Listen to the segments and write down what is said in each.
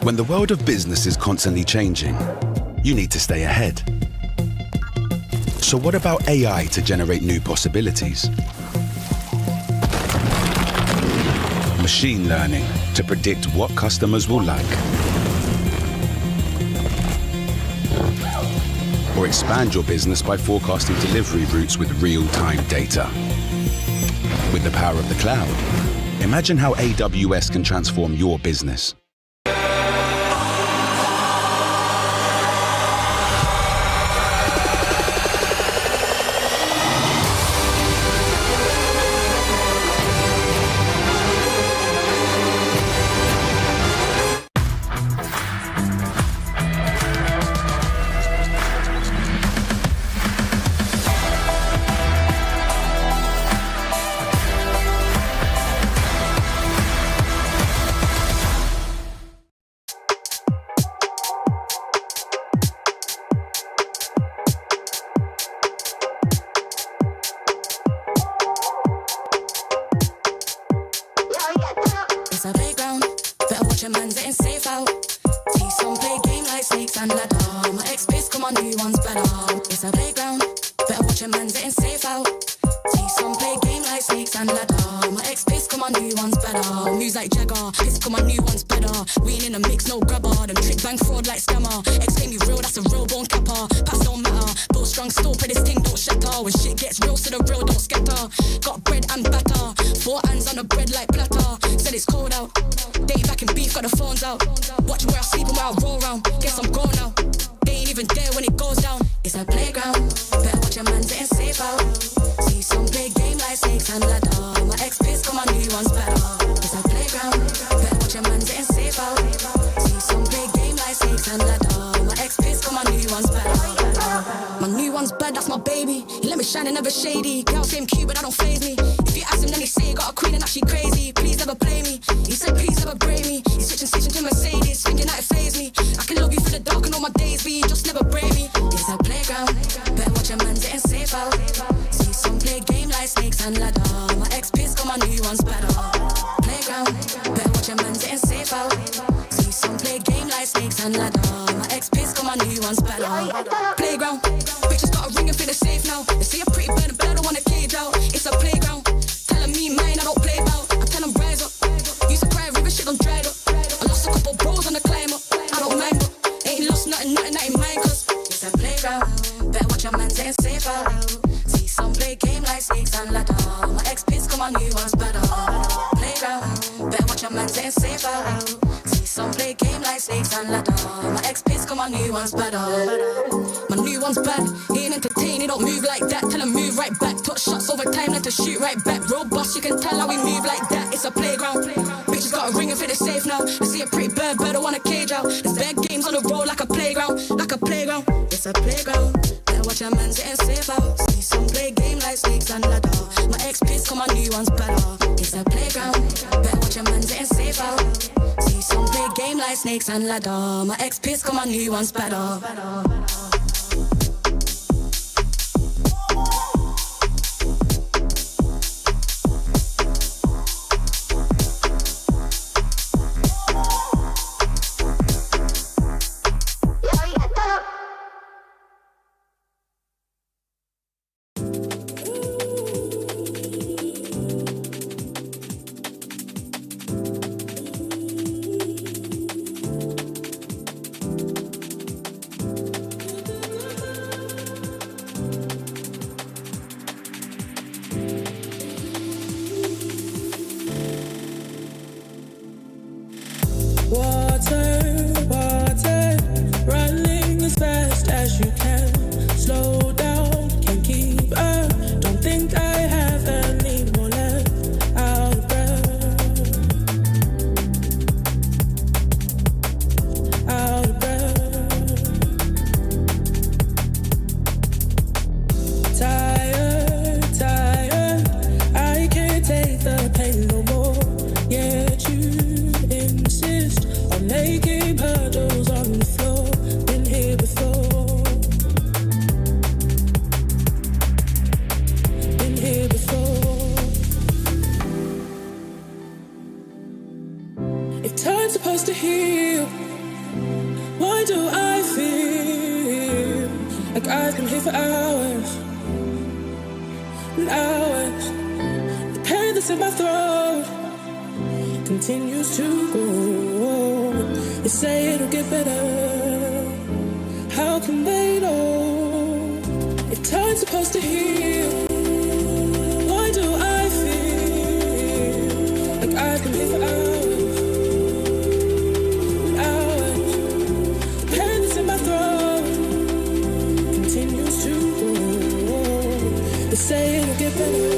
When the world of business is constantly changing, you need to stay ahead. So what about AI to generate new possibilities? Machine learning to predict what customers will like. Or expand your business by forecasting delivery routes with real-time data. With the power of the cloud, imagine how AWS can transform your business. My ex-piss, come on, new one's better. If time's supposed to heal, for hours and hours. The pain that's in my throat continues to grow. They say it'll get better. How can they know if time's supposed to heal? Why do I feel like I've been here for hours and hours? The pain that's in my throat continues to grow. They say it'll get better.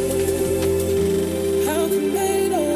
How can they know?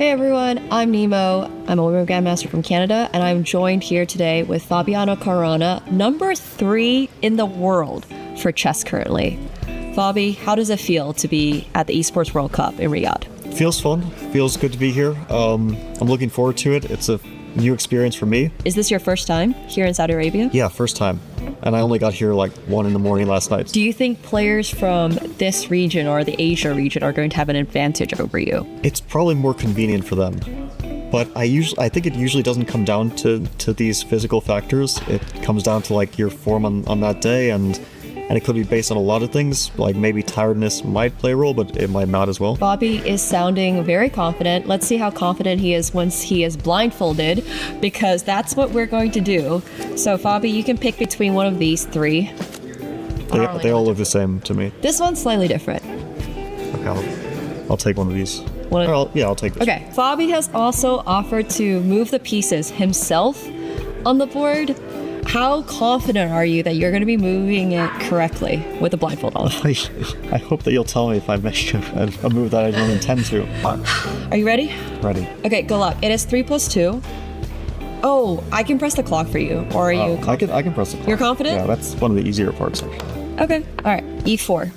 Hey everyone, I'm Nemo. I'm a women grandmaster from Canada, and I'm joined here today with Fabiano Caruana, number 3 in the world for chess currently. Fabi, how does it feel to be at the Esports World Cup in Riyadh? Feels fun. Feels good to be here. I'm looking forward to it. It's a new experience for me. Is this your first time here in Saudi Arabia? Yeah, first time. And I only got here like 1 in the morning last night. Do you think players from this region or the Asia region are going to have an advantage over you? It's probably more convenient for them. But I think it usually doesn't come down to these physical factors. It comes down to like your form on that day, and it could be based on a lot of things, like maybe tiredness might play a role, but it might not as well. Bobby is sounding very confident. Let's see how confident he is once he is blindfolded, because that's what we're going to do. So Fabi, you can pick between one of these 3. They all look the same to me. This one's slightly different. Okay, I'll take one of these. I'll take this. Okay, Fabi has also offered to move the pieces himself on the board. How confident are you that you're going to be moving it correctly with the blindfold on? I hope that you'll tell me if I make a move that I don't intend to. Are you ready? Ready. Okay, good luck. It is 3 + 2. Oh, I can press the clock for you. Or are you? I can press the clock. You're confident? Yeah, that's one of the easier parts, actually. Okay. All right. E4.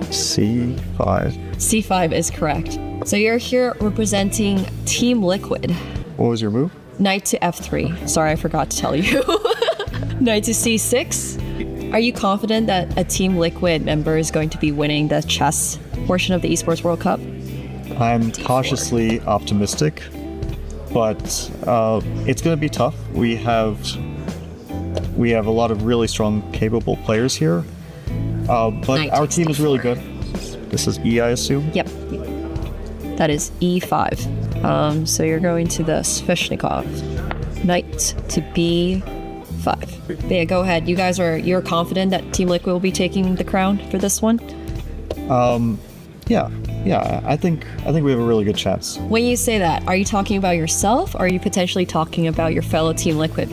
C5. C5 is correct. So you're here representing Team Liquid. What was your move? Knight to F3. Sorry, I forgot to tell you. Knight to C6. Are you confident that a Team Liquid member is going to be winning the chess portion of the Esports World Cup? I'm cautiously optimistic, but it's going to be tough. We have a lot of really strong, capable players here, but our team is really good. This is E, I assume? Yep. That is E5. So you're going to the Sveshnikov. Knight to B5. Yeah, go ahead. You're confident that Team Liquid will be taking the crown for this one? Yeah. I think we have a really good chance. When you say that, are you talking about yourself, or are you potentially talking about your fellow Team Liquid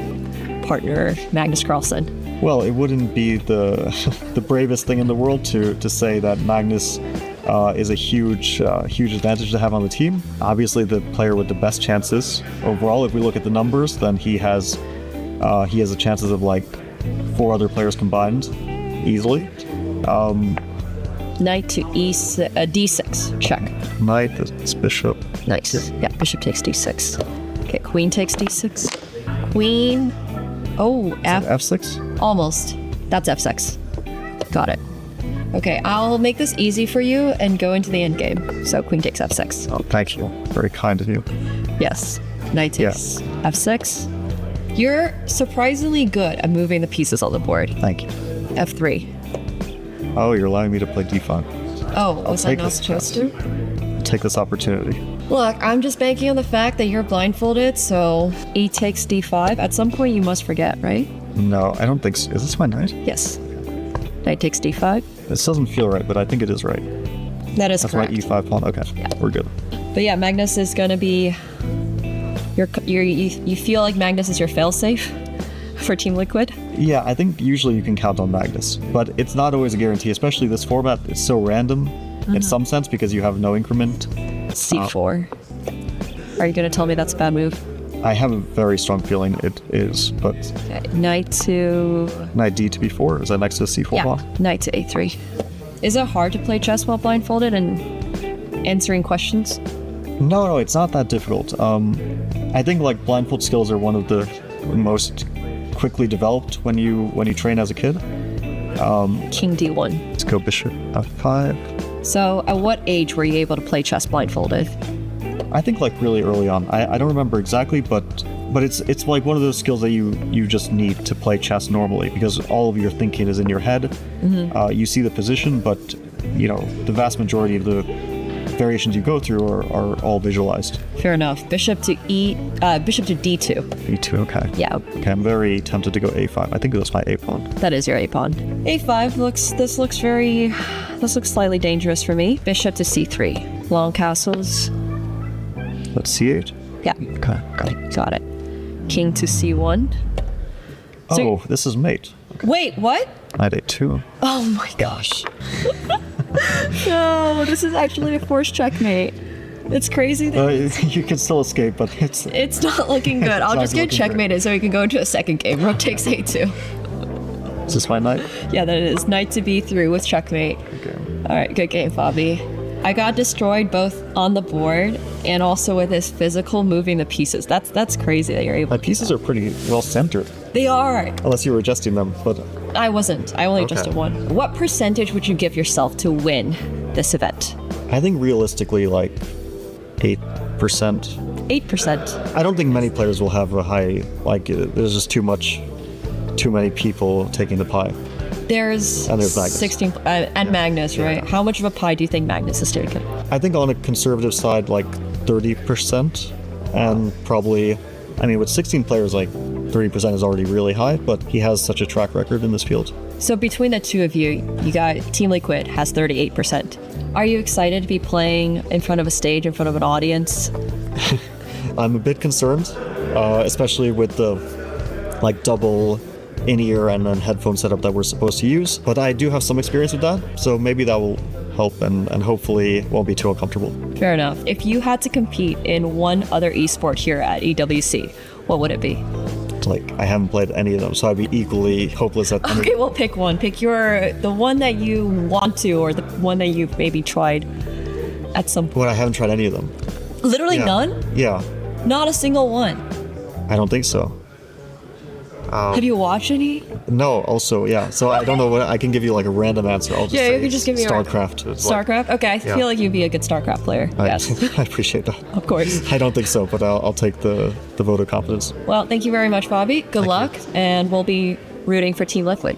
partner, Magnus Carlsen? Well, it wouldn't be the bravest thing in the world to say that Magnus is a huge advantage to have on the team. Obviously, the player with the best chances overall. If we look at the numbers, then he has the chances of like 4 other players combined easily. Knight to D6. Check. Knight is bishop. Nice. Yeah, bishop takes D6. Okay, queen takes D6. Queen. Oh, F6. Almost. That's F6. Got it. Okay, I'll make this easy for you and go into the end game. So queen takes f6. Oh, thank you. Very kind of you. Yes. Knight takes f6. You're surprisingly good at moving the pieces on the board. Thank you. f3. Oh, you're allowing me to play d5. Oh, was I take not this supposed chance. to? Take this opportunity. Look, I'm just banking on the fact that you're blindfolded, so e takes d5. At some point, you must forget, right? No, I don't think so. Is this my knight? Yes. Knight takes d5. This doesn't feel right, but I think it is right. That is That's correct. my e5 pawn. Okay, we're good. But yeah, Magnus is gonna be you feel like Magnus is your failsafe for Team Liquid? Yeah, I think usually you can count on Magnus, but it's not always a guarantee, especially this format. It's so random in some sense because you have no increment. c4. Are you gonna tell me that's a bad move? I have a very strong feeling it is, but Okay, knight to knight d to b4, is that next to c4 yeah, pawn? knight to a3. Is it hard to play chess while blindfolded and answering questions? No, it's not that difficult. I think like blindfold skills are one of the most quickly developed when you train as a kid. King d1. Let's go bishop f5. So at what age were you able to play chess blindfolded? I think like really early on. I don't remember exactly, but it's like one of those skills that you just need to play chess normally because all of your thinking is in your head. You see the position, but the vast majority of the variations you go through are all visualized. Fair enough. Bishop to d2. b2, okay. Yeah, Okay, I'm very tempted to go a5. I think that's my a pawn. that is your a pawn. a5 looks slightly dangerous for me. Bishop to c3. Long castles. Let's c8. Yeah, Okay. got it. King to c1. So- Oh, this is mate. Wait, what? Knight a2. Oh my gosh. No, this is actually a forced checkmate. It's crazy that You can still escape, but it's not looking good. I'll not just get looking checkmated so we can go into a second game. Rook takes a2. is this my knight? Yeah, that is. Knight to b3 with checkmate. Okay. All right, good game, Fabi. I got destroyed both on the board and also with his physical moving the pieces. That's crazy that you're able My to do pieces that. are pretty well centered, They are. unless you were adjusting them, but I wasn't. I only Okay. adjusted one. What percentage would you give yourself to win this event? I think realistically like 8%. 8%. I don't think many players will have a high, there's just too many people taking the pie. There's Magnus. 16 and Magnus, right? How much of a pie do you think Magnus is taking? I think on a conservative side, like 30%, and probably, with 16 players, like 30% is already really high, but he has such a track record in this field. So between the two of you, you got Team Liquid has 38%. Are you excited to be playing in front of a stage, in front of an audience? I'm a bit concerned, especially with the double in-ear and then headphone setup that we're supposed to use. But I do have some experience with that, so maybe that will help and hopefully won't be too uncomfortable. Fair enough. If you had to compete in one other esport here at EWC, what would it be? I haven't played any of them, so I'd be equally hopeless at any. Okay, well, pick one. Pick the one that you want to, or the one that you've maybe tried at some point. But I haven't tried any of them. Literally Yeah. none? Yeah, Not a single one. I don't think so. Have you watched any? No, also, yeah. So I don't know what I can give you a random answer. I'll just Yeah, say you can just give me a StarCraft. It's StarCraft? Okay, I Yeah. feel like you'd be a good StarCraft player. Yes, I appreciate that. of course. I don't think so, but I'll take the vote of confidence. Well, thank you very much, Bobby. Good luck, and we'll be rooting for Team Liquid.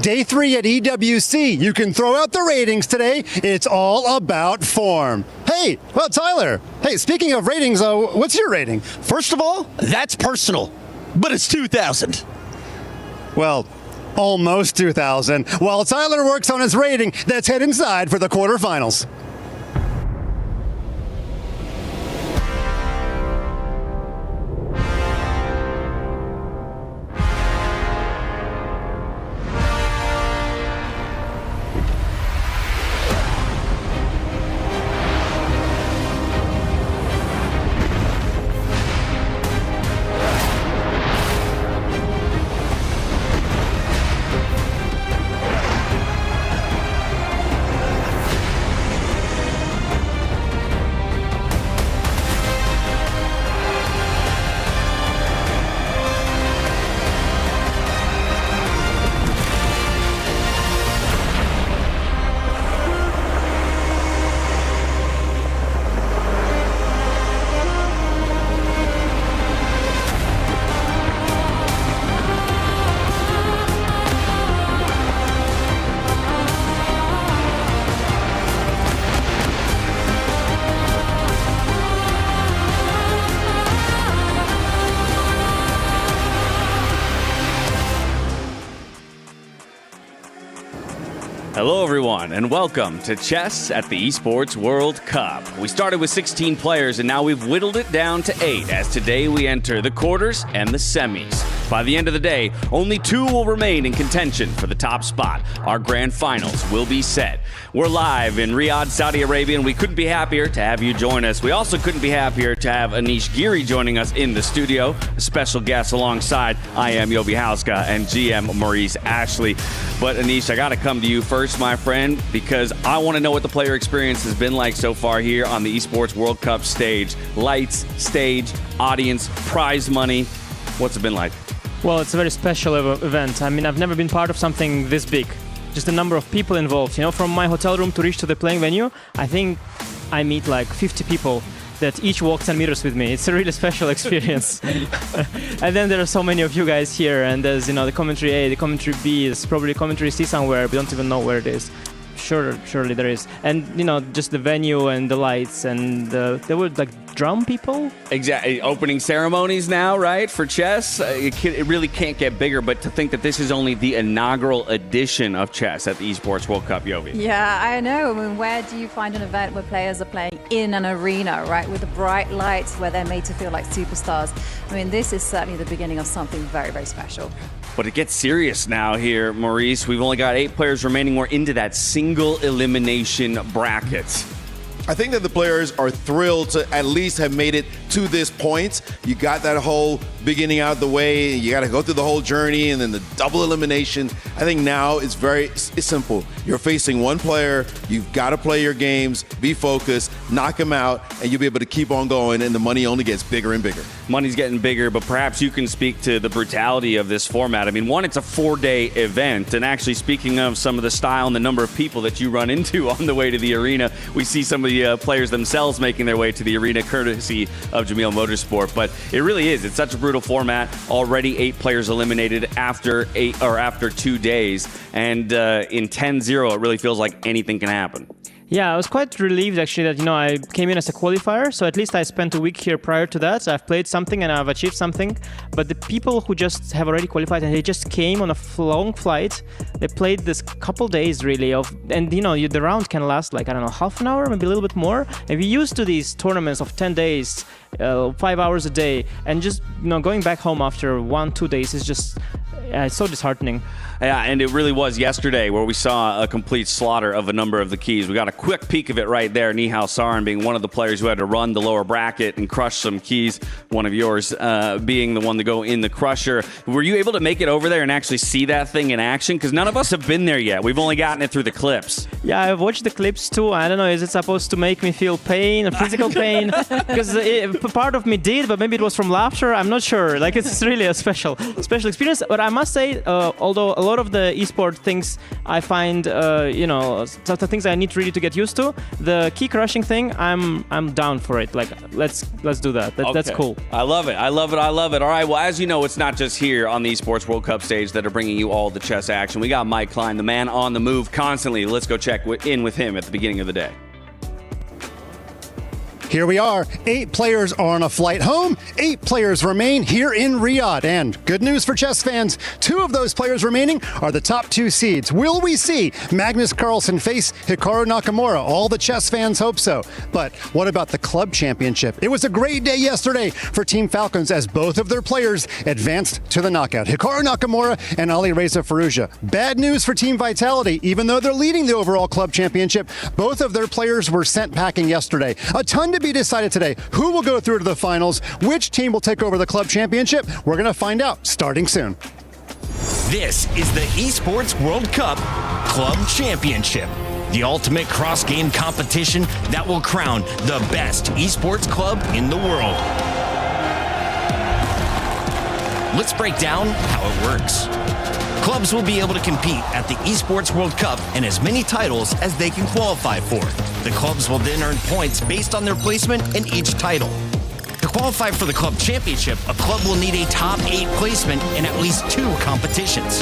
Day 3 at EWC. You can throw out the ratings today. It's all about form. Hey, well, Tyler. Hey, speaking of ratings, what's your rating? First of all, That's personal, but it's 2,000. well, almost 2,000. While Tyler works on his rating, let's head inside for the quarterfinals. Hello, everyone, and welcome to Chess at the Esports World Cup. We started with 16 players, and now we've whittled it down to 8, as today we enter the quarters and the semis. By the end of the day, only 2 will remain in contention for the top spot. Our grand finals will be set. We're live in Riyadh, Saudi Arabia, and we couldn't be happier to have you join us. We also couldn't be happier to have Anish Giri joining us in the studio, a special guest alongside I am Yobi Hauska and GM Maurice Ashley. But Anish, I got to come to you first, my friend, because I want to know what the player experience has been like so far here on the Esports World Cup stage. Lights, stage, audience, prize money. What's it been like? Well, it's a very special event. I mean, I've never been part of something this big. Just the number of people involved. You know, from my hotel room to reach to the playing venue, I think I meet like 50 people that each walk 10 meters with me. It's a really special experience. And then there are so many of you guys here, and there's, you know, the commentary A, the commentary B, there's probably commentary C somewhere. We don't even know where it is. Surely there is. And, you know, just the venue and the lights, and there were like drum people. Exactly. Opening ceremonies now, right, for chess. It really can't get bigger, but to think that this is only the inaugural edition of chess at the Esports World Cup, Yovi. Yeah, I know. I mean, where do you find an event where players are playing in an arena, right, with the bright lights where they're made to feel like superstars? I mean, this is certainly the beginning of something very, very special. But it gets serious now here, Maurice. We've only got 8 players remaining. We're into that single elimination bracket. I think that the players are thrilled to at least have made it to this point. You got that whole beginning out of the way. You got to go through the whole journey and then the double elimination. I think now it's simple. You're facing one player. You've got to play your games, be focused, knock him out, and you'll be able to keep on going, and the money only gets bigger and bigger. Money's getting bigger, but perhaps you can speak to the brutality of this format. I mean, one, it's a 4-day event, and actually speaking of some of the style and the number of people that you run into on the way to the arena, we see some of the players themselves making their way to the arena courtesy of Jamil Motorsport. But it really is. It's such a brutal format. Already 8 players eliminated after 2 days. And in 10-0, it really feels like anything can happen. Yeah, I was quite relieved actually that, you know, I came in as a qualifier, so at least I spent a week here prior to that. So I've played something and I've achieved something. But the people who just have already qualified and they just came on a long flight, they played this couple days really and you know, the round can last like, I don't know, half an hour, maybe a little bit more. And we're used to these tournaments of 10 days, 5 hours a day, and just, you know, going back home after 1-2 days is just it's so disheartening. Yeah, and it really was yesterday where we saw a complete slaughter of a number of the keys. We got a quick peek of it right there. Nihal Sarin being one of the players who had to run the lower bracket and crush some keys. One of yours being the one to go in the crusher. Were you able to make it over there and actually see that thing in action? Because none of us have been there yet. We've only gotten it through the clips. Yeah, I've watched the clips too. I don't know, is it supposed to make me feel pain, physical pain? Because part of me did, but maybe it was from laughter. I'm not sure. Like, it's really a special experience. But I must say, although a lot of the esport things I find, you know, sort of things I need really to get used to, the key crushing thing, I'm down for it. Like, let's do that. That's cool. I love it. All right, well, as you know, it's not just here on the Esports World Cup stage that are bringing you all the chess action. We got Mike Klein, the man on the move constantly. Let's go check in with him at the beginning of the day. Here we are. 8 players are on a flight home. 8 players remain here in Riyadh. And good news for chess fans, 2 of those players remaining are the top 2 seeds. Will we see Magnus Carlsen face Hikaru Nakamura? All the chess fans hope so. But what about the club championship? It was a great day yesterday for Team Falcons as both of their players advanced to the knockout. Hikaru Nakamura and Ali Reza Firouzja. Bad news for Team Vitality. Even though they're leading the overall club championship, both of their players were sent packing yesterday. A ton to be decided today. Who will go through to the finals? Which team will take over the club championship? We're going to find out starting soon. This is the Esports World Cup Club Championship, the ultimate cross-game competition that will crown the best esports club in the world. Let's break down how it works. Clubs will be able to compete at the Esports World Cup and as many titles as they can qualify for. The clubs will then earn points based on their placement in each title. To qualify for the club championship, a club will need a top 8 placement in at least 2 competitions.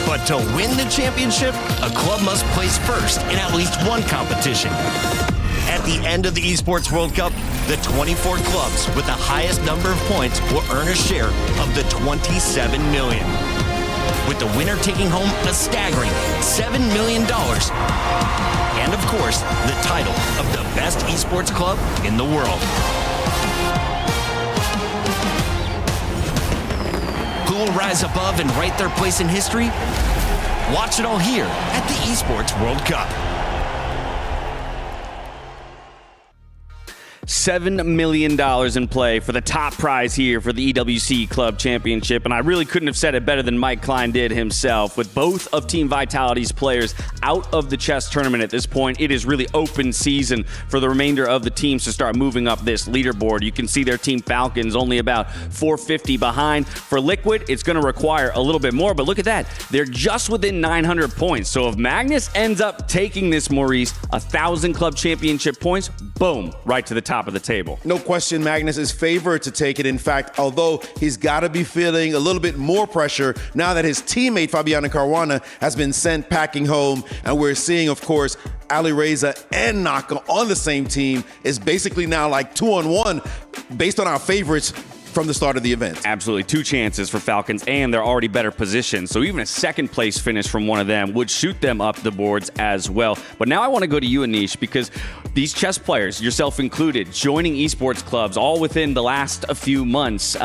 But to win the championship, a club must place first in at least 1 competition. At the end of the Esports World Cup, the 24 clubs with the highest number of points will earn a share of the $27 million. with the winner taking home a staggering $7 million. And of course, the title of the best esports club in the world. Who will rise above and write their place in history? Watch it all here at the Esports World Cup. $7 million in play for the top prize here for the EWC Club Championship. And I really couldn't have said it better than Mike Klein did himself. With both of Team Vitality's players out of the chess tournament at this point, it is really open season for the remainder of the teams to start moving up this leaderboard. You can see their Team Falcons only about 450 behind. For Liquid, it's going to require a little bit more, but look at that. They're just within 900 points. So if Magnus ends up taking this, Maurice, 1,000 club championship points, boom, right to the top of the table. No question, Magnus is favored to take it. In fact, although he's got to be feeling a little bit more pressure now that his teammate Fabiano Caruana has been sent packing home, and we're seeing, of course, Ali Reza and Naka on the same team, is basically now like 2-on-1 based on our favorites from the start of the event. Absolutely. 2 chances for Falcons, and they're already better positioned. So even a second place finish from one of them would shoot them up the boards as well. But now I want to go to you, Anish, because these chess players, yourself included, joining esports clubs all within the last few months,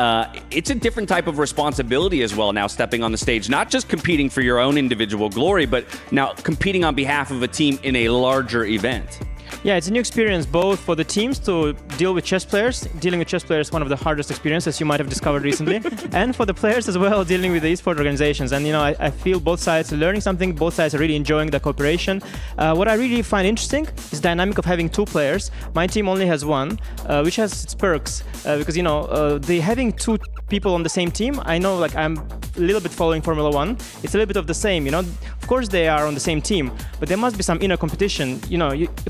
it's a different type of responsibility as well now, stepping on the stage, not just competing for your own individual glory, but now competing on behalf of a team in a larger event. Yeah, it's a new experience both for the teams to deal with chess players. Dealing with chess players is one of the hardest experiences you might have discovered recently. And for the players as well, dealing with the esports organizations. And, I feel both sides are learning something. Both sides are really enjoying the cooperation. What I really find interesting is the dynamic of having 2 players. My team only has 1, which has its perks. Because, the having 2 people on the same team, I know, I'm a little bit following Formula 1. It's a little bit of the same, Of course they are on the same team, but there must be some inner competition,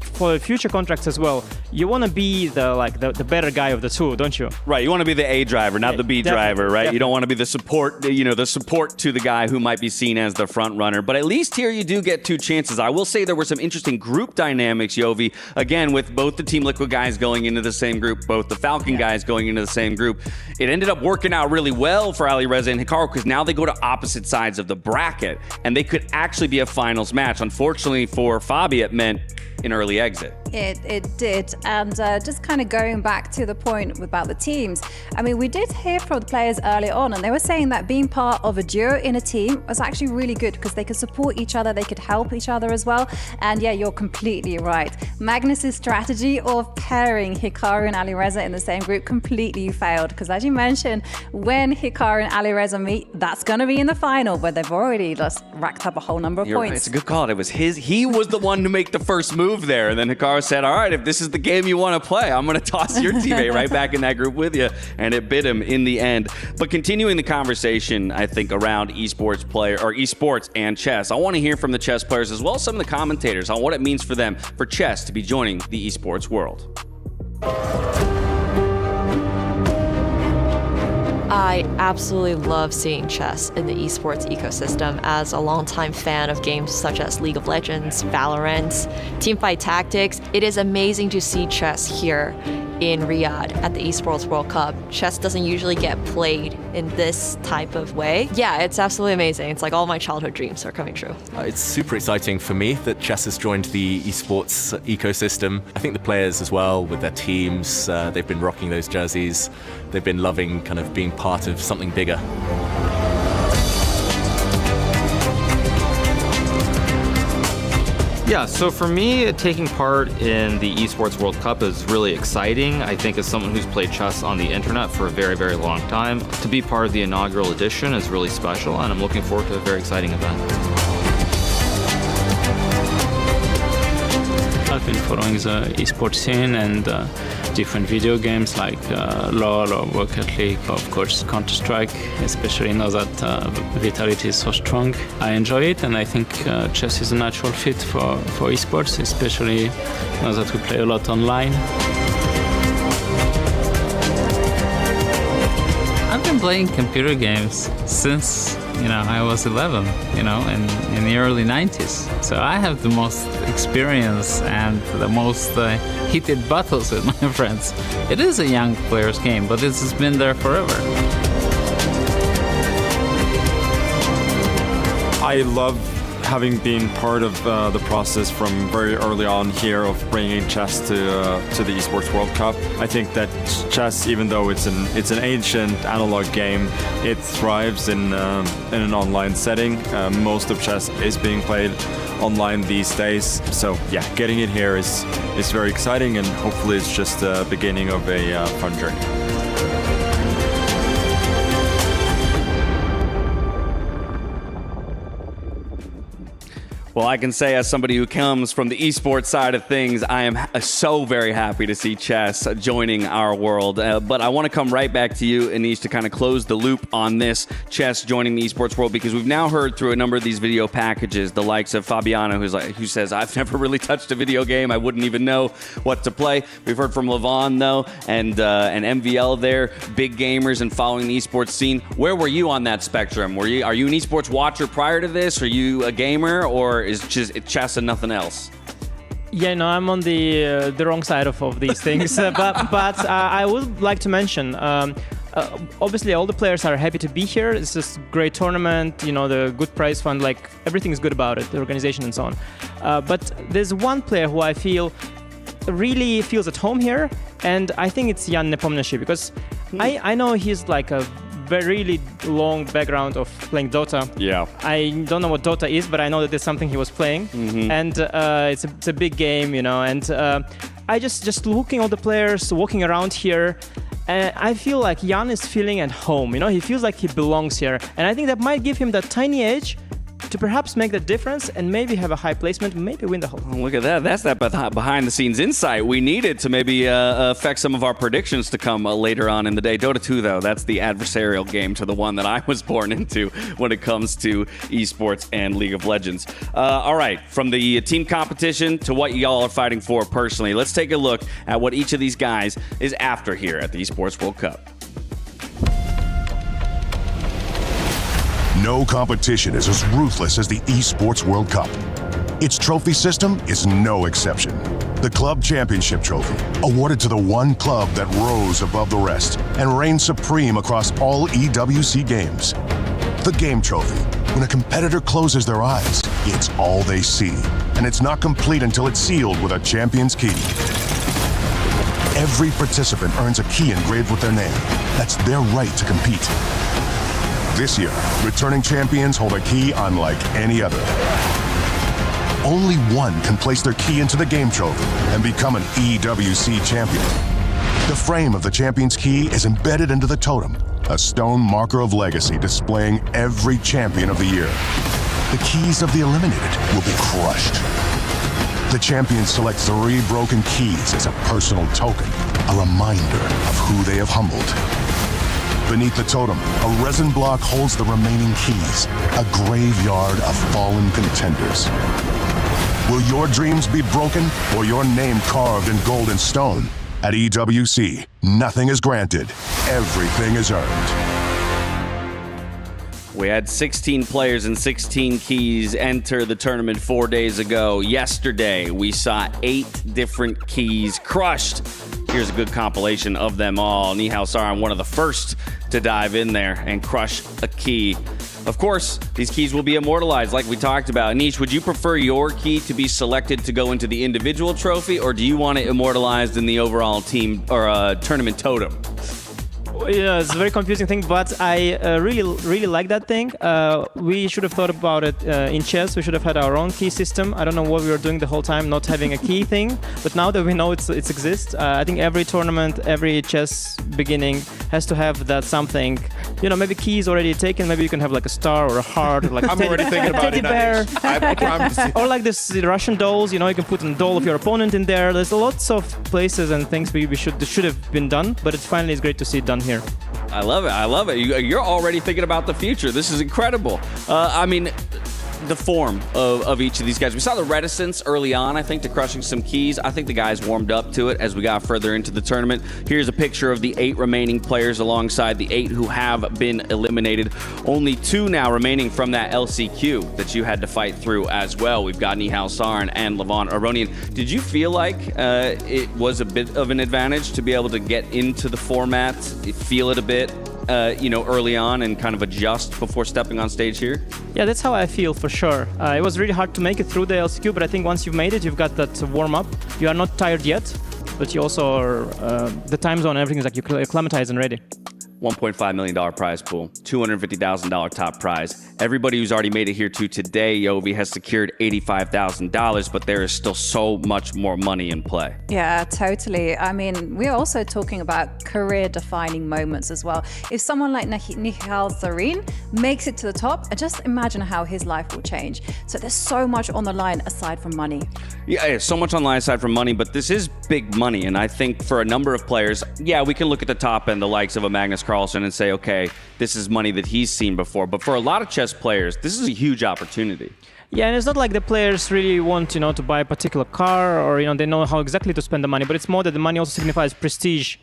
for future contracts as well. You want to be the better guy of the 2, don't you? Right, you want to be the A driver, not the B driver, right? Definitely. You don't want to be the support, the support to the guy who might be seen as the front runner. But at least here you do get 2 chances. I will say there were some interesting group dynamics, Yovi. Again, with both the Team Liquid guys going into the same group, both the Falcon guys going into the same group. It ended up working out really well for Ali Reza and Hikaru, because now they go to opposite sides of the bracket, and they could actually be a finals match. Unfortunately for Fabi, it meant an early exit. It did. And just kind of going back to the point about the teams, we did hear from the players early on, and they were saying that being part of a duo in a team was actually really good because they could support each other, they could help each other as well. And yeah, you're completely right. Magnus's strategy of pairing Hikaru and Ali Reza in the same group completely failed, because as you mentioned, when Hikaru and Ali Reza meet, that's going to be in the final, but they've already just racked up a whole number of You're points. Right. It's a good call. It was he was the one to make the first move there, and then Hikaru said, all right, if this is the game you want to play, I'm going to toss your teammate right back in that group with you, and it bit him in the end. But continuing the conversation, I think, around esports and chess, I want to hear from the chess players as well as some of the commentators on what it means for them for chess to be joining the esports world. I absolutely love seeing chess in the esports ecosystem. As a longtime fan of games such as League of Legends, Valorant, Teamfight Tactics, it is amazing to see chess here in Riyadh at the Esports World Cup. Chess doesn't usually get played in this type of way. Yeah, it's absolutely amazing. It's like all my childhood dreams are coming true. It's super exciting for me that chess has joined the esports ecosystem. I think the players as well, with their teams, they've been rocking those jerseys. They've been loving kind of being part of something bigger. Yeah, so for me, taking part in the Esports World Cup is really exciting. I think as someone who's played chess on the internet for a very, very long time, to be part of the inaugural edition is really special, and I'm looking forward to a very exciting event. I've been following the esports scene and different video games like LoL or Rocket League, of course Counter-Strike, especially now that Vitality is so strong. I enjoy it, and I think chess is a natural fit for esports, especially now that we play a lot online. I've been playing computer games since I was 11, in the early 90s. So I have the most experience and the most heated battles with my friends. It is a young player's game, but this has been there forever. I love having been part of the process from very early on here of bringing chess to the Esports World Cup. I think that chess, even though it's an ancient analog game, it thrives in an online setting. Most of chess is being played online these days. So yeah, getting it here is very exciting, and hopefully it's just the beginning of a fun journey. Well, I can say as somebody who comes from the esports side of things, I am so very happy to see chess joining our world. But I want to come right back to you, Anish, to kind of close the loop on this chess joining the esports world, because we've now heard through a number of these video packages, the likes of Fabiano, who says, I've never really touched a video game. I wouldn't even know what to play. We've heard from Levon, though, and MVL there, big gamers and following the esports scene. Where were you on that spectrum? Are you an esports watcher prior to this? Are you a gamer, or is chess and nothing else? Yeah, no, I'm on the wrong side of these things. but I would like to mention, obviously all the players are happy to be here. It's just a great tournament, the good prize fund, like everything is good about it, the organization and so on. But there's one player who I feel really feels at home here, and I think it's Jan Nepomniachtchi, because I know he's like a really long background of playing Dota. Yeah. I don't know what Dota is, but I know that there's something he was playing. Mm-hmm. And it's a big game, and I just looking at the players, walking around here, I feel like Jan is feeling at home, he feels like he belongs here. And I think that might give him that tiny edge to perhaps make the difference and maybe have a high placement, maybe win the whole thing. Look at that. That's that behind-the-scenes insight we needed to maybe affect some of our predictions to come later on in the day. Dota 2, though, that's the adversarial game to the one that I was born into when it comes to esports and League of Legends. All right, from the team competition to what y'all are fighting for personally, let's take a look at what each of these guys is after here at the Esports World Cup. No competition is as ruthless as the Esports World Cup. Its trophy system is no exception. The Club Championship Trophy, awarded to the one club that rose above the rest and reigned supreme across all EWC games. The Game Trophy, when a competitor closes their eyes, it's all they see, and it's not complete until it's sealed with a champion's key. Every participant earns a key engraved with their name. That's their right to compete. This year, returning champions hold a key unlike any other. Only one can place their key into the Game Trophy and become an EWC champion. The frame of the champion's key is embedded into the totem, a stone marker of legacy displaying every champion of the year. The keys of the eliminated will be crushed. The champions select 3 broken keys as a personal token, a reminder of who they have humbled. Beneath the totem, a resin block holds the remaining keys, a graveyard of fallen contenders. Will your dreams be broken or your name carved in gold and stone? At EWC, nothing is granted, everything is earned. We had 16 players and 16 keys enter the tournament 4 days ago. Yesterday, we saw 8 different keys crushed. Here's a good compilation of them all. Nihal Saran, one of the first to dive in there and crush a key. Of course, these keys will be immortalized like we talked about. Anish, would you prefer your key to be selected to go into the individual trophy, or do you want it immortalized in the overall team or tournament totem? Yeah, it's a very confusing thing, but I really like that thing. We should have thought about it in chess. We should have had our own key system. I don't know what we were doing the whole time, not having a key thing. But now that we know it exists, I think every tournament, every chess beginning has to have that something. Maybe key is already taken. Maybe you can have like a star or a heart, or like I'm already thinking about teddy it. Bear. I promise you. Or like this Russian dolls. You can put a doll of your opponent in there. There's lots of places and things we should have been done. But it finally is great to see it done here. I love it. You're already thinking about the future. This is incredible. The form of each of these guys. We saw the reticence early on, I think, to crushing some keys. I think the guys warmed up to it as we got further into the tournament. Here's a picture of the 8 remaining players alongside the 8 who have been eliminated. Only 2 now remaining from that LCQ that you had to fight through as well. We've got Nihal Saran and Levon Aronian. Did you feel like it was a bit of an advantage to be able to get into the format, feel it a bit? early on and kind of adjust before stepping on stage here? Yeah, that's how I feel for sure. It was really hard to make it through the LCQ, but I think once you've made it, you've got that warm-up. You are not tired yet, but you also are, the time zone and everything is like you're acclimatized and ready. $1.5 million prize pool, $250,000 top prize. Everybody who's already made it here to today, Yovi, has secured $85,000, but there is still so much more money in play. Yeah, totally. I mean, we're also talking about career-defining moments as well. If someone like Michael Zarin makes it to the top, just imagine how his life will change. So there's so much on the line aside from money. Yeah, so much on the line aside from money, but this is big money. And I think for a number of players, yeah, we can look at the top end, the likes of a Magnus Carlsen, and say, okay, this is money that he's seen before. But for a lot of chess players, this is a huge opportunity. Yeah, and it's not like the players really want, to buy a particular car or, they know how exactly to spend the money, but it's more that the money also signifies prestige,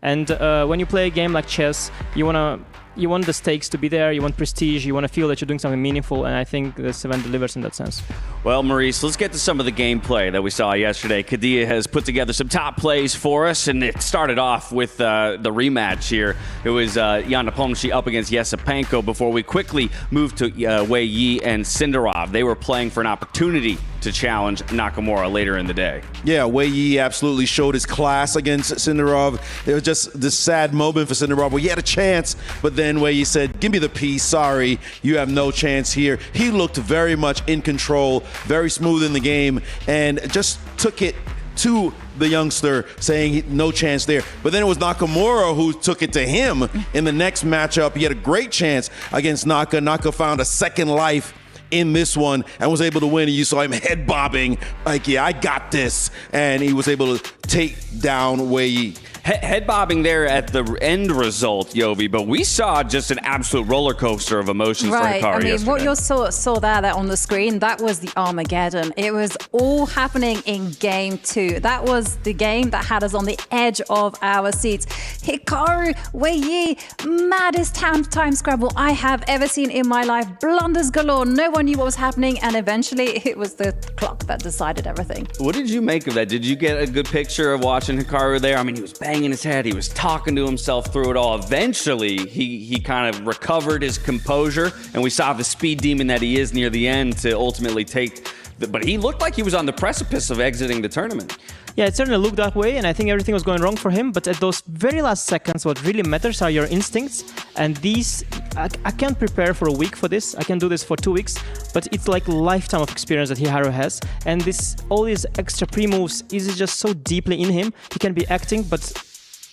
And when you play a game like chess, you want the stakes to be there, you want prestige, you want to feel that you're doing something meaningful, and I think this event delivers in that sense. Well, Maurice, let's get to some of the gameplay that we saw yesterday. Kadia has put together some top plays for us, and it started off with the rematch here. It was Jan Nepomniachtchi up against Yesipenko before we quickly moved to Wei Yi and Sindarov. They were playing for an opportunity to challenge Nakamura later in the day. Yeah, Wei Yi absolutely showed his class against Sindarov. It was just this sad moment for Sindarov where he had a chance, but then Wei Yi said, give me the piece, sorry, you have no chance here. He looked very much in control, very smooth in the game, and just took it to the youngster, saying no chance there. But then it was Nakamura who took it to him in the next matchup. He had a great chance against Naka. Naka found a second life in this one and was able to win. And you saw him head bobbing like, yeah, I got this. And he was able to take down Wei Yi. Head bobbing there at the end result, Yovi, but we saw just an absolute roller coaster of emotions for Hikaru I mean, yesterday. what you saw there on the screen, that was the Armageddon. It was all happening in game 2. That was the game that had us on the edge of our seats. Hikaru, Wei Yi, maddest time scrabble I have ever seen in my life. Blunders galore. No one knew what was happening, and eventually it was the clock that decided everything. What did you make of that? Did you get a good picture of watching Hikaru there? I mean, he was banging his head. He was talking to himself through it all. Eventually, he kind of recovered his composure, and we saw the speed demon that he is near the end to ultimately take. But he looked like he was on the precipice of exiting the tournament. Yeah, it certainly looked that way, and I think everything was going wrong for him. But at those very last seconds, what really matters are your instincts. And these, I can't prepare for a week for this. I can do this for 2 weeks, but it's like a lifetime of experience that Hikaru has. And all these extra pre-moves is just so deeply in him. He can be acting, but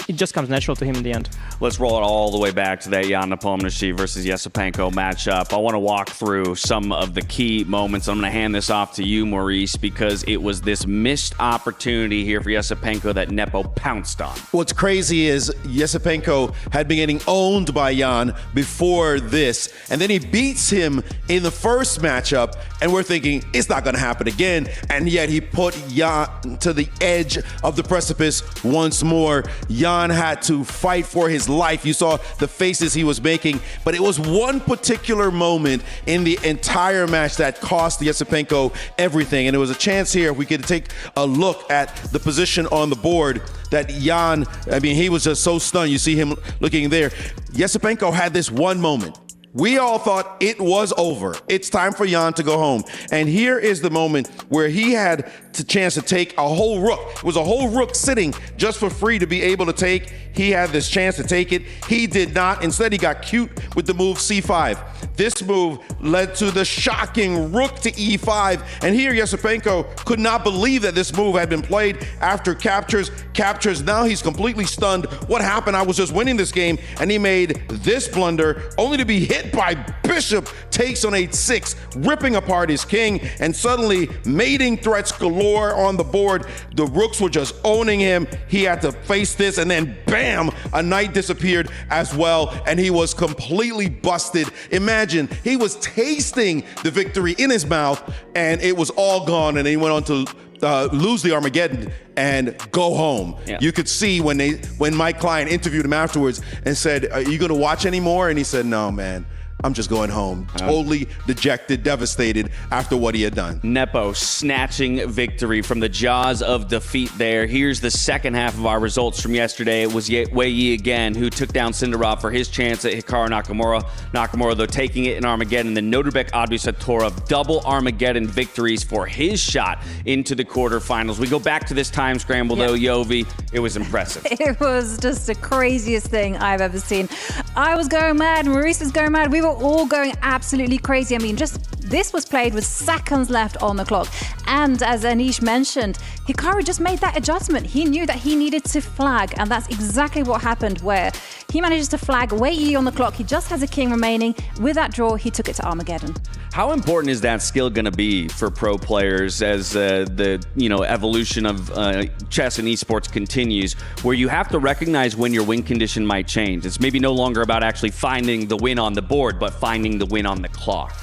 it just comes natural to him in the end. Let's roll it all the way back to that Jan Nepomniachtchi versus Yesipenko matchup. I want to walk through some of the key moments. I'm going to hand this off to you, Maurice, because it was this missed opportunity here for Yesipenko that Nepo pounced on. What's crazy is Yesipenko had been getting owned by Jan before this, and then he beats him in the first matchup, and we're thinking it's not going to happen again, and yet he put Jan to the edge of the precipice once more. Jan had to fight for his life. You saw the faces he was making, but it was one particular moment in the entire match that cost Yesipenko everything. And it was a chance here if we could take a look at the position on the board that Jan, I mean, he was just so stunned. You see him looking there. Yesipenko had this one moment. We all thought it was over. It's time for Jan to go home. And here is the moment where he had the chance to take a whole rook. It was a whole rook sitting just for free to be able to take. He had this chance to take it. He did not. Instead, he got cute with the move c5. This move led to the shocking rook to e5. And here Yesipenko could not believe that this move had been played after captures. Now he's completely stunned. What happened? I was just winning this game, and he made this blunder only to be hit by bishop takes on h6, ripping apart his king, and suddenly mating threats galore on the board. The rooks were just owning him. He had to face this, and then bam, a knight disappeared as well, and he was completely busted. Imagine, he was tasting the victory in his mouth, and it was all gone, and he went on to lose the Armageddon and go home. Yeah. You could see when my client interviewed him afterwards and said, "Are you going to watch anymore?" And he said, "No, man. I'm just going home. Totally dejected, devastated after what he had done. Nepo snatching victory from the jaws of defeat there. Here's the second half of our results from yesterday. It was Wei Yi again who took down Sindarov for his chance at Hikaru Nakamura. Nakamura, though, taking it in Armageddon. Then Norbek Abdusattorov, double Armageddon victories for his shot into the quarterfinals. We go back to this time scramble, though, Yovi. It was impressive. It was just the craziest thing I've ever seen. I was going mad. Maurice was going mad. We were all going absolutely crazy. I mean, this was played with seconds left on the clock. And as Anish mentioned, Hikaru just made that adjustment. He knew that he needed to flag, and that's exactly what happened, where he manages to flag Wei Yi on the clock. He just has a king remaining. With that draw, he took it to Armageddon. How important is that skill going to be for pro players as the evolution of chess and esports continues, where you have to recognize when your win condition might change? It's maybe no longer about actually finding the win on the board, but finding the win on the clock.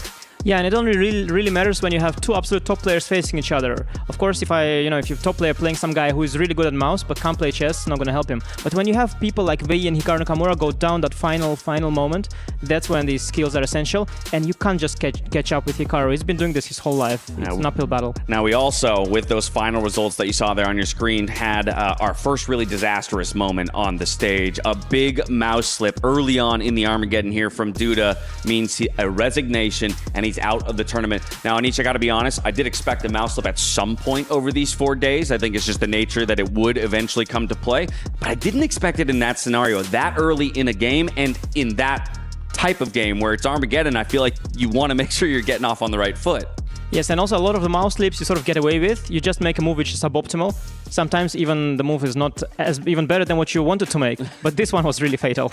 Yeah, and it only really matters when you have two absolute top players facing each other. Of course, if you're top player playing some guy who is really good at mouse but can't play chess, it's not going to help him. But when you have people like Wei and Hikaru Nakamura go down that final moment, that's when these skills are essential, and you can't just catch up with Hikaru. He's been doing this his whole life. It's an uphill battle. Now, we also, with those final results that you saw there on your screen, had our first really disastrous moment on the stage. A big mouse slip early on in the Armageddon here from Duda means a resignation, and he's out of the tournament. Now, Anish, I got to be honest, I did expect a mouse slip at some point over these 4 days. I think it's just the nature that it would eventually come to play, but I didn't expect it in that scenario, that early in a game, and in that type of game where it's Armageddon. I feel like you want to make sure you're getting off on the right foot. Yes, and also a lot of the mouse slips you sort of get away with. You just make a move which is suboptimal. Sometimes even the move is not even better than what you wanted to make, but this one was really fatal.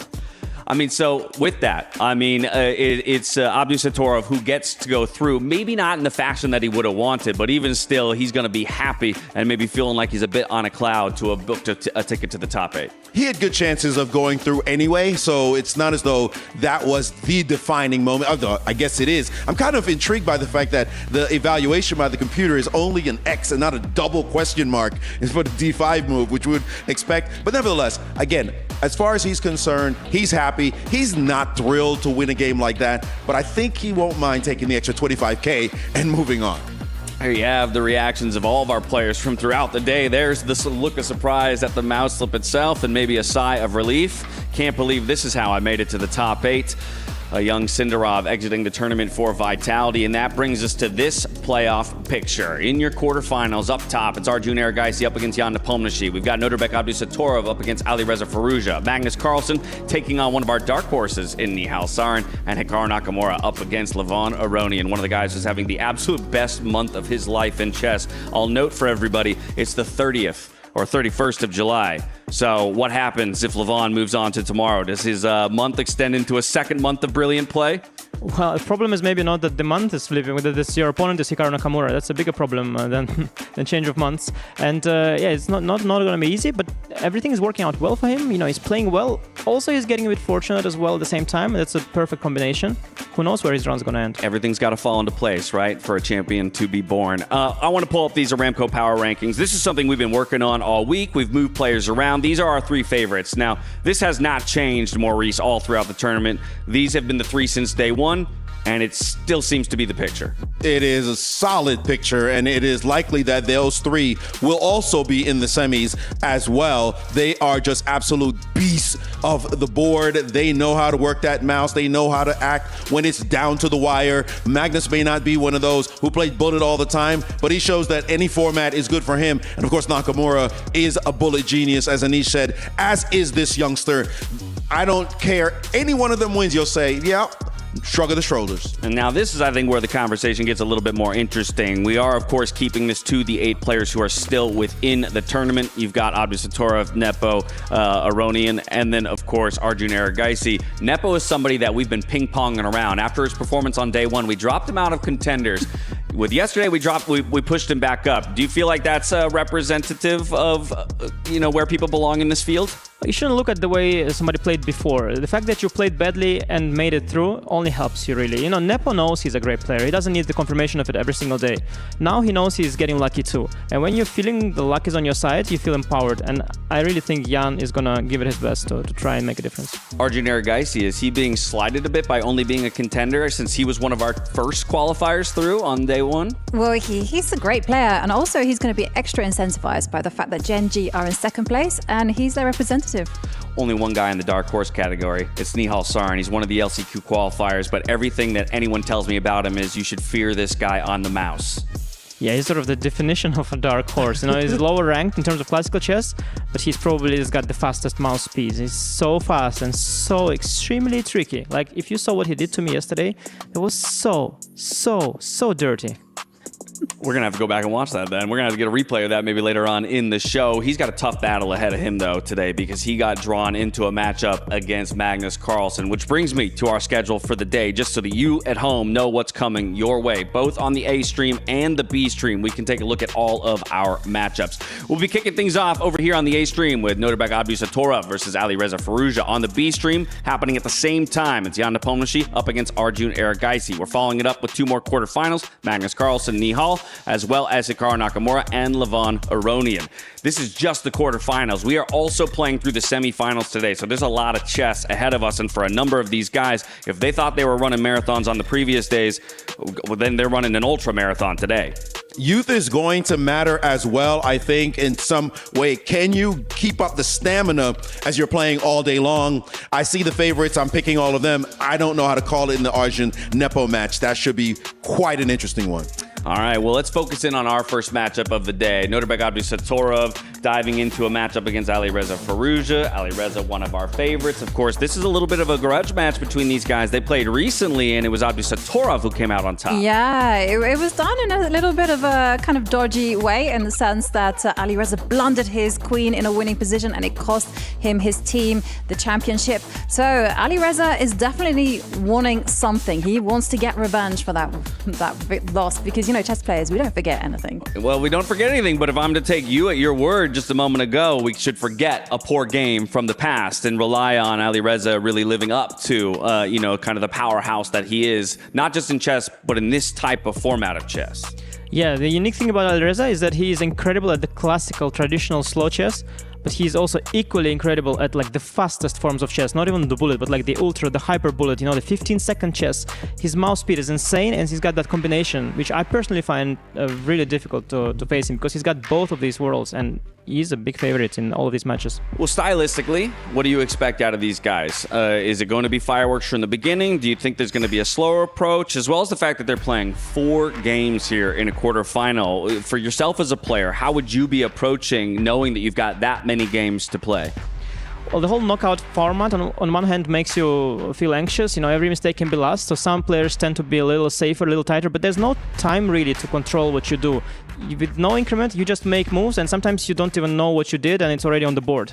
I mean, so with that, it's Abdusattorov who gets to go through, maybe not in the fashion that he would have wanted, but even still, he's going to be happy and maybe feeling like he's a bit on a cloud to have booked a ticket to the top 8. He had good chances of going through anyway, so it's not as though that was the defining moment. Although I guess it is. I'm kind of intrigued by the fact that the evaluation by the computer is only an X and not a double question mark for the D5 move, which we would expect. But nevertheless, again, as far as he's concerned, he's happy. He's not thrilled to win a game like that, but I think he won't mind taking the extra 25K and moving on. Here you have the reactions of all of our players from throughout the day. There's this look of surprise at the mouse slip itself and maybe a sigh of relief. Can't believe this is how I made it to the top 8. A young Sindarov exiting the tournament for Vitality, and that brings us to this playoff picture. In your quarterfinals, up top, it's Arjun Erigaisi up against Jan Nepomniachtchi. We've got Norbek Abdusattorov up against Alireza Firouzja. Magnus Carlsen taking on one of our dark horses in Nihal Sarin, and Hikaru Nakamura up against Levon Aronian, one of the guys who's having the absolute best month of his life in chess. I'll note for everybody, it's the 30th or 31st of July. So what happens if Levon moves on to tomorrow? Does his month extend into a second month of brilliant play? Well, the problem is maybe not that the month is flipping, whether your opponent is Hikaru Nakamura. That's a bigger problem than change of months. And it's not going to be easy, but everything is working out well for him. He's playing well. Also, he's getting a bit fortunate as well at the same time. That's a perfect combination. Who knows where his run's going to end? Everything's got to fall into place, right, for a champion to be born. I want to pull up these Aramco Power Rankings. This is something we've been working on all week. We've moved players around. These are our 3 favorites. Now, this has not changed, Maurice, all throughout the tournament. These have been the 3 since day 1. And it still seems to be the picture. It is a solid picture, and it is likely that those 3 will also be in the semis as well. They are just absolute beasts of the board. They know how to work that mouse. They know how to act when it's down to the wire. Magnus may not be one of those who played bullet all the time, but he shows that any format is good for him. And of course, Nakamura is a bullet genius, as Anish said, as is this youngster. I don't care. Any one of them wins, you'll say, yeah, shrug of the shoulders. And now this is, I think, where the conversation gets a little bit more interesting. We are, of course, keeping this to the 8 players who are still within the tournament. You've got Abdusattorov, Nepo, Aronian, and then, of course, Arjun Erigaisi. Nepo is somebody that we've been ping-ponging around. After his performance on day 1, we dropped him out of contenders. With yesterday, we pushed him back up. Do you feel like that's representative of, where people belong in this field? You shouldn't look at the way somebody played before. The fact that you played badly and made it through only helps you, really. You know, Nepo knows he's a great player. He doesn't need the confirmation of it every single day. Now he knows he's getting lucky too. And when you're feeling the luck is on your side, you feel empowered. And I really think Jan is going to give it his best to try and make a difference. Arjun Erigaisi, is he being slighted a bit by only being a contender since he was one of our first qualifiers through on day one? Well, he's a great player, and also he's going to be extra incentivized by the fact that Gen G are in second place and he's their representative. Only one guy in the dark horse category. It's Nihal Sarin. He's one of the LCQ qualifiers, but everything that anyone tells me about him is you should fear this guy on the mouse. Yeah, he's sort of the definition of a dark horse. You know, he's lower ranked in terms of classical chess, but he's probably has got the fastest mouse speed. He's so fast and so extremely tricky. Like, if you saw what he did to me yesterday, it was so dirty. We're going to have to go back and watch that then. We're going to have to get a replay of that maybe later on in the show. He's got a tough battle ahead of him, though, today because he got drawn into a matchup against Magnus Carlsen, which brings me to our schedule for the day, just so that you at home know what's coming your way. Both on the A stream and the B stream, we can take a look at all of our matchups. We'll be kicking things off over here on the A stream with Norbek Abdusatorov versus Alireza Firouzja. On the B stream, happening at the same time, it's Jan Nepomniachtchi up against Arjun Erigaisi. We're following it up with two more quarterfinals, Magnus Carlsen, Nihal, as well as Hikaru Nakamura and Levon Aronian. This is just the quarterfinals. We are also playing through the semifinals today, so there's a lot of chess ahead of us. And for a number of these guys, if they thought they were running marathons on the previous days, well, then they're running an ultra marathon today. Youth is going to matter as well, I think, in some way. Can you keep up the stamina as you're playing all day long? I see the favorites. I'm picking all of them. I don't know how to call it in the Arjun Nepo match. That should be quite an interesting one. All right, well, let's focus in on our first matchup of the day. Norbek Abdusatorov diving into a matchup against Alireza Firouzja. Alireza, one of our favorites. Of course, this is a little bit of a grudge match between these guys. They played recently, and it was Abdusatorov who came out on top. Yeah, it was done in a little bit of a kind of dodgy way in the sense that Alireza blundered his queen in a winning position, and it cost him his team the championship. So Alireza is definitely wanting something. He wants to get revenge for that loss because, you know, chess players, we don't forget anything. Well, we don't forget anything, but if I'm to take you at your word just a moment ago, we should forget a poor game from the past and rely on Alireza really living up to, kind of the powerhouse that he is, not just in chess, but in this type of format of chess. Yeah, the unique thing about Alireza is that he is incredible at the classical, traditional slow chess, but he's also equally incredible at like the fastest forms of chess, not even the bullet, but like the ultra, the hyper bullet, the 15-second chess. His mouse speed is insane, and he's got that combination, which I personally find really difficult to face him because he's got both of these worlds, and he's a big favorite in all of these matches. Well, stylistically, what do you expect out of these guys? Is it going to be fireworks from the beginning? Do you think there's going to be a slower approach, as well as the fact that they're playing 4 games here in a quarterfinal? For yourself as a player, how would you be approaching knowing that you've got that many games to play? Well, the whole knockout format on one hand makes you feel anxious. Every mistake can be lost. So some players tend to be a little safer, a little tighter, but there's no time really to control what you do. With no increment, you just make moves, and sometimes you don't even know what you did, and it's already on the board.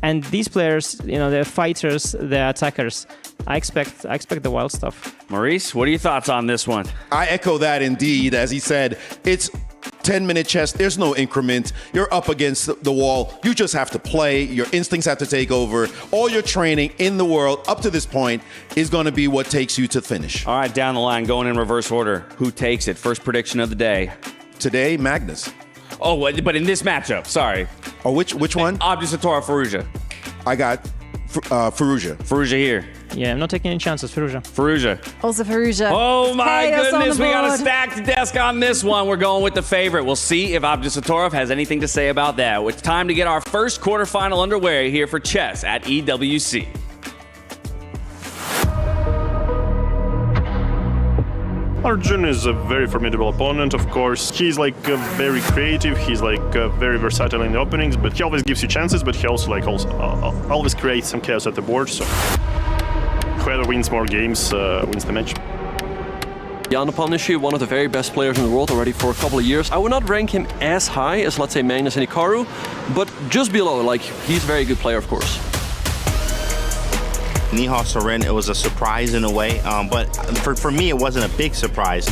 And these players, they're fighters, they're attackers. I expect the wild stuff. Maurice, what are your thoughts on this one? I echo that indeed. As he said, it's 10-minute chess. There's no increment. You're up against the wall. You just have to play. Your instincts have to take over. All your training in the world up to this point is going to be what takes you to the finish. All right, down the line, going in reverse order. Who takes it? First prediction of the day. Today, Magnus. Oh, but in this matchup, sorry. Oh, which one? Abdusatorov Firouzja. I got Firouzja. Firouzja here. Yeah, I'm not taking any chances, Firouzja. Firouzja. Also Firouzja. Oh my goodness, we got a board. stacked desk on this one. We're going with the favorite. We'll see if Abdusatorov has anything to say about that. It's time to get our first quarterfinal underway here for chess at EWC. Arjun is a very formidable opponent, of course. He's very creative, he's very versatile in the openings, but he always gives you chances, but he also always creates some chaos at the board, so whoever wins more games wins the match. Jan Nepomniachtchi, one of the very best players in the world already for a couple of years. I would not rank him as high as, let's say, Magnus and Hikaru, but just below. He's a very good player, of course. Nihal Sarin, it was a surprise in a way, but for me, it wasn't a big surprise.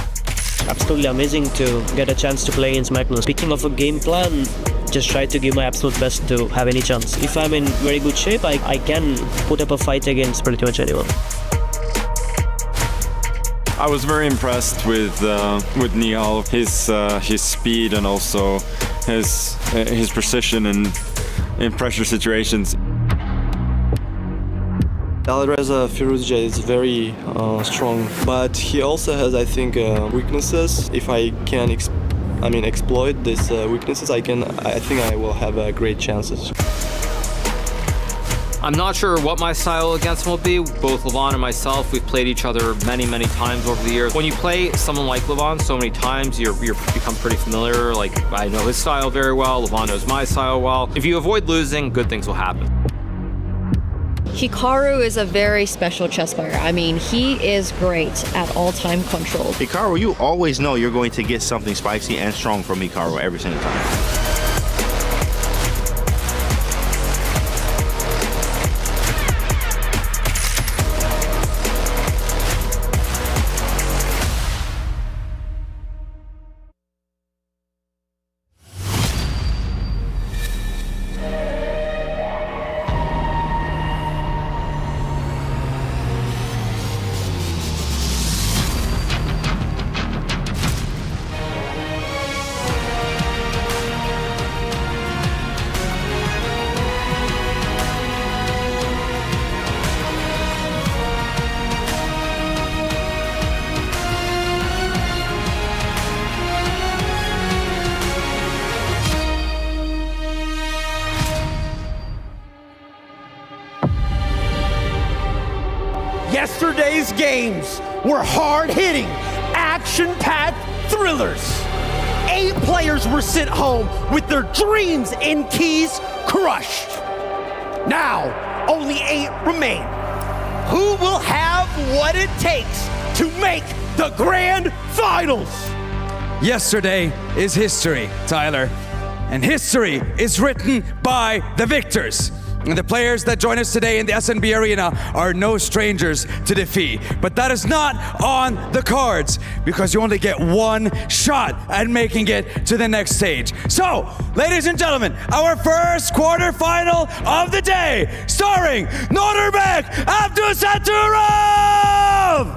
Absolutely amazing to get a chance to play against Magnus. Speaking of a game plan, just try to give my absolute best to have any chance. If I'm in very good shape, I can put up a fight against pretty much anyone. I was very impressed with Nihal, his speed and also his precision in pressure situations. Alireza Firouzja is very strong, but he also has, I think, weaknesses. If I can exploit these weaknesses, I think I will have great chances. I'm not sure what my style against him will be. Both Levon and myself, we've played each other many, many times over the years. When you play someone like Levon so many times, you become pretty familiar. Like, I know his style very well, Levon knows my style well. If you avoid losing, good things will happen. Hikaru is a very special chess player. I mean, he is great at all-time control. Hikaru, you always know you're going to get something spicy and strong from Hikaru every single time. Yesterday's games were hard-hitting, action-packed thrillers. 8 players were sent home with their dreams and keys crushed. Now, only 8 remain. Who will have what it takes to make the grand finals? Yesterday is history, Tyler. And history is written by the victors. And the players that join us today in the SNB Arena are no strangers to defeat. But that is not on the cards, because you only get one shot at making it to the next stage. So, ladies and gentlemen, our first quarterfinal of the day, starring Norbek Abdusatturov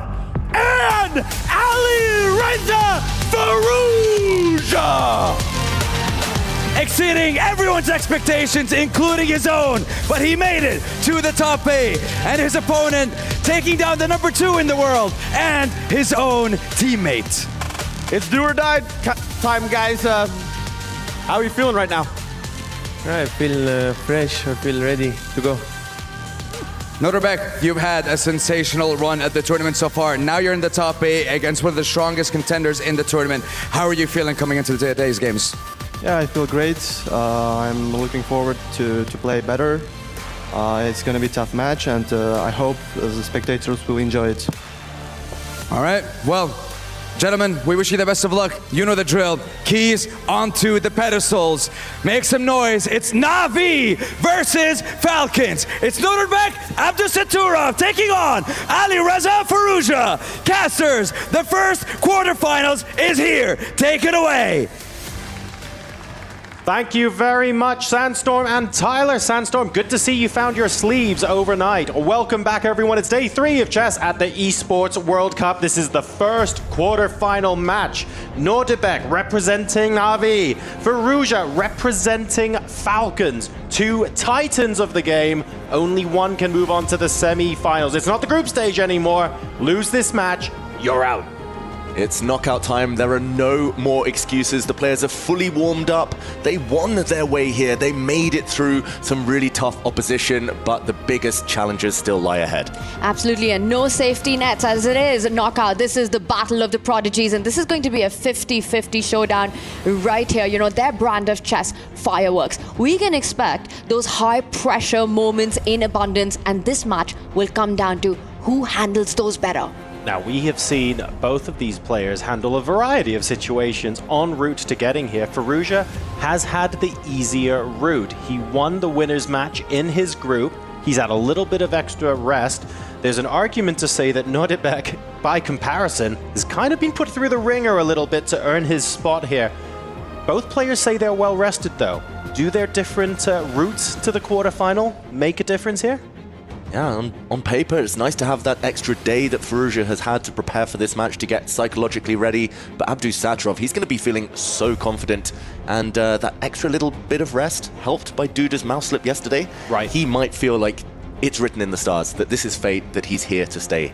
and Alireza Firouzja. Exceeding everyone's expectations, including his own. But he made it to the top 8. And his opponent taking down the number 2 in the world and his own teammate. It's do or die time, guys. How are you feeling right now? I feel fresh. I feel ready to go. Norbek, you've had a sensational run at the tournament so far. Now you're in the top 8 against one of the strongest contenders in the tournament. How are you feeling coming into today's games? Yeah, I feel great. I'm looking forward to play better. It's going to be a tough match, and I hope the spectators will enjoy it. All right. Well, gentlemen, we wish you the best of luck. You know the drill. Keys onto the pedestals. Make some noise. It's Na'Vi versus Falcons. It's Norbek Abdusatturov taking on Alireza Firouzja. Casters, the first quarterfinals is here. Take it away. Thank you very much, Sandstorm and Tyler. Sandstorm, good to see you found your sleeves overnight. Welcome back, everyone. It's day 3 of chess at the Esports World Cup. This is the first quarterfinal match. Norbek representing Na'Vi, Firouzja representing Falcons. 2 titans of the game. Only one can move on to the semi-finals. It's not the group stage anymore. Lose this match, you're out. It's knockout time. There are no more excuses. The players are fully warmed up. They won their way here. They made it through some really tough opposition, but the biggest challenges still lie ahead. Absolutely, and no safety nets as it is a knockout. This is the battle of the prodigies, and this is going to be a 50-50 showdown right here. You know, their brand of chess, fireworks. We can expect those high-pressure moments in abundance, and this match will come down to who handles those better. Now, we have seen both of these players handle a variety of situations en route to getting here. Firouzja has had the easier route. He won the winner's match in his group. He's had a little bit of extra rest. There's an argument to say that Norbek, by comparison, has kind of been put through the ringer a little bit to earn his spot here. Both players say they're well rested, though. Do their different routes to the quarterfinal make a difference here? Yeah, on paper, it's nice to have that extra day that Firouzja has had to prepare for this match to get psychologically ready. But Abdus Satrov, he's going to be feeling so confident. And that extra little bit of rest, helped by Duda's mouse slip yesterday, right? He might feel like it's written in the stars, that this is fate, that he's here to stay.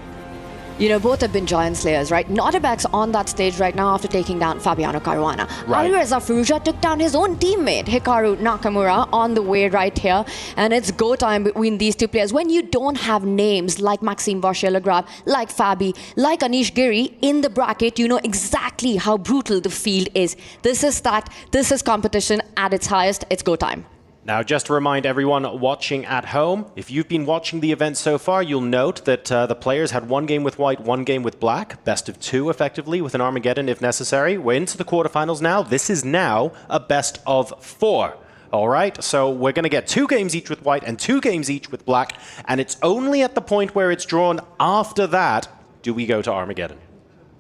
You know, both have been giant slayers, right? Notebek's on that stage right now after taking down Fabiano Caruana. Right. Alireza Firouzja took down his own teammate, Hikaru Nakamura, on the way right here. And it's go time between these two players. When you don't have names like Maxime Vachier-Lagrave, like Fabi, like Anish Giri in the bracket, you know exactly how brutal the field is. This is competition at its highest. It's go time. Now, just to remind everyone watching at home, if you've been watching the event so far, you'll note that the players had one game with white, one game with black. Best of two, effectively, with an Armageddon if necessary. We're into the quarterfinals now. This is now a best of four. All right, so we're going to get 2 games each with white and 2 games each with black. And it's only at the point where it's drawn after that do we go to Armageddon.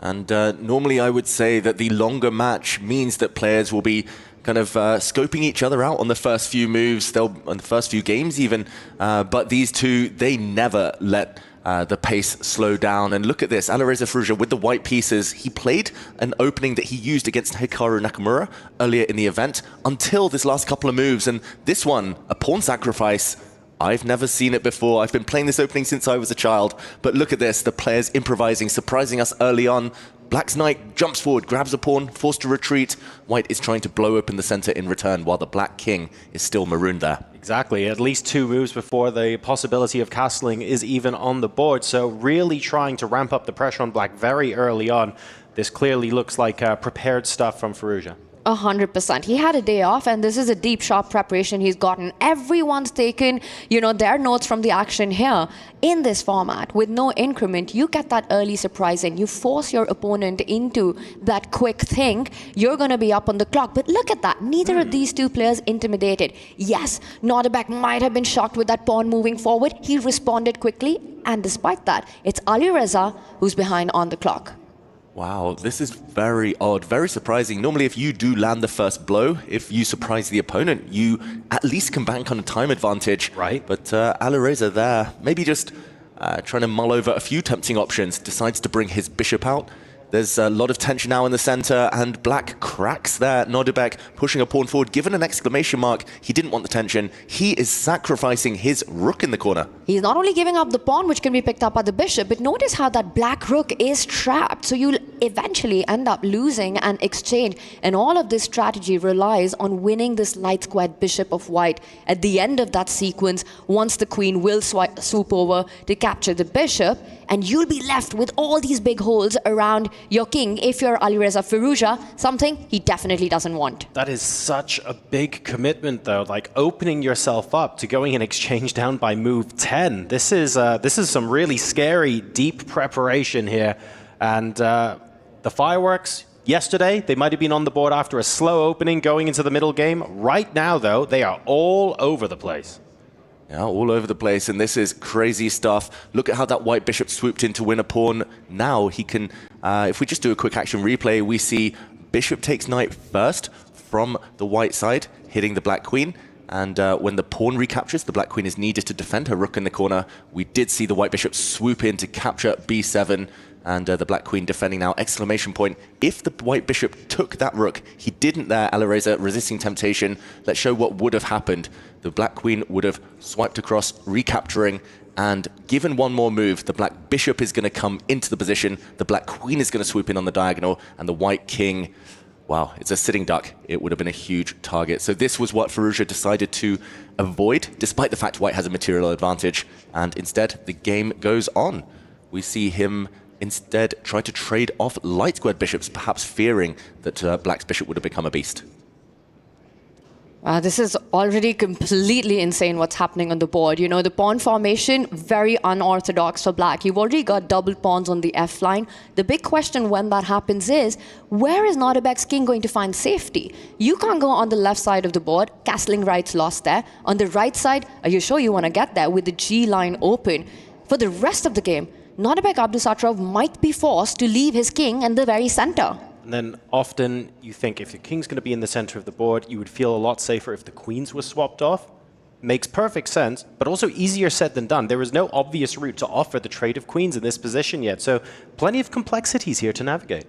And normally I would say that the longer match means that players will be kind of scoping each other out on the first few moves, on the first few games even. But these two, they never let the pace slow down. And look at this, Alireza Firouzja with the white pieces. He played an opening that he used against Hikaru Nakamura earlier in the event until this last couple of moves. And this one, a pawn sacrifice. I've never seen it before. I've been playing this opening since I was a child. But look at this, the players improvising, surprising us early on. Black's knight jumps forward, grabs a pawn, forced to retreat. White is trying to blow open the center in return, while the black king is still marooned there. Exactly, at least 2 moves before the possibility of castling is even on the board. So really trying to ramp up the pressure on black very early on. This clearly looks like prepared stuff from Firouzja. 100%. He had a day off, and this is a deep, sharp preparation he's gotten. Everyone's taken, you know, their notes from the action here. In this format, with no increment, you get that early surprise and you force your opponent into that quick thing. You're going to be up on the clock. But look at that. Neither of these two players intimidated. Yes, Nordebek might have been shocked with that pawn moving forward. He responded quickly. And despite that, it's Alireza who's behind on the clock. Wow, this is very odd, very surprising. Normally, if you do land the first blow, if you surprise the opponent, you at least can bank on a time advantage. Right. But Alireza there, maybe just trying to mull over a few tempting options, decides to bring his bishop out. There's a lot of tension now in the center, and black cracks there. Nordebek pushing a pawn forward, given an exclamation mark. He didn't want the tension. He is sacrificing his rook in the corner. He's not only giving up the pawn, which can be picked up by the bishop, but notice how that black rook is trapped. So you'll eventually end up losing an exchange. And all of this strategy relies on winning this light squared bishop of white. At the end of that sequence, once the queen will swoop over to capture the bishop, and you'll be left with all these big holes around your king if you're Alireza Firouzja, something he definitely doesn't want. That is such a big commitment, though, like opening yourself up to going in exchange down by move 10. This is some really scary, deep preparation here. And the fireworks, yesterday, they might have been on the board after a slow opening going into the middle game. Right now, though, they are all over the place. Yeah, all over the place, and this is crazy stuff. Look at how that white bishop swooped in to win a pawn. Now he can, if we just do a quick action replay, we see bishop takes knight first from the white side, hitting the black queen. And when the pawn recaptures, the black queen is needed to defend her rook in the corner. We did see the white bishop swoop in to capture b7, and the black queen defending now, exclamation point. If the white bishop took that rook, he didn't there, Alireza resisting temptation. Let's show what would have happened. The black queen would have swiped across, recapturing, and given one more move, the black bishop is going to come into the position, the black queen is going to swoop in on the diagonal, and the white king, wow, it's a sitting duck. It would have been a huge target. So this was what Firouzja decided to avoid, despite the fact white has a material advantage, and instead the game goes on. We see him instead try to trade off light squared bishops, perhaps fearing that black's bishop would have become a beast. This is already completely insane what's happening on the board. You know, the pawn formation, very unorthodox for black. You've already got double pawns on the F line. The big question when that happens is, where is Nordebek's king going to find safety? You can't go on the left side of the board, castling rights lost there. On the right side, are you sure you want to get there with the G line open? For the rest of the game, Nordebek Abdus Satrov might be forced to leave his king in the very center. And then often you think if the king's going to be in the center of the board, you would feel a lot safer if the queens were swapped off. Makes perfect sense, but also easier said than done. There is no obvious route to offer the trade of queens in this position yet, so plenty of complexities here to navigate.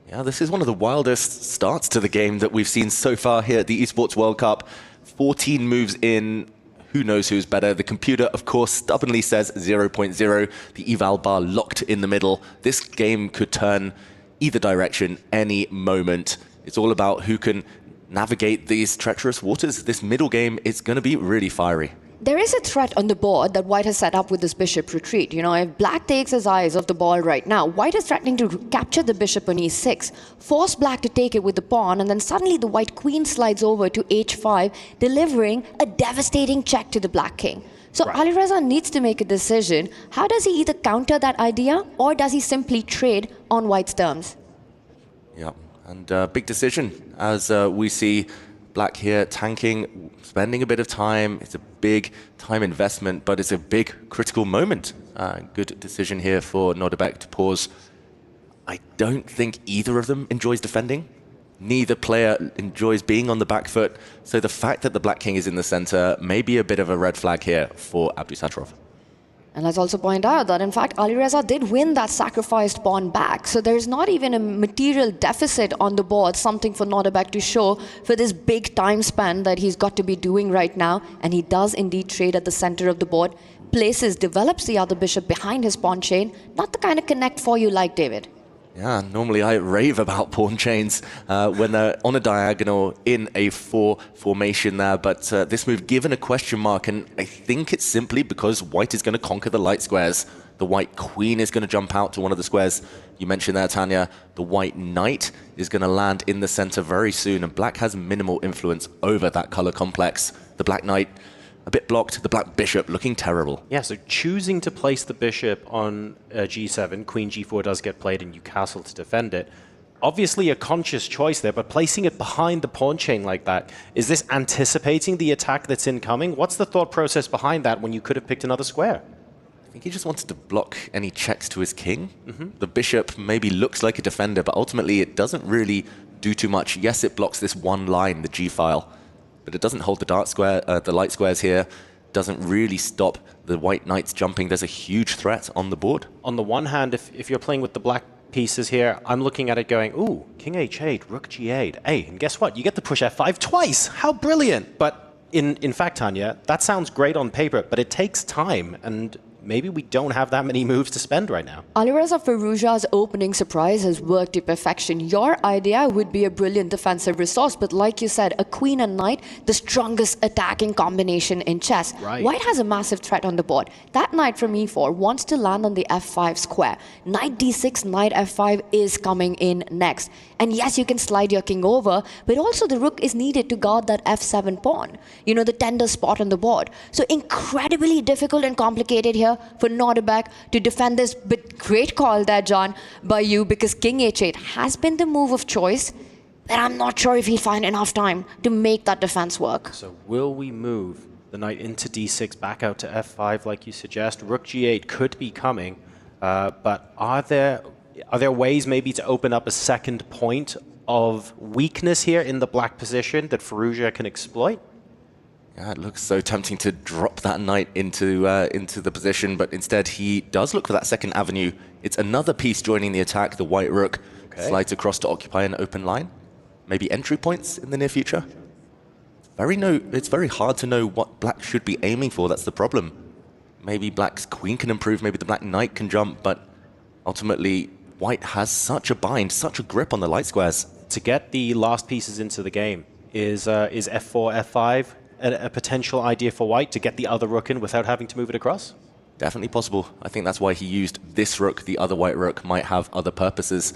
Yeah, this is one of the wildest starts to the game that we've seen so far here at the Esports World Cup. 14 moves in. Who knows who's better? The computer, of course, stubbornly says 0.0. The eval bar locked in the middle. This game could turn either direction any moment. It's all about who can navigate these treacherous waters. This middle game is going to be really fiery. There is a threat on the board that White has set up with this bishop retreat. You know, if Black takes his eyes off the ball right now, White is threatening to capture the bishop on e6, force Black to take it with the pawn, and then suddenly the White queen slides over to h5, delivering a devastating check to the Black king. So Alireza needs to make a decision. How does he either counter that idea, or does he simply trade on White's terms? Yeah, and big decision as we see Black here tanking, spending a bit of time. It's a big time investment, but it's a big critical moment. Good decision here for Nordebek to pause. I don't think either of them enjoys defending. Neither player enjoys being on the back foot. So the fact that the Black king is in the center may be a bit of a red flag here for Abdusattorov. And let's also point out that, in fact, Alireza did win that sacrificed pawn back. So there's not even a material deficit on the board, something for Nordebek to show for this big time span that he's got to be doing right now. And he does indeed trade at the center of the board. Places, develops the other bishop behind his pawn chain. Not the kind of connect for you like, David. Yeah, normally I rave about pawn chains when they're on a diagonal in a 4 formation there, but this move given a question mark, and I think it's simply because White is going to conquer the light squares. The White queen is going to jump out to one of the squares. You mentioned there, Tanya, the White knight is going to land in the center very soon, and Black has minimal influence over that color complex. The Black knight a bit blocked, the Black bishop looking terrible. Yeah, so choosing to place the bishop on g7, queen g4 does get played and you castle to defend it. Obviously a conscious choice there, but placing it behind the pawn chain like that, is this anticipating the attack that's incoming? What's the thought process behind that when you could have picked another square? I think he just wanted to block any checks to his king. The bishop maybe looks like a defender, but ultimately it doesn't really do too much. Yes, it blocks this one line, the g file, but it doesn't hold the dark square, the light squares here. Doesn't really stop the White knights jumping. There's a huge threat on the board. On the one hand, if you're playing with the Black pieces here, I'm looking at it going, ooh, king h8, rook g8. Hey, and guess what? You get to push f5 twice. How brilliant! But in fact, Tanya, that sounds great on paper, but it takes time, and maybe we don't have that many moves to spend right now. Alireza Firouza's opening surprise has worked to perfection. Your idea would be a brilliant defensive resource, but like you said, a queen and knight, the strongest attacking combination in chess. Right. White has a massive threat on the board. That knight from e4 wants to land on the f5 square. Knight d6, knight f5 is coming in next. And yes, you can slide your king over, but also the rook is needed to guard that f7 pawn. You know, the tender spot on the board. So incredibly difficult and complicated here for Nordebek to defend this, but great call there, John, by you, because king h8 has been the move of choice, but I'm not sure if he'll find enough time to make that defense work. So will we move the knight into d6, back out to f5 like you suggest? Rook g8 could be coming, but are there ways maybe to open up a second point of weakness here in the Black position that Firouzja can exploit? Yeah, it looks so tempting to drop that knight into the position, but instead he does look for that second avenue. It's another piece joining the attack. The White rook slides across to occupy an open line. Maybe entry points in the near future. It's very hard to know what Black should be aiming for. That's the problem. Maybe Black's queen can improve. Maybe the Black knight can jump, but ultimately White has such a bind, such a grip on the light squares. To get the last pieces into the game, is f4, f5 a potential idea for White to get the other rook in without having to move it across? Definitely possible. I think that's why he used this rook. The other White rook might have other purposes.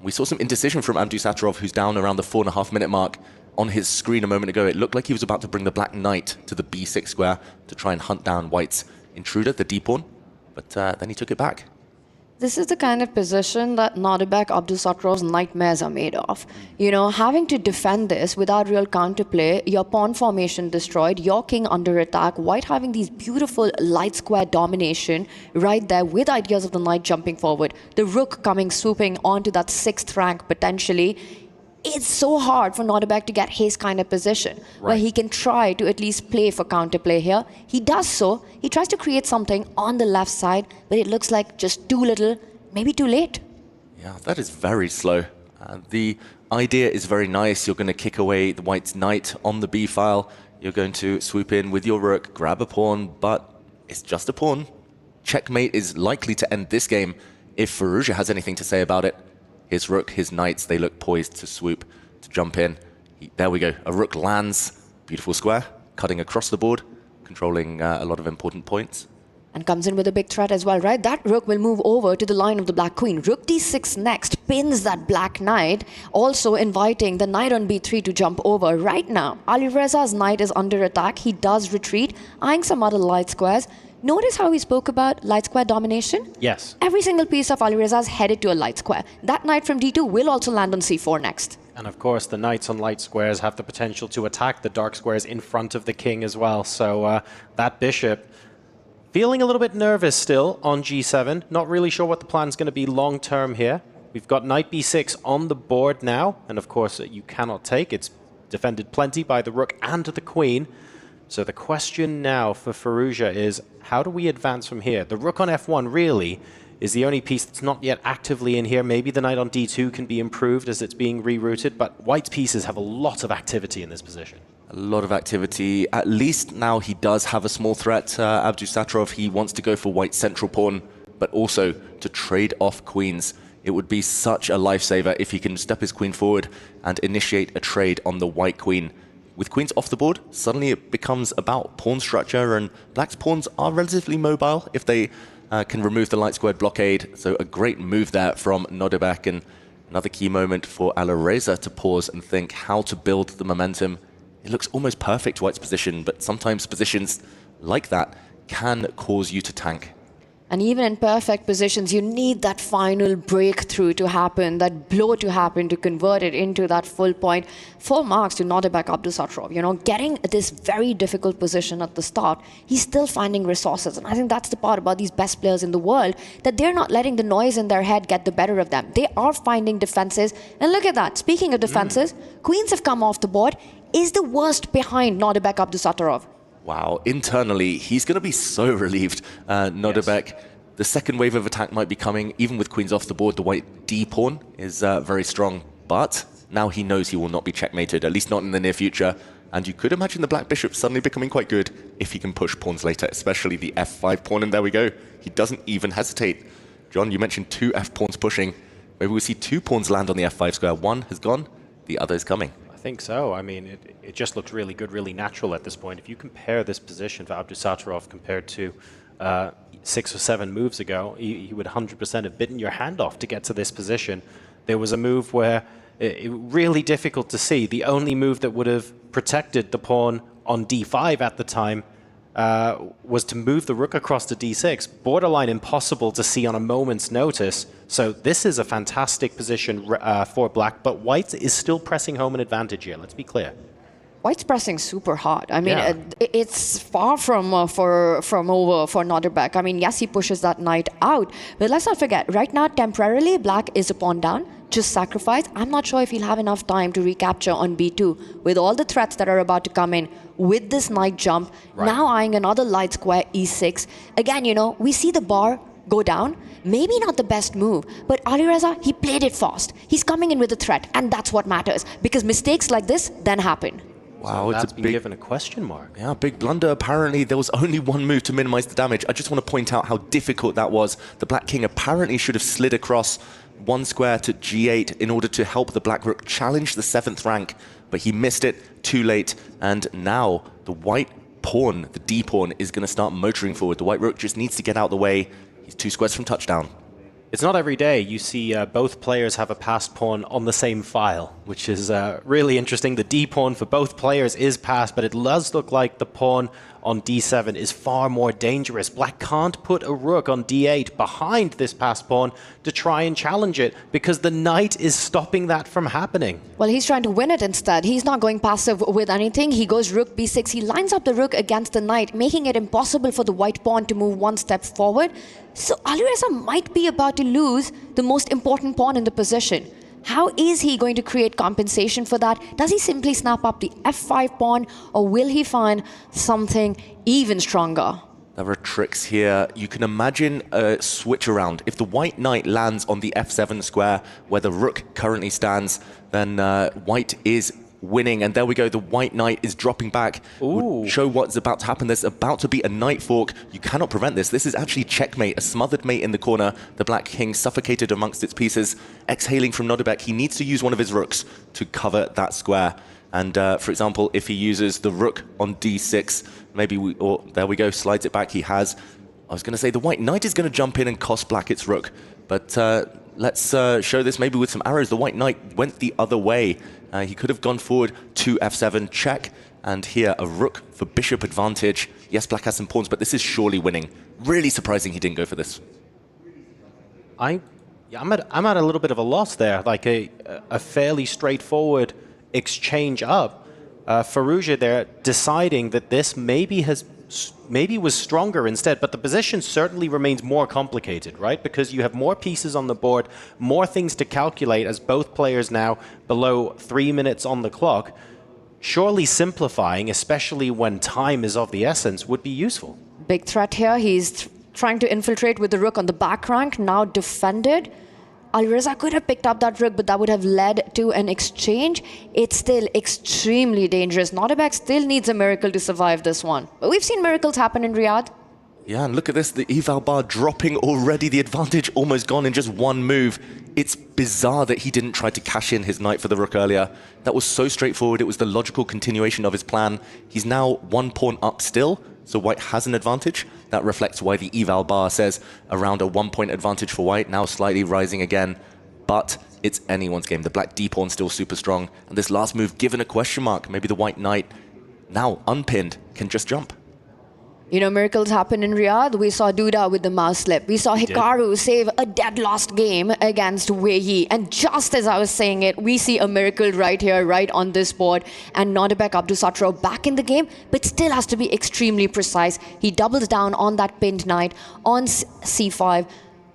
We saw some indecision from Abdusattorov, who's down around the 4.5 minute mark. On his screen a moment ago, it looked like he was about to bring the Black knight to the b6 square to try and hunt down White's intruder, the d-pawn, but then he took it back. This is the kind of position that Nodibek Abdusatrov's nightmares are made of. You know, having to defend this without real counterplay, your pawn formation destroyed, your king under attack, white having these beautiful light square domination right there with ideas of the knight jumping forward, the rook coming swooping onto that 6th rank potentially. It's so hard for Nodibek to get his kind of position where he can try to at least play for counterplay here. He does so. He tries to create something on the left side, but it looks like just too little, maybe too late. Yeah, that is very slow. The idea is very nice. You're going to kick away the white's knight on the b file. You're going to swoop in with your rook, grab a pawn, but it's just a pawn. Checkmate is likely to end this game if Firouzja has anything to say about it. His rook, his knights, they look poised to swoop, to jump in. There we go. A rook lands. Beautiful square, cutting across the board, controlling a lot of important points. And comes in with a big threat as well, right? That rook will move over to the line of the black queen. Rook d6 next, pins that black knight, also inviting the knight on b3 to jump over. Right now, Alireza's knight is under attack. He does retreat, eyeing some other light squares. Notice how we spoke about light square domination? Yes. Every single piece of Alireza is headed to a light square. That knight from d2 will also land on c4 next. And of course, the knights on light squares have the potential to attack the dark squares in front of the king as well. So that bishop feeling a little bit nervous still on g7. Not really sure what the plan's going to be long term here. We've got knight b6 on the board now. And of course, you cannot take. It's defended plenty by the rook and the queen. So the question now for Firouzja is, how do we advance from here? The rook on f1 really is the only piece that's not yet actively in here. Maybe the knight on d2 can be improved as it's being rerouted, but white's pieces have a lot of activity in this position. A lot of activity. At least now he does have a small threat. Abdusatrov, he wants to go for white's central pawn, but also to trade off queens. It would be such a lifesaver if he can step his queen forward and initiate a trade on the white queen. With queens off the board, suddenly it becomes about pawn structure, and black's pawns are relatively mobile if they can remove the light squared blockade. So a great move there from Nodibek, and another key moment for Alireza to pause and think how to build the momentum. It looks almost perfect to white's position, but sometimes positions like that can cause you to tank. And even in perfect positions, you need that final breakthrough to happen, that blow to happen to convert it into that full point. Full marks to Nodibek Abdusatrov. You know, getting this very difficult position at the start, he's still finding resources. And I think that's the part about these best players in the world, that they're not letting the noise in their head get the better of them. They are finding defenses. And look at that. Speaking of defenses, queens have come off the board. Is the worst behind Nodibek Abdusatrov? Wow, internally, he's going to be so relieved. Nodibek, yes. The second wave of attack might be coming. Even with queens off the board, the white d-pawn is very strong. But now he knows he will not be checkmated, at least not in the near future. And you could imagine the black bishop suddenly becoming quite good if he can push pawns later, especially the f5 pawn. And there we go. He doesn't even hesitate. John, you mentioned 2 f-pawns pushing. Maybe we'll see 2 pawns land on the f5 square. One has gone, the other is coming. I think so. I mean, it just looks really good, really natural at this point. If you compare this position for Abdusatrov compared to 6 or 7 moves ago, he would 100% have bitten your hand off to get to this position. There was a move where it really difficult to see. The only move that would have protected the pawn on d5 at the time was to move the rook across to d6. Borderline impossible to see on a moment's notice. So this is a fantastic position for black, but white is still pressing home an advantage here. Let's be clear. White's pressing super hard. I mean, it's far from over for Nodibek. I mean, yes, he pushes that knight out, but let's not forget, right now, temporarily, black is a pawn down, just sacrifice. I'm not sure if he'll have enough time to recapture on b2 with all the threats that are about to come in with this knight jump. Right. Now eyeing another light square, e6. Again, you know, we see the bar go down. Maybe not the best move, but Alireza, he played it fast. He's coming in with a threat, and that's what matters, because mistakes like this then happen. Wow, so it's been given a question mark. Yeah, big blunder. Apparently, there was only one move to minimize the damage. I just want to point out how difficult that was. The black king apparently should have slid across 1 square to g8 in order to help the black rook challenge the 7th rank, but he missed it too late. And now the white pawn, the d-pawn, is going to start motoring forward. The white rook just needs to get out of the way. He's 2 squares from touchdown. It's not every day you see both players have a passed pawn on the same file, which is really interesting. The d-pawn for both players is passed, but it does look like the pawn on d7 is far more dangerous. Black can't put a rook on d8 behind this passed pawn to try and challenge it because the knight is stopping that from happening. Well, he's trying to win it instead. He's not going passive with anything. He goes rook b6. He lines up the rook against the knight, making it impossible for the white pawn to move one step forward. So Alireza might be about to lose the most important pawn in the position. How is he going to create compensation for that? Does he simply snap up the f5 pawn, or will he find something even stronger? There are tricks here. You can imagine a switch around. If the white knight lands on the f7 square where the rook currently stands, then white is winning. And there we go. The white knight is dropping back. Would show what's about to happen. There's about to be a knight fork. You cannot prevent this. This is actually checkmate, a smothered mate in the corner. The black king suffocated amongst its pieces. Exhaling from Nodebek, he needs to use one of his rooks to cover that square. And for example, if he uses the rook on d6, maybe there we go, slides it back. He has. I was going to say the white knight is going to jump in and cost black its rook. But let's show this maybe with some arrows. The white knight went the other way. He could have gone forward to f7, check, and here a rook for bishop advantage. Yes, black has some pawns, but this is surely winning. Really surprising he didn't go for this. I'm at a little bit of a loss there, like a fairly straightforward exchange up. Firouzja there deciding that this maybe was stronger instead, but the position certainly remains more complicated, right? Because you have more pieces on the board, more things to calculate as both players now below 3 minutes on the clock. Surely simplifying, especially when time is of the essence, would be useful. Big threat here. He's trying to infiltrate with the rook on the back rank, now defended. Alireza could have picked up that rook, but that would have led to an exchange. It's still extremely dangerous. Nodebek still needs a miracle to survive this one. But we've seen miracles happen in Riyadh. Yeah, and look at this, the eval bar dropping already, the advantage almost gone in just one move. It's bizarre that he didn't try to cash in his knight for the rook earlier. That was so straightforward, it was the logical continuation of his plan. He's now one pawn up still, so white has an advantage. That reflects why the eval bar says around a 1 point advantage for white, now slightly rising again. But it's anyone's game. The black d pawn still super strong. And this last move, given a question mark, maybe the white knight, now unpinned, can just jump. You know, miracles happen in Riyadh. We saw Duda with the mouse slip. We saw Hikaru save a dead lost game against Wei Yi. And just as I was saying it, we see a miracle right here, right on this board. And Nodebek Abdusatro back in the game, but still has to be extremely precise. He doubles down on that pinned knight on c5.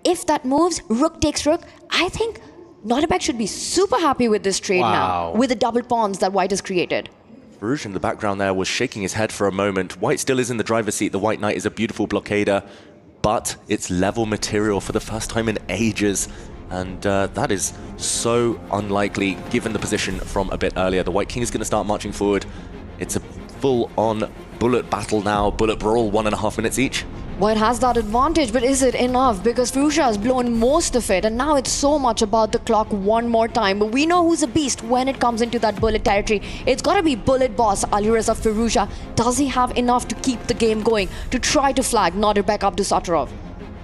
If that moves, rook takes rook, I think Nodebek should be super happy with this trade now, with the double pawns that white has created. Firouzja in the background there was shaking his head for a moment. White still is in the driver's seat. The white knight is a beautiful blockader, but it's level material for the first time in ages. And that is so unlikely given the position from a bit earlier. The white king is going to start marching forward. It's a full-on bullet battle now. Bullet brawl, 1.5 minutes each. White has that advantage, but is it enough? Because Firouzja has blown most of it, and now it's so much about the clock one more time. But we know who's a beast when it comes into that bullet territory. It's got to be bullet boss Alireza Firouzja. Does he have enough to keep the game going, to try to flag Nodebek Abdusattorov?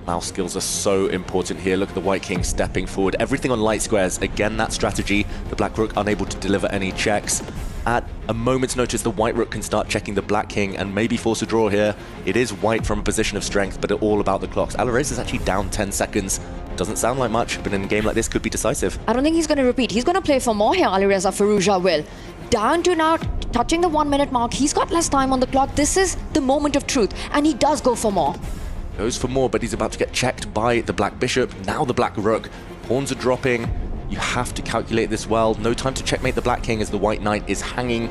Mouse skills are so important here. Look at the white king stepping forward. Everything on light squares. Again, that strategy. The black rook unable to deliver any checks. At a moment's notice, the white rook can start checking the black king and maybe force a draw here. It is white from a position of strength, but all about the clocks. Alireza is actually down 10 seconds. Doesn't sound like much, but in a game like this could be decisive. I don't think he's going to repeat. He's going to play for more here, Alireza Firouzja will. Down to now, touching the 1 minute mark. He's got less time on the clock. This is the moment of truth, and he does go for more. Goes for more, but he's about to get checked by the black bishop. Now the black rook. Pawns are dropping. You have to calculate this well. No time to checkmate the black king as the white knight is hanging.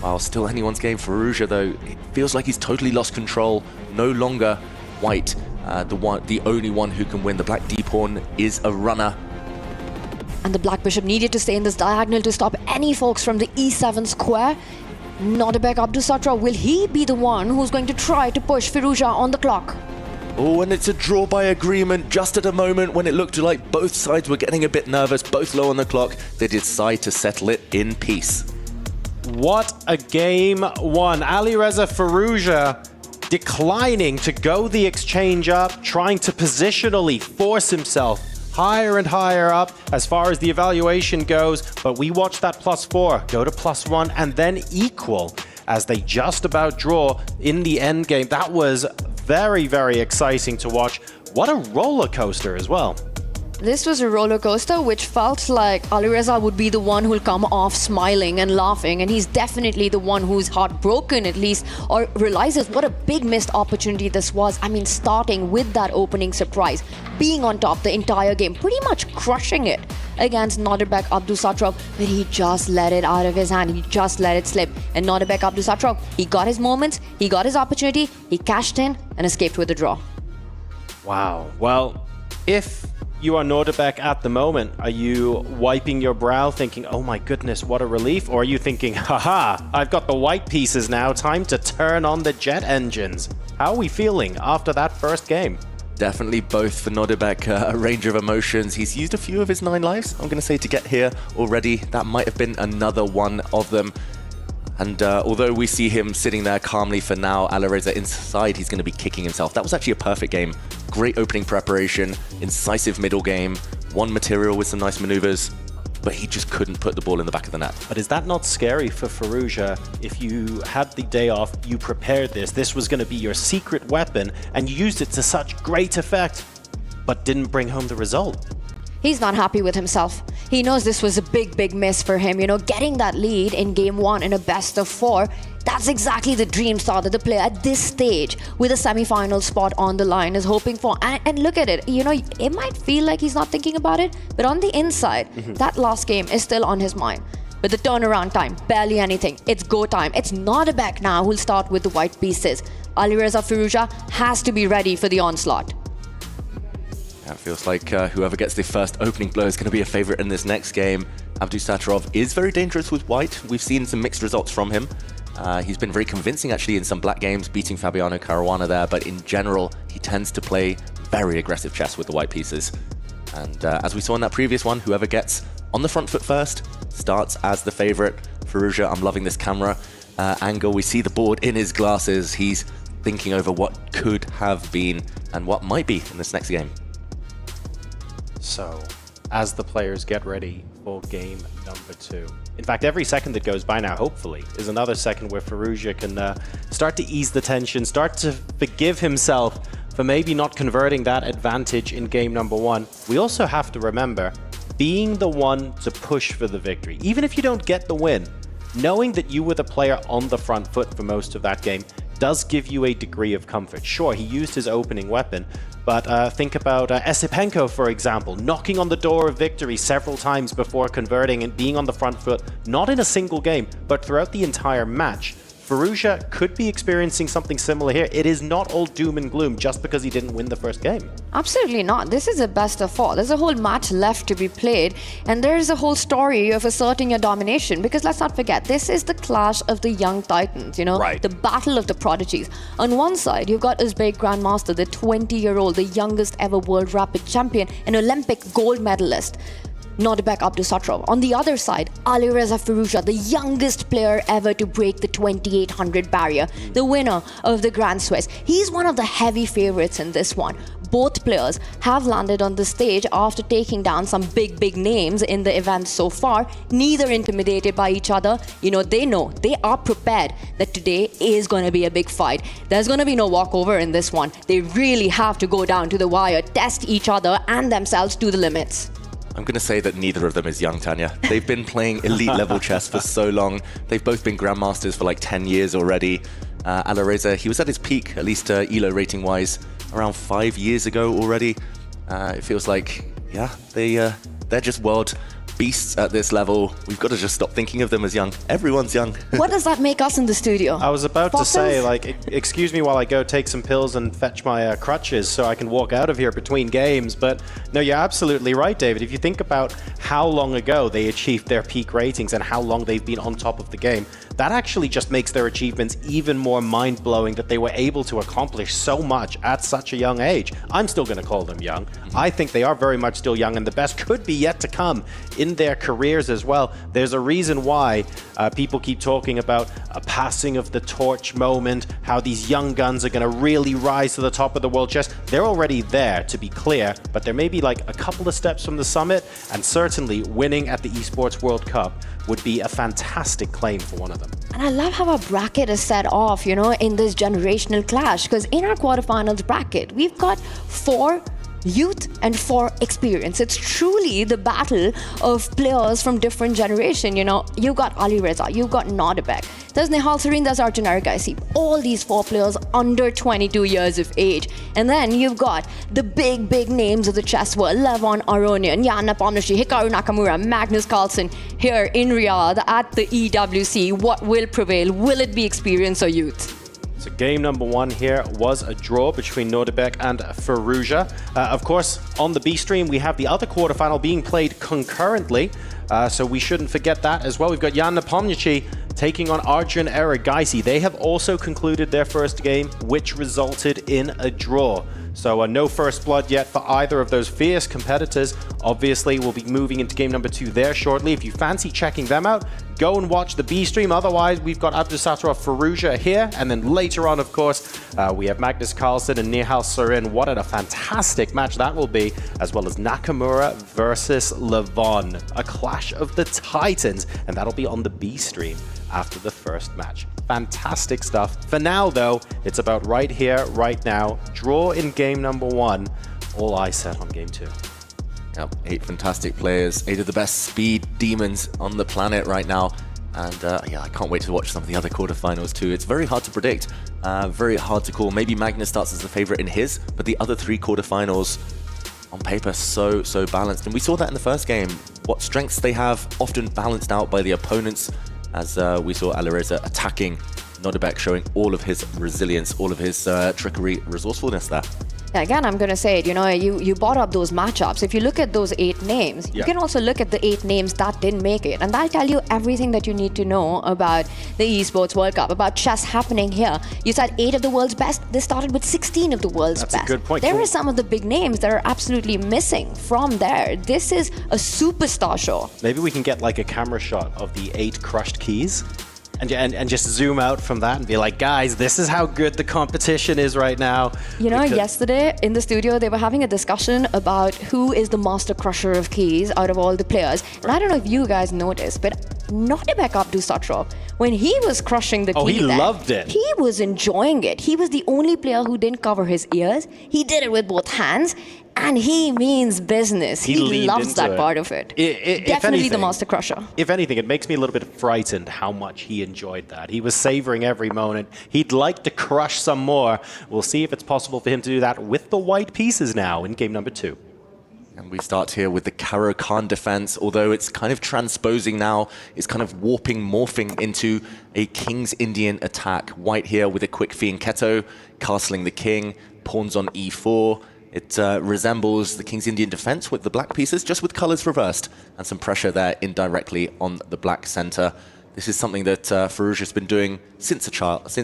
While still anyone's game. Firouzja, though, it feels like he's totally lost control. No longer white, the only one who can win. The black d-pawn is a runner. And the black bishop needed to stay in this diagonal to stop any folks from the e7 square. Nodebek Abdusattorov, will he be the one who's going to try to push Firouzja on the clock? Oh, and it's a draw by agreement just at a moment when it looked like both sides were getting a bit nervous, both low on the clock. They decide to settle it in peace. What a game one. Alireza Firouzja declining to go the exchange up, trying to positionally force himself higher and higher up as far as the evaluation goes, but we watched that +4 go to +1 and then equal. as they just about draw in the end game. That was very, very exciting to watch. What a roller coaster as well. This was a roller coaster which felt like Alireza would be the one who'll come off smiling and laughing, and he's definitely the one who's heartbroken at least, or realizes what a big missed opportunity this was. I mean, starting with that opening surprise, being on top the entire game, pretty much crushing it against Nodirbek Abdusattorov, but he just let it out of his hand. He just let it slip. And Nodirbek Abdusattorov, he got his moments, he got his opportunity, he cashed in and escaped with a draw. Wow. Well, if you are Nodirbek at the moment, are you wiping your brow thinking, oh my goodness, what a relief? Or are you thinking, haha, I've got the white pieces now, time to turn on the jet engines? How are we feeling after that first game? Definitely both for Nodirbek, a range of emotions. He's used a few of his 9 lives, I'm going to say, to get here already. That might have been another one of them. And although we see him sitting there calmly for now, Alireza inside, he's going to be kicking himself. That was actually a perfect game. Great opening preparation, incisive middle game, one material with some nice maneuvers, but he just couldn't put the ball in the back of the net. But is that not scary for Firouzja? If you had the day off, you prepared this was going to be your secret weapon, and you used it to such great effect, but didn't bring home the result. He's not happy with himself. He knows this was a big miss for him. You know, getting that lead in game 1 in a best of 4, that's exactly the dream start that the player at this stage with a semi-final spot on the line is hoping for. And look at it, you know, it might feel like he's not thinking about it, but on the inside, that last game is still on his mind. But the turnaround time, barely anything. It's go time. It's Nodirbek now who'll start with the white pieces. Alireza Firouzja has to be ready for the onslaught. It feels like whoever gets the first opening blow is going to be a favorite in this next game. Abdusattorov is very dangerous with white. We've seen some mixed results from him. He's been very convincing actually in some black games, beating Fabiano Caruana there, but in general, he tends to play very aggressive chess with the white pieces. And as we saw in that previous one, whoever gets on the front foot first starts as the favorite. Firouzja, I'm loving this camera angle. We see the board in his glasses. He's thinking over what could have been and what might be in this next game. So, as the players get ready for game number 2. In fact, every second that goes by now, hopefully, is another second where Firouzja can start to ease the tension, start to forgive himself for maybe not converting that advantage in game number 1. We also have to remember, being the one to push for the victory, even if you don't get the win, knowing that you were the player on the front foot for most of that game does give you a degree of comfort. Sure, he used his opening weapon, but think about Esipenko, for example, knocking on the door of victory several times before converting and being on the front foot, not in a single game, but throughout the entire match. Firouzja could be experiencing something similar here. It is not all doom and gloom just because he didn't win the first game. Absolutely not. This is a best of 4. There's a whole match left to be played, and there's a whole story of asserting your domination, because let's not forget, this is the clash of the young titans, you know, the battle of the prodigies. On one side, you've got Uzbek Grandmaster, the 20-year-old, the youngest ever world rapid champion, an Olympic gold medalist, Nodirbek Abdusattorov. On the other side, Alireza Firouzja, the youngest player ever to break the 2800 barrier, the winner of the Grand Swiss. He's one of the heavy favorites in this one. Both players have landed on the stage after taking down some big names in the event so far, neither intimidated by each other. You know, they are prepared that today is going to be a big fight. There's going to be no walkover in this one. They really have to go down to the wire, test each other and themselves to the limits. I'm going to say that neither of them is young, Tanya. They've been playing elite level chess for so long. They've both been grandmasters for like 10 years already. Alireza, he was at his peak, at least ELO rating wise, around 5 years ago already. It feels like, yeah, they're just world beasts at this level. We've got to just stop thinking of them as young. Everyone's young. What does that make us in the studio? I was about to say, like, excuse me while I go take some pills and fetch my crutches so I can walk out of here between games. But no, you're absolutely right, David. If you think about how long ago they achieved their peak ratings and how long they've been on top of the game, that actually just makes their achievements even more mind-blowing, that they were able to accomplish so much at such a young age. I'm still going to call them young. I think they are very much still young, and the best could be yet to come in their careers as well. There's a reason why people keep talking about a passing of the torch moment, how these young guns are going to really rise to the top of the world chess. They're already there, to be clear, but they're maybe like a couple of steps from the summit, and certainly winning at the Esports World Cup would be a fantastic claim for one of them. them. And I love how our bracket is set off, in this generational clash. Because in our quarterfinals bracket, we've got 4 youth and 4 experience. It's truly the battle of players from different generation. You've got Ali Reza, you've got Nodebek, there's Nihal Sareen, there's our generic IC. All these 4 players under 22 years of age. And then you've got the big names of the chess world: Levon Aronian, Jan Nepomniachtchi, Hikaru Nakamura, Magnus Carlsen, here in Riyadh at the EWC. What will prevail? Will it be experience or youth? So game number 1 here was a draw between Nodebek and Firouzja. Of course, on the B stream, we have the other quarterfinal being played concurrently. So we shouldn't forget that as well. We've got Jan Nepomniachtchi taking on Arjun Erigaisi. They have also concluded their first game, which resulted in a draw. So no first blood yet for either of those fierce competitors. Obviously, we'll be moving into game number 2 there shortly. If you fancy checking them out, go and watch the B stream. Otherwise, we've got Abdusattorov Firouzja here. And then later on, of course, we have Magnus Carlsen and Nihal Sareen. What a fantastic match that will be, as well as Nakamura versus Levon. A clash of the titans, and that'll be on the B stream after the first match. Fantastic stuff. For now, though, it's about right here, right now. Draw in game number 1. All eyes set on game 2. Yep, 8 fantastic players, 8 of the best speed demons on the planet right now. And yeah, I can't wait to watch some of the other quarterfinals too. It's very hard to predict, very hard to call. Maybe Magnus starts as the favorite in his, but the other 3 quarterfinals on paper so balanced. And we saw that in the first game. What strengths they have, often balanced out by the opponents, as we saw Alireza attacking Nodebek, showing all of his resilience, all of his trickery, resourcefulness there. Yeah, again, I'm going to say it, you brought up those matchups. If you look at those 8 names, you can also look at the 8 names that didn't make it. And that'll tell you everything that you need to know about the Esports World Cup, about chess happening here. You said 8 of the world's best. They started with 16 of the world's best. That's a good point. There are some of the big names that are absolutely missing from there. This is a superstar show. Maybe we can get like a camera shot of the 8 crushed keys. And just zoom out from that and be like, guys, this is how good the competition is right now. Yesterday in the studio, they were having a discussion about who is the master crusher of keys out of all the players. And I don't know if you guys noticed, but Nodebek Abdusattorov, when he was crushing the key, he loved it. He was enjoying it. He was the only player who didn't cover his ears. He did it with both hands. And he means business. He loves that part of it. Definitely anything, the master crusher. If anything, it makes me a little bit frightened how much he enjoyed that. He was savoring every moment. He'd like to crush some more. We'll see if it's possible for him to do that with the white pieces now in game number 2. And we start here with the Karo Khan defense, although it's kind of transposing now. It's kind of morphing into a King's Indian attack. White here with a quick fianchetto, castling the king, pawns on e4. It resembles the King's Indian defense with the black pieces, just with colors reversed, and some pressure there indirectly on the black center. This is something that Firouzja has been doing since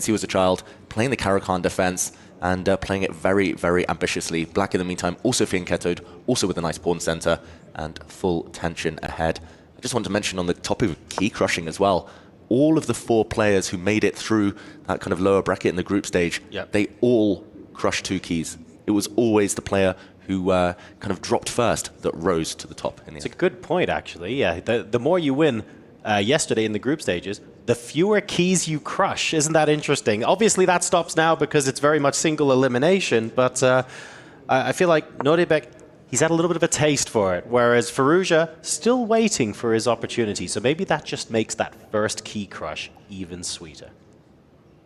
he was a child, playing the Karo Khan defense and playing it very, very ambitiously. Black in the meantime also fianchettoed, also with a nice pawn center and full tension ahead. I just want to mention on the topic of key crushing as well, all of the 4 players who made it through that kind of lower bracket in the group stage, they all crushed 2 keys. It was always the player who kind of dropped first that rose to the top in the end. It's a good point, actually. Yeah, the more you win yesterday in the group stages, the fewer keys you crush. Isn't that interesting? Obviously, that stops now because it's very much single elimination, but I feel like Nodebek, he's had a little bit of a taste for it, whereas Firouzja still waiting for his opportunity. So maybe that just makes that first key crush even sweeter.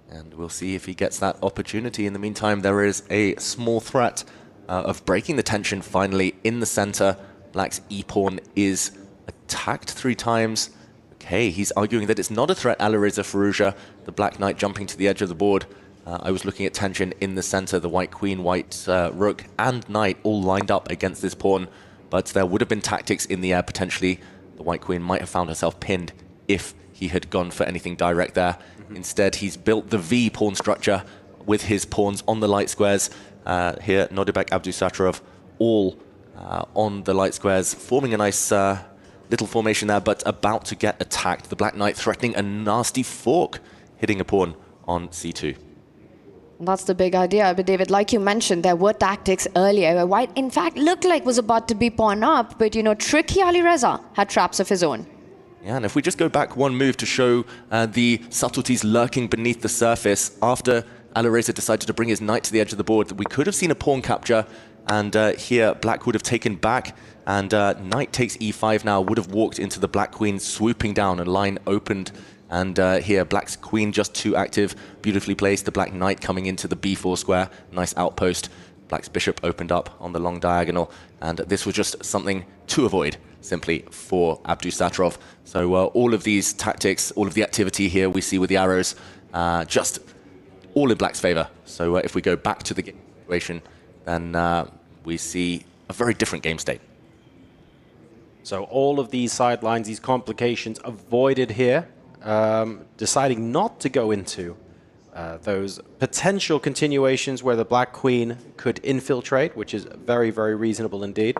And we'll see if he gets that opportunity. In the meantime, there is a small threat of breaking the tension finally in the center. Black's e-pawn is attacked 3 times. Okay, he's arguing that it's not a threat, Alireza Firouzja. The black knight jumping to the edge of the board. I was looking at tension in the center. The white queen, white rook, and knight all lined up against this pawn. But there would have been tactics in the air, potentially. The white queen might have found herself pinned if he had gone for anything direct there. Instead, he's built the V pawn structure with his pawns on the light squares. Here, Nodebek Abdusattorov all on the light squares, forming a nice little formation there, but about to get attacked. The black knight threatening a nasty fork, hitting a pawn on c2. That's the big idea. But David, like you mentioned, there were tactics earlier where white, in fact, looked like was about to be pawn up, but, tricky Alireza had traps of his own. Yeah, and if we just go back one move to show the subtleties lurking beneath the surface, after Alireza decided to bring his knight to the edge of the board, we could have seen a pawn capture, and here Black would have taken back, and knight takes e5 now, would have walked into the Black queen, swooping down, and line opened, and here Black's queen just too active, beautifully placed, the Black knight coming into the b4 square, nice outpost. Black's bishop opened up on the long diagonal, and this was just something to avoid, simply, for Abdusattorov. So all of these tactics, all of the activity here we see with the arrows, just all in Black's favor. So if we go back to the game situation, then we see a very different game state. So all of these sidelines, these complications avoided here, deciding not to go into those potential continuations where the Black queen could infiltrate, which is very, very reasonable indeed.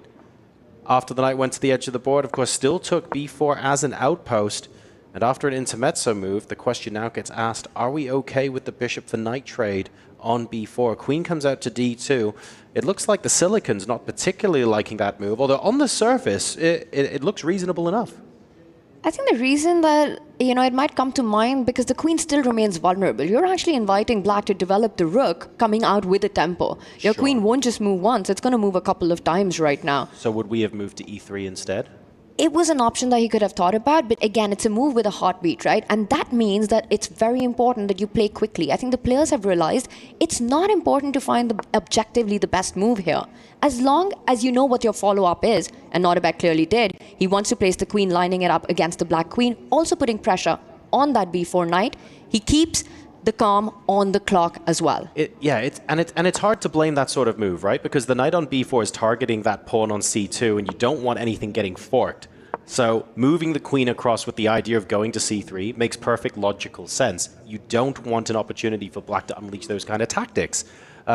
After the knight went to the edge of the board, of course, still took b4 as an outpost. And after an intermezzo move, the question now gets asked, are we okay with the bishop for knight trade on b4? Queen comes out to d2. It looks like the Silicon's not particularly liking that move, although on the surface, it looks reasonable enough. I think the reason that, it might come to mind because the queen still remains vulnerable. You're actually inviting Black to develop the rook coming out with a tempo. Your queen won't just move once, it's going to move a couple of times right now. So would we have moved to e3 instead? It was an option that he could have thought about, but again, it's a move with a heartbeat, right? And that means that it's very important that you play quickly. I think the players have realized it's not important to find objectively the best move here. As long as you know what your follow-up is, and Nordebek clearly did, he wants to place the queen lining it up against the Black queen, also putting pressure on that b4 knight. He keeps the calm on the clock as well. It's hard to blame that sort of move, right? Because the knight on b4 is targeting that pawn on c2, and you don't want anything getting forked. So moving the queen across with the idea of going to c3 makes perfect logical sense. You don't want an opportunity for Black to unleash those kind of tactics.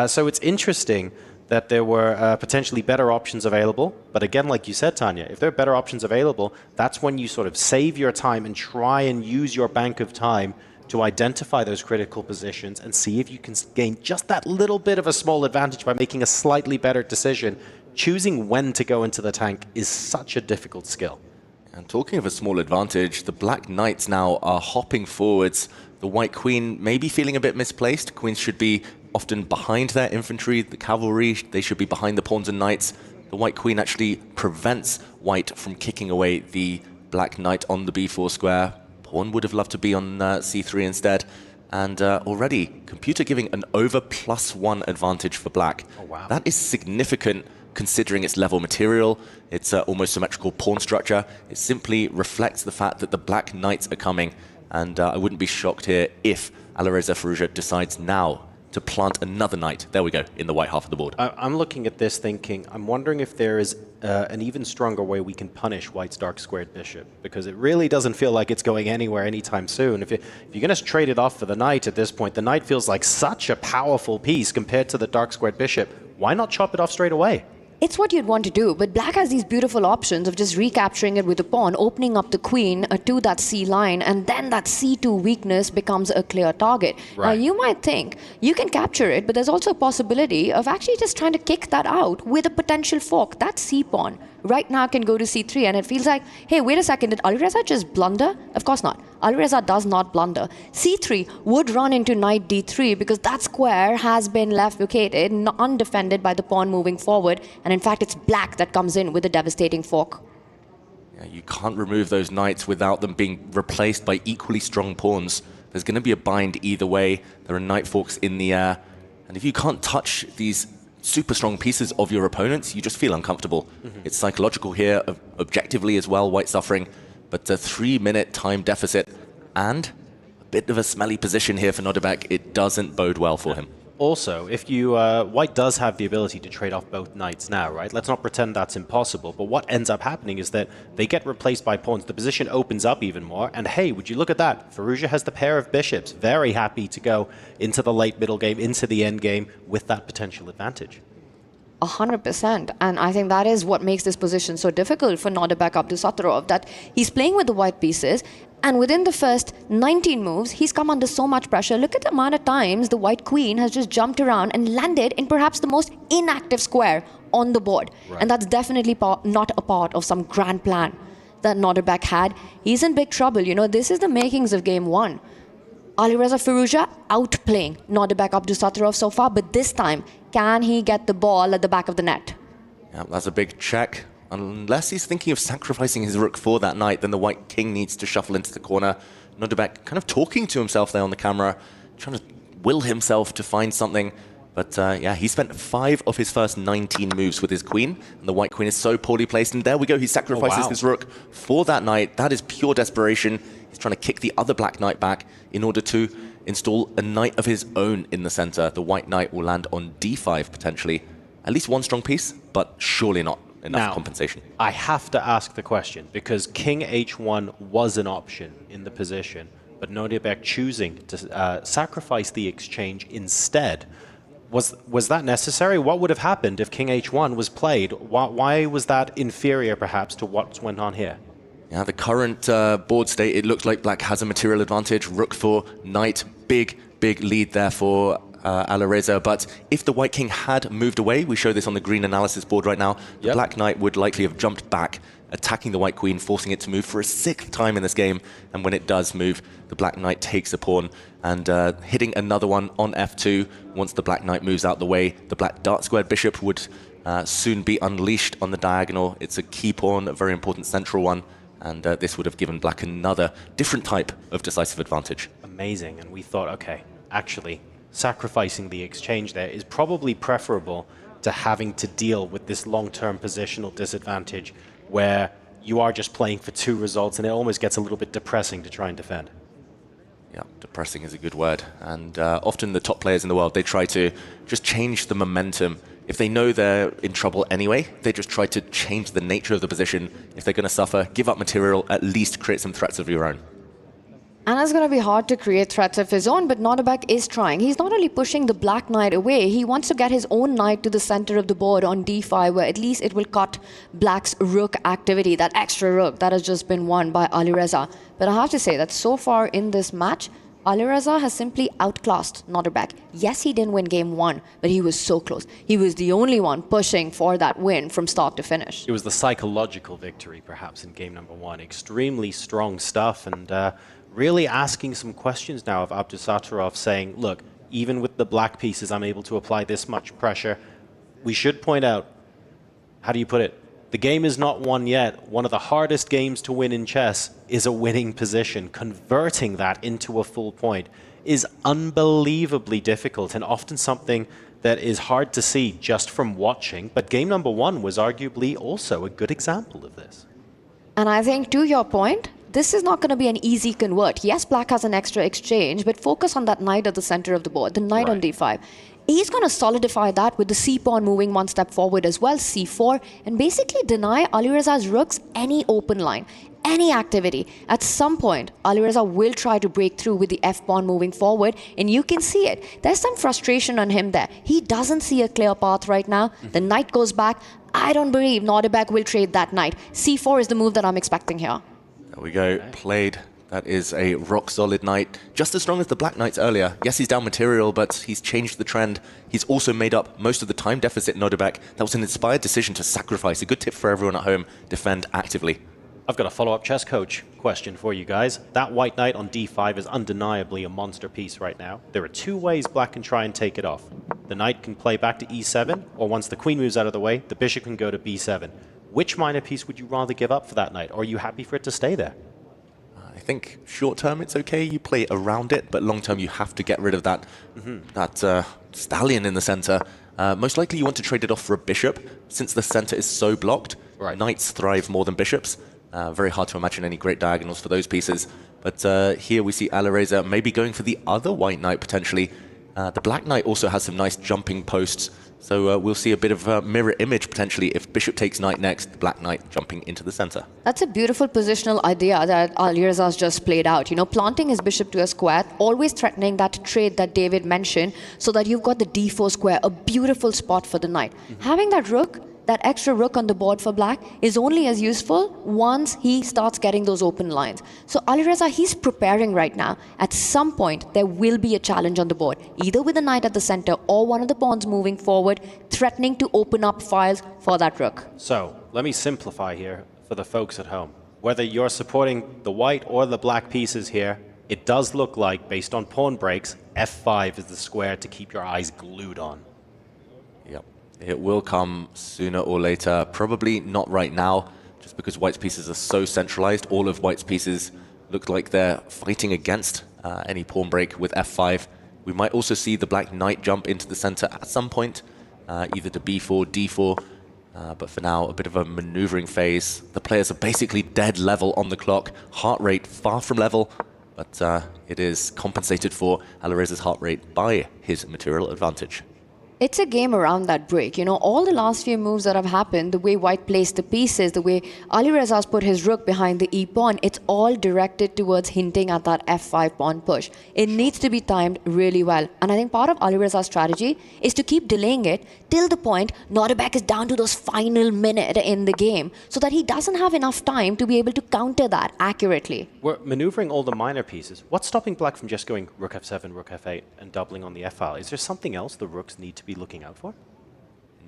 So it's interesting that there were potentially better options available. But again, like you said, Tanya, if there are better options available, that's when you sort of save your time and try and use your bank of time to identify those critical positions and see if you can gain just that little bit of a small advantage by making a slightly better decision. Choosing when to go into the tank is such a difficult skill. And talking of a small advantage, the Black knights now are hopping forwards. The White queen may be feeling a bit misplaced. Queens should be often behind their infantry, the cavalry, they should be behind the pawns and knights. The White queen actually prevents White from kicking away the Black knight on the b4 square. Pawn would have loved to be on c3 instead. And already, computer giving an over +1 advantage for Black. Oh, wow. That is significant considering its level material, its almost symmetrical pawn structure. It simply reflects the fact that the Black knights are coming. And I wouldn't be shocked here if Alireza Firouzja decides now to plant another knight. There we go, in the white half of the board. I'm looking at this thinking, I'm wondering if there is an even stronger way we can punish White's dark squared bishop, because it really doesn't feel like it's going anywhere anytime soon. If you're going to trade it off for the knight at this point, the knight feels like such a powerful piece compared to the dark squared bishop. Why not chop it off straight away? It's what you'd want to do, but Black has these beautiful options of just recapturing it with a pawn, opening up the queen to that c line, and then that c2 weakness becomes a clear target. Right. Now, you might think you can capture it, but there's also a possibility of actually just trying to kick that out with a potential fork. That c pawn right now can go to c3, and it feels like, hey, wait a second, did Alireza just blunder? Of course not. Alireza does not blunder. c3 would run into knight d3 because that square has been left vacated, undefended by the pawn moving forward, and in fact it's Black that comes in with a devastating fork. Yeah, you can't remove those knights without them being replaced by equally strong pawns. There's going to be a bind either way. There are knight forks in the air, and if you can't touch these super strong pieces of your opponents, you just feel uncomfortable. It's psychological here, objectively as well, White suffering, but a 3-minute time deficit and a bit of a smelly position here for Nordebek. It doesn't bode well for him. Also, if you White does have the ability to trade off both knights now, right? Let's not pretend that's impossible, but what ends up happening is that they get replaced by pawns. The position opens up even more, and hey, would you look at that? Firouzja has the pair of bishops. Very happy to go into the late middle game, into the end game with that potential advantage. 100%. And I think that is what makes this position so difficult for Nordebek Abdusattorov, that he's playing with the white pieces, and within the first 19 moves, he's come under so much pressure. Look at the amount of times the white queen has just jumped around and landed in perhaps the most inactive square on the board. Right. And that's definitely not a part of some grand plan. that Nordebek had, he's in big trouble. You know, this is the makings of game one. Alireza Firouzja outplaying Nordebek Abdusattorov so far, but this time, can he get the ball at the back of the net? Yeah, that's a big check. Unless he's thinking of sacrificing his rook for that knight, then the white king needs to shuffle into the corner. Nordebek kind of talking to himself there on the camera, trying to will himself to find something. But yeah, he spent 5 of his first 19 moves with his queen, and the white queen is so poorly placed. And there we go, he sacrifices his rook for that knight. That is pure desperation. He's trying to kick the other black knight back in order to install a knight of his own in the center. The white knight will land on d5 potentially. At least one strong piece, but surely not enough compensation. I have to ask the question, because king h1 was an option in the position, but Nordebek choosing to sacrifice the exchange instead. Was that necessary? What would have happened if king h1 was played? Why was that inferior, perhaps, to what went on here? Yeah, the current board state, it looks like black has a material advantage. Rook for knight, big lead there for Alireza. But if the white king had moved away, we show this on the green analysis board right now, the black knight would likely have jumped back, attacking the white queen, forcing it to move for a 6th time in this game. And when it does move, the black knight takes a pawn and hitting another one on f2. Once the black knight moves out the way, the black dark-squared bishop would soon be unleashed on the diagonal. It's a key pawn, a very important central one. And this would have given black another different type of decisive advantage. Amazing. And we thought, okay, actually, sacrificing the exchange there is probably preferable to having to deal with this long-term positional disadvantage where you are just playing for 2 results, and it almost gets a little bit depressing to try and defend. Yeah, depressing is a good word. And often the top players in the world, they try to just change the momentum. If they know they're in trouble anyway, they just try to change the nature of the position. If they're going to suffer, give up material, at least create some threats of your own. And it's going to be hard to create threats of his own, but Nordebek is trying. He's not only pushing the black knight away, he wants to get his own knight to the center of the board on d5, where at least it will cut black's rook activity, that extra rook that has just been won by Alireza. But I have to say that so far in this match, Alireza has simply outclassed Nordebek. Yes, he didn't win game 1, but he was so close. He was the only one pushing for that win from start to finish. It was the psychological victory, perhaps, in game number 1. Extremely strong stuff, and really asking some questions now of Abdusattorov, saying, look, even with the black pieces, I'm able to apply this much pressure. We should point out, how do you put it? The game is not won yet. One of the hardest games to win in chess is a winning position. Converting that into a full point is unbelievably difficult, and often something that is hard to see just from watching. But game number 1 was arguably also a good example of this. And I think, to your point, this is not going to be an easy convert. Yes, black has an extra exchange, but focus on that knight at the center of the board, the knight on d5. He's going to solidify that with the c-pawn moving 1 step forward as well, c4, and basically deny Alireza's rooks any open line, any activity. At some point, Alireza will try to break through with the f-pawn moving forward, and you can see it. There's some frustration on him there. He doesn't see a clear path right now. The knight goes back. I don't believe Nordebek will trade that knight. c4 is the move that I'm expecting here. There we go, played. That is a rock-solid knight, just as strong as the black knights earlier. Yes, he's down material, but he's changed the trend. He's also made up most of the time deficit Nordebek. That was an inspired decision to sacrifice. A good tip for everyone at home, defend actively. I've got a follow-up chess coach question for you guys. That white knight on d5 is undeniably a monster piece right now. There are 2 ways black can try and take it off. The knight can play back to e7, or once the queen moves out of the way, the bishop can go to b7. Which minor piece would you rather give up for that knight, or are you happy for it to stay there? I think short term it's okay, you play around it, but long term you have to get rid of that stallion in the center. Most likely you want to trade it off for a bishop, since the center is so blocked. Right. Knights thrive more than bishops. Very hard to imagine any great diagonals for those pieces. But here we see Alireza maybe going for the other white knight potentially. The black knight also has some nice jumping posts. So we'll see a bit of a mirror image potentially if bishop takes knight next, the black knight jumping into the center. That's a beautiful positional idea that Alireza's just played out. You know, planting his bishop to a square, always threatening that trade that David mentioned, so that you've got the d4 square, a beautiful spot for the knight. Having that rook, that extra rook on the board for black, is only as useful once he starts getting those open lines. So Alireza, he's preparing right now. At some point, there will be a challenge on the board, either with the knight at the center or one of the pawns moving forward, threatening to open up files for that rook. So, let me simplify here for the folks at home. whether you're supporting the white or the black pieces here, it does look like, based on pawn breaks, f5 is the square to keep your eyes glued on. Yep, it will come sooner or later. Probably not right now, just because white's pieces are so centralized. All of white's pieces look like they're fighting against any pawn break with f5. We might also see the black knight jump into the center at some point, either to b4, d4. But for now, a bit of a maneuvering phase. The players are basically dead level on the clock. Heart rate far from level, but it is compensated for Alareza's heart rate by his material advantage. It's a game around that break. You know, all the last few moves that have happened, the way white placed the pieces, the way Alireza's put his rook behind the e pawn, it's all directed towards hinting at that f5 pawn push. It needs to be timed really well. And I think part of Alireza's strategy is to keep delaying it till the point Nordebek is down to those final minute in the game, so that he doesn't have enough time to be able to counter that accurately. We're maneuvering all the minor pieces. What's stopping black from just going rook f7, rook f8, and doubling on the f-file? Is there something else the rooks need to be looking out for?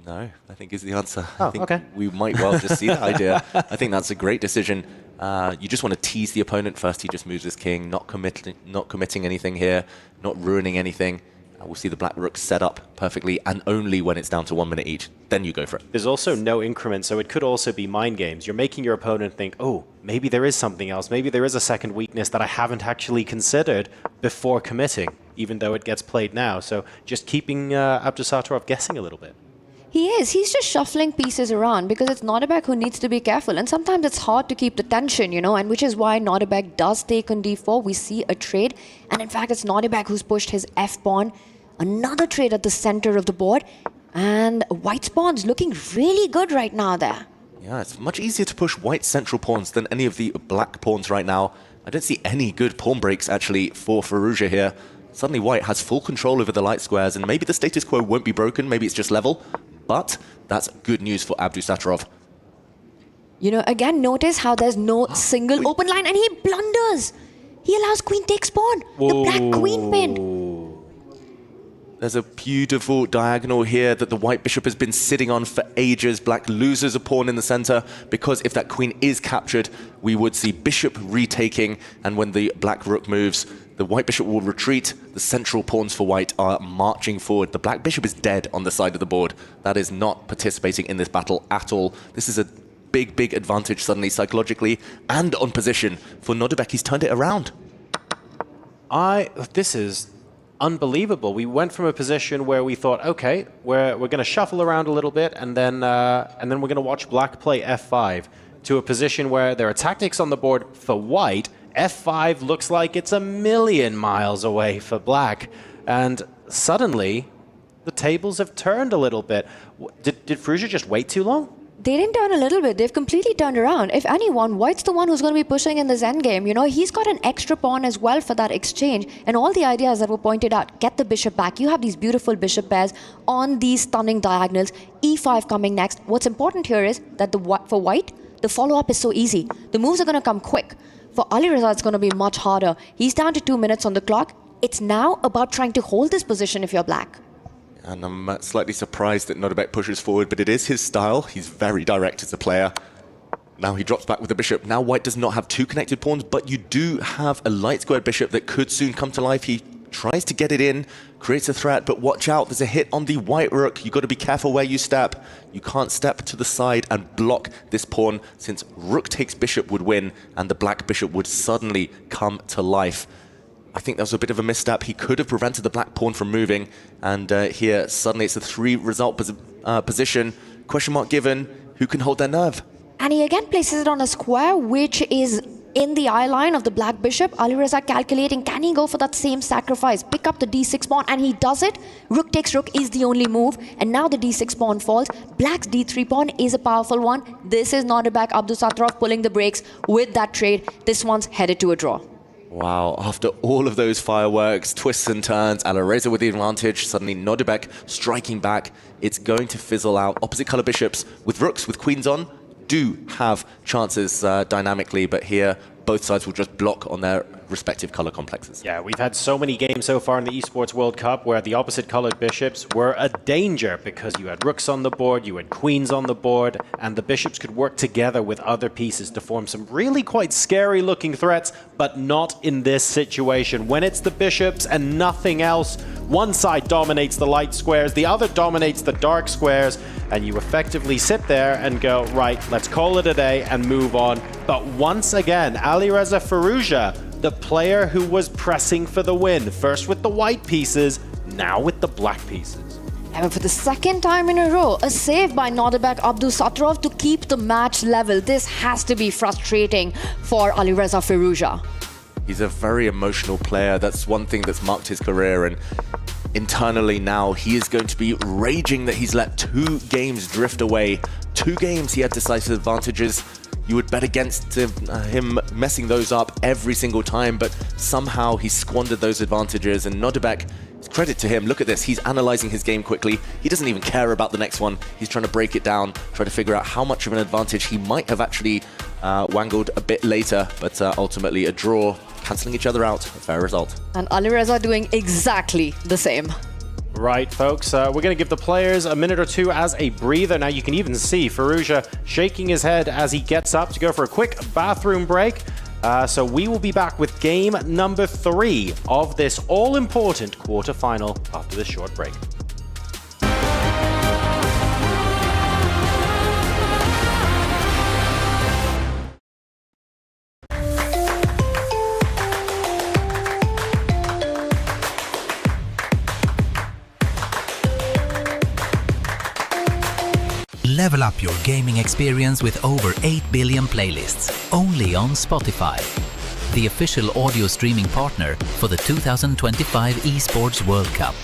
No, I think is the answer. Oh, I think okay. we might well just see that idea. I think that's a great decision. You just want to tease the opponent first. He just moves his king, not committing anything here, not ruining anything. We'll see the black rook set up perfectly, and only when it's down to 1 minute each, then you go for it. There's also no increment, so it could also be mind games. You're making your opponent think, oh, maybe there is something else. Maybe there is a second weakness that I haven't actually considered before committing, even though it gets played now. So just keeping Abdusattorov guessing a little bit. He is. He's just shuffling pieces around because it's Nordebek who needs to be careful. And sometimes it's hard to keep the tension, you know, and which is why Nordebek does take on d4. We see a trade. And in fact, it's Nordebek who's pushed his f-pawn. Another trade at the center of the board. And white's pawn's looking really good right now there. Yeah, it's much easier to push white's central pawns than any of the black pawns right now. I don't see any good pawn breaks, actually, for Firouzja here. Suddenly white has full control over the light squares, and maybe the status quo won't be broken, maybe it's just level. But that's good news for Abdusattorov. You know, again, notice how there's no single open line, and he blunders. He allows queen takes pawn. The black queen pinned. There's a beautiful diagonal here that the white bishop has been sitting on for ages. Black loses a pawn in the center, because if that queen is captured, we would see bishop retaking, and when the black rook moves, the white bishop will retreat. The central pawns for white are marching forward. The black bishop is dead on the side of the board. That is not participating in this battle at all. This is a big, big advantage suddenly psychologically and on position for Nordebek. He's turned it around. This is unbelievable. We went from a position where we thought, okay, we're going to shuffle around a little bit, and then we're going to watch black play f5, to a position where there are tactics on the board for white. f5 looks like it's a million miles away for black, and suddenly the tables have turned a little bit. Did Firouzja just wait too long? They didn't turn a little bit. They've completely turned around. If anyone, white's the one who's going to be pushing in this endgame. You know, he's got an extra pawn as well for that exchange. And all the ideas that were pointed out, get the bishop back. You have these beautiful bishop pairs on these stunning diagonals. e5 coming next. What's important here is that for white, the follow-up is so easy. The moves are going to come quick. For Alireza, it's going to be much harder. He's down to 2 minutes on the clock. It's now about trying to hold this position if you're black. And I'm slightly surprised that Nordebek pushes forward, but it is his style. He's very direct as a player. Now he drops back with the bishop. Now white does not have two connected pawns, but you do have a light squared bishop that could soon come to life. He tries to get it in, creates a threat, but watch out. There's a hit on the white rook. You've got to be careful where you step. You can't step to the side and block this pawn, since rook takes bishop would win, and the black bishop would suddenly come to life. I think that was a bit of a misstep. He could have prevented the black pawn from moving. And here, suddenly it's a 3-result position. Question mark given. Who can hold their nerve? And he again places it on a square, which is in the eye line of the black bishop. Alireza calculating, can he go for that same sacrifice? Pick up the d6 pawn, and he does it. Rook takes rook is the only move. And now the d6 pawn falls. Black's d3 pawn is a powerful one. This is Nordebek Abdusattorov pulling the brakes with that trade. This one's headed to a draw. Wow, after all of those fireworks, twists and turns, Alireza with the advantage, suddenly Nordebek striking back. It's going to fizzle out. Opposite color bishops with rooks, with queens on, do have chances dynamically, but here both sides will just block on their respective color complexes. Yeah, we've had so many games so far in the Esports World Cup where the opposite colored bishops were a danger because you had rooks on the board, you had queens on the board, and the bishops could work together with other pieces to form some really quite scary looking threats, but not in this situation. When it's the bishops and nothing else, one side dominates the light squares, the other dominates the dark squares, and you effectively sit there and go, right, let's call it a day and move on. But once again, Alireza Firouzja, the player who was pressing for the win, first with the white pieces, now with the black pieces. And for the second time in a row, a save by Nodibek Abdusattorov to keep the match level. This has to be frustrating for Alireza Firouzja. He's a very emotional player. That's one thing that's marked his career, and internally now he is going to be raging that he's let 2 games drift away. 2 games he had decisive advantages. You would bet against him messing those up every single time, but somehow he squandered those advantages. And Nodibek, credit to him, look at this, he's analyzing his game quickly. He doesn't even care about the next one. He's trying to break it down, try to figure out how much of an advantage he might have actually wangled a bit later, but ultimately a draw, cancelling each other out, a fair result. And Alireza doing exactly the same. Right, folks, we're going to give the players a minute or two as a breather. Now you can even see Firouzja shaking his head as he gets up to go for a quick bathroom break. So we will be back with game number 3 of this all-important quarterfinal after this short break. Level up your gaming experience with over 8 billion playlists, only on Spotify, the official audio streaming partner for the 2025 Esports World Cup.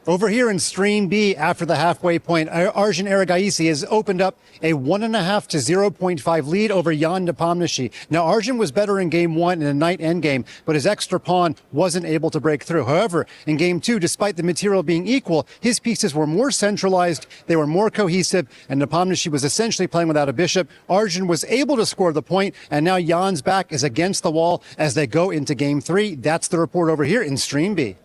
Over here in Stream B, after the halfway point, Arjun Erigaisi has opened up a 1.5 to 0.5 lead over Jan Nepomniachtchi. Now, Arjun was better in Game 1 in a night endgame, but his extra pawn wasn't able to break through. However, in Game 2, despite the material being equal, his pieces were more centralized, they were more cohesive, and Nepomniachtchi was essentially playing without a bishop. Arjun was able to score the point, and now Jan's back is against the wall as they go into Game 3. That's the report over here in Stream B.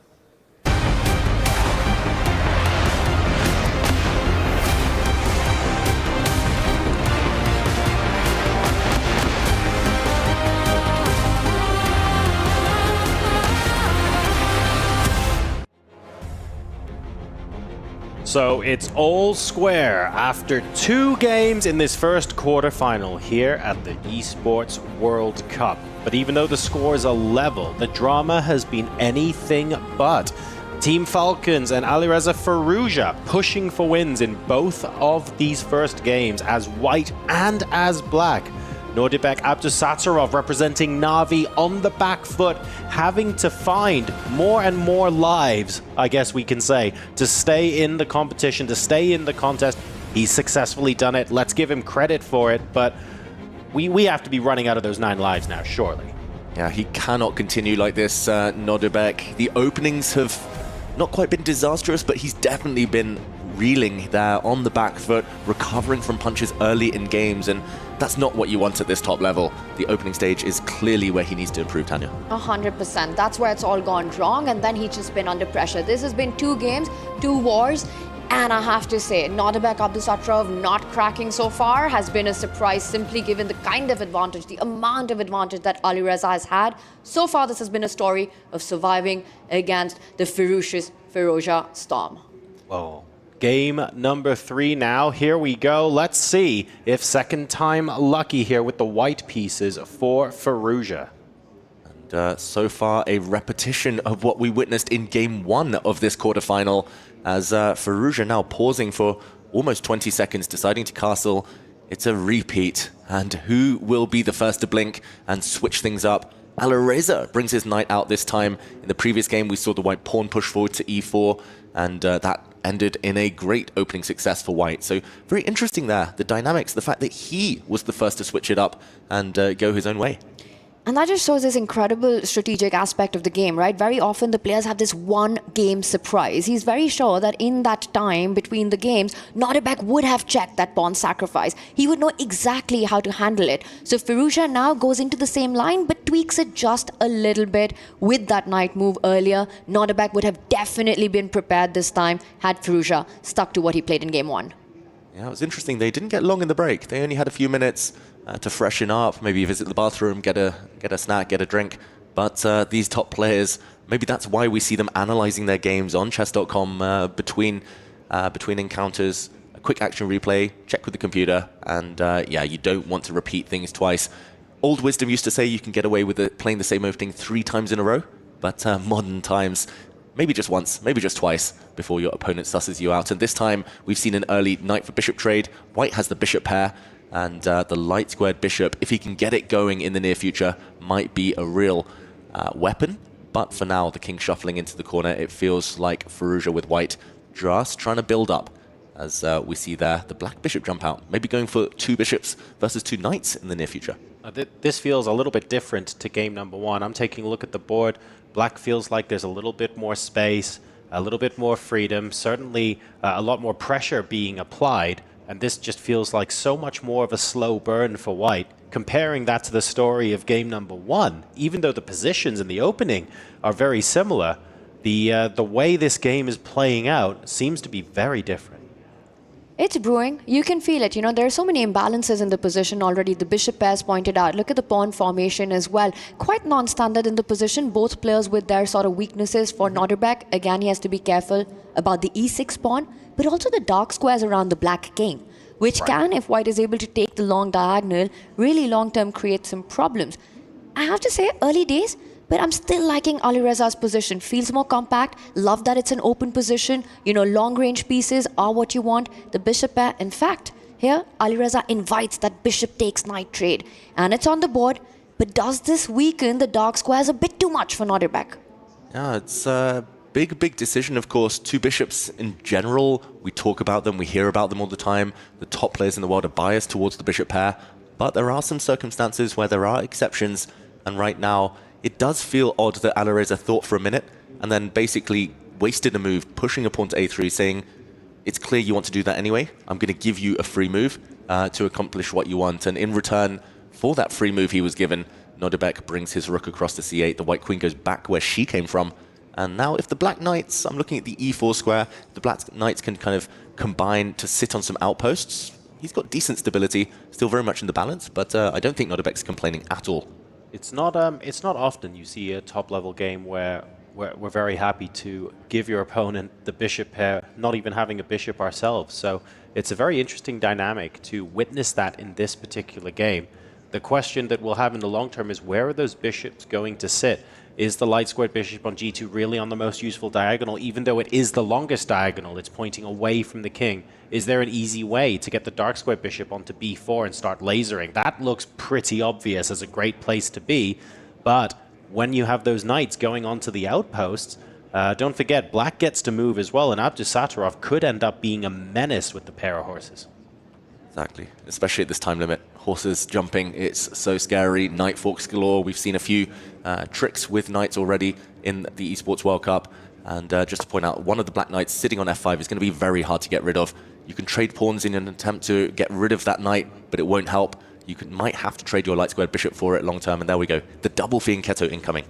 So it's all square after 2 games in this first quarterfinal here at the Esports World Cup. But even though the scores are level, the drama has been anything but. Team Falcons and Alireza Firouzja pushing for wins in both of these first games as white and as black. Nordibek Abdusattorov representing Na'Vi on the back foot, having to find more and more lives, I guess we can say, to stay in the competition, to stay in the contest. He's successfully done it. Let's give him credit for it, but we have to be running out of those 9 lives now, surely. Yeah, he cannot continue like this, Nordibek. The openings have not quite been disastrous, but he's definitely been reeling there on the back foot, recovering from punches early in games, and that's not what you want at this top level. The opening stage is clearly where he needs to improve, Tanya. 100%. That's where it's all gone wrong, and then he's just been under pressure. This has been 2 games, 2 wars, and I have to say, Nordibek Abdusattorov not cracking so far has been a surprise, simply given the kind of advantage, the amount of advantage that Alireza has had. So far, this has been a story of surviving against the ferocious Firouzja Storm. Whoa. Game number 3 now. Here we go. Let's see if second time lucky here with the white pieces for Firouzja. And so far, a repetition of what we witnessed in Game 1 of this quarterfinal, as Firouzja now pausing for almost 20 seconds, deciding to castle. It's a repeat. And who will be the first to blink and switch things up? Alireza brings his knight out this time. In the previous game, we saw the white pawn push forward to e4, and that ended in a great opening success for white. So very interesting there, the dynamics, the fact that he was the first to switch it up and go his own way. And that just shows this incredible strategic aspect of the game, right? Very often the players have this one game surprise. He's very sure that in that time between the games, Nordibek would have checked that pawn sacrifice. He would know exactly how to handle it. So Firouzja now goes into the same line but tweaks it just a little bit with that knight move earlier. Nordibek would have definitely been prepared this time had Firouzja stuck to what he played in game 1. Yeah, it was interesting. They didn't get long in the break. They only had a few minutes to freshen up, maybe visit the bathroom, get a snack, get a drink. But these top players, maybe that's why we see them analyzing their games on chess.com between encounters. A quick action replay, check with the computer, and yeah, you don't want to repeat things twice. Old wisdom used to say you can get away with it playing the same opening 3 times in a row, but modern times, maybe just once, maybe just twice before your opponent susses you out. And this time, we've seen an early knight for bishop trade. White has the bishop pair, and the light squared bishop, if he can get it going in the near future, might be a real weapon. But for now, the king shuffling into the corner, it feels like Firouzja with white just trying to build up. As we see there, the black bishop jump out, maybe going for 2 bishops versus 2 knights in the near future. This feels a little bit different to game number 1. I'm taking a look at the board. Black feels like there's a little bit more space, a little bit more freedom, certainly a lot more pressure being applied. And this just feels like so much more of a slow burn for white. Comparing that to the story of game number 1, even though the positions in the opening are very similar, the way this game is playing out seems to be very different. It's brewing. You can feel it. You know, there are so many imbalances in the position already. The bishop pairs pointed out. Look at the pawn formation as well. Quite non-standard in the position. Both players with their sort of weaknesses. For Nordibek, again, he has to be careful about the e6 pawn, but also the dark squares around the black king, which can, if white is able to take the long diagonal, really long-term create some problems. I have to say, early days, but I'm still liking Alireza's position. Feels more compact. Love that it's an open position. You know, long-range pieces are what you want. The bishop pair. In fact, here, Alireza invites that bishop takes knight trade. And it's on the board. But does this weaken the dark squares a bit too much for Nordibek? Yeah, it's big decision, of course. Two bishops in general, we talk about them, we hear about them all the time. The top players in the world are biased towards the bishop pair, but there are some circumstances where there are exceptions, and right now it does feel odd that Alireza thought for a minute and then basically wasted a move, pushing a pawn to a3, saying, it's clear you want to do that anyway. I'm going to give you a free move to accomplish what you want. And in return for that free move he was given, Nodebek brings his rook across to c8. The white queen goes back where she came from. And now if the black knights, I'm looking at the e4 square, the black knights can kind of combine to sit on some outposts. He's got decent stability, still very much in the balance, but I don't think Nodebek's complaining at all. It's not often you see a top-level game where we're very happy to give your opponent the bishop pair, not even having a bishop ourselves. So it's a very interesting dynamic to witness that in this particular game. The question that we'll have in the long term is, where are those bishops going to sit? Is the light squared bishop on g2 really on the most useful diagonal? Even though it is the longest diagonal, it's pointing away from the king. Is there an easy way to get the dark squared bishop onto b4 and start lasering? That looks pretty obvious as a great place to be, but when you have those knights going onto the outposts, don't forget, black gets to move as well, and Abdusattorov could end up being a menace with the pair of horses. Exactly, especially at this time limit. Horses jumping, it's so scary. Knight forks galore. We've seen a few tricks with knights already in the Esports World Cup. And just to point out, one of the black knights sitting on f5 is going to be very hard to get rid of. You can trade pawns in an attempt to get rid of that knight, but it won't help. You might have to trade your light squared bishop for it long term, and there we go. The double fianchetto incoming.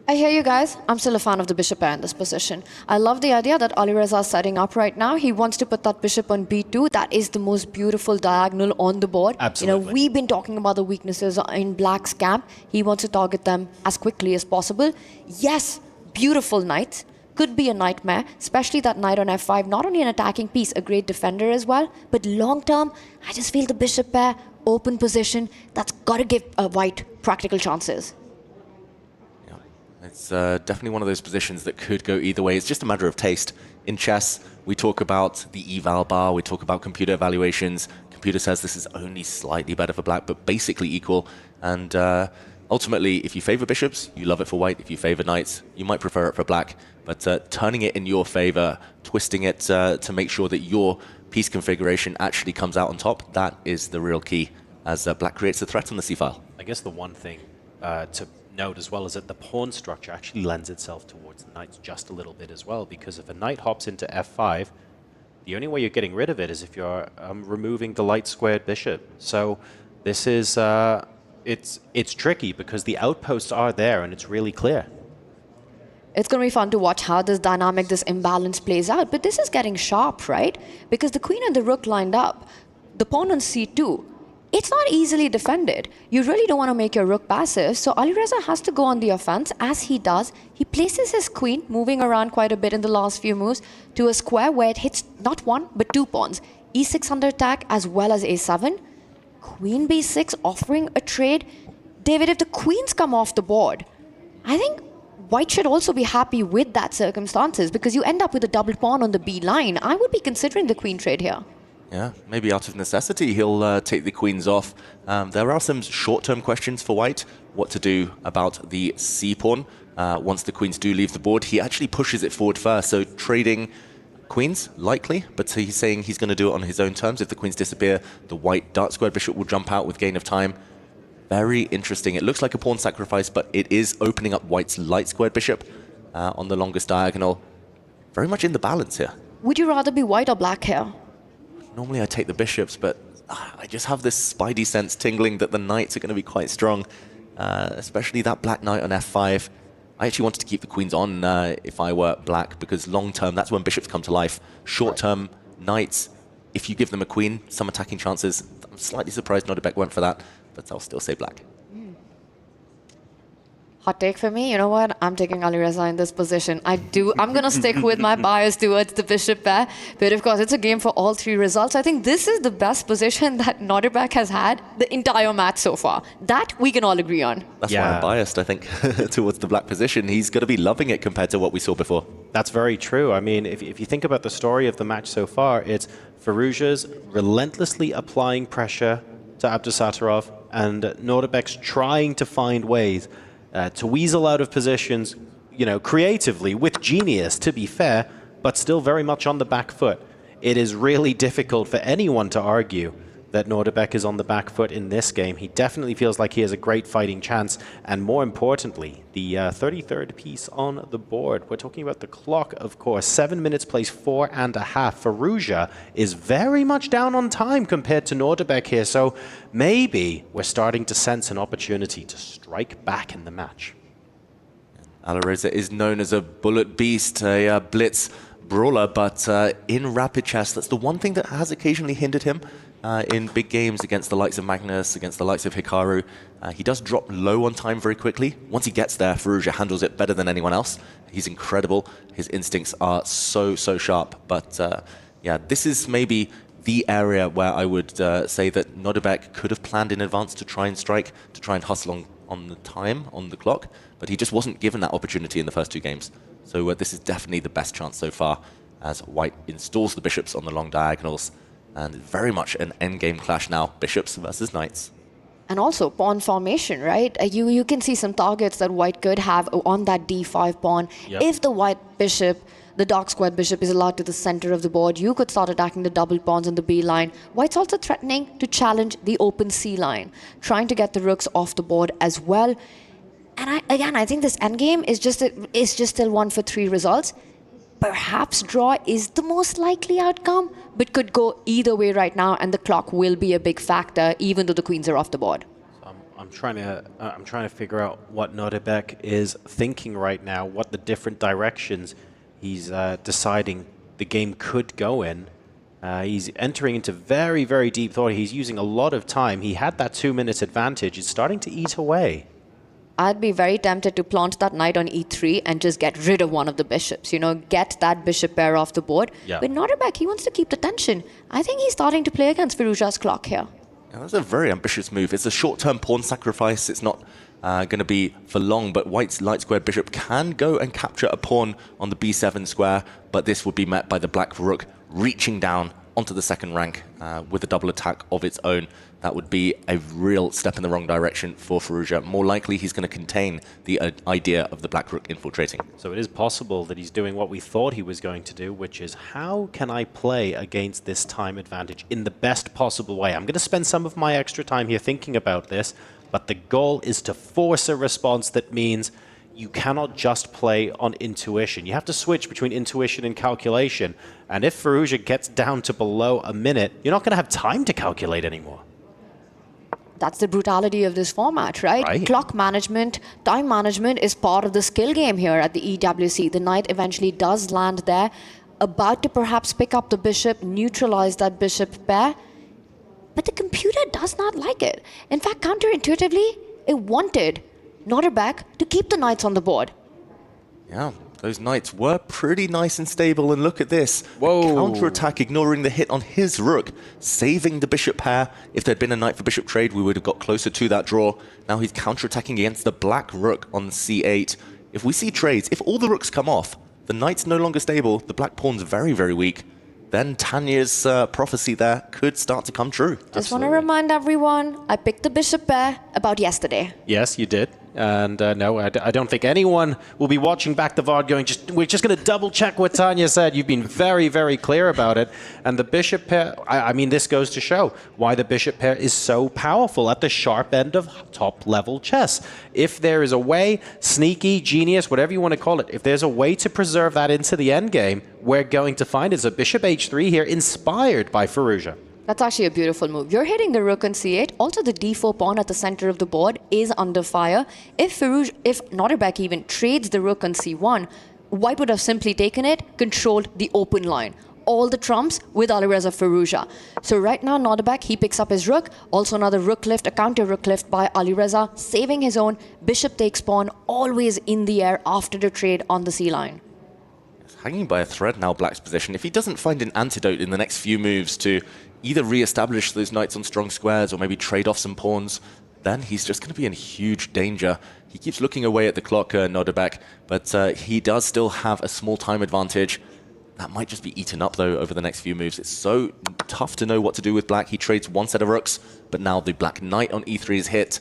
I hear you guys. I'm still a fan of the bishop pair in this position. I love the idea that Alireza is setting up right now. He wants to put that bishop on b2. That is the most beautiful diagonal on the board. Absolutely. You know, we've been talking about the weaknesses in black's camp. He wants to target them as quickly as possible. Yes, beautiful knight. Could be a nightmare, especially that knight on f5. Not only an attacking piece, a great defender as well. But long term, I just feel the bishop pair, open position, that's got to give white practical chances. It's definitely one of those positions that could go either way. It's just a matter of taste. In chess, we talk about the eval bar, we talk about computer evaluations. Computer says this is only slightly better for black, but basically equal. And ultimately, if you favor bishops, you love it for white. If you favor knights, you might prefer it for black. But turning it in your favor, twisting it to make sure that your piece configuration actually comes out on top, that is the real key, as black creates a threat on the c-file. I guess the one thing to note as well is that the pawn structure actually lends itself towards the knights just a little bit as well, because if a knight hops into f5, the only way you're getting rid of it is if you're removing the light squared bishop. So this is it's tricky because the outposts are there and it's really clear. It's going to be fun to watch how this dynamic, this imbalance plays out. But this is getting sharp, right? Because the queen and the rook lined up. The pawn on c2, it's not easily defended. You really don't want to make your rook passive. So Alireza has to go on the offense, as he does. He places his queen, moving around quite a bit in the last few moves, to a square where it hits not one, but two pawns. e6 under attack, as well as a7. Queen b6, offering a trade. David, if the queens come off the board, I think white should also be happy with that circumstances, because you end up with a double pawn on the b line. I would be considering the queen trade here. Yeah, maybe out of necessity, he'll take the queens off. There are some short-term questions for white. What to do about the c-pawn. Once the queens do leave the board, he actually pushes it forward first. So trading queens, likely, but he's saying he's going to do it on his own terms. If the queens disappear, the white dark squared bishop will jump out with gain of time. Very interesting. It looks like a pawn sacrifice, but it is opening up white's light squared bishop on the longest diagonal. Very much in the balance here. Would you rather be white or black here? Normally I take the bishops, but I just have this spidey sense tingling that the knights are going to be quite strong, especially that black knight on f5. I actually wanted to keep the queens on if I were black, because long-term, that's when bishops come to life. Short-term, knights, if you give them a queen, some attacking chances. I'm slightly surprised Nodebek went for that, but I'll still say black. Hot take for me, you know what? I'm taking Alireza in this position. I'm going to stick with my bias towards the bishop pair. But of course, it's a game for all three results. I think this is the best position that Nodebek has had the entire match so far. That we can all agree on. That's why I'm biased, I think, towards the black position. He's going to be loving it compared to what we saw before. That's very true. I mean, if you think about the story of the match so far, it's Firouzja's relentlessly applying pressure to Abdusattorov, and Nodebek's trying to find ways to weasel out of positions, creatively, with genius, to be fair, but still very much on the back foot. It is really difficult for anyone to argue that Norderbeck is on the back foot in this game. He definitely feels like he has a great fighting chance, and more importantly, the 33rd piece on the board. We're talking about the clock, of course. 7 minutes plays 4.5. Firouzja is very much down on time compared to Norderbeck here, so maybe we're starting to sense an opportunity to strike back in the match. Alireza is known as a bullet beast, a blitz brawler, but in rapid chess, that's the one thing that has occasionally hindered him in big games against the likes of Magnus, against the likes of Hikaru. He does drop low on time very quickly. Once he gets there, Firouzja handles it better than anyone else. He's incredible. His instincts are so sharp. But yeah, this is maybe the area where I would say that Norderbeck could have planned in advance to try and strike, to try and hustle on the time, on the clock, but he just wasn't given that opportunity in the first 2 games. So this is definitely the best chance so far, as White installs the bishops on the long diagonals, and very much an endgame clash now, bishops versus knights. And also pawn formation, right? You can see some targets that White could have on that d5 pawn. Yep. If the White bishop, the dark squared bishop, is allowed to the center of the board, you could start attacking the double pawns on the B line. White's also threatening to challenge the open C line, trying to get the rooks off the board as well. And I think this endgame is just still 1 for 3 results. Perhaps draw is the most likely outcome, but could go either way right now, and the clock will be a big factor, even though the queens are off the board. I'm trying to figure out what Norderbeck is thinking right now, what the different directions he's deciding the game could go in. He's entering into very, very deep thought. He's using a lot of time. He had that 2 minutes advantage. It's starting to eat away. I'd be very tempted to plant that knight on e3 and just get rid of one of the bishops, get that bishop pair off the board. Yeah. But Norderbeck, he wants to keep the tension. I think he's starting to play against Firouzja's clock here. Yeah, that's a very ambitious move. It's a short-term pawn sacrifice. It's not going to be for long, but White's light squared bishop can go and capture a pawn on the b7 square, but this would be met by the black rook reaching down onto the second rank with a double attack of its own. That would be a real step in the wrong direction for Firouzja. More likely, he's going to contain the idea of the black rook infiltrating. So it is possible that he's doing what we thought he was going to do, which is, how can I play against this time advantage in the best possible way? I'm going to spend some of my extra time here thinking about this, but the goal is to force a response that means you cannot just play on intuition. You have to switch between intuition and calculation. And if Firouzja gets down to below a minute, you're not going to have time to calculate anymore. That's the brutality of this format, right? Clock management, time management is part of the skill game here at the EWC. The knight eventually does land there, about to perhaps pick up the bishop, neutralize that bishop pair. But the computer does not like it. In fact, counterintuitively, it wanted Norderbeck to keep the knights on the board. Yeah, those knights were pretty nice and stable, and look at this. Whoa. Counter-attack, ignoring the hit on his rook, saving the bishop pair. If there'd been a knight for bishop trade, we would have got closer to that draw. Now he's counter-attacking against the black rook on c8. If we see trades, if all the rooks come off, the knight's no longer stable, the black pawn's very, very weak, then Tanya's prophecy there could start to come true. Just want to remind everyone, I picked the bishop pair about yesterday. Yes, you did. And no, I don't think anyone will be watching back the VOD going, we're just going to double check what Tanya said. You've been very, very clear about it. And the bishop pair, I mean, this goes to show why the bishop pair is so powerful at the sharp end of top level chess. If there is a way, sneaky, genius, whatever you want to call it, if there's a way to preserve that into the endgame, we're going to find is a bishop h3 here inspired by Firouzja. That's actually a beautiful move. You're hitting the rook on c8. Also, the d4 pawn at the center of the board is under fire. If Norderbeck even trades the rook on c1, White would have simply taken it, controlled the open line. All the trumps with Alireza Firouzja. So right now, Norderbeck, he picks up his rook. Also another rook lift, a counter rook lift by Alireza, saving his own. Bishop takes pawn, always in the air after the trade on the c line. Hanging by a thread now, Black's position. If he doesn't find an antidote in the next few moves to either re-establish those knights on strong squares or maybe trade off some pawns, then he's just going to be in huge danger. He keeps looking away at the clock, Norderbeck, but he does still have a small time advantage. That might just be eaten up, though, over the next few moves. It's so tough to know what to do with Black. He trades one set of rooks, but now the Black knight on e3 is hit.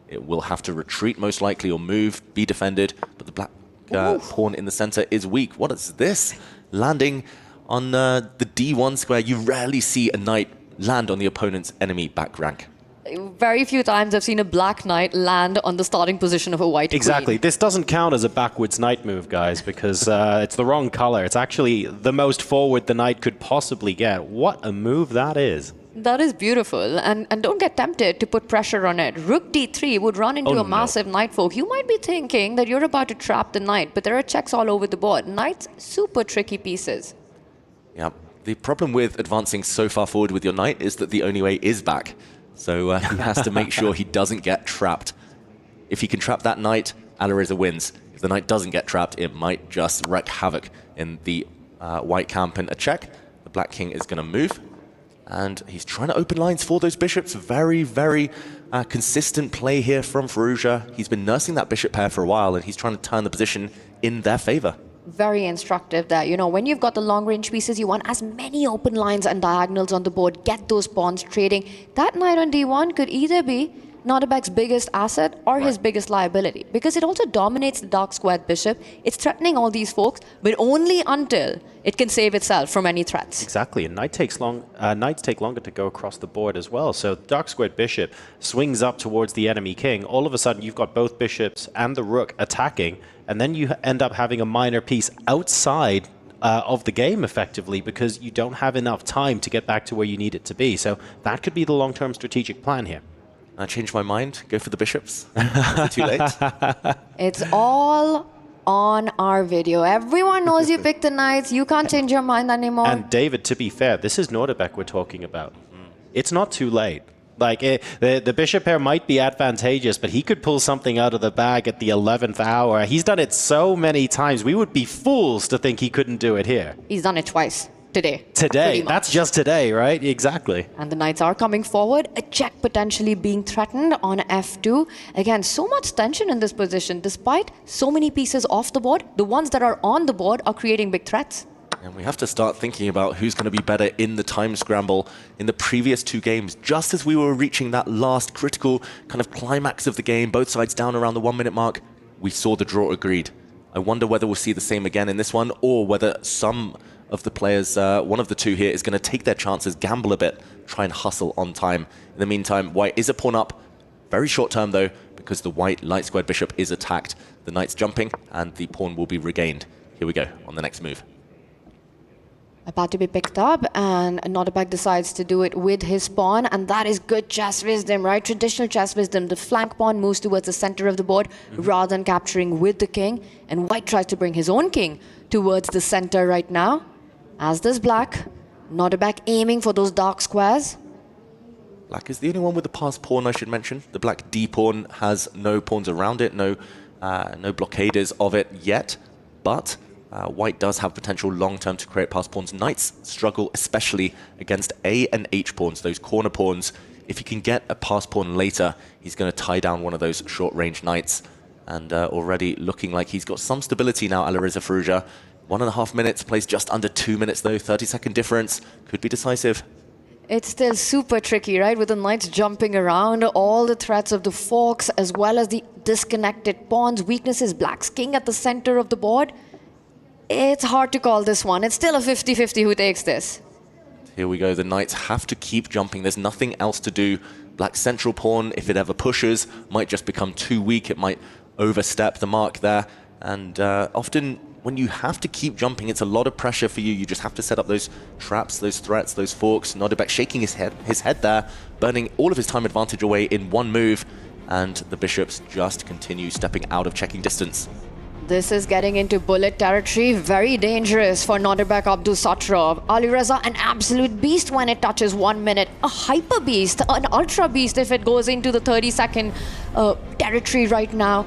It will have to retreat most likely or move, be defended, but the Black pawn in the center is weak. What is this? Landing on the D1 square. You rarely see a knight land on the opponent's enemy back rank. Very few times I've seen a black knight land on the starting position of a white Exactly. queen. This doesn't count as a backwards knight move, guys, because it's the wrong color. It's actually the most forward the knight could possibly get. What a move that is. That is beautiful. And don't get tempted to put pressure on it. Rook d3 would run into a massive knight fork. You might be thinking that you're about to trap the knight, but there are checks all over the board. Knights, super tricky pieces. Yeah. The problem with advancing so far forward with your knight is that the only way is back. So he has to make sure he doesn't get trapped. If he can trap that knight, Alireza wins. If the knight doesn't get trapped, it might just wreak havoc in the white camp. And a check. The black king is going to move. And he's trying to open lines for those bishops. Very, very consistent play here from Firouzja. He's been nursing that bishop pair for a while, and he's trying to turn the position in their favor. Very instructive there. You know, when you've got the long range pieces, you want as many open lines and diagonals on the board, get those pawns trading. That knight on d1 could either be Nordebek's biggest asset or his biggest liability, because it also dominates the dark squared bishop. It's threatening all these folks, but only until it can save itself from any threats. Exactly, and knights take longer to go across the board as well. So dark squared bishop swings up towards the enemy king. All of a sudden, you've got both bishops and the rook attacking, and then you end up having a minor piece outside of the game, effectively, because you don't have enough time to get back to where you need it to be. So that could be the long-term strategic plan here. I changed my mind. Go for the bishops. Is it too late? It's all on our video. Everyone knows you picked the knights. You can't change your mind anymore. And David, to be fair, this is Nordebek we're talking about. It's not too late. Like, the bishop pair might be advantageous, but he could pull something out of the bag at the 11th hour. He's done it so many times. We would be fools to think he couldn't do it here. He's done it twice. Today. That's just today, right? Exactly. And the knights are coming forward. A check potentially being threatened on f2. Again, so much tension in this position. Despite so many pieces off the board, the ones that are on the board are creating big threats. And we have to start thinking about who's going to be better in the time scramble. In the previous two games, just as we were reaching that last critical kind of climax of the game, both sides down around the 1 minute mark, we saw the draw agreed. I wonder whether we'll see the same again in this one, or whether some of the players, one of the two here, is going to take their chances, gamble a bit, try and hustle on time. In the meantime, white is a pawn up. Very short term, though, because the white light squared bishop is attacked. The knight's jumping, and the pawn will be regained. Here we go on the next move. About to be picked up, and Nordebek decides to do it with his pawn, and that is good chess wisdom, right? Traditional chess wisdom. The flank pawn moves towards the center of the board rather than capturing with the king, and white tries to bring his own king towards the center right now. As does black. Nordebek aiming for those dark squares. Black is the only one with the passed pawn, I should mention. The black d-pawn has no pawns around it, no blockaders of it yet, but white does have potential long-term to create passed pawns. Knights struggle especially against A and H pawns, those corner pawns. If he can get a passed pawn later, he's going to tie down one of those short-range knights. And already looking like he's got some stability now, Alireza Firouzja. 1.5 minutes, plays just under 2 minutes though, 30-second difference. Could be decisive. It's still super tricky, right? With the knights jumping around, all the threats of the forks, as well as the disconnected pawns, weaknesses, black's king at the center of the board. It's hard to call this one. It's still a 50-50 who takes this. Here we go. The knights have to keep jumping. There's nothing else to do. Black's central pawn, if it ever pushes, might just become too weak. It might overstep the mark there. And often when you have to keep jumping, it's a lot of pressure for you. You just have to set up those traps, those threats, those forks. Nordebek shaking his head there, burning all of his time advantage away in one move. And the bishops just continue stepping out of checking distance. This is getting into bullet territory. Very dangerous for Nordebek Abdulsatrov. Alireza, an absolute beast when it touches 1 minute. A hyper beast, an ultra beast if it goes into the 30-second territory right now.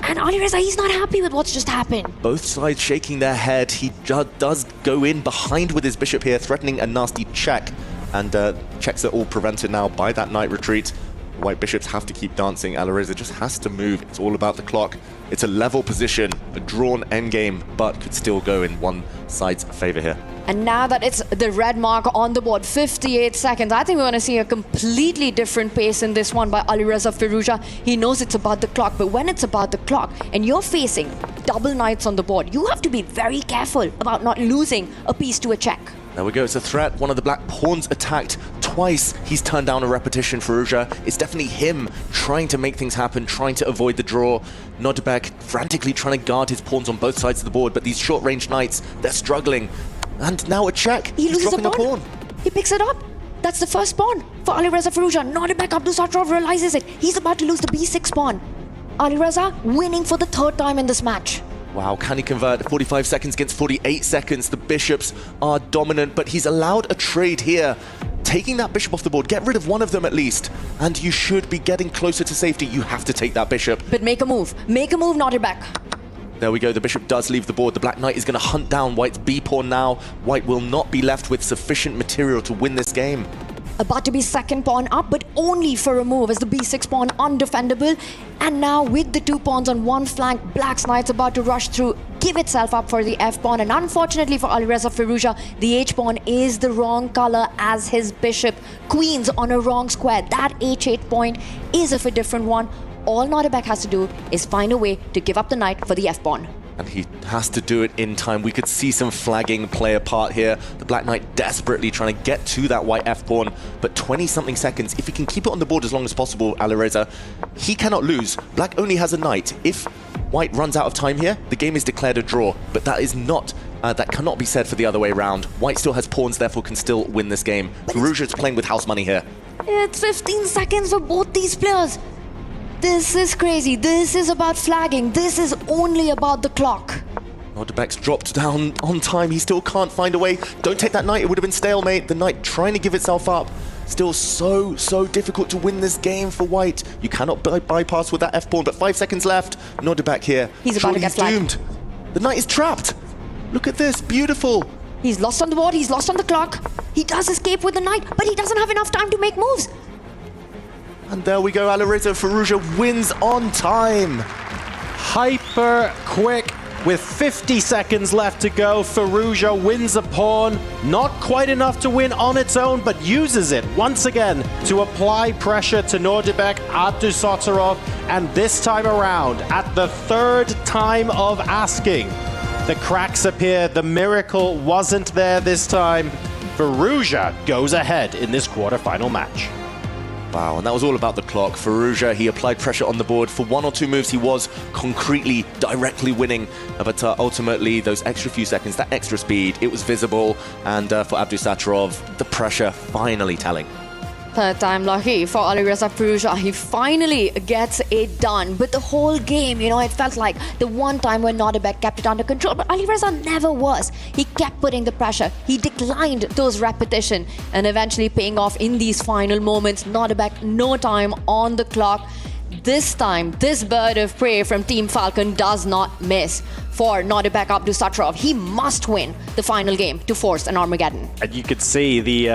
And Alireza, he's not happy with what's just happened. Both sides shaking their head. He does go in behind with his bishop here, threatening a nasty check. And checks are all prevented now by that knight retreat. White bishops have to keep dancing. Alireza just has to move. It's all about the clock. It's a level position, a drawn endgame, but could still go in one side's favor here. And now that it's the red mark on the board, 58 seconds, I think we're going to see a completely different pace in this one by Alireza Firouzja. He knows it's about the clock, but when it's about the clock and you're facing double knights on the board. You have to be very careful about not losing a piece to a check. There we go, it's a threat. One of the black pawns attacked twice. He's turned down a repetition for Farouja. It's definitely him trying to make things happen, trying to avoid the draw. Nodebek frantically trying to guard his pawns on both sides of the board, but these short-range knights, they're struggling. And now a check. He He's loses dropping a pawn. He picks it up. That's the first pawn for Alireza Firouzja. Nodebek Abdusattorov realizes it. He's about to lose the b6 pawn. Alireza winning for the third time in this match. Wow, can he convert? 45 seconds against 48 seconds. The bishops are dominant, but he's allowed a trade here. Taking that bishop off the board, get rid of one of them at least, and you should be getting closer to safety. You have to take that bishop. But make a move. Make a move, Nodebek. There we go, the bishop does leave the board. The black knight is going to hunt down White's b-pawn now. White will not be left with sufficient material to win this game. About to be second pawn up, but only for a move as the b6 pawn undefendable. And now with the two pawns on one flank, Black's knight's about to rush through, give itself up for the f pawn. And unfortunately for Alireza Firouzja, the h pawn is the wrong color as his bishop. Queens on a wrong square. That h8 point is of a different one. All Nodebek has to do is find a way to give up the knight for the f pawn. And he has to do it in time. We could see some flagging play a part here. The black knight desperately trying to get to that white f-pawn, but 20-something seconds. If he can keep it on the board as long as possible, Alireza, he cannot lose. Black only has a knight. If white runs out of time here, the game is declared a draw, but that is not... that cannot be said for the other way around. White still has pawns, therefore can still win this game. Firouzja is playing with house money here. It's 15 seconds for both these players. This is crazy. This is about flagging. This is only about the clock. Nodebek's dropped down on time. He still can't find a way. Don't take that knight. It would have been stalemate. The knight trying to give itself up. Still so difficult to win this game for White. You cannot bypass with that f-pawn, but 5 seconds left. Nodebek here. He's about to get doomed. The knight is trapped. Look at this. Beautiful. He's lost on the board. He's lost on the clock. He does escape with the knight, but he doesn't have enough time to make moves. And there we go, Alireza Firouzja wins on time. Hyper quick with 50 seconds left to go. Firouzja wins a pawn. Not quite enough to win on its own, but uses it once again to apply pressure to Nodebek Abdusattorov. And this time around, at the third time of asking, the cracks appear. The miracle wasn't there this time. Firouzja goes ahead in this quarterfinal match. Wow, and that was all about the clock. Firouzja, he applied pressure on the board. For one or two moves, he was concretely, directly winning. But ultimately, those extra few seconds, that extra speed, it was visible. And for Abdusattorov, the pressure finally telling. Third time lucky for Alireza Firouzja. He finally gets it done. But the whole game, it felt like the one time when Nodebek kept it under control. But Alireza never was. He kept putting the pressure. He declined those repetition and eventually paying off in these final moments. Nodebek, no time on the clock. This time, this bird of prey from Team Falcon does not miss. For Nodebek Abdusattorov, he must win the final game to force an Armageddon. And you could see he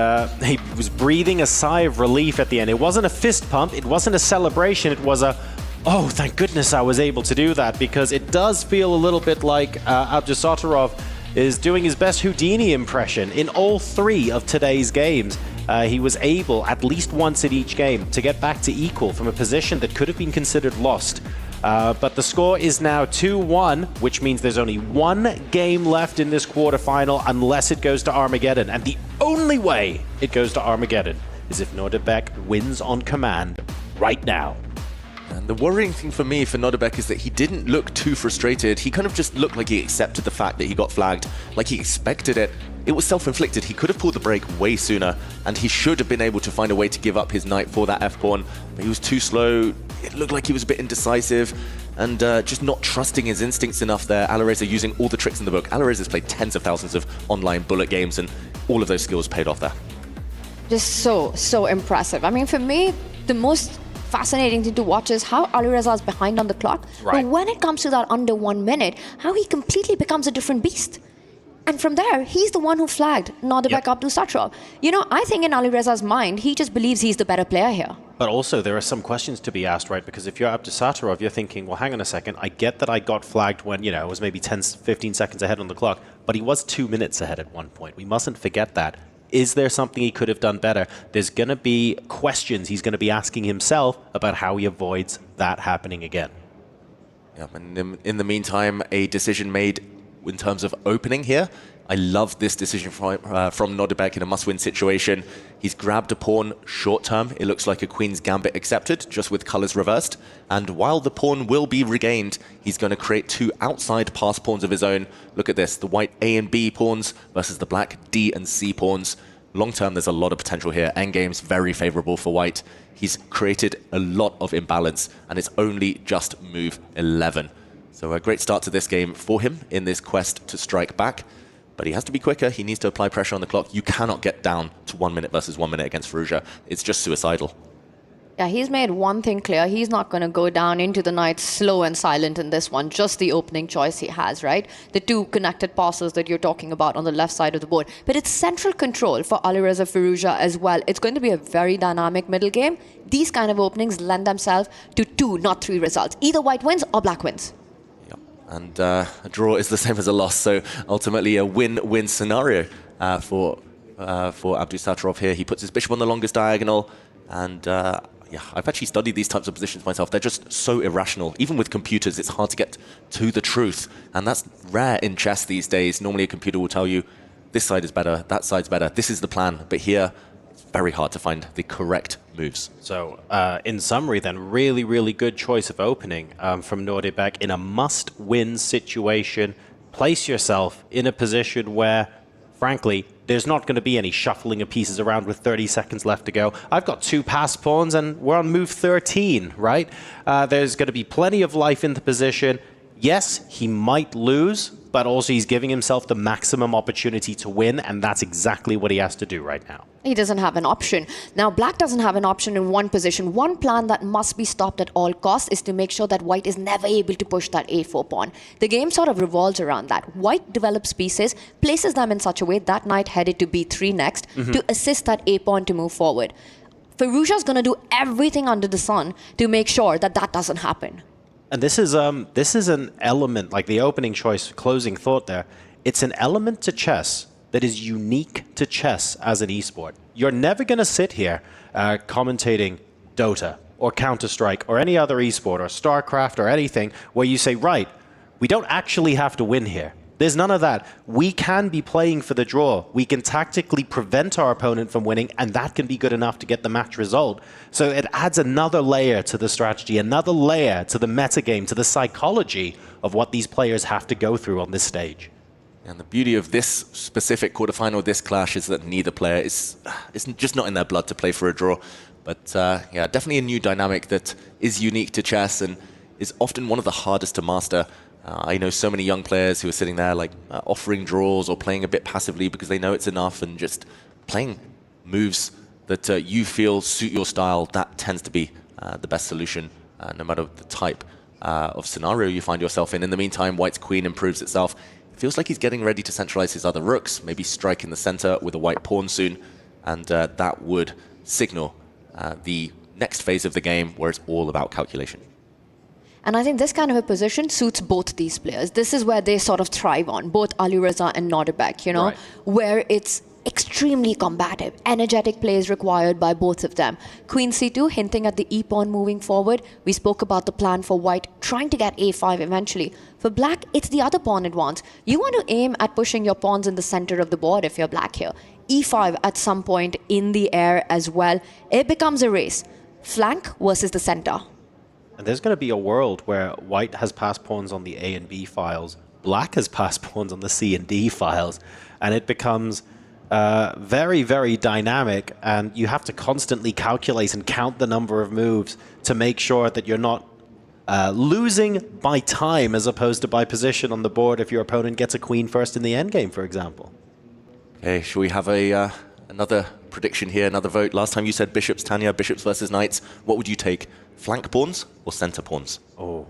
was breathing a sigh of relief at the end. It wasn't a fist pump, it wasn't a celebration, it was a, oh, thank goodness I was able to do that, because it does feel a little bit like Abdusattorov is doing his best Houdini impression in all three of today's games. He was able, at least once in each game, to get back to equal from a position that could have been considered lost. But the score is now 2-1, which means there's only one game left in this quarterfinal unless it goes to Armageddon. And the only way it goes to Armageddon is if Nodebek wins on command right now. And the worrying thing for me for Nodebek is that he didn't look too frustrated. He kind of just looked like he accepted the fact that he got flagged, like he expected it. It was self-inflicted. He could have pulled the break way sooner, and he should have been able to find a way to give up his knight for that f-pawn, but he was too slow. It looked like he was a bit indecisive and just not trusting his instincts enough there. Alireza using all the tricks in the book. Alireza's played tens of thousands of online bullet games, and all of those skills paid off there. Just so impressive. I mean, for me, the most fascinating thing to watch is how Alireza is behind on the clock. Right. But when it comes to that under 1 minute, how he completely becomes a different beast. And from there, he's the one who flagged Nodebek Abdusattorov. I think in Alireza's mind, he just believes he's the better player here. But also, there are some questions to be asked, right? Because if you're Abdusattorov, you're thinking, well, hang on a second. I get that I got flagged when, it was maybe 10, 15 seconds ahead on the clock, but he was 2 minutes ahead at one point. We mustn't forget that. Is there something he could have done better? There's going to be questions he's going to be asking himself about how he avoids that happening again. Yeah, and in the meantime, a decision made in terms of opening here. I love this decision from Nodebek in a must-win situation. He's grabbed a pawn short term. It looks like a queen's gambit accepted, just with colors reversed. And while the pawn will be regained, he's going to create two outside pass pawns of his own. Look at this, the white A and B pawns versus the black D and C pawns. Long term, there's a lot of potential here. Endgame's very favorable for white. He's created a lot of imbalance, and it's only just move 11. So a great start to this game for him in this quest to strike back. But he has to be quicker. He needs to apply pressure on the clock. You cannot get down to 1 minute versus 1 minute against Firouzja. It's just suicidal. Yeah, he's made one thing clear. He's not going to go down into the night slow and silent in this one. Just the opening choice he has, right? The two connected passes that you're talking about on the left side of the board. But it's central control for Alireza Firouzja as well. It's going to be a very dynamic middle game. These kind of openings lend themselves to 2, not 3 results. Either white wins or black wins. And a draw is the same as a loss, so ultimately a win-win scenario for Abdusattorov here. He puts his bishop on the longest diagonal, and yeah, I've actually studied these types of positions myself. They're just so irrational. Even with computers, it's hard to get to the truth, and that's rare in chess these days. Normally a computer will tell you, this side is better, that side's better, this is the plan, but here, it's very hard to find the correct moves. So, in summary then, really, really good choice of opening from Nordebek in a must-win situation. Place yourself in a position where, frankly, there's not going to be any shuffling of pieces around with 30 seconds left to go. I've got 2 pass pawns and we're on move 13, right? There's going to be plenty of life in the position. Yes, he might lose, but also he's giving himself the maximum opportunity to win, and that's exactly what he has to do right now. He doesn't have an option. Now, black doesn't have an option in one position. One plan that must be stopped at all costs is to make sure that white is never able to push that a4 pawn. The game sort of revolves around that. White develops pieces, places them in such a way that knight headed to b3 next to assist that a pawn to move forward. Firouzja's going to do everything under the sun to make sure that that doesn't happen. And this is an element, like the opening choice, closing thought there. It's an element to chess that is unique to chess as an esport. You're never going to sit here commentating Dota or Counter-Strike or any other esport or StarCraft or anything where you say, right, we don't actually have to win here. There's none of that. We can be playing for the draw. We can tactically prevent our opponent from winning, and that can be good enough to get the match result. So it adds another layer to the strategy, another layer to the metagame, to the psychology of what these players have to go through on this stage. And the beauty of this specific quarterfinal, this clash, is that neither player is just not in their blood to play for a draw. But yeah, definitely a new dynamic that is unique to chess and is often one of the hardest to master. I know so many young players who are sitting there like offering draws or playing a bit passively because they know it's enough, and just playing moves that you feel suit your style. That tends to be the best solution, no matter the type of scenario you find yourself in. In the meantime, white's queen improves itself. It feels like he's getting ready to centralize his other rooks, maybe strike in the center with a white pawn soon, and that would signal the next phase of the game where it's all about calculation. And I think this kind of a position suits both these players. This is where they sort of thrive on, both Alireza and Nodebek, you know, where it's extremely combative. Energetic play is required by both of them. Queen c2 hinting at the e-pawn moving forward. We spoke about the plan for white, trying to get a5 eventually. For black, it's the other pawn it wants. You want to aim at pushing your pawns in the center of the board if you're black here. e5 at some point in the air as well. It becomes a race. Flank versus the center. And there's going to be a world where white has passed pawns on the A and B files, black has passed pawns on the C and D files, and it becomes very, very dynamic, and you have to constantly calculate and count the number of moves to make sure that you're not losing by time as opposed to by position on the board if your opponent gets a queen first in the endgame, for example. Okay, shall we have another prediction here, another vote? Last time you said bishops, Tanya, bishops versus knights. What would you take? Flank pawns or center pawns? Oh,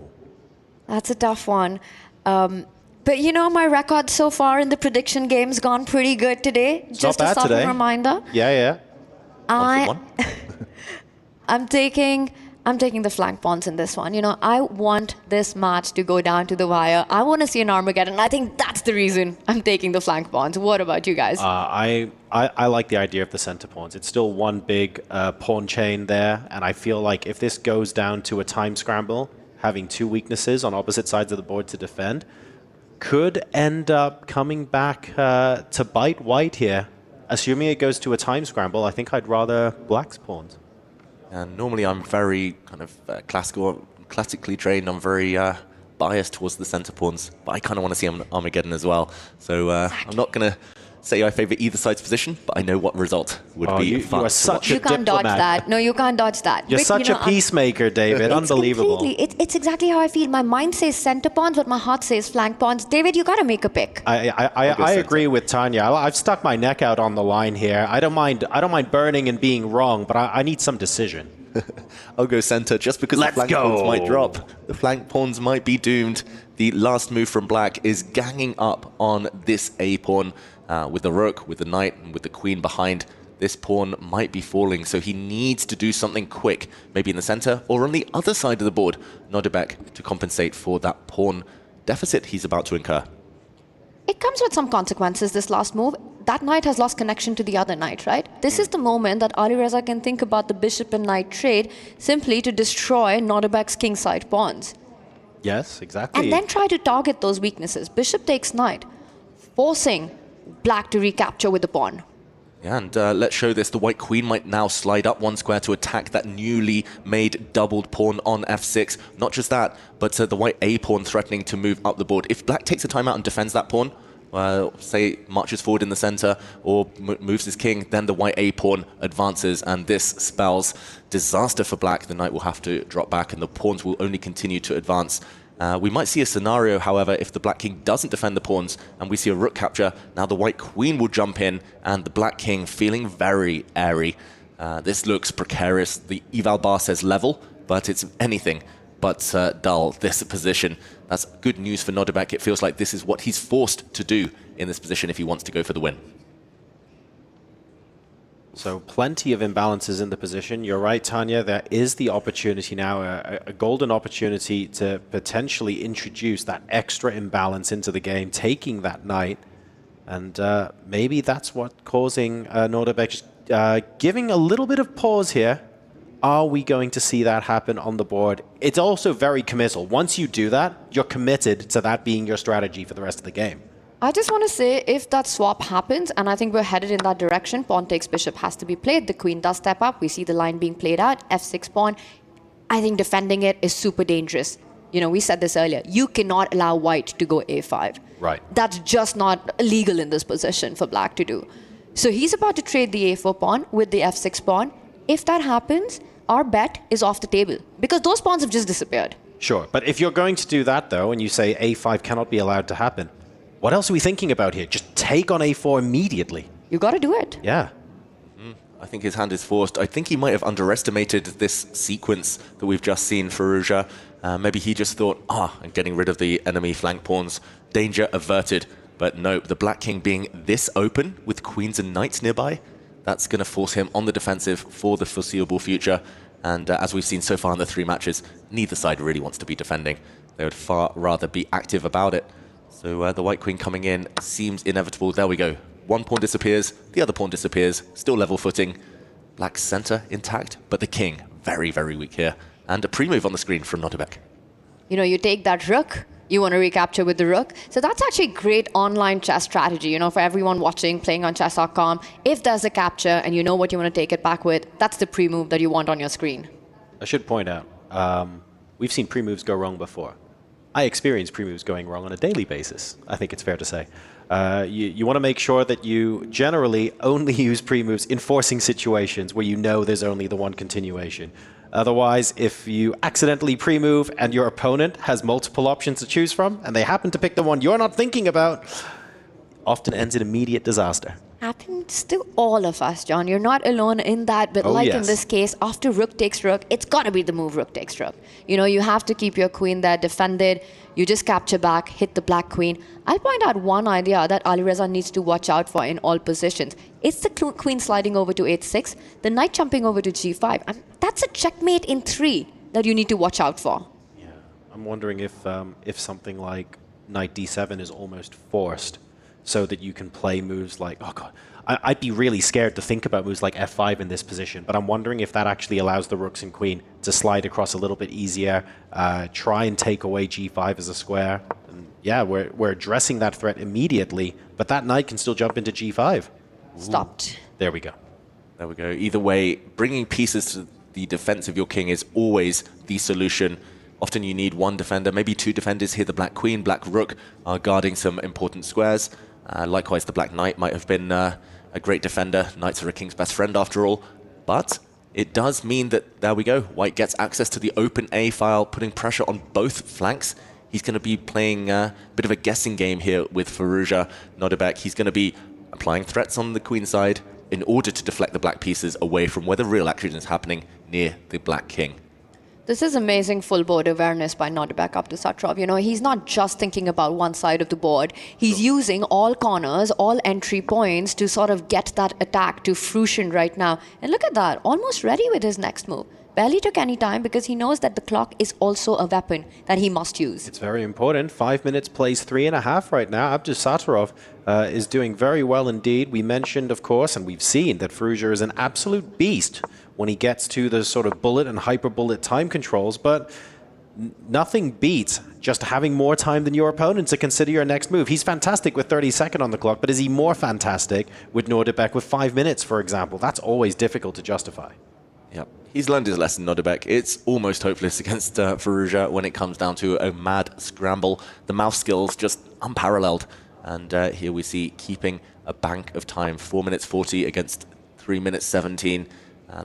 that's a tough one. But you know, my record so far in the prediction game's gone pretty good today. It's just not a bad subtle today. reminder. Yeah. I'm taking the flank pawns in this one. You know, I want this match to go down to the wire. I want to see an Armageddon. I think that's the reason I'm taking the flank pawns. What about you guys? I like the idea of the center pawns. It's still one big pawn chain there, and I feel like if this goes down to a time scramble, having two weaknesses on opposite sides of the board to defend, could end up coming back to bite white here. Assuming it goes to a time scramble, I think I'd rather black's pawns. And normally I'm very kind of classically trained. I'm very biased towards the center pawns, but I kind of want to see Armageddon as well. So I'm not going to say I favor either side's position, but I know what result would be fun. You are such a You can't dodge diplomat. that. No, you can't dodge that. You're But, such you know, a peacemaker, David. Unbelievable. It's exactly how I feel. My mind says center pawns, but my heart says flank pawns. David, you got to make a pick. I agree with Tanya. I've stuck my neck out on the line here. I don't mind burning and being wrong, but I need some decision. I'll go center just because the flank pawns might drop. The flank pawns might be doomed. The last move from black is ganging up on this A-pawn with the rook, with the knight, and with the queen behind. This pawn might be falling, so he needs to do something quick, maybe in the center or on the other side of the board, Nodebek, to compensate for that pawn deficit he's about to incur. It comes with some consequences, this last move. That knight has lost connection to the other knight, right? This is the moment that Alireza can think about the bishop and knight trade simply to destroy Nodebek's kingside pawns. Yes, exactly. And then try to target those weaknesses. Bishop takes knight, forcing black to recapture with the pawn. Yeah, and let's show this. The white queen might now slide up one square to attack that newly made doubled pawn on f6. Not just that, but the white a-pawn threatening to move up the board. If black takes a timeout and defends that pawn, say marches forward in the center or moves his king, then the white a-pawn advances, and this spells disaster for black. The knight will have to drop back, and the pawns will only continue to advance. We might see a scenario, however, if the black king doesn't defend the pawns and we see a rook capture. Now the white queen will jump in, and the black king feeling very airy. This looks precarious. The eval bar says level, but it's anything but dull, this position. That's good news for Nodebek. It feels like this is what he's forced to do in this position if he wants to go for the win. So plenty of imbalances in the position. You're right, Tanya. There is the opportunity now, a golden opportunity to potentially introduce that extra imbalance into the game, taking that knight. And maybe that's what causing Nodebek giving a little bit of pause here. Are we going to see that happen on the board? It's also very committal. Once you do that, you're committed to that being your strategy for the rest of the game. I just want to say, if that swap happens, and I think we're headed in that direction, pawn takes bishop has to be played. The queen does step up. We see the line being played out. f6 pawn. I think defending it is super dangerous. You know, we said this earlier. You cannot allow white to go a5. Right. That's just not legal in this position for black to do. So he's about to trade the a4 pawn with the f6 pawn. If that happens, our bet is off the table because those pawns have just disappeared. Sure, but if you're going to do that, though, and you say a5 cannot be allowed to happen, what else are we thinking about here? Just take on a4 immediately. You got to do it. Yeah. I think his hand is forced. I think he might have underestimated this sequence that we've just seen for Ruja. Maybe he just thought, I'm getting rid of the enemy flank pawns. Danger averted. But no, the black king being this open with queens and knights nearby, that's going to force him on the defensive for the foreseeable future. And as we've seen so far in the 3 matches, neither side really wants to be defending. They would far rather be active about it. So the white queen coming in seems inevitable. There we go. One pawn disappears, the other pawn disappears, still level footing. Black's center intact, but the king very, very weak here. And a pre-move on the screen from Nodebek. You know, you take that rook, you want to recapture with the rook. So that's actually great online chess strategy, you know, for everyone watching, playing on chess.com. If there's a capture and you know what you want to take it back with, that's the pre-move that you want on your screen. I should point out, we've seen pre-moves go wrong before. I experience pre-moves going wrong on a daily basis, I think it's fair to say. You want to make sure that you generally only use pre-moves in forcing situations where you know there's only the one continuation. Otherwise, if you accidentally pre-move and your opponent has multiple options to choose from, and they happen to pick the one you're not thinking about, often ends in immediate disaster. Happens to all of us, John. You're not alone in that, but in this case, after rook takes rook, it's got to be the move rook takes rook. You know, you have to keep your queen there defended. You just capture back, hit the black queen. I'll point out one idea that Alireza needs to watch out for in all positions. It's the queen sliding over to h6, the knight jumping over to g5. And that's a checkmate in 3 that you need to watch out for. Yeah, I'm wondering if something like knight d7 is almost forced, so that you can play moves like, oh god, I'd be really scared to think about moves like f5 in this position, but I'm wondering if that actually allows the rooks and queen to slide across a little bit easier, try and take away g5 as a square. And yeah, we're addressing that threat immediately, but that knight can still jump into g5. Stopped. There we go. There we go. Either way, bringing pieces to the defense of your king is always the solution. Often you need one defender, maybe two defenders here. The black queen, black rook are guarding some important squares. Likewise, the black knight might have been a great defender. Knights are a king's best friend after all. But it does mean that, there we go, white gets access to the open A file, putting pressure on both flanks. He's going to be playing a bit of a guessing game here with Firouzja Nodebek. He's going to be applying threats on the queen side in order to deflect the black pieces away from where the real action is happening near the black king. This is amazing full board awareness by Nodebek Abdusatrov. You know, he's not just thinking about one side of the board. He's using all corners, all entry points to sort of get that attack to fruition right now. And look at that, almost ready with his next move. Barely took any time because he knows that the clock is also a weapon that he must use. It's very important. 5 minutes plays 3.5 right now. Abdusatrov is doing very well indeed. We mentioned, of course, and we've seen that Firouzja is an absolute beast when he gets to the sort of bullet and hyper bullet time controls, but nothing beats just having more time than your opponent to consider your next move. He's fantastic with 30 seconds on the clock, but is he more fantastic with Nodebek with 5 minutes, for example? That's always difficult to justify. Yep. He's learned his lesson, Nodebek. It's almost hopeless against Firouzja when it comes down to a mad scramble. The mouse skills just unparalleled. And here we see keeping a bank of time. 4 minutes 40 against 3 minutes 17.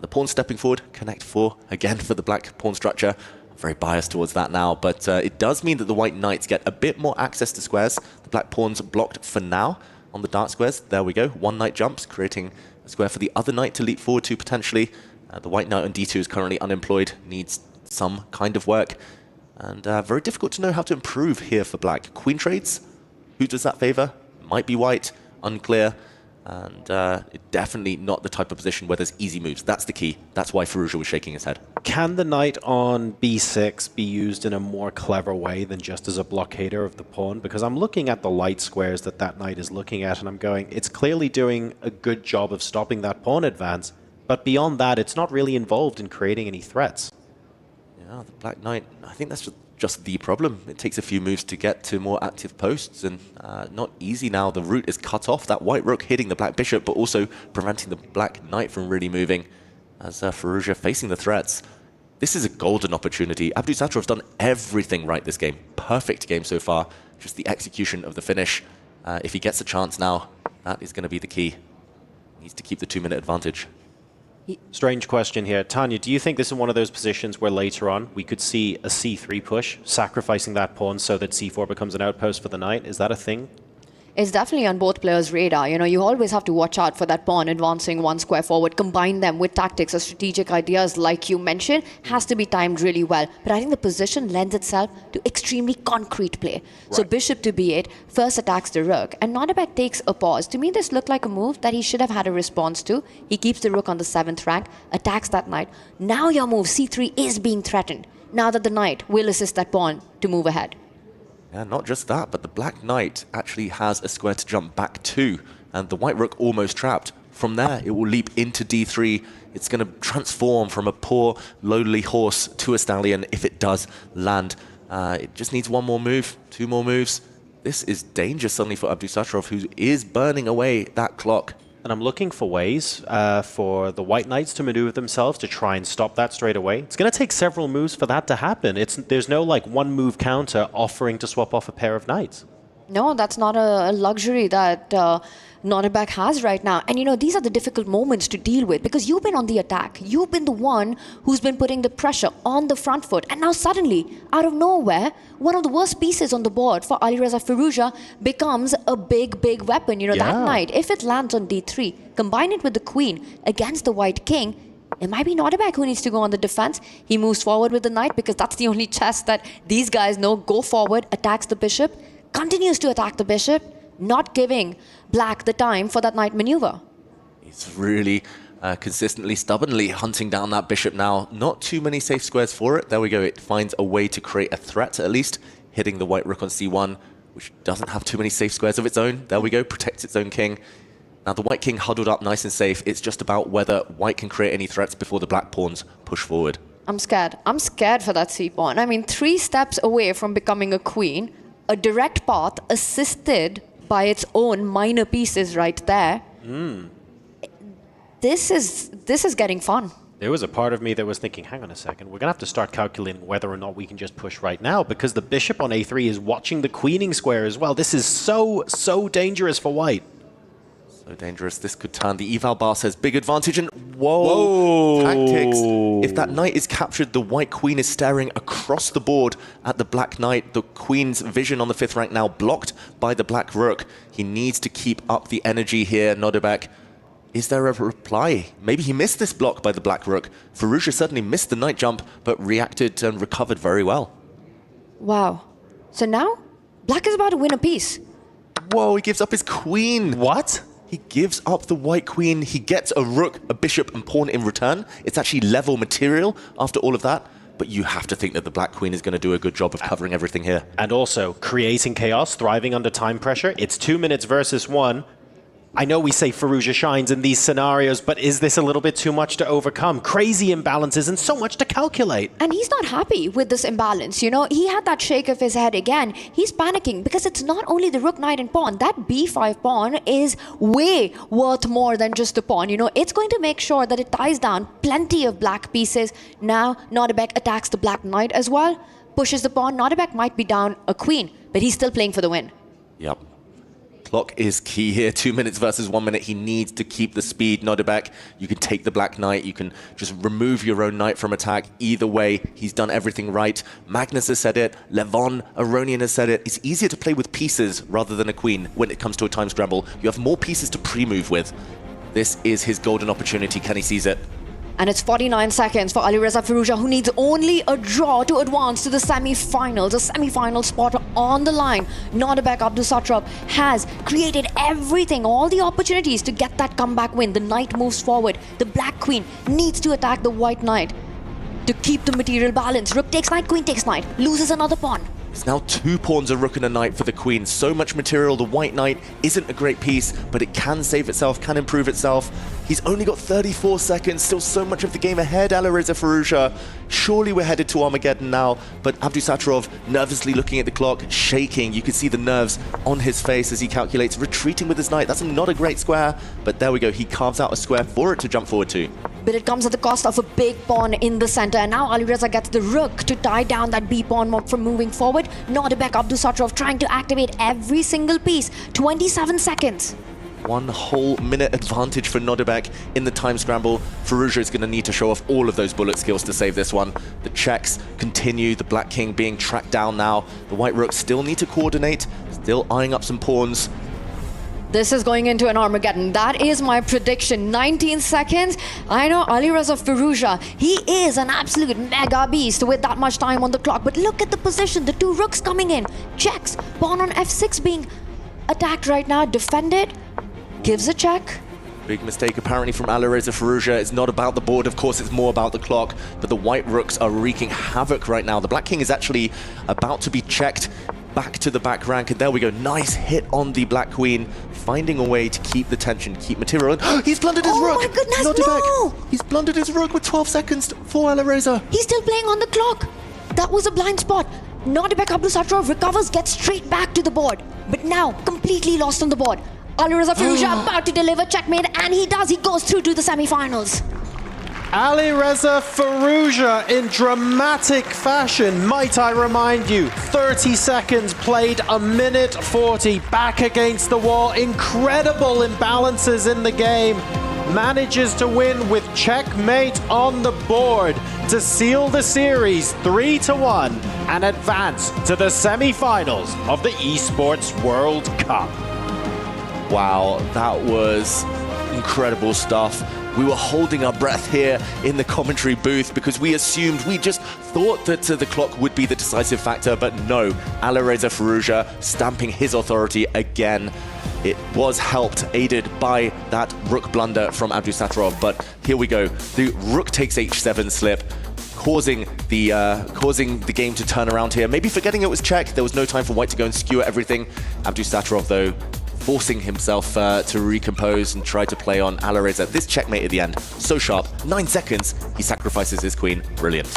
The pawn stepping forward, connect 4 again for the black pawn structure. I'm very biased towards that now, but it does mean that the white knights get a bit more access to squares. The black pawn's blocked for now on the dark squares. There we go. One knight jumps, creating a square for the other knight to leap forward to potentially. The white knight on d2 is currently unemployed, needs some kind of work. And very difficult to know how to improve here for black. Queen trades, who does that favor? Might be white, unclear. And definitely not the type of position where there's easy moves. That's the key. That's why Firouzja was shaking his head. Can the knight on b6 be used in a more clever way than just as a blockader of the pawn? Because I'm looking at the light squares that knight is looking at, and I'm going, it's clearly doing a good job of stopping that pawn advance. But beyond that, it's not really involved in creating any threats. Yeah, the black knight, I think that's just the problem. It takes a few moves to get to more active posts, and not easy now. The route is cut off. That white rook hitting the black bishop, but also preventing the black knight from really moving as Firouzja facing the threats. This is a golden opportunity. Abdusatrov's done everything right this game. Perfect game so far. Just the execution of the finish. If he gets a chance now, that is going to be the key. He needs to keep the 2-minute advantage. Strange question here. Tanya, do you think this is one of those positions where later on we could see a c3 push, sacrificing that pawn so that c4 becomes an outpost for the knight? Is that a thing? It's definitely on both players' radar. You know, you always have to watch out for that pawn advancing one square forward. Combine them with tactics or strategic ideas like you mentioned. Has to be timed really well. But I think the position lends itself to extremely concrete play. Right. So bishop to b8 first attacks the rook. And Nodebek takes a pause. To me, this looked like a move that he should have had a response to. He keeps the rook on the 7th rank, attacks that knight. Now your move, c3, is being threatened. Now that the knight will assist that pawn to move ahead. Yeah, not just that, but the black knight actually has a square to jump back to, and the white rook almost trapped. From there, it will leap into d3. It's going to transform from a poor, lowly horse to a stallion if it does land. It just needs one more move, 2 more moves. This is danger suddenly for Abdusatrov, who is burning away that clock. And I'm looking for ways for the white knights to maneuver themselves to try and stop that straight away. It's going to take several moves for that to happen. There's no like one move counter offering to swap off a pair of knights. No, that's not a luxury that Nodebek has right now. And you know, these are the difficult moments to deal with because you've been on the attack. You've been the one who's been putting the pressure on the front foot. And now suddenly, out of nowhere, one of the worst pieces on the board for Alireza Firouzja becomes a big, big weapon. You know, that knight, if it lands on d3, combine it with the queen against the white king, it might be Nodebek who needs to go on the defense. He moves forward with the knight because that's the only chess that these guys know. Go forward, attacks the bishop, continues to attack the bishop, not giving black the time for that knight maneuver. He's really consistently, stubbornly hunting down that bishop now. Not too many safe squares for it. There we go. It finds a way to create a threat, at least, hitting the white rook on c1. which doesn't have too many safe squares of its own. There we go, protects its own king. Now the white king huddled up nice and safe. It's just about whether white can create any threats before the black pawns push forward. I'm scared. I'm scared for that c-pawn. I mean, 3 steps away from becoming a queen, a direct path assisted by its own minor pieces right there. This is getting fun. There was a part of me that was thinking, hang on a second, we're going to have to start calculating whether or not we can just push right now, because the bishop on a3 is watching the queening square as well. This is so dangerous for white. So dangerous, this could turn. The eval bar says big advantage, and whoa, tactics. If that knight is captured, the white queen is staring across the board at the black knight. The queen's vision on the 5th rank now blocked by the black rook. He needs to keep up the energy here, Nodebek. Is there a reply? Maybe he missed this block by the black rook. Firouzja certainly missed the knight jump, but reacted and recovered very well. Wow. So now, black is about to win a piece. Whoa, he gives up his queen. What? He gives up the white queen. He gets a rook, a bishop, and pawn in return. It's actually level material after all of that. But you have to think that the black queen is going to do a good job of covering everything here. And also, creating chaos, thriving under time pressure. It's 2 minutes versus 1. I know we say Firouzja shines in these scenarios, but is this a little bit too much to overcome? Crazy imbalances and so much to calculate. And he's not happy with this imbalance, you know? He had that shake of his head again. He's panicking because it's not only the rook, knight, and pawn. That b5 pawn is way worth more than just the pawn, you know? It's going to make sure that it ties down plenty of black pieces. Now, Nodebek attacks the black knight as well, pushes the pawn. Nodebek might be down a queen, but he's still playing for the win. Yep. Clock is key here. 2 minutes versus 1 minute. He needs to keep the speed. Nodebek, you can take the black knight. You can just remove your own knight from attack. Either way, he's done everything right. Magnus has said it. Levon Aronian has said it. It's easier to play with pieces rather than a queen when it comes to a time scramble. You have more pieces to pre-move with. This is his golden opportunity. Can he seize it? And it's 49 seconds for Alireza Firouzja, who needs only a draw to advance to the semi-finals. A semi-final spot on the line. Nodebek Abdusattorov has created everything, all the opportunities to get that comeback win. The knight moves forward. The black queen needs to attack the white knight to keep the material balance. Rook takes knight, queen takes knight, loses another pawn. It's now 2 pawns, a rook and a knight for the queen. So much material. The white knight isn't a great piece, but it can save itself, can improve itself. He's only got 34 seconds, still so much of the game ahead, Alireza Firouzja. Surely we're headed to Armageddon now, but Abdusattorov nervously looking at the clock, shaking. You can see the nerves on his face as he calculates, retreating with his knight. That's not a great square, but there we go. He carves out a square for it to jump forward to. But it comes at the cost of a big pawn in the center. And now Alireza gets the rook to tie down that b pawn from moving forward. Nodebek Abdusattorov trying to activate every single piece. 27 seconds. 1 whole minute advantage for Nodebek in the time scramble. Firouzja is going to need to show off all of those bullet skills to save this one. The checks continue. The black king being tracked down now. The white rook still need to coordinate. Still eyeing up some pawns. This is going into an Armageddon. That is my prediction. 19 seconds. I know Alireza Firouzja, he is an absolute mega beast with that much time on the clock. But look at the position. The 2 rooks coming in. Checks. Pawn on f6 being attacked right now. Defended. Gives a check. Big mistake apparently from Alireza Firouzja. It's not about the board, of course, it's more about the clock. But the white rooks are wreaking havoc right now. The black king is actually about to be checked back to the back rank. And there we go. Nice hit on the black queen. Finding a way to keep the tension, keep material. And he's blundered his rook! Oh my goodness, Nodebek. no! He's blundered his rook with 12 seconds for Alireza. He's still playing on the clock. That was a blind spot. Nodebek Abdusattorov recovers, gets straight back to the board. But now, completely lost on the board. Alireza Firouzja about to deliver checkmate, and he does. He goes through to the semi-finals. Alireza Firouzja in dramatic fashion. Might I remind you, 30 seconds played, 1:40, back against the wall. Incredible imbalances in the game. Manages to win with checkmate on the board to seal the series 3-1 and advance to the semi-finals of the Esports World Cup. Wow, that was incredible stuff. We were holding our breath here in the commentary booth because we just thought that the clock would be the decisive factor, but no, Alireza Firouzja stamping his authority again. It was helped, aided by that rook blunder from Abdusattorov, but here we go. The rook takes h7 slip. causing the game to turn around here. Maybe forgetting it was check. There was no time for White to go and skewer everything. Abdusattorov, though, forcing himself to recompose and try to play on Alireza. This checkmate at the end, so sharp. 9 seconds, he sacrifices his queen. Brilliant.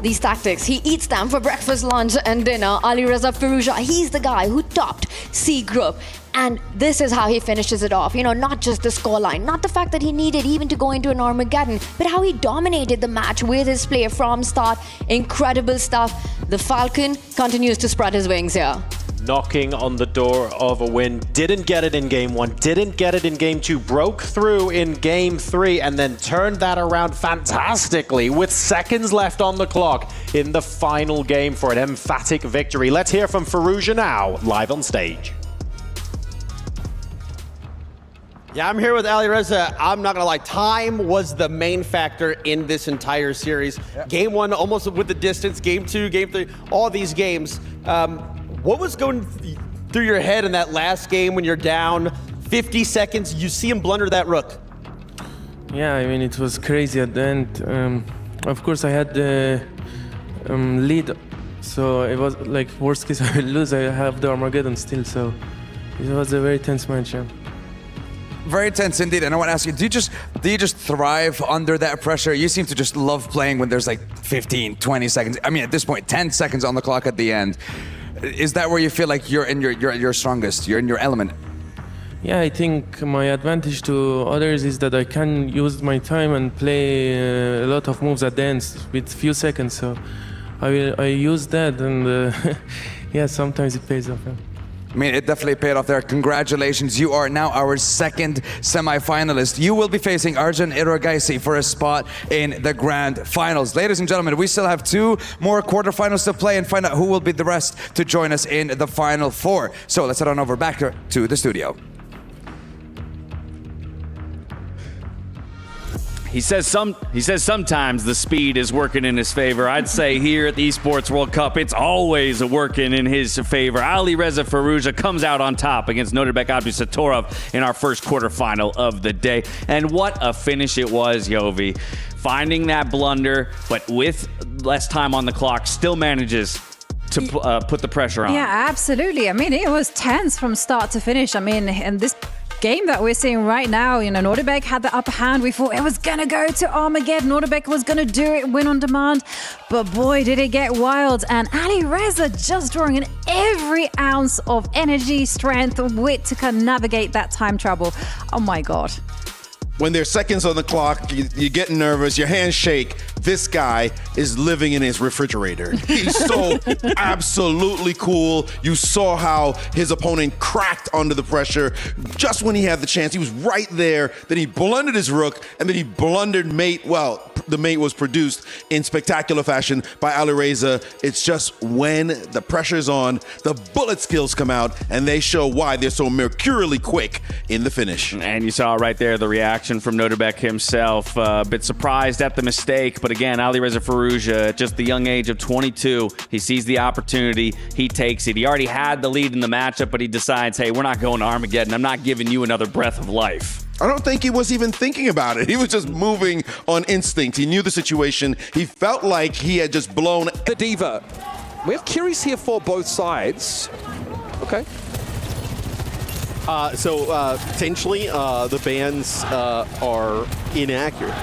These tactics, he eats them for breakfast, lunch, and dinner. Alireza Firouzja, he's the guy who topped C group. And this is how he finishes it off. You know, not just the scoreline, not the fact that he needed even to go into an Armageddon, but how he dominated the match with his play from start. Incredible stuff. The Falcon continues to spread his wings here. Knocking on the door of a win. Didn't get it in game 1, didn't get it in game 2, broke through in game 3, and then turned that around fantastically with seconds left on the clock in the final game for an emphatic victory. Let's hear from Firouzja now, live on stage. Yeah, I'm here with Alireza. I'm not gonna lie, time was the main factor in this entire series. Yeah. Game 1, almost with the distance. Game 2, game 3, all these games. What was going through your head in that last game when you're down 50 seconds? You see him blunder that rook. Yeah, I mean, it was crazy at the end. Of course, I had the lead, so it was like, worst case I will lose, I have the Armageddon still, so it was a very tense match, yeah. Very tense indeed. And I want to ask you, do you just thrive under that pressure? You seem to just love playing when there's like 15, 20 seconds. I mean, at this point, 10 seconds on the clock at the end. Is that where you feel like you're in your strongest? You're in your element? Yeah, I think my advantage to others is that I can use my time and play a lot of moves at the end with few seconds. So I use that, and yeah, sometimes it pays off. Yeah. I mean, it definitely paid off there. Congratulations. You are now our second semi-finalist. You will be facing Arjun Iragaisi for a spot in the grand finals. Ladies and gentlemen, we still have 2 more quarterfinals to play and find out who will be the rest to join us in the final 4. So let's head on over back to the studio. He says sometimes the speed is working in his favor. I'd say here at the Esports World Cup, it's always working in his favor. Alireza Firouzja comes out on top against Nodirbek Abdusattorov in our first quarterfinal of the day. And what a finish it was, Yovi. Finding that blunder, but with less time on the clock, still manages to put the pressure on. Yeah, absolutely. I mean, it was tense from start to finish. I mean, and this game that we're seeing right now, you know, Nodirbek had the upper hand. We thought it was going to go to Armageddon. Nodirbek was going to do it, win on demand. But boy, did it get wild. And Alireza just drawing in every ounce of energy, strength, wit to kind of navigate that time trouble. Oh my God. When there's seconds on the clock, you get nervous, your hands shake. This guy is living in his refrigerator. He's so absolutely cool. You saw how his opponent cracked under the pressure just when he had the chance. He was right there. Then he blundered his rook, and then he blundered mate. Well, the mate was produced in spectacular fashion by Alireza. It's just when the pressure's on, the bullet skills come out, and they show why they're so mercurially quick in the finish. And you saw right there the reaction from Nodirbek himself. A bit surprised at the mistake, but again, Alireza Firouzja, at just the young age of 22, he sees the opportunity, he takes it. He already had the lead in the matchup, but he decides, hey, we're not going to Armageddon. I'm not giving you another breath of life. I don't think he was even thinking about it. He was just moving on instinct. He knew the situation. He felt like he had just blown the diva. We have Curious here for both sides. Okay. Potentially the bans are inaccurate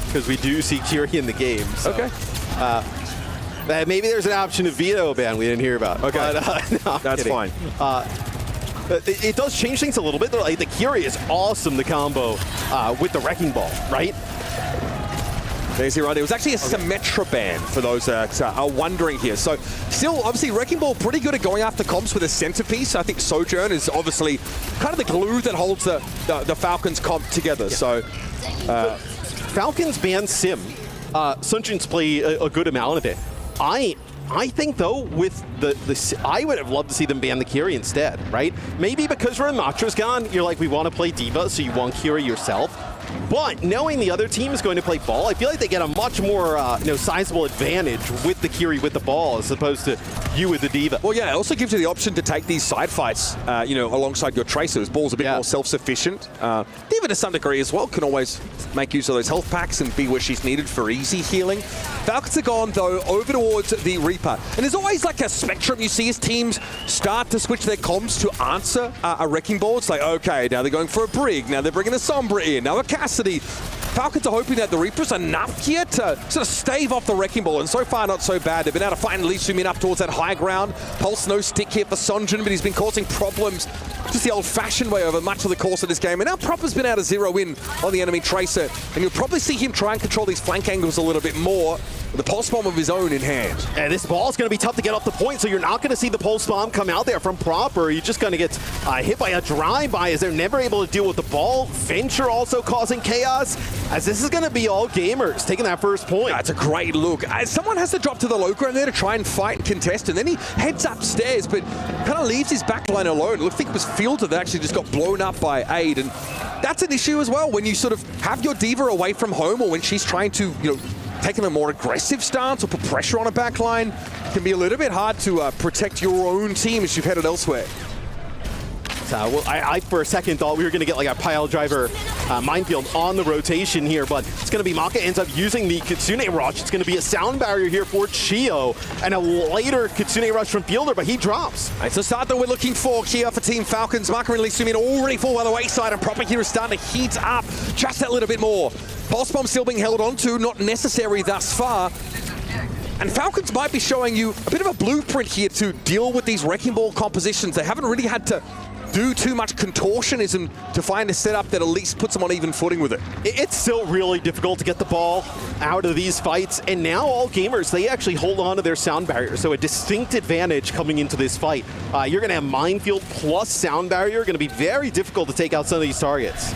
because we do see Curie in the game. So, okay. Maybe there's an option to veto a ban we didn't hear about. Okay. But, no, that's fine. It does change things a little bit. Like the Curie is awesome, the combo with the Wrecking Ball, right? There's right. It was actually a Symmetra ban for those that are wondering here. So still, obviously, Wrecking Ball pretty good at going after comps with a centerpiece. I think Sojourn is obviously kind of the glue that holds the Falcons comp together. Yeah. So Falcons ban Sim. Sunjin's play a good amount of it. I think, though, with the I would have loved to see them ban the Curie instead, right? Maybe because Ramatra's gone, you're like, we want to play Diva, so you want Curie yourself. But knowing the other team is going to play ball, I feel like they get a much more sizable advantage with the Kiri with the ball as opposed to you with the D.Va. Well, yeah, it also gives you the option to take these side fights, alongside your Tracers. Ball's a bit more self-sufficient. D.Va to some degree as well can always make use of those health packs and be where she's needed for easy healing. Falcons are gone, though, over towards the Reaper. And there's always like a spectrum you see as teams start to switch their comms to answer a Wrecking Ball. It's like, okay, now they're going for a Brig, now they're bringing a Sombra in, now a Cassidy. Falcons are hoping that the Reaper's enough here to sort of stave off the Wrecking Ball, and so far not so bad. They've been able to find Lee Sumin up towards that high ground. Pulse no stick here for Sonjin, but he's been causing problems just the old-fashioned way over much of the course of this game. And now Proper's been able to zero in on the enemy Tracer, and you'll probably see him try and control these flank angles a little bit more with the pulse bomb of his own in hand. And this ball is going to be tough to get off the point, so you're not going to see the pulse bomb come out there from Proper. You're just going to get hit by a drive-by as they're never able to deal with the ball. Venture also causing chaos, as this is going to be all gamers taking that first point. That's a great look. Someone has to drop to the low ground there to try and fight and contest, and then he heads upstairs, but kind of leaves his backline alone. I think it was Fielder that actually just got blown up by Aid, and that's an issue as well when you sort of have your D.Va away from home, or when she's trying to, taking a more aggressive stance or put pressure on a backline. It can be a little bit hard to protect your own team as you've headed elsewhere. I for a second thought we were going to get like a pile driver minefield on the rotation here, but it's going to be Maka ends up using the Kitsune Rush. It's going to be a sound barrier here for Chio, and a later Kitsune Rush from Fielder, but he drops. It's the start that we're looking for here for Team Falcons. Maka and Lee Sumin already fall by the wayside, and Proper here is starting to heat up just that little bit more. Pulse Bomb still being held onto, not necessary thus far. And Falcons might be showing you a bit of a blueprint here to deal with these Wrecking Ball compositions. They haven't really had to do too much contortionism to find a setup that at least puts them on even footing with it. It's still really difficult to get the ball out of these fights, and now all gamers, they actually hold on to their sound barrier, so a distinct advantage coming into this fight. You're going to have Minefield plus sound barrier, going to be very difficult to take out some of these targets.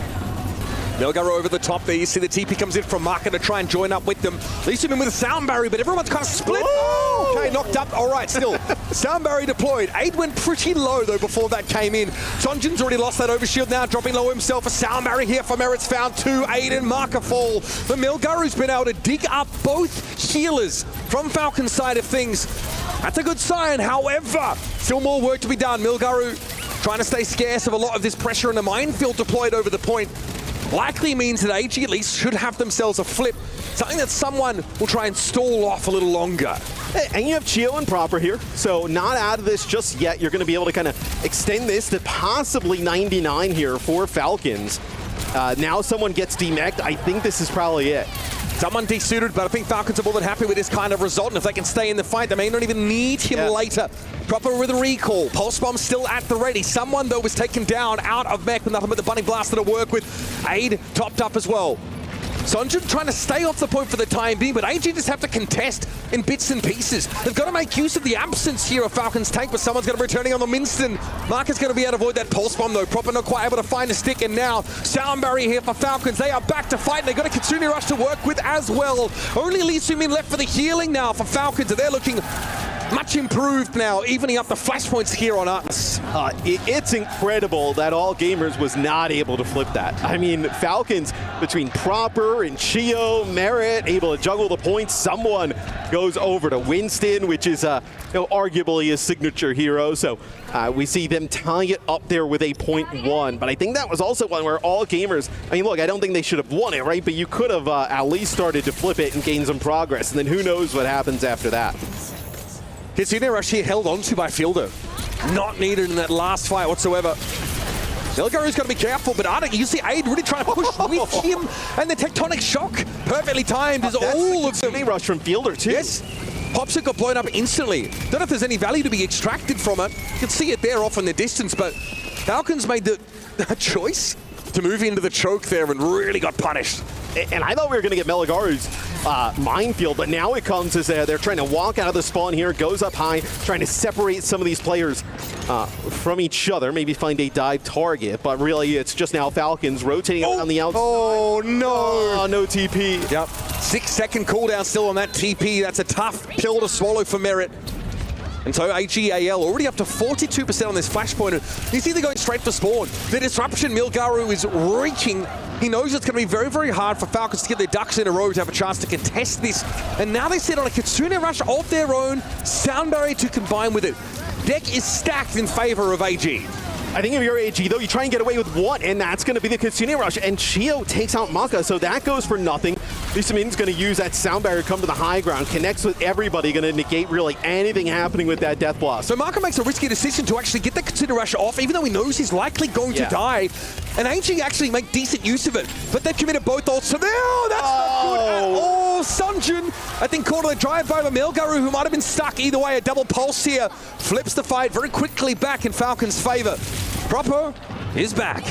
Melgar over the top there. You see the TP comes in from Maka to try and join up with them. Lee Sumin with a sound barrier, but everyone's kind of split. Oh! Okay, knocked up. All right, still. Sound barrier deployed. Aid went pretty low, though, before that came in. Sonjin's already lost that overshield now, dropping low himself. A sound barrier here for Merit's found two. Aid and Maka fall. But Melgaru's been able to dig up both healers from Falcon's side of things. That's a good sign. However, still more work to be done. Melgaru trying to stay scarce of a lot of this pressure, and the minefield deployed over the point likely means that AG at least should have themselves a flip, something that someone will try and stall off a little longer. And you have Chio and Proper here, so not out of this just yet. You're going to be able to kind of extend this to possibly 99 here for Falcons. Now someone gets demeched. I think this is probably it. Someone desuited, but I think Falcons are more than happy with this kind of result, and if they can stay in the fight, they may not even need him later. Proper with a recall. Pulse Bomb still at the ready. Someone, though, was taken down out of mech with nothing but the Bunny Blaster to work with. Aid topped up as well. Sonjin trying to stay off the point for the time being, but AG just have to contest in bits and pieces. They've got to make use of the absence here of Falcon's tank, but someone's going to be returning on the Minston. Marcus going to be able to avoid that Pulse Bomb, though. Proper not quite able to find a stick, and now sound barrier here for Falcons. They are back to fight, and they've got a Kitsune Rush to work with as well. Only Lee Sumin left for the healing now for Falcons, and they're looking much improved now, evening up the flashpoints here on us. It's incredible that All Gamers was not able to flip that. I mean, Falcons, between Proper and Chio, Merit, able to juggle the points. Someone goes over to Winston, which is arguably a signature hero. So we see them tying it up there with a 0.1. But I think that was also one where All Gamers, I mean, look, I don't think they should have won it, right? But you could have at least started to flip it and gain some progress. And then who knows what happens after that. Kitsune Rush here held onto by Fielder. Not needed in that last fight whatsoever. Melgaru's got to be careful, but Arctic, you see Aid really trying to push with him, and the Tectonic Shock, perfectly timed, is all of them. Rush from Fielder, too. Yes. Popsicle got blown up instantly. Don't know if there's any value to be extracted from it. You can see it there off in the distance, but Falcons made the choice to move into the choke there and really got punished. And I thought we were going to get Melgaru's minefield, but now it comes as they're trying to walk out of the spawn here, goes up high, trying to separate some of these players from each other, maybe find a dive target, but really it's just now Falcons rotating on the outside. Oh, no. No TP. Yep. 6-second cooldown still on that TP. That's a tough pill to swallow for Merit. And so AGAL already up to 42% on this flashpoint. You see they're going straight for spawn. The disruption Milgaru is reaching. He knows it's going to be very, very hard for Falcons to get their ducks in a row to have a chance to contest this. And now they sit on a Kitsune Rush of their own, Sound Barrier to combine with it. Deck is stacked in favor of AG. I think if you're AG, though, you try and get away with one, and that's going to be the Kitsune Rush. And Chio takes out Maka, so that goes for nothing. Lusamin's going to use that sound barrier, come to the high ground, connects with everybody, going to negate really anything happening with that Death Blast. So Maka makes a risky decision to actually get the Kitsune Rush off, even though he knows he's likely going to die. And AG actually make decent use of it. But they've committed both ults, so that's not good at all. Sunjin, I think, caught a drive-by by Milgaru, who might have been stuck. Either way, a double pulse here. Flips the fight very quickly back in Falcon's favor. Proper is back.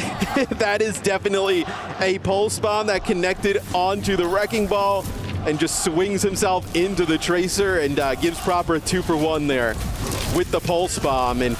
That is definitely a pulse bomb that connected onto the Wrecking Ball and just swings himself into the Tracer and gives Proper a 2-for-1 there with the pulse bomb. And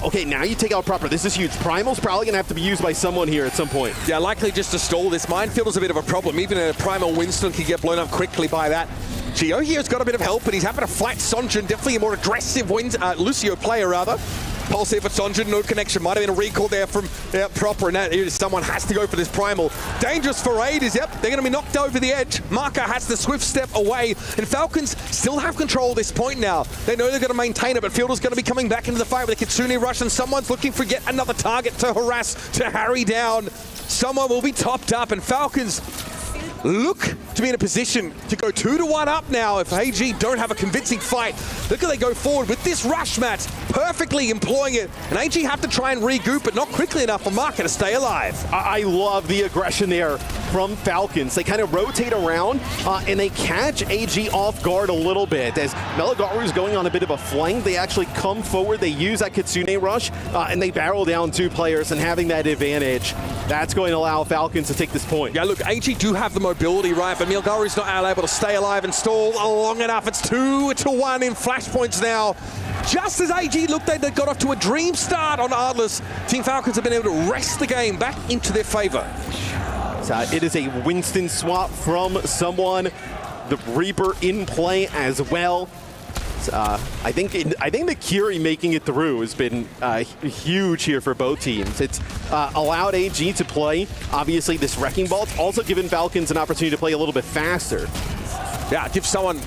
okay, now you take out Proper. This is huge. Primal's probably going to have to be used by someone here at some point. Yeah, likely just to stall this. Minefield is a bit of a problem. Even a Primal Winston can get blown up quickly by that. Gio here's got a bit of help, but he's having to fight Sonjin. Definitely a more aggressive Lucio player, rather. Pulse here for Sonjin, no connection. Might have been a recall there from Proper, and that someone has to go for this Primal. Dangerous for Raiders, they're going to be knocked over the edge. Maka has the swift step away, and Falcons still have control at this point now. They know they're going to maintain it, but Fielder's going to be coming back into the fight with a Kitsune Rush, and someone's looking for yet another target to harass, to harry down. Someone will be topped up, and Falcons look to be in a position to go 2-1 up now if AG don't have a convincing fight. Look at they go forward with this rush match, perfectly employing it. And AG have to try and regroup, but not quickly enough for Maka to stay alive. I love the aggression there from Falcons. They kind of rotate around and they catch AG off guard a little bit. As Melagaru is going on a bit of a flank, they actually come forward, they use that Kitsune Rush, and they barrel down 2 players, and having that advantage, that's going to allow Falcons to take this point. Yeah, look, AG do have the mobility, right? But Milgaru's not able to stay alive and stall long enough. It's 2-1 in flashpoints now. Just as AG looked like they got off to a dream start on Ardless, Team Falcons have been able to wrest the game back into their favor. So it is a Winston swap from someone. The Reaper in play as well. I think the Curie making it through has been huge here for both teams. It's allowed AG to play, obviously, this Wrecking Ball. It's also given Falcons an opportunity to play a little bit faster. Yeah, give someone,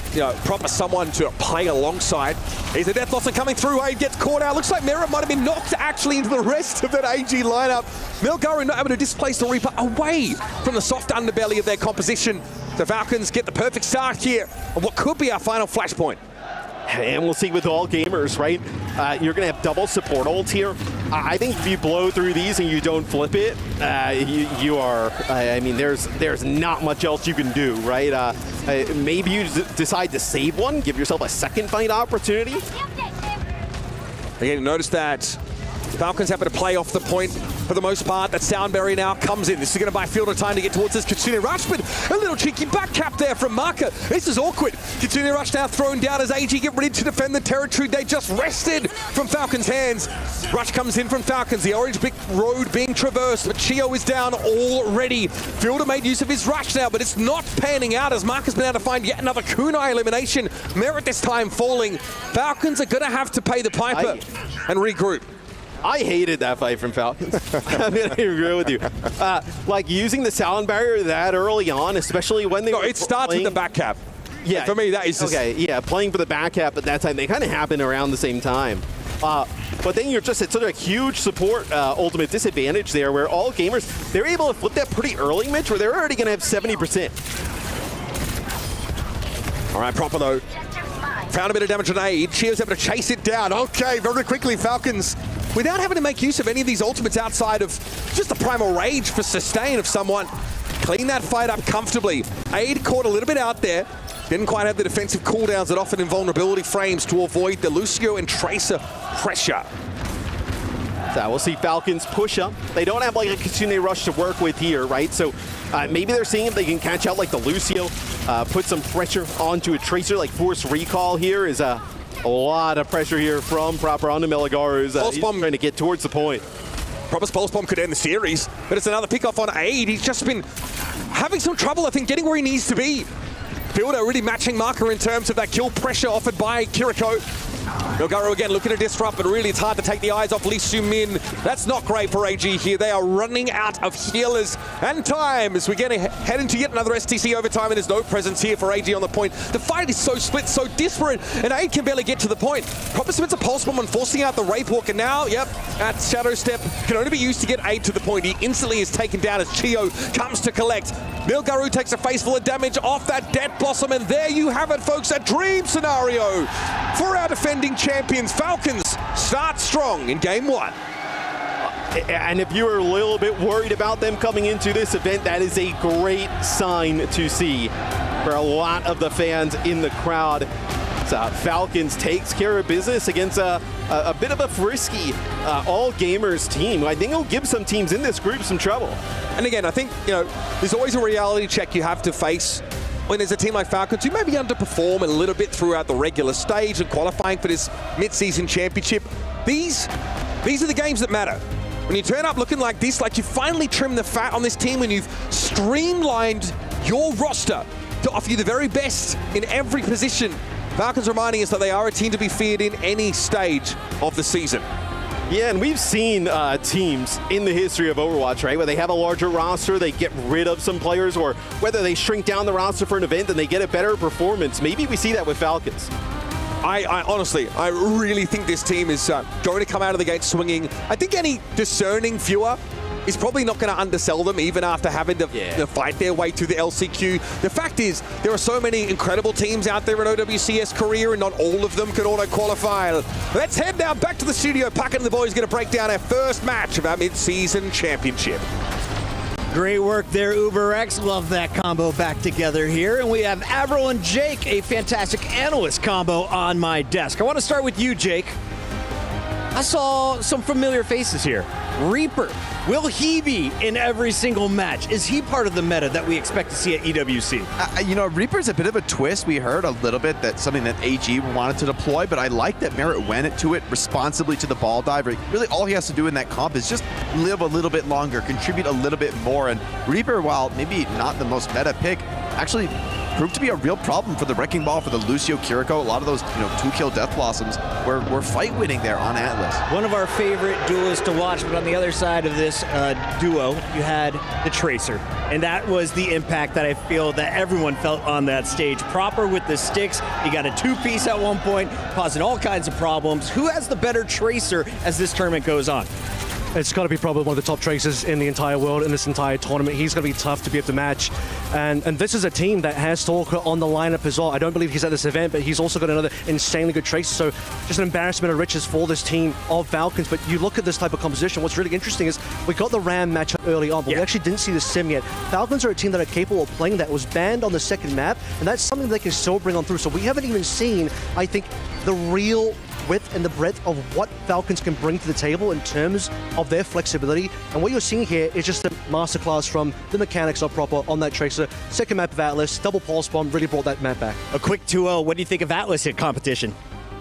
proper someone to play alongside. Here's the Death Blossom coming through. Aid gets caught out. Looks like Merritt might have been knocked actually into the rest of that AG lineup. Milgaru not able to displace the Reaper away from the soft underbelly of their composition. The Falcons get the perfect start here of what could be our final flashpoint. And we'll see with all gamers, right? You're going to have double support ult here. I think if you blow through these and you don't flip it, you are, I mean, there's not much else you can do, right? Maybe you decide to save one, give yourself a second fight opportunity. Again, notice that Falcons happen to play off the point for the most part. That sound barrier now comes in. This is going to buy Fielder time to get towards this Kitsune Rush, but a little cheeky back cap there from Maka. This is awkward. Kitsune Rush now thrown down as AG get ready to defend the territory they just wrested from Falcons' hands. Rush comes in from Falcons. The orange big road being traversed, but Chio is down already. Fielder made use of his rush now, but it's not panning out as Maka's been able to find yet another kunai elimination. Merritt this time falling. Falcons are going to have to pay the piper and regroup. I hated that fight from Falcons. I'm going to agree with you. Like using the sound barrier that early on, especially when they were it starts playing, with the back cap. Yeah, for me, that is just... Okay, yeah, playing for the back cap at that time, they kind of happen around the same time. But then you're just at such a huge support ultimate disadvantage there where all gamers, they're able to flip that pretty early, Mitch, where they're already going to have 70%. All right, Proper though. Found a bit of damage on Aid. Chio's able to chase it down. Okay, very quickly, Falcons, without having to make use of any of these ultimates outside of just the Primal Rage for sustain of someone, clean that fight up comfortably. Aid caught a little bit out there. Didn't quite have the defensive cooldowns that often invulnerability frames to avoid the Lucio and Tracer pressure. So we'll see Falcons push up. They don't have like a Kitsune Rush to work with here, right? So maybe they're seeing if they can catch out like the Lucio, put some pressure onto a Tracer, like force recall here is a lot of pressure here from Proper onto Melagaru. He's trying to get towards the point. Proper's Pulse Bomb could end the series, but it's another pick-off on Aid. He's just been having some trouble, I think, getting where he needs to be. Fielder really matching Marker in terms of that kill pressure offered by Kiriko. Milgaro again looking to disrupt, but really it's hard to take the eyes off Lee Soo-min. That's not great for AG here. They are running out of healers and time as we head into yet another STC overtime, and there's no presence here for AG on the point. The fight is so split, so disparate, and Aid can barely get to the point. Proper submits a pulse bomb and forcing out the Wraith Walk, and now, yep, that Shadow Step can only be used to get Aid to the point. He instantly is taken down as Chio comes to collect. Milgaro takes a face full of damage off that Death Blossom, and there you have it, folks, a dream scenario for our defending champions. Falcons start strong in game 1. And if you're a little bit worried about them coming into this event, that is a great sign to see for a lot of the fans in the crowd. So Falcons takes care of business against a bit of a frisky all-gamers team. I think it'll give some teams in this group some trouble. And again, I think, there's always a reality check you have to face when there's a team like Falcons who maybe underperform a little bit throughout the regular stage and qualifying for this mid-season championship. These are the games that matter. When you turn up looking like this, like you finally trimmed the fat on this team, when you've streamlined your roster to offer you the very best in every position, Falcons reminding us that they are a team to be feared in any stage of the season. Yeah, and we've seen teams in the history of Overwatch, right, where they have a larger roster, they get rid of some players, or whether they shrink down the roster for an event and they get a better performance. Maybe we see that with Falcons. I honestly, I really think this team is going to come out of the gate swinging. I think any discerning viewer is probably not going to undersell them even after having to fight their way through the LCQ. The fact is, there are so many incredible teams out there in OWCS Korea, and not all of them can auto-qualify. Let's head now back to the studio. Puckett and the boys are going to break down our first match of our mid-season championship. Great work there, UberX. Love that combo back together here. And we have Avril and Jake, a fantastic analyst combo on my desk. I want to start with you, Jake. I saw some familiar faces here. Reaper, will he be in every single match? Is he part of the meta that we expect to see at EWC? Reaper's a bit of a twist. We heard a little bit that something that AG wanted to deploy, but I like that Merritt went to it responsibly to the ball dive. Really, all he has to do in that comp is just live a little bit longer, contribute a little bit more. And Reaper, while maybe not the most meta pick, actually proved to be a real problem for the Wrecking Ball, for the Lucio Kiriko. A lot of those, 2-kill Death Blossoms were fight winning there on Atlas. One of our favorite duelists to watch, but on the other side of this duo, you had the Tracer. And that was the impact that I feel that everyone felt on that stage. Proper with the sticks. He got a 2-piece at one point, causing all kinds of problems. Who has the better Tracer as this tournament goes on? It's got to be probably one of the top tracers in the entire world in this entire tournament. He's going to be tough to be able to match. And this is a team that has Stalker on the lineup as well. I don't believe he's at this event, but he's also got another insanely good tracer. So just an embarrassment of riches for this team of Falcons. But you look at this type of composition, what's really interesting is we got the Ram matchup early on, but we actually didn't see the sim yet. Falcons are a team that are capable of playing that. It was banned on the second map, and that's something they can still bring on through. So we haven't even seen, I think, the real width and the breadth of what Falcons can bring to the table in terms of their flexibility. And what you're seeing here is just a masterclass from the mechanics of proper on that tracer. Second map of Atlas, double pulse bomb, really brought that map back. A quick 2-0. What do you think of Atlas hit competition?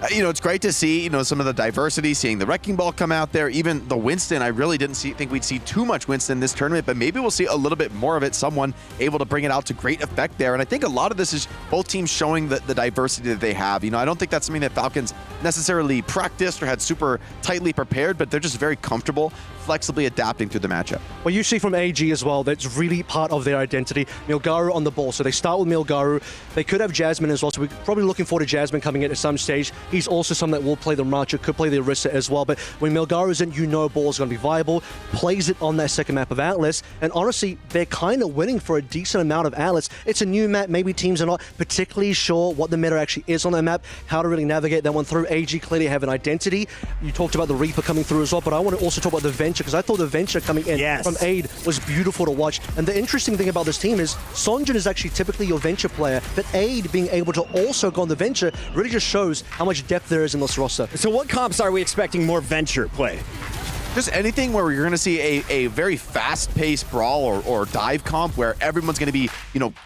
It's great to see, some of the diversity, seeing the Wrecking Ball come out there, even the Winston. I really didn't think we'd see too much Winston this tournament, but maybe we'll see a little bit more of it, someone able to bring it out to great effect there. And I think a lot of this is both teams showing the diversity that they have. I don't think that's something that Falcons necessarily practiced or had super tightly prepared, but they're just very comfortable flexibly adapting to the matchup. Well, you see from AG as well, that's really part of their identity. Milgaro on the ball. So they start with Milgaro. They could have Jasmine as well, so we're probably looking forward to Jasmine coming in at some stage. He's also someone that will play the Marcher, could play the Orisa as well. But when Milgaro's in, ball's going to be viable. Plays it on that second map of Atlas. And honestly, they're kind of winning for a decent amount of Atlas. It's a new map. Maybe teams are not particularly sure what the meta actually is on that map, how to really navigate that one through. AG clearly have an identity. You talked about the Reaper coming through as well, but I want to also talk about the Venture, because I thought the Venture coming in from Aid was beautiful to watch. And the interesting thing about this team is Sonjin is actually typically your Venture player, but Aid being able to also go on the Venture really just shows how much depth there is in this roster. So what comps are we expecting more Venture play? just anything where you're going to see a very fast-paced brawl or dive comp where everyone's going to be,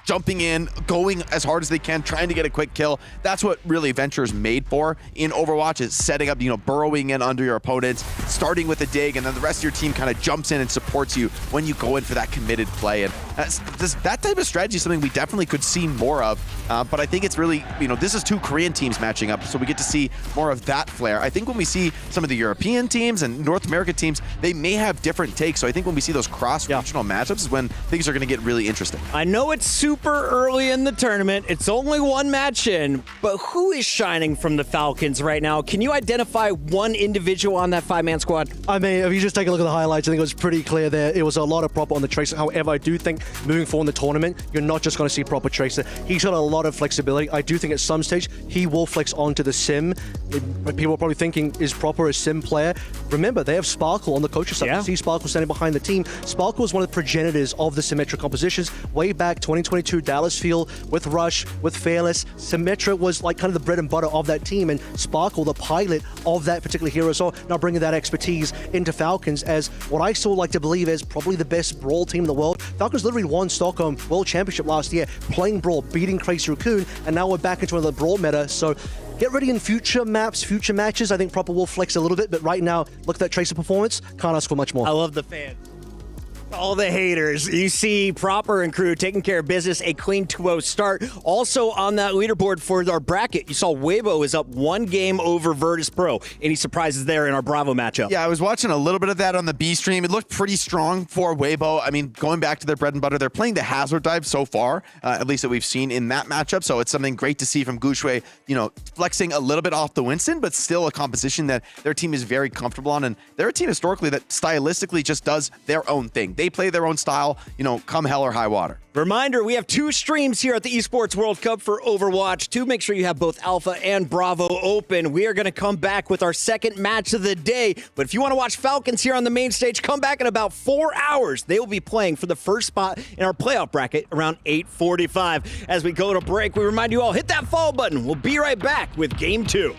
jumping in, going as hard as they can, trying to get a quick kill. That's what really Venture's made for in Overwatch, is setting up, burrowing in under your opponents, starting with a dig, and then the rest of your team kind of jumps in and supports you when you go in for that committed play. And that type of strategy is something we definitely could see more of. But I think it's really, this is two Korean teams matching up, so we get to see more of that flair. I think when we see some of the European teams and North American teams, they may have different takes. So I think when we see those cross-regional matchups is when things are going to get really interesting. I know it's super early in the tournament. It's only one match in, but who is shining from the Falcons right now? Can you identify one individual on that five-man squad? I mean, if you just take a look at the highlights, I think it was pretty clear there. It was a lot of Proper on the Tracer. However, I do think moving forward in the tournament, you're not just going to see Proper Tracer. He's got a lot of flexibility. I do think at some stage, he will flex onto the Sim. People are probably thinking, is Proper a Sim player? Remember, they have Sparkle on the coaching side. You see Sparkle standing behind the team. Sparkle was one of the progenitors of the Symmetra compositions way back 2022 Dallas Field with Rush, with Fearless. Symmetra was like kind of the bread and butter of that team, and Sparkle, the pilot of that particular hero. So now bringing that expertise into Falcons as what I still like to believe is probably the best Brawl team in the world. Falcons literally won Stockholm World Championship last year, playing Brawl, beating Crazy Raccoon, and now we're back into the Brawl meta. So get ready in future maps, future matches. I think Proper will flex a little bit, but right now, look at that Tracer performance. Can't ask for much more. I love the fans. All the haters. You see Proper and crew taking care of business, a clean 2-0 start. Also on that leaderboard for our bracket, you saw Weibo is up one game over Virtus Pro. Any surprises there in our Bravo matchup? Yeah, I was watching a little bit of that on the B stream. It looked pretty strong for Weibo. I mean, going back to their bread and butter, they're playing the Hazard Dive so far, at least that we've seen in that matchup. So it's something great to see from Gushue, flexing a little bit off the Winston, but still a composition that their team is very comfortable on. And they're a team historically that stylistically just does their own thing. They play their own style, come hell or high water. Reminder, we have two streams here at the Esports World Cup for Overwatch 2. Make sure you have both Alpha and Bravo open. We are going to come back with our second match of the day. But if you want to watch Falcons here on the main stage, come back in about 4 hours. They will be playing for the first spot in our playoff bracket around 8:45. As we go to break, we remind you all, hit that follow button. We'll be right back with Game 2.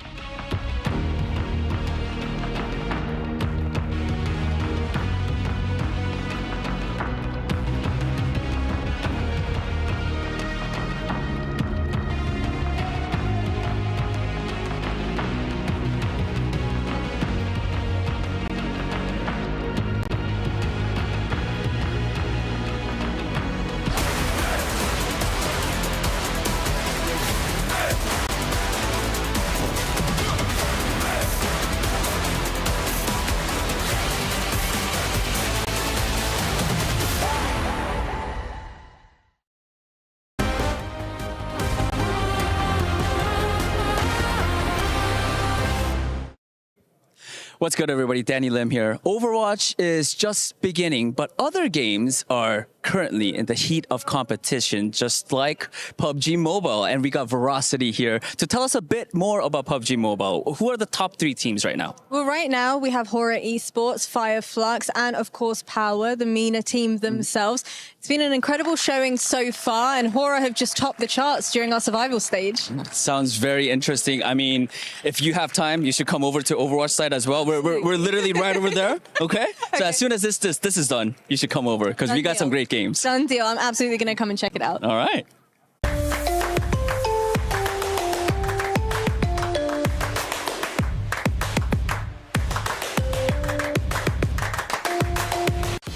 What's good, everybody? Danny Lim here. Overwatch is just beginning, but other games are currently in the heat of competition, just like PUBG Mobile. And we got Veracity here to tell us a bit more about PUBG Mobile. Who are the top 3 teams right now? Well, right now we have Horror Esports, Fireflux, and of course Power, the MENA team themselves. It's been an incredible showing so far, and Horror have just topped the charts during our survival stage. Sounds very interesting. I mean, if you have time, you should come over to Overwatch site as well. We're literally right over there. Okay? So as soon as this is done, you should come over because we got some great games. Done deal. I'm absolutely going to come and check it out. All right.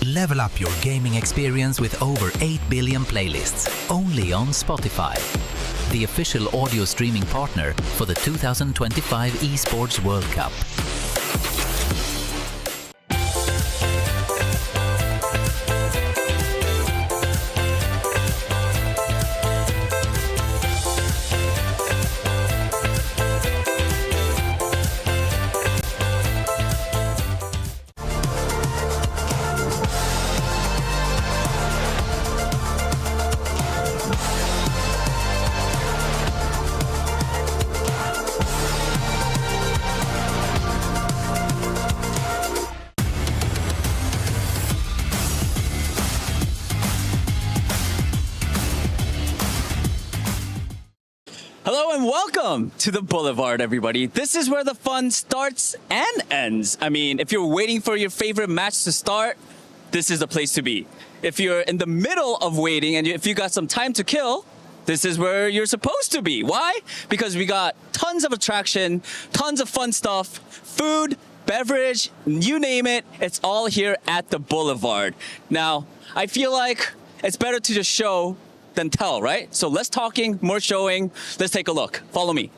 Level up your gaming experience with over 8 billion playlists, only on Spotify, the official audio streaming partner for the 2025 Esports World Cup. Welcome to the Boulevard, everybody. This is where the fun starts and ends. I mean, if you're waiting for your favorite match to start, this is the place to be. If you're in the middle of waiting and if you got some time to kill, this is where you're supposed to be. Why? Because we got tons of attraction, tons of fun stuff, food, beverage, you name it, it's all here at the Boulevard. Now, I feel like it's better to just show than tell, right? So less talking, more showing. Let's take a look. Follow me.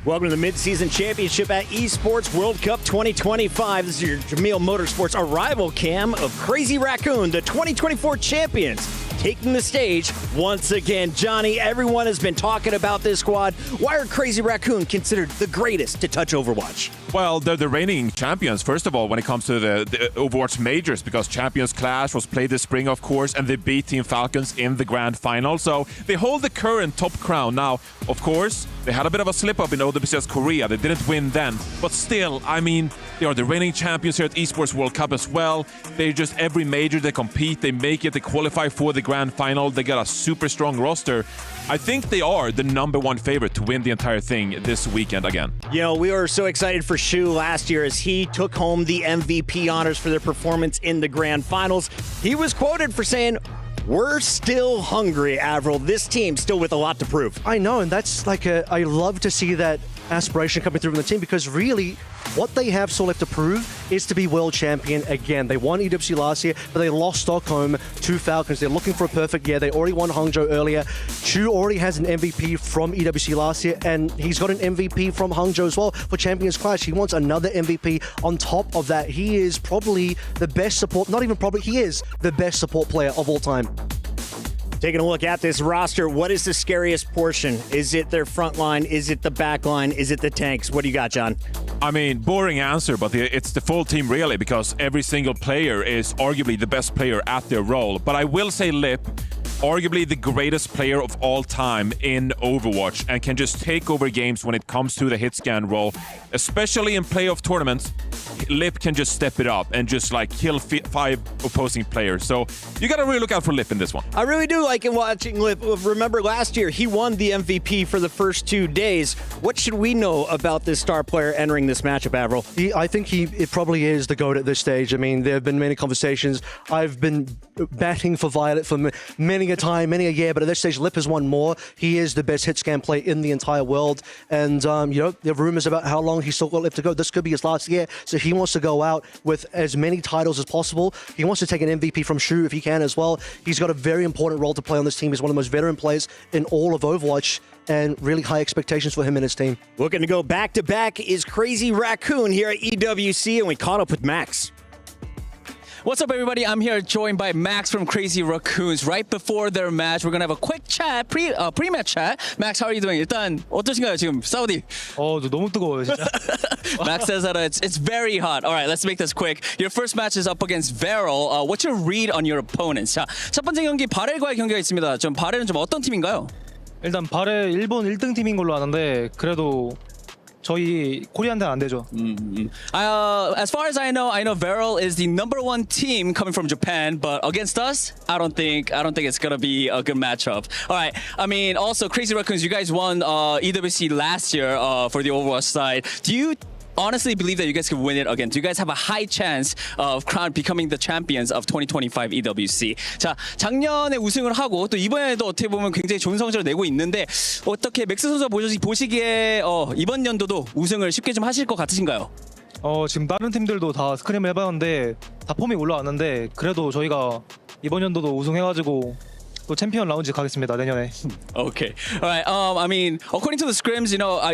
Welcome to the Mid-Season Championship at Esports World Cup 2025. This is your Jameel Motorsports arrival cam of Crazy Raccoon, the 2024 champions, taking the stage once again. Johnny, everyone has been talking about this squad. Why are Crazy Raccoon considered the greatest to touch Overwatch? Well, they're the reigning champions, first of all, when it comes to the Overwatch majors, because Champions Clash was played this spring, of course, and they beat Team Falcons in the grand final. So they hold the current top crown. Now, of course, they had a bit of a slip-up in OWCS Korea. They didn't win then. But still, I mean, they are the reigning champions here at Esports World Cup as well. They just, every major they compete, they make it, they qualify for the grand final. They got a super strong roster. I think they are the #1 favorite to win the entire thing this weekend again. You know, we were so excited for Shu last year as he took home the MVP honors for their performance in the grand finals. He was quoted for saying, "We're still hungry, Avril. This team still with a lot to prove." I know, and that's like I love to see that aspiration coming through from the team, because really what they have still left to prove is to be world champion again. They won EWC last year, but they lost Stockholm to Falcons. They're looking for a perfect year. They already won Hangzhou earlier. Chu already has an MVP from EWC last year, and he's got an MVP from Hangzhou as well for Champions Clash. He wants another MVP on top of that. He is probably the best support, not even probably, he is the best support player of all time. Taking a look at this roster, what is the scariest portion? Is it their front line? Is it the back line? Is it the tanks? What do you got, John? I mean, boring answer, but it's the full team really, because every single player is arguably the best player at their role. But I will say Lip, arguably the greatest player of all time in Overwatch, and can just take over games when it comes to the hit scan role, especially in playoff tournaments. Lip can just step it up and just like kill 5 opposing players. So you gotta really look out for Lip in this one. I really do like watching Lip. Remember last year, he won the MVP for the first 2 days. What should we know about this star player entering this matchup, Avril? I think it probably is the GOAT at this stage. I mean, there have been many conversations. I've been batting for Violet for many a time, many a year, but at this stage, Lip has won more. He is the best hit scan player in the entire world. And, you know, there are rumors about how long he's still got left to go. This could be his last year. So he wants to go out with as many titles as possible. He wants to take an MVP from Shu if he can as well. He's got a very important role to play on this team. He's one of the most veteran players in all of Overwatch, and really high expectations for him and his team. Looking to go back-to-back is Crazy Raccoon here at EWC, and we caught up with Max. What's up, everybody? I'm here joined by Max from Crazy Raccoons. Right before their match, we're gonna have a quick chat, pre-match chat. Max, how are you doing? 일단 어떠신가요 지금 사우디? 너무 뜨거워요 진짜. Max says that it's very hot. All right, let's make this quick. Your first match is up against Veryl. What's your read on your opponents? 자, 첫 번째 경기 바렐과의 경기가 있습니다. 좀 바렐은 좀 어떤 팀인가요? 일단 바렐 일본 1등 팀인 걸로 아는데 그래도 저희 코리안대는 안 되죠. As far as I know Veryl is the #1 team coming from Japan, but against us, I don't think it's gonna be a good matchup. All right. I mean, also Crazy Raccoons, you guys won EWC last year for the Overwatch side. Do you honestly believe that you guys can win it again? Do you guys have a high chance of becoming the champions of 2025 EWC? 자, 작년에 우승을 하고 또 이번에도 어떻게 보면 굉장히 좋은 성적을 내고 있는데 어떻게 맥스 선수가 보시기에 이번 연도도 우승을 쉽게 좀 하실 것 같으신가요? 지금 다른 팀들도 다 스크림을 해봤는데 다 폼이 올라왔는데 그래도 저희가 이번 연도도 우승해가지고 또 챔피언 라운지 가겠습니다 내년에. Okay. All right. I mean, according to the scrims,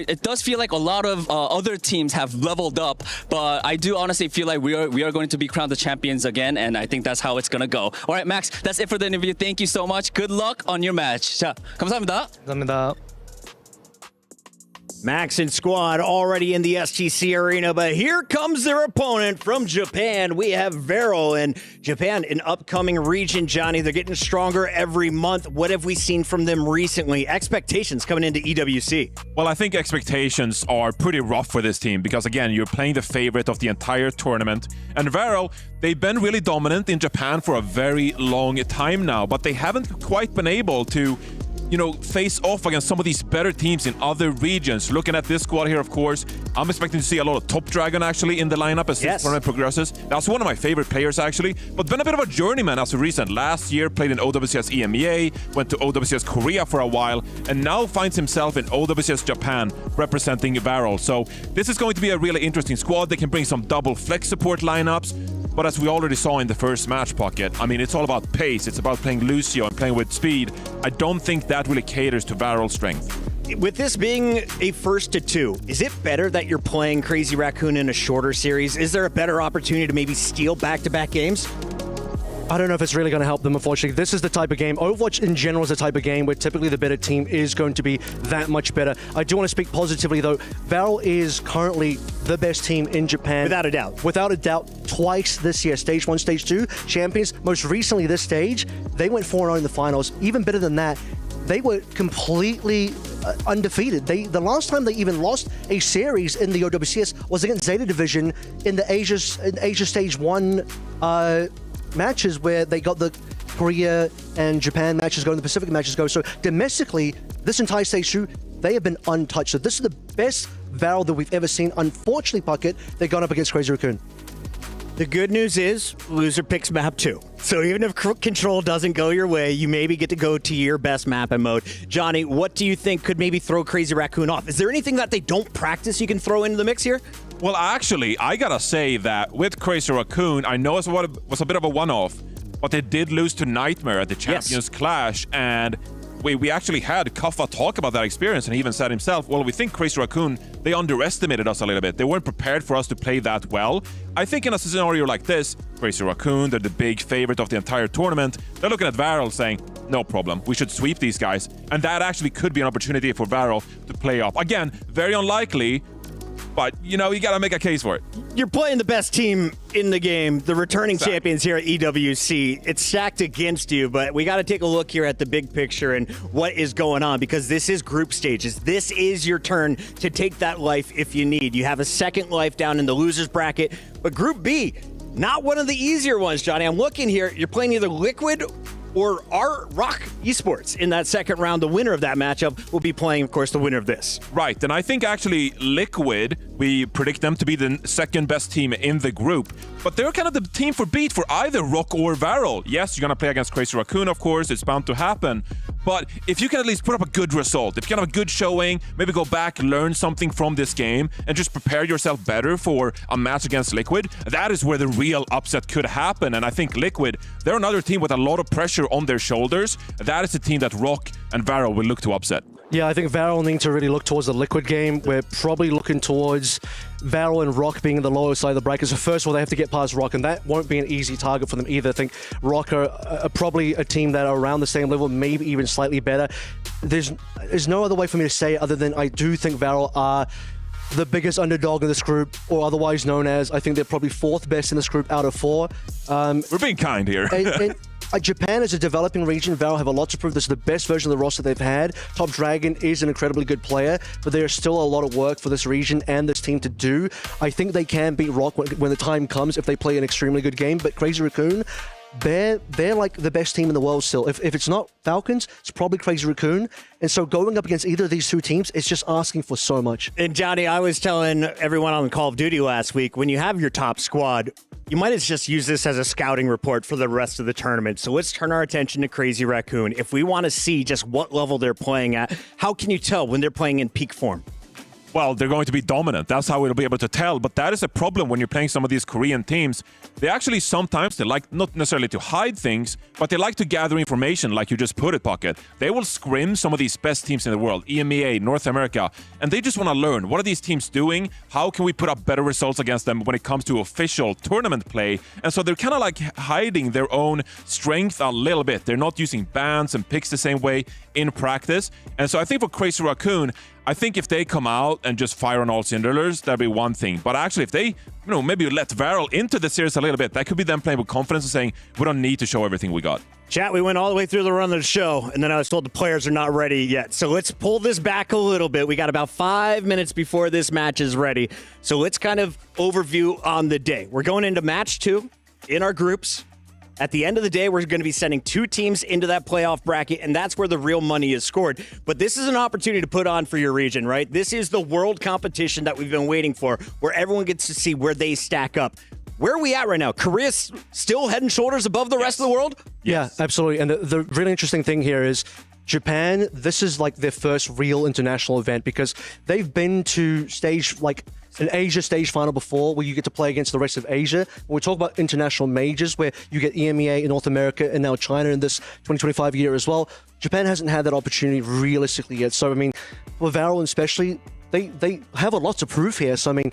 it does feel like a lot of other teams have leveled up, but I do honestly feel like we are going to be crowned the champions again, and I think that's how it's gonna go. All right, Max, that's it for the interview. Thank you so much. Good luck on your match. 자, 감사합니다. 감사합니다. Max and squad already in the STC arena, but here comes their opponent from Japan. We have Vero, and Japan, an upcoming region, Johnny. They're getting stronger every month. What have we seen from them recently? Expectations coming into EWC. Well, I think expectations are pretty rough for this team because, again, you're playing the favorite of the entire tournament. And Vero, they've been really dominant in Japan for a very long time now, but they haven't quite been able to face off against some of these better teams in other regions. Looking at this squad here, of course, I'm expecting to see a lot of Top Dragon actually in the lineup as this tournament progresses. That's one of my favorite players actually, but been a bit of a journeyman as of recent. Last year, played in OWCS EMEA, went to OWCS Korea for a while, and now finds himself in OWCS Japan representing Varol. So this is going to be a really interesting squad. They can bring some double flex support lineups. But as we already saw in the first match, Pocket, I mean, it's all about pace. It's about playing Lucio and playing with speed. I don't think that really caters to Varol's strength. With this being a 1-2, is it better that you're playing Crazy Raccoon in a shorter series? Is there a better opportunity to maybe steal back-to-back games? I don't know if it's really going to help them, unfortunately. This is the type of game, Overwatch in general is the type of game where typically the better team is going to be that much better. I do want to speak positively, though. Varol is currently the best team in Japan. Without a doubt. Without a doubt, twice this year. Stage 1, Stage 2, champions. Most recently this stage, they went 4-0 in the finals. Even better than that, they were completely undefeated. The last time they even lost a series in the OWCS was against Zeta Division in the Asia Stage 1 matches where they got the Korea and Japan matches go and the Pacific matches go. So domestically, this entire Stage 2, they have been untouched. So this is the best Varol that we've ever seen. Unfortunately, Puckett, they've gone up against Crazy Raccoon. The good news is, loser picks map 2. So even if control doesn't go your way, you maybe get to go to your best map and mode. Johnny, what do you think could maybe throw Crazy Raccoon off? Is there anything that they don't practice you can throw into the mix here? Well, actually, I gotta say that with Crazy Raccoon, I know it was a bit of a one-off, but they did lose to Nightmare at the Champions Clash, and we actually had Kaffa talk about that experience, and he even said himself, well, we think Crazy Raccoon, they underestimated us a little bit. They weren't prepared for us to play that well. I think in a scenario like this, Crazy Raccoon, they're the big favorite of the entire tournament. They're looking at Varol saying, no problem, we should sweep these guys. And that actually could be an opportunity for Varol to play off. Again, very unlikely, but, you gotta make a case for it. You're playing the best team in the game, the returning champions here at EWC. It's stacked against you, but we got to take a look here at the big picture and what is going on, because this is group stages. This is your turn to take that life if you need. You have a second life down in the losers bracket, but Group B, not one of the easier ones, Johnny. I'm looking here. You're playing either Liquid or our Rock Esports in that second round. The winner of that matchup will be playing, of course, the winner of this. Right, and I think actually Liquid, we predict them to be the second best team in the group, but they're kind of the team for beat for either Rock or Varol. Yes, you're gonna play against Crazy Raccoon, of course, it's bound to happen, but if you can at least put up a good result, if you can have a good showing, maybe go back, learn something from this game, and just prepare yourself better for a match against Liquid, that is where the real upset could happen. And I think Liquid, they're another team with a lot of pressure on their shoulders. That is the team that Rock and Varol will look to upset. Yeah, I think Varol need to really look towards the Liquid game. We're probably looking towards Varol and Rock being in the lower side of the bracket. So first of all, they have to get past Rock, and that won't be an easy target for them either. I think Rock are probably a team that are around the same level, maybe even slightly better. There's no other way for me to say it other than I do think Varol are the biggest underdog in this group, or otherwise known as, I think they're probably 4th best in this group out of 4. We're being kind here. Japan is a developing region. Varol have a lot to prove. This is the best version of the roster they've had. Top Dragon is an incredibly good player, but there's still a lot of work for this region and this team to do. I think they can beat Rock when the time comes if they play an extremely good game, but Crazy Raccoon, they're like the best team in the world still. If it's not Falcons, it's probably Crazy Raccoon. And so going up against either of these two teams, it's just asking for so much. And Johnny, I was telling everyone on Call of Duty last week, when you have your top squad, you might as just use this as a scouting report for the rest of the tournament. So let's turn our attention to Crazy Raccoon. If we want to see just what level they're playing at, how can you tell when they're playing in peak form? Well, they're going to be dominant. That's how we'll be able to tell. But that is a problem when you're playing some of these Korean teams. They actually sometimes, they like not necessarily to hide things, but they like to gather information like you just put it, Pocket. They will scrim some of these best teams in the world, EMEA, North America, and they just want to learn, what are these teams doing? How can we put up better results against them when it comes to official tournament play? And so they're kind of like hiding their own strength a little bit. They're not using bans and picks the same way in practice. And so I think for Crazy Raccoon, I think if they come out and just fire on all cylinders, that'd be one thing. But actually, if they, maybe let Varel into the series a little bit, that could be them playing with confidence and saying, we don't need to show everything we got. Chat, we went all the way through the run of the show, and then I was told the players are not ready yet. So let's pull this back a little bit. We got about 5 minutes before this match is ready. So let's kind of overview on the day. We're going into match 2 in our groups. At the end of the day, we're going to be sending 2 teams into that playoff bracket, and that's where the real money is scored. But this is an opportunity to put on for your region, right? This is the world competition that we've been waiting for, where everyone gets to see where they stack up. Where are we at right now? Korea's still head and shoulders above the rest of the world? Yeah, absolutely. And the really interesting thing here is Japan, this is like their first real international event because they've been to stage like an Asia stage final before where you get to play against the rest of Asia. When we talk about international majors where you get EMEA in North America and now China in this 2025 year as well, Japan hasn't had that opportunity realistically yet. So, I mean, for Varel especially, they have a lot to prove here. So, I mean,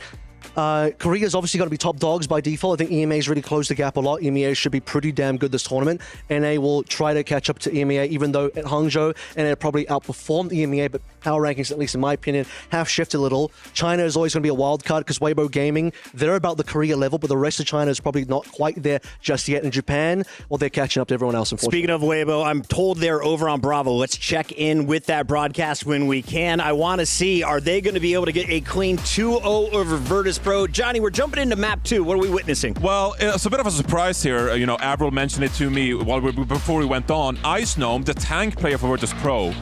Korea's obviously going to be top dogs by default. I think EMEA's really closed the gap a lot. EMEA should be pretty damn good this tournament. NA will try to catch up to EMEA, even though at Hangzhou, NA probably outperformed EMEA, but power rankings, at least in my opinion, have shifted a little. China is always going to be a wild card because Weibo Gaming, they're about the Korea level, but the rest of China is probably not quite there just yet. In Japan, well, they're catching up to everyone else, unfortunately. Speaking of Weibo, I'm told they're over on Bravo. Let's check in with that broadcast when we can. I want to see, are they going to be able to get a clean 2-0 over Virtus Pro? Johnny, we're jumping into map 2. What are we witnessing? Well, it's a bit of a surprise here. Avril mentioned it to me before we went on. Ice Gnome, the tank player for Virtus Pro,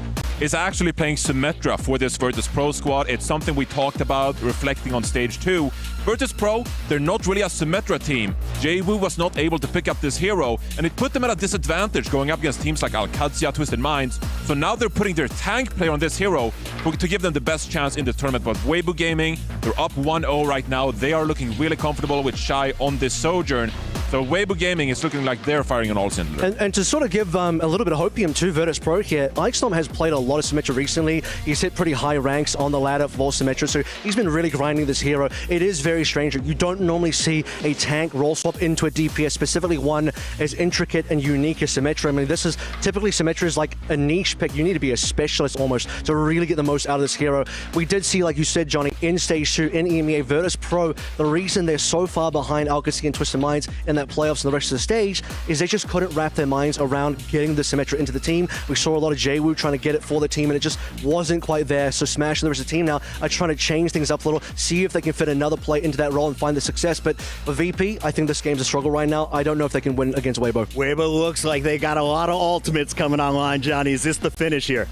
is actually playing Symmetra for this Virtus Pro squad. It's something we talked about reflecting on stage 2. Virtus Pro, they're not really a Symmetra team. Jwoo was not able to pick up this hero, and it put them at a disadvantage going up against teams like Alcadzia, Twisted Minds. So now they're putting their tank player on this hero to give them the best chance in the tournament. But Weibo Gaming, they're up 1-0 right now. They are looking really comfortable with Shy on this Sojourn. So Weibo Gaming is looking like they're firing on all cylinders. And to sort of give a little bit of hopium to Virtus Pro here, Ixnom has played a lot of Symmetra recently. He's hit pretty high ranks on the ladder for Symmetra, so he's been really grinding this hero. It is very strange. You don't normally see a tank roll swap into a DPS, specifically one as intricate and unique as Symmetra. I mean, this is typically Symmetra is like a niche pick. You need to be a specialist almost to really get the most out of this hero. We did see, like you said, Johnny, in Stage 2, in EMEA, Virtus Pro, the reason they're so far behind Alcadzia and Twisted Minds in that playoffs and the rest of the stage is they just couldn't wrap their minds around getting the Symmetra into the team. We saw a lot of Jwoo trying to get it for the team, and it just wasn't quite there. So Smash and the rest of the team now are trying to change things up a little, see if they can fit another play into that role and find the success. But for VP, I think this game's a struggle right now. I don't know if they can win against Weibo. Weibo looks like they got a lot of ultimates coming online, Johnny. Is this the finish here?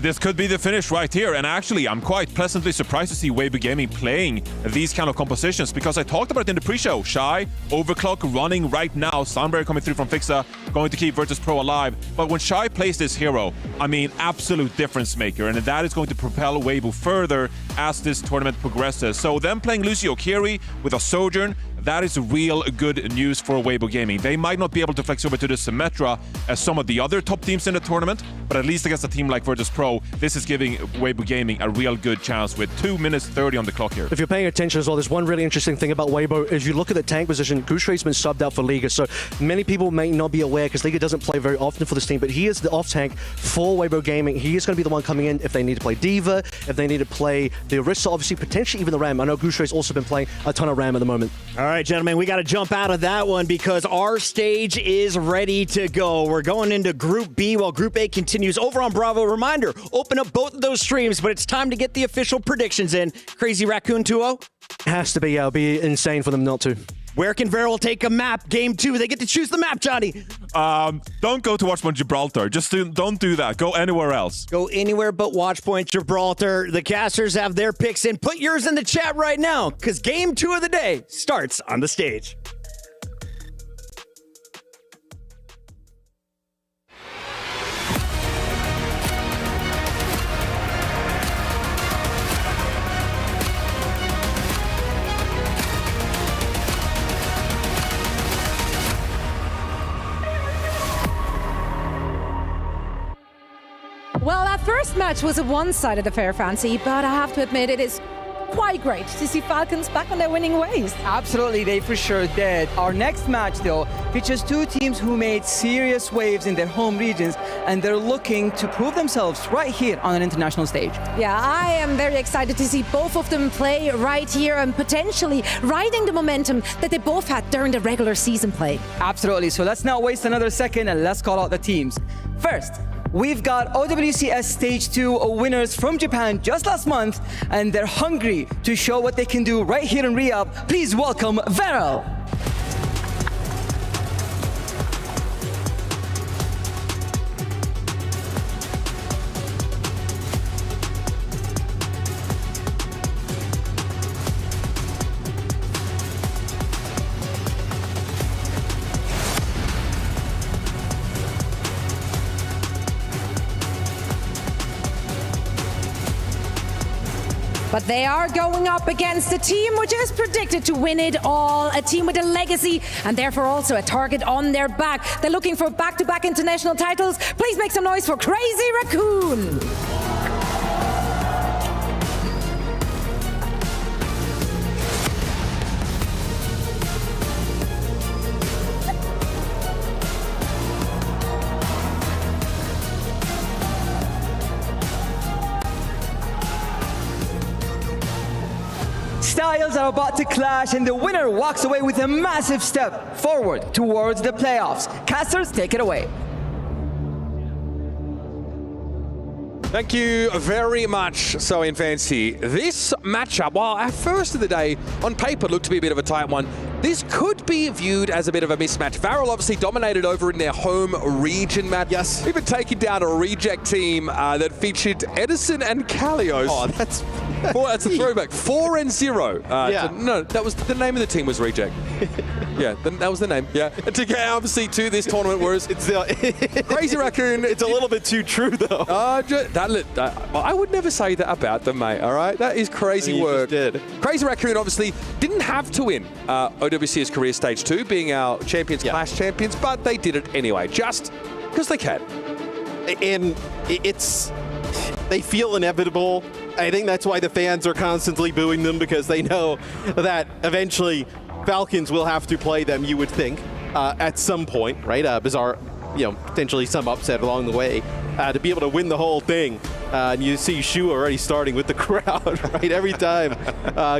This could be the finish right here, and actually I'm quite pleasantly surprised to see Weibo Gaming playing these kind of compositions because I talked about it in the pre-show. Shy, Overclock running right now, Sunbury coming through from Fixa, going to keep Virtus Pro alive. But when Shy plays this hero, I mean, absolute difference maker, and that is going to propel Weibo further as this tournament progresses. So them playing Lucio Kiri with a Sojourn, that is real good news for Weibo Gaming. They might not be able to flex over to the Symmetra as some of the other top teams in the tournament, but at least against a team like Virtus Pro, this is giving Weibo Gaming a real good chance with 2 minutes 30 on the clock here. If you're paying attention as well, there's one really interesting thing about Weibo. As you look at the tank position, Gushray's been subbed out for Liga, so many people may not be aware because Liga doesn't play very often for this team, but he is the off tank for Weibo Gaming. He is going to be the one coming in if they need to play Diva, if they need to play the Orisa, obviously, potentially even the Ram. I know Gushray's also been playing a ton of Ram at the moment. All right, gentlemen, we got to jump out of that one because our stage is ready to go. We're going into Group B while Group A continues over on Bravo. Reminder, open up both of those streams, but it's time to get the official predictions in. Crazy Raccoon 2-0? Has to be, yeah. It'll be insane for them not to. Where can Varel take a map? Game 2, they get to choose the map, Johnny. Don't go to Watchpoint Gibraltar. Just don't do that. Go anywhere else. Go anywhere but Watchpoint Gibraltar. The casters have their picks in. Put yours in the chat right now, because Game 2 of the day starts on the stage. Well, that first match was a one-sided affair, Fancy, but I have to admit it is quite great to see Falcons back on their winning ways. Absolutely, they for sure did. Our next match, though, features two teams who made serious waves in their home regions, and they're looking to prove themselves right here on an international stage. Yeah, I am very excited to see both of them play right here and potentially riding the momentum that they both had during the regular season play. Absolutely, so let's not waste another second and let's call out the teams. First, we've got OWCS Stage 2 winners from Japan just last month, and they're hungry to show what they can do right here in Riyadh. Please welcome Varel. But they are going up against a team which is predicted to win it all, a team with a legacy and therefore also a target on their back. They're looking for back-to-back international titles. Please make some noise for Crazy Raccoon. Styles are about to clash, and the winner walks away with a massive step forward towards the playoffs. Casters, take it away. Thank you very much, So in Fancy. This matchup, while at first of the day, on paper, looked to be a bit of a tight one, this could be viewed as a bit of a mismatch. Varel obviously dominated over in their home region, Matt. Yes. Even taking down a reject team that featured Edison and Kalios. Oh, that's... that's a throwback. 4-0. Yeah. No, that was the name of the team was Reject. Yeah, that was the name. Yeah. And to get obviously to this tournament, whereas it's the Crazy Raccoon. It's a little bit too true, though. I would never say that about them, mate. All right, that is crazy work. Did. Crazy Raccoon obviously didn't have to win OWC's Career Stage 2, being our Champions Clash champions, but they did it anyway, just because they can. And they feel inevitable. I think that's why the fans are constantly booing them, because they know that eventually Falcons will have to play them, you would think, at some point, right? Bizarre, potentially some upset along the way. To be able to win the whole thing. And you see Shu already starting with the crowd, right? Every time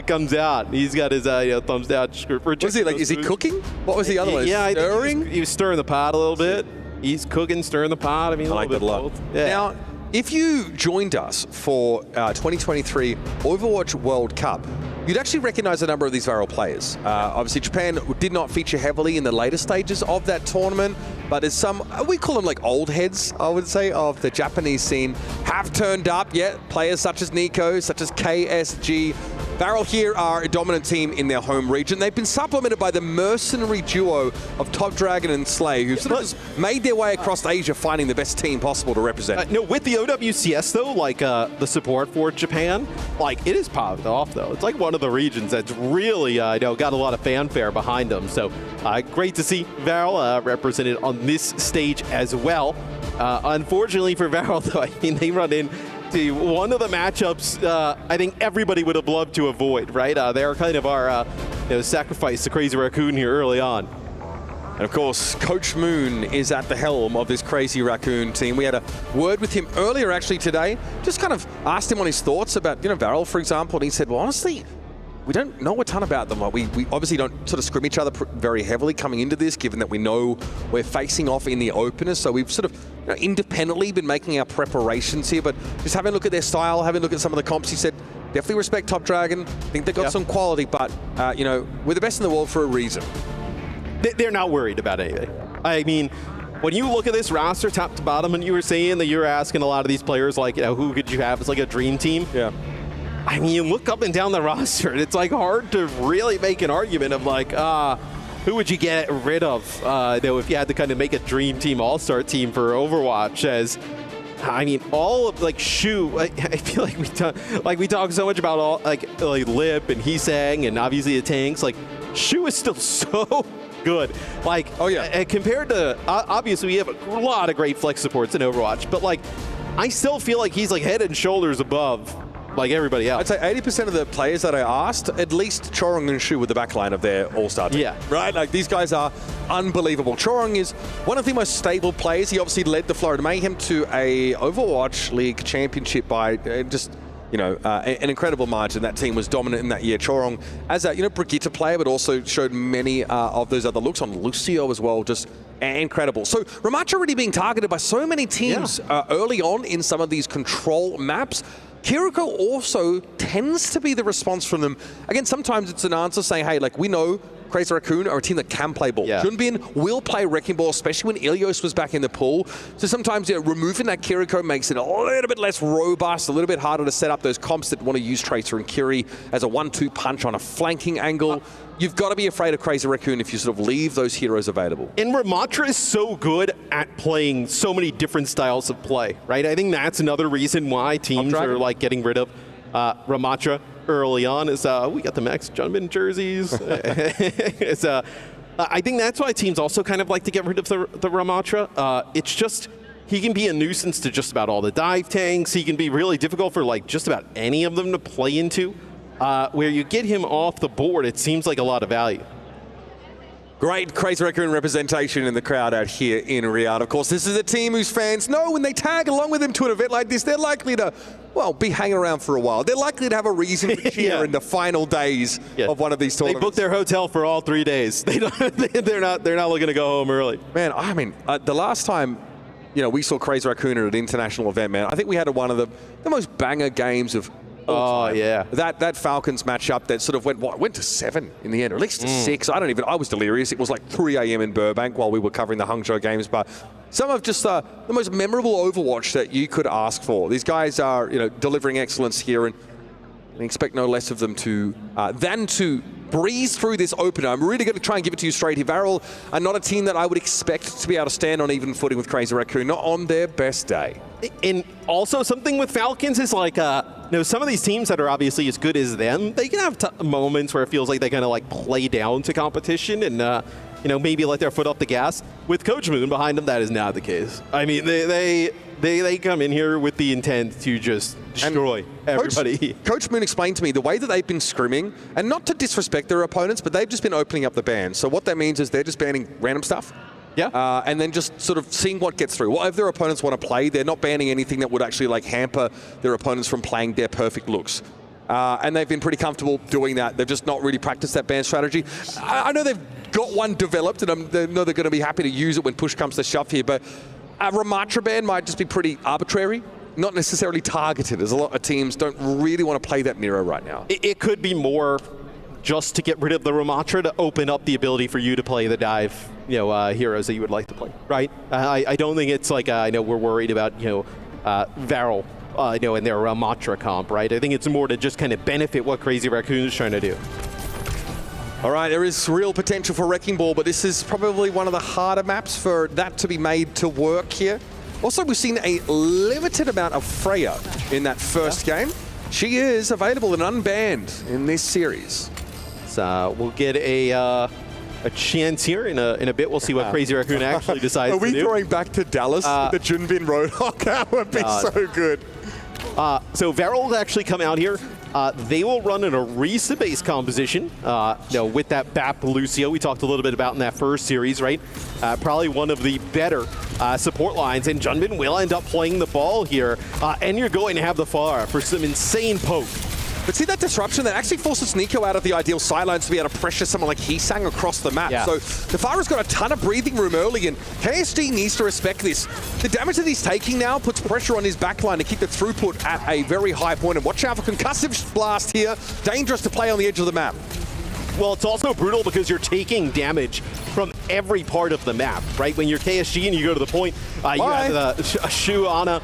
comes out, he's got his thumbs down. Was he like, is he cooking? What was the other one? Yeah, stirring? He was stirring the pot a little bit. He's cooking, stirring the pot. I mean, I like that a lot. Yeah. Now, if you joined us for 2023 Overwatch World Cup, you'd actually recognize a number of these Varel players. Obviously, Japan did not feature heavily in the later stages of that tournament, but as some, we call them like old heads, I would say, of the Japanese scene, have turned up yet. Players such as Nico, such as KSG. Varel here are a dominant team in their home region. They've been supplemented by the mercenary duo of Top Dragon and Slay, who've sort of just made their way across Asia, finding the best team possible to represent. No, with the OWCS, though, like the support for Japan, like it is popped off, though. It's like one of the regions that's really, got a lot of fanfare behind them. So great to see Varel represented on this stage as well. Unfortunately for Varel, though, I mean, they run in one of the matchups I think everybody would have loved to avoid, right? They're kind of our sacrifice to Crazy Raccoon here early on. And of course, Coach Moon is at the helm of this Crazy Raccoon team. We had a word with him earlier actually today, just kind of asked him on his thoughts about, Varel, for example, and he said, well, honestly, we don't know a ton about them. We obviously don't sort of scrim each other very heavily coming into this, given that we know we're facing off in the opener. So we've sort of independently been making our preparations here, but just having a look at their style, having a look at some of the comps, he said, definitely respect Top Dragon. Think they've got some quality, but, we're the best in the world for a reason. They're not worried about anything. I mean, when you look at this roster top to bottom, and you were saying that you were asking a lot of these players, like, who could you have as like a dream team? Yeah. I mean, you look up and down the roster, and it's like hard to really make an argument of like, who would you get rid of, if you had to kind of make a dream team, all-star team for Overwatch? As, I mean, all of like Shu, I feel like we talk so much about all like Lip and Heesang and obviously the tanks. Like Shu is still so good. Like, compared to obviously we have a lot of great flex supports in Overwatch, but like I still feel like he's like head and shoulders above like everybody else. I'd say 80% of the players that I asked, at least Chorong and Shu were the backline of their all-star team. Yeah. Right? Like, these guys are unbelievable. Chorong is one of the most stable players. He obviously led the Florida Mayhem to a Overwatch League championship by an incredible margin. That team was dominant in that year. Chorong, as a Brigitte player, but also showed many of those other looks on Lucio as well. Just incredible. So Ramattra already being targeted by so many teams early on in some of these control maps. Kiriko also tends to be the response from them. Again, sometimes it's an answer saying, hey, like, we know Crazy Raccoon are a team that can play ball. Yeah. Junbin will play Wrecking Ball, especially when Ilios was back in the pool. So sometimes removing that Kiriko makes it a little bit less robust, a little bit harder to set up those comps that want to use Tracer and Kiri as a 1-2 punch on a flanking angle. You've got to be afraid of Crazy Raccoon if you sort of leave those heroes available. And Ramattra is so good at playing so many different styles of play, right? I think that's another reason why teams are like getting rid of Ramattra early on is we got the Max Junbin jerseys. I think that's why teams also kind of like to get rid of the Ramattra. It's just he can be a nuisance to just about all the dive tanks. He can be really difficult for like just about any of them to play into. Where you get him off the board, it seems like a lot of value. Great Crazy Raccoon representation in the crowd out here in Riyadh. Of course, this is a team whose fans know when they tag along with them to an event like this, they're likely to, be hanging around for a while. They're likely to have a reason to cheer in the final days of one of these tournaments. They booked their hotel for all 3 days. They're not looking to go home early. Man, I mean, the last time we saw Crazy Raccoon at an international event, man, I think we had one of the most banger games of all time. Yeah. That Falcons matchup that sort of went to 7 in the end, or at least to 6. I was delirious. It was like 3 a.m. in Burbank while we were covering the Hangzhou games, but some of just the most memorable Overwatch that you could ask for. These guys are, delivering excellence here, and we expect no less of them than to breeze through this opener. I'm really going to try and give it to you straight here. Varel are not a team that I would expect to be able to stand on even footing with Crazy Raccoon, not on their best day. And also something with Falcons is like, some of these teams that are obviously as good as them, they can have moments where it feels like they kind of like play down to competition and, maybe let their foot off the gas. With Coach Moon behind them, that is not the case. I mean, they come in here with the intent to just destroy everybody. Coach Moon explained to me the way that they've been scrimming, and not to disrespect their opponents, but they've just been opening up the ban. So what that means is they're just banning random stuff. Yeah. And then just sort of seeing what gets through. What if their opponents want to play? They're not banning anything that would actually like hamper their opponents from playing their perfect looks. And they've been pretty comfortable doing that. They've just not really practiced that ban strategy. I know they've got one developed, and I know they're going to be happy to use it when push comes to shove here, but a Ramattra ban might just be pretty arbitrary, not necessarily targeted, as a lot of teams don't really want to play that Nero right now. It could be more just to get rid of the Ramattra to open up the ability for you to play the dive, heroes that you would like to play, right? I don't think it's like, I know we're worried about, Varel, in their Ramattra comp, right? I think it's more to just kind of benefit what Crazy Raccoon is trying to do. All right, there is real potential for Wrecking Ball, but this is probably one of the harder maps for that to be made to work here. Also, we've seen a limited amount of Freya in that first game. She is available and unbanned in this series. So we'll get a chance here in a bit. We'll see what Crazy Raccoon actually decides to do. Are we going back to Dallas with the Junbin Roadhog? That would be so good. So Varel will actually come out here. They will run an Orisa-based composition, with that BAP Lucio we talked a little bit about in that first series, right? Probably one of the better support lines, and Junbin will end up playing the ball here, and you're going to have the Pharah for some insane poke But see that disruption that actually forces Nico out of the ideal sidelines to be able to pressure someone like Heesang across the map. Yeah. So the Fara's got a ton of breathing room early, and KSG needs to respect this. The damage that he's taking now puts pressure on his backline to keep the throughput at a very high point. And watch out for concussive blast here. Dangerous to play on the edge of the map. Well, it's also brutal because you're taking damage from every part of the map, right? When you're KSG and you go to the point, you have the Shu Ana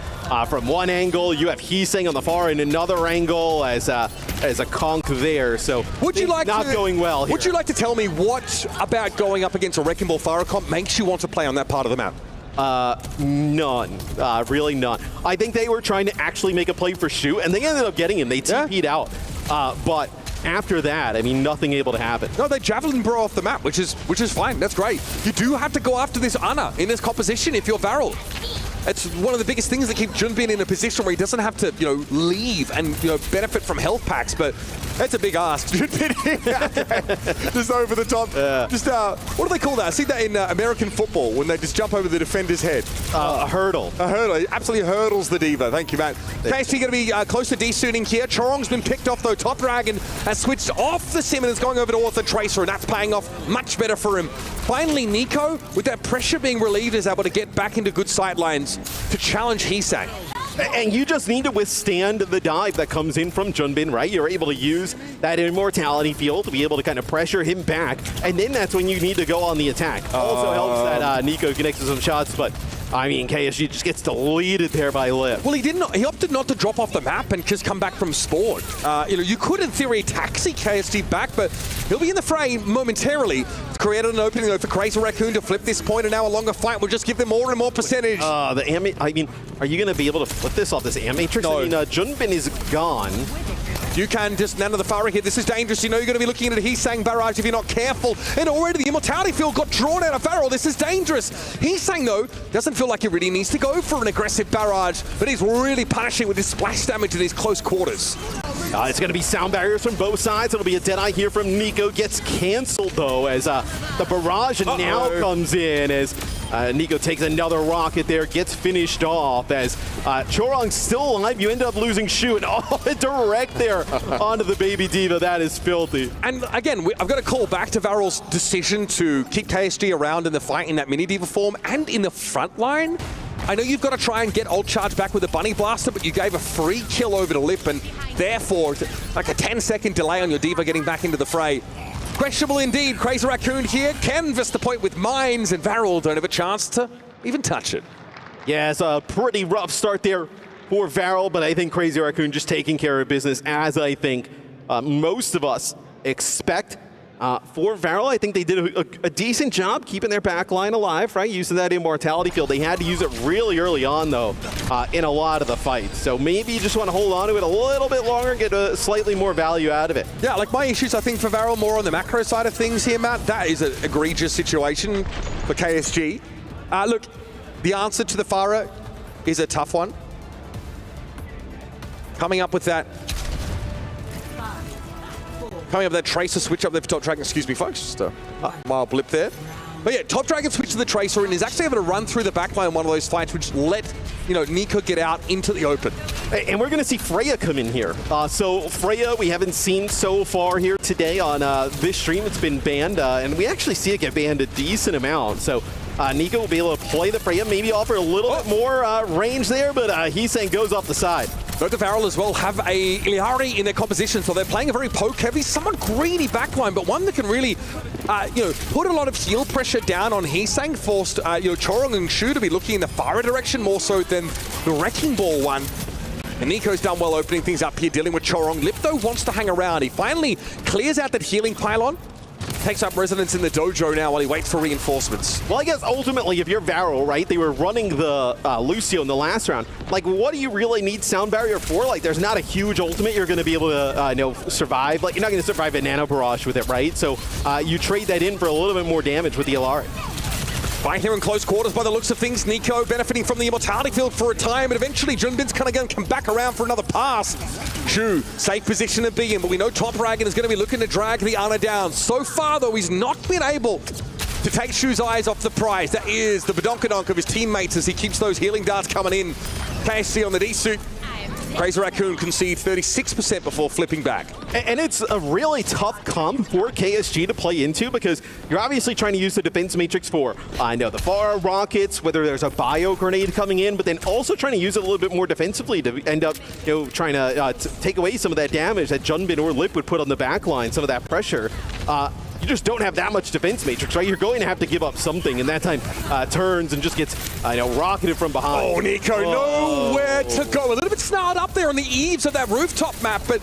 from one angle, you have Heesang on the far in another angle as a conk there. So would you like not going well here. Would you like to tell me what about going up against a Wrecking Ball Fara comp makes you want to play on that part of the map? None. Really none. I think they were trying to actually make a play for Shu, and they ended up getting him. They TP'd out. But after that, I mean, nothing able to happen. No, they javelin bro off the map, which is fine. That's great. You do have to go after this Ana in this composition if you're Varel. It's one of the biggest things that keep Junbin in a position where he doesn't have to, leave and, benefit from health packs, but that's a big ask. Just over the top. Just, what do they call that? I see that in American football when they just jump over the defender's head. A hurdle. A hurdle. It absolutely hurdles the Diva. Thank you, Matt. KSG going to be close to desooning here. Chorong's been picked off, though. Top Dragon has switched off the Sim and is going over to Author Tracer, and that's paying off much better for him. Finally, Nico, with that pressure being relieved, is able to get back into good sight lines to challenge Heesang. And you just need to withstand the dive that comes in from Junbin, right? You're able to use that immortality field to be able to kind of pressure him back, and then that's when you need to go on the attack. Also helps that Nico connects to some shots, but I mean, KSG just gets deleted there by Lip. Well, he opted not to drop off the map and just come back from spawn. You could, in theory, taxi KSG back, but he'll be in the fray momentarily. It's created an opening, though, for Crazy Raccoon to flip this point, and now a longer fight will just give them more and more percentage. The I mean, are you going to be able to flip this off this Matrix? No. I mean, Junbin is gone. You can just nano the Fara here. This is dangerous. You're going to be looking at a Heesang barrage if you're not careful. And already the Immortality field got drawn out of Varel. This is dangerous. Heesang, though, doesn't feel like he really needs to go for an aggressive barrage, but he's really punishing with his splash damage in his close quarters. It's going to be sound barriers from both sides. It'll be a Deadeye here from Nico. Gets canceled, though, as the barrage now comes in as Nico takes another rocket there, gets finished off as Chorong's still alive. You end up losing Shu, and direct there onto the Baby Diva. That is filthy. And again, I've got to call back to Varel's decision to keep KSG around in the fight in that Mini Diva form and in the front line. I know you've got to try and get ult charge back with a Bunny Blaster, but you gave a free kill over to Lip, and therefore, like a 10-second delay on your Diva getting back into the fray. Questionable indeed. Crazy Raccoon here, canvas the point with mines, and Varel don't have a chance to even touch it. Yeah, it's a pretty rough start there for Varel, but I think Crazy Raccoon just taking care of business, as I think most of us expect. For Varel, I think they did a decent job keeping their back line alive, right? Using that immortality field. They had to use it really early on, though, in a lot of the fights. So maybe you just want to hold on to it a little bit longer, get a slightly more value out of it. Yeah, like my issues, I think, for Varel more on the macro side of things here, Matt. That is an egregious situation for KSG. Look, the answer to the Fara is a tough one. Coming up with that Tracer switch up there for Top Dragon. Excuse me, folks. Just a mild blip there. But yeah, Top Dragon switched to the Tracer and is actually able to run through the backline in one of those fights, which let Nico get out into the open. And we're going to see Freya come in here. So Freya, we haven't seen so far here today on this stream. It's been banned, and we actually see it get banned a decent amount. So Nico will be able to play the Freya, maybe offer a little bit more range there, but Heesang goes off the side. Both the Varel as well have a Iliari in their composition, so they're playing a very poke-heavy, somewhat greedy backline, but one that can really, put a lot of heal pressure down on Heesang, forced, Chorong and Shu to be looking in the Fara direction more so than the Wrecking Ball one. And Nico's done well opening things up here, dealing with Chorong. Lip, though, wants to hang around. He finally clears out that healing pylon, takes up residence in the dojo now while he waits for reinforcements. Well, I guess ultimately, if you're Varel, right, they were running the Lucio in the last round. Like, what do you really need Sound Barrier for? Like, there's not a huge ultimate you're going to be able to, survive. Like, you're not going to survive a Nano Barrage with it, right? So you trade that in for a little bit more damage with the Ilari. Fight here in close quarters by the looks of things. Nico benefiting from the Immortality field for a time, and eventually Junbin's kind of going to come back around for another pass. Shu, safe position to be in, but we know Top Dragon is going to be looking to drag the Ana down. So far, though, he's not been able to take Shu's eyes off the prize. That is the badonkadonk of his teammates as he keeps those healing darts coming in. KSG on the D-suit. Crazy Raccoon concede 36% before flipping back. And it's a really tough comp for KSG to play into because you're obviously trying to use the defense matrix for, the far rockets, whether there's a bio grenade coming in, but then also trying to use it a little bit more defensively to end up, trying to take away some of that damage that Junbin or Lip would put on the back line, some of that pressure. You just don't have that much defense matrix, right? You're going to have to give up something, and that time turns and just gets, rocketed from behind. Oh, Nico, nowhere to go. A little bit snarled up there on the eaves of that rooftop map, but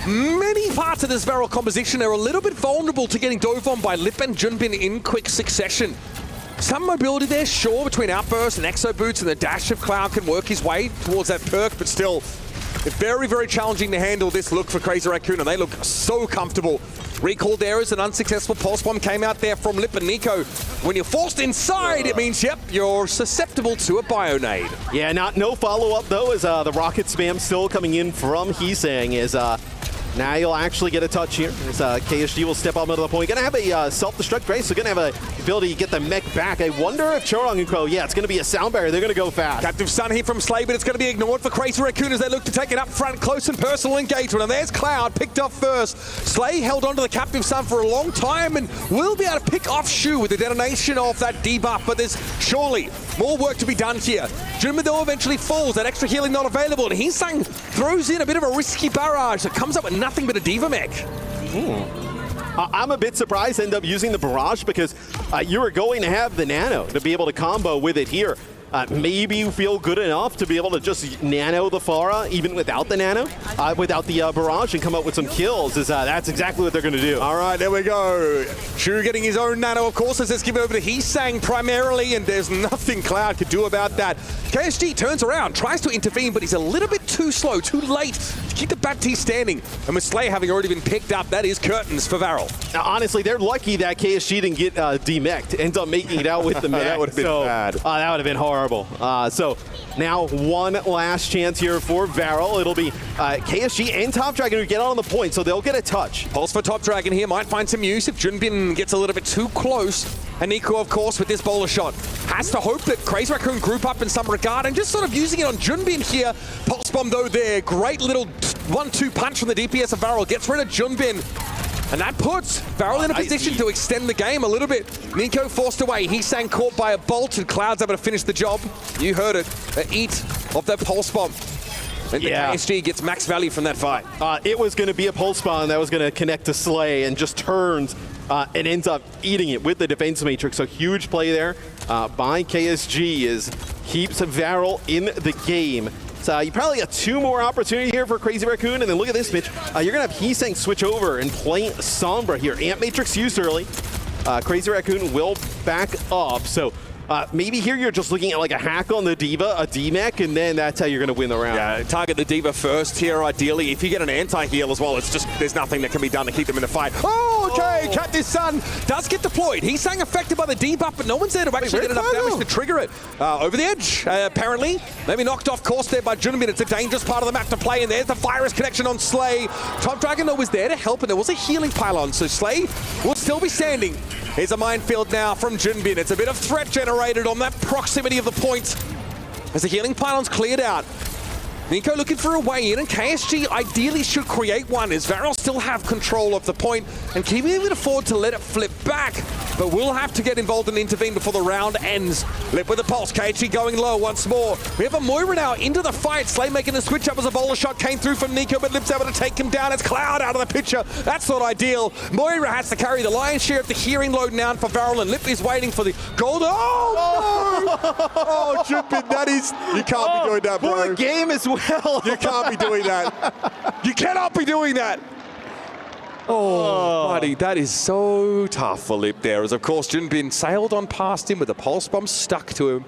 many parts of this Varel composition are a little bit vulnerable to getting dove on by Lip and Junbin in quick succession. Some mobility there, sure, between Outburst and Exo Boots, and the dash of Cloud can work his way towards that perk, but still, very, very challenging to handle this look for Crazy Raccoon, and they look so comfortable. Recall there as an unsuccessful pulse bomb came out there from Lip and Nico. When you're forced inside, it means, yep, you're susceptible to a bio nade. Yeah, no follow-up, though, as the rocket spam still coming in from Heesang is... now you'll actually get a touch here as KSG will step up into the point. Gonna have a self-destruct race, so gonna have a ability to get the mech back. I wonder if Chorong and Crow, it's gonna be a sound barrier. They're gonna go fast. Captive Sun here from Slay, but it's gonna be ignored for Crazy Raccoon as they look to take it up front, close and personal engagement. And there's Cloud picked off first. Slay held onto the Captive Sun for a long time and will be able to pick off Shu with the detonation of that debuff, but there's surely more work to be done here. Junbin though eventually falls, that extra healing not available, and Heesang throws in a bit of a risky barrage that comes up with nothing but a Diva mech. I'm a bit surprised to end up using the barrage because you were going to have the nano to be able to combo with it here. Maybe you feel good enough to be able to just nano the Pharah even without the nano, without the barrage, and come up with some kills. That's exactly what they're going to do. All right, there we go. Shu getting his own nano, of course, as it's given over to Heesang primarily, and there's nothing Cloud could do about that. KSG turns around, tries to intervene, but he's a little bit too slow, too late to keep the Baptiste standing. And with Slay having already been picked up, that is curtains for Varel. Now, honestly, they're lucky that KSG didn't get demeched, ends up making it out with the mech. That would have been bad. That would have been horrible. So now one last chance here for Varel. It'll be KSG and Top Dragon who get on the point, so they'll get a touch. Pulse for Top Dragon here might find some use if Junbin gets a little bit too close. And Nico, of course, with this bowler shot, has to hope that Crazy Raccoon group up in some regard and just sort of using it on Junbin here. Pulse bomb though there, great little 1-2 punch from the DPS of Varel, gets rid of Junbin. And that puts Varel in a position to extend the game a little bit. Nico forced away. Heesang caught by a bolt, and Cloud's able to finish the job. You heard it. The eat of that pulse bomb. And the KSG gets max value from that fight. It was going to be a pulse bomb that was going to connect to Slay and just turns and ends up eating it with the defense matrix. So huge play there by KSG is keeps Varel in the game. So you probably got two more opportunities here for Crazy Raccoon, and then look at this, Mitch. You're going to have Heesang switch over and play Sombra here. Amp Matrix used early. Crazy Raccoon will back up. So maybe here you're just looking at like a hack on the Diva, a D-Mech, and then that's how you're going to win the round. Yeah, target the Diva first here, ideally. If you get an anti-heal as well, it's just, there's nothing that can be done to keep them in the fight. Oh, okay, Captain Sun does get deployed. He's saying affected by the debuff, but no one's there to actually get enough damage to trigger it. Over the edge, apparently. Maybe knocked off course there by Junbin. It's a dangerous part of the map to play, and there's the virus connection on Slay. Top Dragon, though, was there to help, and there was a healing pylon, so Slay will still be standing. Here's a minefield now from Junbin. It's a bit of threat generated on that proximity of the point as the healing pylon's cleared out. Nico looking for a way in, and KSG ideally should create one as Varel still have control of the point, and can we even afford to let it flip back? But we'll have to get involved and intervene before the round ends. Lip with the pulse, KSG going low once more. We have a Moira now into the fight. Slay making the switch up as a bowler shot came through from Nico, but Lip's able to take him down. It's Cloud out of the picture. That's not ideal. Moira has to carry the lion's share of the hearing load now for Varel, and Lip is waiting for the gold. Oh, no! Oh, Junbin, that is... You can't be doing that, bro. Poor game as well. You can't be doing that. You cannot be doing that. Oh, buddy, that is so tough for Lip there. As, of course, Junbin sailed on past him with the pulse bomb stuck to him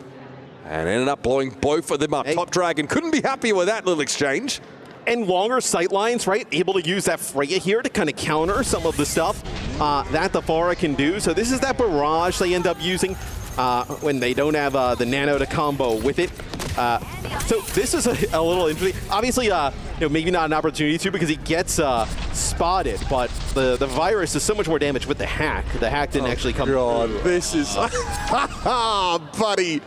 and ended up blowing both of them up. Top Dragon couldn't be happier with that little exchange. And longer sight lines, right? Able to use that Freya here to kind of counter some of the stuff that the Pharah can do. So this is that barrage they end up using when they don't have the nano to combo with it. So this is a little interesting. Obviously, maybe not an opportunity to because he gets spotted, but the virus is so much more damage with the hack. The hack didn't actually come through. This is... buddy.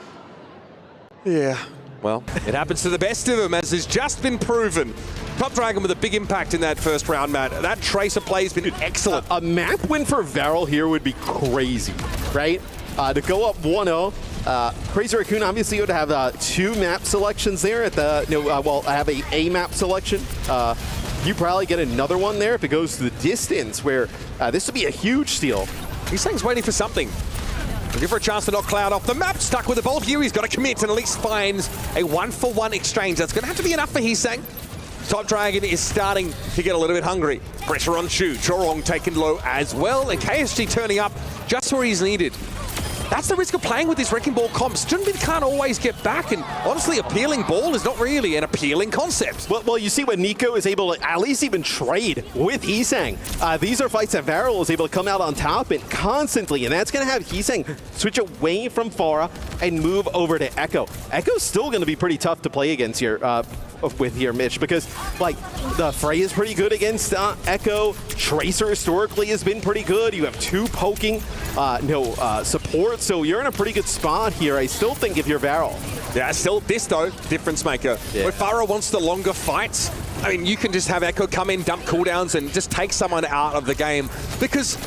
Yeah. Well, it happens to the best of them, as has just been proven. Top Dragon with a big impact in that first round, Matt. That Tracer play has been excellent. A map win for Varel here would be crazy, right? To go up 1-0. Crazy Raccoon obviously would have 2 map selections there at the, well, I have a map selection. You probably get another one there if it goes to the distance, where this would be a huge steal. He's saying he's waiting for something. Looking for a chance to knock Cloud off the map. Stuck with the bolt here. He's got to commit and at least finds a 1-for-1 exchange. That's going to have to be enough for Heesang. Top Dragon is starting to get a little bit hungry. Pressure on Shu. Chorong taken low as well. And KSG turning up just where he's needed. That's the risk of playing with these Wrecking Ball comps. Junbin can't always get back, and honestly, appealing ball is not really an appealing concept. Well, you see when Nico is able to at least even trade with Heesang. These are fights that Varel is able to come out on top and constantly, and that's going to have Heesang switch away from Pharah and move over to Echo. Echo's still going to be pretty tough to play against here. With here, Mitch, because like the Frey is pretty good against Echo. Tracer historically has been pretty good. You have 2 poking, support, so you're in a pretty good spot here. I still think if you're Varel. Yeah, still this though, difference maker. Yeah. Where Pharah wants the longer fights, I mean, you can just have Echo come in, dump cooldowns, and just take someone out of the game because.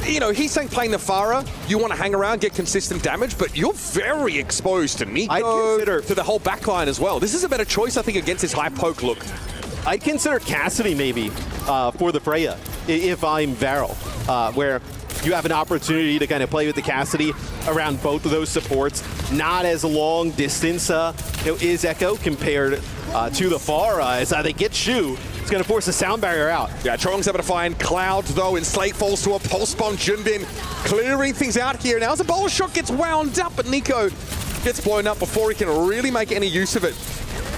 You know, he's saying playing the Pharah, you want to hang around, get consistent damage, but you're very exposed to Nico, to the whole backline as well. This is a better choice, I think, against his high poke look. I'd consider Cassidy maybe for the Freya if I'm Varel, where you have an opportunity to kind of play with the Cassidy around both of those supports. Not as long distance is Echo compared to the Pharah, as they get Shu. It's going to force the sound barrier out. Yeah, Chorong's able to find Cloud, though, and Slate falls to a pulse bomb. Junbin clearing things out here. Now as a bowler shot gets wound up, but Nico gets blown up before he can really make any use of it.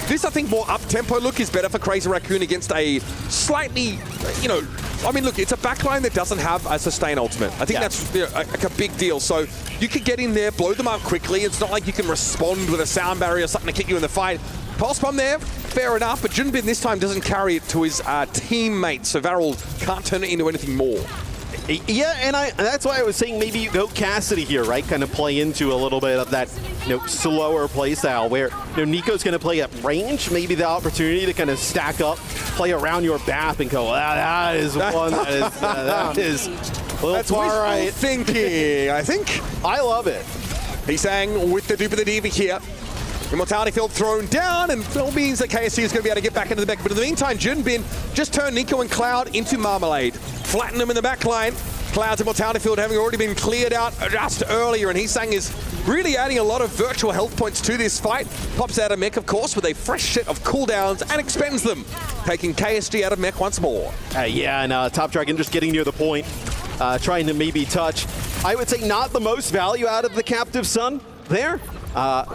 This, I think, more up-tempo look is better for Crazy Raccoon against a slightly, I mean, look, it's a backline that doesn't have a sustain ultimate. I think that's like a big deal. So you could get in there, blow them up quickly. It's not like you can respond with a sound barrier or something to kick you in the fight. Pulse bomb there, fair enough, but Junbin this time doesn't carry it to his teammates, so Varel can't turn it into anything more. Yeah, and that's why I was saying maybe you go Cassidy here, right? Kind of play into a little bit of that, slower play style where Nico's going to play at range. Maybe the opportunity to kind of stack up, play around your BAP and go, that is one that is a little That's far right. thinking, I think. I love it. He's saying with the dupe of the Diva here. Immortality Field thrown down, and it all means that KSC is going to be able to get back into the back. But in the meantime, Junbin just turned Nico and Cloud into Marmalade. Flatten them in the back line. Cloud's Immortality Field having already been cleared out just earlier, and he's saying is really adding a lot of virtual health points to this fight. Pops out of mech, of course, with a fresh set of cooldowns and expends them, taking KSG out of mech once more. And Top Dragon just getting near the point, trying to maybe touch. I would say not the most value out of the Captive Sun there.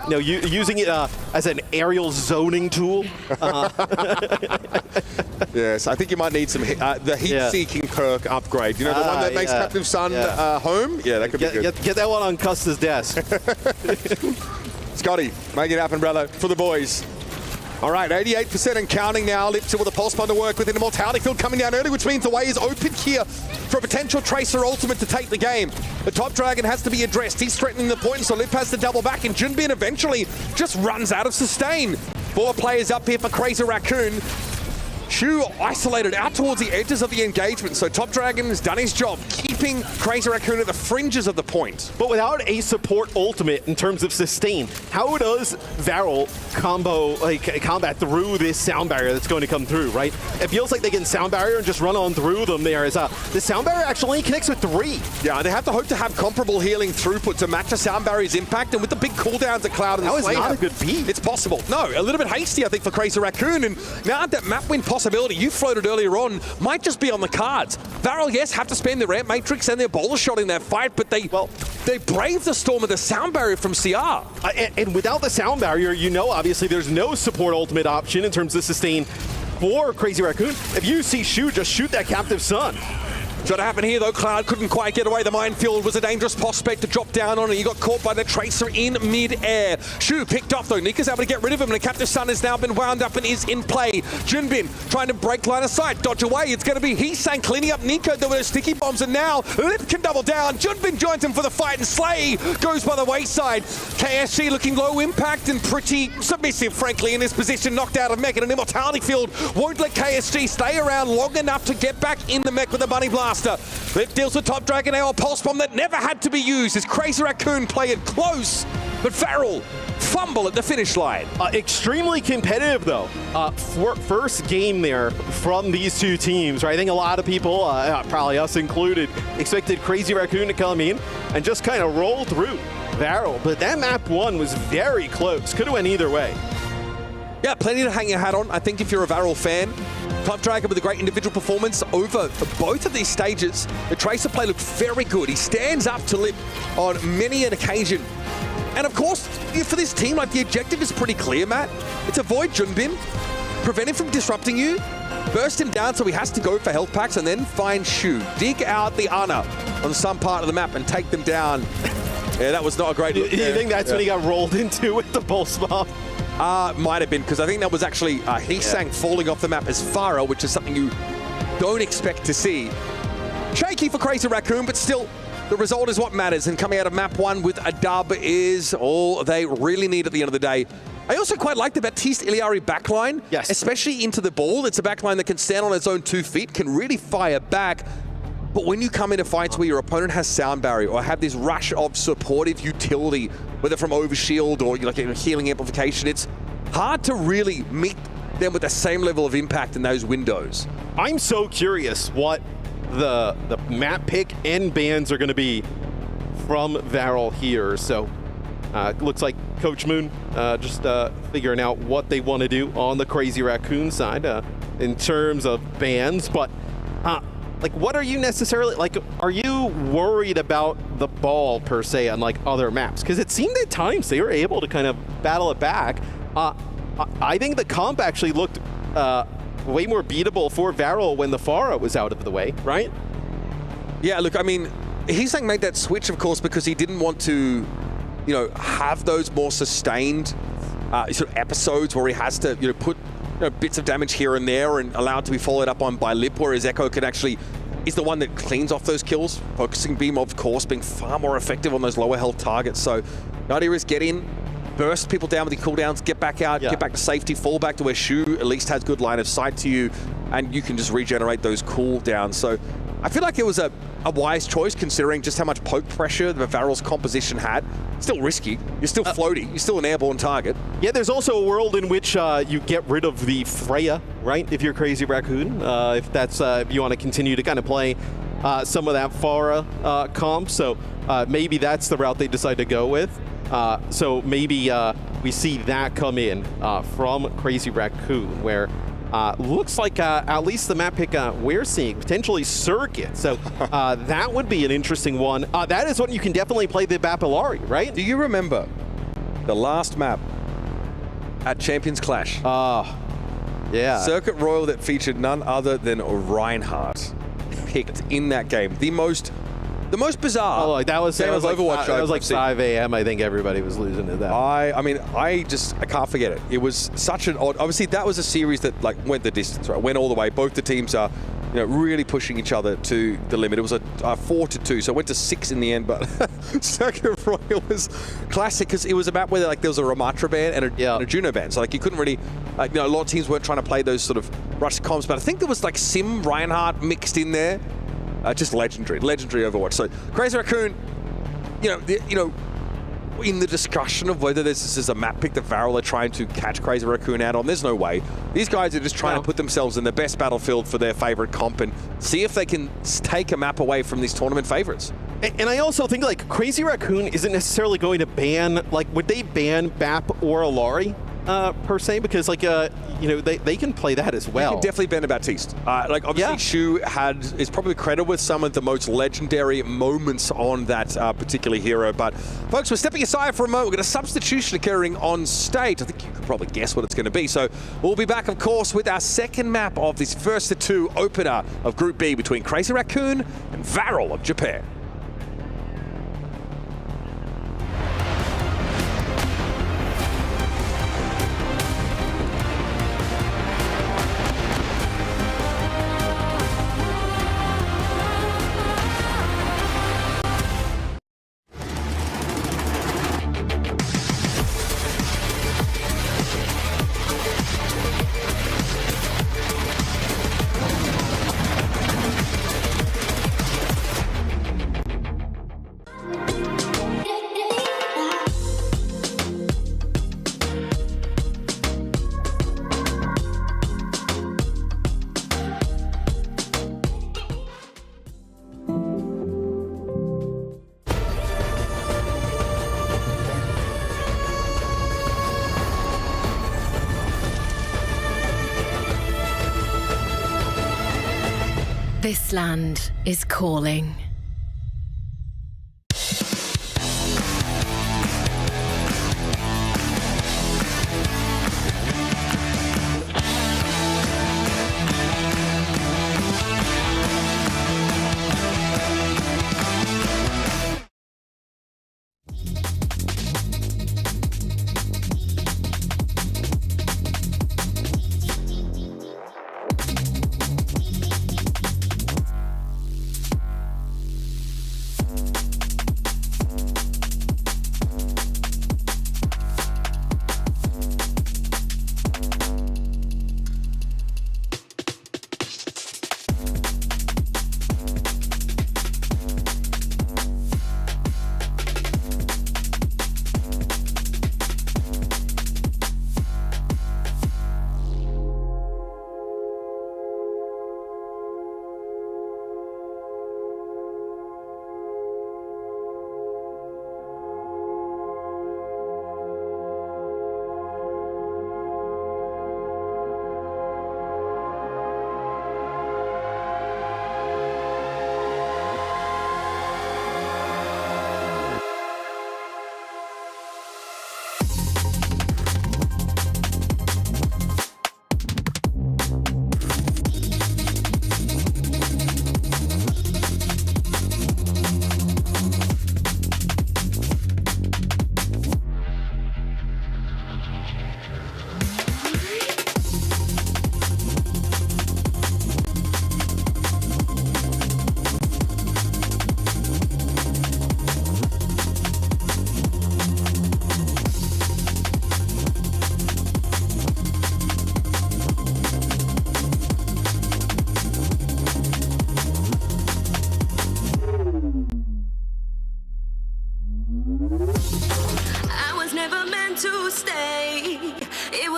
Using it as an aerial zoning tool. Yes, I think you might need some the heat-seeking perk upgrade. The one that makes Captive Sun home? Yeah, that could be good. Get that one on Custa's desk. Scotty, make it happen, brother, for the boys. All right, 88% and counting now. Lipton with a pulse bomb to work with. An Immortality Field coming down early, which means the way is open here for a potential Tracer ultimate to take the game. The Top Dragon has to be addressed. He's threatening the point, so Lip has to double back, and Junbin eventually just runs out of sustain. 4 players up here for Crazy Raccoon. Shu isolated out towards the edges of the engagement, so Top Dragon has done his job, keeping Crazy Raccoon at the fringes of the point. But without a support ultimate in terms of sustain, how does Varel combat through this sound barrier that's going to come through, right? It feels like they get sound barrier and just run on through them there. The sound barrier actually connects with 3. Yeah, they have to hope to have comparable healing throughput to match the sound barrier's impact, and with the big cooldowns that Cloud and that was Slay not have, a good beat. It's possible. No, a little bit hasty, I think, for Crazy Raccoon, and now that map win possibility you floated earlier on might just be on the cards. Varel, yes, have to spend their ramp matrix and their bowler shot in that fight, but they braved the storm of the sound barrier from CR. And without the sound barrier, obviously there's no support ultimate option in terms of sustain for Crazy Raccoon. If you see Shu just shoot that Captive Sun, So what happened here, though, Cloud couldn't quite get away. The minefield was a dangerous prospect to drop down on, and he got caught by the Tracer in mid-air. Shu picked off, though. Nika's able to get rid of him, and the Captive Sun has now been wound up and is in play. Junbin trying to break line of sight, dodge away. It's going to be Heesang cleaning up Nico. There were sticky bombs, and now Lip can double down. Junbin joins him for the fight, and Slay goes by the wayside. KSG looking low impact and pretty submissive, frankly, in this position. Knocked out of mech, and an Immortality Field won't let KSG stay around long enough to get back in the mech with a Bunny Blaster. Lip deals with Top Dragon AR Pulse Bomb that never had to be used as Crazy Raccoon play it close, but Varel fumble at the finish line. Extremely competitive, though. First game there from these two teams, right? I think a lot of people, probably us included, expected Crazy Raccoon to come in and just kind of roll through Varel, but that map 1 was very close. Could have went either way. Yeah, plenty to hang your hat on. I think if you're a Varel fan, Top Dragon with a great individual performance over both of these stages. The Tracer play looked very good. He stands up to Lip on many an occasion. And of course, for this team, like, the objective is pretty clear, Matt. It's avoid Junbin, prevent him from disrupting you, burst him down so he has to go for health packs, and then find Shu. Dig out the Ana on some part of the map and take them down. Yeah, that was not a great look. You think that's when he got rolled into with the pulse bomb? Might have been, because I think that was actually Heesang falling off the map as Farah, which is something you don't expect to see. Shaky for Crazy Raccoon, but still, the result is what matters, and coming out of map 1 with a dub is all they really need at the end of the day. I also quite like the Baptiste Iliari backline, especially into the ball. It's a backline that can stand on its own 2 feet, can really fire back. But when you come into fights where your opponent has sound barrier or have this rush of supportive utility, whether from overshield or like healing amplification, it's hard to really meet them with the same level of impact in those windows. I'm so curious what the map pick and bans are going to be from Varel here. So looks like Coach Moon just figuring out what they want to do on the Crazy Raccoon side in terms of bans. But like, what are you necessarily, like, are you worried about the ball per se on like other maps? Because it seemed at times they were able to kind of battle it back. I think the comp actually looked way more beatable for Varel when the Farah was out of the way, right? Yeah, look, I mean, Heesang made that switch, of course, because he didn't want to, you know, have those more sustained sort of episodes where he has to, you know, put bits of damage here and there and allow it to be followed up on by Lip, whereas Echo can actually is the one that cleans off those kills. Focusing Beam, of course, being far more effective on those lower health targets. So the idea is get in, burst people down with the cooldowns, get back out, get back to safety, fall back to where Shu at least has good line of sight to you, and you can just regenerate those cooldowns. So I feel like it was a wise choice considering just how much poke pressure the Varel's composition had. Still risky. You're still floaty. You're still an airborne target. Yeah, there's also a world in which you get rid of the Freya, right? If you're Crazy Raccoon, if that's if you want to continue to kind of play some of that Farah comp. So maybe that's the route they decide to go with. So maybe we see that come in from Crazy Raccoon, where looks like at least the map pick we're seeing, potentially Circuit. So that would be an interesting one. That is one you can definitely play the Bapillari, right? Do you remember the last map at Champions Clash? Yeah. Circuit Royal that featured none other than Reinhardt picked in that game. The most bizarre. Oh, that was Overwatch. That was like 5 a.m. I think everybody was losing to that. I mean, I can't forget it. It was such an odd. Obviously, that was a series that like went the distance, right? Went all the way. Both the teams are, really pushing each other to the limit. It was a 4-2, so it went to 6 in the end. But Circuit Royal was classic because it was a map where like there was a Ramatra ban and a Juno ban. So like you couldn't really, a lot of teams weren't trying to play those sort of rush comps. But I think there was like Sim Reinhardt mixed in there. Just legendary Overwatch. So Crazy Raccoon, in the discussion of whether this is a map pick that Varel are trying to catch Crazy Raccoon out on, there's no way. These guys are just trying to put themselves in the best battlefield for their favorite comp and see if they can take a map away from these tournament favorites. And I also think like Crazy Raccoon isn't necessarily going to ban, like would they ban BAP or Ilari per se, because like they can play that as well. You can definitely ban Baptiste. Like obviously, Shu is probably credited with some of the most legendary moments on that particular hero. But folks, we're stepping aside for a moment. We've got a substitution occurring on stage. I think you can probably guess what it's going to be. So we'll be back, of course, with our second map of this first of two opener of Group B between Crazy Raccoon and Varel of Japan. This land is calling.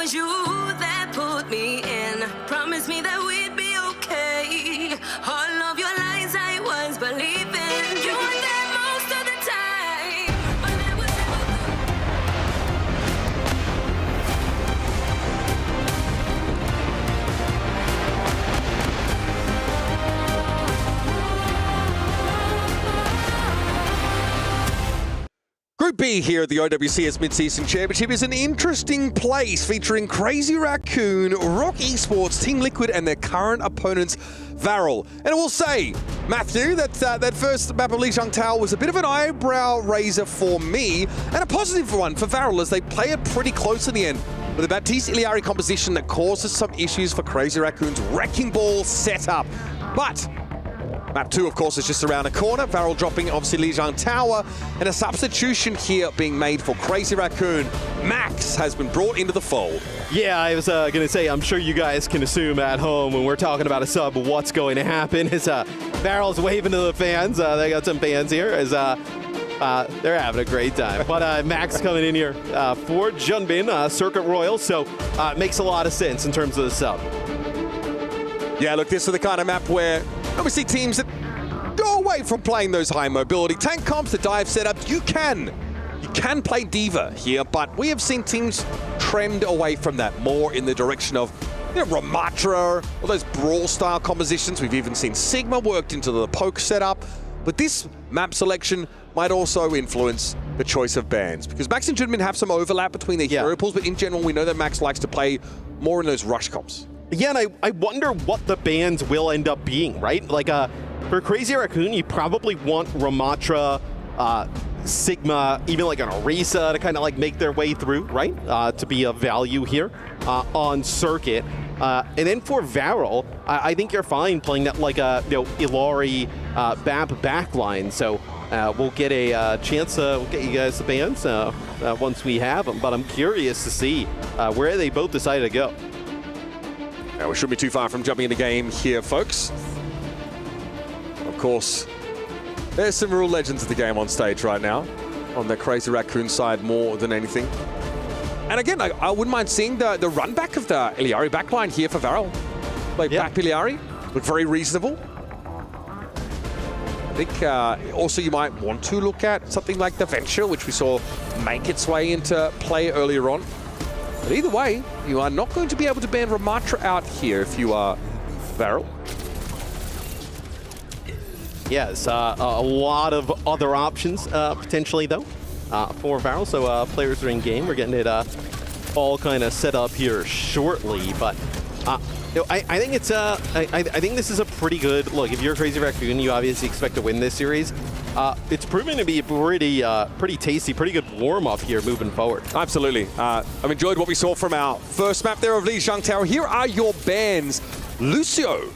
was you that put me in. Promised me that we'd be okay. All of your lies I was believing. You were there most of the time, but I was Group B here at the EWC as Mid-Season Championship is an interesting place featuring Crazy Raccoon, Rock Esports, Team Liquid and their current opponents, Varel. And I will say, Matthew, that first map of Lijiang Tower was a bit of an eyebrow raiser for me and a positive one for Varel as they play it pretty close in the end with a Baptiste Iliari composition that causes some issues for Crazy Raccoon's Wrecking Ball setup. But Map 2, of course, is just around the corner. Varel dropping, obviously, Lijiang Tower. And a substitution here being made for Crazy Raccoon. Max has been brought into the fold. Yeah, I was going to say, I'm sure you guys can assume at home when we're talking about a sub what's going to happen. As Varel's waving to the fans. They got some fans here as they're having a great time. But Max coming in here for Junbin, Circuit Royal. So it makes a lot of sense in terms of the sub. Yeah, look, this is the kind of map where obviously teams that go away from playing those high mobility tank comps, the dive setup, you can play Diva here, but we have seen teams trend away from that, more in the direction of Ramatra, all those brawl-style compositions. We've even seen Sigma worked into the poke setup. But this map selection might also influence the choice of bans, because Max and Junmin have some overlap between their hero pools, but in general, we know that Max likes to play more in those rush comps. Yeah, and I wonder what the bans will end up being, right? Like, for Crazy Raccoon, you probably want Ramatra, Sigma, even like an Orisa to kind of like make their way through, right? To be a value here on circuit. And then for Varel, I think you're fine playing that like a Ilari BAP backline. So we'll get a chance we'll get you guys the bans once we have them. But I'm curious to see where they both decided to go. Now, we shouldn't be too far from jumping into game here, folks. Of course, there's some real legends of the game on stage right now, on the Crazy Raccoon side more than anything. And again, I wouldn't mind seeing the run back of the Iliari backline here for Varel. Like back Iliari, look very reasonable. I think also you might want to look at something like the Venture, which we saw make its way into play earlier on. But either way, you are not going to be able to ban Ramatra out here if you are Varel. Yes, a lot of other options potentially though for Varel. So players are in game. We're getting it all kind of set up here shortly, but I think it's I think this is a pretty good look. If you're a Crazy Raccoon, you obviously expect to win this series. It's proven to be a pretty tasty, pretty good warm-up here moving forward. Absolutely. I've enjoyed what we saw from our first map there of Lijiang Tower. Here are your bans. Lucio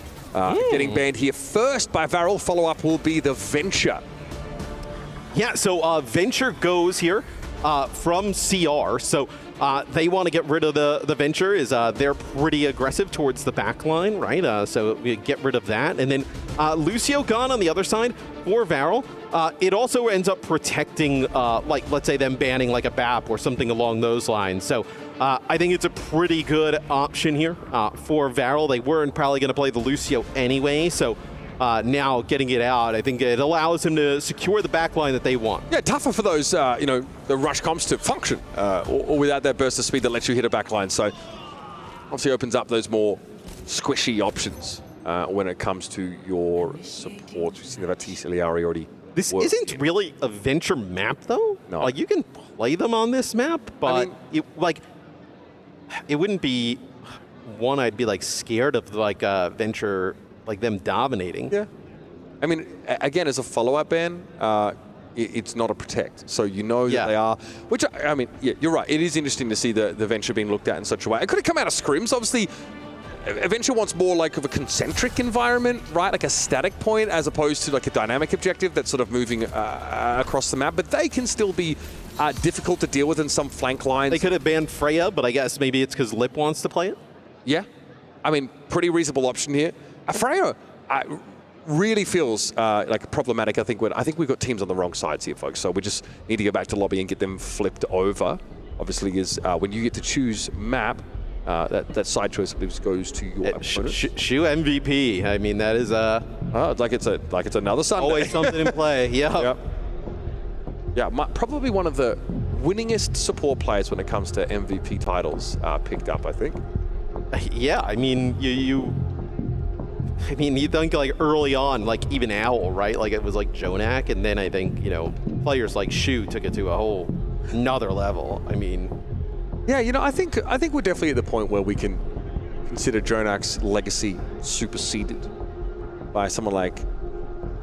getting banned here first by Varel. Follow-up will be the Venture. Yeah, so Venture goes here from CR. So they want to get rid of the Venture. They're pretty aggressive towards the back line, right? So we get rid of that. And then Lucio gone on the other side for Varel. It also ends up protecting, like, let's say them banning like a BAP or something along those lines. So I think it's a pretty good option here for Varel. They weren't probably going to play the Lucio anyway, so now getting it out, I think it allows him to secure the backline that they want. Yeah, tougher for those, the rush comps to function, or without that burst of speed that lets you hit a backline. So obviously opens up those more squishy options when it comes to your support. We've seen that Iliari already. This isn't really a Venture map, though. No. Like, you can play them on this map, but it wouldn't be one I'd be like scared of, like Venture, like them dominating. Yeah. I mean, again, as a follow-up ban, it's not a protect. So you know that they are, which, I mean, yeah, you're right. It is interesting to see the Venture being looked at in such a way. It could have come out of scrims, obviously. Venture wants more like of a concentric environment, right? Like a static point as opposed to like a dynamic objective that's sort of moving across the map. But they can still be difficult to deal with in some flank lines. They could have banned Freya, but I guess maybe it's because Lip wants to play it. Yeah. I mean, pretty reasonable option here. Freya really feels like problematic. I think we've got teams on the wrong sides here, folks. So we just need to go back to lobby and get them flipped over. Obviously, is when you get to choose map, that side choice goes to your opponent. Shu MVP. I mean, that is like it's another Sunday. Always something in play. Yeah. Yeah, probably one of the winningest support players when it comes to MVP titles picked up, I think. Yeah, I mean, you think like early on, like even Owl, right? Like it was like Jonak, and then I think, players like Shu took it to a whole another level. I mean, yeah, I think we're definitely at the point where we can consider Jonak's legacy superseded by someone like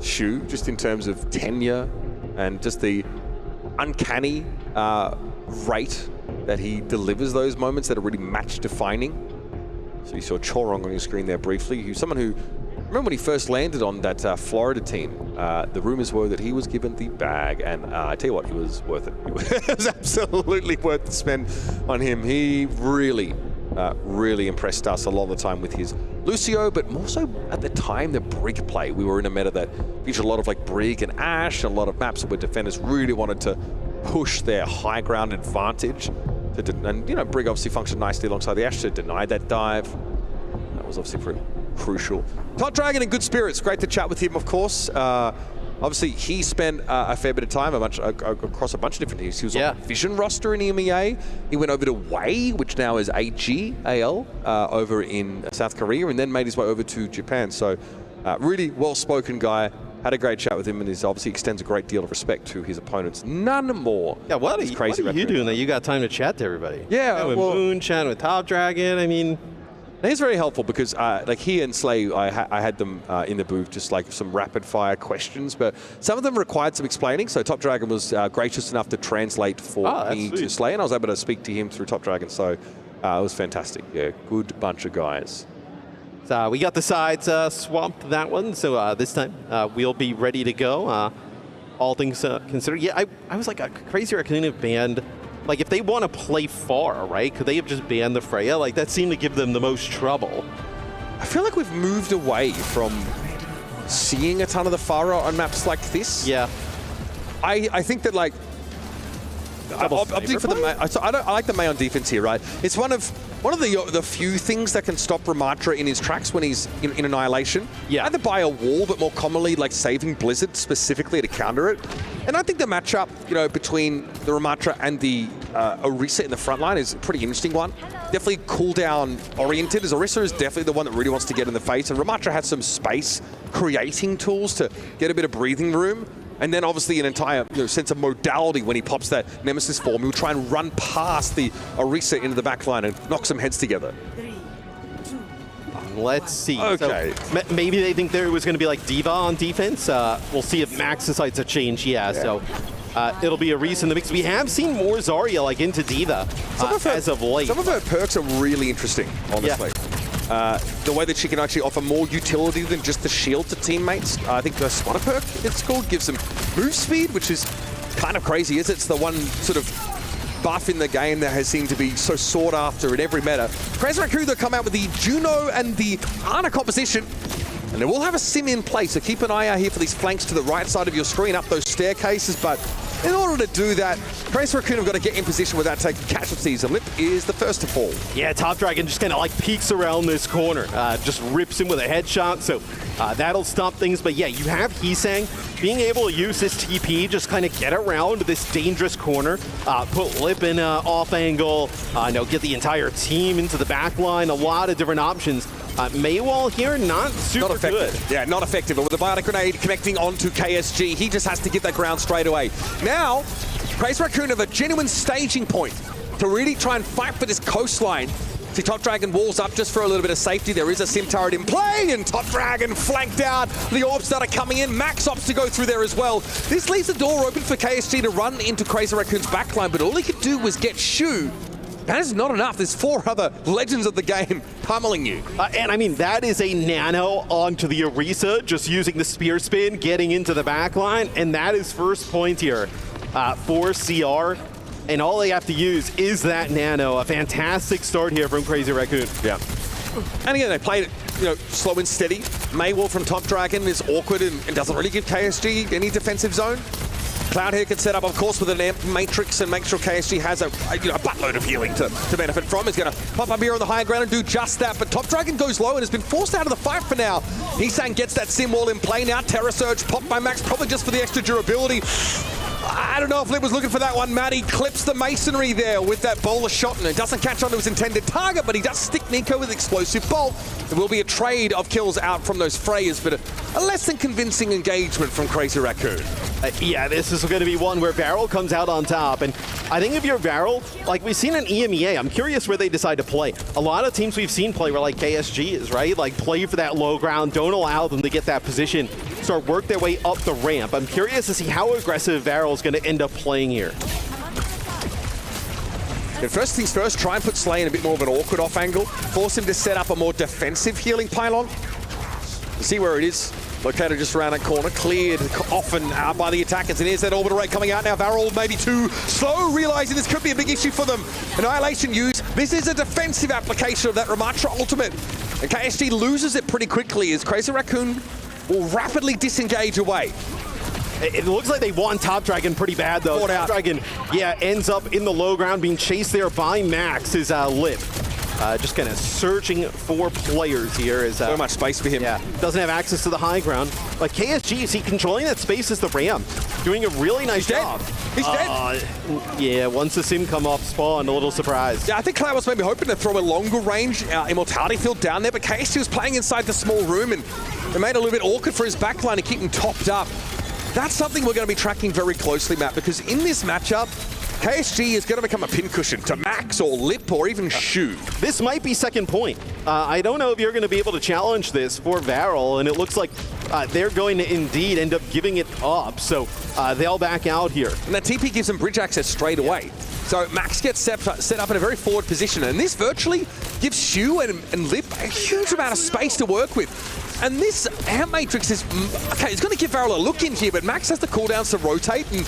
Shu, just in terms of tenure and just the uncanny rate that he delivers those moments that are really match defining. So you saw Chorong on your screen there briefly. He's someone who, remember when he first landed on that Florida team, the rumors were that he was given the bag, and I tell you what, he was worth it. It was absolutely worth the spend on him. He really, really impressed us a lot of the time with his Lucio, but more so at the time the Brig play. We were in a meta that featured a lot of like Brig and Ashe, and a lot of maps where defenders really wanted to push their high ground advantage. And Brig obviously functioned nicely alongside the Ashe to deny that dive. That was obviously pretty crucial. Todd Dragon in good spirits. Great to chat with him, of course. Obviously, he spent a fair bit of time across a bunch of different teams. He was on the Vision roster in EMEA. He went over to Wei, which now is AGAL, over in South Korea, and then made his way over to Japan. So really well-spoken guy. Had a great chat with him, and he obviously extends a great deal of respect to his opponents. None more. Yeah, what are you doing that you got time to chat to everybody? Yeah, with Moon, chatting with Top Dragon. I mean, he's very helpful because like he and Slay, I had them in the booth, just like some rapid fire questions, but some of them required some explaining. So Top Dragon was gracious enough to translate for me to Slay, and I was able to speak to him through Top Dragon. So it was fantastic. Yeah, good bunch of guys. So we got the sides swamped that one, so this time we'll be ready to go. All things considered, yeah, I was like a Crazy Raccoon have banned, like if they want to play far, right? Could they have just banned the Freya? Like that seemed to give them the most trouble. I feel like we've moved away from seeing a ton of the Pharah on maps like this. Yeah, I think that like I like the Mei on defense here, right? It's one of the few things that can stop Ramatra in his tracks when he's in Annihilation. Yeah. Either by a wall, but more commonly like saving Blizzard specifically to counter it. And I think the matchup, between the Ramatra and the Orisa in the front line is a pretty interesting one. Definitely cooldown oriented, as Orisa is definitely the one that really wants to get in the face, and Ramatra has some space creating tools to get a bit of breathing room. And then obviously an entire sense of modality when he pops that Nemesis form. He'll try and run past the Orisa into the back line and knock some heads together. Let's see. Okay. So maybe they think there was going to be like Diva on defense. We'll see if Max decides to change. So it'll be Orisa in the mix. We have seen more Zarya like into Diva as of late. Some of her perks are really interesting, honestly. The way that she can actually offer more utility than just the shield to teammates. I think the Swanner perk, it's called, gives them move speed, which is kind of crazy. It's the one sort of buff in the game that has seemed to be so sought after in every meta. Crazy Raccoon, they'll come out with the Juno and the Ana composition, and they will have a sim in place, so keep an eye out here for these flanks to the right side of your screen, up those staircases, but in order to do that, Crazy Raccoon have got to get in position without taking casualties, and Lip is the first to fall. Yeah, Top Dragon just kind of like peeks around this corner, just rips him with a headshot, so that'll stop things. But yeah, you have Heesang being able to use this TP, just kind of get around this dangerous corner, put Lip in off angle, get the entire team into the back line, a lot of different options. Maywall here, not super good. Yeah, not effective, but with the Bionic Grenade connecting onto KSG, he just has to get that ground straight away. Now, Crazy Raccoon have a genuine staging point to really try and fight for this coastline. See, Top Dragon walls up just for a little bit of safety. There is a sim turret in play, and Top Dragon flanked out. The orbs that are coming in. Max opts to go through there as well. This leaves the door open for KSG to run into Crazy Raccoon's backline, but all he could do was get Shu. That is not enough. There's 4 other legends of the game pummeling you. And I mean, that is a nano onto the Orisa, just using the spear spin, getting into the back line, and that is first point here for CR. And all they have to use is that nano. A fantastic start here from Crazy Raccoon. Yeah. And again, they played it, slow and steady. Maywall from Top Dragon is awkward and doesn't really give KSG any defensive zone. Cloud here can set up, of course, with an amp matrix and make sure KSG has a buttload of healing to benefit from. He's going to pop up here on the higher ground and do just that. But Top Dragon goes low and has been forced out of the fight for now. Heesang gets that sim wall in play now. Terror Surge popped by Max, probably just for the extra durability. I don't know if Lip was looking for that one. Matty clips the masonry there with that bowler shot, and it doesn't catch onto his intended target, but he does stick Nico with explosive bolt. There will be a trade of kills out from those Freyas, but a less than convincing engagement from Crazy Raccoon. Yeah, this is going to be one where Varel comes out on top, and I think if you're Varel, like we've seen in EMEA, I'm curious where they decide to play. A lot of teams we've seen play where like KSG is, right? Like play for that low ground, don't allow them to get that position, start work their way up the ramp. I'm curious to see how aggressive Varel is going to end up playing here. And first things first, try and put Slay in a bit more of an awkward off angle, force him to set up a more defensive healing pylon. You see where it is. Located just around that corner, cleared often out by the attackers, and here's that orbital rate coming out now. Varel maybe too slow, realizing this could be a big issue for them. Annihilation use. This is a defensive application of that Ramatra ultimate, and KSG loses it pretty quickly as Crazy Raccoon will rapidly disengage away. It looks like they want Top Dragon pretty bad, though. Top Dragon, ends up in the low ground, being chased there by Max, his Lip. just kind of searching for players here. As, so much space for him. Yeah, doesn't have access to the high ground. But KSG, is he controlling that space as the Ram? Doing a really nice job. He's dead. Yeah, once the sim come off spawn, a little surprised. Yeah, I think Cloud was maybe hoping to throw a longer range Immortality field down there, but KSG was playing inside the small room, and it made it a little bit awkward for his backline to keep him topped up. That's something we're going to be tracking very closely, Matt, because in this matchup, KSG is going to become a pincushion to Max or Lip or even Shu. This might be second point. I don't know if you're going to be able to challenge this for Varel, and it looks like they're going to indeed end up giving it up, so they'll back out here. And that TP gives them bridge access straight away. So Max gets set up in a very forward position, and this virtually gives Shu and Lip a huge amount of space to work with. And this Amp Matrix is, okay, it's going to give Varel a look in here, but Max has the cooldowns to rotate, and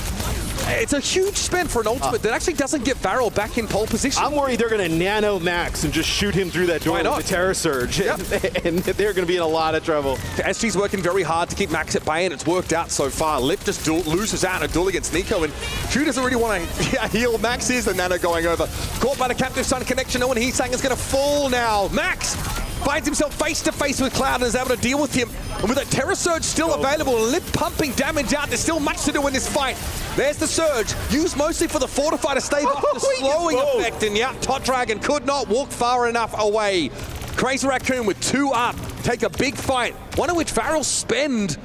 it's a huge spend for an ultimate that actually doesn't get Varel back in pole position. I'm worried they're going to nano Max and just shoot him through that door with the Terror Surge, and they're going to be in a lot of trouble. SG's working very hard to keep Max at bay, and it's worked out so far. Lip just loses out in a duel against Nico, and Shu doesn't really want to heal. Max is the nano going over. Caught by the Captive Sun connection, no one Heesang is going to fall now. Max finds himself face to face with Cloud and is able to deal with him. And with a Terror Surge still available, Lip pumping damage out, there's still much to do in this fight. There's the Surge, used mostly for the Fortify to stave off the slowing effect. And yeah, Tot Dragon could not walk far enough away. Crazy Raccoon with 2 up, take a big fight. One in which Varel spend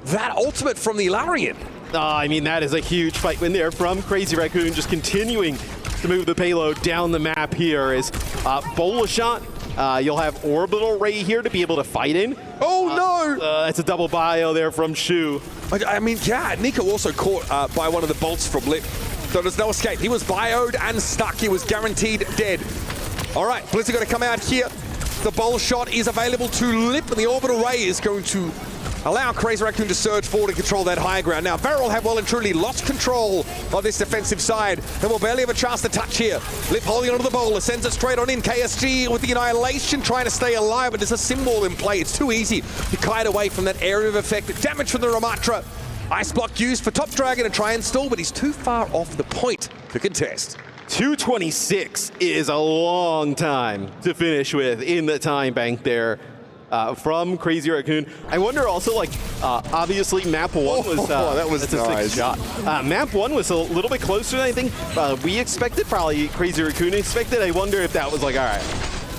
that ultimate from the Ilarian. I mean, that is a huge fight win there from Crazy Raccoon, just continuing to move the payload down the map here as Bola Shot. You'll have Orbital Ray here to be able to fight in. Oh no! That's a double bio there from Shu. I mean, yeah, Nico also caught by one of the bolts from Lip. So there's no escape. He was bioed and stuck. He was guaranteed dead. All right, Blizzard going to come out here. The bowl shot is available to Lip, and the Orbital Ray is going to allow Crazy Raccoon to surge forward and control that high ground. Now, Varel have well and truly lost control of this defensive side, and will barely have a chance to touch here. Lip holding onto the bowler, sends it straight on in. KSG with the Annihilation trying to stay alive, but there's a symbol in play. It's too easy to kite away from that area of effect. Damage from the Ramatra. Ice block used for Top Dragon to try and stall, but he's too far off the point to contest. 226 is a long time to finish with in the time bank there. From Crazy Raccoon. I wonder also, like, obviously map 1 was that was a nice. 6 shot. Map 1 was a little bit closer than I think we expected, probably Crazy Raccoon expected. I wonder if that was like, all right,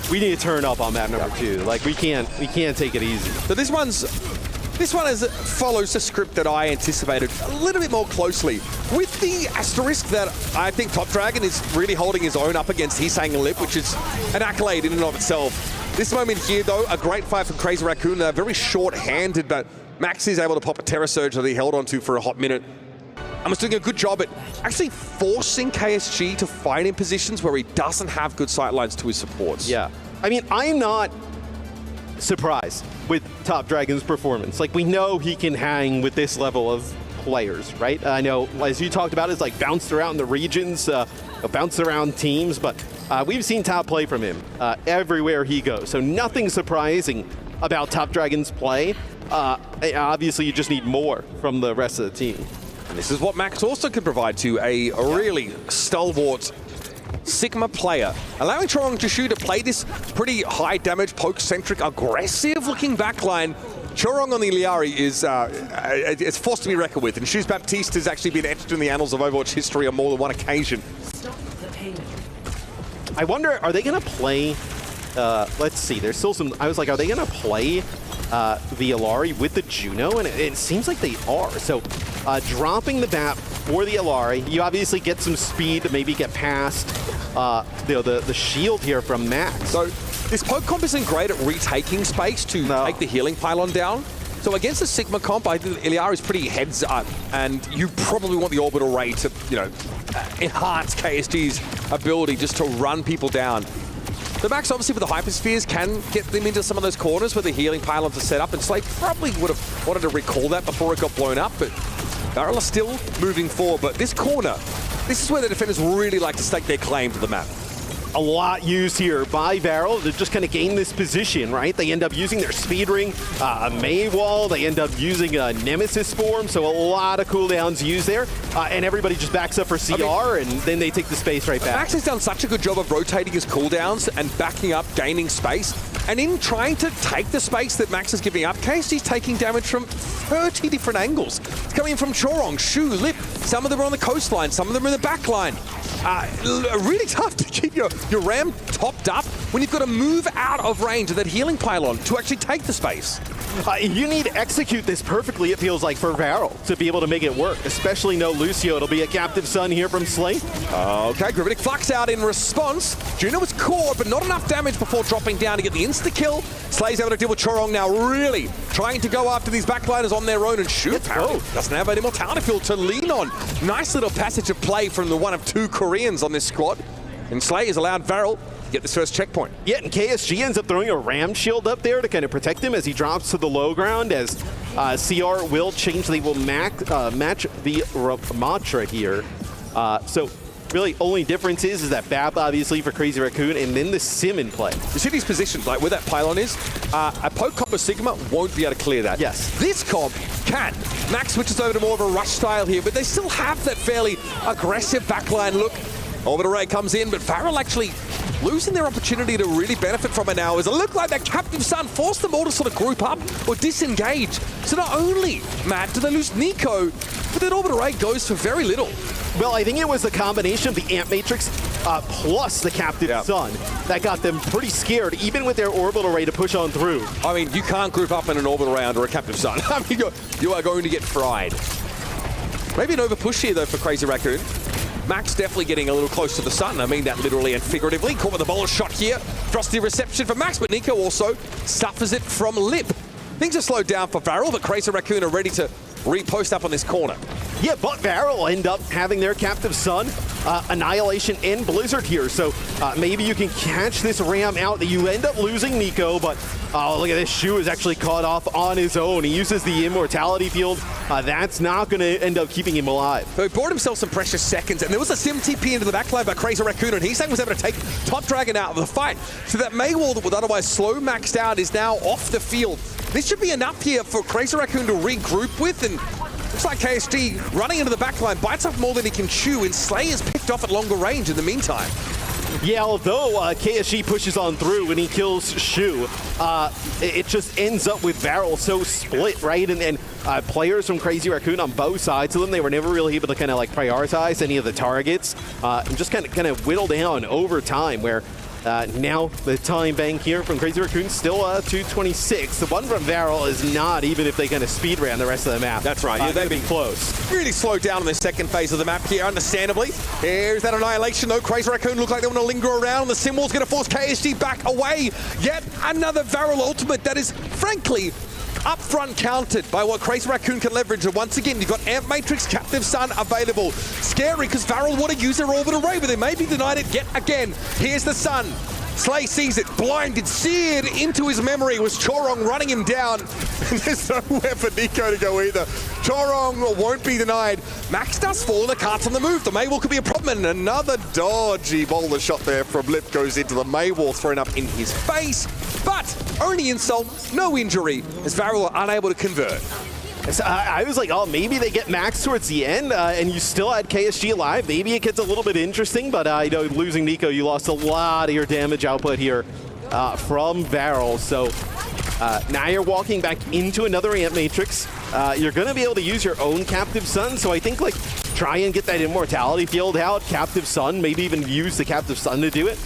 we need to turn up on map number 2. Like, we can't take it easy. So this one follows the script that I anticipated a little bit more closely, with the asterisk that I think Top Dragon is really holding his own up against Heesang and Lip, which is an accolade in and of itself. This moment here, though, a great fight from Crazy Raccoon. They're very short-handed, but Max is able to pop a Terror Surge that he held onto for a hot minute. And was doing a good job at actually forcing KSG to fight in positions where he doesn't have good sightlines to his supports. Yeah. I mean, I'm not surprised with Top Dragon's performance. Like, we know he can hang with this level of players, right? I know, as you talked about, it's like bounced around the regions, bounced around teams, but we've seen top play from him everywhere he goes. So nothing surprising about Top Dragon's play. Obviously, you just need more from the rest of the team. And this is what Max also can provide to a really stalwart Sigma player, allowing Chorong Jishu to play this pretty high damage, poke-centric, aggressive-looking backline. Chorong on the Iliari is it's forced to be reckoned with, and Shoes Baptiste has actually been etched in the annals of Overwatch history on more than one occasion. I wonder, are they going to play, let's see, there's still some, I was like, are they going to play the Ilari with the Juno? And it seems like they are. So dropping the BAP for the Ilari, you obviously get some speed to maybe get past the shield here from Max. So this poke comp isn't great at retaking space to take the healing pylon down. So against the Sigma comp, I think Iliari is pretty heads up, and you probably want the Orbital Ray to, enhance KSG's ability just to run people down. The Max, obviously, with the Hyperspheres, can get them into some of those corners where the healing pylons are set up, and Slate probably would have wanted to recall that before it got blown up, but Varel are still moving forward. But this corner, this is where the defenders really like to stake their claim to the map. a lot used here by Varel to just kind of gain this position, right? They end up using their speed ring, a May wall. They end up using a Nemesis form, so a lot of cooldowns used there. And everybody just backs up for CR, and then they take the space right back. Max has done such a good job of rotating his cooldowns and backing up, gaining space. And in trying to take the space that Max is giving up, KSG's taking damage from 30 different angles. It's coming from Chorong, Shu, Lip. Some of them are on the coastline, some of them are in the back line. Really tough to keep your Ram topped up when you've got to move out of range of that healing pylon to actually take the space. You need to execute this perfectly, it feels like, for Varel to be able to make it work, especially no Lucio. It'll be a Captive Sun here from Slay. Okay, Gravitic Flux out in response. Juno was caught, but not enough damage before dropping down to get the insta-kill. Slay's able to deal with Chorong now, really trying to go after these backliners on their own and shoot. Doesn't have an immortality field to lean on. Nice little passage of play from the one of two Koreans on this squad. And Slay has allowed Varel get this first checkpoint. Yeah, and KSG ends up throwing a Ram shield up there to kind of protect him as he drops to the low ground, as CR will change. They will match the Ramatra here. So really only difference is that BAP obviously for Crazy Raccoon, and then the Sim in play. You see these positions, like where that pylon is, a poke comp of Sigma won't be able to clear that. Yes. This comp can. Max switches over to more of a rush style here, but they still have that fairly aggressive backline look. Orbital Ray comes in, but Varel actually losing their opportunity to really benefit from it now, as it looked like that Captive Sun forced them all to sort of group up or disengage. So not only, Matt, do they lose Nico, but then Orbital Ray goes for very little. Well, I think it was the combination of the Amp Matrix plus the Captive Sun that got them pretty scared, even with their Orbital Ray to push on through. I mean, you can't group up in an Orbital Ray under a Captive Sun. I mean, you are going to get fried. Maybe an overpush here, though, for Crazy Raccoon. Max definitely getting a little close to the sun. I mean that literally and figuratively. Caught with a bowler shot here. Frosty reception for Max, but Nico also suffers it from Lip. Things are slowed down for Varel, but Crazy Raccoon are ready to repost up on this corner. Yeah, but Varel end up having their Captive Sun, Annihilation, and Blizzard here. So maybe you can catch this Ram out. You end up losing Nico, but look at this. Shu is actually caught off on his own. He uses the Immortality Field. That's not going to end up keeping him alive. So he bought himself some precious seconds, and there was a Sim TP into the backline by Crazy Raccoon, and he was able to take Top Dragon out of the fight. So that May wall that would otherwise slow Max down is now off the field. This should be enough here for Crazy Raccoon to regroup with, and looks like KSG running into the backline, bites off more than he can chew, and Slay is picked off at longer range in the meantime. Yeah, although KSG pushes on through and he kills Shu, it just ends up with Varel so split, right? And players from Crazy Raccoon on both sides of them, they were never really able to kind of like prioritize any of the targets and just kind of whittle down over time, where now the time bank here from Crazy Raccoon still 226. The one from Varel is not, even if they kind of speed ran the rest of the map. That's right. Yeah, they've been close. Really slowed down in the second phase of the map here, understandably. Here's that Annihilation, though. Crazy Raccoon look like they want to linger around. The Symbol's going to force KSG back away. Yet another Varel ultimate that is, frankly, upfront countered by what Crazy Raccoon can leverage. And once again, you've got Amp Matrix, Captive Sun available. Scary, because Varel would have used their Orbital Ray, but they may be denied it yet again. Here's the Sun. Slay sees it, blinded, seared into his memory was Chorong running him down. And there's nowhere for Nico to go either. Chorong won't be denied. Max does fall, the cart's on the move. The Maywall could be a problem, and another dodgy boulder shot there from Lip goes into the Maywall, thrown up in his face. But only insult, no injury, as Varel are unable to convert. I was like, oh, maybe they get Max towards the end, and you still had KSG alive. Maybe it gets a little bit interesting, but you know, losing Nico, you lost a lot of your damage output here from Varel. So now you're walking back into another Amp Matrix. You're going to be able to use your own Captive Sun, so I think like try and get that Immortality Field out, Captive Sun, maybe even use the Captive Sun to do it,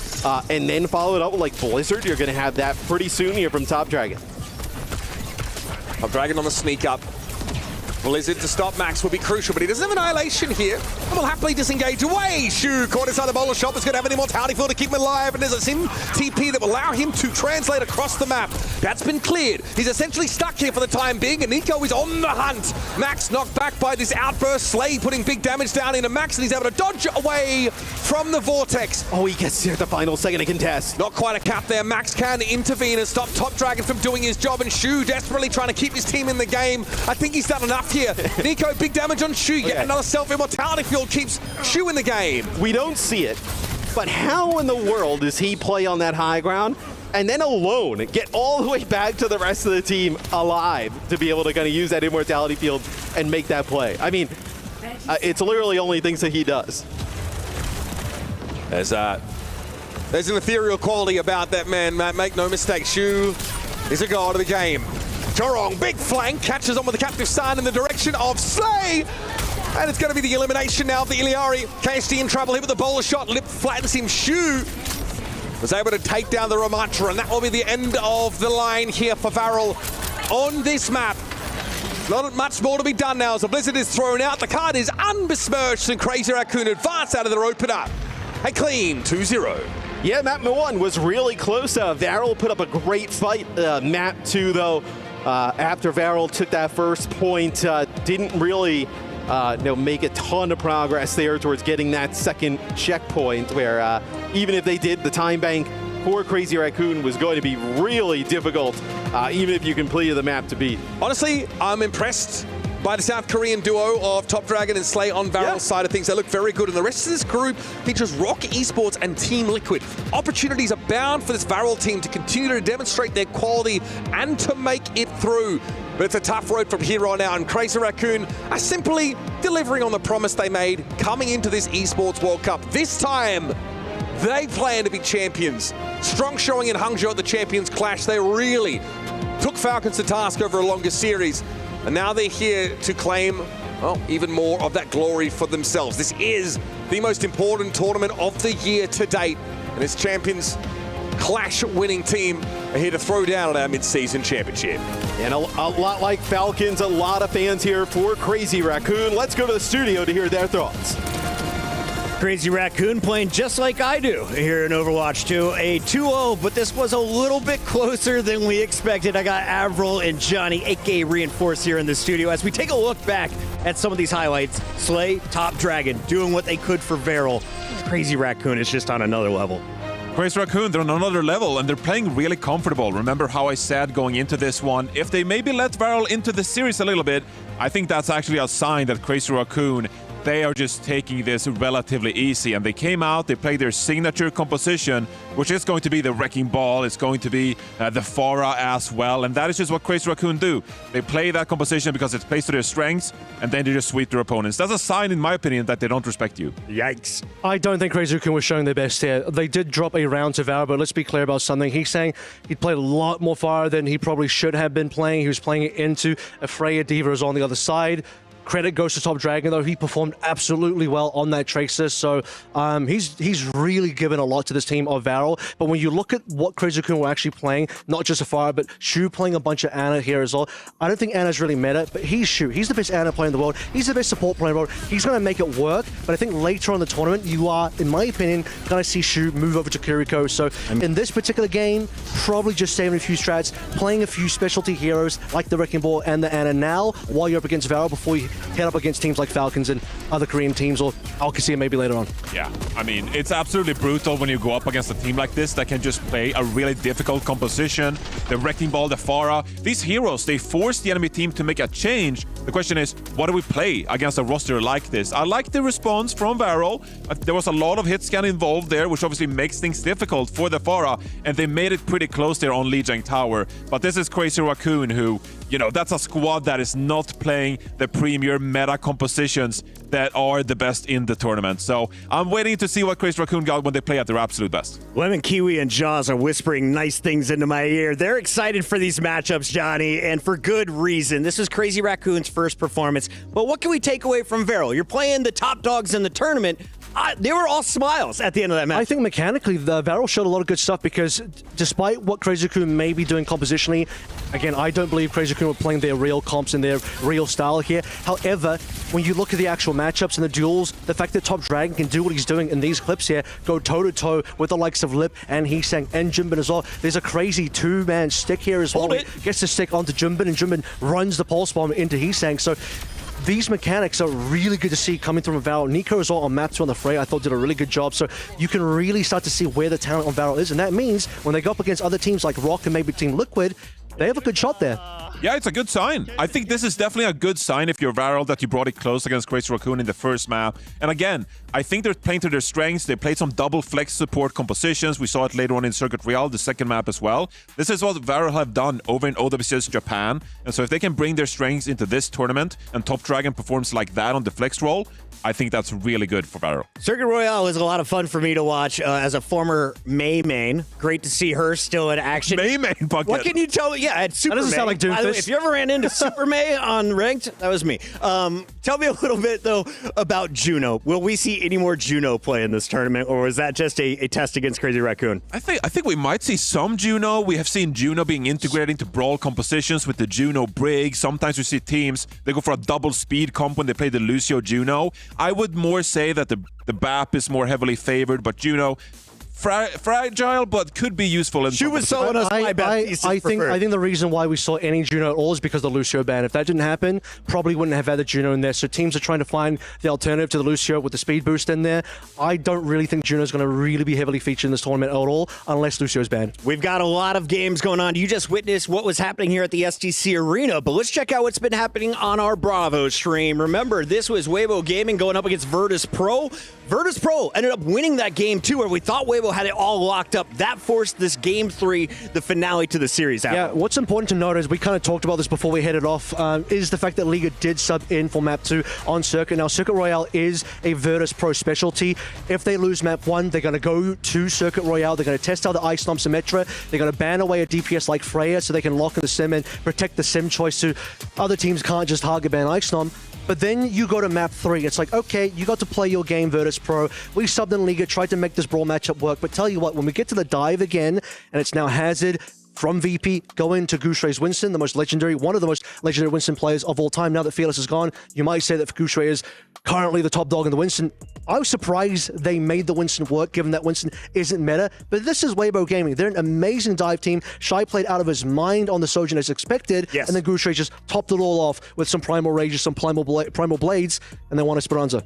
and then follow it up with like Blizzard. You're going to have that pretty soon here from Top Dragon. Top Dragon on the sneak up. Blizzard to stop Max will be crucial, but he doesn't have Annihilation here. And will happily disengage away. Shu caught inside the bowler shot, was going to have an Immortality Field to keep him alive, and there's a Sim TP that will allow him to translate across the map. That's been cleared. He's essentially stuck here for the time being, and Nico is on the hunt. Max knocked back by this outburst. Slay putting big damage down into Max, and he's able to dodge away from the Vortex. Oh, he gets here at the final second to contest. Not quite a cap there. Max can intervene and stop Top Dragon from doing his job, and Shu desperately trying to keep his team in the game. I think he's done enough here. Nico, big damage on Shu. Yet another self-immortality field keeps Shu in the game. We don't see it, But how in the world does he play on that high ground and then alone get all the way back to the rest of the team alive to be able to kind of use that immortality field and make that play? I mean, it's literally only things that he does. There's an ethereal quality about that man, Matt. Make no mistake, Shu is a god of the game. Chorong, big flank, catches on with the captive stun in the direction of Slay. And it's going to be the elimination now of the Iliari. KST in trouble here with the bowler shot. Lip flattens him. Shu was able to take down the Ramatra, and that will be the end of the line here for Varel on this map. Not much more to be done now as the Blizzard is thrown out. The card is unbesmirched, and Crazy Raccoon advance out of their opener. A clean 2-0. Yeah, map 1 was really close. Varel put up a great fight. Map 2, though, after Varel took that first point, didn't really make a ton of progress there towards getting that second checkpoint, where even if they did, the time bank for Crazy Raccoon was going to be really difficult, even if you completed the map to beat. Honestly, I'm impressed by the South Korean duo of Top Dragon and Slay on Varel's side of things. They look very good, and the rest of this group features Rock Esports and Team Liquid. Opportunities abound for this Varel team to continue to demonstrate their quality and to make it through. But it's a tough road from here on out, and Crazy Raccoon are simply delivering on the promise they made coming into this Esports World Cup. This time, they plan to be champions. Strong showing in Hangzhou at the Champions Clash. They really took Falcons to task over a longer series. And now they're here to claim, well, even more of that glory for themselves. This is the most important tournament of the year to date. And this Champions Clash winning team are here to throw down at our mid-season championship. And a lot like Falcons, a lot of fans here for Crazy Raccoon. Let's go to the studio to hear their thoughts. Crazy Raccoon playing just like I do here in Overwatch 2. A 2-0, but this was a little bit closer than we expected. I got Avril and Johnny, aka Reinforced, here in the studio. As we take a look back at some of these highlights, Slay, Top Dragon, doing what they could for Varel. Crazy Raccoon is just on another level. Crazy Raccoon, they're on another level, and they're playing really comfortable. Remember how I said going into this one, if they maybe let Varel into the series a little bit, I think that's actually a sign that Crazy Raccoon, they are just taking this relatively easy. And they came out, they played their signature composition, which is going to be the Wrecking Ball, it's going to be the Pharah as well. And that is just what Crazy Raccoon do. They play that composition because it plays to their strengths, and then they just sweep their opponents. That's a sign, in my opinion, that they don't respect you. Yikes. I don't think Crazy Raccoon was showing their best here. They did drop a round to Varel, but let's be clear about something. He's saying he played a lot more Pharah than he probably should have been playing. He was playing it into a Freya. Diva is on the other side. Credit goes to Top Dragon, though. He performed absolutely well on that Tracer, so he's really given a lot to this team of Varel. But when you look at what Crazy Raccoon were actually playing, not just a Fire, but Shu playing a bunch of Ana here as well, I don't think Ana's really met it, but he's Shu. He's the best Ana player in the world. He's the best support player in the world. He's going to make it work, but I think later on in the tournament, you are, in my opinion, going to see Shu move over to Kiriko. So in this particular game, probably just saving a few strats, playing a few specialty heroes like the Wrecking Ball and the Ana now, while you're up against Varel, before you head up against teams like Falcons and other Korean teams, or Alcacia maybe later on. Yeah, I mean, it's absolutely brutal when you go up against a team like this that can just play a really difficult composition. The Wrecking Ball, the Pharah, these heroes, they force the enemy team to make a change. The question is, what do we play against a roster like this? I like the response from Varel. There was a lot of hit scan involved there, which obviously makes things difficult for the Pharah, and they made it pretty close there on Lijiang Tower. But this is Crazy Raccoon, who, you know, that's a squad that is not playing the premier meta compositions that are the best in the tournament. So I'm waiting to see what Crazy Raccoon got when they play at their absolute best. Lemon Kiwi and Jaws are whispering nice things into my ear. They're excited for these matchups, Johnny, and for good reason. This is Crazy Raccoon's first performance. But what can we take away from Varel? You're playing the top dogs in the tournament. They were all smiles at the end of that match. I think mechanically, the Varel showed a lot of good stuff, because despite what Crazy Raccoon may be doing compositionally, again, I don't believe Crazy Raccoon were playing their real comps and their real style here. However, when you look at the actual matchups and the duels, the fact that Top Dragon can do what he's doing in these clips here, go toe-to-toe with the likes of Lip and Heesang and Jimbin as well. There's a crazy two-man stick here as well. Gets the stick onto Jimbin, and Jimbin runs the pulse bomb into Heesang. So these mechanics are really good to see coming from Varel. Nico as well on map 2 on the Frey, I thought did a really good job. So you can really start to see where the talent on Varel is. And that means when they go up against other teams like Rock and maybe Team Liquid, they have a good shot there. Yeah, it's a good sign. I think this is definitely a good sign if you're Varel that you brought it close against Crazy Raccoon in the first map. And again, I think they're playing to their strengths. They played some double flex support compositions. We saw it later on in Circuit Royale, the second map as well. This is what Varel have done over in OWCS Japan. And so if they can bring their strengths into this tournament and Top Dragon performs like that on the flex roll, I think that's really good for Varel. Circuit Royale was a lot of fun for me to watch as a former May main. Great to see her still in action. May main bucket. What can you tell me? Yeah, at Super That doesn't May. sound like By the way, Doomfist. if you ever ran into Super May on Ranked, that was me. Tell me a little bit, though, about Juno. Will we see any more Juno play in this tournament, or is that just a test against Crazy Raccoon? I think we might see some Juno. We have seen Juno being integrated into brawl compositions with the Juno Brig. Sometimes we see teams, they go for a double speed comp when they play the Lucio Juno. I would more say that the BAP is more heavily favored, but Juno, fragile, but could be useful. She was selling us my bet. I think the reason why we saw any Juno at all is because of the Lucio ban. If that didn't happen, probably wouldn't have had the Juno in there. So teams are trying to find the alternative to the Lucio with the speed boost in there. I don't really think Juno's going to really be heavily featured in this tournament at all, unless Lucio's banned. We've got a lot of games going on. You just witnessed what was happening here at the STC Arena, but let's check out what's been happening on our Bravo stream. Remember, this was Weibo Gaming going up against Virtus Pro. Virtus Pro ended up winning that game too, where we thought Weibo had it all locked up. That forced this Game 3, the finale to the series out. Yeah, what's important to note is we kind of talked about this before we headed off, is the fact that Liga did sub in for Map 2 on Circuit. Now, Circuit Royale is a Virtus Pro specialty. If they lose Map 1, they're going to go to Circuit Royale. They're going to test out the Ice Stomp Symmetra. They're going to ban away a DPS like Freya so they can lock in the sim and protect the sim choice so other teams can't just target ban Ice Stomp. But then you go to map 3. It's like, okay, you got to play your game, Virtus Pro. We subbed in Liga, tried to make this brawl matchup work. But tell you what, when we get to the dive again, and it's now Hazard from VP going to Gooshray's Winston, one of the most legendary Winston players of all time. Now that Fearless is gone, you might say that Gooshrey is currently the top dog in the Winston. I was surprised they made the Winston work, given that Winston isn't meta. But this is Weibo Gaming. They're an amazing dive team. Shy played out of his mind on the Sojourn as expected, and then Gooshrey just topped it all off with some Primal Rages, some Primal Blades, and they won Esperanza.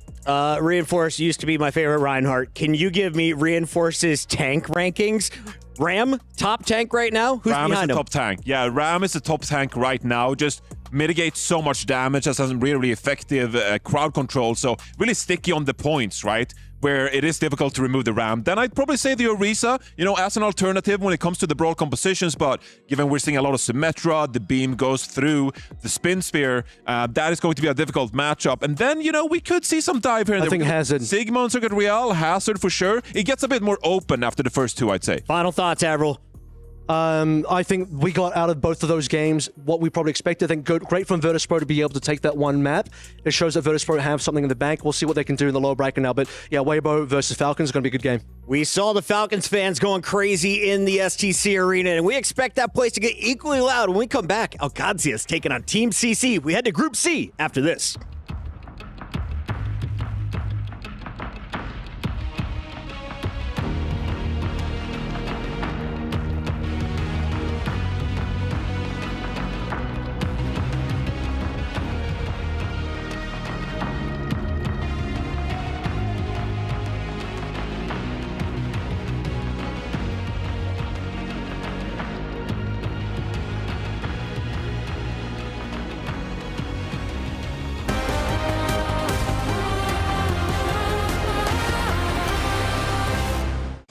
Reinforce used to be my favorite Reinhardt. Can you give me Reinforce's tank rankings? Ram, top tank right now? Who's Ram is behind the him? top tank. Yeah, Ram is the top tank right now. Just mitigates so much damage, has some really effective crowd control. So really sticky on the points, right? Where it is difficult to remove the Ram. Then I'd probably say the Orisa, as an alternative when it comes to the brawl compositions. But given we're seeing a lot of Symmetra, the beam goes through the Spin Spear, that is going to be a difficult matchup. And then, we could see some dive here. I think Hazard. Sigma on Circuit Royale, Hazard for sure. It gets a bit more open after the first two, I'd say. Final thoughts, Avril. I think we got out of both of those games what we probably expected. I think great from Virtus Pro to be able to take that one map. It shows that Virtus Pro have something in the bank. We'll see what they can do in the lower bracket now. But yeah, Weibo versus Falcons is going to be a good game. We saw the Falcons fans going crazy in the STC Arena, and we expect that place to get equally loud when we come back. Alcadzia is taking on Team CC. We head to Group C after this.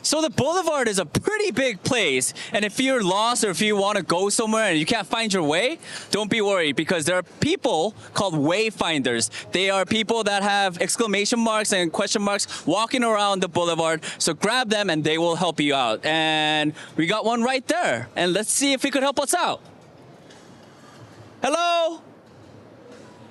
So the Boulevard is a pretty big place, and if you're lost or if you want to go somewhere and you can't find your way, don't be worried, because there are people called wayfinders. They are people that have exclamation marks and question marks walking around the Boulevard. So grab them and they will help you out. And we got one right there, and let's see if he could help us out. Hello?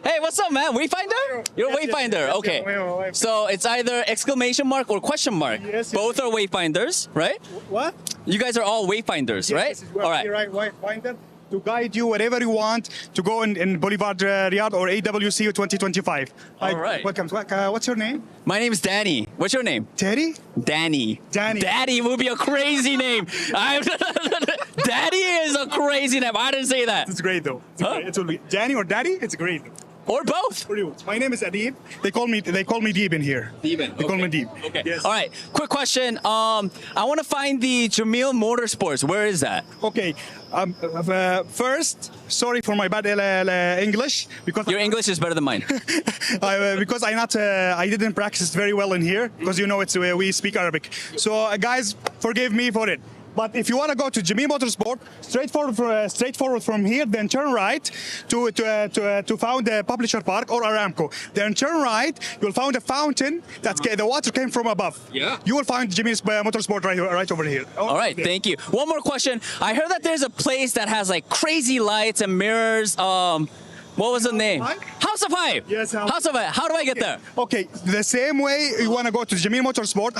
Hey, what's up, man? Wayfinder? You're a Wayfinder. Okay. So it's either exclamation mark or question mark. Both are Wayfinders, right? What? You guys are all Wayfinders, right? Yes, all right. Wayfinder to guide you wherever you want to go in Boulevard Riyadh or EWC 2025. All right. Welcome. What's your name? My name is Danny. What's your name? Terry? Danny. Danny. Daddy would be a crazy name. Daddy is a crazy name. I didn't say that. It's great though. It's great. Danny or Daddy? It's great. Or both. My name is Adib. They call me Deeb in here. They call me Deeb. Okay. Yes. All right. Quick question. I want to find the Jamil Motorsports. Where is that? Okay. First, sorry for my bad English because your English is better than mine. Because I didn't practice very well in here because we speak Arabic. So guys, forgive me for it. But if you want to go to Jamil Motorsport, straightforward from here, then turn right to found the Publisher Park or Aramco. Then turn right, you'll find a fountain the water came from above. Yeah. You will find Jamil Motorsport right over here. All right, thank you. One more question. I heard that there's a place that has like crazy lights and mirrors. What was the name? House of Hype. Yes, House of Hype. How do I get there? Okay, the same way you want to go to Jamil Motorsport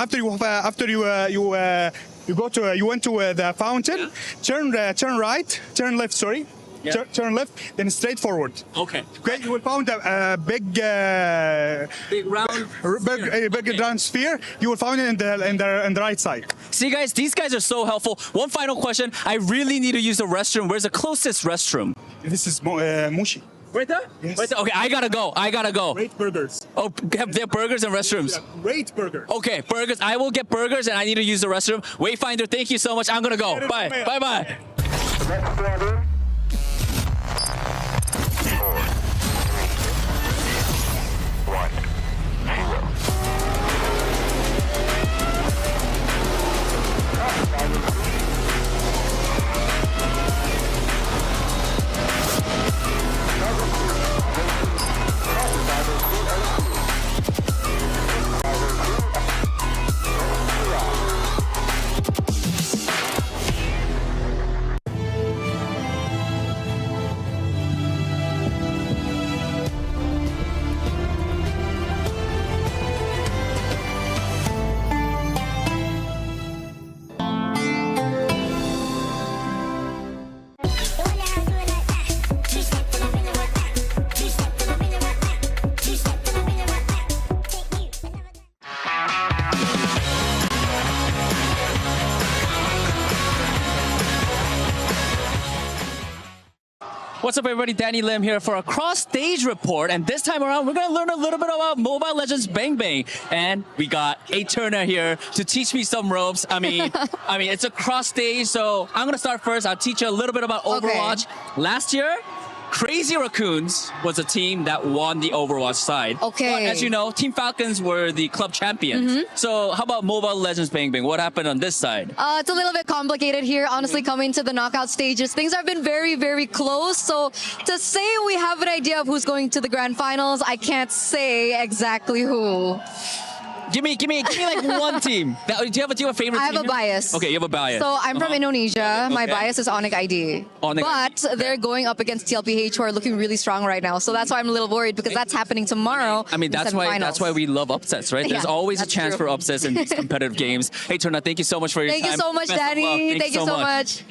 you went to the fountain. Turn right, turn left. Sorry. Yeah. Turn left, then straight forward. Okay. Okay, you will find a big round sphere. You will find it in the right side. See, guys, these guys are so helpful. One final question. I really need to use the restroom. Where's the closest restroom? This is Mushi. Right there? Yes. Right there? Okay, I gotta go. Great burgers. Oh, they have burgers and restrooms? Yeah, great burgers. Okay, burgers. I will get burgers and I need to use the restroom. Wayfinder, thank you so much. I'm gonna go. Bye. Bye-bye. What's up, everybody? Danny Lim here for a cross-stage report, and this time around, we're going to learn a little bit about Mobile Legends Bang Bang, and we got A Turner here to teach me some ropes. I mean, it's a cross-stage, so I'm going to start first. I'll teach you a little bit about Overwatch. Last year, Crazy Raccoons was a team that won the Overwatch side. Okay. But as you know, Team Falcons were the club champions. So how about Mobile Legends Bang Bang? What happened on this side? It's a little bit complicated here, honestly, coming to the knockout stages. Things have been very, very close. So to say we have an idea of who's going to the grand finals, I can't say exactly who. Give me like one team. Do you have a favorite team? I have a bias. Okay, you have a bias. So I'm from Indonesia. My bias is Onyx ID. But they're going up against TLPH, who are looking really strong right now. So that's why I'm a little worried, because that's happening tomorrow. I mean, that's why we love upsets, right? There's always a chance for upsets in these competitive games. Hey, Turner, thank you so much for your time. Thank you so much, Danny. Thank you so much.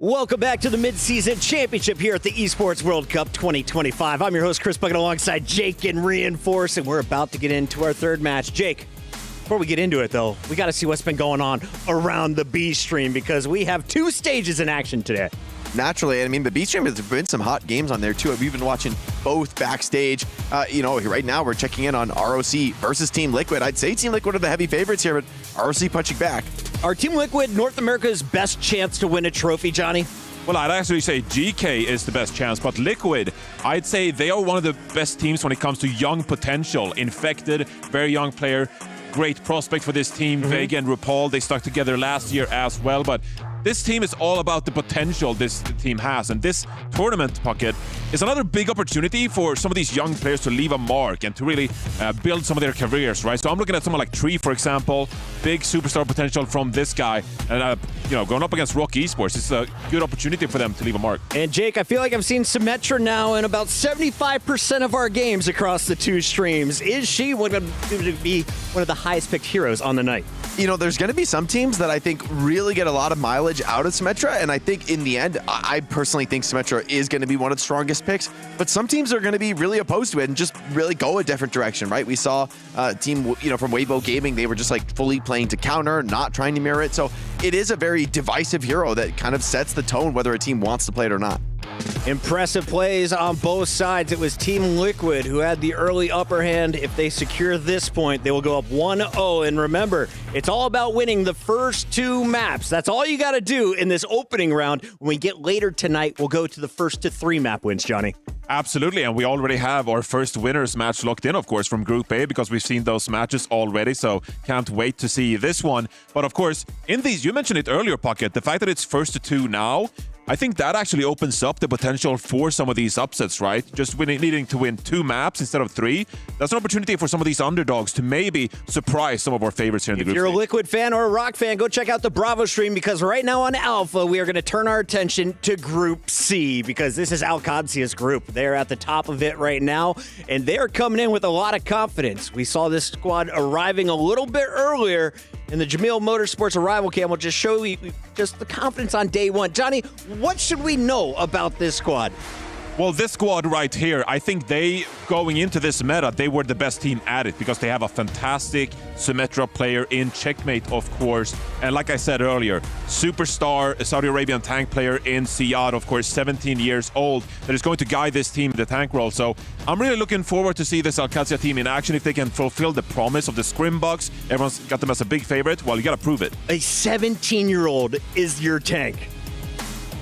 Welcome back to the mid-season championship here at the Esports World Cup 2025. I'm your host, Chris Bucket, alongside Jake and Reinforce, and we're about to get into our third match. Jake, before we get into it, though, we got to see what's been going on around the B stream, because we have two stages in action today. naturally. I mean, the Beach Stream has been some hot games on there too. We've been watching both backstage. Right now we're checking in on ROC versus Team Liquid. I'd say Team Liquid are the heavy favorites here, but ROC punching back. Are Team Liquid North America's best chance to win a trophy, Johnny? Well, I'd actually say GK is the best chance, but Liquid, I'd say they are one of the best teams when it comes to young potential. Infected, very young player, great prospect for this team. Vega and RuPaul, they stuck together last year as well, but this team is all about the potential this team has, and this tournament, Puckett, is another big opportunity for some of these young players to leave a mark and to really build some of their careers, right? So I'm looking at someone like Tree, for example, big superstar potential from this guy, and going up against Rock Esports, it's a good opportunity for them to leave a mark. And Jake, I feel like I've seen Symmetra now in about 75% of our games across the two streams. Is she going to be one of the highest picked heroes on the night? There's going to be some teams that I think really get a lot of mileage out of Symmetra, and I think in the end, I personally think Symmetra is going to be one of the strongest picks, but some teams are going to be really opposed to it and just really go a different direction, right? We saw a team, from Weibo Gaming, they were just like fully playing to counter, not trying to mirror it, so it is a very divisive hero that kind of sets the tone whether a team wants to play it or not. Impressive plays on both sides. It was Team Liquid who had the early upper hand. If they secure this point, they will go up 1-0. And remember, it's all about winning the first two maps. That's all you got to do in this opening round. When we get later tonight, we'll go to the first to 3 map wins, Johnny. Absolutely, and we already have our first winners match locked in, of course, from Group A, because we've seen those matches already, so can't wait to see this one. But of course, in these, you mentioned it earlier, Puckett, the fact that it's first to 2 now, I think that actually opens up the potential for some of these upsets, right? Just needing to win 2 maps instead of 3. That's an opportunity for some of these underdogs to maybe surprise some of our favorites here in the group. If you're a Liquid fan or a Rock fan, go check out the Bravo stream, because right now on Alpha, we are going to turn our attention to Group C, because this is Alcancia's group. They're at the top of it right now, and they're coming in with a lot of confidence. We saw this squad arriving a little bit earlier in the Jamil Motorsports arrival cam. Will just show you just the confidence on day one. Johnny, what should we know about this squad? Well, this squad right here, I think going into this meta, they were the best team at it because they have a fantastic Symmetra player in Checkmate, of course. And like I said earlier, superstar Saudi Arabian tank player in Siyad, of course, 17 years old, that is going to guide this team in the tank role. So I'm really looking forward to see this Alcancia team in action. If they can fulfill the promise of the Scrim Bucks, everyone's got them as a big favorite. Well, you got to prove it. A 17-year-old is your tank.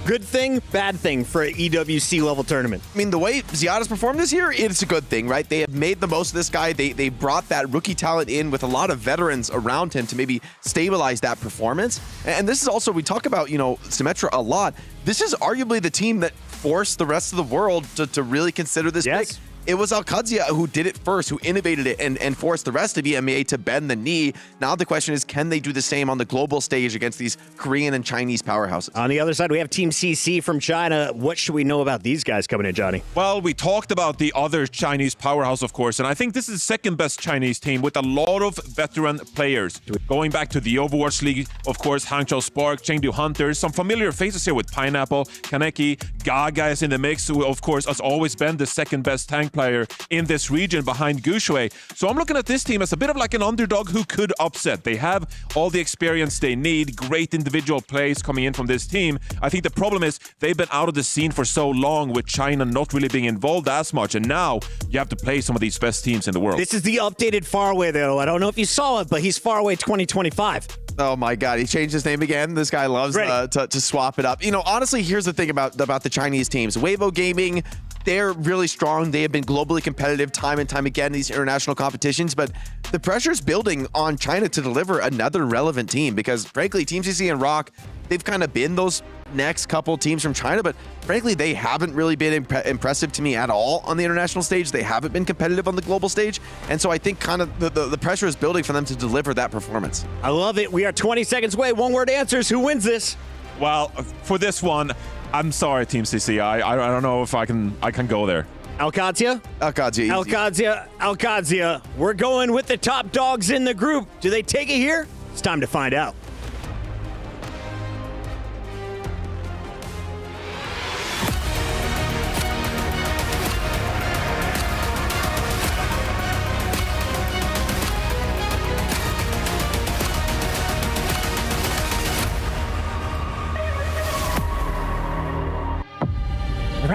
Good thing, bad thing for an EWC level tournament. I mean, the way Ziada's performed this year, it's a good thing, right? They have made the most of this guy. They brought that rookie talent in with a lot of veterans around him to maybe stabilize that performance. And this is also, we talk about, Symmetra a lot. This is arguably the team that forced the rest of the world to really consider this pick. It was Alcancia who did it first, who innovated it and forced the rest of EMEA to bend the knee. Now the question is, can they do the same on the global stage against these Korean and Chinese powerhouses? On the other side, we have Team CC from China. What should we know about these guys coming in, Johnny? Well, we talked about the other Chinese powerhouse, of course, and I think this is the second best Chinese team with a lot of veteran players. Going back to the Overwatch League, of course, Hangzhou Spark, Chengdu Hunters, some familiar faces here with Pineapple, Kaneki, Gaga is in the mix, who, of course, has always been the second best tank player in this region behind Gushui. So I'm looking at this team as a bit of like an underdog who could upset. They have all the experience they need, great individual plays coming in from this team. I think the problem is they've been out of the scene for so long with China not really being involved as much, and now you have to play some of these best teams in the world. This is the updated Faraway, though. I don't know if you saw it, but he's Faraway 2025. Oh my God, he changed his name again. This guy loves to swap it up. Honestly, here's the thing about the Chinese teams. Weibo Gaming, they're really strong. They have been globally competitive time and time again in these international competitions, but the pressure's building on China to deliver another relevant team because, frankly, Team CC and Rock, they've kind of been those next couple teams from China, but frankly, they haven't really been impressive to me at all on the international stage. They haven't been competitive on the global stage, and so I think kind of the pressure is building for them to deliver that performance. I love it. We are 20 seconds away. One-word answers. Who wins this? Well, for this one, I'm sorry, Team CC. I don't know if I can go there. Alcancia? Alcancia. Alcancia. We're going with the top dogs in the group. Do they take it here? It's time to find out.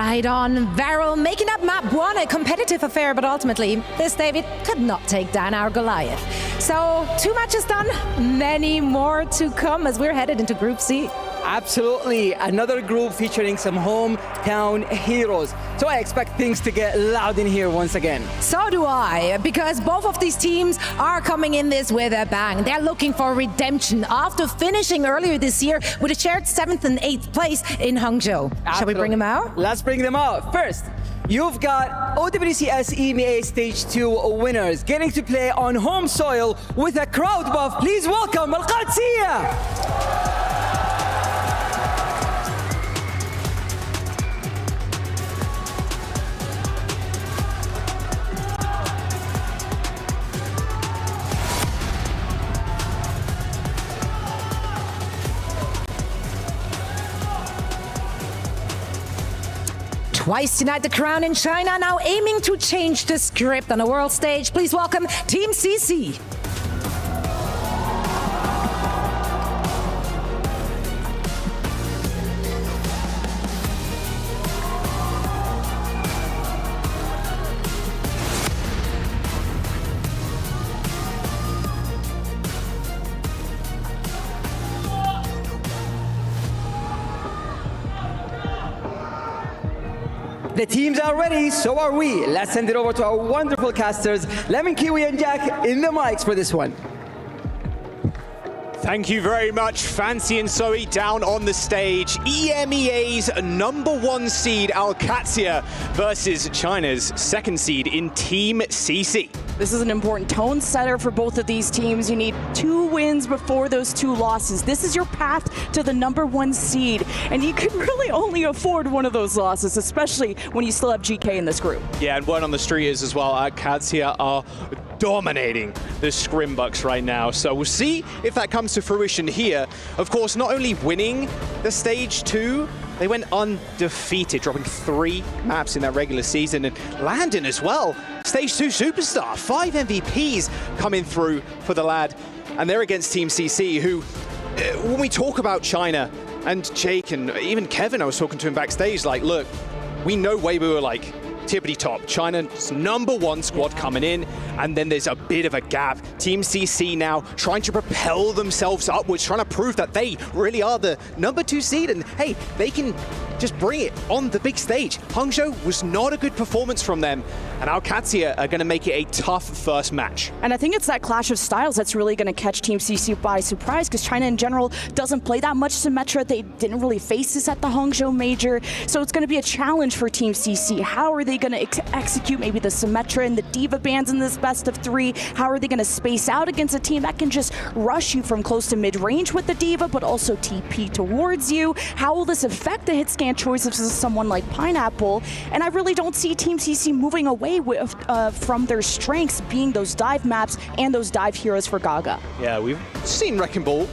Right on, Varel making up map 1, a competitive affair, but ultimately, this David could not take down our Goliath. So, 2 matches done, many more to come as we're headed into Group C. Absolutely, another group featuring some hometown heroes. So I expect things to get loud in here once again. So do I, because both of these teams are coming in this with a bang. They're looking for redemption after finishing earlier this year with a shared 7th and 8th place in Hangzhou. Shall we bring them out? Let's bring them out. First, you've got OWCS EMEA Stage 2 winners getting to play on home soil with a crowd buff. Please welcome Al-Qadsiya! Twice tonight, the crown in China, now aiming to change the script on the world stage. Please welcome Team CC. The teams are ready, so are we. Let's send it over to our wonderful casters, Lemon, Kiwi, and Jack in the mics for this one. Thank you very much, Fancy and Zoe down on the stage. EMEA's #1 seed, Al-Qadsiya, versus China's 2nd seed in Team CC. This is an important tone setter for both of these teams. You need 2 wins before those 2 losses. This is your path to the #1 seed, and you can really only afford one of those losses, especially when you still have GK in this group. Yeah, and word on the street is as well, Al-Qadsiya are dominating the Scrimbucks right now. So we'll see if that comes to fruition here. Of course, not only winning the Stage 2, they went undefeated, dropping 3 maps in that regular season, and landing as well. Stage 2 superstar, 5 MVPs coming through for the lad. And they're against Team CC, who, when we talk about China, and Jake and even Kevin, I was talking to him backstage, like, look, we know way we were like, tippity top. China's #1 squad coming in, and then there's a bit of a gap. Team CC now trying to propel themselves upwards, trying to prove that they really are the #2 seed, and hey, they can just bring it on the big stage. Hangzhou was not a good performance from them, and Al-Qadsiya are going to make it a tough first match. And I think it's that clash of styles that's really going to catch Team CC by surprise, because China in general doesn't play that much Symmetra. They didn't really face this at the Hangzhou Major, so it's going to be a challenge for Team CC. How are they going to execute maybe the Symmetra and the Diva bans in this best of 3? How are they going to space out against a team that can just rush you from close to mid-range with the Diva, but also TP towards you? How will this affect the hit scan choices of someone like Pineapple? And I really don't see Team CC moving away with, from their strengths, being those dive maps and those dive heroes for Gaga. Yeah, we've seen Wrecking Ball.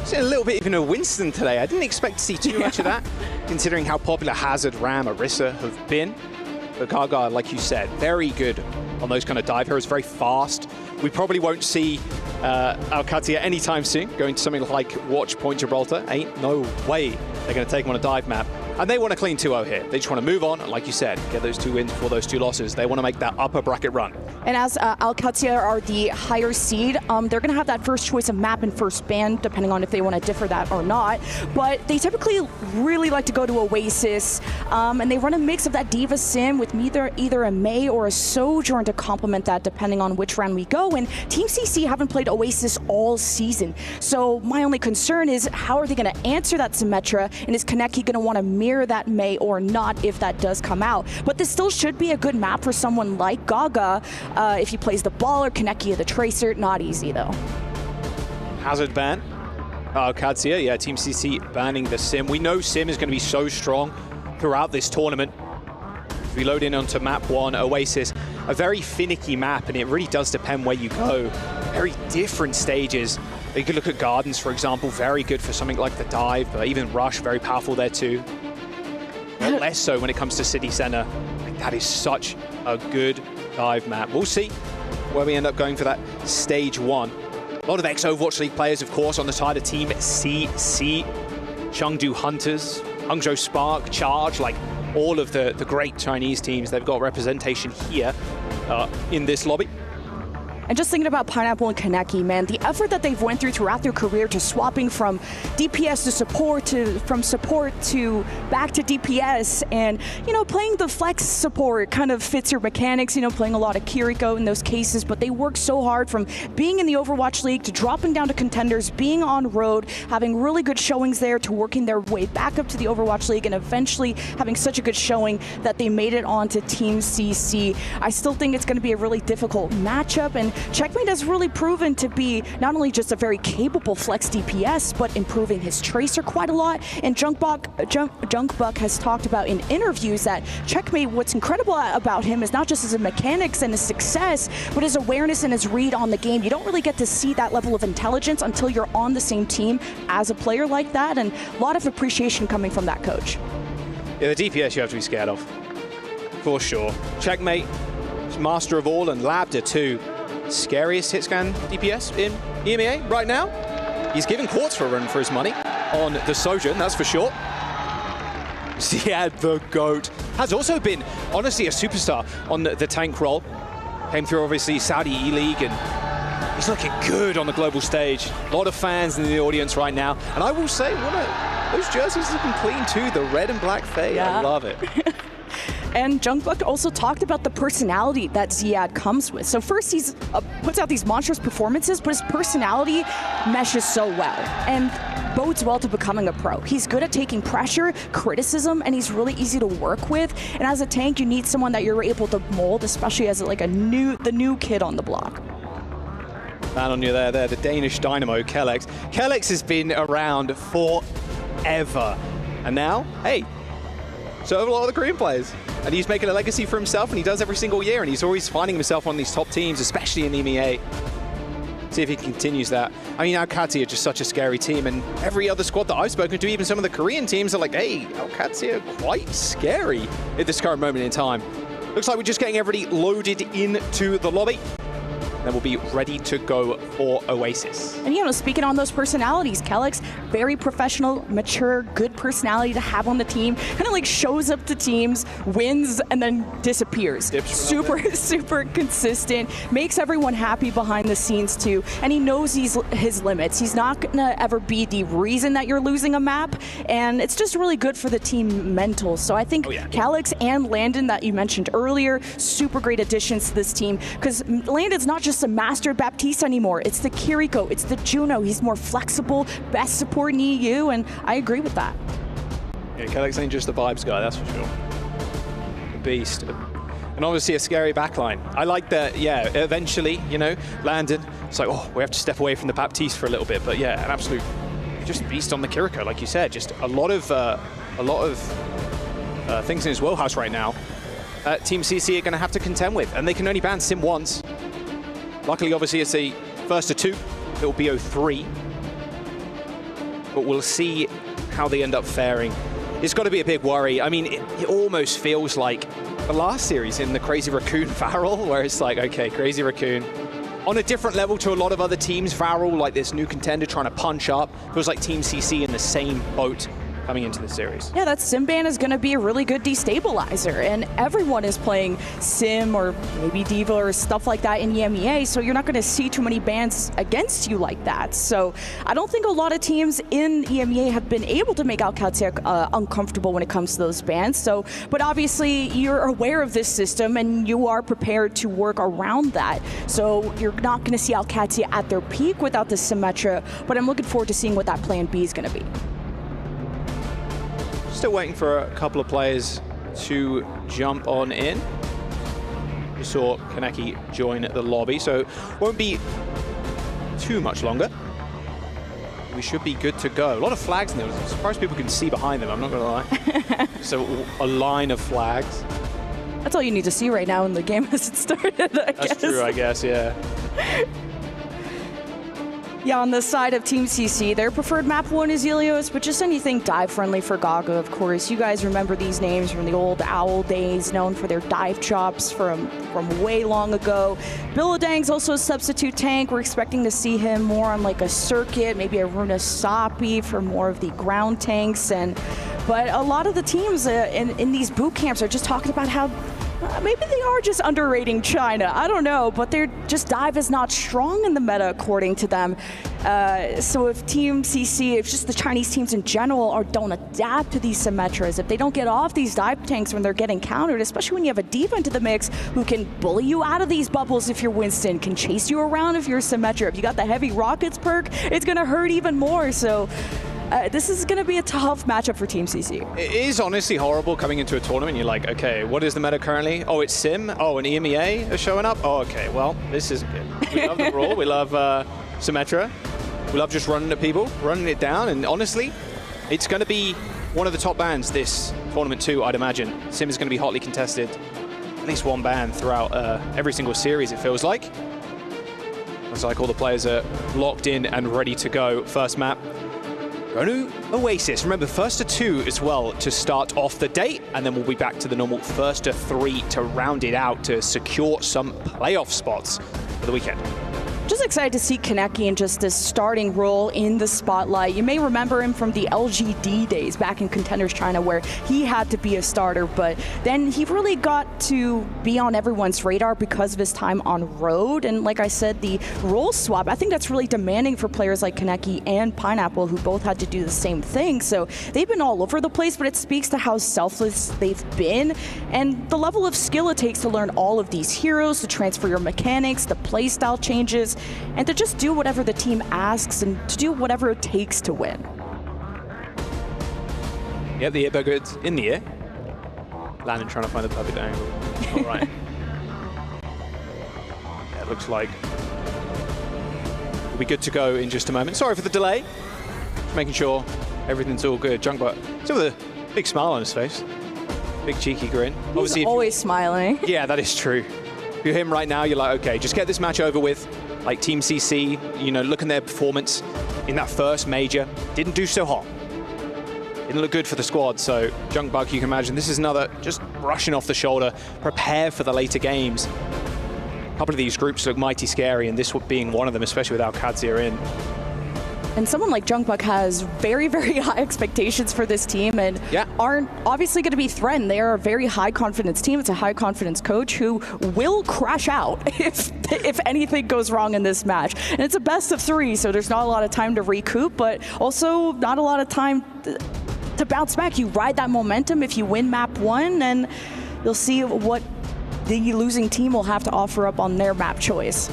Seen a little bit even of Winston today. I didn't expect to see too much of that, considering how popular Hazard, Ram, Orisa have been. But Gaga, like you said, very good on those kind of dive heroes, very fast. We probably won't see Al-Qadsiya anytime soon, going to something like Watch Point Gibraltar. Ain't no way they're going to take him on a dive map. And they want a clean 2-0 here. They just want to move on, and like you said, get those 2 wins before those 2 losses. They want to make that upper bracket run. And as Al-Qadsiya are the higher seed, they're going to have that first choice of map and first ban, depending on if they want to differ that or not. But they typically really like to go to Oasis, and they run a mix of that Diva Sim with either a Mei or a Sojourn to complement that, depending on which round we go. And Team CC haven't played Oasis all season. So my only concern is, how are they going to answer that Symmetra, and is Kaneki going to want to mirror that Mei or not if that does come out? But this still should be a good map for someone like Gaga if he plays the ball, or Kaneki or the Tracer. Not easy though. Hazard ban. Al-Qadsiya, yeah, Team CC banning the Sim. We know Sim is going to be so strong throughout this tournament. If we load in onto map 1, Oasis, a very finicky map, and it really does depend where you go. Very different stages. You could look at Gardens, for example, very good for something like the dive, but even Rush, very powerful there too. But less so when it comes to City Center. That is such a good dive map. We'll see where we end up going for that stage 1. A lot of ex-Overwatch League players, of course, on the side of Team CC. Chengdu Hunters, Hangzhou Spark, Charge, like all of the great Chinese teams. They've got representation here in this lobby. And just thinking about Pineapple and Kaneki, man, the effort that they've went through throughout their career to swapping from DPS to support, from support to back to DPS, and, you know, playing the flex support kind of fits your mechanics, you know, playing a lot of Kiriko in those cases, but they work so hard from being in the Overwatch League to dropping down to contenders, being on road, having really good showings there, to working their way back up to the Overwatch League, and eventually having such a good showing that they made it onto Team CC. I still think it's going to be a really difficult matchup, and Checkmate has really proven to be not only just a very capable flex DPS, but improving his Tracer quite a lot. And Junkbuck has talked about in interviews that Checkmate, what's incredible about him is not just his mechanics and his success, but his awareness and his read on the game. You don't really get to see that level of intelligence until you're on the same team as a player like that, and a lot of appreciation coming from that coach. Yeah, the DPS you have to be scared of, for sure. Checkmate, master of all, and Labda too. Scariest hit scan DPS in EMEA right now. He's giving Quartz for a run for his money on the Sojourn, that's for sure. Ziad the GOAT has also been, honestly, a superstar on the tank role. Came through, obviously, Saudi E-League, and he's looking good on the global stage. A lot of fans in the audience right now. And I will say, those jerseys looking clean too, the red and black fade. Yeah. I love it. And Junkbuck also talked about the personality that Ziad comes with. So first, he's puts out these monstrous performances, but his personality meshes so well and bodes well to becoming a pro. He's good at taking pressure, criticism, and he's really easy to work with. And as a tank, you need someone that you're able to mold, especially as like the new kid on the block. Man on you there, the Danish dynamo, Kellex. Kellex has been around forever. And now, hey, so have a lot of the Korean players. And he's making a legacy for himself, and he does every single year, and he's always finding himself on these top teams, especially in EMEA. See if he continues that. I mean, Alcatia are just such a scary team, and every other squad that I've spoken to, even some of the Korean teams, are like, hey, Alcatia are quite scary at this current moment in time. Looks like we're just getting everybody loaded into the lobby. Then we'll be ready to go for Oasis. And, you know, speaking on those personalities, Kellex, very professional, mature, good personality to have on the team. Kind of like shows up to teams, wins, and then disappears. Super consistent, makes everyone happy behind the scenes too. And he knows his limits. He's not gonna ever be the reason that you're losing a map. And it's just really good for the team mental. So I think Kellex and Landon that you mentioned earlier, super great additions to this team, because Landon's not just a master Baptiste anymore. It's the Kiriko, it's the Juno. He's more flexible, best support in EU, and I agree with that. Yeah, Kellex ain't just the vibes guy, that's for sure. A beast. And obviously a scary backline. I like that, yeah, eventually, you know, Landon, it's like, oh, we have to step away from the Baptiste for a little bit, but yeah, an absolute just beast on the Kiriko, like you said. Just a lot of things in his wheelhouse right now. Team CC are going to have to contend with, and they can only ban Sim once. Luckily, obviously, it's a first to two. It will be 03. But we'll see how they end up faring. It's got to be a big worry. I mean, it almost feels like the last series in the Crazy Raccoon Farrell, where it's like, okay, Crazy Raccoon, on a different level to a lot of other teams. Farrell, like this new contender trying to punch up. Feels like Team CC in the same boat coming into the series. Yeah, that Sim ban is going to be a really good destabilizer, and everyone is playing Sim or maybe Diva or stuff like that in EMEA, so you're not going to see too many bans against you like that. So I don't think a lot of teams in EMEA have been able to make Alcatia uncomfortable when it comes to those bans. So, but obviously you're aware of this system and you are prepared to work around that. So you're not going to see Alcatia at their peak without the Symmetra, but I'm looking forward to seeing what that plan B is going to be. Still waiting for a couple of players to jump on in. We saw Kaneki join the lobby, so won't be too much longer. We should be good to go. A lot of flags in there. I'm surprised people can see behind them, I'm not gonna lie. So a line of flags. That's all you need to see right now in the game as it started, I guess. That's true, I guess, yeah. Yeah, on the side of Team CC, their preferred map one is Helios, but just anything dive-friendly for Gaga, of course. You guys remember these names from the old OWL days, known for their dive chops from way long ago. Billadang's also a substitute tank. We're expecting to see him more on like a circuit, maybe a Runa Sapi for more of the ground tanks. And But a lot of the teams in these boot camps are just talking about how maybe they are just underrating China. I don't know, but their just dive is not strong in the meta according to them. So if Team CC, if just the Chinese teams in general don't adapt to these Symmetras, if they don't get off these dive tanks when they're getting countered, especially when you have a diva into the mix who can bully you out of these bubbles if you're Winston, can chase you around if you're Symmetra. If you got the heavy rockets perk, it's gonna hurt even more. So this is going to be a tough matchup for Team CC. It is honestly horrible coming into a tournament. You're like, okay, what is the meta currently? Oh, it's Sim. Oh, and EMEA are showing up. Oh, okay, well, this isn't good. We love the Brawl. We love Symmetra. We love just running at people, running it down. And honestly, it's going to be one of the top bans this tournament too, I'd imagine. Sim is going to be hotly contested. At least one ban throughout every single series, it feels like. It's like all the players are locked in and ready to go. First map. Go to Oasis. Remember, first to 2 as well to start off the day, and then we'll be back to the normal first to 3 to round it out to secure some playoff spots for the weekend. Just excited to see Kaneki in just this starting role in the spotlight. You may remember him from the LGD days back in Contenders China where he had to be a starter, but then he really got to be on everyone's radar because of his time on Road. And like I said, the role swap, I think that's really demanding for players like Kaneki and Pineapple who both had to do the same thing. So they've been all over the place, but it speaks to how selfless they've been and the level of skill it takes to learn all of these heroes, to transfer your mechanics, the playstyle changes, and to just do whatever the team asks and to do whatever it takes to win. Yeah, the earbuds in the air. Landon trying to find the perfect angle. All right. Yeah, it looks like we'll be good to go in just a moment. Sorry for the delay. Just making sure everything's all good. Junkbot still with a big smile on his face. Big cheeky grin. He's Obviously, always smiling. Yeah, that is true. If you're him right now, you're like, okay, just get this match over with. Like Team CC, you know, look at their performance in that first major. Didn't do so hot. Didn't look good for the squad. So Junkbug, you can imagine, this is another just brushing off the shoulder. Prepare for the later games. A couple of these groups look mighty scary, and this being one of them, especially with Alcadzia in. And someone like Junkbug has very, very high expectations for this team and aren't obviously going to be threatened. They are a very high confidence team. It's a high confidence coach who will crash out if anything goes wrong in this match. And it's a best of 3, so there's not a lot of time to recoup, but also not a lot of time to bounce back. You ride that momentum. If you win map 1, then you'll see what the losing team will have to offer up on their map choice.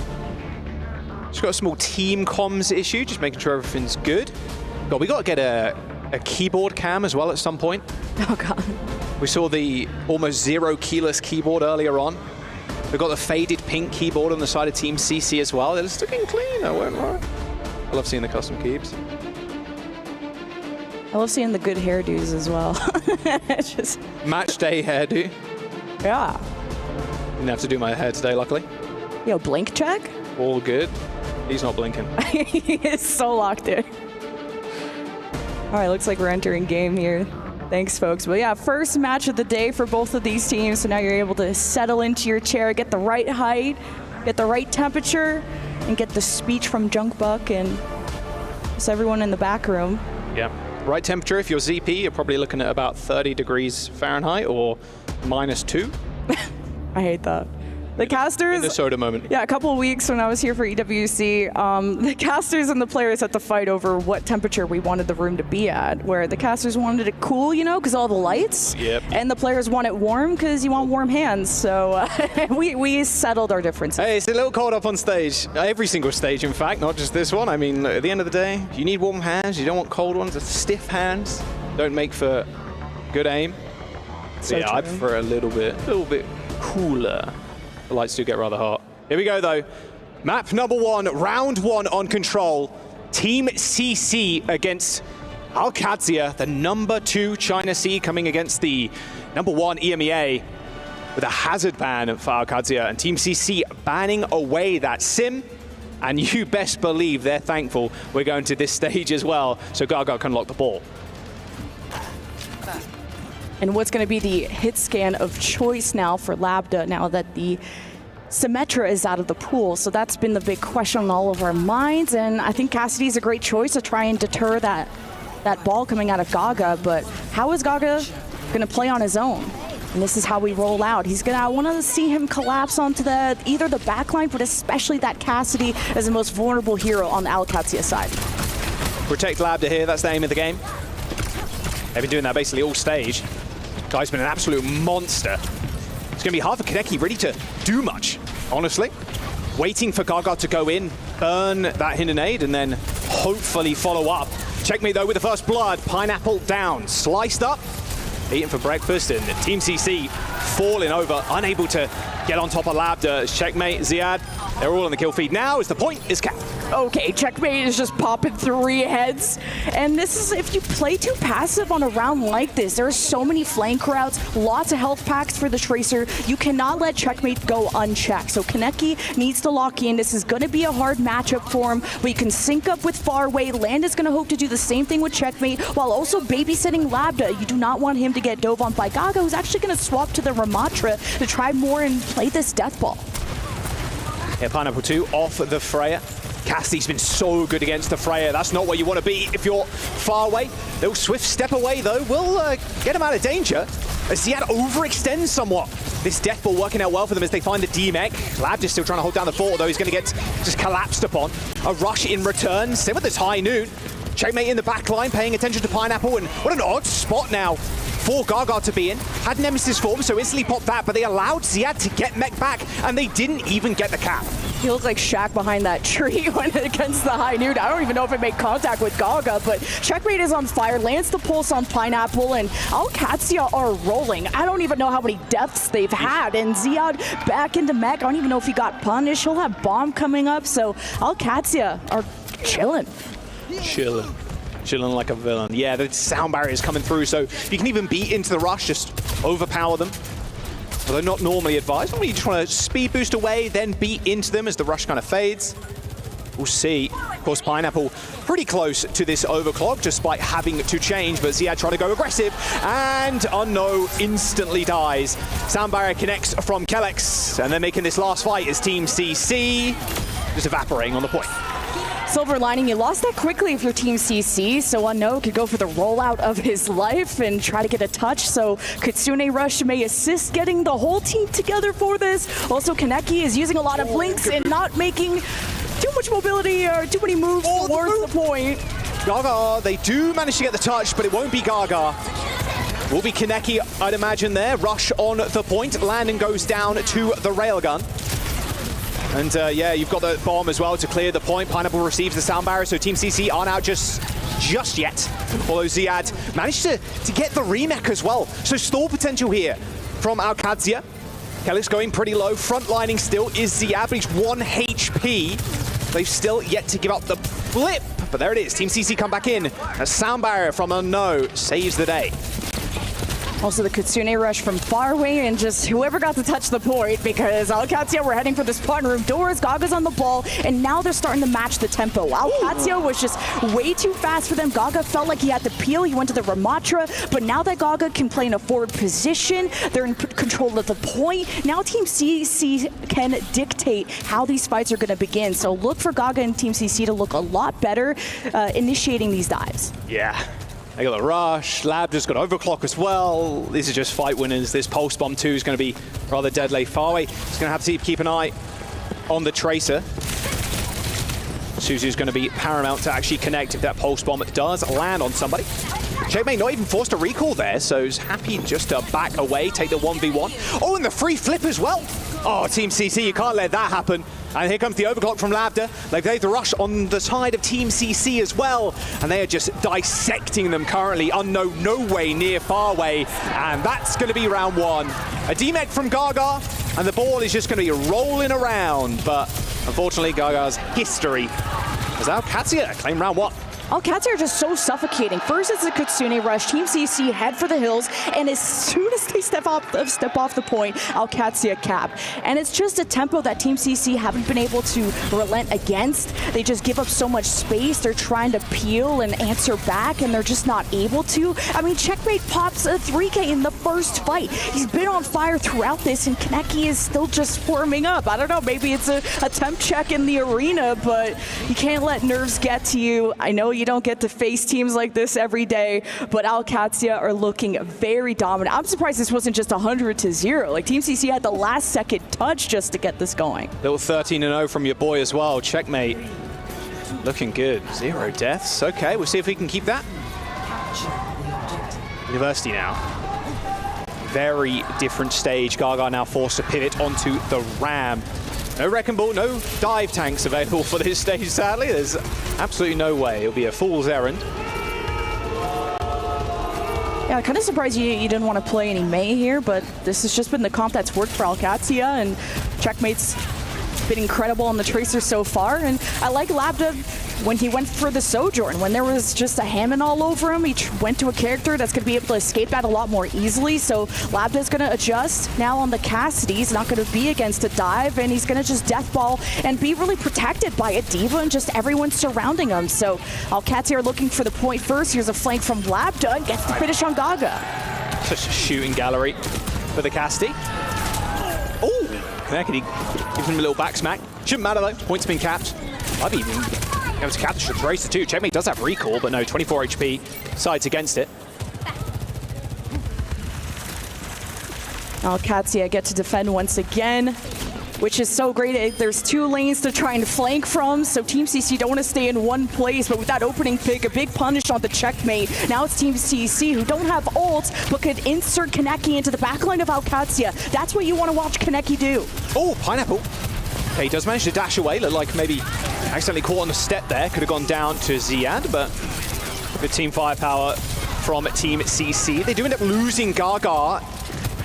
Just got a small team comms issue, just making sure everything's good. God, we got to get a keyboard cam as well at some point. Oh, God. We saw the almost 0 keyless keyboard earlier on. We've got the faded pink keyboard on the side of Team CC as well. It's looking clean, I won't lie. I love seeing the custom keeps. I love seeing the good hairdos as well. Just match day hairdo. Yeah. Didn't have to do my hair today, luckily. Yo, blink check? All good. He's not blinking. He is so locked in. All right, looks like we're entering game here. Thanks, folks. But yeah, first match of the day for both of these teams. So now you're able to settle into your chair, get the right height, get the right temperature, and get the speech from Junkbuck and just everyone in the back room. Yeah, right temperature. If you're ZP, you're probably looking at about 30 degrees Fahrenheit or -2. I hate that. The casters, in the soda moment. Yeah, a couple of weeks when I was here for EWC, the casters and the players had to fight over what temperature we wanted the room to be at, where the casters wanted it cool, you know, because all the lights, and the players want it warm because you want warm hands. So we settled our differences. Hey, it's a little cold up on stage. Every single stage, in fact, not just this one. I mean, at the end of the day, you need warm hands. You don't want cold ones. Stiff hands don't make for good aim. So yeah, I prefer a little bit cooler. The lights do get rather hot. Here we go, though. Map number 1, round 1 on Control. Team CC against Alcadzia, the number 2 China Sea, coming against the number 1 EMEA with a hazard ban for Alcadzia. And Team CC banning away that sim. And you best believe they're thankful we're going to this stage as well, so Gaga can lock the ball. And what's going to be the hit scan of choice now for Lambda now that the Symmetra is out of the pool? So that's been the big question on all of our minds, and I think Cassidy's a great choice to try and deter that that ball coming out of Gaga, but how is Gaga going to play on his own? And this is how we roll out. I want to see him collapse onto either the back line, but especially that Cassidy as the most vulnerable hero on the Alcatia side. Protect Labda here, that's the aim of the game. They've been doing that basically all stage. Guy's been an absolute monster. It's going to be hard for Kaneki really to do much, honestly. Waiting for Gaga to go in, burn that Hindenade, and then hopefully follow up. Checkmate though with the first blood. Pineapple down, sliced up, eaten for breakfast, and Team CC falling over, unable to get on top of Labda. Checkmate, Ziad, they're all on the kill feed now as the point is capped. Okay, Checkmate is just popping 3 heads. And this is, if you play too passive on a round like this, there are so many flank routes, lots of health packs for the Tracer. You cannot let Checkmate go unchecked. So Kaneki needs to lock in. This is going to be a hard matchup for him, but you can sync up with Faraway. Land is going to hope to do the same thing with Checkmate, while also babysitting Labda. You do not want him to get dove on by Gaga, who's actually going to swap to the Ramatra to try more and play this death ball. Yeah, Pineapple 2 off the Freya. Cassidy's been so good against the Freya. That's not where you want to be if you're far away. Little swift step away, though, will get him out of danger as Ziad overextends somewhat. This death ball working out well for them as they find the D-Mech. Lab just still trying to hold down the fort, though he's going to get just collapsed upon. A rush in return. Same with this high noon. Checkmate in the back line, paying attention to Pineapple, and what an odd spot now for Gaga to be in. Had Nemesis form, so instantly popped that, but they allowed Ziad to get mech back, and they didn't even get the cap. He looked like Shaq behind that tree when against the high noon. I don't even know if it made contact with Gaga, but Checkmate is on fire, lands the pulse on Pineapple, and Alcatia are rolling. I don't even know how many deaths they've had, and Ziad back into mech. I don't even know if he got punished. He'll have bomb coming up, so Alcatia are chilling. Chilling like a villain. Yeah, the sound barrier is coming through, so you can even beat into the rush, just overpower them. Although not normally advised. Normally you just want to speed boost away, then beat into them as the rush kind of fades. We'll see. Of course, Pineapple pretty close to this overclock, despite having to change, but Ziad trying to go aggressive, and Unknown instantly dies. Sound barrier connects from Kellex, and they're making this last fight as Team CC just evaporating on the point. Silver lining, you lost that quickly if you're Team CC, so Unknown could go for the rollout of his life and try to get a touch, so Kitsune Rush may assist getting the whole team together for this. Also, Kaneki is using a lot of blinks and not making too much mobility or too many moves towards the point. Gaga, they do manage to get the touch, but it won't be Gaga. Will be Kaneki, I'd imagine there. Rush on the point. Landon goes down to the railgun. And yeah, you've got the bomb as well to clear the point. Pineapple receives the sound barrier, so Team CC aren't out just yet. Although Ziad managed to get the remech as well. So stall potential here from Alcatia. Kellex going pretty low. Frontlining still is Ziad, but he's 1 HP. They've still yet to give up the blip. But there it is. Team CC come back in. A sound barrier from Unknown saves the day. Also the Kitsune Rush from far away, and just whoever got to touch the point, because Alcatia were heading for the spawn room doors, Gaga's on the ball, and now they're starting to match the tempo. Alcatia was just way too fast for them. Gaga felt like he had to peel. He went to the Ramatra, but now that Gaga can play in a forward position, they're in control of the point. Now Team CC can dictate how these fights are going to begin. So look for Gaga and Team CC to look a lot better initiating these dives. Yeah. They got the rush, Lab just got overclock as well. These are just fight winners. This pulse bomb too is going to be rather deadly. Faraway is going to have to keep an eye on the Tracer. Suzu's going to be paramount to actually connect if that pulse bomb does land on somebody. Checkmate not even forced a recall there, so he's happy just to back away, take the 1v1. Oh, and the free flip as well. Oh, Team CC, you can't let that happen. And here comes the overclock from Labda. They've the rush on the side of Team CC as well. And they are just dissecting them currently. Unknown no way near Faraway. And that's going to be round 1. A D-Mech from Gaga. And the ball is just going to be rolling around. But unfortunately, Gaga's history as Alcatia claim round 1. Alcatia are just so suffocating. First, it's the Kitsune Rush. Team CC head for the hills, and as soon as they step off the point, Alcatia cap. And it's just a tempo that Team CC haven't been able to relent against. They just give up so much space. They're trying to peel and answer back, and they're just not able to. I mean, Checkmate pops a 3K in the first fight. He's been on fire throughout this, and Kaneki is still just forming up. I don't know, maybe it's a temp check in the arena, but you can't let nerves get to you. I know you don't get to face teams like this every day, but Alcatia are looking very dominant. I'm surprised this wasn't just 100-0. Like, Team CC had the last second touch just to get this going. Little 13-0 from your boy as well. Checkmate. Looking good. 0 deaths. Okay, we'll see if we can keep that. University now. Very different stage. Gaga now forced to pivot onto the Ram. No Wrecking Ball, no dive tanks available for this stage, sadly. There's absolutely no way. It'll be a fool's errand. Yeah, kind of surprised you didn't want to play any Mei here, but this has just been the comp that's worked for Alcatia, and Checkmate's been incredible on the Tracer so far. And I like Labda when he went for the Sojourn. When there was just a Hammond all over him, he went to a character that's going to be able to escape that a lot more easily. So Labda's going to adjust now on the Cassidy. He's not going to be against a dive, and he's going to just deathball and be really protected by a D.Va and just everyone surrounding him. So Alcatia are looking for the point first. Here's a flank from Labda and gets the finish on Gaga. Just a shooting gallery for the Cassidy. Oh, Kaneki gives him a little back smack. Shouldn't matter though, points been capped. I've even able to capture the Tracer too. Checkmate does have recall, but no, 24 HP, sides against it. Alcatia get to defend once again, which is so great. There's 2 lanes to try and flank from, so Team CC don't want to stay in one place, but with that opening pick, a big punish on the Checkmate. Now it's Team CC, who don't have ults, but could insert Kaneki into the backline of Alcatia. That's what you want to watch Kaneki do. Oh, Pineapple. Okay, he does manage to dash away. Looked like maybe accidentally caught on the step there. Could have gone down to Ziad, but good team firepower from Team CC. They do end up losing Gaga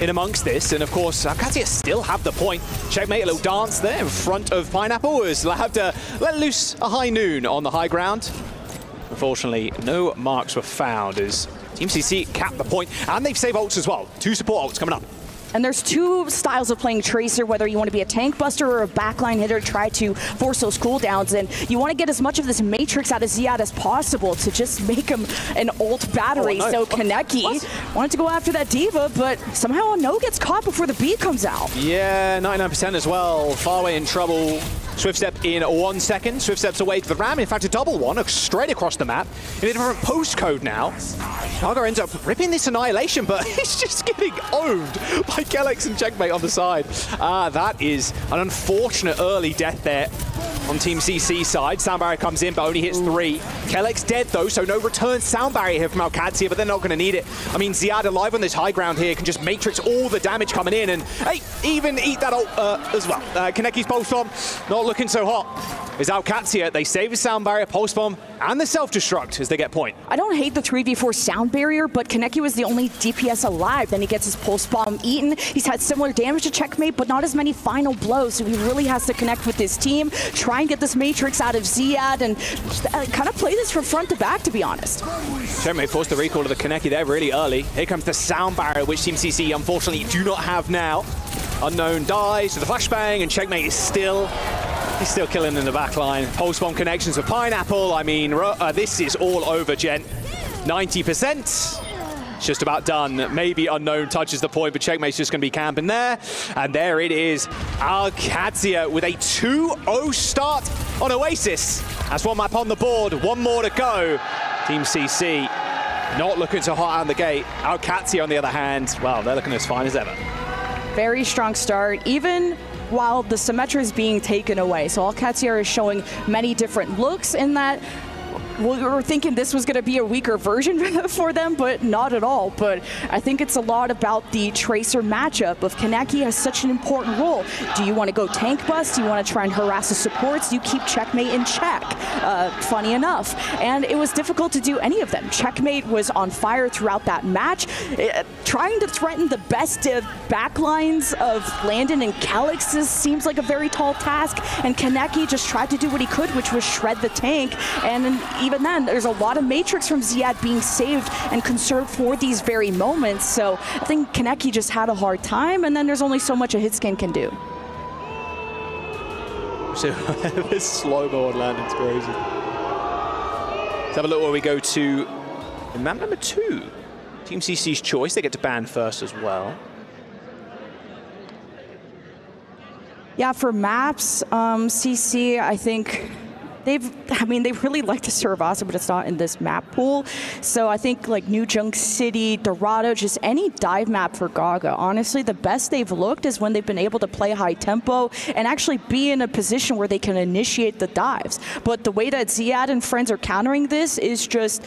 in amongst this, and of course, Alcatia still have the point. Checkmate, a little dance there in front of Pineapple as Labda let loose a high noon on the high ground. Unfortunately, no marks were found as Team CC capped the point, and they've saved ults as well. 2 support ults coming up. And there's 2 styles of playing Tracer, whether you want to be a tank buster or a backline hitter, try to force those cooldowns. And you want to get as much of this Matrix out of Ziad as possible to just make him an ult battery. Oh, no. So Kaneki wanted to go after that D.Va, but somehow a no gets caught before the B comes out. Yeah, 99% as well. Farway in trouble. Swift Step in 1 second. Swift Step's away to the Ram. In fact, a double one straight across the map in a different postcode now. Gaga ends up ripping this Annihilation, but he's just getting owned by Kellex and Checkmate on the side. That is an unfortunate early death there on Team CC side. Sound Barrier comes in, but only hits 3. Kellex dead though, so no return Sound Barrier here from Alcatia, but they're not going to need it. I mean, Ziad alive on this high ground here can just matrix all the damage coming in, and hey, even eat that ult as well. Kaneki's Pulse Bomb not looking so hot. Is Alcatia, they save his Sound Barrier, Pulse Bomb, and the self-destruct as they get point. I don't hate the 3v4 Sound Barrier, but Kaneki was the only DPS alive. Then he gets his Pulse Bomb eaten. He's had similar damage to Checkmate, but not as many final blows, so he really has to connect with his team, try and get this Matrix out of Ziad, and kind of play this from front to back, to be honest. Checkmate forced the recall of the Kaneki there really early. Here comes the Sound Barrier, which Team CC unfortunately do not have now. Unknown dies to the flashbang, and Checkmate is still killing in the back line. Pulse Bomb connections with Pineapple. I mean, this is all over, gent. 90%. It's just about done. Maybe Unknown touches the point, but Checkmate's just going to be camping there. And there it is. Alcatia with a 2-0 start on Oasis. That's one map on the board. 1 more to go. Team CC not looking so hot out of the gate. Alcatia, on the other hand, well, they're looking as fine as ever. Very strong start, even while the Symmetra is being taken away. So Alcatia is showing many different looks in that we were thinking this was going to be a weaker version for them, but not at all. But I think it's a lot about the Tracer matchup of Kaneki has such an important role. Do you want to go tank bust? Do you want to try and harass the supports? Do you keep Checkmate in check? Funny enough. And it was difficult to do any of them. Checkmate was on fire throughout that match, trying to threaten the best backlines of Landon and Kellex seems like a very tall task, and Kaneki just tried to do what he could, which was shred the tank. And even then, there's a lot of Matrix from Ziad being saved and conserved for these very moments. So I think Kaneki just had a hard time, and then there's only so much a hit skin can do. So this slow-mo on Landon's crazy. Let's have a look where we go to map number 2. Team CC's choice. They get to ban first as well. Yeah, for maps, CC, I think they really like to serve awesome, but it's not in this map pool. So I think like New Junk City, Dorado, just any dive map for Gaga. Honestly, the best they've looked is when they've been able to play high tempo and actually be in a position where they can initiate the dives. But the way that Ziad and friends are countering this is just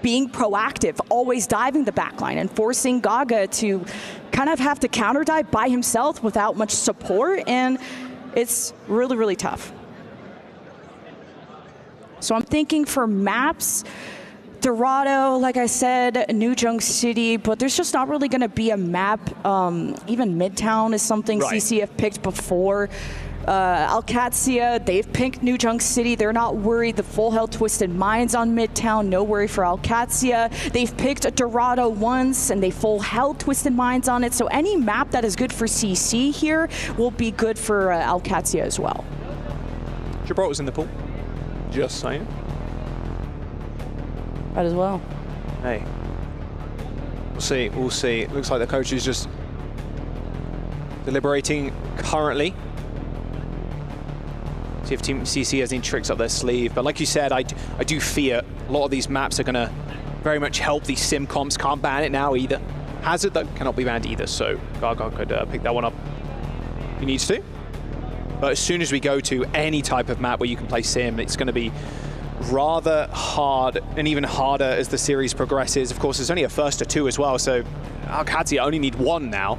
being proactive, always diving the backline and forcing Gaga to kind of have to counter dive by himself without much support, and it's really, really tough. So I'm thinking for maps, Dorado, like I said, New Junk City, but there's just not really going to be a map. Even Midtown is something CC have picked before. Alcatia, they've picked New Junk City. They're not worried. The full health Twisted Minds on Midtown, no worry for Alcatia. They've picked Dorado once, and they full health Twisted Minds on it. So any map that is good for CC here will be good for Alcatia as well. Gibraltar's in the pool. Just saying. That as well. Hey. We'll see. We'll see. It looks like the coach is just deliberating currently. See if Team CC has any tricks up their sleeve. But like you said, I do fear a lot of these maps are going to very much help these sim comps. Can't ban it now either. Hazard, though, cannot be banned either. So Gaga could pick that one up if he needs to. But as soon as we go to any type of map where you can play sim, it's going to be rather hard, and even harder as the series progresses. Of course, there's only a first or two as well, so Alcatia only need one now.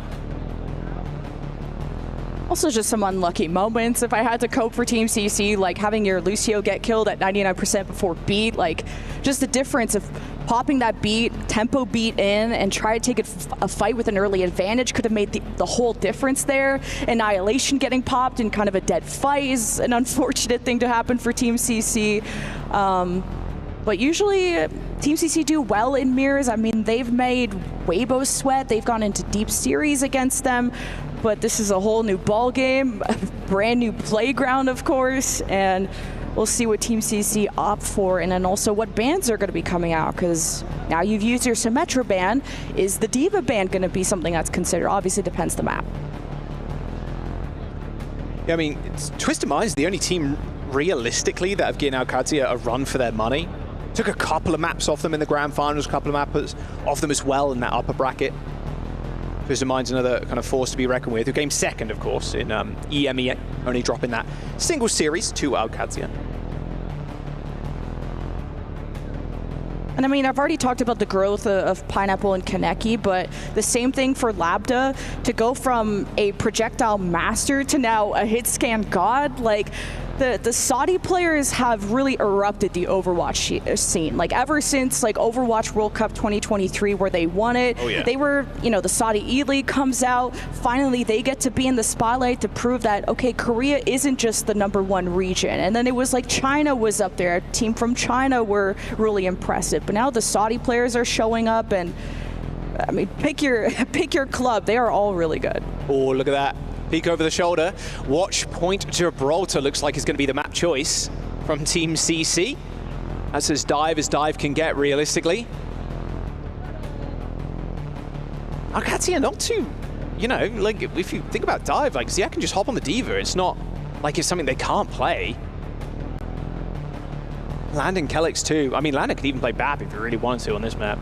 Also just some unlucky moments. If I had to cope for Team CC, like having your Lucio get killed at 99% before beat, like just the difference of popping that beat, tempo beat in, and try to take a fight with an early advantage could have made the whole difference there. Annihilation getting popped in kind of a dead fight is an unfortunate thing to happen for Team CC. But usually Team CC do well in mirrors. I mean, they've made Weibo sweat. They've gone into deep series against them. But this is a whole new ball game, a brand new playground, of course, and we'll see what Team CC opt for, and then also what bans are going to be coming out, because now you've used your Symmetra ban. Is the Diva ban going to be something that's considered? Obviously, depends the map. Yeah, I mean, Twisted Minds is the only team realistically that have given Alcatia a run for their money. Took a couple of maps off them in the grand finals, a couple of maps off them as well in that upper bracket. Twisted Minds another kind of force to be reckoned with, who came second, of course, in EME, only dropping that single series to Alcatia. And I mean, I've already talked about the growth of Pineapple and Kaneki, but the same thing for Labda, to go from a projectile master to now a hit scan god, like the Saudi players have really erupted the Overwatch scene. Like ever since like Overwatch World Cup 2023 where they won it, they were, you know, the Saudi E-League comes out, finally they get to be in the spotlight to prove that, okay, Korea isn't just the #1 region. And then it was like China was up there, a team from China were really impressive. But now the Saudi players are showing up, and I mean, pick your club, they are all really good. Oh, look at that. Peek over the shoulder. Watch point Gibraltar looks like it's going to be the map choice from Team CC. That's as dive can get realistically. Alcatia not too, you know, like if you think about dive, like Zia can just hop on the Diva. It's not like it's something they can't play. Landon Kellex too. I mean, Landon could even play BAP if he really wanted to on this map.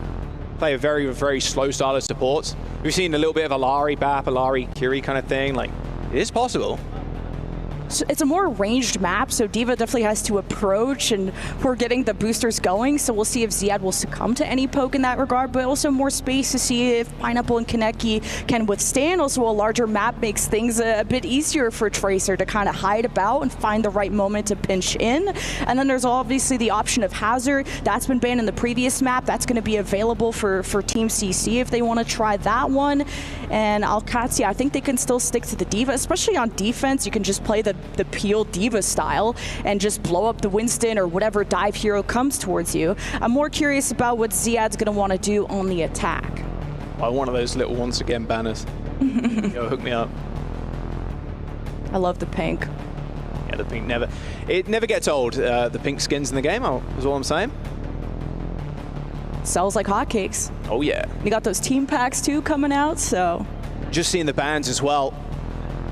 Play a very, very slow style of supports. We've seen a little bit of Alari, BAP, Alari, Kiri kind of thing. Like, it is possible. So it's a more ranged map, so Diva definitely has to approach, and we're getting the boosters going, so we'll see if Ziad will succumb to any poke in that regard, but also more space to see if Pineapple and Kaneki can withstand. Also, a larger map makes things a bit easier for Tracer to kind of hide about and find the right moment to pinch in. And then there's obviously the option of Hazard. That's been banned in the previous map. That's going to be available for Team CC if they want to try that one. And Alcatia, I think they can still stick to the Diva, especially on defense. You can just play the Peel Diva style and just blow up the Winston or whatever dive hero comes towards you. I'm more curious about what Ziad's going to want to do on the attack. One of those little once again banners. Yo, hook me up. I love the pink. Yeah, the pink never gets old. The pink skins in the game, is all I'm saying. Sells like hotcakes. Oh yeah. You got those team packs too coming out, so. Just seeing the bans as well.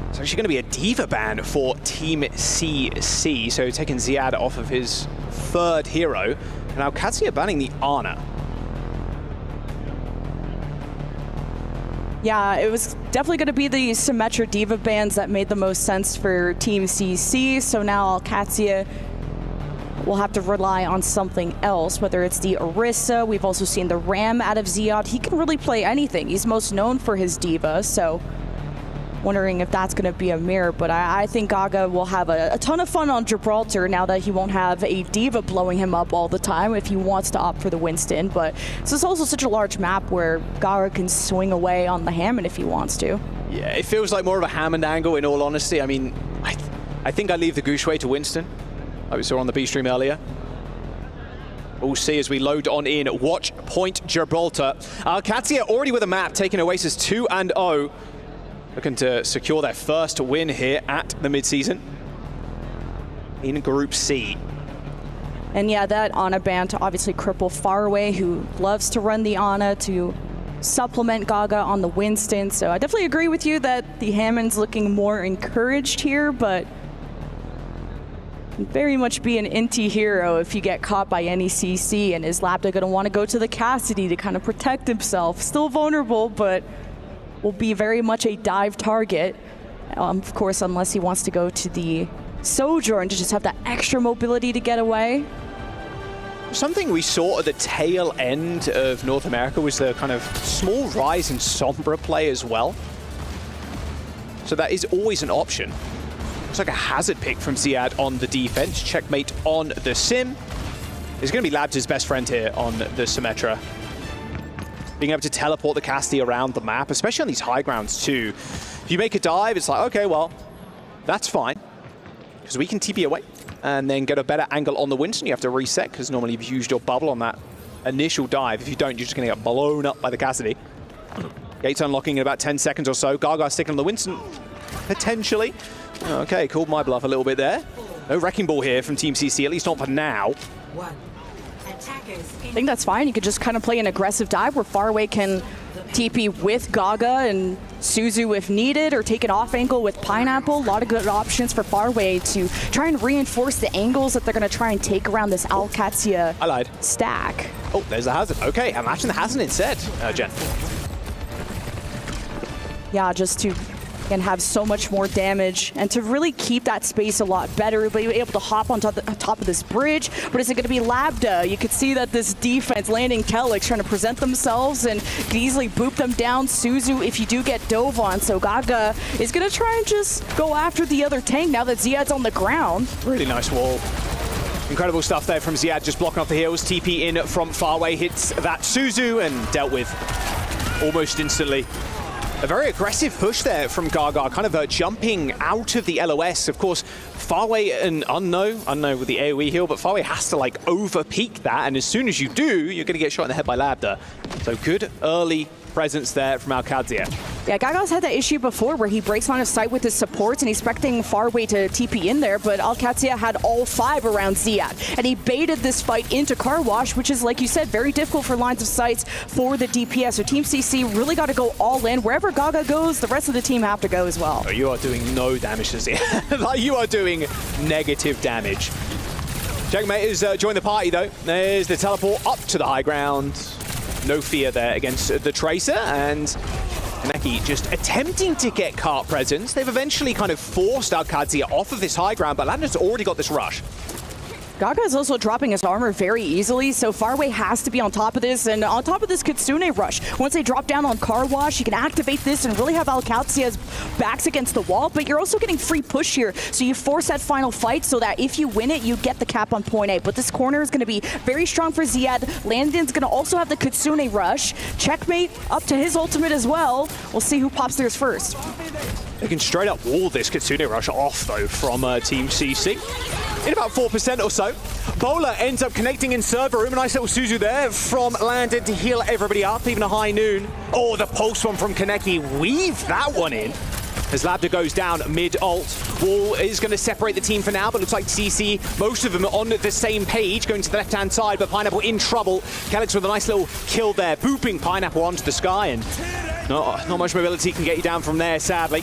It's actually going to be a Diva ban for Team CC, so taking Ziad off of his third hero. And now Katsuya banning the Ana. Yeah, it was definitely going to be the Symmetra Diva bans that made the most sense for Team CC, so now Katsuya will have to rely on something else, whether it's the Orisa. We've also seen the Ram out of Ziad. He can really play anything. He's most known for his Diva, so wondering if that's going to be a mirror, but I think Gaga will have a ton of fun on Gibraltar now that he won't have a Diva blowing him up all the time if he wants to opt for the Winston. But this is also such a large map where Gaga can swing away on the Hammond if he wants to. Yeah, it feels like more of a Hammond angle, in all honesty. I mean, I think I leave the Gushue to Winston, like we saw on the B stream earlier. We'll see as we load on in. Watch point Gibraltar. Katsuya already with a map, taking Oasis 2-0. Looking to secure their first win here at the midseason in Group C. And yeah, that Ana ban to obviously cripple Faraway, who loves to run the Ana to supplement Gaga on the Winston. So I definitely agree with you that the Hammond's looking more encouraged here, but very much be an anti-hero if you get caught by any CC, and is Labda going to want to go to the Cassidy to kind of protect himself. Still vulnerable, but will be very much a dive target. Of course, unless he wants to go to the Sojourn to just have that extra mobility to get away. Something we saw at the tail end of North America was the kind of small rise in Sombra play as well. So that is always an option. Looks like a hazard pick from Ziad on the defense. Checkmate on the Sim. It's going to be Labs' best friend here on the Symmetra. Being able to teleport the Cassidy around the map, especially on these high grounds too. If you make a dive, it's like, okay, well, that's fine, because we can TP away and then get a better angle on the Winston. You have to reset, because normally you've used your bubble on that initial dive. If you don't, you're just going to get blown up by the Cassidy. Gates unlocking in about 10 seconds or so. Gaga sticking on the Winston, potentially. Okay, called my bluff a little bit there. No Wrecking Ball here from Team CC, at least not for now. I think that's fine. You could just kind of play an aggressive dive where Faraway can TP with Gaga and Suzu if needed, or take an off angle with Pineapple. A lot of good options for Faraway to try and reinforce the angles that they're going to try and take around this Alcatsia stack. Oh, there's the hazard. Okay, imagine the hazard instead, Jen. Yeah, just to and have so much more damage, and to really keep that space a lot better, be able to hop on top of this bridge. But is it going to be Labda? You could see that this defense landing Kelix trying to present themselves and can easily boop them down. Suzu, if you do get dove on, so Gaga is going to try and just go after the other tank now that Ziad's on the ground. Really nice wall. Incredible stuff there from Ziad, just blocking off the heels. TP in from Faraway, hits that Suzu and dealt with almost instantly. A very aggressive push there from Gaga, kind of jumping out of the LOS. Of course, Faraway and Unknown with the AoE heal, but Faraway has to like over-peak that, and as soon as you do, you're going to get shot in the head by Labda. So good early presence there from Alcadzia. Yeah, Gaga's had that issue before where he breaks line of sight with his supports and he's expecting Faraway to TP in there, but Alcadzia had all 5 around Ziad, and he baited this fight into Car Wash, which is, like you said, very difficult for lines of sights for the DPS. So Team CC really got to go all in. Wherever Gaga goes, the rest of the team have to go as well. Oh, you are doing no damage to Ziad. Like, you are doing negative damage. Checkmate is joined the party though. There's the teleport up to the high ground. No fear there against the Tracer, and Kaneki just attempting to get cart presence. They've eventually kind of forced Alcadzia off of this high ground, but Lander's already got this rush. Gaga is also dropping his armor very easily, so Faraway has to be on top of this, and on top of this Kitsune rush. Once they drop down on Car Wash, you can activate this and really have Alcadzia's backs against the wall, but you're also getting free push here, so you force that final fight so that if you win it, you get the cap on point A. But this corner is going to be very strong for Ziad. Landon's going to also have the Kitsune rush. Checkmate up to his ultimate as well. We'll see who pops theirs first. They can straight up wall this Kitsune rush off, though, from Team CC. In about 4% or so. Bowler ends up connecting in server room. A nice little Suzu there from Landon to heal everybody up, even a high noon. Oh, the pulse one from Kaneki. Weave that one in. As Labda goes down mid-ult. Wall is going to separate the team for now, but looks like CC, most of them are on the same page, going to the left-hand side, but Pineapple in trouble. Kelix with a nice little kill there, booping Pineapple onto the sky, and not much mobility can get you down from there, sadly.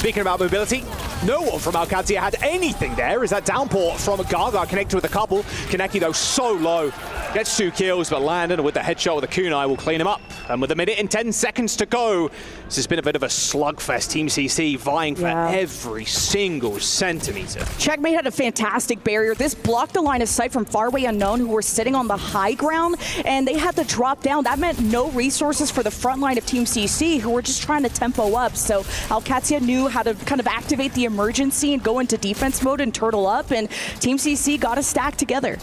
Speaking about mobility, no one from Alcadzia had anything there as that downpour from Gaga connected with a couple. Kaneki, though, so low. Gets 2 kills, but Landon with the headshot with the kunai will clean him up. And with 1 minute and 10 seconds to go, this has been a bit of a slugfest. Team CC vying for every single centimeter. Checkmate had a fantastic barrier. This blocked the line of sight from Faraway Unknown, who were sitting on the high ground, and they had to drop down. That meant no resources for the front line of Team CC, who were just trying to tempo up. So Alcadzia knew how to kind of activate the emergency and go into defense mode and turtle up, and Team CC got a stack together.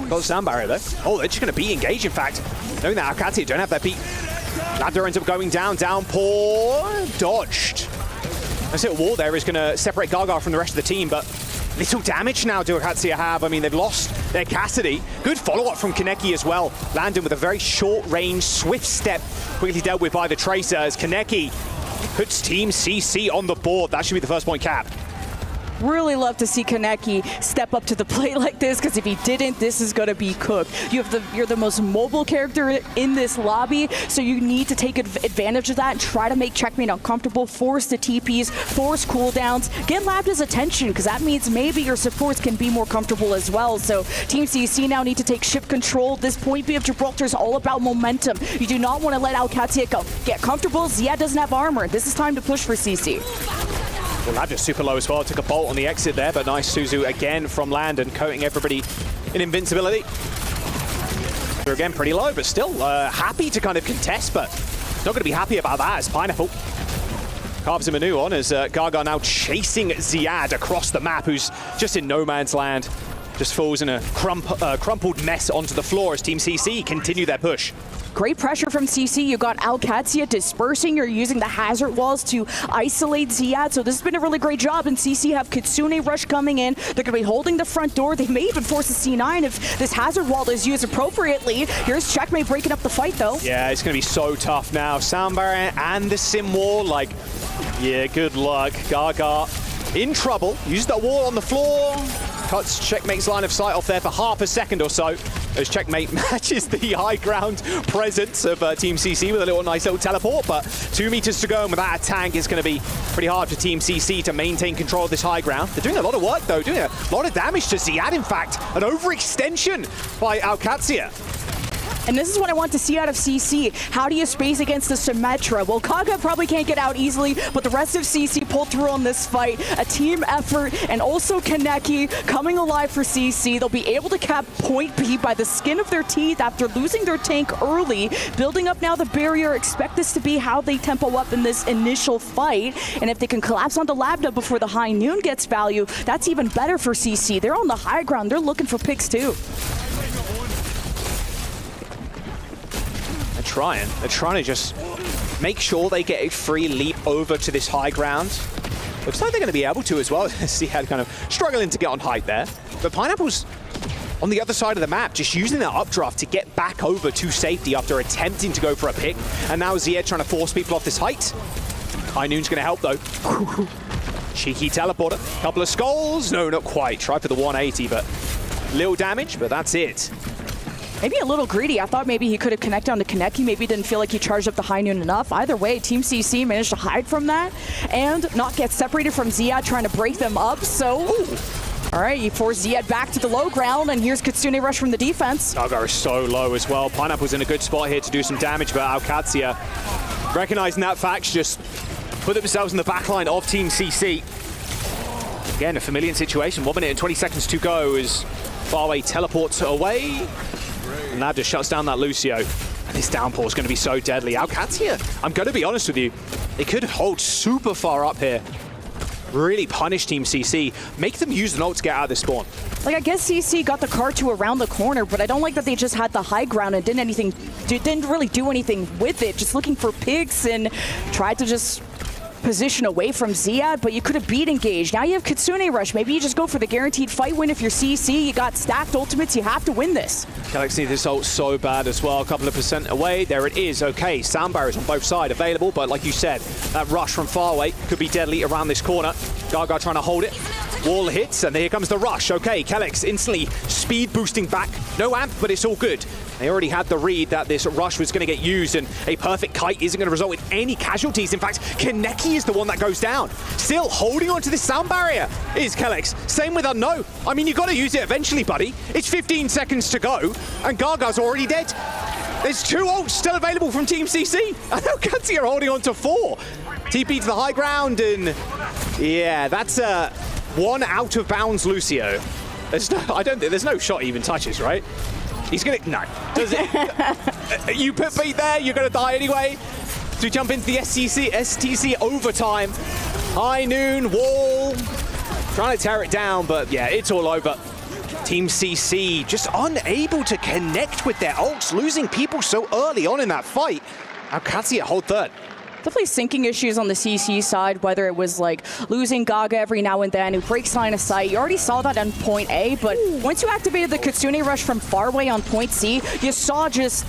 Got the sound barrier though. Oh, they're just going to be engaged, in fact. Knowing that Alcadzia don't have their beat. Ladder ends up going down, downpour, dodged. This little wall there is going to separate Gaga from the rest of the team, but little damage now do Alcadzia have. I mean, they've lost their Cassidy. Good follow-up from Kaneki as well. Landon with a very short-range, swift step, quickly dealt with by the Tracer as Kaneki puts Team CC on the board. That should be the first point cap. Really love to see Kaneki step up to the plate like this, because if he didn't, this is going to be cooked. You're the most mobile character in this lobby, so you need to take advantage of that and try to make Checkmate uncomfortable, force the TPs, force cooldowns, get Labda's attention, because that means maybe your supports can be more comfortable as well. So Team CC now need to take ship control. This point B of Gibraltar is all about momentum. You do not want to let Alcadzia get comfortable. Ziad doesn't have armor. This is time to push for CC. Well, Lab just super low as well. Took a bolt on the exit there, but nice Suzu again from Landon, coating everybody in invincibility. They're again pretty low, but still happy to kind of contest, but not going to be happy about that as Pineapple carves him a new one as Gaga now chasing Ziad across the map, who's just in no man's land. Just falls in a crumpled mess onto the floor as Team CC continue their push. Great pressure from CC. You got Alcadzia dispersing. You're using the hazard walls to isolate Ziad. So this has been a really great job. And CC have Kitsune Rush coming in. They're going to be holding the front door. They may even force a C9 if this hazard wall is used appropriately. Here's Checkmate breaking up the fight, though. Yeah, it's going to be so tough now. Sound barrier and the sim wall. Like, yeah, good luck. Gaga in trouble. Use that wall on the floor. Cuts Checkmate's line of sight off there for half a second or so as Checkmate matches the high ground presence of Team CC with a nice little teleport, but 2 meters to go, and without a tank, it's going to be pretty hard for Team CC to maintain control of this high ground. They're doing a lot of work, though, doing a lot of damage to Ziad, in fact. An overextension by Alcadzia. And this is what I want to see out of CC. How do you space against the Symmetra? Well, Kaga probably can't get out easily, but the rest of CC pulled through on this fight. A team effort, and also Kaneki coming alive for CC. They'll be able to cap point B by the skin of their teeth after losing their tank early. Building up now the barrier. Expect this to be how they tempo up in this initial fight. And if they can collapse onto Labda before the high noon gets value, that's even better for CC. They're on the high ground. They're looking for picks too. They're trying to just make sure they get a free leap over to this high ground. Looks like they're going to be able to as well. Ziad kind of struggling to get on height there. But Pineapple's on the other side of the map, just using that updraft to get back over to safety after attempting to go for a pick. And now Ziad trying to force people off this height. High Noon's going to help, though. Cheeky teleporter. Couple of skulls. No, not quite. Tried for the 180, but little damage, but that's it. Maybe a little greedy. I thought maybe he could have connected on the Kaneki. Maybe didn't feel like he charged up the high noon enough. Either way, Team CC managed to hide from that and not get separated from Ziad trying to break them up. So, all right, he forced Ziad back to the low ground, and here's Kitsune Rush from the defense. Gaga is so low as well. Pineapple's in a good spot here to do some damage, but Alcadzia, recognizing that fact, just put themselves in the backline of Team CC. Again, a familiar situation. 1 minute and 20 seconds to go as Faraway teleports away. And that just shuts down that Lucio. And this downpour is going to be so deadly. Alcadzia, I'm going to be honest with you, they could hold super far up here. Really punish Team CC. Make them use the ult to get out of this spawn. Like, I guess CC got the car to around the corner, but I don't like that they just had the high ground and didn't really do anything with it. Just looking for picks and tried to just position away from Ziad, but you could have beat engaged. Now you have Kitsune Rush. Maybe you just go for the guaranteed fight win. If you're CC, you got stacked ultimates. You have to win this. Galaxy need this ult so bad as well. A couple of percent away. There it is. Okay, sound barriers on both sides available, but like you said, that rush from far away could be deadly around this corner. Gaga trying to hold it. Wall hits, and here comes the rush. Okay, Kellex instantly speed boosting back. No amp, but it's all good. They already had the read that this rush was going to get used, and a perfect kite isn't going to result in any casualties. In fact, Kaneki is the one that goes down. Still holding onto this sound barrier is Kellex. Same with Unknown. I mean, you got to use it eventually, buddy. It's 15 seconds to go, and Gaga's already dead. There's 2 ults still available from Team CC. And Alcatia are holding on to 4. TP to the high ground, and yeah, that's one out of bounds Lucio. There's no shot he even touches, right? He's gonna, no. Does it? You put feet there, you're gonna die anyway. So we jump into the STC overtime. High noon, wall. Trying to tear it down, but yeah, it's all over. Team CC just unable to connect with their ults, losing people so early on in that fight. Alcatia hold third. Definitely syncing issues on the CC side, whether it was like losing Gaga every now and then, who breaks line of sight. You already saw that on point A, but once you activated the Kitsune Rush from far away on point C, you saw just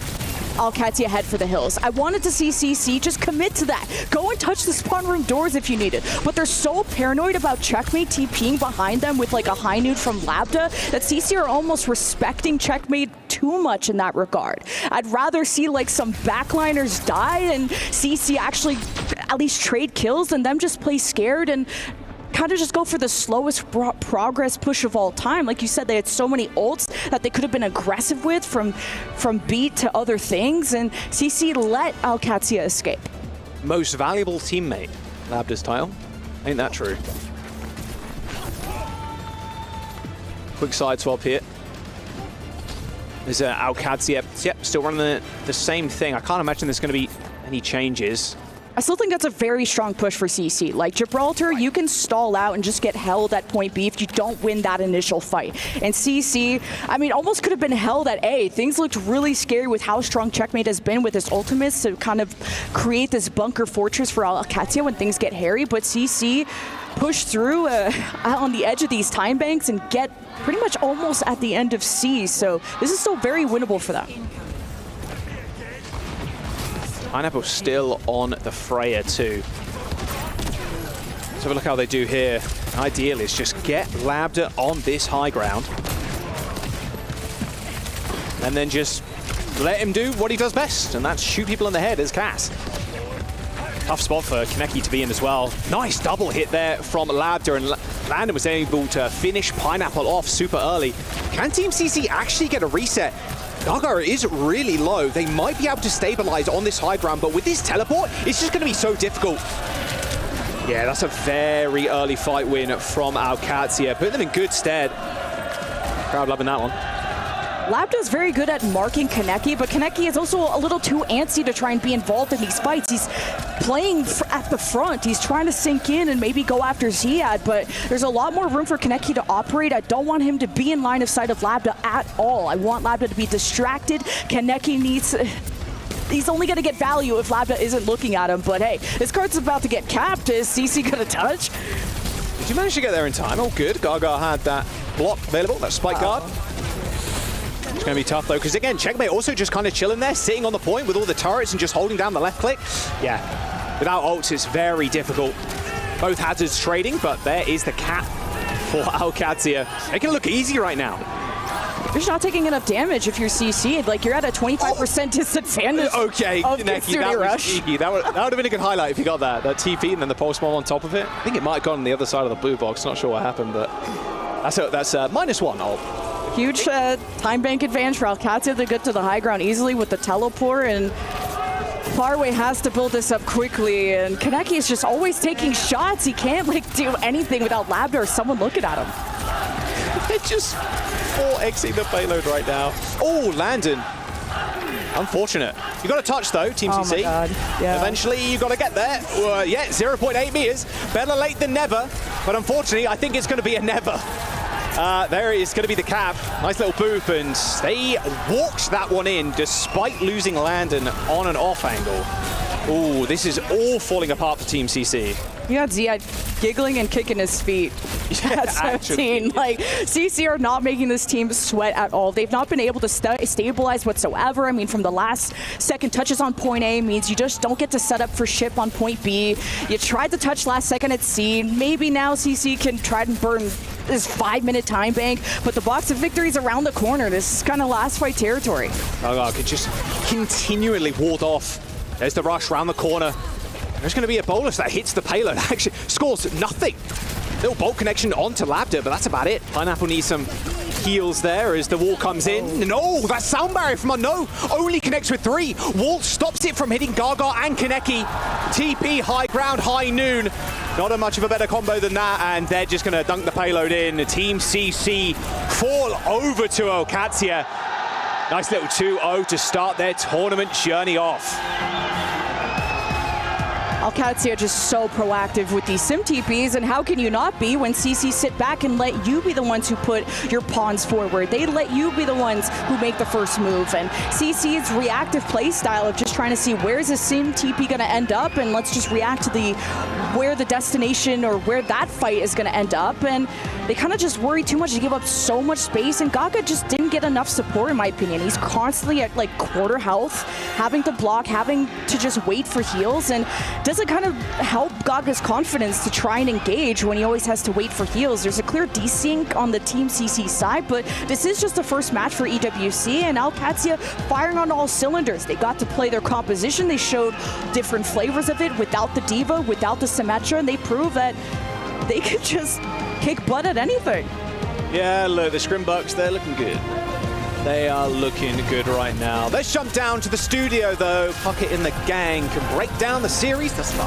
Alcatia head for the hills. I wanted to see CC just commit to that. Go and touch the spawn room doors if you need it. But they're so paranoid about Checkmate TPing behind them with like a high nude from Lambda that CC are almost respecting Checkmate too much in that regard. I'd rather see like some backliners die and CC actually at least trade kills than them just play scared and kind of just go for the slowest progress push of all time. Like you said, they had so many ults that they could have been aggressive with from beat to other things, and CC let Alcatia escape. Most valuable teammate, Lambda's title. Ain't that true? Quick side swap here. There's Alcatia. Yep, still running the same thing. I can't imagine there's going to be any changes. I still think that's a very strong push for CC. Like Gibraltar, you can stall out and just get held at point B if you don't win that initial fight. And CC, I mean, almost could have been held at A. Things looked really scary with how strong Checkmate has been with his ultimates to kind of create this bunker fortress for Alcatia when things get hairy. But CC push through out on the edge of these time banks and get pretty much almost at the end of C. So this is still very winnable for them. Pineapple still on the Freya too. So look how they do here. Ideal is just get Lambda on this high ground. And then just let him do what he does best, and that's shoot people in the head as Cass. Tough spot for Kaneki to be in as well. Nice double hit there from Lambda, and Landon was able to finish Pineapple off super early. Can Team CC actually get a reset? Gaga is really low. They might be able to stabilize on this high ground, but with this teleport, it's just going to be so difficult. Yeah, that's a very early fight win from Alcatia. Put them in good stead. Crowd loving that one. Lambda's very good at marking Kaneki, but Kaneki is also a little too antsy to try and be involved in these fights. He's playing at the front. He's trying to sink in and maybe go after Ziad, but there's a lot more room for Kaneki to operate. I don't want him to be in line of sight of Lambda at all. I want Lambda to be distracted. Kaneki needs... He's only going to get value if Lambda isn't looking at him, but hey, this card's about to get capped. Is CC going to touch? Did you manage to get there in time? Oh, good. Gaga had that block available, that spike guard. It's going to be tough, though, because, again, Checkmate also just kind of chilling there, sitting on the point with all the turrets and just holding down the left click. Yeah, without ults, it's very difficult. Both hazards trading, but there is the cap for Alcatia. Making it look easy right now. You're just not taking enough damage if you're CC'd. Like, you're at a 25% disadvantage. Okay, Kaneki, that was cheeky. That would have been a good highlight if you got that TP and then the pulse bomb on top of it. I think it might have gone on the other side of the blue box. Not sure what happened, but that's -1 ult. Huge time bank advantage for Alcatia. They get to the high ground easily with the teleport, and Farway has to build this up quickly, and Kaneki is just always taking shots. He can't like do anything without Lambda or someone looking at him. They're just 4xing the payload right now. Oh, Landon. Unfortunate. You got to touch though, Team CC. Oh my God. Yeah. Eventually you got to get there. Yeah, 0.8 meters. Better late than never. But unfortunately, I think it's going to be a never. There is going to be the cap. Nice little boop, and they walked that one in despite losing Landon on an off angle. Oh, this is all falling apart for Team CC. You got Ziad giggling and kicking his feet at 17. Like, CC are not making this team sweat at all. They've not been able to stabilize whatsoever. I mean, from the last second touches on point A means you just don't get to set up for ship on point B. You tried to touch last second at C. Maybe now CC can try and burn this 5-minute time bank, but the box of victories around the corner. This is kind of last fight territory. Could just continually ward off. There's the rush around the corner. There's going to be a bolus that hits the payload. Actually, scores nothing. Little bolt connection onto Labda, but that's about it. Pineapple needs some heals there as the wall comes in. No, that sound barrier from Unknown only connects with 3. Wall stops it from hitting Gaga and Kaneki. TP, high ground, high noon. Not a much of a better combo than that, and they're just going to dunk the payload in. Team CC fall over to Alcatia. Nice little 2-0 to start their tournament journey off. Alcatia just so proactive with these sim TPs, and how can you not be when CC sit back and let you be the ones who put your pawns forward? They let you be the ones who make the first move, and CC's reactive play style of just trying to see where's the sim TP going to end up, and let's just react to where the destination or where that fight is going to end up, and they kind of just worry too much to give up so much space, and Gaga just didn't get enough support in my opinion. He's constantly at like quarter health, having to block, having to just wait for heals, and doesn't kind of help Gaga's confidence to try and engage when he always has to wait for heals. There's a clear desync on the Team CC side, but this is just the first match for EWC, and Alcatia firing on all cylinders. They got to play their composition. They showed different flavors of it without the Diva, without the Symmetra, and they proved that they could just kick butt at anything. Yeah, look, the Scrimbucks, they're looking good. They are looking good right now. Let's jump down to the studio, though. Pocket and the gang can break down the series thus far.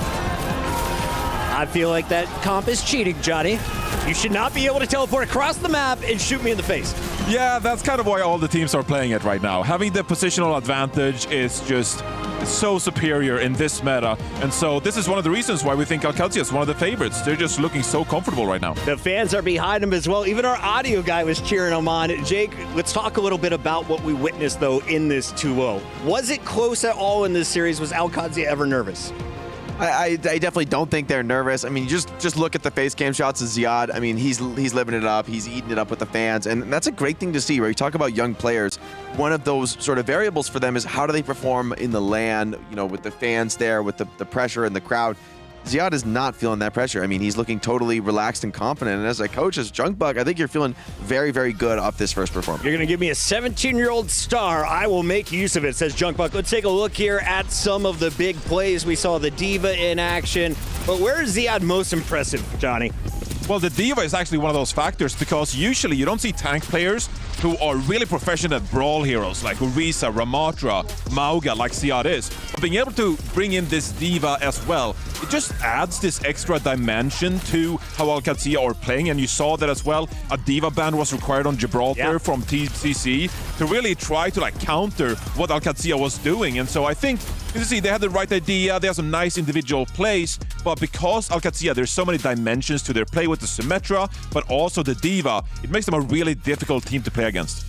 I feel like that comp is cheating, Johnny. You should not be able to teleport across the map and shoot me in the face. Yeah, that's kind of why all the teams are playing it right now. Having the positional advantage is just so superior in this meta. And so this is one of the reasons why we think Alcatia is one of the favorites. They're just looking so comfortable right now. The fans are behind him as well. Even our audio guy was cheering him on. Jake, let's talk a little bit about what we witnessed, though, in this 2-0. Was it close at all in this series? Was Alcatia ever nervous? I definitely don't think they're nervous. I mean, just look at the face cam shots of Ziad. I mean, he's living it up. He's eating it up with the fans. And that's a great thing to see, where you talk about young players. One of those sort of variables for them is how do they perform in the LAN, you know, with the fans there, with the pressure and the crowd. Ziad is not feeling that pressure. I mean, he's looking totally relaxed and confident. And as a coach, as Junkbuck, I think you're feeling very, very good off this first performance. You're going to give me a 17-year-old star. I will make use of it, says Junkbuck. Let's take a look here at some of the big plays. We saw the Diva in action. But where is Ziad most impressive, Johnny? Well, the Diva is actually one of those factors because usually you don't see tank players who are really proficient at brawl heroes like Orisa, Ramatra, Mauga, like Ziad is. But being able to bring in this Diva as well, it just adds this extra dimension to how Alcatia are playing, and you saw that as well. A Diva ban was required on Gibraltar from TCC to really try to like counter what Alcatia was doing, and so I think you see they had the right idea. They have some nice individual plays, but because Alcatia, there's so many dimensions to their play with the Symmetra, but also the Diva, it makes them a really difficult team to play against.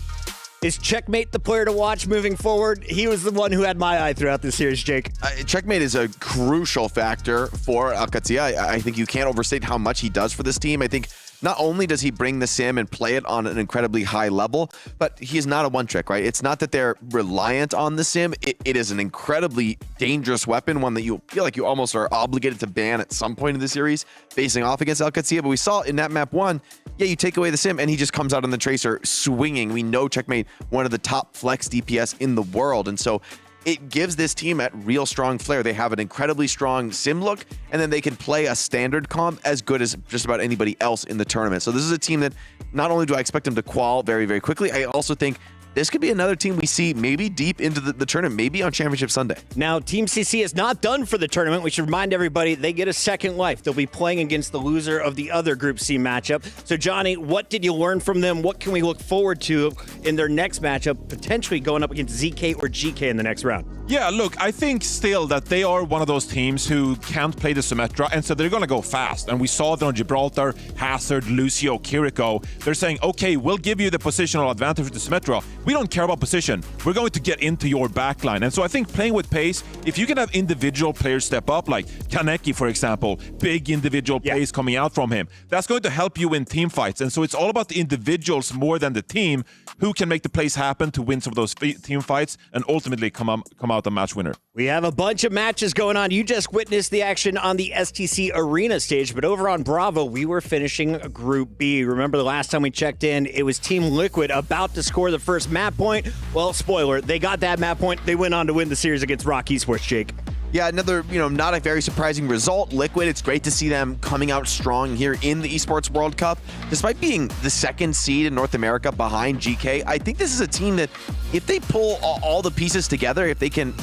Is Checkmate the player to watch moving forward? He was the one who had my eye throughout this series, Jake. Checkmate is a crucial factor for Alcatia. I think you can't overstate how much he does for this team. I think not only does he bring the sim and play it on an incredibly high level, but he is not a one-trick, right? It's not that they're reliant on the sim. It is an incredibly dangerous weapon, one that you feel like you almost are obligated to ban at some point in the series, facing off against Alcatia. But we saw in that map 1, yeah, you take away the sim and he just comes out on the Tracer swinging. We know Checkmate, one of the top flex DPS in the world. And so it gives this team a real strong flair. They have an incredibly strong sim look, and then they can play a standard comp as good as just about anybody else in the tournament. So this is a team that not only do I expect them to qual very, very quickly, I also think this could be another team we see maybe deep into the tournament, maybe on Championship Sunday. Now, Team CC is not done for the tournament. We should remind everybody they get a second life. They'll be playing against the loser of the other Group C matchup. So, Johnny, what did you learn from them? What can we look forward to in their next matchup, potentially going up against ZK or GK in the next round. Yeah, look, I think still that they are one of those teams who can't play the Symmetra, and so they're going to go fast. And we saw that on Gibraltar, Hazard, Lucio, Kiriko. They're saying, okay, we'll give you the positional advantage with the Symmetra. We don't care about position. We're going to get into your backline. And so I think playing with pace, if you can have individual players step up, like Kaneki, for example, big individual pace coming out from him, that's going to help you win team fights. And so it's all about the individuals more than the team who can make the plays happen to win some of those team fights and ultimately come out a match winner. We have a bunch of matches going on. You just witnessed the action on the STC Arena stage, but over on Bravo, we were finishing Group B. Remember the last time we checked in, it was Team Liquid about to score the first map point. Well, spoiler, they got that map point. They went on to win the series against Rock Esports, Jake. Yeah, another, not a very surprising result. Liquid, it's great to see them coming out strong here in the Esports World Cup. Despite being the second seed in North America behind GK, I think this is a team that if they pull all the pieces together, if they can,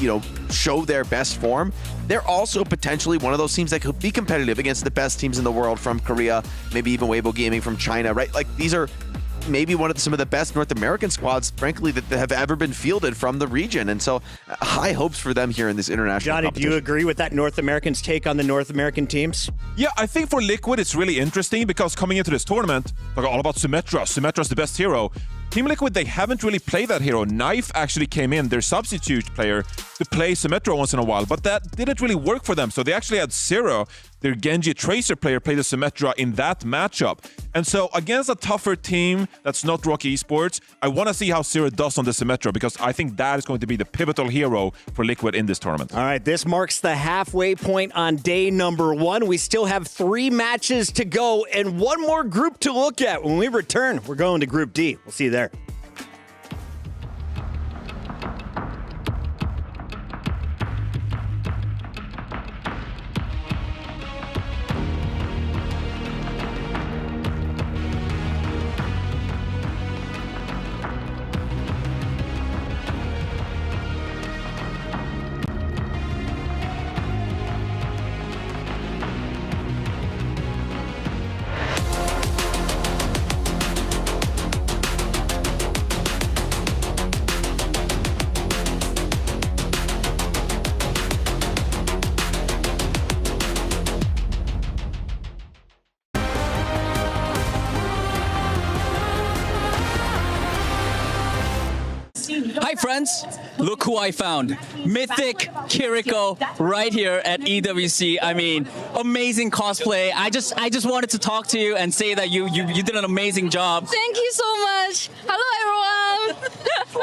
show their best form, they're also potentially one of those teams that could be competitive against the best teams in the world from Korea, maybe even Weibo Gaming from China, right? Like, these are maybe some of the best North American squads, frankly, that have ever been fielded from the region. And so high hopes for them here in this international Johnny, do you agree with that North Americans' take on the North American teams? Yeah, I think for Liquid, it's really interesting because coming into this tournament, like all about Symmetra. Symmetra's the best hero. Team Liquid, they haven't really played that hero. Knife actually came in, their substitute player, to play Symmetra once in a while, but that didn't really work for them. So they actually had Zero, their Genji Tracer player, play the Symmetra in that matchup. And so against a tougher team that's not Rocky Esports, I want to see how Zero does on the Symmetra because I think that is going to be the pivotal hero for Liquid in this tournament. All right, this marks the halfway point on day number 1. We still have 3 matches to go and one more group to look at. When we return, we're going to Group D. We'll see you there. Hi friends, look who I found. Mythic Kiriko right here at EWC. I mean, amazing cosplay. I just wanted to talk to you and say that you did an amazing job. Thank you so much. Hello everyone.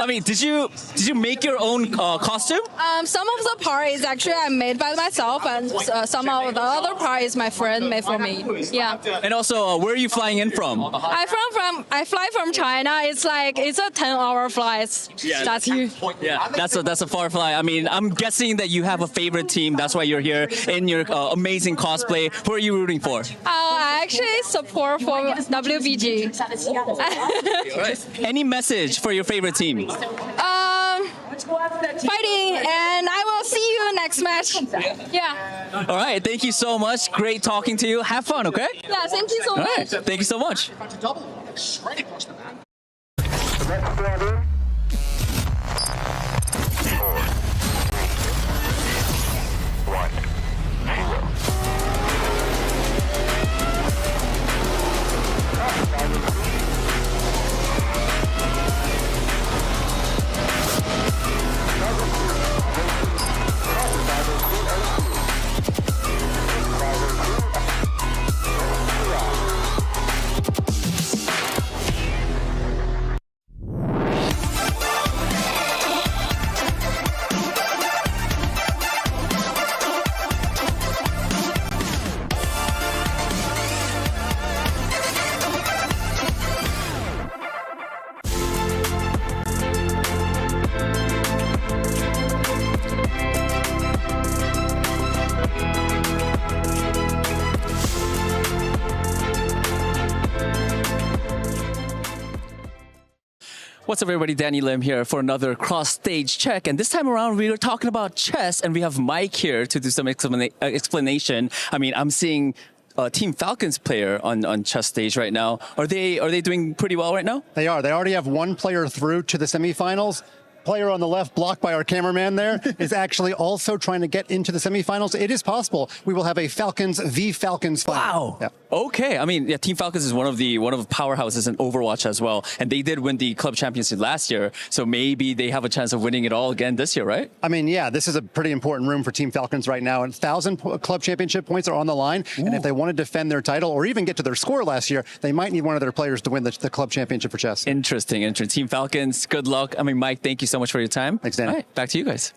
I mean, did you make your own costume? Some of the part is actually I made by myself, and some of the other part is my friend made for me. Yeah. And also, where are you flying in from? I fly from China. It's a 10-hour flight. Yeah. That's huge. Yeah, that's a far fly. I mean, I'm guessing that you have a favorite team. That's why you're here in your amazing cosplay. Who are you rooting for? I actually support for WBG. Any message for your favorite team? Fighting, and I will see you next match. Yeah. All right, thank you so much. Great talking to you. Have fun, okay? Yeah, thank you so All much. right, thank you so much. What's up, everybody? Danny Lim here for another cross-stage check. And this time around, we are talking about chess, and we have Mike here to do some explanation. I mean, I'm seeing Team Falcons player on chess stage right now. Are they doing pretty well right now? They are. They already have one player through to the semifinals. Player on the left, blocked by our cameraman there, is actually also trying to get into the semifinals. It is possible we will have a Falcons v Falcons final. Wow. Yeah. Okay. I mean, yeah, Team Falcons is one of the powerhouses in Overwatch as well, and they did win the club championship last year. So maybe they have a chance of winning it all again this year, right? I mean, yeah, this is a pretty important room for Team Falcons right now. 1,000 club championship points are on the line, and if they want to defend their title or even get to their score last year, they might need one of their players to win the club championship for chess. Interesting. Team Falcons, good luck. I mean, Mike, thank you so much for your time. Thanks, Dan. All right, back to you guys.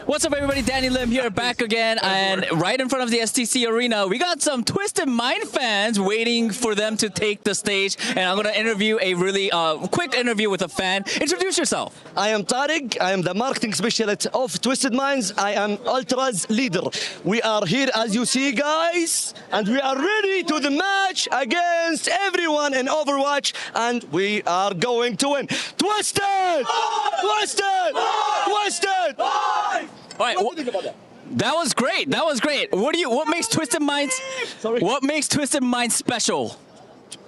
What's up, everybody? Danny Lim here, back again, and right in front of the STC Arena, we got some Twisted Mind fans waiting for them to take the stage, and I'm going to interview a really quick interview with a fan. Introduce yourself. I am Tariq. I am the marketing specialist of Twisted Minds. I am Ultra's leader. We are here, as you see, guys, and we are ready to the match against everyone in Overwatch, and we are going to win. Twisted! Twisted! Twisted! All right, what do you think about that? That was great. That was great. What makes Twisted Minds? Sorry. What makes Twisted Minds special?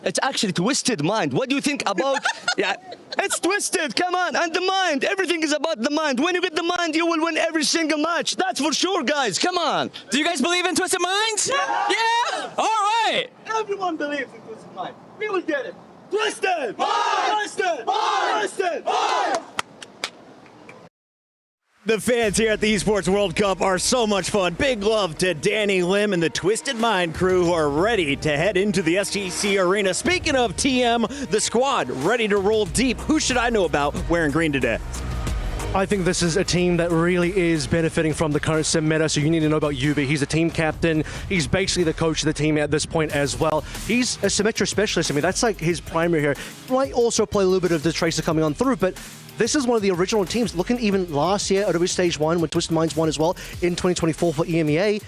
It's actually Twisted Mind. What do you think about? Yeah, it's twisted. Come on, and the mind. Everything is about the mind. When you get the mind, you will win every single match. That's for sure, guys. Come on. Do you guys believe in Twisted Minds? Yeah. All right. Everyone believes in Twisted Mind. We will get it. Twisted. Mind. Twisted. Mind. Twisted. Mind. The fans here at the Esports World Cup are so much fun. Big love to Danny Lim and the Twisted Mind crew who are ready to head into the STC Arena. Speaking of TM, the squad ready to roll deep. Who should I know about wearing green today? I think this is a team that really is benefiting from the current sim meta, so you need to know about Yubi. He's a team captain. He's basically the coach of the team at this point as well. He's a Symmetra specialist. I mean, that's like his primary here. Might also play a little bit of the Tracer coming on through, but this is one of the original teams. Looking even last year at Stage 1 when Twisted Minds won as well in 2024 for EMEA.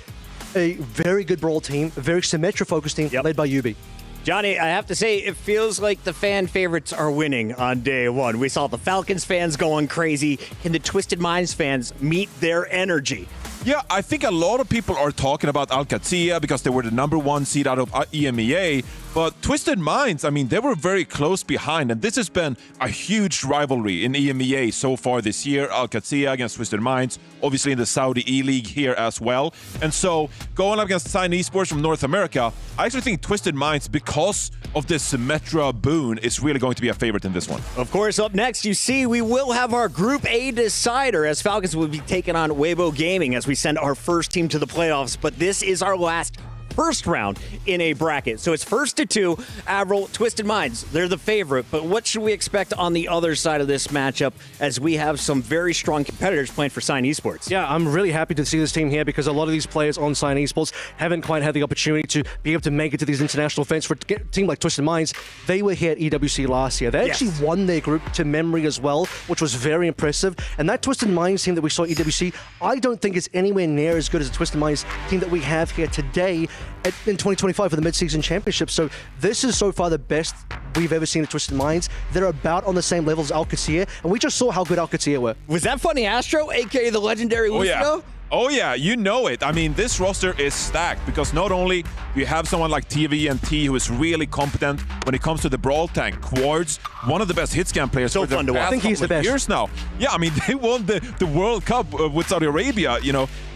A very good brawl team, a very Symmetra-focused team led by Yubi. Johnny, I have to say, it feels like the fan favorites are winning on day one. We saw the Falcons fans going crazy. Can the Twisted Minds fans meet their energy? Yeah, I think a lot of people are talking about Alcatia because they were the #1 seed out of EMEA. But Twisted Minds, I mean, they were very close behind. And this has been a huge rivalry in EMEA so far this year. Alcatia against Twisted Minds, obviously in the Saudi E-League here as well. And so going up against Sign Esports from North America, I actually think Twisted Minds, because of this Symmetra boon, is really going to be a favorite in this one. Of course, up next, you see, we will have our Group A decider as Falcons will be taking on Weibo Gaming as we send our first team to the playoffs. But this is our last first round in a bracket. So it's first to two. Avril, Twisted Minds, they're the favorite. But what should we expect on the other side of this matchup as we have some very strong competitors playing for Sign Esports? Yeah, I'm really happy to see this team here because a lot of these players on Sign Esports haven't quite had the opportunity to be able to make it to these international events. For a team like Twisted Minds, they were here at EWC last year. They actually won their group to memory as well, which was very impressive. And that Twisted Minds team that we saw at EWC, I don't think is anywhere near as good as the Twisted Minds team that we have here today in 2025 for the mid-season championship. So this is so far the best we've ever seen at Twisted Minds. They're about on the same level as Alcatia, and we just saw how good Alcatia were. Was that Funny Astro, aka the legendary Lucio? Oh yeah, you know it. I mean, this roster is stacked because not only do you have someone like TVNT who is really competent when it comes to the brawl tank, Quartz, one of the best hit scan players for the past I think he's the best. years now. Yeah, I mean, they won the World Cup with Saudi Arabia,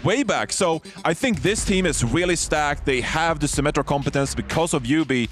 way back. So I think this team is really stacked. They have the Symmetra competence because of UB.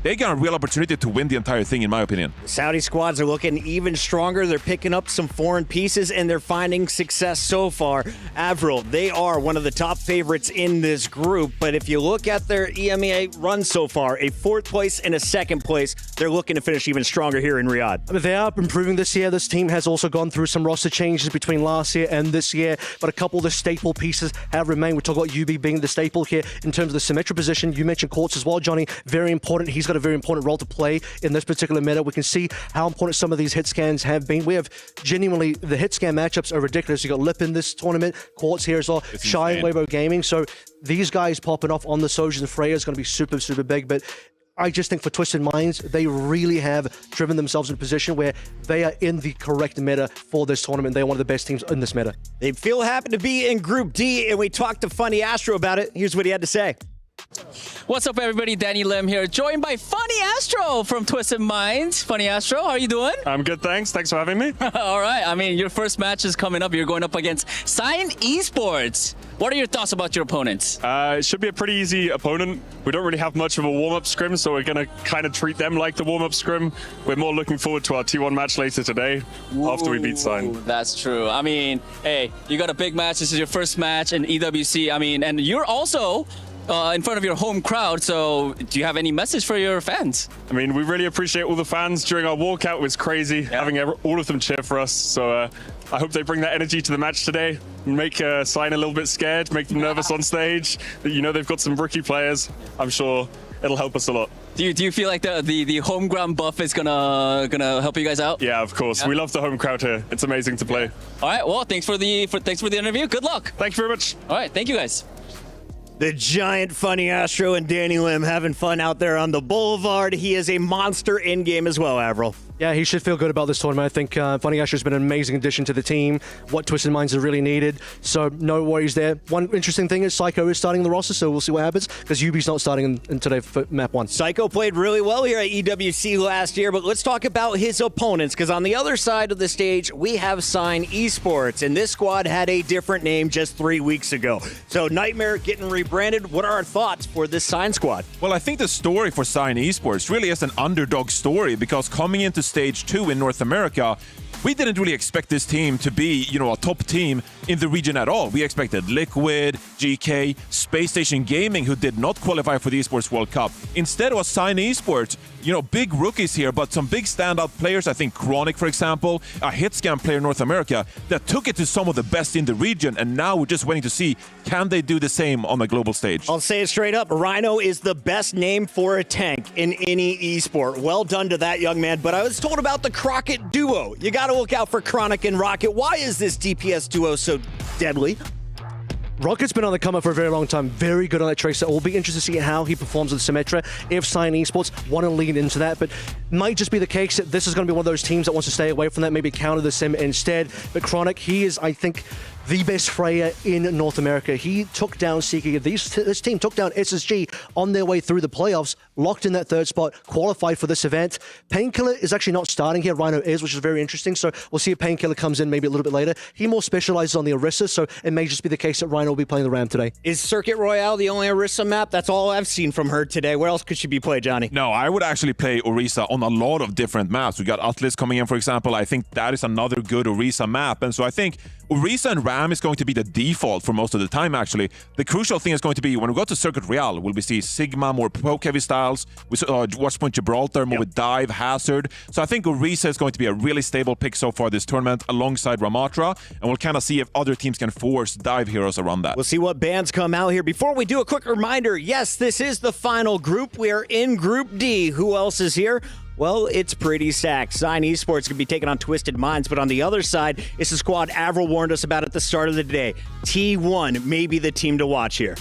They got a real opportunity to win the entire thing, in my opinion. Saudi squads are looking even stronger. They're picking up some foreign pieces, and they're finding success so far. Avril, they are one of the top favorites in this group, but if you look at their EMEA run so far, a 4th place and a 2nd place, they're looking to finish even stronger here in Riyadh. They are improving this year. This team has also gone through some roster changes between last year and this year, but a couple of the staple pieces have remained. We talk about UB being the staple here in terms of the Symmetra position. You mentioned Quartz as well, Johnny. Very important. He's got a very important role to play in this particular meta. We can see how important some of these hit scans have been. We have genuinely, the hit scan matchups are ridiculous. You got Lip in this tournament, Quartz here as well, Shy and Weibo Gaming. So these guys popping off on the Sojas and Freya is going to be super, super big. But I just think for Twisted Minds, they really have driven themselves in a position where they are in the correct meta for this tournament. They're one of the best teams in this meta. They feel happy to be in Group D, and we talked to Funny Astro about it. Here's what he had to say. What's up, everybody? Danny Lim here, joined by Funny Astro from Twisted Minds. Funny Astro, how are you doing? I'm good, thanks. Thanks for having me. All right. I mean, your first match is coming up. You're going up against Sign Esports. What are your thoughts about your opponents? It should be a pretty easy opponent. We don't really have much of a warm-up scrim, so we're going to kind of treat them like the warm-up scrim. We're more looking forward to our T1 match later today after we beat Sign. That's true. I mean, hey, you got a big match. This is your first match in EWC. I mean, and you're also in front of your home crowd, so do you have any message for your fans? I mean, we really appreciate all the fans. During our walkout, it was crazy having all of them cheer for us, so I hope they bring that energy to the match today, make Sign a little bit scared, make them nervous on stage. You know, they've got some rookie players. I'm sure it'll help us a lot. Do you feel like the home ground buff is gonna help you guys out? Yeah, of course. Yeah. We love the home crowd here. It's amazing to play. All right, well, thanks for the interview. Good luck. Thank you very much. All right, thank you guys. The giant Funny Astro and Danny Lim having fun out there on the boulevard. He is a monster in-game as well, Avril. Yeah, he should feel good about this tournament. I think Funny Astro's been an amazing addition to the team, what Twisted Minds have really needed, so no worries there. One interesting thing is Psycho is starting the roster, so we'll see what happens, because UB's not starting in today for map 1. Psycho played really well here at EWC last year, but let's talk about his opponents, because on the other side of the stage, we have Sign Esports, and this squad had a different name just 3 weeks ago. So Nightmare getting rebranded. What are our thoughts for this Sign squad? Well, I think the story for Sign Esports really is an underdog story, because coming into Stage 2 in North America, we didn't really expect this team to be, a top team in the region at all. We expected Liquid, GK, Space Station Gaming, who did not qualify for the Esports World Cup. Instead, it was Sign Esports. Big rookies here, but some big standout players. I think Chronic, for example, a hit scan player in North America that took it to some of the best in the region, and now we're just waiting to see, can they do the same on the global stage? I'll say it straight up, Rhino is the best name for a tank in any esport. Well done to that young man, but I was told about the Crockett duo. You gotta look out for Chronic and Rocket. Why is this DPS duo so deadly? Rocket's been on the come up for a very long time. Very good on that tracer. We'll be interested to see how he performs with Symmetra if Sign Esports want to lean into that. But might just be the case that this is going to be one of those teams that wants to stay away from that, maybe counter the Sim instead. But Chronic, he is, I think, the best Freya in North America. He took down Seeker. This team took down SSG on their way through the playoffs, locked in that third spot, qualified for this event. Painkiller is actually not starting here. Rhino is, which is very interesting. So we'll see if Painkiller comes in maybe a little bit later. He more specializes on the Orisa, so it may just be the case that Rhino will be playing the Ram today. Is Circuit Royale the only Orisa map? That's all I've seen from her today. Where else could she be played, Johnny? No, I would actually play Orisa on a lot of different maps. We got Atlas coming in, for example. I think that is another good Orisa map. And so I think Orisa and Ram is going to be the default for most of the time, actually. The crucial thing is going to be when we go to Circuit Real, will we see Sigma, more poke-heavy styles, with Watchpoint Gibraltar, more with Dive, Hazard. So I think Orisa is going to be a really stable pick so far this tournament alongside Ramatra, and we'll kind of see if other teams can force Dive heroes around that. We'll see what bands come out here. Before we do, a quick reminder, yes, this is the final group. We are in Group D. Who else is here? Well, it's pretty stacked. Sign Esports could be taking on Twisted Minds, but on the other side, it's the squad Avril warned us about at the start of the day. T1 may be the team to watch here.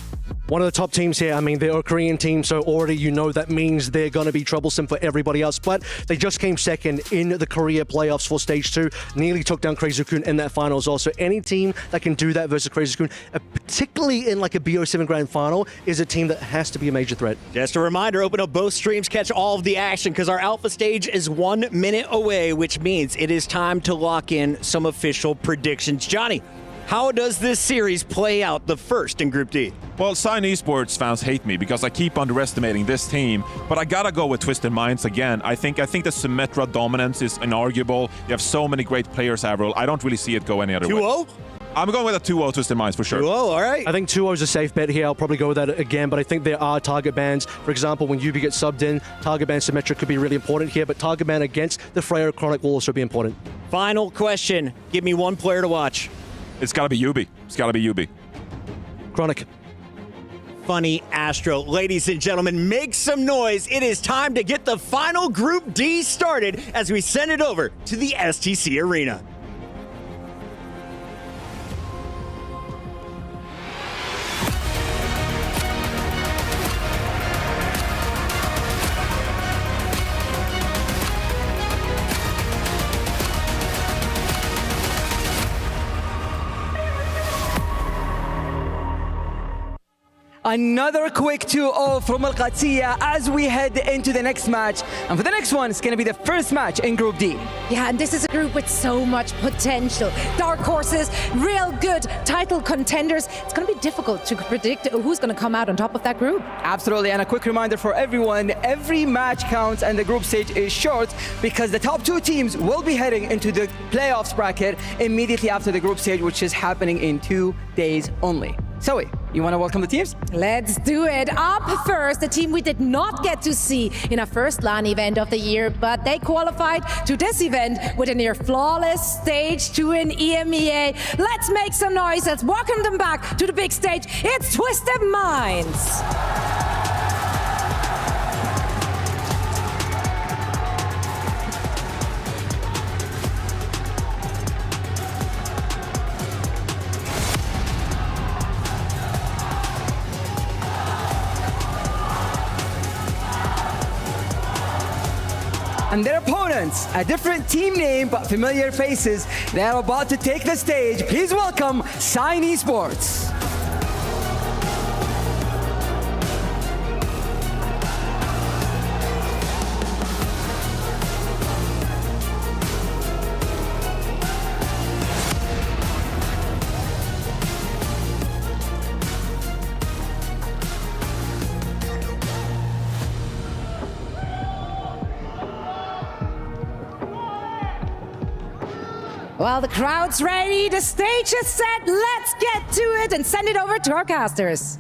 One of the top teams here, I mean, they're a Korean team, so already you know that means they're going to be troublesome for everybody else. But they just came second in the Korea playoffs for Stage 2, nearly took down Crazy-kun in that finals also. Any team that can do that versus Crazy-kun, particularly in like a BO7 Grand Final, is a team that has to be a major threat. Just a reminder, open up both streams, catch all of the action, because our Alpha stage is 1 minute away, which means it is time to lock in some official predictions. Johnny, how does this series play out, the first in Group D? Well, Sign Esports fans hate me because I keep underestimating this team, but I gotta go with Twisted Minds again. I think the Symmetra dominance is inarguable. You have so many great players, Avril. I don't really see it go any other way. 2-0? I'm going with a 2-0 Twisted Minds for sure. 2-0, all right. I think 2-0 is a safe bet here. I'll probably go with that again, but I think there are target bans. For example, when Yubi gets subbed in, target ban Symmetra could be really important here, but target ban against the Freya Chronic will also be important. Final question. Give me one player to watch. It's gotta be Yubi. It's gotta be Yubi. Chronic. Funny Astro. Ladies and gentlemen, make some noise. It is time to get the final Group D started as we send it over to the STC Arena. Another quick 2-0 from Al Qadsiya as we head into the next match. And for the next one, it's going to be the first match in Group D. Yeah, and this is a group with so much potential. Dark horses, real good title contenders. It's going to be difficult to predict who's going to come out on top of that group. Absolutely, and a quick reminder for everyone, every match counts and the group stage is short because the top 2 teams will be heading into the playoffs bracket immediately after the group stage, which is happening in 2 days only. Zoe, you want to welcome the teams? Let's do it. Up first, the team we did not get to see in our first LAN event of the year, but they qualified to this event with a near flawless stage 2 in EMEA. Let's make some noise. Let's welcome them back to the big stage. It's Twisted Minds. And their opponents, a different team name but familiar faces, they are about to take the stage. Please welcome Sign Esports. Well, the crowd's ready, the stage is set, let's get to it and send it over to our casters.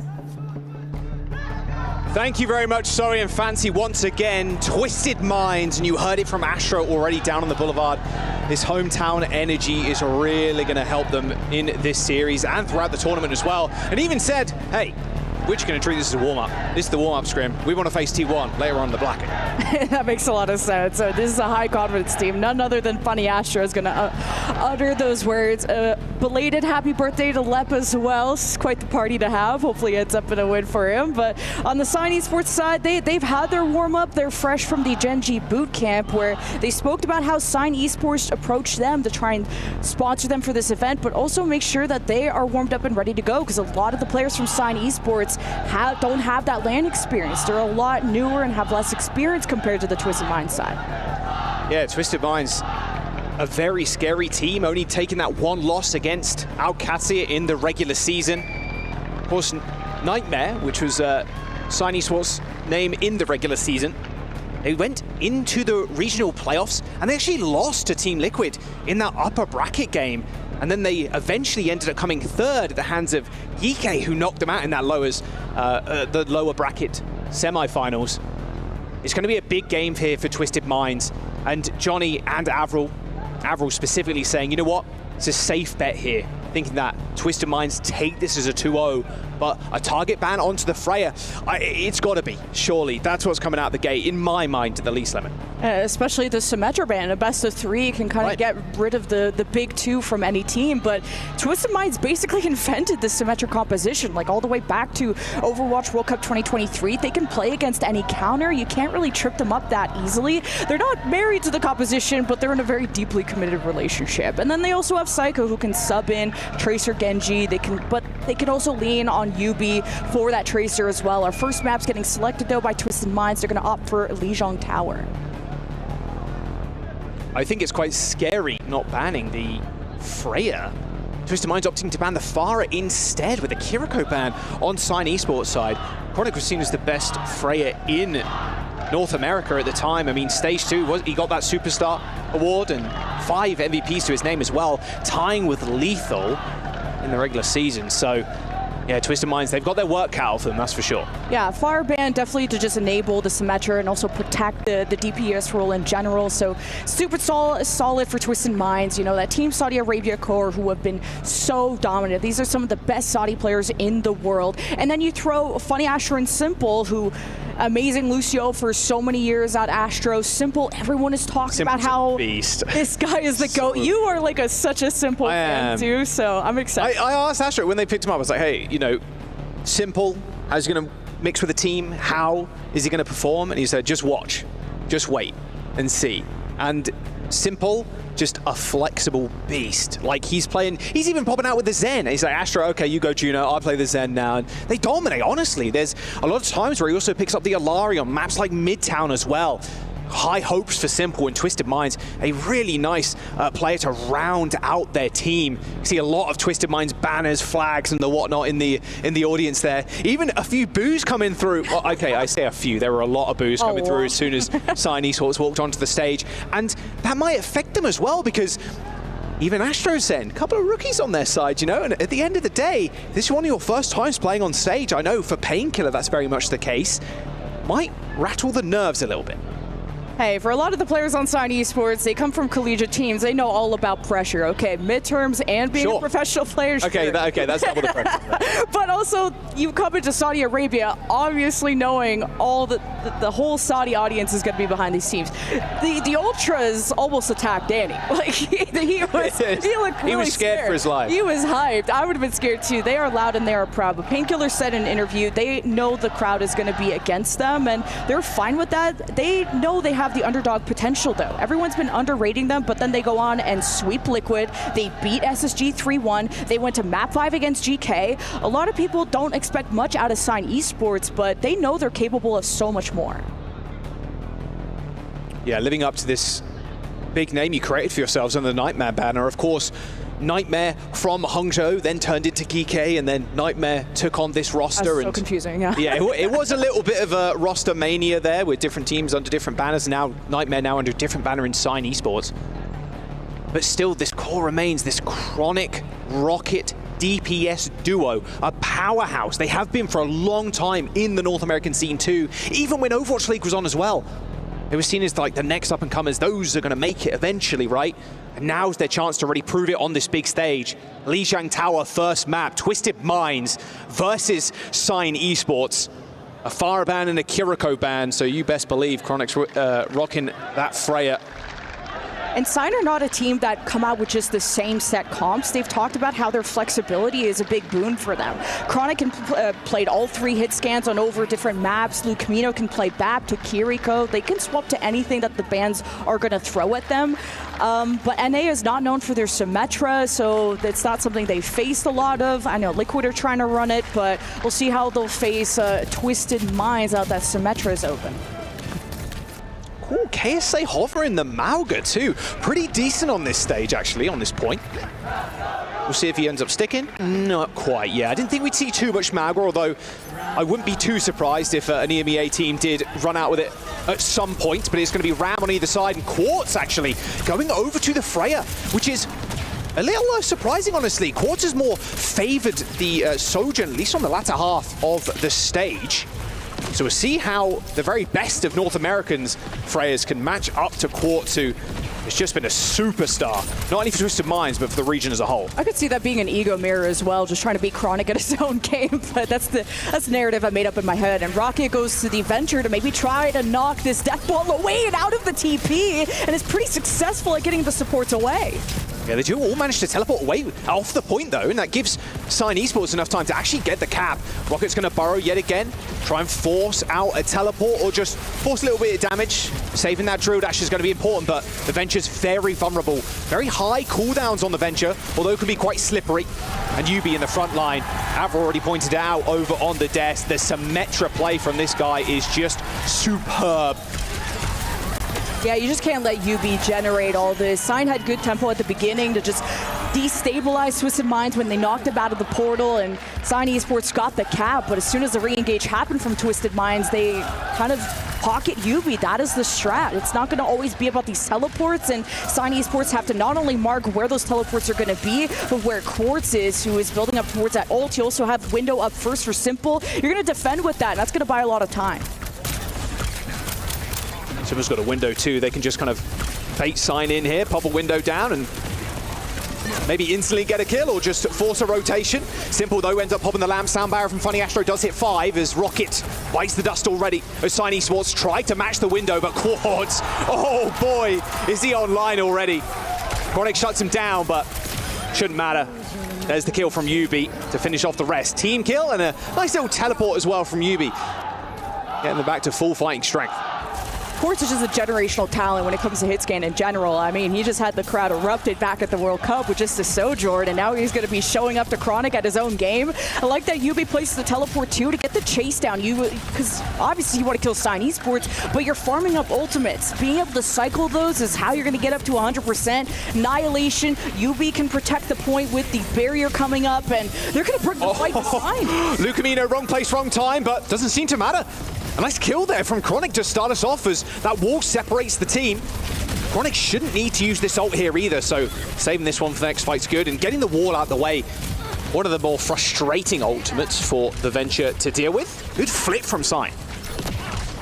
Thank you very much, Zoe and Fancy, once again. Twisted Minds, and you heard it from Astro already down on the Boulevard. This hometown energy is really going to help them in this series and throughout the tournament as well. And even said, hey, we're just going to treat this as a warm-up. This is the warm-up scrim. We want to face T1 later on in the bracket. That makes a lot of sense. So this is a high-confidence team. None other than Funny Astro is going to utter those words. Belated happy birthday to Lep as well. It's quite the party to have. Hopefully it ends up in a win for him. But on the Sign Esports side, they've had their warm-up. They're fresh from the Gen G boot camp where they spoke about how Sign Esports approached them to try and sponsor them for this event, but also make sure that they are warmed up and ready to go, because a lot of the players from Sign Esports don't have that LAN experience. They're a lot newer and have less experience compared to the Twisted Minds side. Yeah, Twisted Minds, a very scary team, only taking that one loss against Al Qadsiya in the regular season. Of course, Nightmare, which was Sign Esports' name in the regular season, they went into the regional playoffs and they actually lost to Team Liquid in that upper bracket game. And then they eventually ended up coming third at the hands of Yike, who knocked them out in that the lower bracket semifinals. It's going to be a big game here for Twisted Minds. And Johnny and Avril specifically saying, you know what? It's a safe bet here. thinking that Twisted Minds take this as a 2-0, but a target ban onto the Freya, it's got to be, surely. That's what's coming out the gate, in my mind, at the least, Lemon. Especially the Symmetra ban, a best of 3 can kind of get rid of the big 2 from any team, but Twisted Minds basically invented the Symmetra composition, like all the way back to Overwatch World Cup 2023. They can play against any counter. You can't really trip them up that easily. They're not married to the composition, but they're in a very deeply committed relationship. And then they also have Psycho, who can sub in Tracer Genji. They can also lean on Yubi for that Tracer as well. Our first map's getting selected though by Twisted Minds. They're going to opt for Lijiang Tower. I think it's quite scary not banning the Freya. Twisted Minds opting to ban the Pharah instead with a Kiriko ban on Sign Esports side. Chronic was seen as the best Freya in North America at the time. I mean, stage 2, he got that Superstar award and 5 MVPs to his name as well, tying with Lethal in the regular season. So yeah, Twisted Minds, they've got their work cut out for them, that's for sure. Yeah, Fire ban definitely to just enable the Symmetra and also protect the DPS role in general. So super solid for Twisted Minds. You know, that Team Saudi Arabia core who have been so dominant. These are some of the best Saudi players in the world. And then you throw Funny Astro and Simple, who amazing Lucio for so many years at Astro. Simple, everyone is talking Simple's about how beast. This guy is the GOAT. You are like such a Simple fan too, so I'm excited. I asked Astro when they picked him up, I was like, hey, you know, Simple, how's he going to mix with the team? How is he going to perform? And he said, just watch, just wait and see. And Simple, just a flexible beast. Like he's even popping out with the Zen. He's like, Astro, okay, you go Juno, I'll play the Zen now. And they dominate, honestly. There's a lot of times where he also picks up the Alari on maps like Midtown as well. High hopes for Simple and Twisted Minds. A really nice player to round out their team. You see a lot of Twisted Minds banners, flags, and the whatnot in the audience there. Even a few boos coming through. Well, okay, I say a few. There were a lot of boos coming through as soon as Sign Esports walked onto the stage, and that might affect them as well because even Astro's Zen, a couple of rookies on their side, you know, and at the end of the day, this is one of your first times playing on stage. I know for Painkiller that's very much the case. Might rattle the nerves a little bit. Hey, for a lot of the players on Sign Esports, they come from collegiate teams. They know all about pressure, okay? Midterms and being a professional player. Okay, sure. Okay, that's not what the pressure. But also, you come into Saudi Arabia, obviously knowing all the whole Saudi audience is going to be behind these teams. The Ultras almost attacked Danny. Like he looked really he was scared for his life. He was hyped. I would have been scared too. They are loud and they are proud. But Painkiller said in an interview, they know the crowd is going to be against them, and they're fine with that. They know they have the underdog potential though. Everyone's been underrating them, but then they go on and sweep Liquid. They beat SSG 3-1. They went to map 5 against GK. A lot of people don't expect much out of Sign Esports, but they know they're capable of so much more. Yeah, living up to this big name you created for yourselves under the Nightmare banner. Of course, Nightmare from Hangzhou then turned into GK, and then Nightmare took on this roster. That's so confusing, yeah. Yeah, it was a little bit of a roster mania there with different teams under different banners. Now Nightmare now under a different banner in Sign Esports. But still, this core remains this Chronic Rocket DPS duo, a powerhouse. They have been for a long time in the North American scene too, even when Overwatch League was on as well. They were seen as like the next up-and-comers. Those are going to make it eventually, right? And now's their chance to really prove it on this big stage. Lijiang Tower, first map, Twisted Minds versus Sign Esports. A Fire ban and a Kiriko ban, so you best believe Chronic's rocking that Freya. And Sign are not a team that come out with just the same set comps. They've talked about how their flexibility is a big boon for them. Chronic played all 3 hit scans on over different maps. Lu Camino can play BAP to Kiriko. They can swap to anything that the bans are going to throw at them. But NA is not known for their Symmetra, so that's not something they faced a lot of. I know Liquid are trying to run it, but we'll see how they'll face Twisted Minds out that Symmetra is open. Ooh, KSA hovering the Mauga too. Pretty decent on this stage, actually, on this point. We'll see if he ends up sticking. Not quite, yeah. I didn't think we'd see too much Mauga, although I wouldn't be too surprised if an EMEA team did run out with it at some point, but it's going to be Ram on either side, and Quartz, actually, going over to the Freya, which is a little surprising, honestly. Quartz has more favored the Sojourn, at least on the latter half of the stage. So we'll see how the very best of North Americans, Freyas, can match up to Quartz, who has just been a superstar, not only for Twisted Minds, but for the region as a whole. I could see that being an ego mirror as well, just trying to beat Chronic at his own game, but that's the narrative I made up in my head. And Rocket goes to the Venture to maybe try to knock this Death Ball away and out of the TP, and is pretty successful at getting the supports away. Yeah, they do all manage to teleport away off the point, though, and that gives Sign Esports enough time to actually get the cap. Rocket's going to burrow yet again, try and force out a teleport, or just force a little bit of damage. Saving that Drill Dash is going to be important, but the Venture's very vulnerable. Very high cooldowns on the Venture, although it can be quite slippery. And UB in the front line, I've already pointed it out over on the desk. The Symmetra play from this guy is just superb. Yeah, you just can't let UB generate all this. Sign had good tempo at the beginning to just destabilize Twisted Minds when they knocked him out of the portal, and Sign Esports got the cap, but as soon as the re-engage happened from Twisted Minds, they kind of pocket UB. That is the strat. It's not going to always be about these teleports, and Sign Esports have to not only mark where those teleports are going to be, but where Quartz is, who is building up towards that ult. You also have Window up first for Simple. You're going to defend with that, and that's going to buy a lot of time. Simple's got a window too. They can just kind of bait Sign in here, pop a window down, and maybe instantly get a kill or just force a rotation. Simple, though, ends up popping the Lamb. Sound barrier from Funny Astro does hit 5 as Rocket bites the dust already. As Sign Esports tried to match the window, but Quartz, oh boy, is he online already. Chronic shuts him down, but shouldn't matter. There's the kill from UB to finish off the rest. Team kill and a nice little teleport as well from UB. Getting them back to full fighting strength. Quartz is just a generational talent when it comes to hit scan in general. I mean, he just had the crowd erupted back at the World Cup with just a Sojourn, and now he's going to be showing up to Chronic at his own game. I like that UB places the teleport too to get the chase down. Because obviously you want to kill Sign Esports, but you're farming up ultimates. Being able to cycle those is how you're going to get up to 100%. Annihilation, UB can protect the point with the barrier coming up, and they're going to bring the fight to Sign. Lucamino, wrong place, wrong time, but doesn't seem to matter. A nice kill there from Chronic to start us off as that wall separates the team. Chronic shouldn't need to use this ult here either, so saving this one for the next fight's good, and getting the wall out the way. One of the more frustrating ultimates for the Venture to deal with. Good flip from Sign.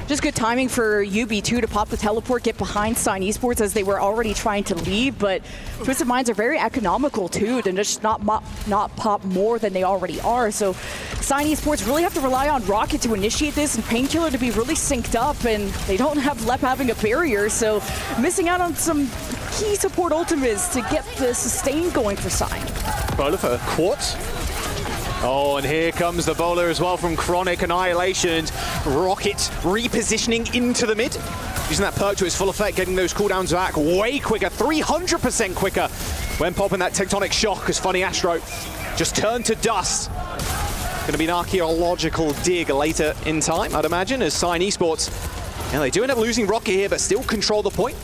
Just good timing for UB2 to pop the teleport, get behind Sign Esports as they were already trying to leave, but Twisted Minds are very economical too, to just not pop more than they already are. So Sign Esports really have to rely on Rocket to initiate this and Painkiller to be really synced up, and they don't have Lep having a barrier, so missing out on some key support ultimates to get the sustain going for Sign. Bowler for Quartz. Oh, and here comes the bowler as well from Chronic. Annihilation. Rocket repositioning into the mid. Using that perk to its full effect, getting those cooldowns back way quicker, 300% quicker when popping that Tectonic Shock as Funny Astro just turned to dust. Going to be an archaeological dig later in time, I'd imagine, as Sign Esports. And they do end up losing Rocket here, but still control the point.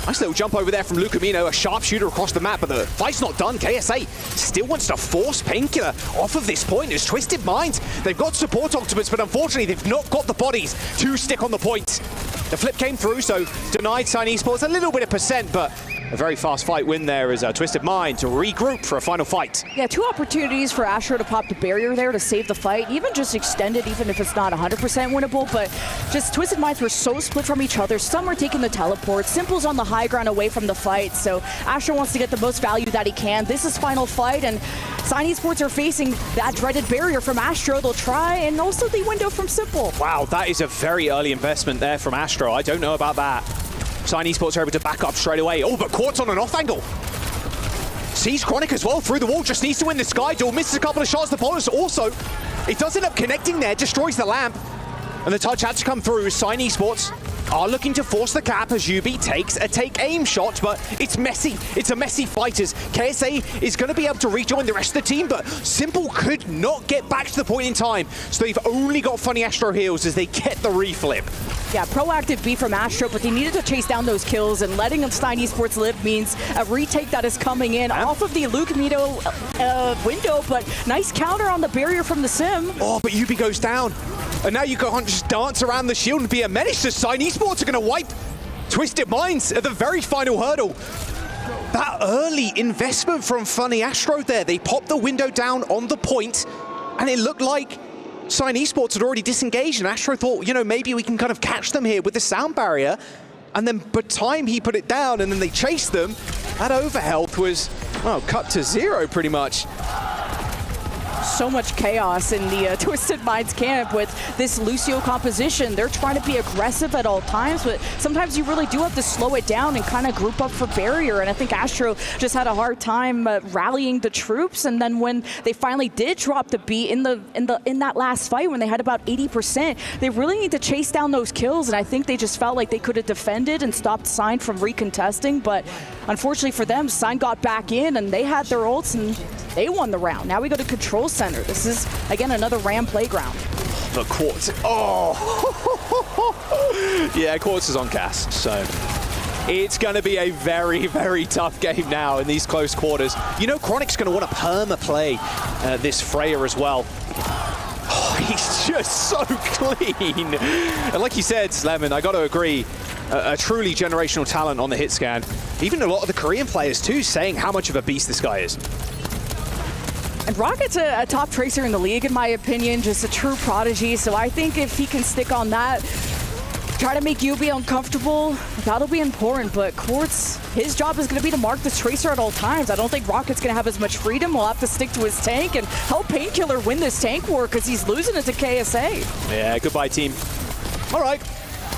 Nice little jump over there from Lucamino, a sharpshooter across the map, but the fight's not done. KSA still wants to force Painkiller off of this point. As Twisted Minds, they've got support ultimates, but unfortunately they've not got the bodies to stick on the point. The flip came through, so denied Sign Esports a little bit of percent, but a very fast fight win there as Twisted Mind to regroup for a final fight. Yeah, 2 opportunities for Astro to pop the barrier there to save the fight, even just extend it, even if it's not 100% winnable, but just Twisted Minds were so split from each other. Some are taking the teleport, Simple's on the high ground away from the fight, so Astro wants to get the most value that he can. This is final fight, and Sign Esports are facing that dreaded barrier from Astro. They'll try, and also the window from Simple. Wow, that is a very early investment there from Astro. I don't know about that. Sign Esports are able to back up straight away. Oh, but Quartz on an off angle. Sees Chronic as well through the wall, just needs to win the Sky Duel, misses a couple of shots. The bonus also, it does end up connecting there, destroys the lamp. And the touch had to come through. Sign Esports are looking to force the cap as UB takes a take-aim shot, but it's messy. It's a messy fight as KSA is going to be able to rejoin the rest of the team, but Simple could not get back to the point in time. So they've only got Funny Astro heals as they get the reflip. Yeah, proactive B from Astro, but they needed to chase down those kills, and letting Sign Esports live means a retake that is coming in off of the Lucamino window, but nice counter on the barrier from the Sim. Oh, but UB goes down. And now you can't just dance around the shield and be a menace to Sign Esports are going to wipe Twisted Minds at the very final hurdle. That early investment from Funny Astro there, they popped the window down on the point, and it looked like Sign Esports had already disengaged, and Astro thought, you know, maybe we can kind of catch them here with the sound barrier. and then by the time he put it down and then they chased them, that overhealth was, well, cut to 0 pretty much. So much chaos in the Twisted Minds camp with this Lucio composition. They're trying to be aggressive at all times, but sometimes you really do have to slow it down and kind of group up for barrier. And I think Astro just had a hard time rallying the troops. And then when they finally did drop the beat in that last fight, when they had about 80%, they really need to chase down those kills. And I think they just felt like they could have defended and stopped Sign from recontesting. But unfortunately for them, Sign got back in and they had their ults and they won the round. Now we go to Control Center. This is, again, another Ram playground. The Quartz. Oh! Yeah, Quartz is on cast, so it's going to be a very, very tough game now in these close quarters. You know, Chronic's going to want to perma-play this Freya as well. Oh, he's just so clean. And like you said, Lemon, I got to agree, a truly generational talent on the hit scan. Even a lot of the Korean players, too, saying how much of a beast this guy is. And Rocket's a top tracer in the league, in my opinion, just a true prodigy. So I think if he can stick on that, try to make Yubi uncomfortable, that'll be important. But Quartz, his job is going to be to mark this tracer at all times. I don't think Rocket's going to have as much freedom. He'll have to stick to his tank and help Painkiller win this tank war because he's losing it to KSA. Yeah, goodbye, team. All right.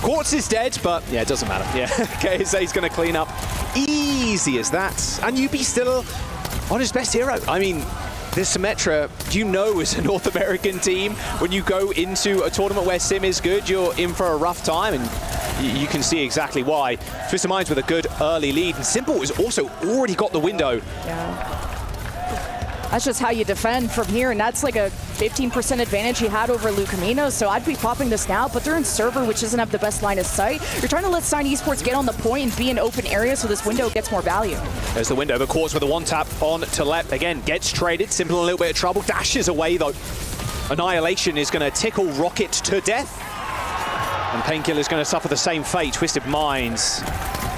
Quartz is dead, but yeah, it doesn't matter. Yeah, KSA's going to clean up. Easy as that. And Yubi still on his best hero. I mean, this Symmetra, you know, as a North American team, when you go into a tournament where Sim is good, you're in for a rough time, and you can see exactly why. Twisted Minds with a good early lead, and Simple has also already got the window. Yeah. That's just how you defend from here, and that's like a 15% advantage he had over Lucamino, so I'd be popping this now, but they're in server, which doesn't have the best line of sight. You're trying to let Sign Esports get on the point and be in open area so this window gets more value. There's the window, but Quartz with a one-tap on Talep. Again, gets traded. Simple in a little bit of trouble. Dashes away, though. Annihilation is going to tickle Rocket to death. And Painkiller is going to suffer the same fate. Twisted Minds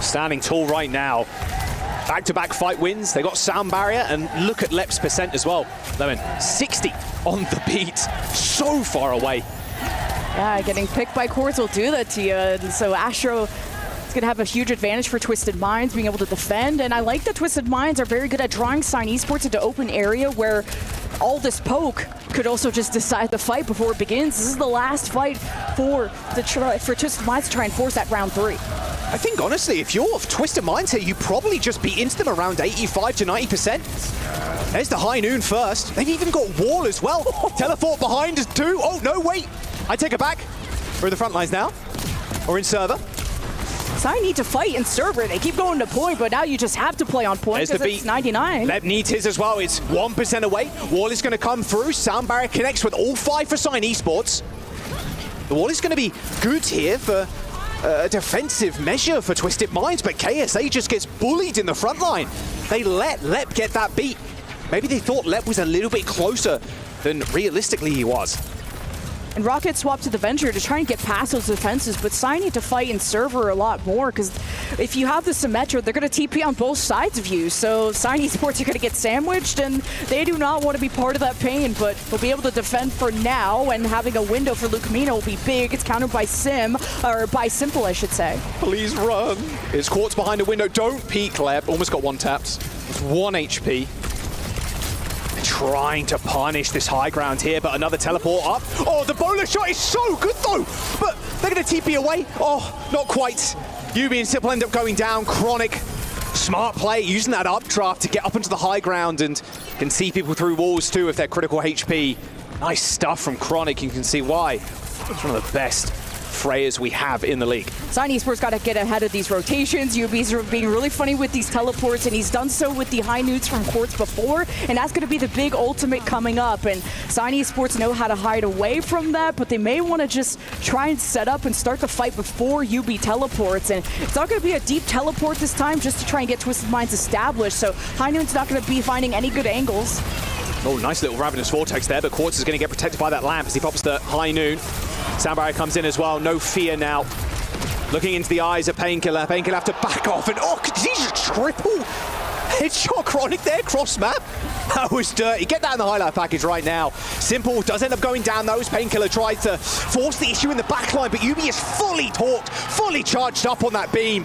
standing tall right now. Back-to-back fight wins. They got sound barrier, and look at Lep's percent as well. Lemon, 60 on the beat. So far away. Yeah, getting picked by Quartz will do that to you. And so Astro is going to have a huge advantage for Twisted Minds, being able to defend. And I like that Twisted Minds are very good at drawing Sign Esports into open area where all this poke could also just decide the fight before it begins. This is the last fight for Twisted Minds to try and force that round 3. I think, honestly, if you're Twisted Minds here, you probably just beat into them around 85 to 90%. There's the High Noon first. They've even got Wall as well. Teleport behind us too. Oh, no, wait. I take it back. We're in the front lines now. Or in server. So I need to fight in server. They keep going to point, but now you just have to play on point because it's 99. Lep needs his as well. It's 1% away. Wall is going to come through. Sound barrier connects with all 5 for Sign Esports. The Wall is going to be good here for a defensive measure for Twisted Minds, but KSA just gets bullied in the front line. They let Lep get that beat. Maybe they thought Lep was a little bit closer than realistically he was. And Rocket swapped to the Venture to try and get past those defenses, but Sign need to fight in server a lot more, because if you have the Symmetra, they're going to TP on both sides of you, so Sign Esports are going to get sandwiched, and they do not want to be part of that pain, but they'll be able to defend for now, and having a window for Lucamino will be big. It's countered by by Simple, I should say. Please run. It's Quartz behind a window. Don't peek, Lep. Almost got 1 tapped. It's 1 HP. Trying to punish this high ground here, but another teleport up. Oh, the bowler shot is so good though, but they're going to TP away. Oh, not quite. Yubi and Simple end up going down. Chronic, smart play, using that updraft to get up into the high ground and can see people through walls too if they're critical HP. Nice stuff from Chronic. You can see why. It's one of the best Freyas we have in the league. Sign Esports got to get ahead of these rotations. Yubi's being really funny with these teleports, and he's done so with the high newts from Quartz before, and that's going to be the big ultimate coming up. And Sign Esports know how to hide away from that, but they may want to just try and set up and start the fight before Yubi teleports. And it's not going to be a deep teleport this time, just to try and get Twisted Minds established. So High Noon's not going to be finding any good angles. Oh, nice little Ravenous Vortex there, but Quartz is going to get protected by that lamp as he pops the High Noon. Sound barrier comes in as well, no fear now. Looking into the eyes of Painkiller. Painkiller have to back off, and oh, could he just triple headshot Chronic there, cross map. That was dirty. Get that in the highlight package right now. Simple does end up going down though as Painkiller tried to force the issue in the backline, but UB is fully torqued, fully charged up on that beam.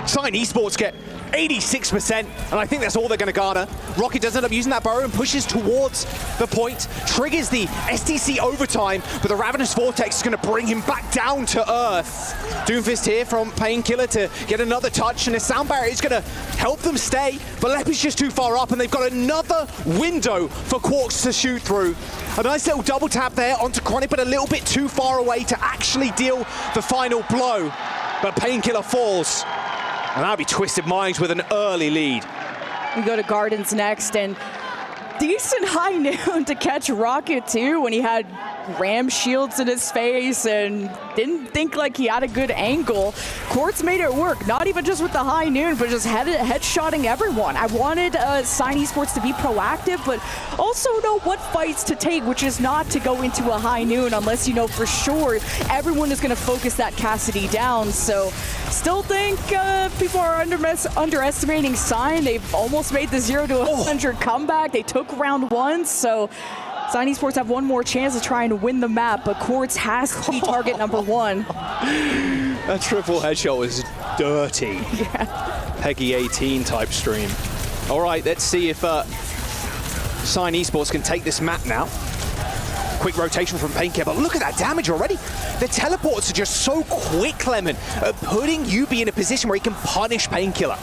Sign Esports get 86%, and I think that's all they're going to garner. Rocket does end up using that burrow and pushes towards the point, triggers the STC overtime, but the Ravenous Vortex is going to bring him back down to earth. Doomfist here from Painkiller to get another touch, and the sound barrier is going to help them stay, but Leppy's just too far up, and they've got another window for Quarks to shoot through. A nice little double tap there onto Chronic, but a little bit too far away to actually deal the final blow. But Painkiller falls. And that'll be Twisted Minds with an early lead. We go to Gardens next, and decent high noon to catch Rocket too when he had ram shields in his face and didn't think like he had a good angle. Quartz made it work, not even just with the high noon, but just headshotting everyone. I wanted Sign Esports to be proactive, but also know what fights to take, which is not to go into a high noon unless you know for sure everyone is going to focus that Cassidy down. So still think people are underestimating Sign. They've almost made the 0 to 100 comeback. They took round 1, so Sign Esports have one more chance of trying to win the map, but Quartz has to be target number 1. That triple headshot was dirty. Yeah. Peggy 18 type stream. All right, let's see if Sign Esports can take this map now. Quick rotation from Painkiller, but look at that damage already. The teleports are just so quick, Lemon, putting UB in a position where he can punish Painkiller.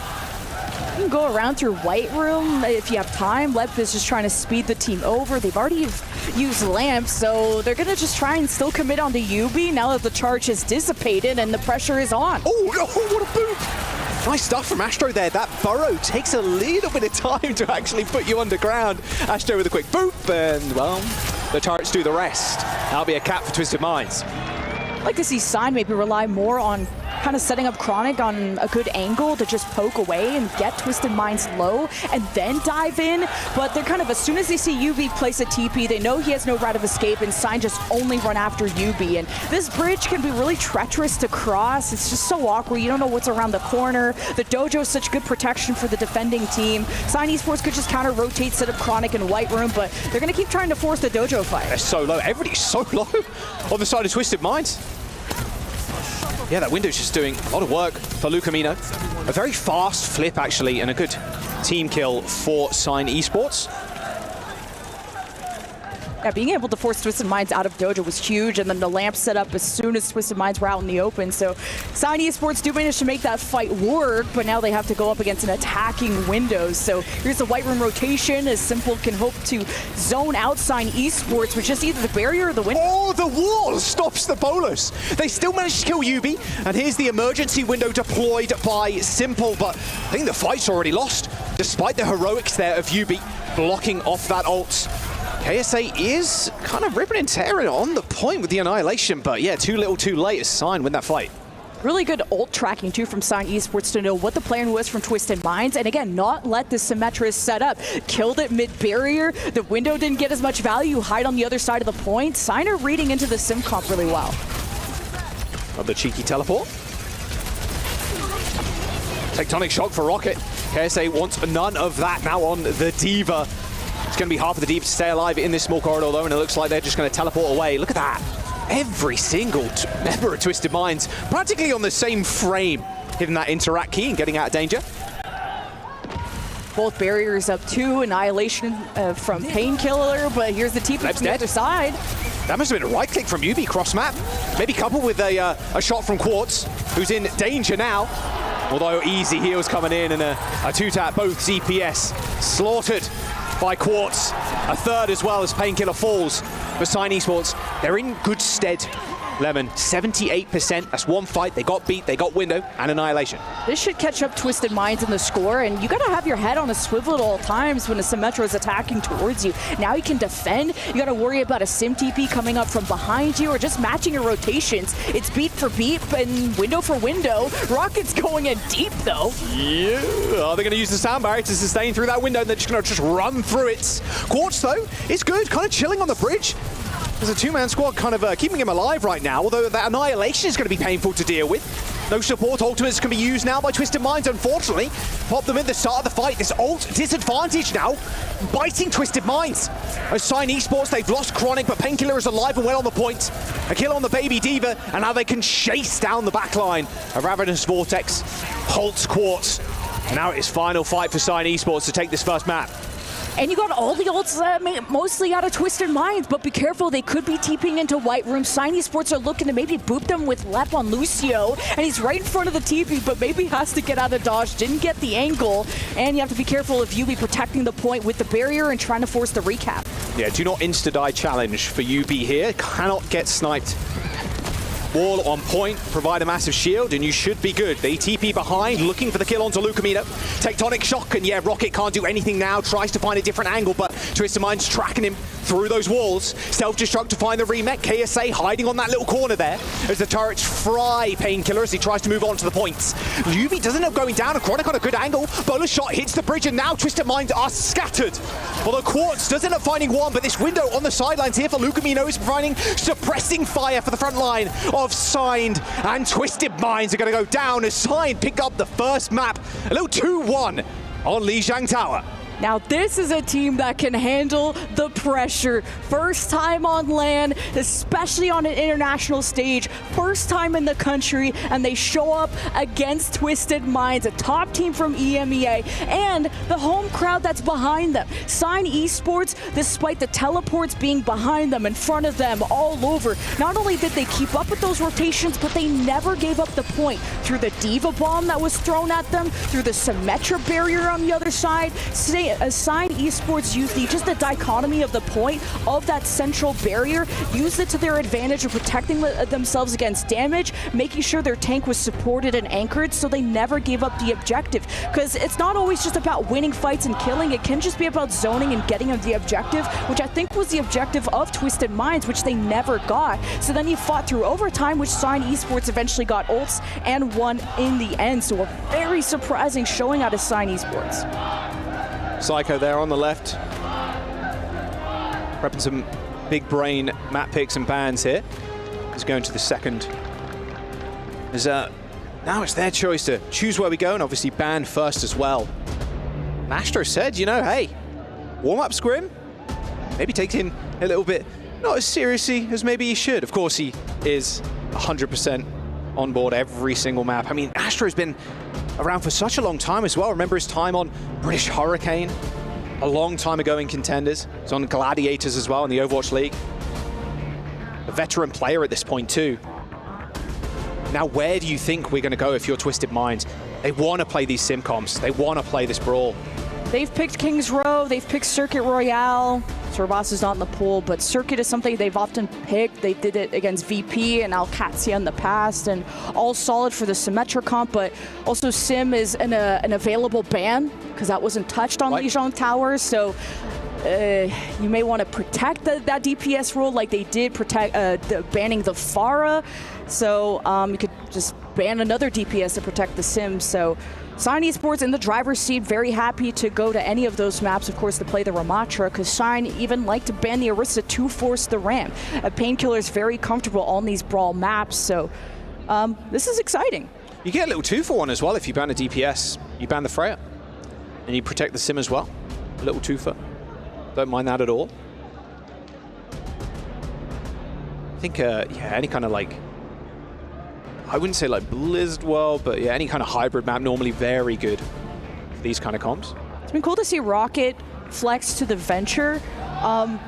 You can go around through White Room if you have time. Lep is just trying to speed the team over. They've already used lamps, so they're going to just try and still commit on the UB now that the charge has dissipated and the pressure is on. Oh, no, what a boot! Nice stuff from Astro there. That burrow takes a little bit of time to actually put you underground. Astro with a quick boop, and, well, the turrets do the rest. That'll be a cap for Twisted Minds. I'd like to see Sign maybe rely more on kind of setting up Chronic on a good angle to just poke away and get Twisted Minds low and then dive in. But they're kind of, as soon as they see UB place a TP, they know he has no route of escape, and Sign just only run after UB. And this bridge can be really treacherous to cross. It's just so awkward. You don't know what's around the corner. The dojo is such good protection for the defending team. Sign Esports could just counter rotate, set up Chronic in White Room, but they're going to keep trying to force the dojo fight. They're so low. Everybody's so low on the side of Twisted Minds. Yeah, that window's just doing a lot of work for Lucamino. A very fast flip, actually, and a good team kill for Sign Esports. Yeah, being able to force Twisted Minds out of dojo was huge, and then the lamp set up as soon as Twisted Minds were out in the open. So Sign Esports do manage to make that fight work, but now they have to go up against an attacking Windows. So here's the White Room rotation, as Simple can hope to zone out Sign Esports with just either the barrier or the window. Oh, the wall stops the bolus. They still managed to kill UB, and here's the emergency window deployed by Simple, but I think the fight's already lost, despite the heroics there of UB blocking off that ult. KSA is kind of ripping and tearing on the point with the Annihilation, but yeah, too little too late as Sign win that fight. Really good ult tracking too from Sign Esports to know what the plan was from Twisted Minds, and again, not let the Symmetra set up. Killed it mid-barrier, the window didn't get as much value, hide on the other side of the point. Sign are reading into the sim comp really well. Of the cheeky teleport. Tectonic shock for Rocket. KSA wants none of that now on the Diva. It's going to be hard for the Diva to stay alive in this small corridor though, and it looks like they're just going to teleport away. Look at that. Every single member of Twisted Minds practically on the same frame, hitting that interact key and getting out of danger. Both barriers up 2, Annihilation from Painkiller, but here's the TP from the other side. That must have been a right click from UB cross map. Maybe coupled with a shot from Quartz, who's in danger now. Although easy heals coming in and a 2-tap, both ZPS slaughtered by Quartz. A third as well as Painkiller falls. For Sign Esports, they're in good stead. Lemon, 78%. That's one fight. They got beat, they got window, and Annihilation. This should catch up Twisted Minds in the score, and you gotta have your head on a swivel at all times when a Symmetra is attacking towards you. Now you can defend. You gotta worry about a Sim TP coming up from behind you, or just matching your rotations. It's beat for beat and window for window. Rocket's going in deep though. Yeah, are they gonna use the sound barrier to sustain through that window, and they're just gonna run through it? Quartz though, is good, kind of chilling on the bridge. There's a 2-man squad kind of keeping him alive right now, although that Annihilation is going to be painful to deal with. No support ultimates can be used now by Twisted Minds, unfortunately. Pop them in the start of the fight. This ult disadvantage now, biting Twisted Minds. As Sign Esports, they've lost Chronic, but Painkiller is alive and well on the point. A kill on the Baby Diva, and now they can chase down the backline of Ravenous Vortex, Holtz Quartz. And now it is final fight for Sign Esports to take this first map. And you got all the ults mostly out of Twisted Minds, but be careful, they could be TPing into White Room. Sign Esports are looking to maybe boop them with Lep on Lucio, and he's right in front of the TP, but maybe has to get out of dodge, didn't get the angle, and you have to be careful of UB protecting the point with the barrier and trying to force the recap. Yeah, do not insta-die challenge for UB here. Cannot get sniped. Wall on point, provide a massive shield, and you should be good. They TP behind, looking for the kill onto Lucamino. Tectonic shock, and yeah, Rocket can't do anything now. Tries to find a different angle, but Twisted Mind's tracking him through those walls. Self-destruct to find the remake. KSA hiding on that little corner there as the turrets fry Painkiller as he tries to move on to the points. Luby does end up going down, and Chronic on a good angle. Bonus shot hits the bridge, and now Twisted Minds are scattered. Well, the Quartz does end up finding one, but this window on the sidelines here for Lucamino is providing suppressing fire for the front line of Signed, and Twisted Minds are going to go down as Signed pick up the first map. A little 2-1 on Lijiang Tower. Now this is a team that can handle the pressure. First time on LAN, especially on an international stage, first time in the country, and they show up against Twisted Minds, a top team from EMEA, and the home crowd that's behind them. Sign Esports, despite the teleports being behind them, in front of them, all over, not only did they keep up with those rotations, but they never gave up the point through the Diva Bomb that was thrown at them, through the Symmetra barrier on the other side. Sign Esports used just the dichotomy of the point of that central barrier, used it to their advantage of protecting themselves against damage, making sure their tank was supported and anchored, so they never gave up the objective. Because it's not always just about winning fights and killing, it can just be about zoning and getting the objective, which I think was the objective of Twisted Minds, which they never got. So then you fought through overtime, which Sign Esports eventually got ults and won in the end. So a very surprising showing out of Sign Esports. Psycho there on the left. Prepping some big brain map picks and bans here. He's going to the second. Now it's their choice to choose where we go, and obviously ban first as well. Astro said, you know, hey, warm-up scrim, maybe take him a little bit, not as seriously as maybe he should. Of course, he is 100% on board every single map. I mean, Astro's been around for such a long time as well. Remember his time on British Hurricane a long time ago in Contenders. He's on Gladiators as well in the Overwatch League. A veteran player at this point too. Now, where do you think we're going to go if you're Twisted Minds? They want to play these sim comps. They want to play this brawl. They've picked Kings Row, they've picked Circuit Royale. Sorboss is not in the pool, but Circuit is something they've often picked. They did it against VP and Alcatia in the past, and all solid for the Symmetra comp, but also Sim is an available ban, because that wasn't touched on Lijiang Tower, so you may want to protect that DPS rule like they did protect banning the Pharah, so you could just ban another DPS to protect the Sim, so Sign Esports in the driver's seat, very happy to go to any of those maps, of course, to play the Ramatra, because Sign even like to ban the Orisa to force the ramp. Painkiller is very comfortable on these brawl maps, so this is exciting. You get a little 2-for-1 as well if you ban a DPS. You ban the Freya, and you protect the Sim as well. A little 2-for. Don't mind that at all. I think, yeah, any kind of like, I wouldn't say like Blizzard World, but yeah, any kind of hybrid map normally very good for these kind of comps. It's been cool to see Rocket flex to the Venture,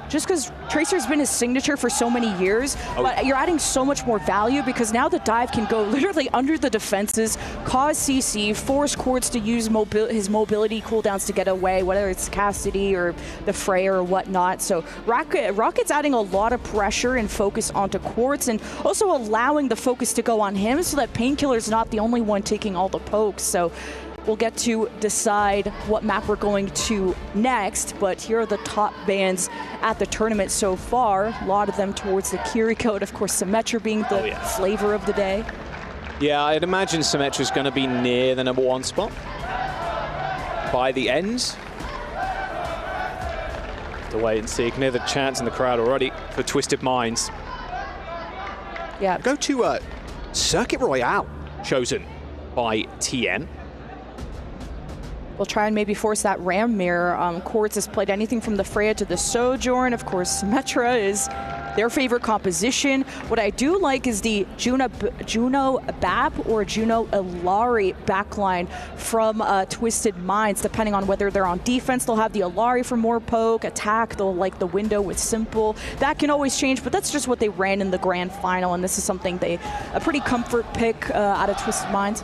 just because Tracer's been his signature for so many years, but you're adding so much more value because now the dive can go literally under the defenses, cause CC, force Quartz to use his mobility cooldowns to get away, whether it's Cassidy or the Freya or whatnot. So Rocket's adding a lot of pressure and focus onto Quartz, and also allowing the focus to go on him so that Painkiller's not the only one taking all the pokes. So we'll get to decide what map we're going to next, but here are the top bans at the tournament so far. A lot of them towards the Kiriko, and of course Symmetra being the flavor of the day. Yeah, I'd imagine Symmetra's going to be near the #1 spot by the end. Have to wait and see. You can hear the chants in the crowd already for Twisted Minds. Yeah. Go to Circuit Royale. chosen by TN. We'll try and maybe force that Ram mirror. Quartz has played anything from the Freya to the Sojourn. Of course, Symmetra is their favorite composition. What I do like is the Juno Bap or Juno Illari backline from Twisted Minds. Depending on whether they're on defense, they'll have the Illari for more poke. Attack, they'll like the window with Simple. That can always change, but that's just what they ran in the grand final, and this is something a pretty comfort pick out of Twisted Minds.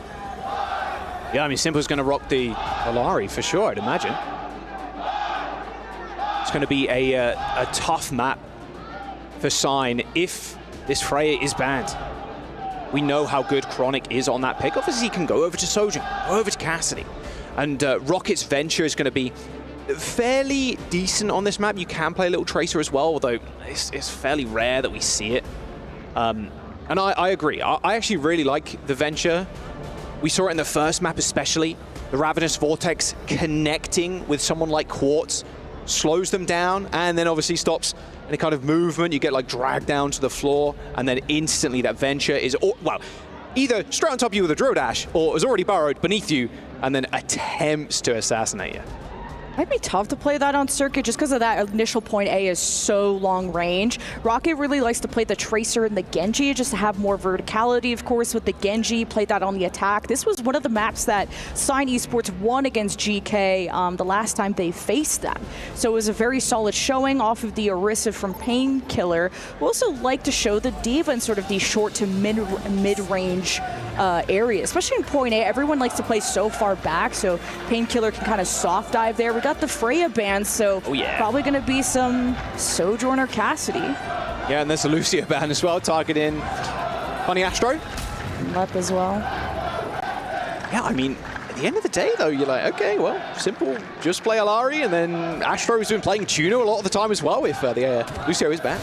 Yeah, I mean, Simple's going to rock the Illari for sure, I'd imagine. It's going to be a tough map for Sign if this Freya is banned. We know how good Chronic is on that pick. Obviously, he can go over to Sojourn, go over to Cassidy. And Rocket's Venture is going to be fairly decent on this map. You can play a little Tracer as well, although it's fairly rare that we see it. And I agree. I actually really like the Venture. We saw it in the first map especially. The Ravenous Vortex connecting with someone like Quartz slows them down and then obviously stops any kind of movement. You get like dragged down to the floor and then instantly that Venture is, well, either straight on top of you with a Drill Dash or is already burrowed beneath you and then attempts to assassinate you. Might be tough to play that on circuit just because of that initial point A is so long range. Rocket really likes to play the Tracer and the Genji just to have more verticality, of course, with the Genji, played that on the attack. This was one of the maps that Sign Esports won against GK the last time they faced them. So it was a very solid showing off of the Orisa from Painkiller. We also like to show the D.Va in sort of these short to mid-range areas, especially in point A. Everyone likes to play so far back, so Painkiller can kind of soft dive there. We got the Freya ban, so probably going to be some Sojourn or Cassidy. Yeah, and there's a Lucio ban as well, targeting Funny Astro. Lep as well. Yeah, I mean, at the end of the day, though, you're like, okay, well, simple, just play Illari, and then Astro's been playing Juno a lot of the time as well if the Lucio is banned.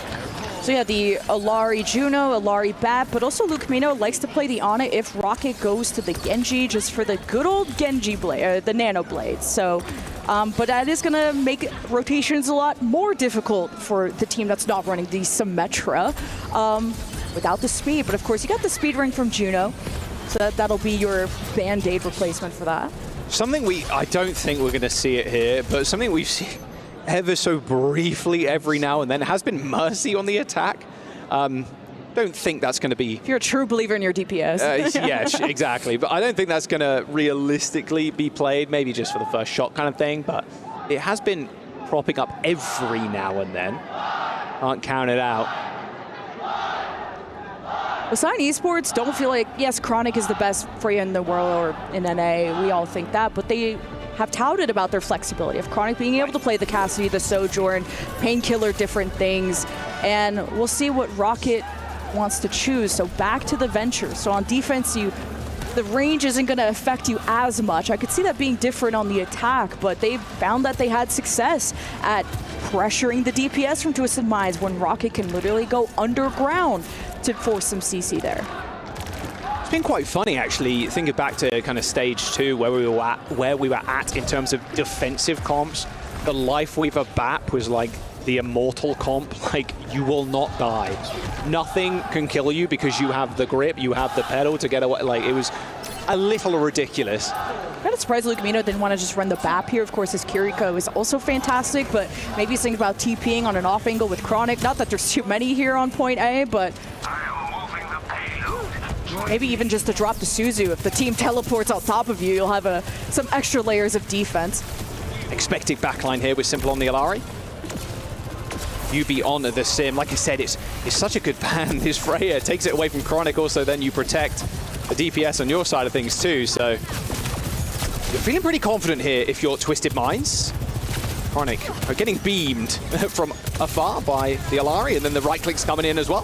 So yeah, the Illari Juno, Illari Bat, but also Luke Mino likes to play the Ana if Rocket goes to the Genji, just for the good old Genji blade, the Nano Blades. So, but that is going to make rotations a lot more difficult for the team that's not running the Symmetra without the speed. But of course, you got the speed ring from Juno, so that'll be your Band-Aid replacement for that. Something I don't think we're going to see it here, but something we've seen ever so briefly every now and then has been Mercy on the attack. Don't think that's going to be... If you're a true believer in your DPS. Yeah, exactly. But I don't think that's going to realistically be played, maybe just for the first shot kind of thing. But it has been propping up every now and then. Can't count it out. Sign Esports don't feel like, yes, Chronic is the best Freya in the world or in NA. We all think that, but they have touted about their flexibility of Chronic being able to play the Cassidy, the Sojourn, Painkiller, different things. And we'll see what Rocket wants to choose. So back to the Venture. So on defense, the range isn't going to affect you as much. I could see that being different on the attack, but they found that they had success at pressuring the DPS from Twisted Minds when Rocket can literally go underground to force some CC there. It's been quite funny, actually, thinking back to kind of stage 2 where we were at in terms of defensive comps. The Lifeweaver BAP was like the immortal comp, like you will not die. Nothing can kill you because you have the grip, you have the pedal to get away. Like it was a little ridiculous. Kind of surprised Luke Mino didn't want to just run the BAP here. Of course, his Kiriko is also fantastic, but maybe he's thinking about TPing on an off angle with Chronic. Not that there's too many here on point A, but maybe even just to drop the Suzu. If the team teleports on top of you, you'll have some extra layers of defense. Expected backline here with Simple on the Illari. UB on the Sim. Like I said, it's such a good ban. This Freya takes it away from Chronic. Also, then you protect the DPS on your side of things too. So you're feeling pretty confident here if you're Twisted Minds. Chronic are getting beamed from afar by the Illari, and then the right click's coming in as well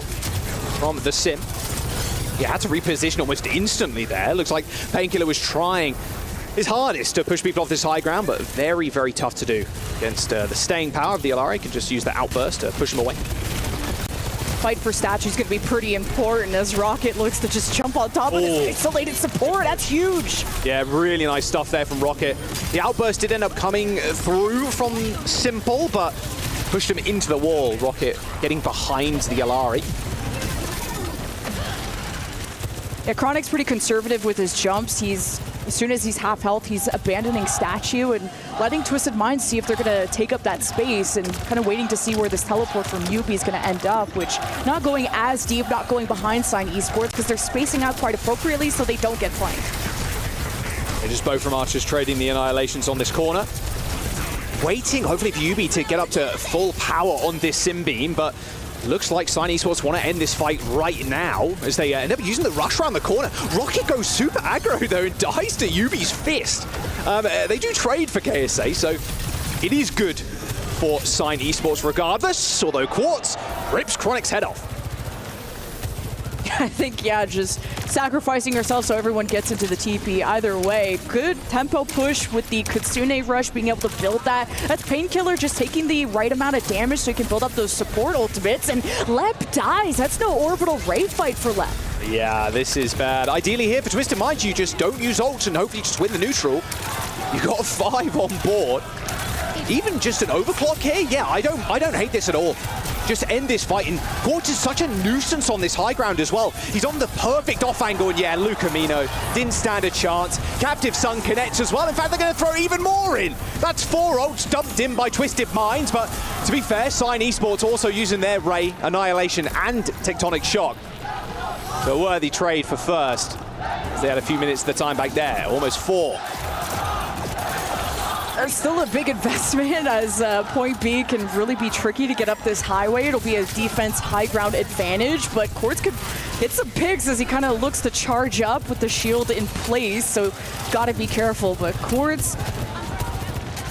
from the Sim. He had to reposition almost instantly there. Looks like Painkiller was trying his hardest to push people off this high ground, but very, very tough to do against the staying power of the Illari. Can just use the outburst to push him away. Fight for statues going to be pretty important as Rocket looks to just jump on top of this isolated support. That's huge. Yeah, really nice stuff there from Rocket. The outburst did end up coming through from Simple, but pushed him into the wall. Rocket getting behind the Illari. Yeah, Chronic's pretty conservative with his jumps. As soon as he's half health, he's abandoning Statue and letting Twisted Minds see if they're going to take up that space and kind of waiting to see where this teleport from Yubi is going to end up, which not going as deep, not going behind Sign Esports because they're spacing out quite appropriately so they don't get flanked. They just both from Archers trading the annihilations on this corner. Waiting, hopefully, for Yubi to get up to full power on this Sim Beam, but looks like Sign Esports want to end this fight right now as they end up using the rush around the corner. Rocket goes super aggro, though, and dies to Yubi's fist. They do trade for KSA, so it is good for Sign Esports regardless, although Quartz rips Chronic's head off. I think, yeah, just sacrificing yourself so everyone gets into the TP. Either way, good tempo push with the Kitsune Rush, being able to build that. That's Painkiller just taking the right amount of damage so he can build up those support ultimates, and Lep dies. That's no orbital raid fight for Lep. Yeah, this is bad. Ideally here for Twisted Minds, you just don't use ult and hopefully just win the neutral. You got 5 on board. Even just an overclock here, yeah, I don't hate this at all. Just end this fight, and Quartz is such a nuisance on this high ground as well. He's on the perfect off angle, and yeah, Lucamino didn't stand a chance. Captive Sun connects as well. In fact, they're going to throw even more in. That's 4 ults dumped in by Twisted Minds, but to be fair, Sign Esports also using their Ray, Annihilation, and Tectonic Shock. So a worthy trade for first. They had a few minutes of the time back there, almost 4. That's still a big investment as Point B can really be tricky to get up this highway. It'll be a defense high ground advantage, but Quartz could hit some pigs as he kind of looks to charge up with the shield in place, so gotta be careful. But Quartz,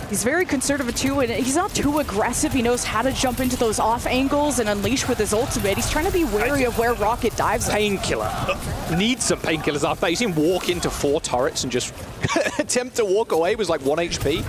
he's very conservative too, and he's not too aggressive. He knows how to jump into those off angles and unleash with his ultimate. He's trying to be wary of where Rocket dives. Painkiller. Needs some painkillers after that. You see him walk into 4 turrets and just attempt to walk away with like 1 HP.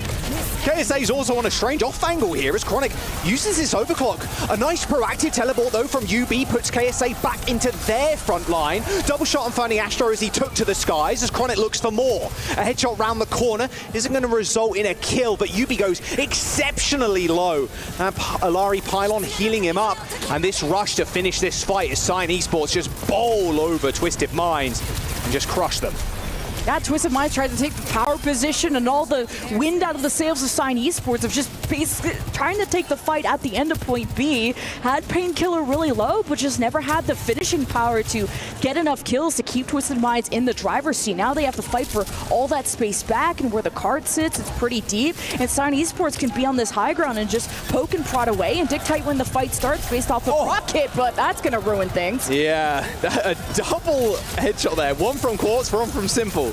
KSA's also on a strange off angle here as Chronic uses this overclock. A nice proactive teleport though from UB puts KSA back into their front line. Double shot on Fanny Astro as he took to the skies as Chronic looks for more. A headshot round the corner isn't going to result in a kill, but UB goes exceptionally low. Alari Pylon healing him up, and this rush to finish this fight as Sign Esports just bowl over Twisted Minds and just crush them. Yeah, Twisted Minds tried to take the power position and all the wind out of the sails of Sign Esports of just basically trying to take the fight at the end of Point B. Had Painkiller really low, but just never had the finishing power to get enough kills to keep Twisted Minds in the driver's seat. Now they have to fight for all that space back, and where the card sits, it's pretty deep. And Sign Esports can be on this high ground and just poke and prod away and dictate when the fight starts based off of Rocket, but that's going to ruin things. Yeah, a double headshot there. One from Quartz, one from Simple.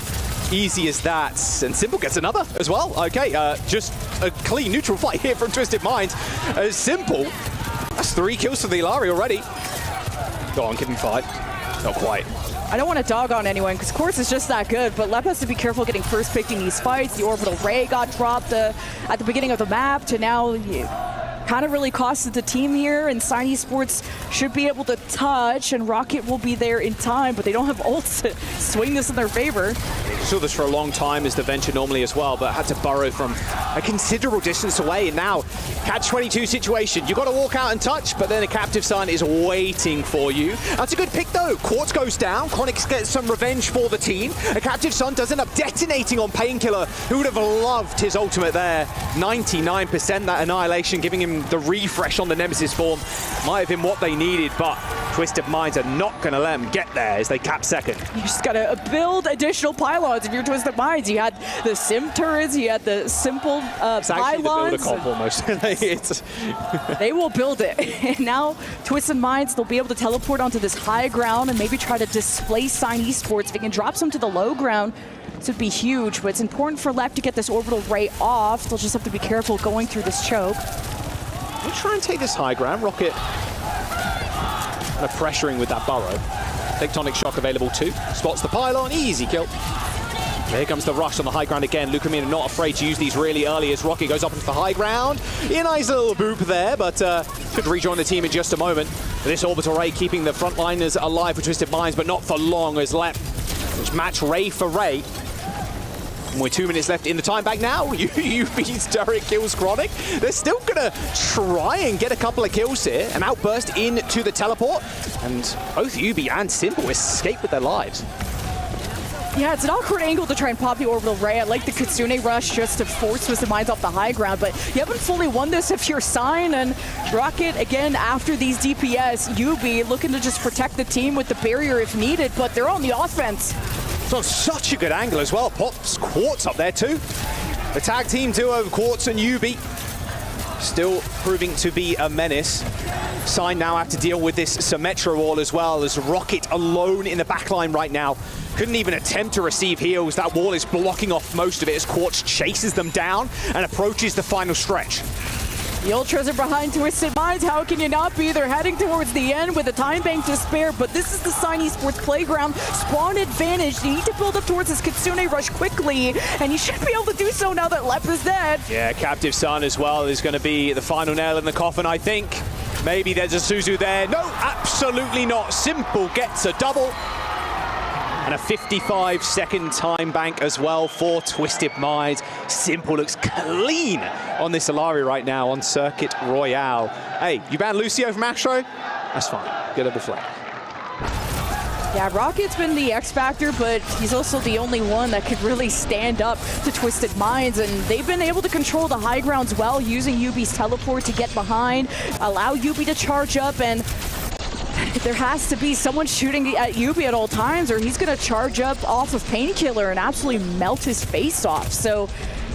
Easy as that, and Simple gets another as well. Okay, just a clean neutral fight here from Twisted Minds. Simple, that's 3 kills for the Ilari already. Go on, give him 5. Not quite. I don't want to dog on anyone because Quartz is just that good, but Lep has to be careful getting first picked in these fights. The orbital ray got dropped at the beginning of the map to now kind of really costed the team here, and Sign Esports should be able to touch, and Rocket will be there in time, but they don't have ults to swing this in their favor. Saw this for a long time as the Venture normally as well, but had to burrow from a considerable distance away, and now catch-22 situation. You've got to walk out and touch, but then a Captive Sun is waiting for you. That's a good pick though. Quartz goes down, Chronic gets some revenge for the team. A Captive Sun does end up detonating on Painkiller, who would have loved his ultimate there. 99% that Annihilation, giving him the refresh on the Nemesis form. Might have been what they needed, but Twisted Minds are not going to let them get there as they cap second. You just got to build additional pylons if you're Twisted Minds. You had the Sim turrets, you had the simple it's actually pylons. The builder comp almost. They will build it. And now Twisted Minds, they'll be able to teleport onto this high ground and maybe try to displace Sign Esports. If they can drop some to the low ground, this would be huge, but it's important for Lep to get this orbital ray off. They'll just have to be careful going through this choke. We'll try and take this high ground. Rocket kind of pressuring with that burrow. Tectonic Shock available too. Spots the pylon, easy kill. Here comes the rush on the high ground again. Lucamino not afraid to use these really early as Rocket goes up into the high ground. A nice little boop there, but could rejoin the team in just a moment. This orbital ray keeping the front liners alive for Twisted Minds, but not for long as Lep match Ray for Ray. And with 2 minutes left in the time bank now, UB's turret kills Chronic. They're still gonna try and get a couple of kills here. An outburst into the teleport, and both UB and Simple escape with their lives. Yeah, it's an awkward angle to try and pop the orbital ray. I like the Kitsune rush just to force Twisted Minds off the high ground, but you haven't fully won this if you're Sign, and Rocket, again, after these DPS, UB looking to just protect the team with the barrier if needed, but they're on the offense. So such a good angle as well. Pops Quartz up there too. The tag team duo of Quartz and UB still proving to be a menace. Sign now have to deal with this Symmetra wall as well, as Rocket alone in the backline right now. Couldn't even attempt to receive heals. That wall is blocking off most of it as Quartz chases them down and approaches the final stretch. The Ultras are behind Twisted Minds. How can you not be? They're heading towards the end with a time bank to spare, but this is the Sign Esports playground. Spawn advantage. You need to build up towards this Kitsune rush quickly, and you should be able to do so now that Lep is dead. Yeah, Captive Sun as well is going to be the final nail in the coffin, I think. Maybe there's a Suzu there. No, absolutely not. Simple gets a double. And a 55-second time bank as well for Twisted Minds. Simple looks clean on this Alari right now on Circuit Royale. Hey, you banned Lucio from Astro? That's fine. Get a deflect. Yeah, Rocket's been the X factor, but he's also the only one that could really stand up to Twisted Minds, and they've been able to control the high grounds well, using UB's teleport to get behind, allow UB to charge up, and there has to be someone shooting at UB at all times, or he's going to charge up off of Painkiller and absolutely melt his face off. So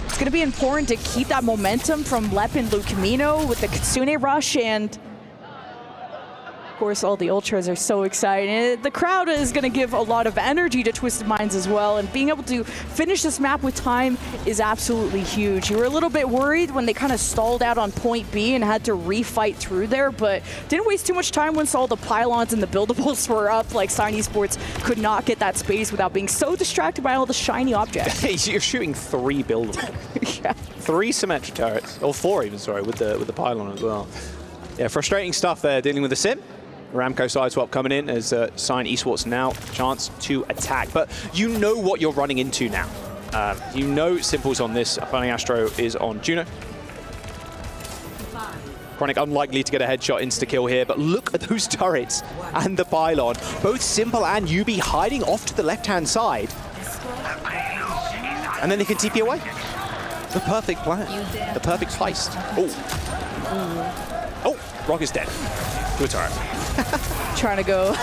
it's going to be important to keep that momentum from Lep and Lucamino with the Kitsune rush, and of course, all the Ultras are so excited. The crowd is going to give a lot of energy to Twisted Minds as well, and being able to finish this map with time is absolutely huge. You were a little bit worried when they kind of stalled out on point B and had to refight through there, but didn't waste too much time once all the pylons and the buildables were up. Like, Sign Esports could not get that space without being so distracted by all the shiny objects. You're shooting 3 buildables. Yeah. 3 Symmetra turrets, or 4 even, sorry, with the pylon as well. Yeah, frustrating stuff there, dealing with the Sim. Ramco sideswap coming in as Sign Esports now chance to attack. But you know what you're running into now. You know Simple's on this. Funny Astro is on Juno. Chronic unlikely to get a headshot insta-kill here, but look at those turrets and the pylon. Both Simple and UB hiding off to the left-hand side. And then they can TP away. The perfect plan. The perfect heist. Oh, Rocket's dead. Good turret. Trying to go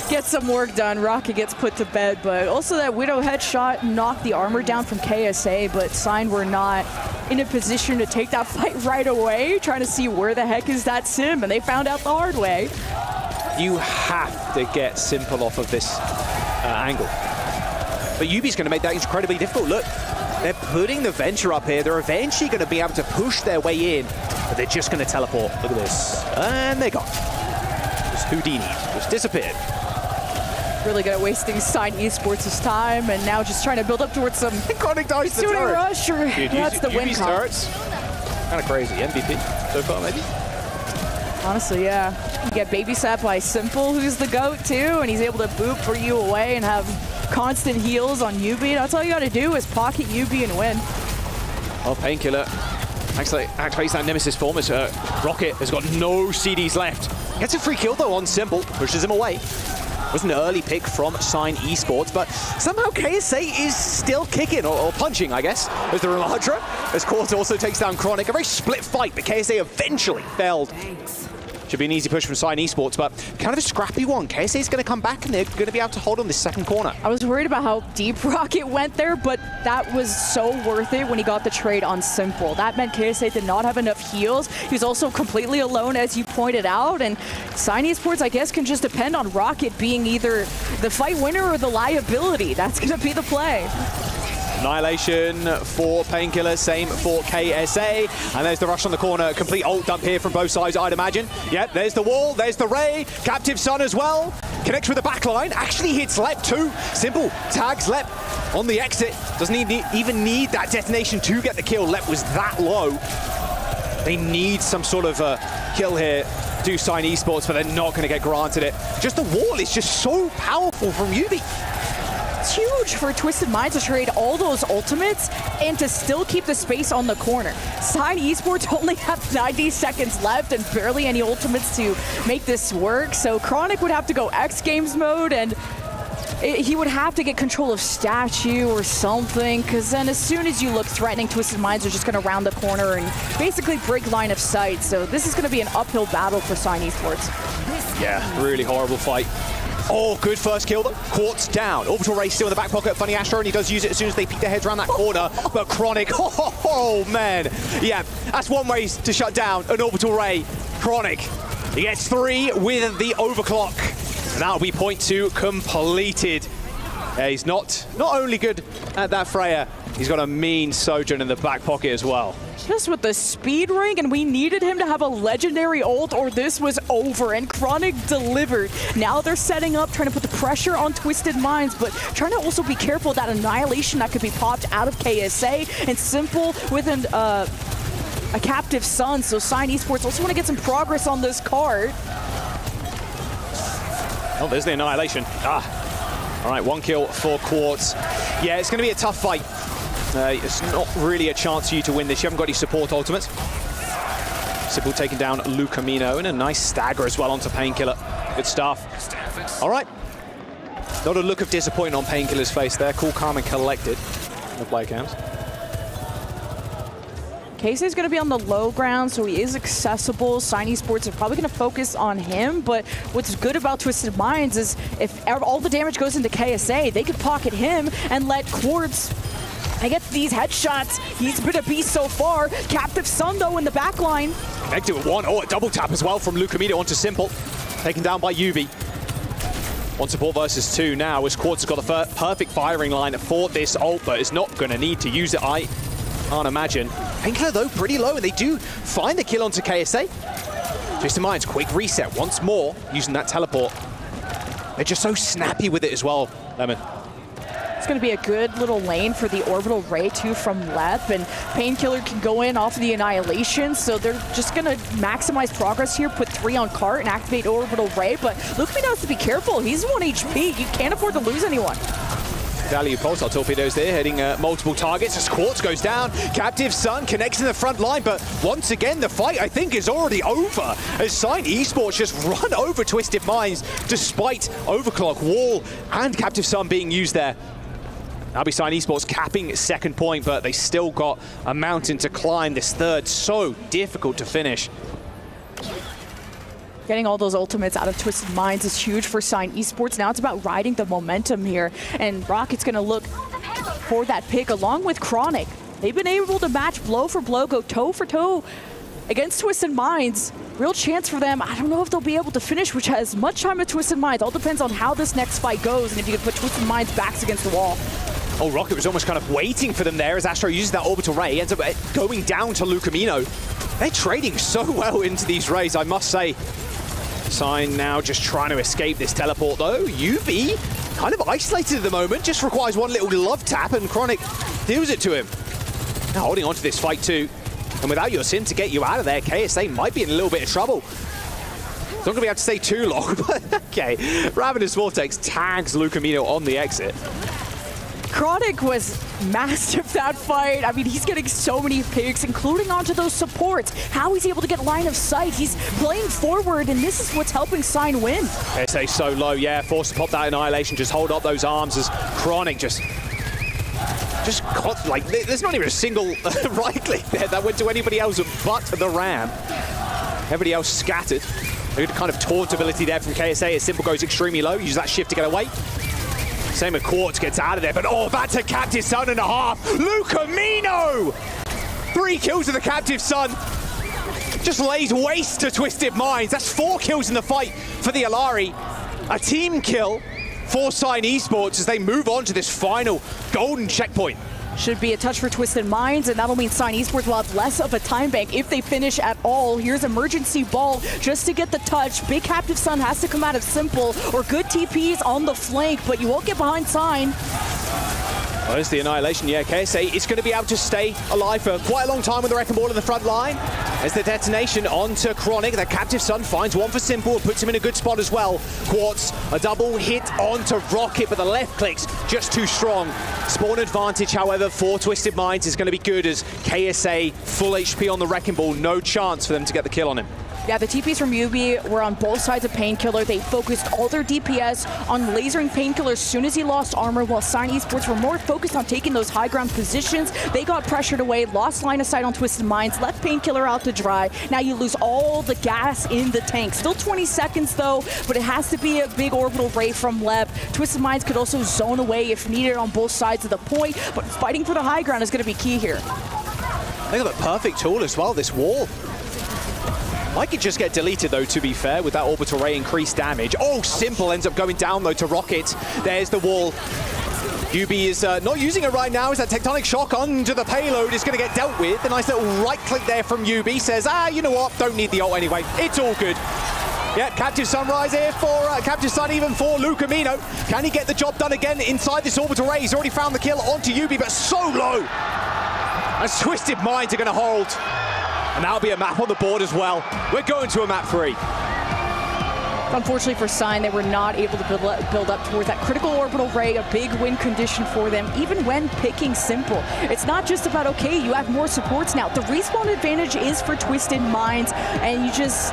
get some work done. Rocket gets put to bed, but also that Widow headshot knocked the armor down from KSA, but Sign were not in a position to take that fight right away, trying to see where the heck is that Sim, and they found out the hard way. You have to get Simple off of this angle. But UB's going to make that incredibly difficult. Look, they're putting the Venture up here. They're eventually going to be able to push their way in, but they're just going to teleport. Look at this. And they're gone. Just Houdini. Just disappeared. Really good at wasting Sign Esports' time, and now just trying to build up towards some Chronic dies the turret. Rush, or dude, that's the win comp. Turrets, kind of crazy. MVP so far, maybe? Honestly, yeah. You get babysat by Simple, who's the GOAT too, and he's able to boop for you away and have constant heals on UB. That's all you got to do is pocket UB and win. Oh, Painkiller activates that Nemesis form as Rocket has got no CDs left. Gets a free kill though on Simple, pushes him away. Was an early pick from Sign Esports, but somehow KSA is still kicking, or punching, I guess, as the Ramadra, as Quartz also takes down Chronic. A very split fight, but KSA eventually failed. Should be an easy push from Sign Esports, but kind of a scrappy one. KSA is going to come back, and they're going to be able to hold on this second corner. I was worried about how deep Rocket went there, but that was so worth it when he got the trade on Simple. That meant KSA did not have enough heals. He was also completely alone, as you pointed out, and Sign Esports, I guess, can just depend on Rocket being either the fight winner or the liability. That's going to be the play. Annihilation for Painkiller, same for KSA. And there's the rush on the corner. Complete ult dump here from both sides, I'd imagine. Yep, there's the wall, there's the Ray. Captive Sun as well. Connects with the back line. Actually hits Lep too. Simple tags Lep on the exit. Doesn't even need that detonation to get the kill. Lep was that low. They need some sort of kill here. Do Sign Esports, but they're not going to get granted it. Just the wall is just so powerful from UB. That's huge for Twisted Minds to trade all those ultimates and to still keep the space on the corner. Sign Esports only have 90 seconds left and barely any ultimates to make this work. So Chronic would have to go X Games mode, and he would have to get control of Statue or something, because then as soon as you look threatening, Twisted Minds are just going to round the corner and basically break line of sight. So this is going to be an uphill battle for Sign Esports. Yeah, really horrible fight. Oh, good first kill. Quartz down. Orbital Ray still in the back pocket. Funny Astro, and he does use it as soon as they peek their heads around that corner. But Chronic, oh man. Yeah, that's one way to shut down an Orbital Ray. Chronic, he gets 3 with the overclock. And that'll be point 2 completed. He's not only good at that Freya, he's got a mean Sojourn in the back pocket as well. Just with the speed ring, and we needed him to have a legendary ult or this was over, and Chronic delivered. Now they're setting up, trying to put the pressure on Twisted Minds, but trying to also be careful of that annihilation that could be popped out of KSA, and Simple with a captive Sun, so Sign Esports also want to get some progress on this card. Oh, there's the annihilation. All right, 1 kill for Quartz. Yeah, it's going to be a tough fight. It's not really a chance for you to win this. You haven't got any support ultimates. Simple taking down Lucamino, and a nice stagger as well onto Painkiller. Good stuff. All right. Not a look of disappointment on Painkiller's face there. Cool, calm, and collected. The play cams. Casey's going to be on the low ground, so he is accessible. Sign Esports are probably going to focus on him, but what's good about Twisted Minds is if all the damage goes into KSA, they could pocket him and let Quartz get these headshots. He's been a beast so far. Captive Sun, though, in the back line. Connected with 1. Oh, a double tap as well from Lucamino onto Simple. Taken down by Yubi. 1 support versus 2 now, as Quartz has got the perfect firing line for this ult, but is not going to need to use it, I can't imagine. Painkiller, though, pretty low, and they do find the kill onto KSA. Twisted Minds, quick reset once more, using that teleport. They're just so snappy with it as well, Lemon. It's going to be a good little lane for the Orbital Ray, too, from Lep, and Painkiller can go in off of the Annihilation, so they're just going to maximize progress here, put 3 on cart, and activate Orbital Ray, but Lucamino has to be careful. He's 1 HP. You can't afford to lose anyone. Value pulsar torpedoes there, hitting multiple targets as Quartz goes down. Captive Sun connects in the front line, but once again, the fight, I think, is already over as Sign Esports just run over Twisted Minds despite Overclock, Wall, and Captive Sun being used there. That'll be Sign Esports capping 2nd point, but they still got a mountain to climb. This 3rd, so difficult to finish. Getting all those ultimates out of Twisted Minds is huge for Sign Esports. Now it's about riding the momentum here, and Rocket's going to look for that pick along with Chronic. They've been able to match blow for blow, go toe for toe against Twisted Minds. Real chance for them. I don't know if they'll be able to finish, which has much time with Twisted Minds. All depends on how this next fight goes, and if you can put Twisted Minds' backs against the wall. Oh, Rocket was almost kind of waiting for them there as Astro uses that Orbital Ray. Ends up going down to Lucamino. They're trading so well into these rays, I must say. Sign now just trying to escape this teleport, though. Yubi kind of isolated at the moment. Just requires 1 little love tap, and Chronic deals it to him. Now holding on to this fight, too. And without your Sim to get you out of there, KSA might be in a little bit of trouble. It's not going to be able to stay too long, but okay. Ravenous Vortex tags Lucamino on the exit. Chronic was massive that fight. I mean, he's getting so many picks, including onto those supports. How he's able to get line of sight. He's playing forward, and this is what's helping Sign win. KSA so low, yeah. Forced to pop that Annihilation. Just hold up those arms as Chronic just like, there's not even a single right click there that went to anybody else but the Ram. Everybody else scattered. A good kind of taunt ability there from KSA as Simple goes extremely low. Use that shift to get away. Same with Quartz, gets out of there, but oh, that's a Captive Sun and a half. Lucamino! 3 kills to the Captive Sun. Just lays waste to Twisted Minds. That's 4 kills in the fight for the Alari. A team kill for Sign Esports as they move on to this final golden checkpoint. Should be a touch for Twisted Minds, and that'll mean Sign Esports will have less of a time bank if they finish at all. Here's Emergency Ball just to get the touch. Big Captive Sun has to come out of Simple, or good TPs on the flank, but you won't get behind Sign. Well, there's the Annihilation. Yeah, KSA is going to be able to stay alive for quite a long time with the Wrecking Ball in the front line. As the detonation onto Chronic, the Captive Sun finds one for Simple, puts him in a good spot as well. Quartz, a double hit onto Rocket, but the left click's just too strong. Spawn advantage, however, for Twisted Minds is going to be good as KSA, full HP on the Wrecking Ball, no chance for them to get the kill on him. Yeah, the TPs from Yubi were on both sides of Painkiller. They focused all their DPS on lasering Painkiller as soon as he lost armor, while Sign Esports were more focused on taking those high ground positions. They got pressured away, lost line of sight on Twisted Minds, left Painkiller out to dry. Now you lose all the gas in the tank. Still 20 seconds though, but it has to be a big orbital ray from Leb. Twisted Minds could also zone away if needed on both sides of the point, but fighting for the high ground is going to be key here. They got the perfect tool as well, this wall. Might could just get deleted though, to be fair, with that orbital ray increased damage. Oh, Simple ends up going down though to Rocket. There's the wall. Yubi is not using it right now as that Tectonic Shock onto the payload is going to get dealt with. A nice little right click there from Yubi. Says, you know what, don't need the ult anyway. It's all good. Yeah, Captive Sunrise here for Captive Sun, even for Lucamino. Can he get the job done again inside this orbital ray? He's already found the kill onto Yubi, but so low. As Twisted Minds are going to hold. And that'll be a map on the board as well. We're going to a map 3. Unfortunately for Sign, they were not able to build up towards that critical orbital ray, a big win condition for them, even when picking Simple. It's not just about, okay, you have more supports now. The respawn advantage is for Twisted Minds, and you just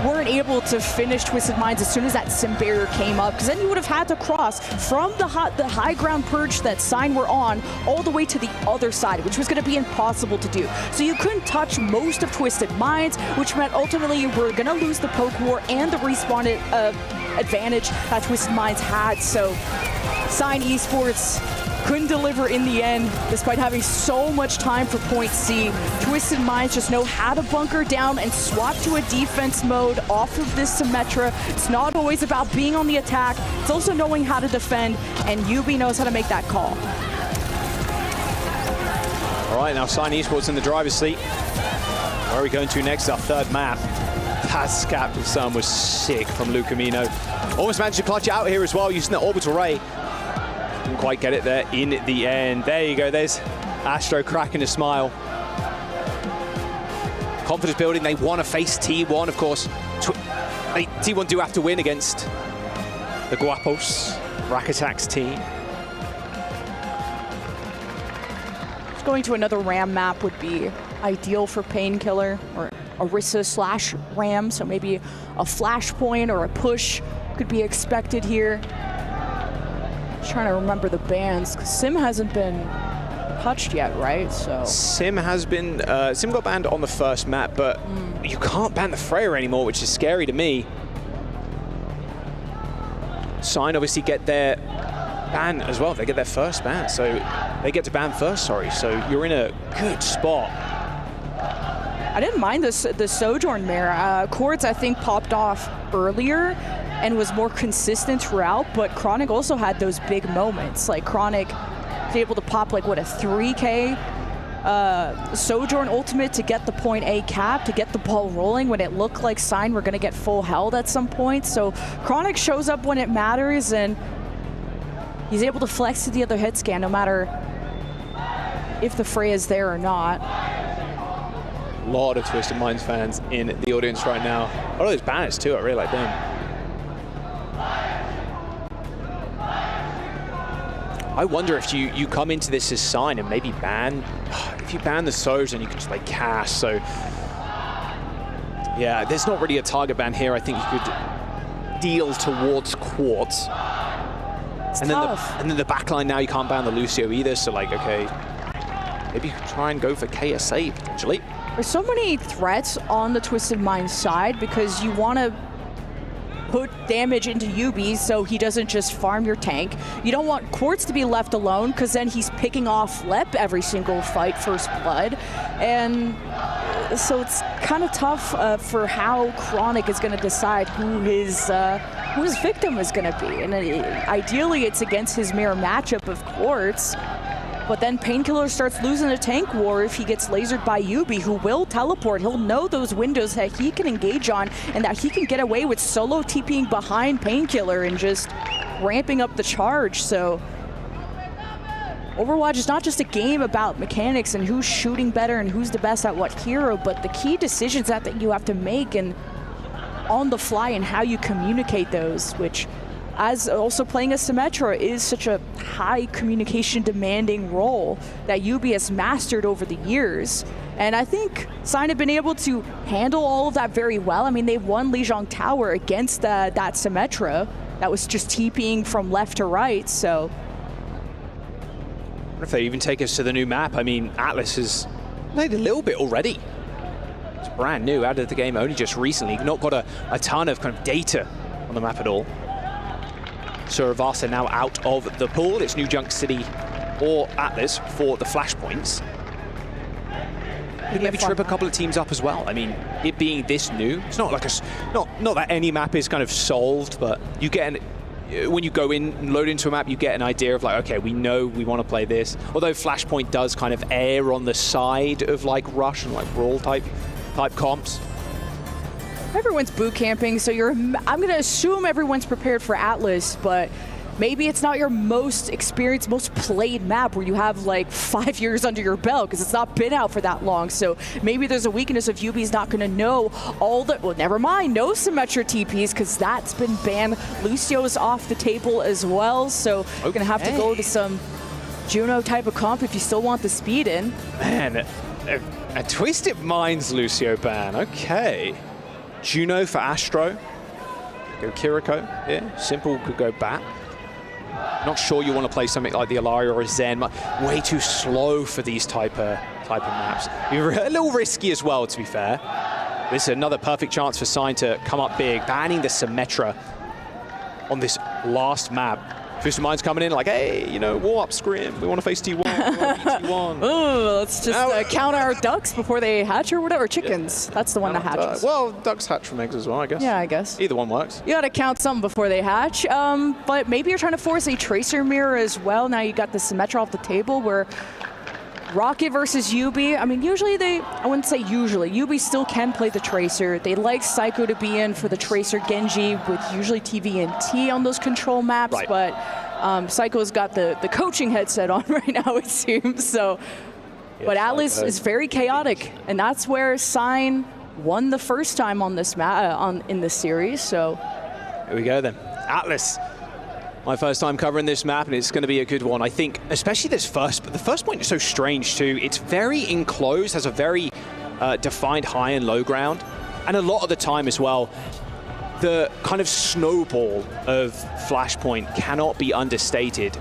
weren't able to finish Twisted Minds as soon as that sim barrier came up, because then you would have had to cross from the high ground perch that Sign were on all the way to the other side, which was going to be impossible to do. So you couldn't touch most of Twisted Minds, which meant ultimately you were going to lose the poke war and the respawn advantage that Twisted Minds had. So Sign Esports couldn't deliver in the end, despite having so much time for point C. Twisted Minds just know how to bunker down and swap to a defense mode off of this Symmetra. It's not always about being on the attack, it's also knowing how to defend, and Yubi knows how to make that call. All right, now Sign Esports in the driver's seat. Where are we going to next? Our third map. That Captive Sun was sick from Lucamino. Almost managed to clutch it out here as well, using the orbital ray. Didn't quite get it there in the end. There you go, there's Astro cracking a smile. Confidence building, they want to face T1, of course. T1 do have to win against the Guapos, Rakatac's team. Just going to another Ram map would be ideal for Painkiller, or Orisa/Ram, so maybe a flashpoint or a push could be expected here. Just trying to remember the bans, because Sim hasn't been touched yet, right? So Sim has been, Sim got banned on the first map, but you can't ban the Freya anymore, which is scary to me. Sign obviously get their ban as well. They get their first ban, so they get to ban first, sorry. So you're in a good spot. I didn't mind the Sojourn Mare. Quartz, I think, popped off earlier and was more consistent throughout, but Chronic also had those big moments. Like Chronic was able to pop like, what, a 3K Sojourn ultimate to get the point A cap, to get the ball rolling when it looked like Sign were gonna get full held at some point. So Chronic shows up when it matters, and he's able to flex to the other hit scan no matter if the Freya is there or not. A lot of Twisted Minds fans in the audience right now. A lot of those banners too, I really like them. I wonder if you come into this as Sign and maybe ban, if you ban the Sojourn, you can just play Cash. So yeah, there's not really a target ban here. I think you could deal towards Quartz. It's and tough. then the backline now, you can't ban the Lucio either. So like, okay, maybe you could try and go for KSA potentially. There's so many threats on the Twisted Minds side because you want to put damage into Yubi so he doesn't just farm your tank. You don't want Quartz to be left alone because then he's picking off Lep every single fight, first blood. And so it's kind of tough for how Chronic is going to decide who his victim is going to be. And ideally it's against his mirror matchup of Quartz. But then Painkiller starts losing a tank war if he gets lasered by Yubi, who will teleport. He'll know those windows that he can engage on and that he can get away with solo TPing behind Painkiller and just ramping up the charge. So Overwatch is not just a game about mechanics and who's shooting better and who's the best at what hero, but the key decisions that you have to make and on the fly and how you communicate those, which as also playing as Symmetra is such a high communication demanding role that UB has mastered over the years. And I think Sign have been able to handle all of that very well. I mean, they won Lijiang Tower against that Symmetra that was just TPing from left to right, so. If they even take us to the new map, I mean, Atlas has played a little bit already. It's brand new, out of the game only just recently. Not got a ton of kind of data on the map at all. Suravasa now out of the pool. It's New Junk City or Atlas for the flashpoints. Maybe trip a couple of teams up as well. I mean, it being this new, it's not like not that any map is kind of solved, but you get when you go in and load into a map, you get an idea of like, okay, we know we want to play this. Although Flashpoint does kind of err on the side of like Rush and like Brawl type comps. Everyone's boot camping, so I'm gonna assume everyone's prepared for Atlas, but maybe it's not your most experienced, most played map where you have like 5 years under your belt because it's not been out for that long. So maybe there's a weakness of UB's not going to know all the, well, never mind, no Symmetra TPs because that's been banned. Lucio's off the table as well. So you're going to have to go to some Juno type of comp if you still want the speed in. Man, a Twisted Minds Lucio ban. Okay. Juno for Astro. Go Kiriko here. Simple could go back. Not sure you want to play something like the Alaria or a Zen. Way too slow for these type of maps. You're a little risky as well, to be fair. This is another perfect chance for Sign to come up big, banning the Symmetra on this last map. Twisted Minds coming in like, hey, you know, war up Scrim. We want to face T1. T1. Ooh, let's just count our ducks before they hatch or whatever. Chickens. Yeah. That's the one that hatches. Well, ducks hatch from eggs as well, I guess. Yeah, I guess. Either one works. You got to count some before they hatch. But maybe you're trying to force a Tracer mirror as well. Now you got the Symmetra off the table where Rocket versus UB. I mean, usually I wouldn't say usually. UB still can play the Tracer. They like Psycho to be in for the Tracer Genji with usually TVNT on those control maps, right. But Psycho's got the coaching headset on right now, it seems. So, yes, but Atlas is very chaotic, and that's where Sign won the first time on this in this series. So, here we go then. Atlas. My first time covering this map, and it's going to be a good one. I think, especially the first point is so strange too. It's very enclosed, has a very defined high and low ground, and a lot of the time as well, the kind of snowball of Flashpoint cannot be understated.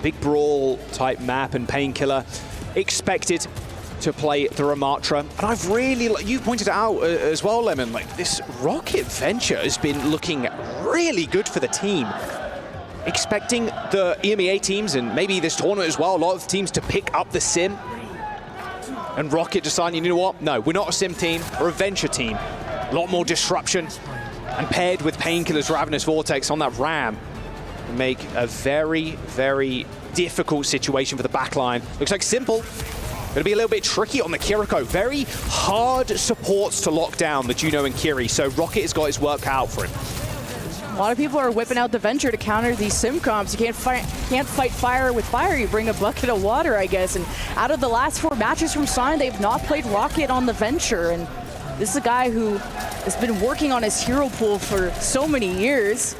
Big brawl type map and Painkiller expected to play the Ramatra. And I've really, you pointed out as well, Lemon, like this Rocket Venture has been looking really good for the team. Expecting the EMEA teams and maybe this tournament as well, a lot of teams to pick up the Sim. And Rocket deciding, you know what? No, we're not a Sim team, we're a Venture team. A lot more disruption. And paired with Painkiller's Ravenous Vortex on that Ram, make a very, very difficult situation for the backline. Looks like Simple. Going to be a little bit tricky on the Kiriko. Very hard supports to lock down the Juno and Kiri, so Rocket has got his work out for him. A lot of people are whipping out the Venture to counter these sim comps. You can't fight fire with fire. You bring a bucket of water, I guess. And out of the last 4 matches from Sign, they've not played Rocket on the Venture. And this is a guy who has been working on his hero pool for so many years.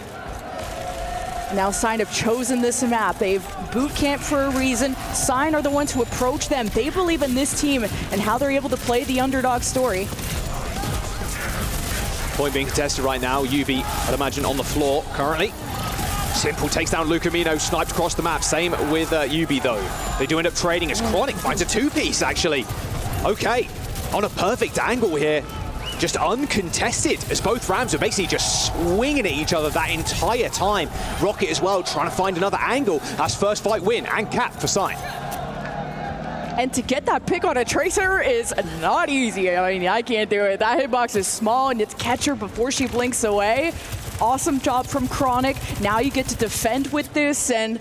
Now Sign have chosen this map. They've boot camped for a reason. Sign are the ones who approach them. They believe in this team and how they're able to play the underdog story. Point being contested right now. UB, I'd imagine, on the floor currently. Simple takes down Lucamino, sniped across the map. Same with UB though. They do end up trading as Chronic finds a 2-piece actually. Okay, on a perfect angle here. Just uncontested, as both Rams are basically just swinging at each other that entire time. Rocket as well, trying to find another angle. That's first fight win and cap for Sign. And to get that pick on a Tracer is not easy. I mean, I can't do it. That hitbox is small and it's catch her before she blinks away. Awesome job from Chronic. Now you get to defend with this, and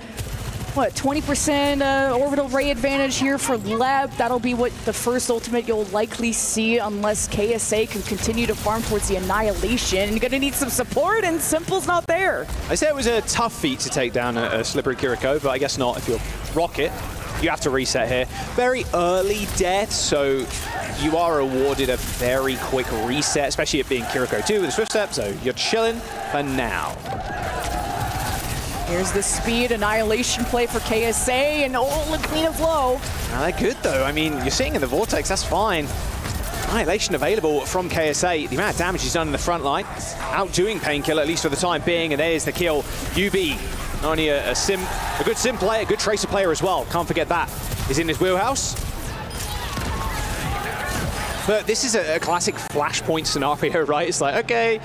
what, 20% orbital ray advantage here for Leb. That'll be what the first ultimate you'll likely see unless KSA can continue to farm towards the Annihilation. You're gonna need some support, and Simple's not there. I say it was a tough feat to take down a slippery Kiriko, but I guess not if you're Rocket. You have to reset here. Very early death, so you are awarded a very quick reset, especially it being Kiriko 2 with a Swift Step, so you're chilling for now. Here's the speed Annihilation play for KSA, and Lucamino's low. Now they're good though. I mean, you're sitting in the Vortex, that's fine. Annihilation available from KSA. The amount of damage he's done in the front line, outdoing Painkiller, at least for the time being, and there's the kill. UB, not only a good sim player, a good Tracer player as well. Can't forget that. Is in his wheelhouse. But this is a classic Flashpoint scenario, right? It's like, okay,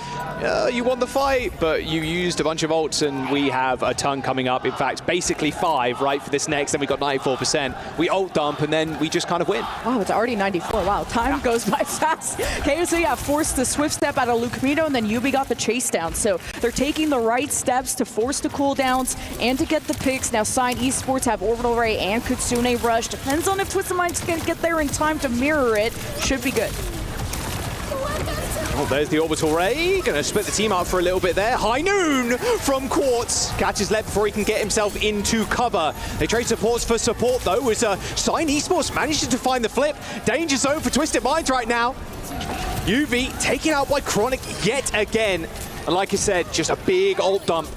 you won the fight, but you used a bunch of ults, and we have a ton coming up. In fact, basically 5, right, for this next, then we got 94%. We ult dump, and then we just kind of win. Wow, it's already 94. Wow, time goes by fast. KSA forced the Swift Step out of Lucamino, and then Yubi got the chase down. So they're taking the right steps to force the cooldowns and to get the picks. Now, Sign Esports have Orbital Ray and Kitsune Rush. Depends on if Twisted Mind's going to get there in time to mirror it. Should be good. Oh, there's the Orbital Ray. Going to split the team up for a little bit there. High Noon from Quartz. Catches Leb before he can get himself into cover. They trade supports for support, though, as Sign Esports manages to find the flip. Danger zone for Twisted Minds right now. UV taken out by Chronic yet again. And like I said, just a big ult dump.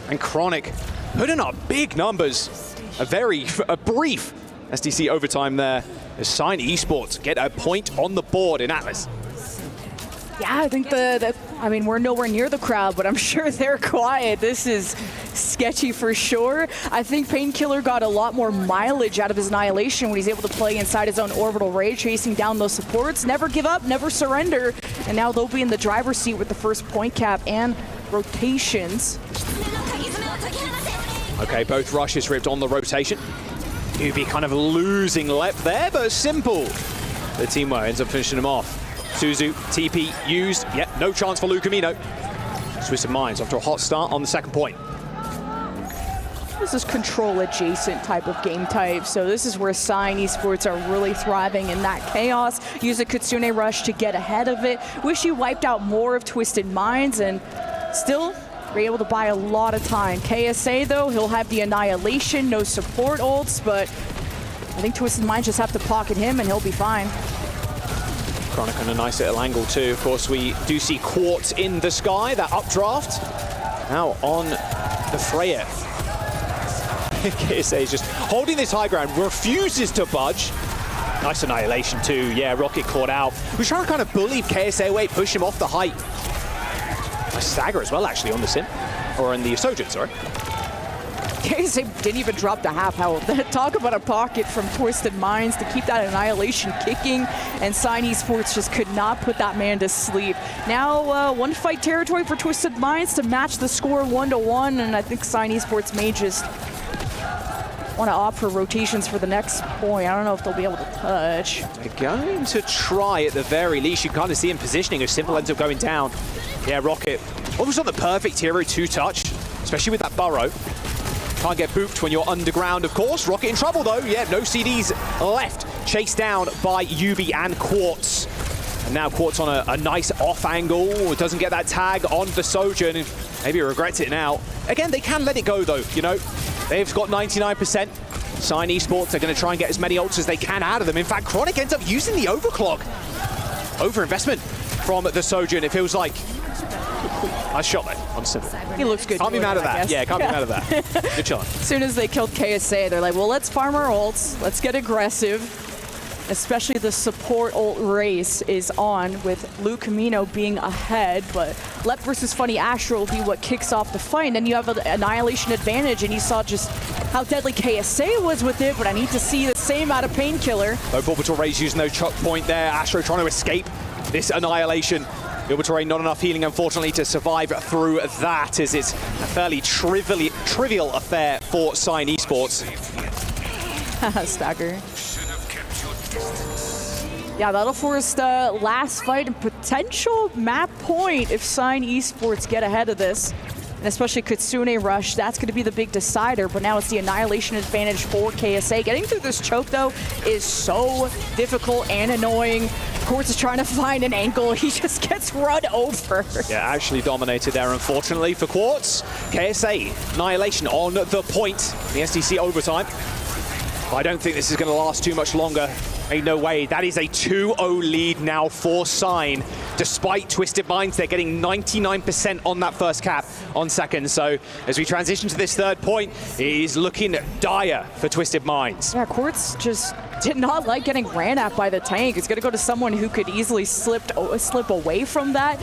And Chronic putting up big numbers. A brief SDC overtime there. As Sign Esports get a point on the board in Atlas. Yeah, I think I mean, we're nowhere near the crowd, but I'm sure they're quiet. This is sketchy for sure. I think Painkiller got a lot more mileage out of his Annihilation when he's able to play inside his own Orbital Ray, chasing down those supports. Never give up, never surrender. And now they'll be in the driver's seat with the first point cap and rotations. Okay, both rushes ripped on the rotation. UV kind of losing left there, but Simple. The team ends up finishing him off. Suzu, TP used. Yep, no chance for Lucamino. Twisted Minds after a hot start on the second point. This is control-adjacent type of game type, so this is where Sign Esports are really thriving in that chaos. Use a Kitsune Rush to get ahead of it. Wish you wiped out more of Twisted Minds, and still were able to buy a lot of time. KSA, though, he'll have the Annihilation, no support ults, but I think Twisted Minds just have to pocket him, and he'll be fine. Chronic on a nice little angle too. Of course, we do see Quartz in the sky, that updraft. Now on the Freya. KSA is just holding this high ground, refuses to budge. Nice Annihilation too. Yeah, Rocket caught out. We're trying to kind of bully KSA away, push him off the height. Nice stagger as well, actually, on the Sim. Or in the Sojourn, sorry. KSA didn't even drop the half health. Talk about a pocket from Twisted Minds to keep that Annihilation kicking, and Sign Esports just could not put that man to sleep. Now one fight territory for Twisted Minds to match the score 1-1, and I think Sign Esports may just want to opt for rotations for the next point. I don't know if they'll be able to touch. They're going to try at the very least. You can kind of see him positioning as Simple ends up going down. Yeah, Rocket almost on the perfect hero to touch, especially with that burrow. Can't get booped when you're underground, of course. Rocket in trouble, though. Yeah, no CDs left. Chased down by Yubi and Quartz. And now Quartz on a nice off angle. Doesn't get that tag on the Sojourn, and maybe regrets it now. Again, they can let it go, though, you know. They've got 99%. Sign Esports are going to try and get as many ults as they can out of them. In fact, Chronic ends up using the overclock. Overinvestment from the Sojourn. It feels like nice shot there on Simple. He looks good. Can't be mad at that. Yeah, can't be mad at that. Good shot. As soon as they killed KSA, they're like, well, let's farm our ults. Let's get aggressive. Especially the support ult race is on with Lucamino being ahead, but Lep versus Funny Astro will be what kicks off the fight. And then you have an Annihilation advantage, and you saw just how deadly KSA was with it, but I need to see the same out of Painkiller. Both Orbital Rays using no choke point there. Astro trying to escape this Annihilation. The Orbital Ray, not enough healing, unfortunately, to survive through that, as it's a fairly trivial affair for Sign Esports. Stagger. Yeah, that'll force the last fight and potential map point if Sign Esports get ahead of this. and especially Kitsune Rush, that's going to be the big decider. But now it's the annihilation advantage for KSA. Getting through this choke, though, is so difficult and annoying. Quartz is trying to find an angle. He just gets run over. Yeah, actually dominated there, unfortunately, for Quartz. KSA, annihilation on the point. The SDC overtime. I don't think this is going to last too much longer. Ain't no way. That is a 2-0 lead now for Sign. Despite Twisted Minds, they're getting 99% on that first cap on second. So as we transition to this third point, it is looking dire for Twisted Minds. Yeah, Quartz just did not like getting ran at by the tank. It's going to go to someone who could easily slip away from that.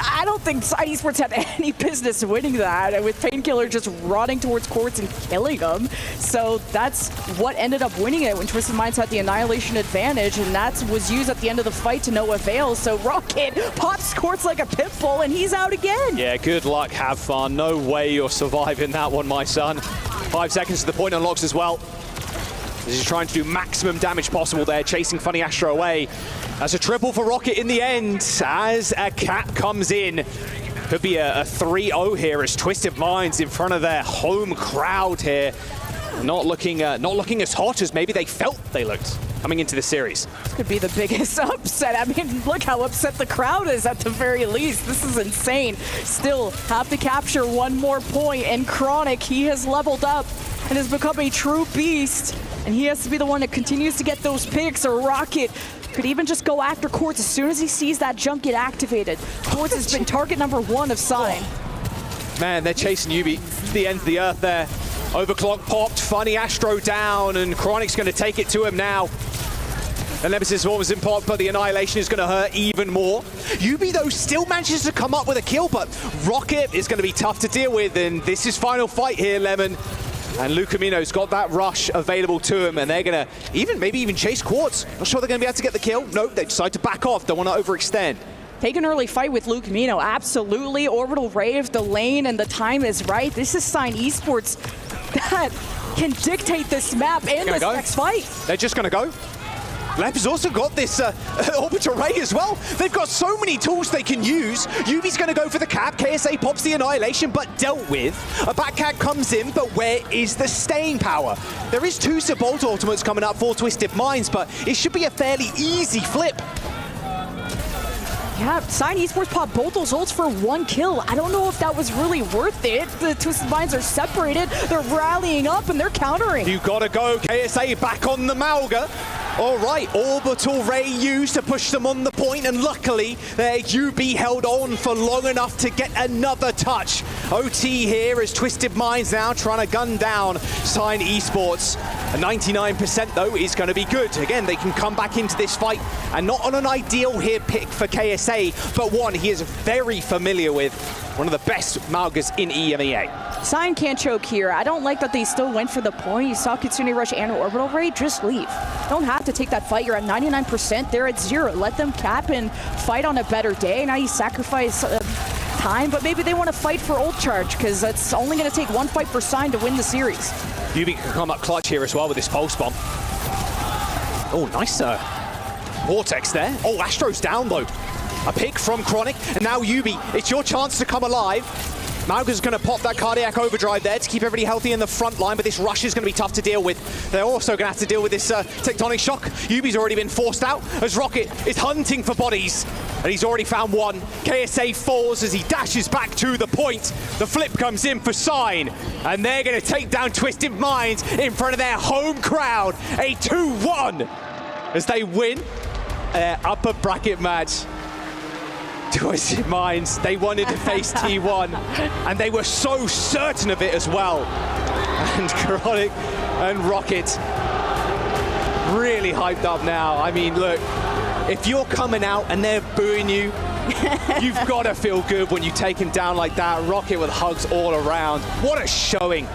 I don't think Side Esports had any business winning that, with Painkiller just running towards Quartz and killing him. So that's what ended up winning it when Twisted Minds had the annihilation advantage, and that was used at the end of the fight to no avail. So Rocket pops Quartz like a pit bull, and he's out again. Yeah, good luck, have fun. No way you're surviving that one, my son. 5 seconds to the point unlocks as well. He's trying to do maximum damage possible there, chasing Funny Astro away. That's a triple for Rocket in the end, as a cap comes in. Could be a 3-0 here as Twisted Minds in front of their home crowd here. Not looking as hot as maybe they felt they looked coming into the series. This could be the biggest upset. I mean, look how upset the crowd is at the very least. This is insane. Still have to capture one more point, and Chronic, he has leveled up and has become a true beast. And he has to be the one that continues to get those picks, or Rocket could even just go after Quartz as soon as he sees that jump get activated. Quartz has been target number 1 of Sign. Man, they're chasing Yubi to the end of the earth there. Overclock popped, Funny Astro down, and Chronic's going to take it to him now. The Nemesis Swarm was in pop, but the Annihilation is going to hurt even more. Yubi, though, still manages to come up with a kill, but Rocket is going to be tough to deal with, and this is final fight here, Lemon. And Lucamino's got that rush available to him, and they're going to maybe even chase Quartz. Not sure they're going to be able to get the kill. Nope, they decide to back off. Don't want to overextend. Take an early fight with Lucamino, absolutely. Orbital Rave, the lane, and the time is right. This is Sign Esports that can dictate this map and this next fight. They're just going to go. Lep has also got this Orbital Ray as well. They've got so many tools they can use. Yubi's going to go for the cap. KSA pops the Annihilation, but dealt with. A backcat comes in, but where is the staying power? There is 2 Subult Ultimates coming up for Twisted Minds, but it should be a fairly easy flip. Yeah, Sign Esports popped both those ults for 1 kill. I don't know if that was really worth it. The Twisted Minds are separated. They're rallying up and they're countering. You gotta go. KSA back on the Malga. All right, Orbital Ray used to push them on the point, and luckily their UB held on for long enough to get another touch. OT here as Twisted Minds now trying to gun down Sign Esports. A 99% though is going to be good. Again, they can come back into this fight, and not on an ideal here pick for KSA, but one he is very familiar with. One of the best Malgas in EMEA. Sign can't choke here. I don't like that they still went for the point. You saw Kitsune Rush and Orbital Ray, just leave. Don't have to take that fight. You're at 99%. They're at 0. Let them cap and fight on a better day. Now you sacrifice time, but maybe they want to fight for ult charge, because it's only going to take 1 fight for Sign to win the series. Yubi can come up clutch here as well with this pulse bomb. Oh, nice Vortex there. Oh, Astro's down though. A pick from Chronic, and now Yubi, it's your chance to come alive. Malga's going to pop that cardiac overdrive there to keep everybody healthy in the front line, but this rush is going to be tough to deal with. They're also going to have to deal with this tectonic shock. Yubi's already been forced out as Rocket is hunting for bodies, and he's already found one. KSA falls as he dashes back to the point. The flip comes in for Sign, and they're going to take down Twisted Minds in front of their home crowd. A 2-1 as they win their upper bracket match. Twisted Minds, they wanted to face T1, and they were so certain of it as well. And Chronic and Rocket really hyped up now. I mean, look, if you're coming out and they're booing you, you've got to feel good when you take him down like that. Rocket with hugs all around. What a showing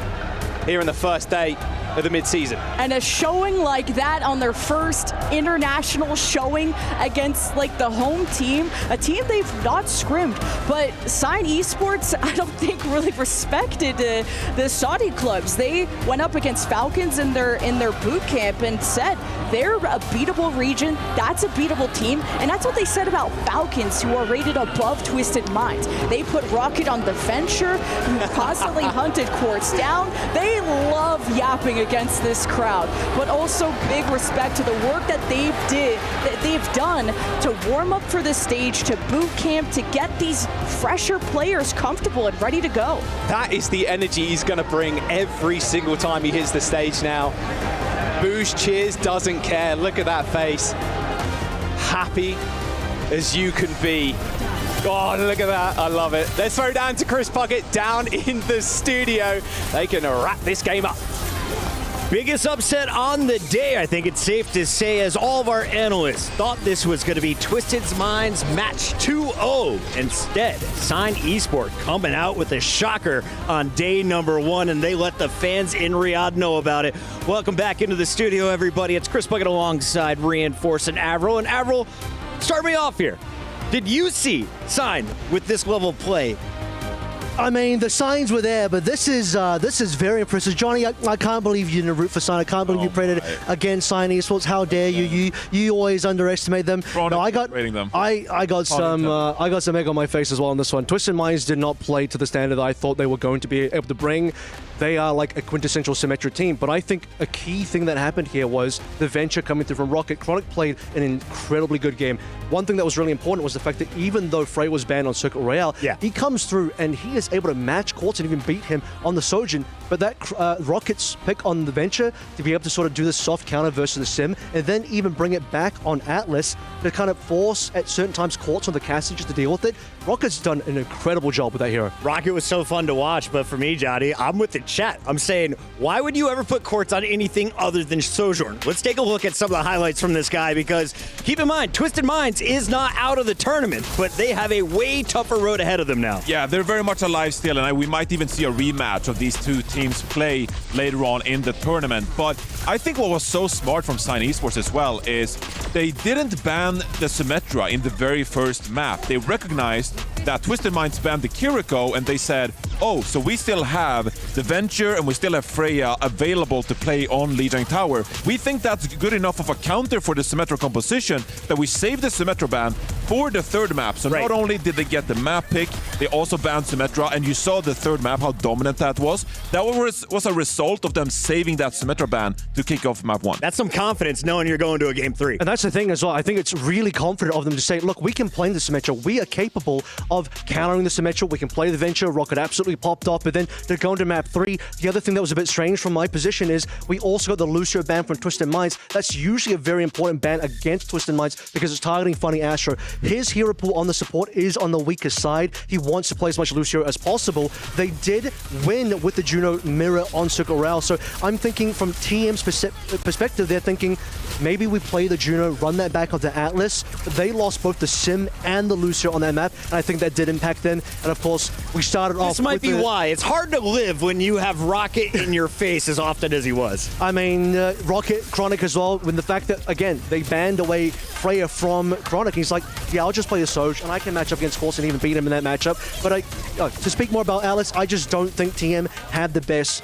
here in the first day. of the midseason. And a showing like that on their first international showing against like the home team, a team they've not scrimmed, but Sign Esports, I don't think really respected the Saudi clubs. They went up against Falcons in their boot camp and said they're a beatable region, that's a beatable team, and that's what they said about Falcons, who are rated above Twisted Minds. They put Rocket on the Venture, who constantly hunted Quartz down. They love yapping against this crowd, but also big respect to the work that they've done to warm up for the stage, to boot camp, to get these fresher players comfortable and ready to go. That is the energy he's going to bring every single time he hits the stage now. Boosh cheers, doesn't care. Look at that face. Happy as you can be. Oh, look at that. I love it. Let's throw down to Chris Puckett down in the studio. They can wrap this game up. Biggest upset on the day, I think it's safe to say, as all of our analysts thought this was going to be Twisted Minds match 2-0. Instead, Sign Esport coming out with a shocker on day number 1, and they let the fans in Riyadh know about it. Welcome back into the studio, everybody. It's Chris Puckett alongside Reinforce and Avril. And Avril, start me off here. Did you see Sign with this level of play? I mean, the signs were there, but this is very impressive. Johnny, I can't believe you didn't root for Sign. I can't believe you played it against Sign Esports. How dare you? You always underestimate them. No, I got some egg on my face as well on this one. Twisted Minds did not play to the standard that I thought they were going to be able to bring. They are like a quintessential Symmetra team, but I think a key thing that happened here was the Venture coming through from Rocket. Chronic played an incredibly good game. One thing that was really important was the fact that even though Frey was banned on Circuit Royale, he comes through and he is able to match Quartz and even beat him on the Sojourn. But that Rocket's pick on the Venture to be able to sort of do this soft counter versus the Sim, and then even bring it back on Atlas to kind of force at certain times Quartz on the Cassie just to deal with it. Rocket's done an incredible job with that hero. Rocket was so fun to watch, but for me, Johnny, I'm with the chat. I'm saying, why would you ever put Quartz on anything other than Sojourn? Let's take a look at some of the highlights from this guy, because keep in mind, Twisted Minds is not out of the tournament, but they have a way tougher road ahead of them now. Yeah, they're very much alive still, and we might even see a rematch of these two teams play later on in the tournament. But I think what was so smart from Sign Esports as well is they didn't ban the Symmetra in the very first map. They recognized that Twisted Minds banned the Kiriko, and they said, oh, so we still have the Venture and we still have Freya available to play on Lijiang Tower. We think that's good enough of a counter for the Symmetra composition that we saved the Symmetra ban for the third map. So not only did they get the map pick, they also banned Symmetra, and you saw the third map, how dominant that was. That was a result of them saving that Symmetra ban to kick off map 1. That's some confidence knowing you're going to a game 3. And that's the thing as well. I think it's really confident of them to say, look, we can play the Symmetra. We are capable of countering the Symmetra. We can play the Venture. Rocket absolutely popped off, but then they're going to map 3. The other thing that was a bit strange from my position is we also got the Lucio ban from Twisted Minds. That's usually a very important ban against Twisted Minds because it's targeting Funny Astro. His hero pool on the support is on the weaker side. He wants to play as much Lucio as possible. They did win with the Juno mirror on Circle Royale, so I'm thinking from TM's perspective, they're thinking maybe we play the Juno, run that back onto Atlas. They lost both the Sim and the Lucio on that map, and I think that did impact them. And of course, we started off. This might be why it's hard to live when you have Rocket in your face as often as he was. I mean, Rocket, Chronic as well, when the fact that, again, they banned away Freya from Chronic. He's like, yeah, I'll just play the Soj, and I can match up against Quartz and even beat him in that matchup. But to speak more about Alice, I just don't think TM had the best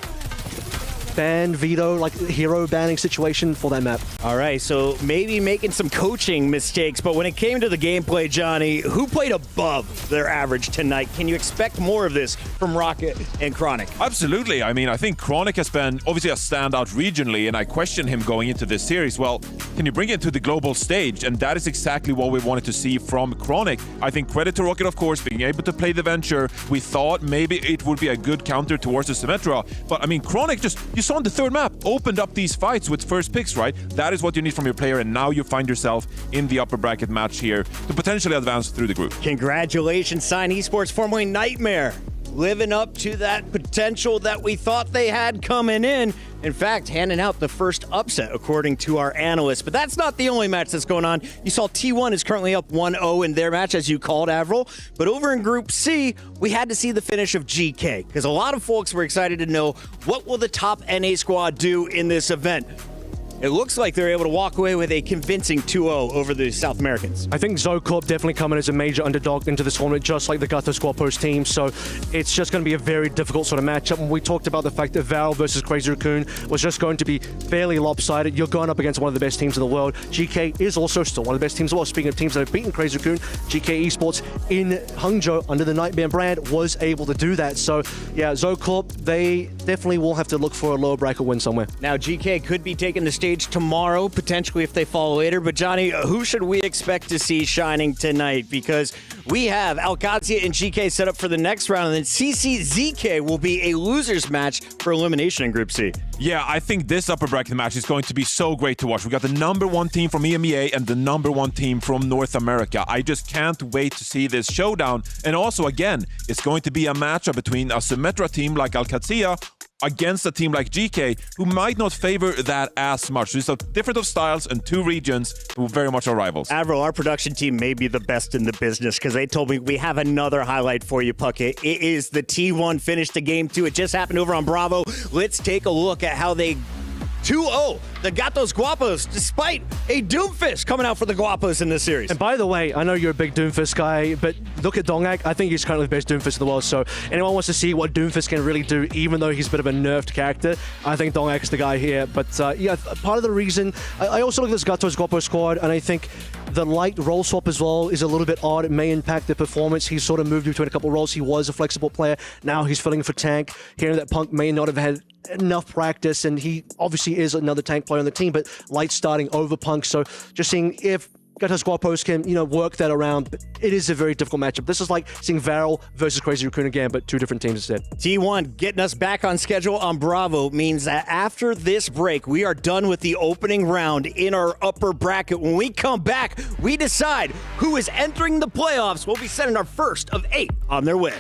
ban, veto, like hero banning situation for that map. All right, so maybe making some coaching mistakes, but when it came to the gameplay, Johnny, who played above their average tonight? Can you expect more of this from Rocket and Chronic? Absolutely. I mean, I think Chronic has been obviously a standout regionally, and I question him going into this series. Well, can you bring it to the global stage? And that is exactly what we wanted to see from Chronic. I think credit to Rocket, of course, being able to play the Venture. We thought maybe it would be a good counter towards the Symmetra, but I mean, Chronic just, you saw on the third map, opened up these fights with first picks, right? That is what you need from your player, and now you find yourself in the upper bracket match here to potentially advance through the group. Congratulations, Sign Esports, formerly Nightmare, living up to that potential that we thought they had coming in. In fact, handing out the first upset, according to our analysts. But that's not the only match that's going on. You saw T1 is currently up 1-0 in their match, as you called, Avril. But over in Group C, we had to see the finish of GK, because a lot of folks were excited to know what will the top NA squad do in this event. It looks like they're able to walk away with a convincing 2-0 over the South Americans. I think Zocorp definitely coming as a major underdog into this tournament, just like the Gatos Guapos team. So it's just going to be a very difficult sort of matchup. When we talked about the fact that Val versus Crazy Raccoon was just going to be fairly lopsided, you're going up against one of the best teams in the world. GK is also still one of the best teams in the world. Speaking of teams that have beaten Crazy Raccoon, GK Esports in Hangzhou under the Nightmare brand was able to do that. So yeah, Zocorp, they definitely will have to look for a lower bracket win somewhere. Now GK could be taking the stage tomorrow, potentially if they fall later. But Johnny, who should we expect to see shining tonight? Because we have Alcazia and GK set up for the next round, and then CCZK will be a losers match for elimination in Group C. Yeah, I think this upper bracket match is going to be so great to watch. We got the #1 team from EMEA and the #1 team from North America. I just can't wait to see this showdown. And also, again, it's going to be a matchup between a Symmetra team like Alcazia against a team like GK, who might not favor that as much. These are different of styles and two regions who very much are rivals. Avril, our production team may be the best in the business, because they told me we have another highlight for you, Puckett. It is the T1 finish to Game 2. It just happened over on Bravo. Let's take a look at how they 2-0 the Gatos Guapos, despite a Doomfist coming out for the Guapos in this series. And by the way, I know you're a big Doomfist guy, but look at Dongak. I think he's currently the best Doomfist in the world. So anyone wants to see what Doomfist can really do, even though he's a bit of a nerfed character, I think Dongak is the guy here. But yeah, part of the reason, I also look at this Gatos Guapos squad, and I think the light role swap as well is a little bit odd. It may impact the performance. He's sort of moved between a couple of roles. He was a flexible player. Now he's filling for tank. Hearing that Punk may not have had enough practice, and he obviously is another tank player on the team, but Light starting over Punk. So just seeing if Gatos Guapos can, work that around. But it is a very difficult matchup. This is like seeing Varel versus Crazy Raccoon again, but two different teams instead. T1 getting us back on schedule on Bravo means that after this break, we are done with the opening round in our upper bracket. When we come back, we decide who is entering the playoffs. We'll be sending our first of 8 on their way.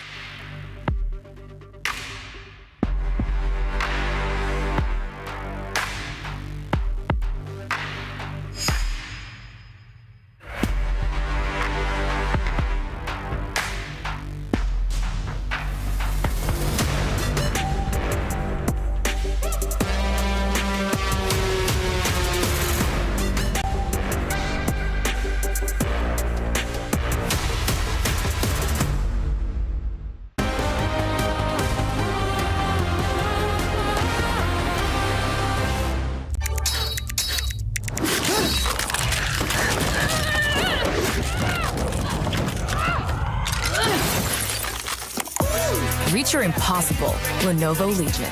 Reach your impossible. Lenovo Legion.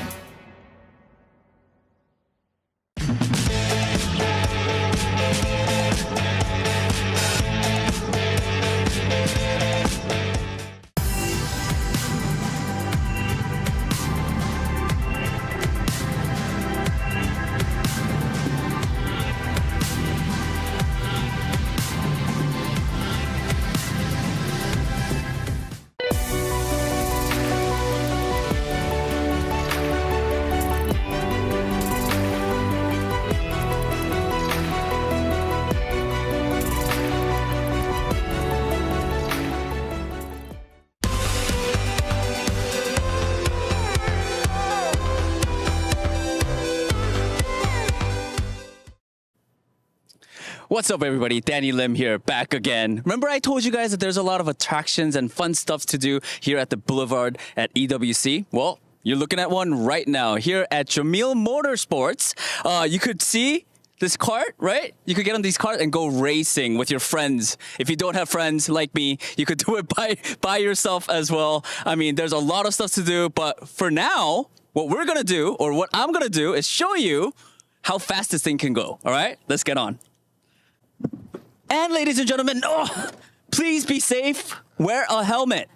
What's up, everybody? Danny Lim here, back again. Remember I told you guys that there's a lot of attractions and fun stuff to do here at the Boulevard at EWC? Well, you're looking at one right now here at Jamil Motorsports. You could see this cart, right? You could get on these carts and go racing with your friends. If you don't have friends like me, you could do it by yourself as well. I mean, there's a lot of stuff to do, but for now, what we're gonna do, or what I'm gonna do, is show you how fast this thing can go. All right, let's get on. And ladies and gentlemen, please be safe. Wear a helmet.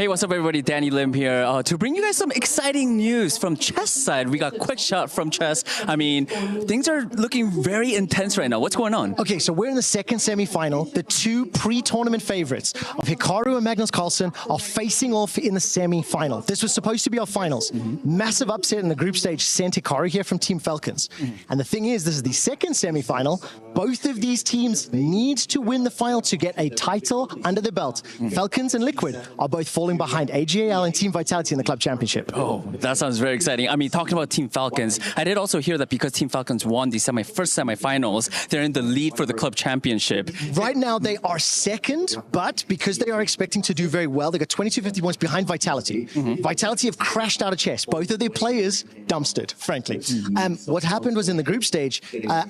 Hey, what's up, everybody? Danny Lim here to bring you guys some exciting news from chess side. We got quick shot from chess. I mean, things are looking very intense right now. What's going on? Okay, so we're in the second semi-final. The two pre-tournament favorites of Hikaru and Magnus Carlsen are facing off in the semi-final. This was supposed to be our finals. Massive upset in the group stage sent Hikaru here from Team Falcons. And the thing is, this is the second semi-final. Both of these teams need to win the final to get a title under their belt. Falcons and Liquid are both falling behind AGAL and Team Vitality in the club championship. Oh, that sounds very exciting. I mean, talking about Team Falcons, I did also hear that because Team Falcons won the first semi-finals, they're in the lead for the club championship. Right now, they are second, but because they are expecting to do very well, they got 2250 points behind Vitality. Vitality have crashed out of chess. Both of their players dumpstered, frankly. What happened was in the group stage,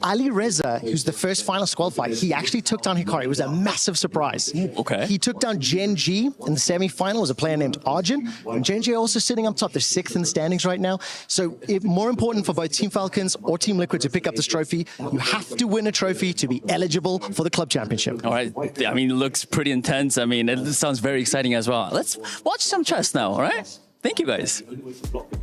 Ali Reza, who's the first finalist qualified, he actually took down Hikaru. It was a massive surprise. Okay. He took down Gen G in the semi-final. It was a player named Arjun. And Gen G are also sitting up top. They're sixth in the standings right now. So more important for both Team Falcons or Team Liquid to pick up this trophy, you have to win a trophy to be eligible for the club championship. All right. I mean, it looks pretty intense. I mean, it sounds very exciting as well. Let's watch some chess now, all right? Thank you, guys.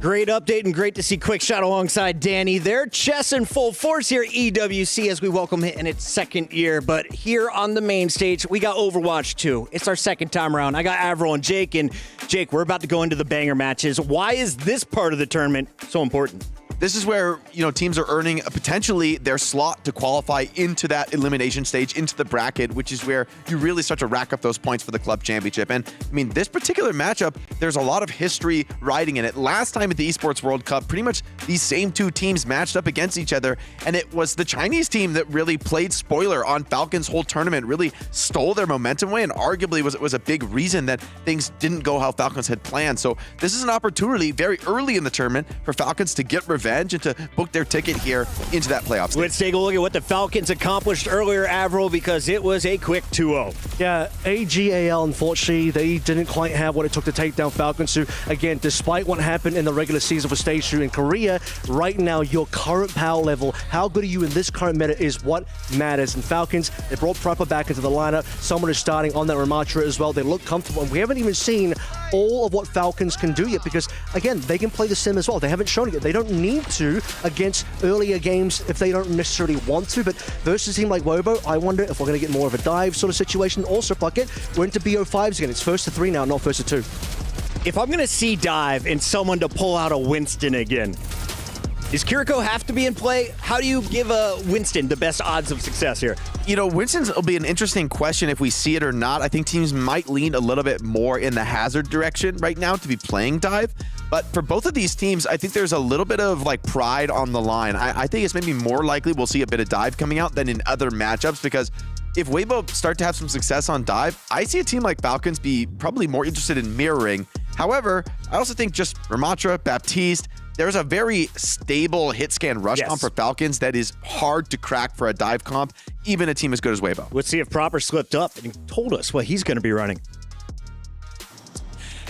Great update and great to see Quick Shot alongside Danny there. Chess in full force here at EWC as we welcome it in its second year. But here on the main stage, we got Overwatch 2. It's our second time around. I got Avril and Jake. And Jake, we're about to go into the banger matches. Why is this part of the tournament so important? This is where, teams are earning potentially their slot to qualify into that elimination stage, into the bracket, which is where you really start to rack up those points for the club championship. And I mean, this particular matchup, there's a lot of history riding in it. Last time at the Esports World Cup, pretty much these same two teams matched up against each other. And it was the Chinese team that really played spoiler on Falcons' whole tournament, really stole their momentum away, and arguably was a big reason that things didn't go how Falcons had planned. So this is an opportunity very early in the tournament for Falcons to get revenge and to book their ticket here into that playoff stage. Let's take a look at what the Falcons accomplished earlier, Avril, because it was a quick 2-0. Yeah, AGAL, unfortunately, they didn't quite have what it took to take down Falcons, who, again, despite what happened in the regular season for Stage 2 in Korea, right now, your current power level, how good are you in this current meta is what matters. And Falcons, they brought Proper back into the lineup. Someone is starting on that Ramatra as well. They look comfortable, and we haven't even seen all of what Falcons can do yet because, again, they can play the sim as well. They haven't shown it yet. They don't need to against earlier games if they don't necessarily want to, but versus a team like Wobo, I wonder if we're going to get more of a dive sort of situation. Also, Bucket, we're into BO5s again. It's first to 3 now, not first to 2. If I'm going to see dive and someone to pull out a Winston again, does Kiriko have to be in play? How do you give Winston the best odds of success here? Winston's will be an interesting question if we see it or not. I think teams might lean a little bit more in the hazard direction right now to be playing dive. But for both of these teams, I think there's a little bit of pride on the line. I think it's maybe more likely we'll see a bit of dive coming out than in other matchups because if Weibo start to have some success on dive, I see a team like Falcons be probably more interested in mirroring. However, I also think just Ramatra, Baptiste, there's a very stable hit scan rush comp for Falcons that is hard to crack for a dive comp, even a team as good as Weibo. Let's see if Proper slipped up and told us what he's going to be running.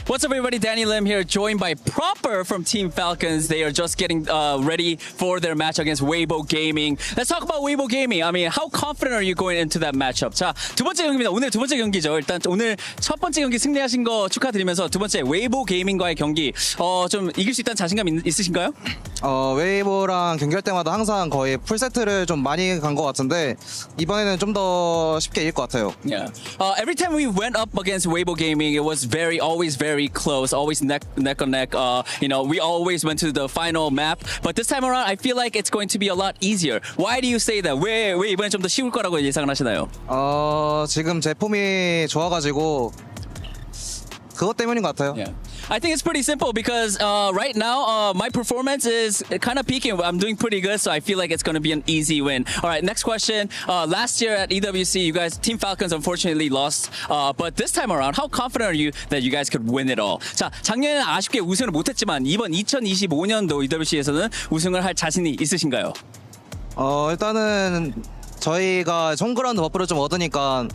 What's up, everybody? Danny Lim here, joined by Proper from Team Falcons. They are just getting ready for their match against Weibo Gaming. Let's talk about Weibo Gaming. I mean, how confident are you going into that matchup? 자, 두 번째 경기입니다. 오늘 두 번째 경기죠. 일단 오늘 첫 번째 경기 승리하신 거 축하드리면서 두 번째 웨이보 게이밍과의 경기 좀 이길 수 있다는 자신감 있으신가요? 웨이보랑 경기할 때마다 항상 거의 풀세트를 좀 많이 간 것 같은데 이번에는 좀 더 쉽게 이길 것 같아요. Yeah. Every time we went up against Weibo Gaming, it was always very close, always neck on neck. We always went to the final map, but this time around, I feel like it's going to be a lot easier. Why do you say that? 왜 이번에 좀 더 쉬울 거라고 예상을 하시나요? 지금 제 폼이 좋아가지고 그것 때문인 것 같아요. Yeah. I think it's pretty simple because right now my performance is kind of peaking. I'm doing pretty good, so I feel like it's going to be an easy win. All right, next question. Last year at EWC, you guys, Team Falcons unfortunately lost, but this time around, how confident are you that you guys could win it all? 자, 작년에는 아쉽게 우승을 못했지만 이번 2025년도 EWC에서는 우승을 할 자신이 있으신가요? 일단은 저희가 홈그라운드 버프를 좀 얻으니까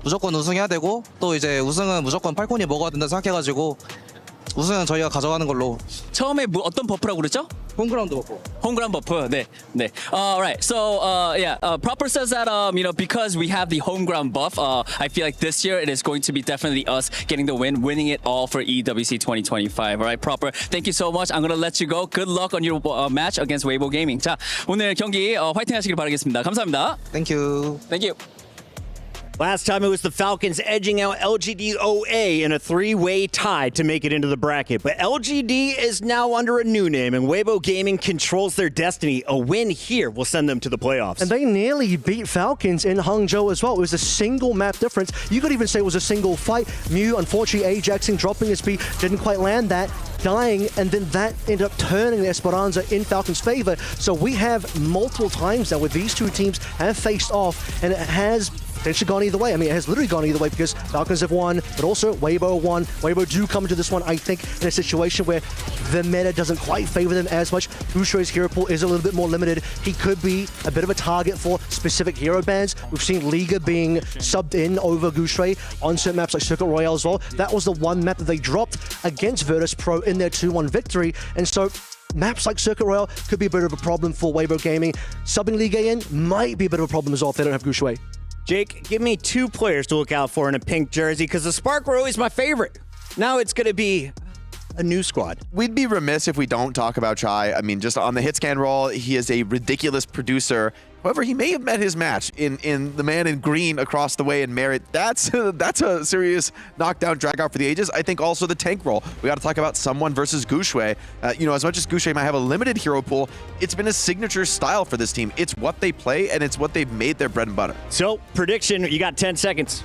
무조건 우승해야 되고 또 이제 우승은 무조건 팔콘이 먹어야 된다 생각해가지고 우승은 저희가 가져가는 걸로. 처음에 어떤 버프라고 그랬죠? 홈그라운드 버프. 홈그라운드 버프. 네, 네. Right. So, Proper says that because we have the home ground buff, I feel like this year it is going to be definitely us getting the win, winning it all for EWC 2025. All right, Proper. Thank you so much. I'm gonna let you go. Good luck on your match against Weibo Gaming. 자, 오늘 경기 화이팅 하시길 바라겠습니다. 감사합니다. Thank you. Thank you. Last time it was the Falcons edging out LGD-OA in a three-way tie to make it into the bracket. But LGD is now under a new name, and Weibo Gaming controls their destiny. A win here will send them to the playoffs. And they nearly beat Falcons in Hangzhou as well. It was a single map difference. You could even say it was a single fight. Mew, unfortunately, Ajaxing, dropping his beat, didn't quite land that, dying, and then that ended up turning the Esperanza in Falcons' favor. So we have multiple times now where these two teams have faced off, and it has potentially gone either way. I mean, it has literally gone either way because Falcons have won, but also Weibo won. Weibo do come into this one, I think, in a situation where the meta doesn't quite favor them as much. Gushue's hero pool is a little bit more limited. He could be a bit of a target for specific hero bans. We've seen Liga being subbed in over Gushue on certain maps like Circuit Royale as well. That was the one map that they dropped against Virtus Pro in their 2-1 victory. And so maps like Circuit Royale could be a bit of a problem for Weibo Gaming. Subbing Liga in might be a bit of a problem as well if they don't have Gushue. Jake, give me two players to look out for in a pink jersey, because the Spark Row is my favorite. Now it's going to be a new squad. We'd be remiss if we don't talk about Chai. I mean, just on the hit scan roll, he is a ridiculous producer. However, he may have met his match in the man in green across the way in Merit. That's a serious knockdown drag out for the ages. I think also the tank roll. We got to talk about someone versus Gushue. As much as Gushue might have a limited hero pool, it's been a signature style for this team. It's what they play, and it's what they've made their bread and butter. So, prediction, you got 10 seconds.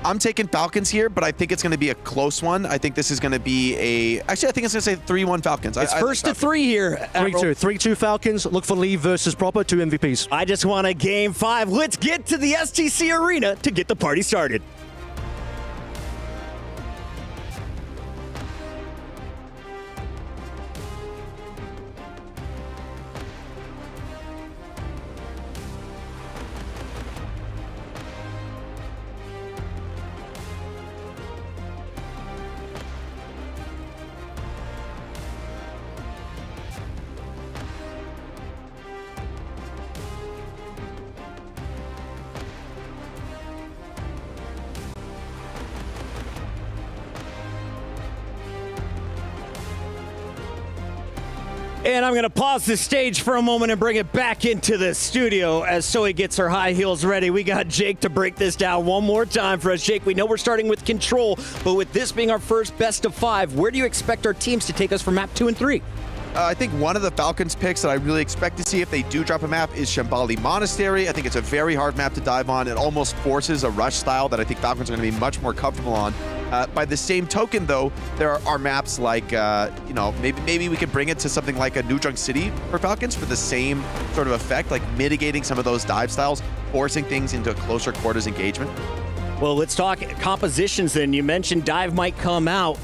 I'm taking Falcons here, but I think it's going to be a close one. I think this is going to be actually, I think it's going to say 3-1 Falcons. It's first to 3 here. 3-2. 3-2 Falcons. Look for Lee versus Proper, 2 MVPs. I just want a game 5. Let's get to the STC Arena to get the party started. And I'm going to pause the stage for a moment and bring it back into the studio as Zoe gets her high heels ready. We got Jake to break this down one more time for us. Jake, we know we're starting with Control, but with this being our first best of 5, where do you expect our teams to take us for map 2 and 3? I think one of the Falcons picks that I really expect to see if they do drop a map is Shambali Monastery. I think it's a very hard map to dive on. It almost forces a rush style that I think Falcons are going to be much more comfortable on. By the same token, though, there are maps like, maybe we could bring it to something like a New Junk City for Falcons for the same sort of effect, like mitigating some of those dive styles, forcing things into closer quarters engagement. Well, let's talk compositions then. You mentioned dive might come out.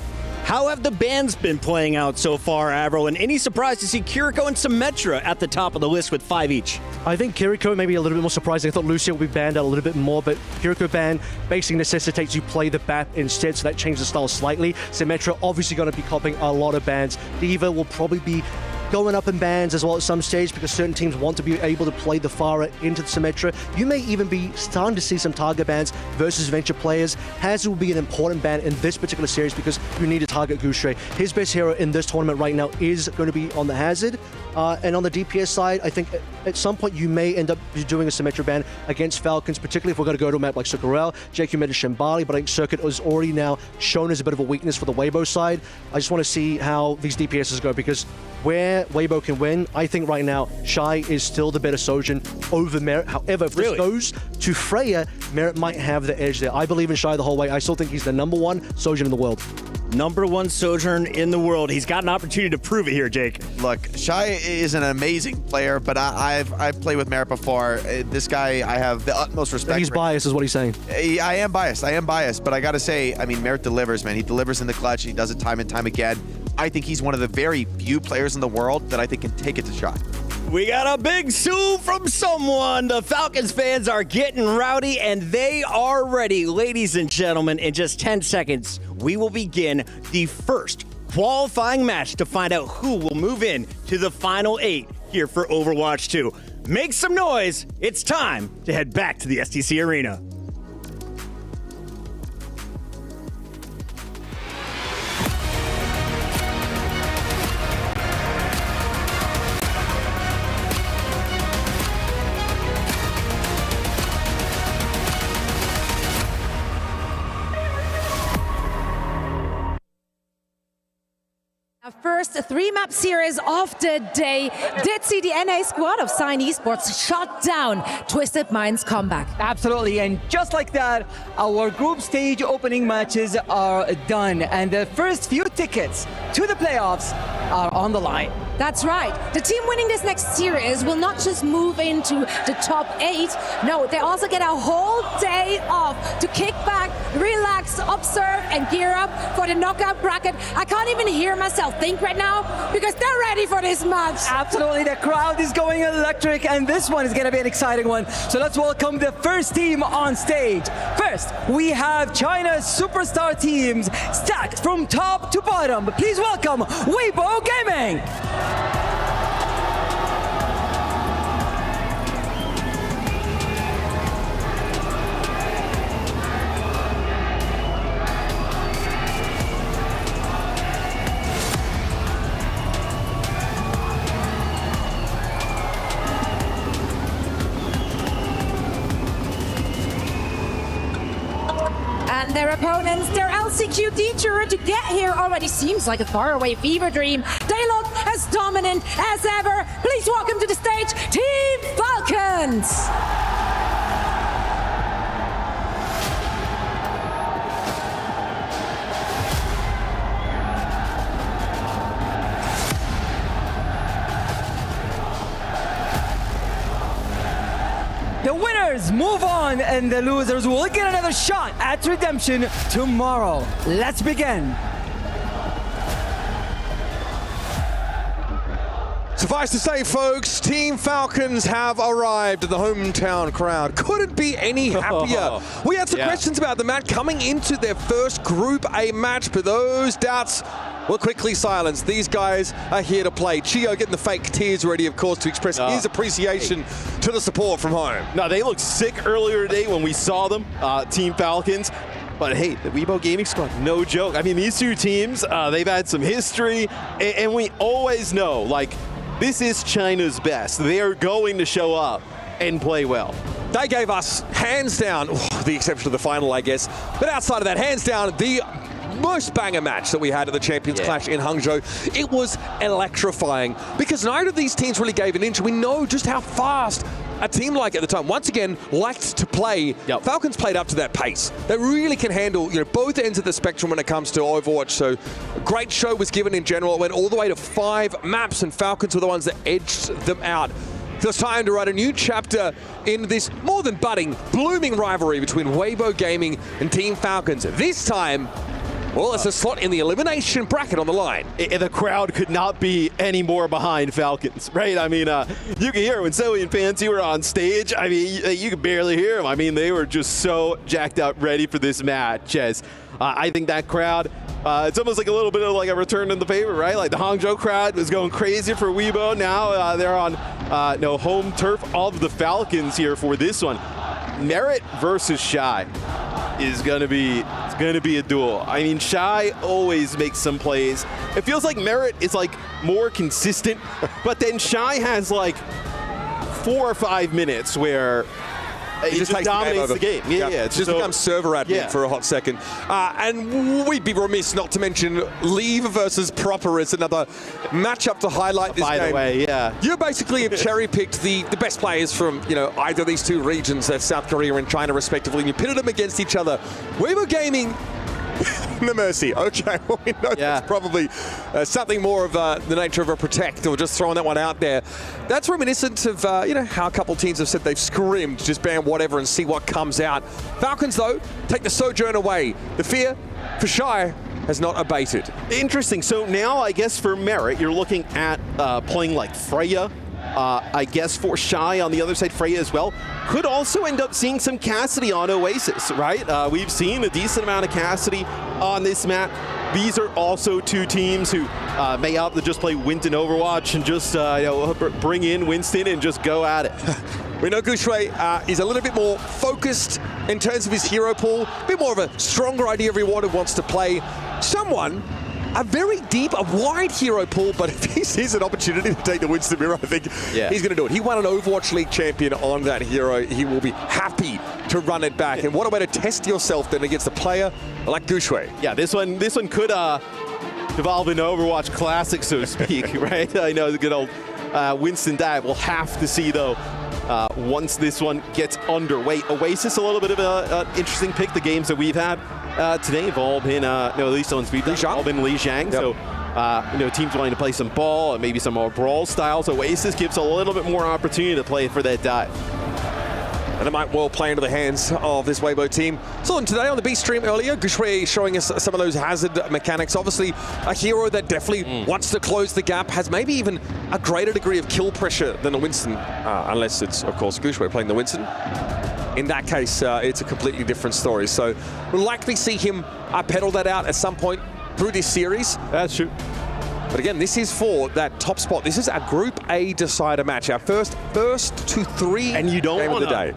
How have the bans been playing out so far, Avril? And any surprise to see Kiriko and Symmetra at the top of the list with 5 each? I think Kiriko may be a little bit more surprising. I thought Lucia would be banned out a little bit more, but Kiriko ban basically necessitates you play the BAP instead, so that changes the style slightly. Symmetra obviously going to be copying a lot of bans. Diva will probably be going up in bans as well at some stage because certain teams want to be able to play the Pharah into the Symmetra. You may even be starting to see some target bans versus Venture players. Hazard will be an important ban in this particular series because you need to target Gushue. His best hero in this tournament right now is going to be on the Hazard. And on the DPS side, I think at some point you may end up doing a Symmetra ban against Falcons, particularly if we're going to go to a map like Circuit Royale. Jake, you mentioned Shambali, but I think Circuit is already now shown as a bit of a weakness for the Weibo side. I just want to see how these DPSs go because where Weibo can win, I think right now Shai is still the better Sojin over Merit. However, if this goes to Freya, Merit might have the edge there. I believe in Shai the whole way. I still think he's the #1 Sojin in the world. #1 Sojourn in the world. He's got an opportunity to prove it here, Jake. Look, Shai is an amazing player, but I've played with Merit before. This guy, I have the utmost respect. He's biased, is what he's saying. I am biased, but I gotta say, I mean, Merit delivers, man. He delivers in the clutch. He does it time and time again. I think he's one of the very few players in the world that I think can take it to Shai. We got a big sue from someone. The Falcons fans are getting rowdy, and they are ready. Ladies and gentlemen, in just 10 seconds, we will begin the first qualifying match to find out who will move in to the final 8 here for Overwatch 2. Make some noise. It's time to head back to the STC Arena. Our first 3-map series of the day did see the NA squad of Sign Esports shut down Twisted Minds' comeback. Absolutely, and just like that, our group stage opening matches are done, and the first few tickets to the playoffs are on the line. That's right. The team winning this next series will not just move into the top 8. No, they also get a whole day off to kick back, relax, observe, and gear up for the knockout bracket. I can't even hear myself think right now because they're ready for this match. Absolutely, the crowd is going electric, and this one is going to be an exciting one. So let's welcome the first team on stage. First, we have China's superstar teams stacked from top to bottom. Please welcome Weibo Gaming. And their opponents, their LCQ detour to get here already seems like a faraway fever dream. They look as dominant as ever. Please welcome to the stage, Team Falcons! The winners move on, and the losers will get another shot at redemption tomorrow. Let's begin. Suffice to say, folks, Team Falcons have arrived at the hometown crowd. Couldn't be any happier. We had some questions about the match coming into their first Group A match, but those doubts were quickly silenced. These guys are here to play. Chio getting the fake tears ready, of course, to express his appreciation to the support from home. No, they looked sick earlier today when we saw them, Team Falcons. But hey, the Weibo Gaming squad, no joke. I mean, these two teams, they've had some history, and we always know, like, this is China's best. They are going to show up and play well. They gave us, hands down, the exception of the final, I guess, but outside of that, hands down, the most banger match that we had at the Champions Clash in Hangzhou. It was electrifying because neither of these teams really gave an inch. We know just how fast a team like at the time, once again, liked to play. Falcons played up to that pace. They really can handle, both ends of the spectrum when it comes to Overwatch. So a great show was given in general. It went all the way to 5 maps, and Falcons were the ones that edged them out. So it's time to write a new chapter in this more than budding, blooming rivalry between Weibo Gaming and Team Falcons. This time, well, it's a slot in the elimination bracket on the line. The crowd could not be any more behind Falcons, right? I mean, you can hear when Zoe and Fancy were on stage. I mean, you could barely hear them. I mean, they were just so jacked up, ready for this match. As I think that crowd, it's almost like a little bit of like a return in the favor, right? Like the Hangzhou crowd was going crazy for Weibo. Now they're on home turf of the Falcons here for this one. Merit versus Shy is gonna be a duel. I mean, Shy always makes some plays. It feels like Merit is like more consistent, but then Shy has like 4 or 5 minutes where he just dominates the game. It's just become server admin for a hot second. And we'd be remiss not to mention Leave versus Proper is another matchup to highlight this game. By the way, You basically have cherry-picked the best players from, either of these two regions, South Korea and China respectively, and you pitted them against each other. Weibo Gaming, no mercy. Okay, well, we know that's probably something more of the nature of a protect, or just throwing that one out there. That's reminiscent of, how a couple teams have said they've scrimmed, just ban whatever and see what comes out. Falcons, though, take the Sojourn away. The fear for Shy has not abated. Interesting. So now, I guess for Merit, you're looking at playing like Freya I guess for Shy on the other side, Freya as well. Could also end up seeing some Cassidy on Oasis, right? We've seen a decent amount of Cassidy on this map. These are also two teams who may opt to just play Winston Overwatch and just bring in Winston and just go at it. We know Gushui is a little bit more focused in terms of his hero pool, a bit more of a stronger idea of what he wants to play. Someone, a very deep, a wide hero pool, but if he sees an opportunity to take the Winston mirror, I think he's going to do it. He won an Overwatch League champion on that hero. He will be happy to run it back. And what a way to test yourself then against a player like Gushui. Yeah, this one could devolve into Overwatch Classic, so to speak, right? I know the good old Winston dive. We'll have to see, though, once this one gets underway. Oasis, a little bit of an interesting pick. The games that we've had today have all been, at least on speed, all been Lijiang. Yep. So, teams wanting to play some ball and maybe some more brawl styles. Oasis gives a little bit more opportunity to play for that dive. And it might well play into the hands of this Weibo team. So today on the B stream earlier, Gushui showing us some of those hazard mechanics. Obviously, a hero that definitely wants to close the gap, has maybe even a greater degree of kill pressure than the Winston, unless it's, of course, Gushui playing the Winston. In that case, it's a completely different story. So we'll likely see him pedal that out at some point through this series. That's true. But again, this is for that top spot. This is our Group A decider match, our first to three and you don't game of the day.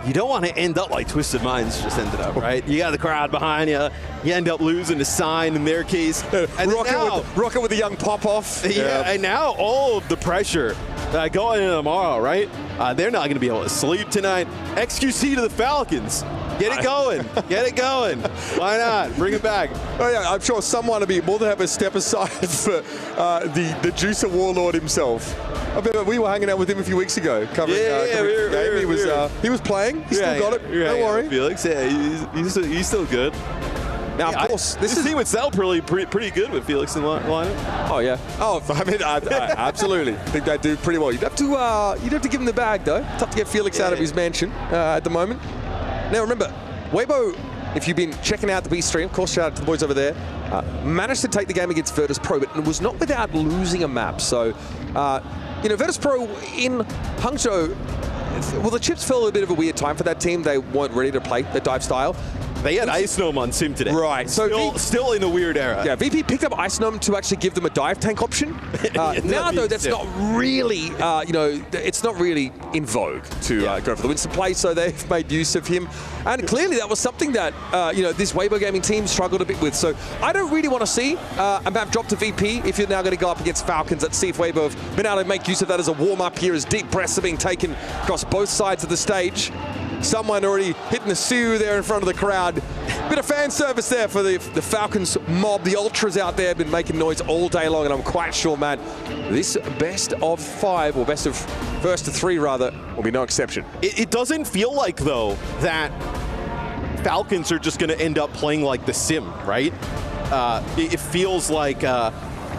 You don't want to end up like Twisted Minds just ended up, right? You got the crowd behind you. You end up losing to Sign in their case. And Rocket with the young pop-off. Yeah, and now all of the pressure going into tomorrow, right? They're not going to be able to sleep tonight. XQC to the Falcons. Get it going. Get it going. Why not? Bring it back. Oh, yeah, I'm sure someone will be more than happy to step aside for the Juicer Warlord himself. I remember we were hanging out with him a few weeks ago covering the game. He was playing. He still got it. Don't worry. Felix, he's still good. Now, of course, this team would sell pretty good with Felix in the lineup. Oh, yeah. Oh, I mean, I absolutely think they do pretty well. You'd have to give him the bag, though. Tough to get Felix out of his mansion at the moment. Now, remember, Weibo, if you've been checking out the B stream, of course, shout out to the boys over there, managed to take the game against Virtus Pro, but it was not without losing a map. So, Virtus Pro in Hangzhou, well, the chips fell a bit of a weird time for that team. They weren't ready to play the dive style. They had Ice Gnome on Sim today. Right. So still in a weird era. Yeah, VP picked up Ice Gnome to actually give them a dive tank option. Now, though, that's not really, it's not really in vogue to go for the Winston play, so they've made use of him. And clearly that was something that, this Weibo Gaming team struggled a bit with. So I don't really want to see a map drop to VP if you're now going to go up against Falcons. Let's see if Weibo have been able to make use of that as a warm-up here as deep breaths are being taken across both sides of the stage. Someone already hitting the Sioux there in front of the crowd. Bit of fan service there for the Falcons mob. The Ultras out there have been making noise all day long, and I'm quite sure, Matt, this best of 5, or best of first to 3 rather, will be no exception. It doesn't feel like, though, that Falcons are just going to end up playing like the Sim, right? It feels like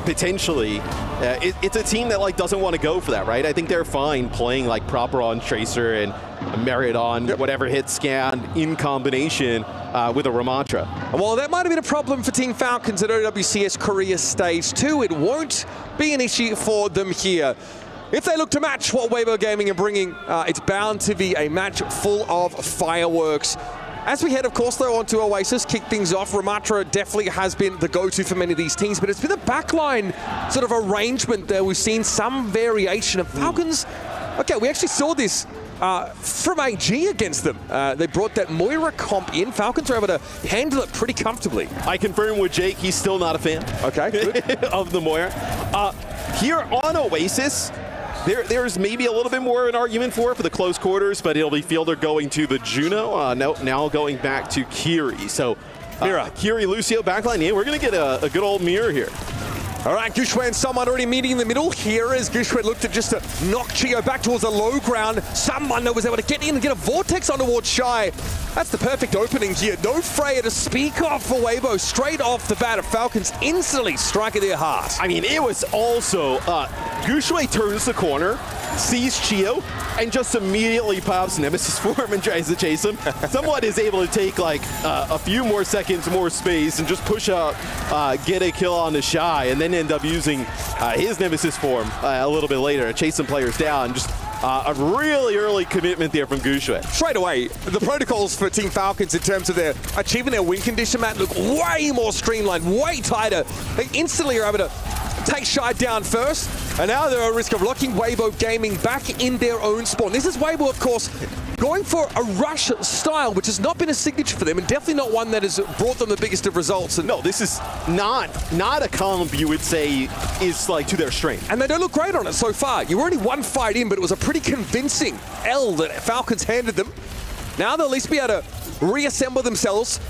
potentially it's a team that doesn't want to go for that, right? I think they're fine playing like proper on Tracer and Merit on whatever hit scan in combination with a Ramatra. Well, that might have been a problem for Team Falcons at OWCS Korea Stage 2. It won't be an issue for them here. If they look to match what Weibo Gaming are bringing, it's bound to be a match full of fireworks. As we head, of course, though, onto Oasis, kick things off. Ramatra definitely has been the go-to for many of these teams, but it's been a backline sort of arrangement there. We've seen some variation of Falcons. Okay, we actually saw this from AG against them. They brought that Moira comp in. Falcons were able to handle it pretty comfortably. I confirm with Jake, he's still not a fan. Okay, good. of the Moira. Here on Oasis, there's maybe a little bit more an argument for the close quarters, but it'll be Fielder going to the Juno. Now going back to Kiri. So, Kiri, Lucio, backline. Yeah, we're going to get a good old mirror here. All right, Gushui and someone already meeting in the middle here as Gushui looked at just to knock Chio back towards the low ground. Someone that was able to get in and get a vortex on towards Shy. That's the perfect opening here. No Freya to speak of for Weibo. Straight off the bat of Falcons instantly striking their heart. I mean, it was also, Gushui turns the corner, sees Chio and just immediately pops Nemesis form and tries to chase him. Someone is able to take like a few more seconds, more space, and just push up, get a kill on the Shy, and then end up using his Nemesis form a little bit later to chase some players down. Just a really early commitment there from Gushui. Straight away, the protocols for Team Falcons in terms of their achieving their win condition, Matt, look way more streamlined, way tighter. They instantly are able to take Shy down first, and now they're at risk of locking Weibo Gaming back in their own spawn. This is Weibo, of course, going for a rush style, which has not been a signature for them, and definitely not one that has brought them the biggest of results. And no, this is not a comp you would say is like to their strength. And they don't look great on it so far. You're already one fight in, but it was a pretty convincing L that Falcons handed them. Now they'll at least be able to reassemble themselves.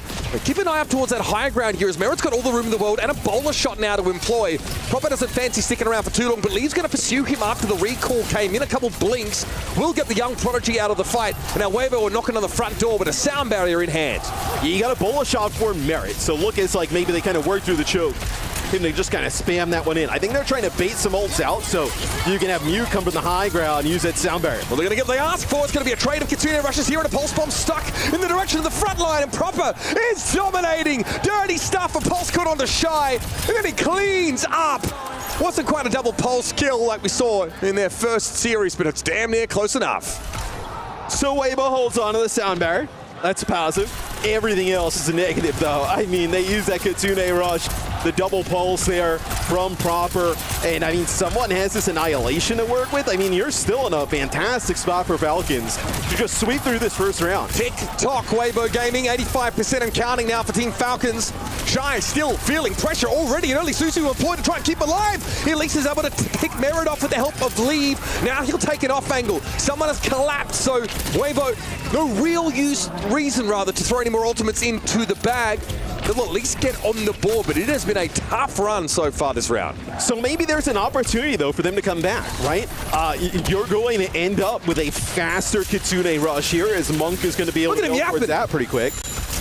Keep an eye up towards that higher ground here as Merritt's got all the room in the world and a bowler shot now to employ. Proper doesn't fancy sticking around for too long, but Lee's going to pursue him after the recall came in. A couple blinks will get the young prodigy out of the fight. And now Weibo are knocking on the front door with a sound barrier in hand. You got a bowler shot for Merritt, so look, it's like maybe they kind of work through the choke. And they just kind of spam that one in. I think they're trying to bait some ults out so you can have Mew come from the high ground and use that sound barrier. Well, they're going to get what they ask for. It's going to be a trade of Kitsune rushes here and a pulse bomb stuck in the direction of the front line, and Proper is dominating. Dirty stuff. A pulse caught onto Shy, and then he cleans up. Wasn't quite a double pulse kill like we saw in their first series, but it's damn near close enough. So Weibo holds on to the sound barrier. That's a positive. Everything else is a negative, though. I mean, they use that Kitsune rush, the double pulse there from Proper, and I mean, someone has this Annihilation to work with. I mean, you're still in a fantastic spot for Falcons to just sweep through this first round. Tick-tock, Weibo Gaming, 85% and counting now for Team Falcons. Shy still feeling pressure already, and only Susu employed to try and keep him alive. At least is able to pick Merritt off with the help of Leave. Now he'll take an off angle. Someone has collapsed, so Weibo, no real reason to throw any more ultimates into the bag. They'll at least get on the board, but it has been a tough run so far this round. So maybe there's an opportunity, though, for them to come back, right? You're going to end up with a faster Kitsune rush here, as Monk is going to be able to go towards that pretty quick.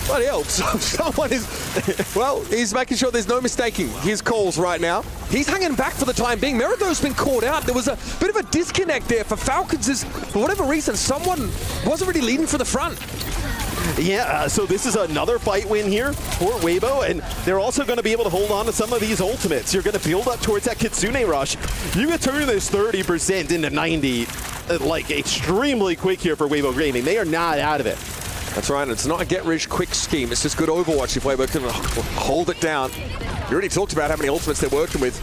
Bloody hell, someone is, well, he's making sure there's no mistaking his calls right now. He's hanging back for the time being. Merido's been caught out. There was a bit of a disconnect there for Falcons. For whatever reason, someone wasn't really leading for the front. Yeah, so this is another fight win here for Weibo, and they're also going to be able to hold on to some of these ultimates. You're going to build up towards that Kitsune rush. You can turn this 30% into 90, like extremely quick here for Weibo Gaming. They are not out of it. That's right, it's not a get-rich-quick scheme. It's just good Overwatch if Weibo can hold it down. You already talked about how many ultimates they're working with.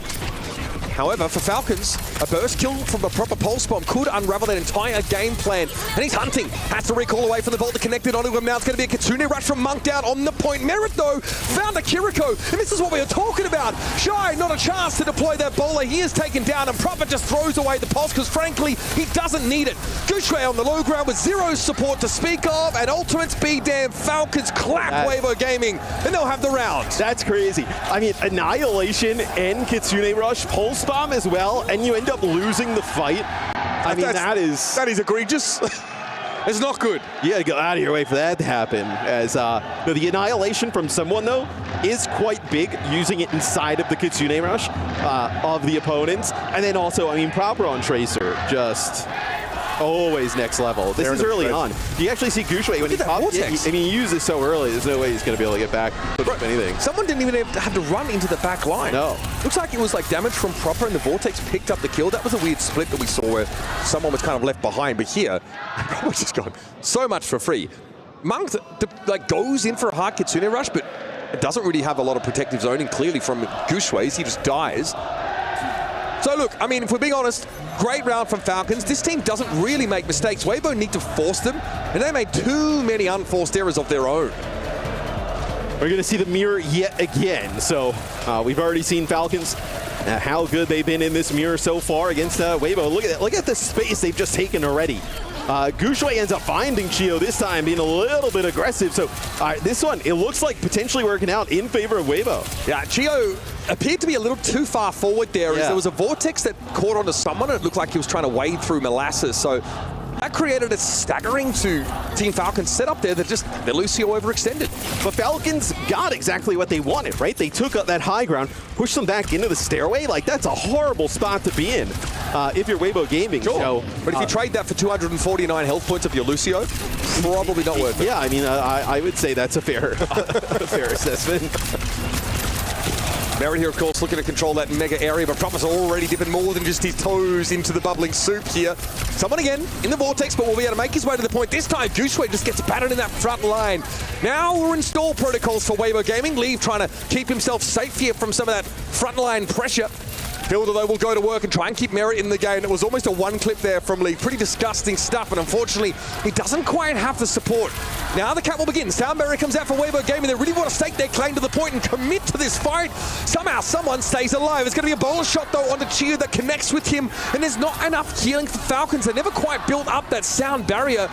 However, for Falcons, a burst kill from a Proper pulse bomb could unravel that entire game plan. And he's hunting. Has to recall away from the boulder connected onto him. Now it's going to be a Kitsune rush from Monk down on the point. Merritt, though, found a Kiriko. And this is what we were talking about. Shy, not a chance to deploy that bowler. He is taken down, and Proper just throws away the pulse because, frankly, he doesn't need it. Gushui on the low ground with zero support to speak of, and ultimates be damn. Falcons clap Weibo Gaming, and they'll have the round. That's crazy. I mean, Annihilation and Kitsune rush, pulse bomb as well, and you end up losing the fight. I mean, that is egregious. It's not good. You gotta go out of your way for that to happen. As the Annihilation from someone, though, is quite big, using it inside of the Kitsune rush of the opponents. And then also, I mean, Proper on Tracer, just always next level. This is early on. You actually see Gushui when he pops. I mean, he used this so early, there's no way he's going to be able to get back with anything. Someone didn't even have to run into the back line. No. Looks like it was like damage from Proper, and the Vortex picked up the kill. That was a weird split that we saw where someone was kind of left behind, but here, Proper's just gone so much for free. Monk like goes in for a hard Kitsune rush, but it doesn't really have a lot of protective zoning clearly from Gushui's. He just dies. So look, I mean, if we're being honest, great round from Falcons. This team doesn't really make mistakes. Weibo need to force them, and they made too many unforced errors of their own. We're going to see the mirror yet again. So we've already seen Falcons, how good they've been in this mirror so far against Weibo. Look at the space they've just taken already. Gushui ends up finding Chio this time, being a little bit aggressive. So this one, it looks like potentially working out in favor of Weibo. Yeah, Chio appeared to be a little too far forward there. As there was a Vortex that caught onto someone, and it looked like he was trying to wade through molasses. So That created a staggering to Team Falcons setup there that just, the Lucio overextended. But Falcons got exactly what they wanted, right? They took up that high ground, pushed them back into the stairway. Like, that's a horrible spot to be in if you're Weibo Gaming. Sure. So, but if you trade that for 249 health points of your Lucio, probably not worth it. Yeah, I mean, I would say that's a fair, fair assessment. Merit here, of course, looking to control that mega area, but Promise already dipping more than just his toes into the bubbling soup here. Someone again in the vortex, but will be able to make his way to the point. This time, Gooshway just gets battered in that front line. Now we're in stall protocols for Weibo Gaming. Leave trying to keep himself safe here from some of that front line pressure. Builder, though, will go to work and try and keep Merit in the game. It was almost a one clip there from Lee. Pretty disgusting stuff, and unfortunately, he doesn't quite have the support. Now the cat will begin. Sound Barrier comes out for Weibo Gaming. They really want to stake their claim to the point and commit to this fight. Somehow, someone stays alive. It's going to be a bowler shot, though, onto Chiyo that connects with him, and there's not enough healing for Falcons. They never quite built up that Sound Barrier.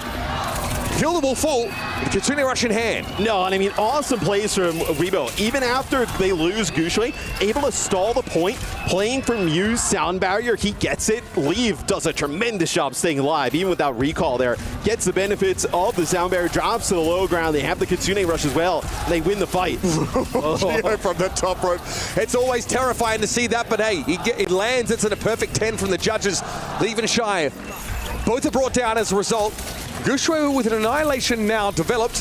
Hilda will fall with Kitsune Rush in hand. No, and I mean, awesome plays from Weibo. Even after they lose Gooshway, able to stall the point, playing from Mew's Sound Barrier, he gets it. Leave does a tremendous job staying alive, even without recall there. Gets the benefits of the Sound Barrier, drops to the low ground. They have the Kitsune Rush as well. They win the fight. From the top rope. It's always terrifying to see that, but hey, it lands. It's in a perfect 10 from the judges. Leave and Shy both are brought down as a result. Gooshway with an annihilation now developed.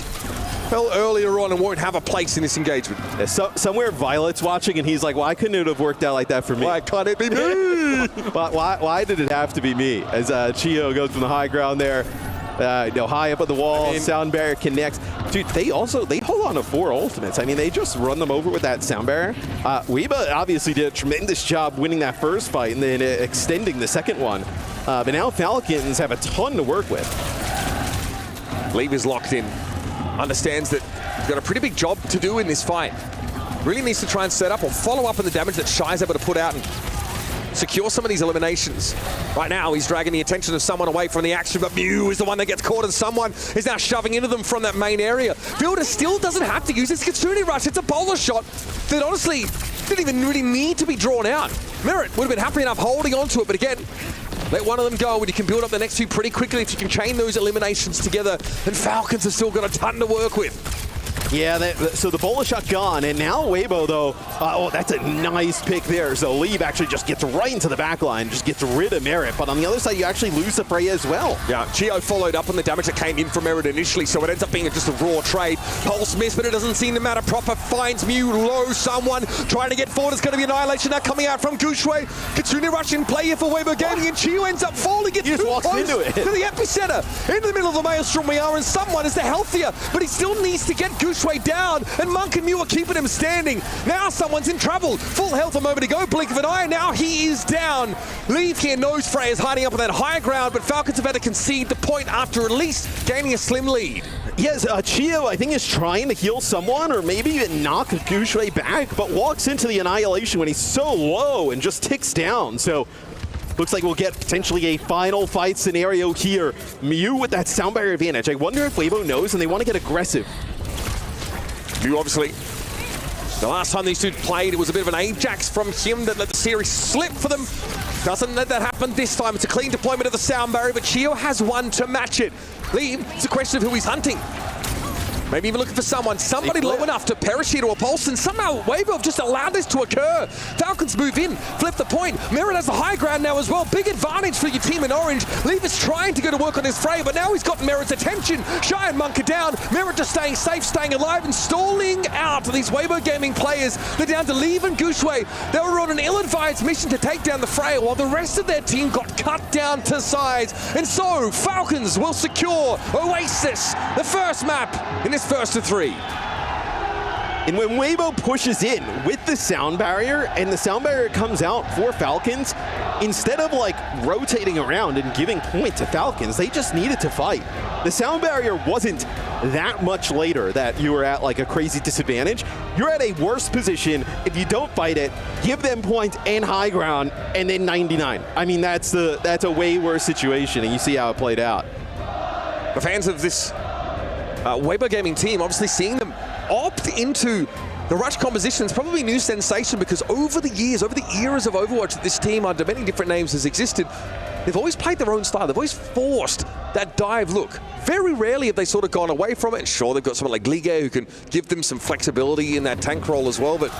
Fell earlier on and won't have a place in this engagement. Yeah, somewhere Violet's watching and he's like, why couldn't it have worked out like that for me? Why can't it be me? why did it have to be me? As Chiyo goes from the high ground there, high up at the wall, Sound Barrier connects. Dude, they hold on to 4 ultimates. I mean, they just run them over with that Sound Barrier. Weibo obviously did a tremendous job winning that first fight and then extending the second one. But now Falcons have a ton to work with. Leave is locked in. Understands that he's got a pretty big job to do in this fight. Really needs to try and set up or follow up on the damage that Shy's able to put out and secure some of these eliminations. Right now, he's dragging the attention of someone away from the action, but Mew is the one that gets caught, and someone is now shoving into them from that main area. Builder still doesn't have to use his Kitsune Rush. It's a bowler shot that honestly didn't even really need to be drawn out. Merit would have been happy enough holding on to it, but again, let one of them go and you can build up the next 2 pretty quickly if you can chain those eliminations together. And Falcons have still got a ton to work with. Yeah, so the bowler shot gone, and now Weibo, though, that's a nice pick there. So Leave actually just gets right into the back line, just gets rid of Merit. But on the other side, you actually lose the Freya as well. Yeah, Chiyo followed up on the damage that came in from Merit initially, so it ends up being just a raw trade. Pulse miss, but it doesn't seem to matter. Proper finds Mew low. Someone trying to get forward. It's going to be Annihilation now coming out from Gooshway. Kitsune Rush in play here for Weibo Gaming, and Chiyo ends up falling. He just walks into it. To the epicenter. Into the middle of the Maelstrom we are, and someone is the healthier, but he still needs to get Gooshway down, and Monk and Mew are keeping him standing. Now someone's in trouble. Full health a moment ago, blink of an eye, and now he is down. Leave here knows Frey is hiding up on that higher ground, but Falcons have had to concede the point after at least gaining a slim lead. Yes, Chiyo, I think, is trying to heal someone or maybe even knock Gooshway back, but walks into the Annihilation when he's so low and just ticks down. So looks like we'll get potentially a final fight scenario here. Mew with that Sound Barrier advantage. I wonder if Weibo knows and they want to get aggressive. Mew, obviously, the last time these two played, it was a bit of an Ajax from him that let the series slip for them. Doesn't let that happen this time. It's a clean deployment of the Sound Barrier, but Chiyo has one to match it. Leave, it's a question of who he's hunting. Maybe even looking for somebody low enough to perish here to a pulse, and somehow Weibo have just allowed this to occur. Falcons move in, flip the point. Merit has the high ground now as well. Big advantage for your team in orange. Leave is trying to go to work on his Frey, but now he's got Merit's attention. Shy and Monk are down. Merit just staying safe, staying alive, and stalling out these Weibo Gaming players. They're down to Leave and Gooshway. They were on an ill-advised mission to take down the Frey, while the rest of their team got cut down to size. And so, Falcons will secure Oasis, the first map in this first of 3. And when Weibo pushes in with the Sound Barrier and the Sound Barrier comes out for Falcons, instead of like rotating around and giving point to Falcons, they just needed to fight. The Sound Barrier wasn't that much later that you were at like a crazy disadvantage. You're at a worse position. If you don't fight it, give them points and high ground and then 99. I mean, that's a way worse situation, and you see how it played out. The fans of this Weibo Gaming team, obviously seeing them opt into the rush composition is probably a new sensation, because over the years, over the eras of Overwatch that this team under many different names has existed, they've always played their own style. They've always forced that dive look. Very rarely have they sort of gone away from it. And sure, they've got someone like Lige who can give them some flexibility in that tank roll as well. But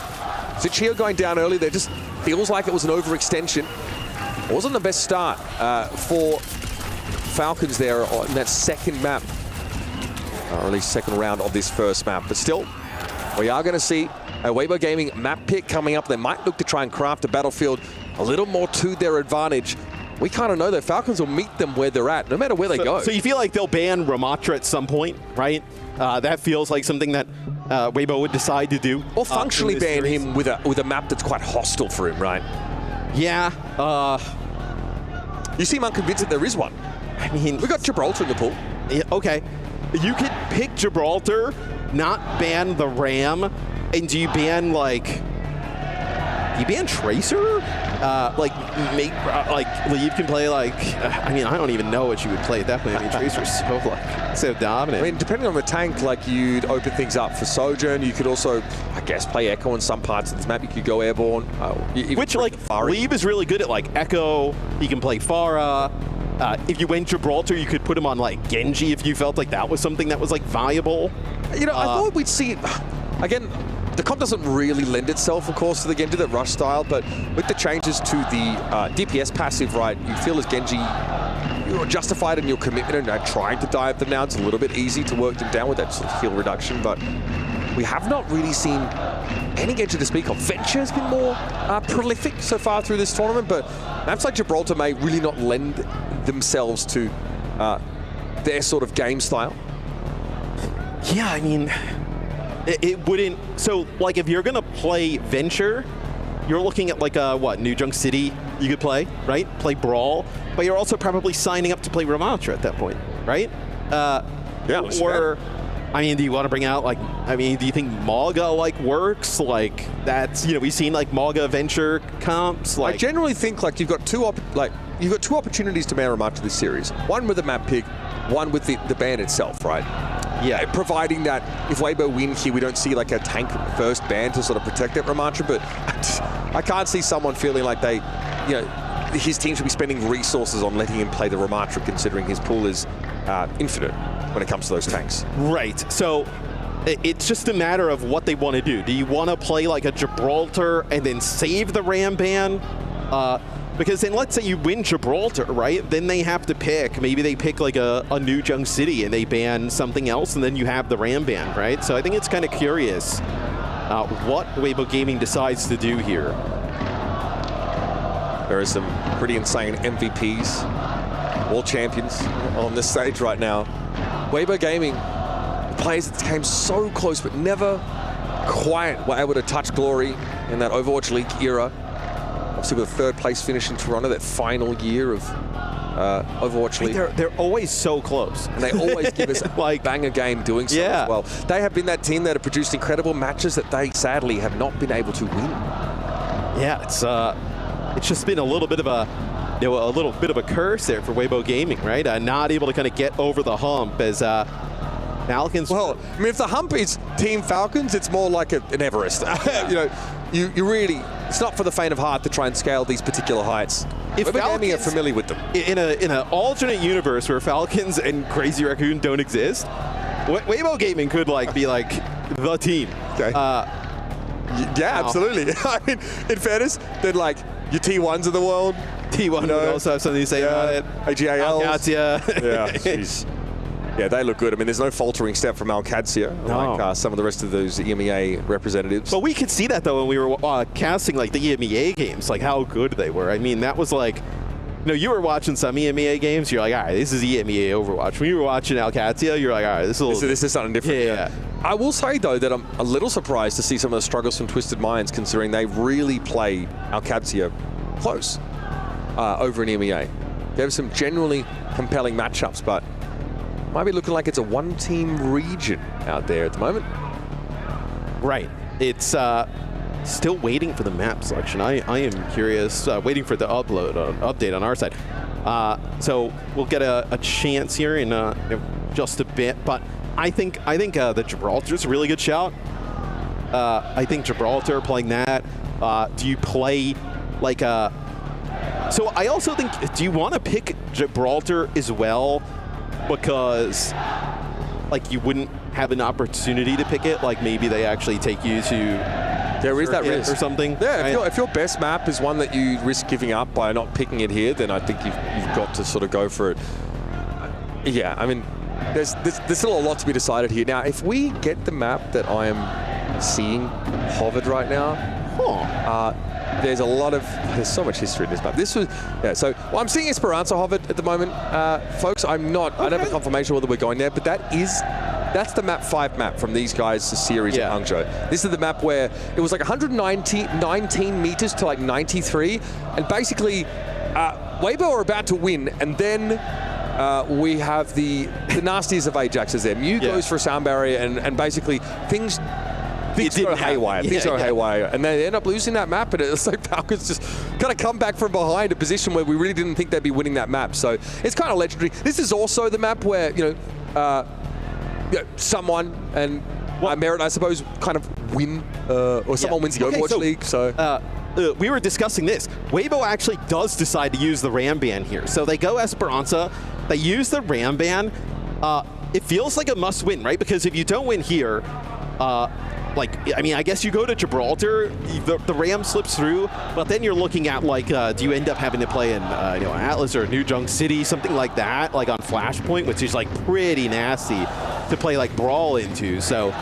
Zichio going down early, there just feels like it was an overextension. It wasn't the best start for Falcons there on that second map. Or at least second round of this first map. But still, we are going to see a Weibo Gaming map pick coming up. They might look to try and craft a battlefield a little more to their advantage. We kind of know that Falcons will meet them where they're at, no matter where they go. So you feel like they'll ban Ramatra at some point, right? That feels like something that Weibo would decide to do. Or functionally ban him with a map that's quite hostile for him, right? Yeah. You seem unconvinced that there is one. I mean, we got Gibraltar in the pool. Yeah, okay. You could pick Gibraltar, not ban the Ram, and do you ban Tracer? Leave can play I mean, I don't even know what you would play at that point. I mean, Tracer's so dominant. I mean, depending on the tank, you'd open things up for Sojourn. You could also, I guess, play Echo in some parts of this map. You could go airborne. Which, Leave is really good at, Echo. He can play Pharah. If you went Gibraltar, you could put him on, Genji if you felt like that was something that was, viable. I thought we'd see it. Again, the comp doesn't really lend itself, of course, to the Genji, that rush style, but with the changes to the DPS passive, right, you feel as Genji, you're justified in your commitment and trying to dive them now. It's a little bit easy to work them down with that sort of heal reduction, but we have not really seen any Genji to speak of. Venture has been more prolific so far through this tournament, but maps like Gibraltar may really not lend themselves to their sort of game style. Yeah, I mean, it wouldn't. So, if you're gonna play Venture, you're looking at New Junk City you could play, right? Play Brawl, but you're also probably signing up to play Ramatra at that point, right? Yeah. Or, I mean, do you want to bring out do you think Mauga works? That's we've seen Mauga Venture comps. I generally think you've got two opportunities to ban Ramatra this series. One with the map pick, one with the ban itself, right? Yeah, providing that if Weibo win here, we don't see a tank first ban to sort of protect that Ramatra, but I can't see someone feeling like they, his team should be spending resources on letting him play the Ramatra, considering his pool is infinite when it comes to those tanks. Right, so it's just a matter of what they want to do. Do you want to play a Gibraltar and then save the Ram ban? Because then let's say you win Gibraltar, right? Then they have to pick. Maybe they pick a New Junk City and they ban something else, and then you have the Ram ban, right? So I think it's kind of curious what Weibo Gaming decides to do here. There are some pretty insane MVPs, world champions on this stage right now. Weibo Gaming, players that came so close but never quite were able to touch glory in that Overwatch League era. Obviously with a third place finish in Toronto, that final year of Overwatch League. They're always so close. And they always give us a banger game doing so as well. They have been that team that have produced incredible matches that they sadly have not been able to win. Yeah, it's just been a little bit of a curse there for Weibo Gaming, right? Not able to kind of get over the hump as Falcons. Well, I mean, if the hump is Team Falcons, it's more like an Everest. You really, it's not for the faint of heart to try and scale these particular heights. If Weibo Gaming are familiar with them. In an alternate universe where Falcons and Crazy Raccoon don't exist, Weibo Gaming could be the team. Okay. Yeah, absolutely. I mean, in fairness, then your T1s of the world. T1 would also have something to say about it. AGALs. Alcatia. Yeah, jeez. Yeah, they look good. I mean, there's no faltering step from Alcatia, like some of the rest of those EMEA representatives. But we could see that, though, when we were casting, the EMEA games, how good they were. I mean, that was you were watching some EMEA games, you're all right, this is EMEA Overwatch. When you were watching Alcatia, you're all right, this is something different. Yeah. I will say, though, that I'm a little surprised to see some of the struggles from Twisted Minds, considering they really played Alcatia close over in EMEA. There were some genuinely compelling matchups, but might be looking like it's a one-team region out there at the moment. Right. It's still waiting for the map selection. I am curious, waiting for the update on our side. So we'll get a chance here in just a bit, but I think the Gibraltar's a really good shout. I think Gibraltar playing that. Do you play So I also think, do you want to pick Gibraltar as well? because like you wouldn't have an opportunity to pick it? Like maybe they actually take you to there is that risk or something. Yeah, right? if your best map is one that you risk giving up by not picking it here, then I think you've got to sort of go for it. Yeah, I mean, there's still a lot to be decided here. Now, if we get the map that I am seeing hovered right now, there's so much history in this map. So I'm seeing Esperanza hovered at the moment, folks. I don't have a confirmation whether we're going there, but that's the map 5 map from these guys' series at Hangzhou. This is the map where it was like 119 meters to like 93, and basically Weibo are about to win, and then we have the nastiest of Ajaxes there. Mew goes for a sound barrier, and basically things go haywire. Things go haywire, and they end up losing that map, and it's like Falcons just kind of come back from behind a position where we really didn't think they'd be winning that map. So it's kind of legendary. This is also the map where, someone and Merit, I suppose, kind of win, or someone wins the Overwatch League. So we were discussing this. Weibo actually does decide to use the Ram ban here. So they go Esperanza, they use the Ram ban. It feels like a must win, right? Because if you don't win here, I guess you go to Gibraltar, the Ram slips through, but then you're looking at do you end up having to play in Atlas or New Junk City, something like that, like on Flashpoint, which is like pretty nasty to play like Brawl into. So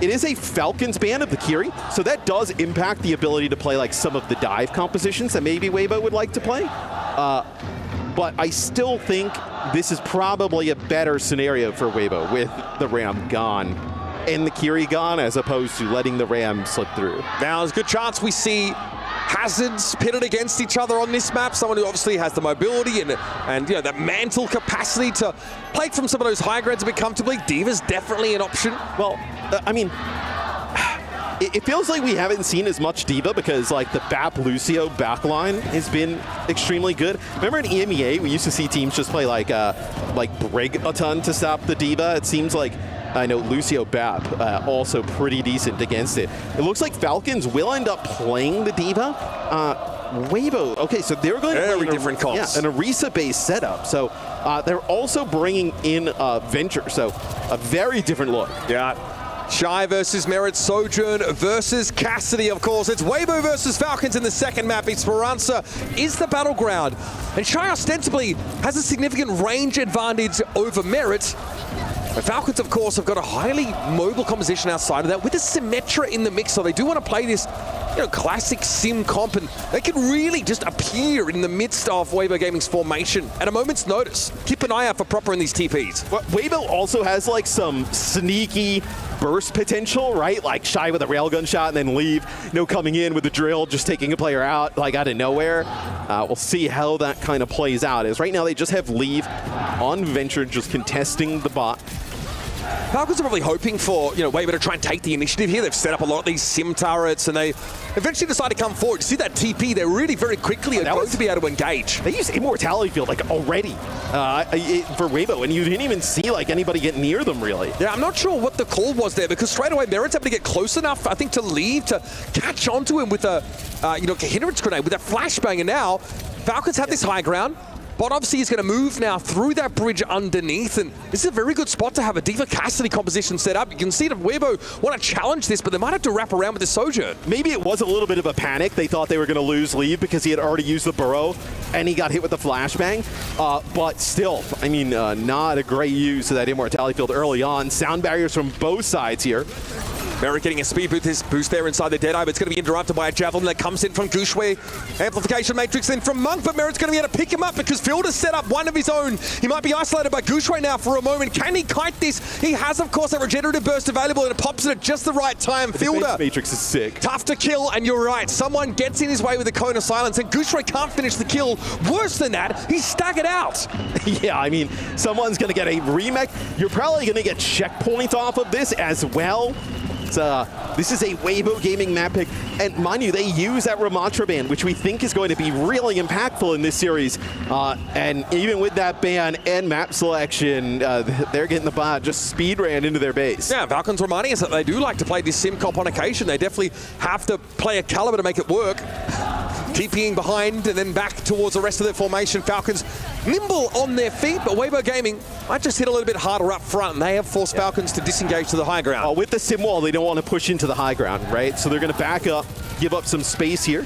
it is a Falcons ban of the Kiri, so that does impact the ability to play like some of the dive compositions that maybe Weibo would like to play. But I still think this is probably a better scenario for Weibo with the Ram gone and the Kiri gone, as opposed to letting the Ram slip through. Now, there's a good chance we see hazards pitted against each other on this map. Someone who obviously has the mobility and that mantle capacity to play from some of those high grades a bit comfortably. D.Va's definitely an option. Well, it feels like we haven't seen as much D.Va because like the BAP Lucio backline has been extremely good. Remember in EMEA we used to see teams just play like Brig a ton to stop the D.Va. It seems like I know Lucio BAP also pretty decent against it. It looks like Falcons will end up playing the D.Va. Weibo, okay, so they're going to play different comps. An Orisa-based setup. So they're also bringing in Venture, so a very different look. Yeah. Shy versus Merit, Sojourn versus Cassidy, of course. It's Weibo versus Falcons in the second map. Esperanza is the battleground. And Shy ostensibly has a significant range advantage over Merit. The Falcons, of course, have got a highly mobile composition outside of that with a Symmetra in the mix, so they do want to play this classic sim comp, and they can really just appear in the midst of Weibo Gaming's formation at a moment's notice. Keep an eye out for Proper in these TPs. But Weibo also has like some sneaky burst potential, right? Like Shy with a railgun shot and then leave, coming in with the drill, just taking a player out like out of nowhere. We'll see how that kind of plays out. As right now they just have Leave on Venture, just contesting the bot. Falcons are probably hoping for, Weibo to try and take the initiative here. They've set up a lot of these sim turrets, and they eventually decide to come forward. You see that TP, they're really very quickly going to be able to engage. They used Immortality Field already for Weibo, and you didn't even see anybody get near them really. Yeah, I'm not sure what the call was there, because straight away Merit's able to get close enough, I think, to leave to catch onto him with a hindrance grenade, with a flashbang, and now Falcons have this high ground. But obviously he's going to move now through that bridge underneath, and this is a very good spot to have a D.Va Cassidy composition set up. You can see that Weibo want to challenge this, but they might have to wrap around with the Sojourn. Maybe it was a little bit of a panic. They thought they were going to lose Leave because he had already used the burrow, and he got hit with the flashbang. But still, not a great use of that Immortality Field early on. Sound barriers from both sides here. Merit getting a speed boost there inside the Deadeye, but it's going to be interrupted by a Javelin that comes in from Gushue. Amplification Matrix in from Monk, but Merit's going to be able to pick him up because Fielder's set up one of his own. He might be isolated by Gushue now for a moment. Can he kite this? He has, of course, a regenerative burst available, and it pops it at just the right time. Fielder. Matrix is sick. Tough to kill, and you're right. Someone gets in his way with a Cone of Silence, and Gushue can't finish the kill. Worse than that, he's staggered out. Yeah, someone's going to get a remake. You're probably going to get checkpoints off of this as well. This is a Weibo Gaming map pick, and mind you, they use that Ramatra ban, which we think is going to be really impactful in this series. And even with that ban and map selection, they're getting the bot just speed ran into their base. Yeah, Falcons reminding us that they do like to play this sim comp on occasion. They definitely have to play a caliber to make it work. TPing behind and then back towards the rest of their formation. Falcons nimble on their feet, but Weibo Gaming might just hit a little bit harder up front, and they have forced Falcons to disengage to the high ground. Well, with the sim wall, they don't want to push into the high ground, right? So they're going to back up, give up some space here.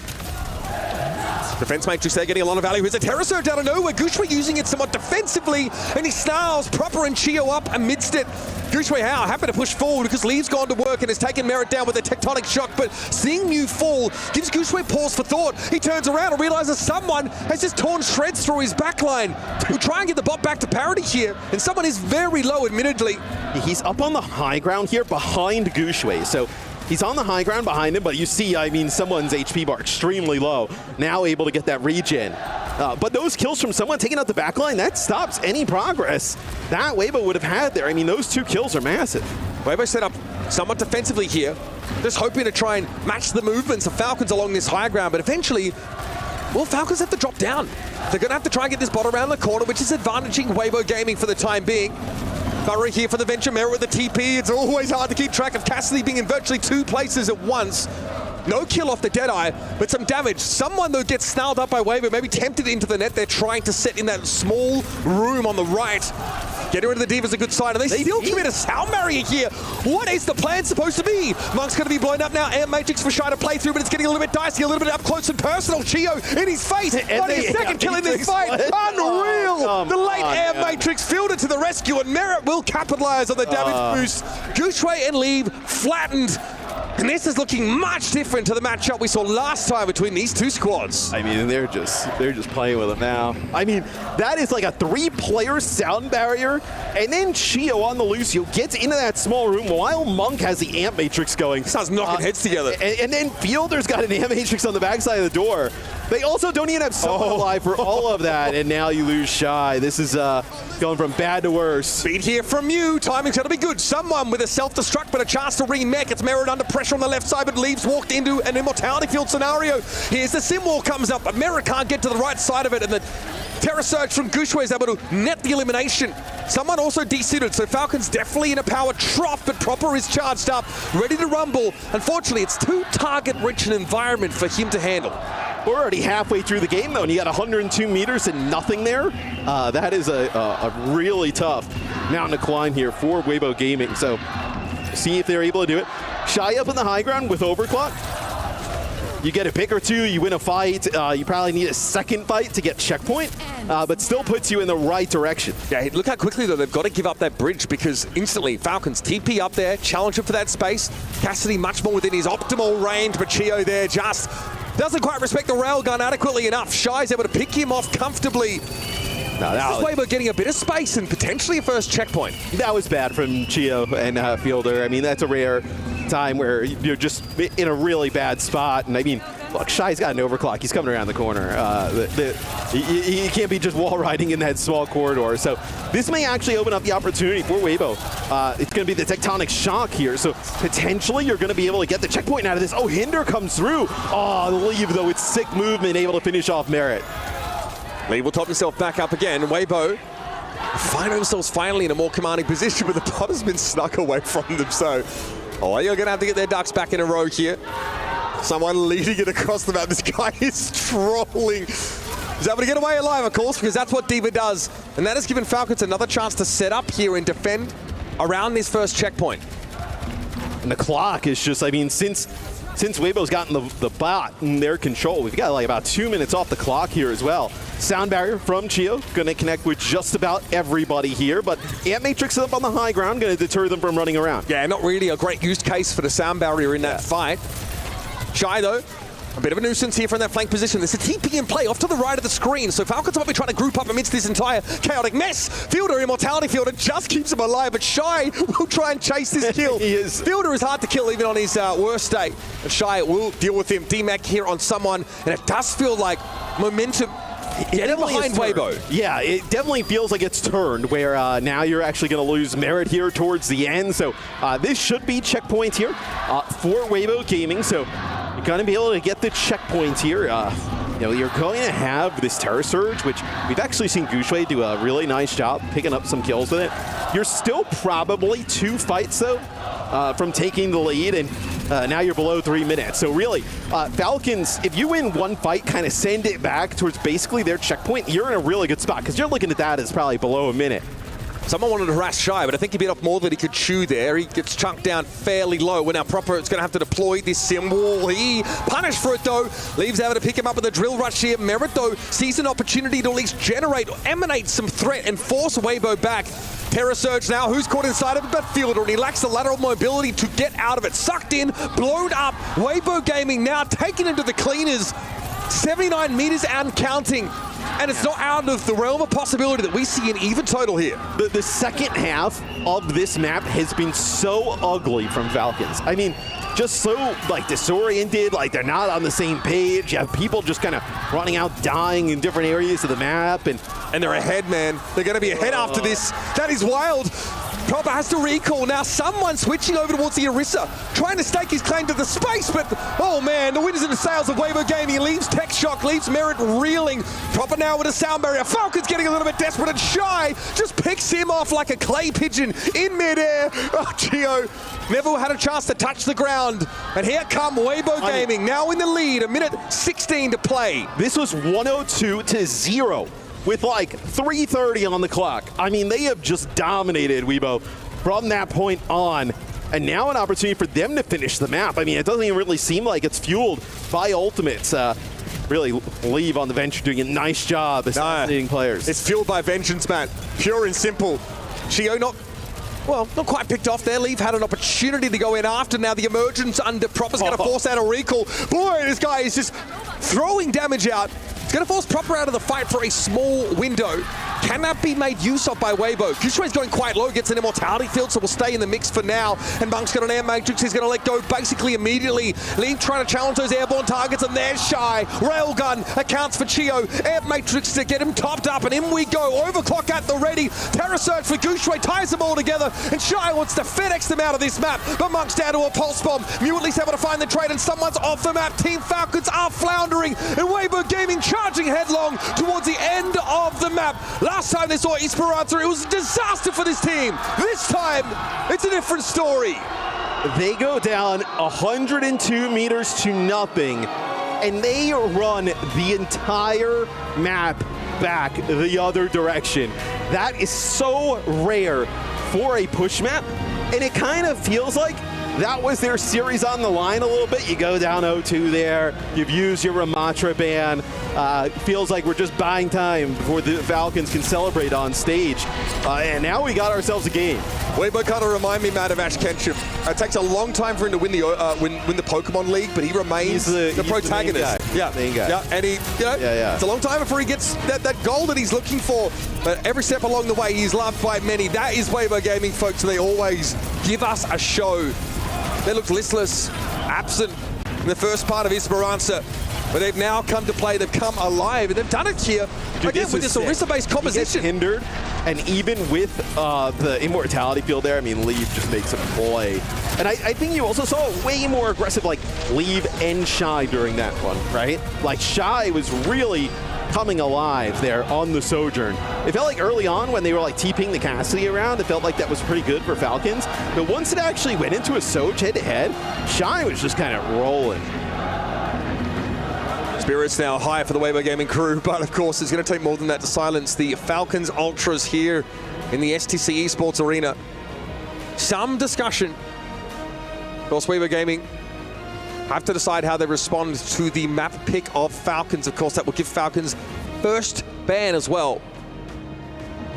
Defense Matrix there getting a lot of value. Here's a Terror Surge out of nowhere. Gushue using it somewhat defensively, and he snarls Proper and Chio up amidst it. Gushue Hao happy to push forward because Lee's gone to work and has taken Merit down with a tectonic shock, but seeing Mew fall gives Gushue pause for thought. He turns around and realizes someone has just torn shreds through his backline. We'll try and get the bot back to parity here, and someone is very low, admittedly. He's up on the high ground here behind Gushue, so he's on the high ground behind him, but you see, I mean, someone's HP bar extremely low, now able to get that regen. But those kills from someone taking out the backline, that stops any progress that Weibo would have had there. I mean, those 2 kills are massive. Weibo set up somewhat defensively here, just hoping to try and match the movements of Falcons along this high ground, but eventually, well, Falcons have to drop down. They're going to have to try and get this bot around the corner, which is advantaging Weibo Gaming for the time being. Burrow here for the Venture, Merit with the TP. It's always hard to keep track of Cassidy being in virtually 2 places at once. No kill off the Deadeye, but some damage. Someone, though, gets snarled up by Weibo, maybe tempted into the net. They're trying to set in that small room on the right. Getting rid of the Diva is a good sign, and they still commit a sound barrier here. What is the plan supposed to be? Monk's going to be blown up now. Air Matrix for Shy to play through, but it's getting a little bit dicey, a little bit up close and personal. Chio in his face. Only a second kill in this fight. Unreal! The late Air Matrix fielded to the rescue, and Merit will capitalize on the damage boost. Gushue and Leave flattened. And this is looking much different to the matchup we saw last time between these 2 squads. I mean, they're just playing with him now. I mean, that is like a 3-player sound barrier, and then Chio on the Lucio gets into that small room while Monk has the Amp Matrix going. Starts knocking heads together. And then Fielder's got an Amp Matrix on the backside of the door. They also don't even have someone alive for all of that, and now you lose Shy. This is going from bad to worse. Speed here from you. Timing's going to be good. Someone with a self-destruct, but a chance to remech. It's Merit under pressure on the left side, but Leaves walked into an Immortality Field scenario. Here's the Sim Wall comes up, but Merit can't get to the right side of it, and the Terror Surge from Gushue is able to net the elimination. Someone also desuited, so Falcon's definitely in a power trough, but Proper is charged up, ready to rumble. Unfortunately, it's too target-rich an environment for him to handle. We're already halfway through the game, though, and you got 102 meters and nothing there. That is a really tough mountain to climb here for Weibo Gaming. So see if they're able to do it. Shy up in the high ground with Overclock. You get a pick or 2, you win a fight. You probably need a second fight to get checkpoint, but still puts you in the right direction. Yeah, look how quickly, though, they've got to give up that bridge because instantly Falcons TP up there, challenge him for that space. Cassidy much more within his optimal range, but Chio there just doesn't quite respect the railgun adequately enough. Shy's able to pick him off comfortably. No, this is Weibo getting a bit of space and potentially a first checkpoint. That was bad from Chio and Fielder. I mean, that's a rare time where you're just in a really bad spot. And I mean, look, Shy's got an overclock. He's coming around the corner. He can't be just wall riding in that small corridor. So this may actually open up the opportunity for Weibo. It's going to be the tectonic shock here. So potentially you're going to be able to get the checkpoint out of this. Oh, Hinder comes through. Oh, the Leave, though, it's sick movement, able to finish off Merit. Lee will top himself back up again. Weibo find themselves finally in a more commanding position, but the pot has been snuck away from them. So, you're going to have to get their ducks back in a row here. Someone leading it across the map. This guy is trolling. He's able to get away alive, of course, because that's what Diva does. And that has given Falcons another chance to set up here and defend around this first checkpoint. And the clock is just, I mean, since Weibo's gotten the bot in their control, we've got like about 2 minutes off the clock here as well. Sound barrier from Chio, going to connect with just about everybody here, but Amp Matrix up on the high ground, going to deter them from running around. Yeah, not really a great use case for the sound barrier in that fight. Shy, though, a bit of a nuisance here from that flank position. There's a TP in play off to the right of the screen, so Falcons might be trying to group up amidst this entire chaotic mess. Fielder, Immortality Fielder, just keeps him alive, but Shy will try and chase this kill. He is. Fielder is hard to kill even on his worst day, and Shy will deal with him. DMAC here on someone, and it does feel like momentum getting behind Weibo. Yeah, it definitely feels like it's turned, where now you're actually going to lose Merit here towards the end. So this should be checkpoint here for Weibo Gaming. So you're going to be able to get the checkpoint here. You're going to have this Terror Surge, which we've actually seen Gushue do a really nice job picking up some kills with it. You're still probably 2 fights, though, from taking the lead, and Now you're below 3 minutes. So really, Falcons, if you win one fight, kind of send it back towards basically their checkpoint, you're in a really good spot because you're looking at that as probably below a minute. Someone wanted to harass Shy, but I think he bit off more than he could chew there. He gets chunked down fairly low. We're now proper. It's going to have to deploy this sim wall. He punished for it, though. Leaves Ava to pick him up with a drill rush here. Merritt, though, sees an opportunity to at least generate or emanate some threat and force Weibo back. Terra Surge now, who's caught inside of it, but Fielder, and he lacks the lateral mobility to get out of it. Sucked in, blown up. Weibo Gaming now taken into the cleaners. 79 meters and counting. And it's not out of the realm of possibility that we see an even total here. The second half of this map has been so ugly from Falcons. I mean, just so like disoriented, like they're not on the same page. You have people just kind of running out, dying in different areas of the map. And they're ahead, man. They're going to be ahead after this. That is wild. Proper has to recall. Now someone switching over towards the Orisa, trying to stake his claim to the space, but oh man, the wind is in the sails of Weibo Gaming. He leaves Tech Shock, leaves Merritt reeling. Proper now with a sound barrier. Falcon's getting a little bit desperate, and Shy just picks him off like a clay pigeon in midair. Oh, Gio never had a chance to touch the ground. And here come Weibo Gaming, now in the lead, a minute 16 to play. This was 102-0. With like 3:30 on the clock. I mean, they have just dominated Weibo from that point on. And now an opportunity for them to finish the map. I mean, it doesn't even really seem like it's fueled by ultimates. Really, Leave on the bench doing a nice job assassinating players. It's fueled by vengeance, man. Pure and simple. Chio not quite picked off there. Leave had an opportunity to go in after. Now the emergence under Proper's going to force out a recall. Boy, this guy is just throwing damage out. It's going to force Proper out of the fight for a small window. Can that be made use of by Weibo? Kushui's going quite low, gets an immortality field, so we'll stay in the mix for now. And Monk's got an air matrix, he's going to let go basically immediately. Leave trying to challenge those airborne targets, and there's Shy. Railgun accounts for Chio. Air matrix to get him topped up, and in we go. Overclock at the ready. Terra Surge for Gushui ties them all together, and Shy wants to FedEx them out of this map. But Monk's down to a pulse bomb. Mew at least able to find the trade, and someone's off the map. Team Falcons are floundering, and Weibo Gaming charging headlong towards the end of the map. Last time they saw Esperanza, it was a disaster for this team. This time, it's a different story. They go down 102 meters to nothing, and they run the entire map back the other direction. That is so rare for a push map, and it kind of feels like that was their series on the line a little bit. You go down 0-2 there. You've used your Ramatra ban. Feels like we're just buying time before the Falcons can celebrate on stage. And now we got ourselves a game. Weibo kind of remind me, Matt, of Ash Ketchum. It takes a long time for him to win the Pokemon League, but he remains the protagonist. Main guy. Yeah, and he, it's a long time before he gets that goal that he's looking for. But every step along the way, he's loved by many. That is Weibo Gaming, folks, and they always give us a show. They looked listless, absent in the first part of Esperanza, but they've now come to play. They've come alive, and they've done it here again with this Orisa-based composition. He gets hindered, and even with the immortality field there, I mean, Leave just makes a play. And I think you also saw a way more aggressive, like, Leave and Shy during that one, right? Like, Shy was really coming alive there on the Sojourn. It felt like early on when they were like TPing the Cassidy around, it felt like that was pretty good for Falcons. But once it actually went into a Soj head-to-head, Shy was just kind of rolling. Spirits now high for the Weibo Gaming crew, but of course it's going to take more than that to silence the Falcons Ultras here in the STC Esports Arena. Some discussion. Of course, Weibo Gaming have to decide how they respond to the map pick of Falcons. Of course, that will give Falcons first ban as well.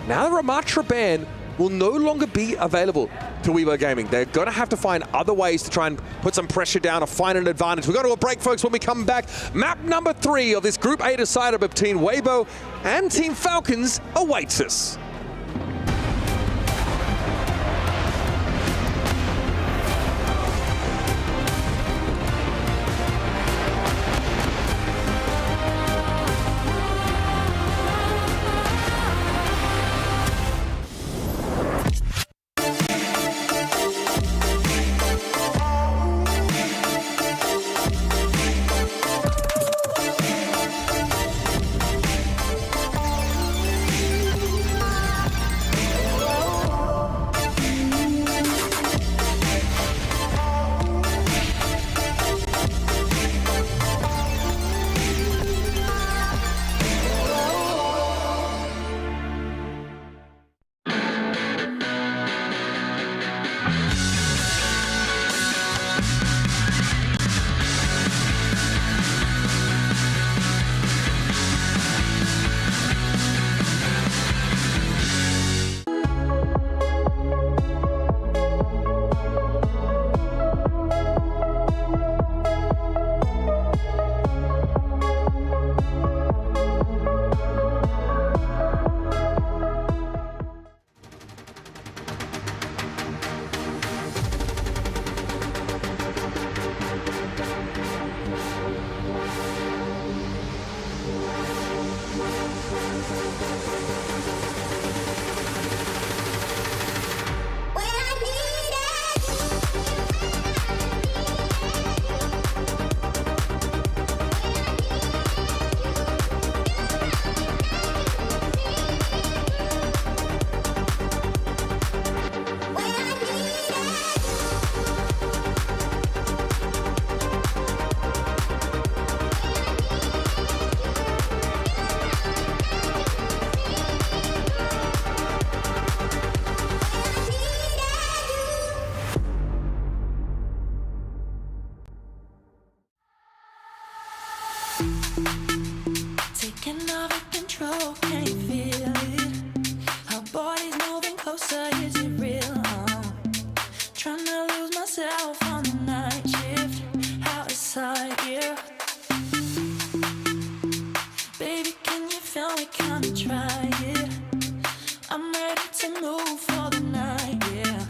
Now the Ramatra ban will no longer be available to Weibo Gaming. They're going to have to find other ways to try and put some pressure down or find an advantage. We've got to a break, folks. When we come back, map number 3 of this Group A decider between Weibo and Team Falcons awaits us. Taking over control, can you feel it? Our body's moving closer, is it real? Trying to lose myself on the night shift, outside, yeah. Baby, can you feel me? Can I try it? I'm ready to move for the night, yeah.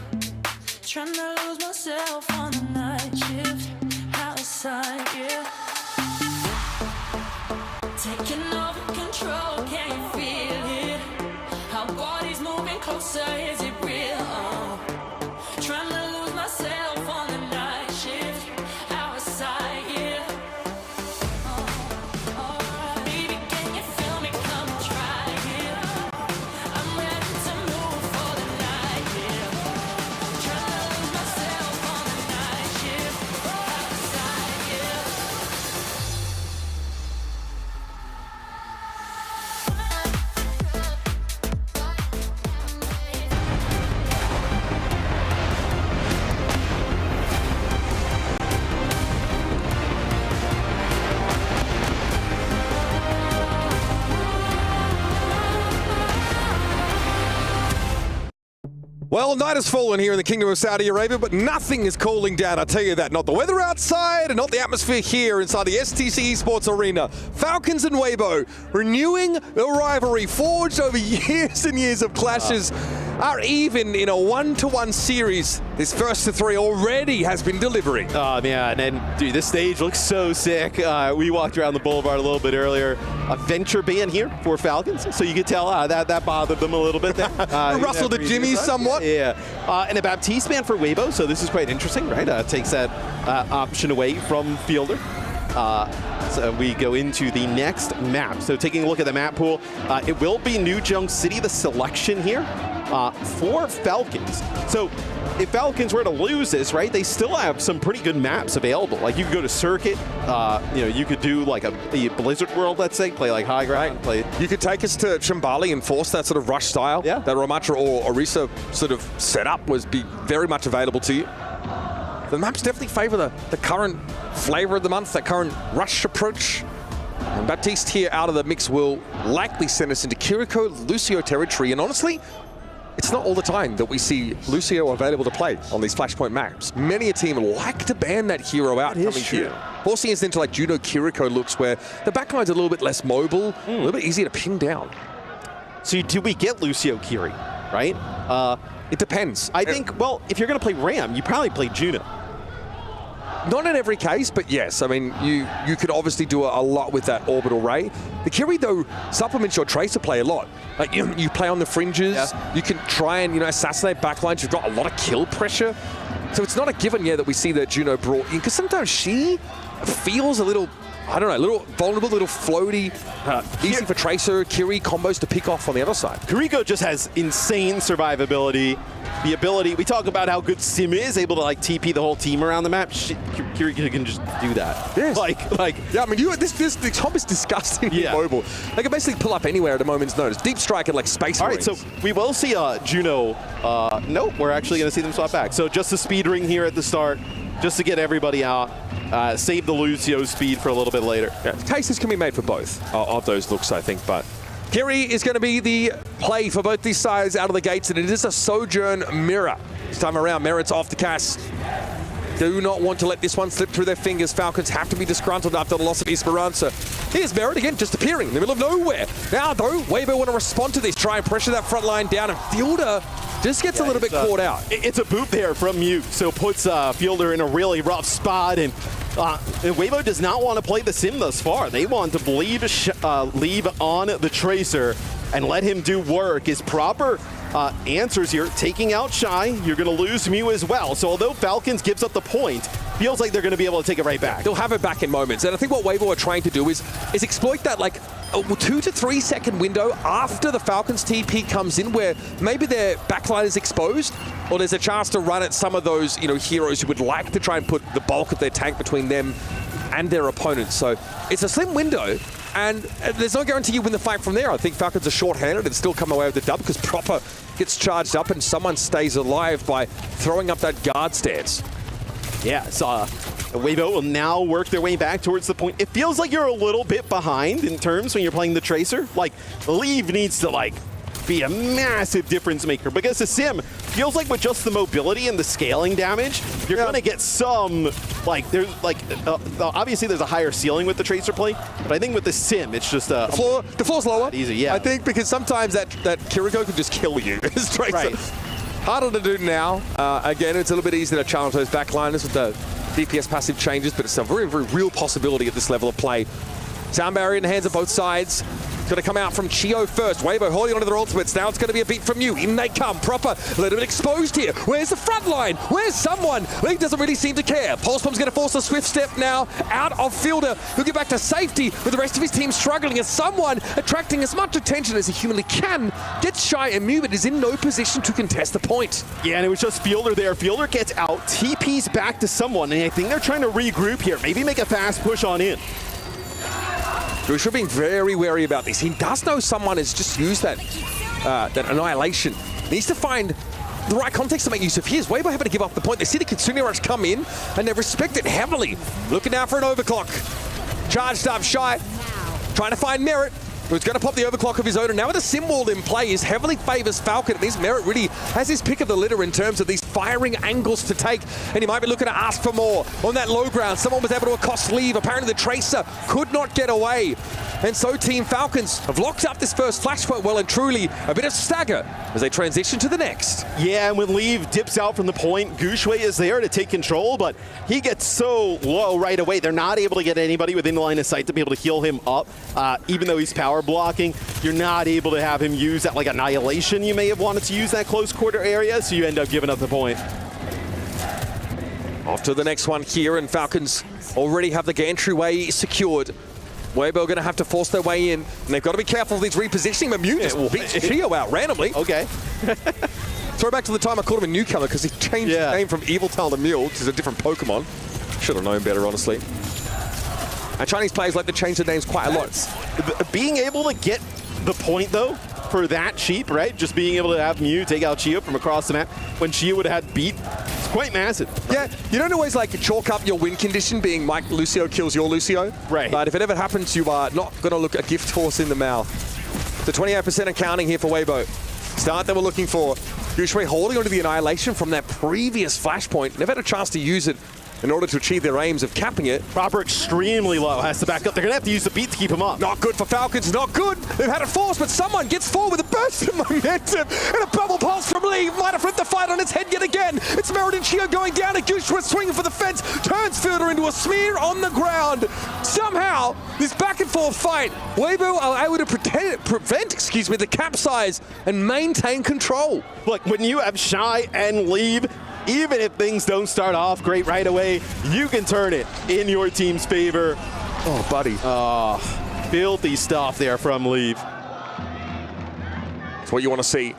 Trying to lose myself on the night shift, outside, yeah. Taking over control, can you feel it? Our bodies moving closer, is it real? Trying to lose myself on the night shift, outside, yeah. Alright, baby, can you feel me? Come and try it. I'm ready to move for the night, yeah. Trying to lose myself on the night shift, outside, yeah. Well, night has fallen here in the Kingdom of Saudi Arabia, but nothing is cooling down, I tell you that. Not the weather outside and not the atmosphere here inside the STC Esports Arena. Falcons and Weibo renewing a rivalry forged over years and years of clashes are even in a 1-to-1 series. This first to three already has been delivering. Oh, man, and dude, this stage looks so sick. We walked around the boulevard a little bit earlier. A venture ban here for Falcons, so you could tell that bothered them a little bit there. Rustled the jimmies somewhat. Yeah, and a Baptiste ban for Weibo, so this is quite interesting, right? Takes that option away from Fielder. So we go into the next map. So taking a look at the map pool, it will be New Junk City, the selection here for Falcons. So if Falcons were to lose this, right, they still have some pretty good maps available. Like you could go to Circuit, you could do like a Blizzard World, let's say, play like High Ground. Play. You could take us to Chimbali and force that sort of rush style that Ramatra or Orisa sort of setup was be very much available to you. The maps definitely favor the current flavor of the month, that current rush approach. And Baptiste here out of the mix will likely send us into Kiriko, Lucio territory. And honestly, it's not all the time that we see Lucio available to play on these Flashpoint maps. Many a team like to ban that hero out coming here. Forcing us into like Juno Kiriko looks where the backline's a little bit less mobile, a little bit easier to pin down. So do we get Lucio Kiri, right? It depends. I think, well, if you're going to play Ram, you probably play Juno. Not in every case, but yes. I mean, you could obviously do a lot with that orbital ray. The Kiri, though, supplements your Tracer play a lot. Like, you play on the fringes. You can try and, assassinate backlines. You've got a lot of kill pressure. So it's not a given, that we see that Juno brought in, because sometimes she feels a little, I don't know, a little vulnerable, a little floaty. Easy for Tracer, Kiri combos to pick off on the other side. Kiriko just has insane survivability. The ability, we talk about how good Sim is, able to like TP the whole team around the map. Kiriko can just do that. Yes. Yeah, I mean, this comp is disgustingly mobile. They can basically pull up anywhere at a moment's notice. Deep strike and like space All right, so we will see Juno. Nope, we're actually going to see them swap back. So just the speed ring here at the start, just to get everybody out. Save the Lucio speed for a little bit later. Yeah, cases can be made for both of those looks, I think, but Kiri is going to be the play for both these sides out of the gates, and it is a Sojourn Mirror. This time around, Merit's off the cast. Do not want to let this one slip through their fingers. Falcons have to be disgruntled after the loss of Esperanza. Here's Merit again, just appearing in the middle of nowhere. Now, though, Weibo want to respond to this, try and pressure that front line down, and Fielder just gets a little bit caught out. It's a boot there from Mute, so puts Fielder in a really rough spot, and Weibo does not want to play the Sim thus far. They want to leave on the Tracer and let him do work. His proper answers here, taking out Shy, you're going to lose Mew as well. So although Falcons gives up the point, feels like they're going to be able to take it right back. They'll have it back in moments. And I think what Weibo are trying to do is exploit that like a 2 to 3 second window after the Falcons TP comes in where maybe their backline is exposed or there's a chance to run at some of those heroes who would like to try and put the bulk of their tank between them and their opponents. So it's a slim window. And there's no guarantee you win the fight from there. I think Falcons are short-handed and still come away with the dub because Proper gets charged up and someone stays alive by throwing up that guard stance. Yeah, so Weibo will now work their way back towards the point. It feels like you're a little bit behind in terms when you're playing the Tracer. Like, Leave needs to, like, be a massive difference maker because the Sim feels like with just the mobility and the scaling damage, you're going to get some, like, there's, like, obviously there's a higher ceiling with the Tracer play, but I think with the Sim, it's just the floor's lower. Easy, yeah. I think because sometimes that Kiriko can just kill you as Tracer. Right. Harder to do now. Again, it's a little bit easier to challenge those backliners with the DPS passive changes, but it's a very, very real possibility at this level of play. Sound barrier in the hands of both sides. It's going to come out from Chio first. Weibo holding onto their ultimates. Now it's going to be a beat from you. In they come. Proper. A little bit exposed here. Where's the front line? Where's someone? League doesn't really seem to care. Pulse Bomb's going to force a swift step now out of Fielder. He'll get back to safety with the rest of his team struggling as someone attracting as much attention as he humanly can. Gets shy and Mew, but is in no position to contest the point. Yeah, and it was just Fielder there. Fielder gets out, TP's back to someone, and I think they're trying to regroup here. Maybe make a fast push on in. We should be very wary about this. He does know someone has just used that annihilation. Needs to find the right context to make use of his. Weibo having to give up the point. They see the Kitsune Rush come in, and they respect it heavily. Looking out for an overclock. Charged up, Shy. Trying to find Merit, who's going to pop the overclock of his own. And now with a Sim wall in play, is heavily favors Falcon. It means Merit really has his pick of the litter in terms of these firing angles to take. And he might be looking to ask for more. On that low ground, someone was able to accost Leave. Apparently the Tracer could not get away. And so Team Falcons have locked up this first flashpoint well and truly. A bit of stagger as they transition to the next. Yeah, and when Leave dips out from the point, Gushue is there to take control, but he gets so low right away. They're not able to get anybody within the line of sight to be able to heal him up. Even though he's power blocking, you're not able to have him use that like annihilation. You may have wanted to use that close quarter area, so you end up giving up the point. Off to the next one here, and Falcons already have the gantry way secured. Weibo going to have to force their way in, and they've got to be careful of these repositioning. But Mew just beats Chio out randomly. Okay. Throw back to the time I called him a newcomer because he changed his name from Evil Tail to Mew, which is a different Pokemon. Should have known better, honestly. And Chinese players like to change their names quite a lot. Being able to get the point, though, for that cheap, right? Just being able to have Mew take out Chio from across the map when Chio would have had beat, it's quite massive. Yeah, you don't always like chalk up your win condition being Mike Lucio kills your Lucio. Right. But if it ever happens, you are not going to look a gift horse in the mouth. The 28% and counting here for Weibo. Start they were looking for. Gushue holding onto the annihilation from that previous flashpoint. Never had a chance to use it in order to achieve their aims of capping it. Proper extremely low, has to back up. They're going to have to use the beat to keep him up. Not good for Falcons, not good. They've had it forced, but someone gets forward with a burst of momentum and a bubble pulse from Leave. Might have flipped the fight on its head yet again. It's Merit and Chio going down, and Gushue swinging for the fence, turns Fielder into a smear on the ground. Somehow, this back and forth fight, Weibo are able to prevent the capsize and maintain control. Look, when you have Shy and Leave, even if things don't start off great right away, you can turn it in your team's favor. Oh, buddy. Oh, filthy stuff there from Leave. That's what you want to see.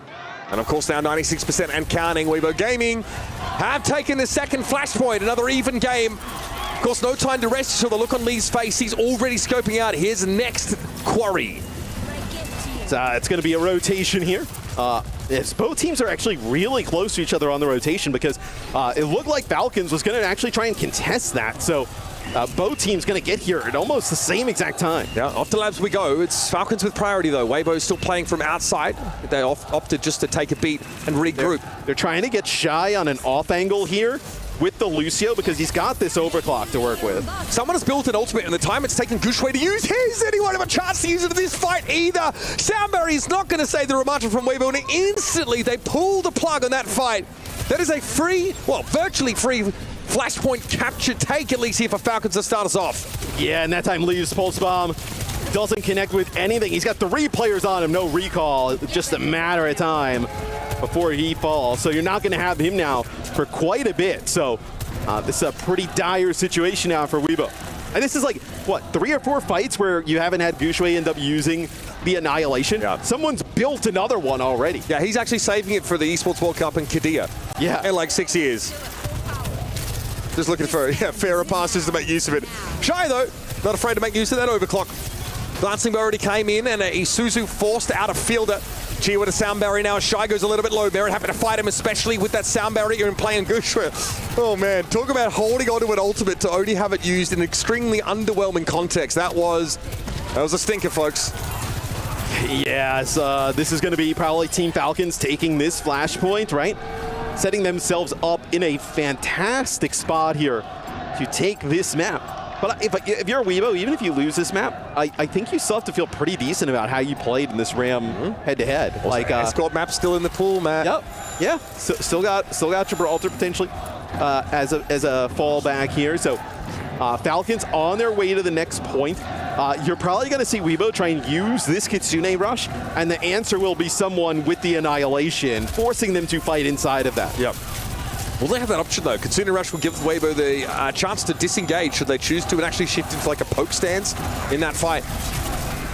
And of course now 96% and counting. Weibo Gaming have taken the second flashpoint, another even game. Of course, no time to rest, so the look on Lee's face, he's already scoping out his next quarry. It's going to be a rotation here. Yes, both teams are actually really close to each other on the rotation because it looked like Falcons was going to actually try and contest that. So both teams going to get here at almost the same exact time. Yeah, off to labs we go. It's Falcons with priority though. Weibo's still playing from outside. They opted just to take a beat and regroup. They're trying to get Shy on an off angle here with the Lucio because he's got this overclock to work with. Someone has built an ultimate in the time it's taken Gushue to use his. Anyone have a chance to use it in this fight either? Soundberry is not going to save the Ramatra from Weibo, and instantly they pull the plug on that fight. That is a free, well, virtually free flashpoint capture take, at least here for Falcons to start us off. Yeah, and that time Leaves Pulse Bomb doesn't connect with anything. He's got 3 players on him, no recall. It's just a matter of time before he falls. So you're not going to have him now for quite a bit. So this is a pretty dire situation now for Weibo. And this is like, what, 3 or 4 fights where you haven't had Gushue end up using the annihilation? Yeah. Someone's built another one already. Yeah, he's actually saving it for the Esports World Cup in Kadia. Yeah. In like 6 years. Just looking for fairer passes to make use of it. Shy, though, not afraid to make use of that overclock. Glancing already came in, and Isuzu forced out of Fielder. Chia with a sound barrier now. Shy goes a little bit low. Barrett happy to fight him, especially with that sound barrier and playing Gushua. Oh man, talk about holding onto an ultimate to only have it used in extremely underwhelming context. That was a stinker, folks. Yes, this is going to be probably Team Falcons taking this flashpoint, right? Setting themselves up in a fantastic spot here to take this map. But if you're a Weibo, even if you lose this map, I think you still have to feel pretty decent about how you played in this Ram head-to-head. Like escort map still in the pool, Matt. Yep. Yeah. So, still got Gibraltar potentially as a fallback here. So Falcons on their way to the next point. You're probably going to see Weibo try and use this Kitsune rush, and the answer will be someone with the Annihilation, forcing them to fight inside of that. Yep. Well, they have that option, though. Kitsune Rush will give Weibo the chance to disengage should they choose to and actually shift into like a poke stance in that fight.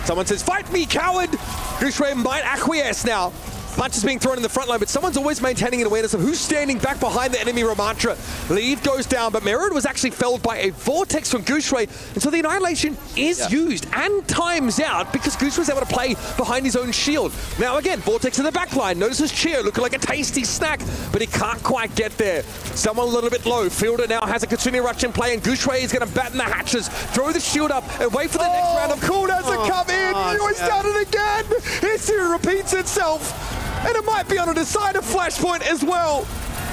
Someone says, "Fight me, coward!" Gushue might acquiesce now. Punches being thrown in the front line, but someone's always maintaining an awareness of who's standing back behind the enemy Ramantra. Leave goes down, but Merud was actually felled by a vortex from Gushue, and so the Annihilation is used and times out because Gushue's able to play behind his own shield. Now again, vortex in the back line. Notices Chia looking like a tasty snack, but he can't quite get there. Someone a little bit low. Fielder now has a Kitsune Rush in play, and Gushue is going to batten the hatches, throw the shield up, and wait for the next round of cooldowns to come in. He's done it again. History repeats itself. And it might be on a decider flashpoint as well.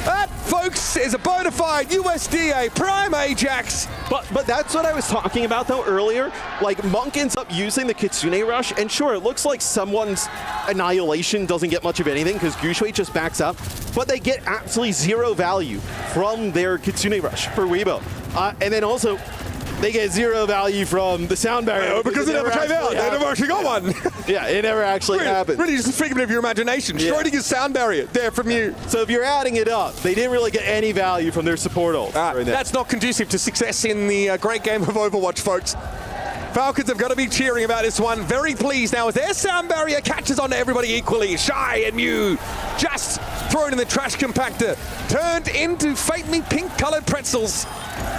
That, folks, is a bona fide USDA Prime Ajax. But that's what I was talking about, though, earlier. Like, Monk ends up using the Kitsune Rush, and sure, it looks like someone's Annihilation doesn't get much of anything because Gushue just backs up, but they get absolutely zero value from their Kitsune Rush for Weibo. And then also, they get zero value from the sound barrier. Because it never came out. They never actually got one. Yeah, it never actually happened. Really just a figment of your imagination. Schrodinger's sound barrier there from you. So if you're adding it up, they didn't really get any value from their support ult. That's not conducive to success in the great game of Overwatch, folks. Falcons have got to be cheering about this one. Very pleased now as their sound barrier catches on to everybody equally. Shy and Mew just thrown in the trash compactor, turned into faintly pink-colored pretzels.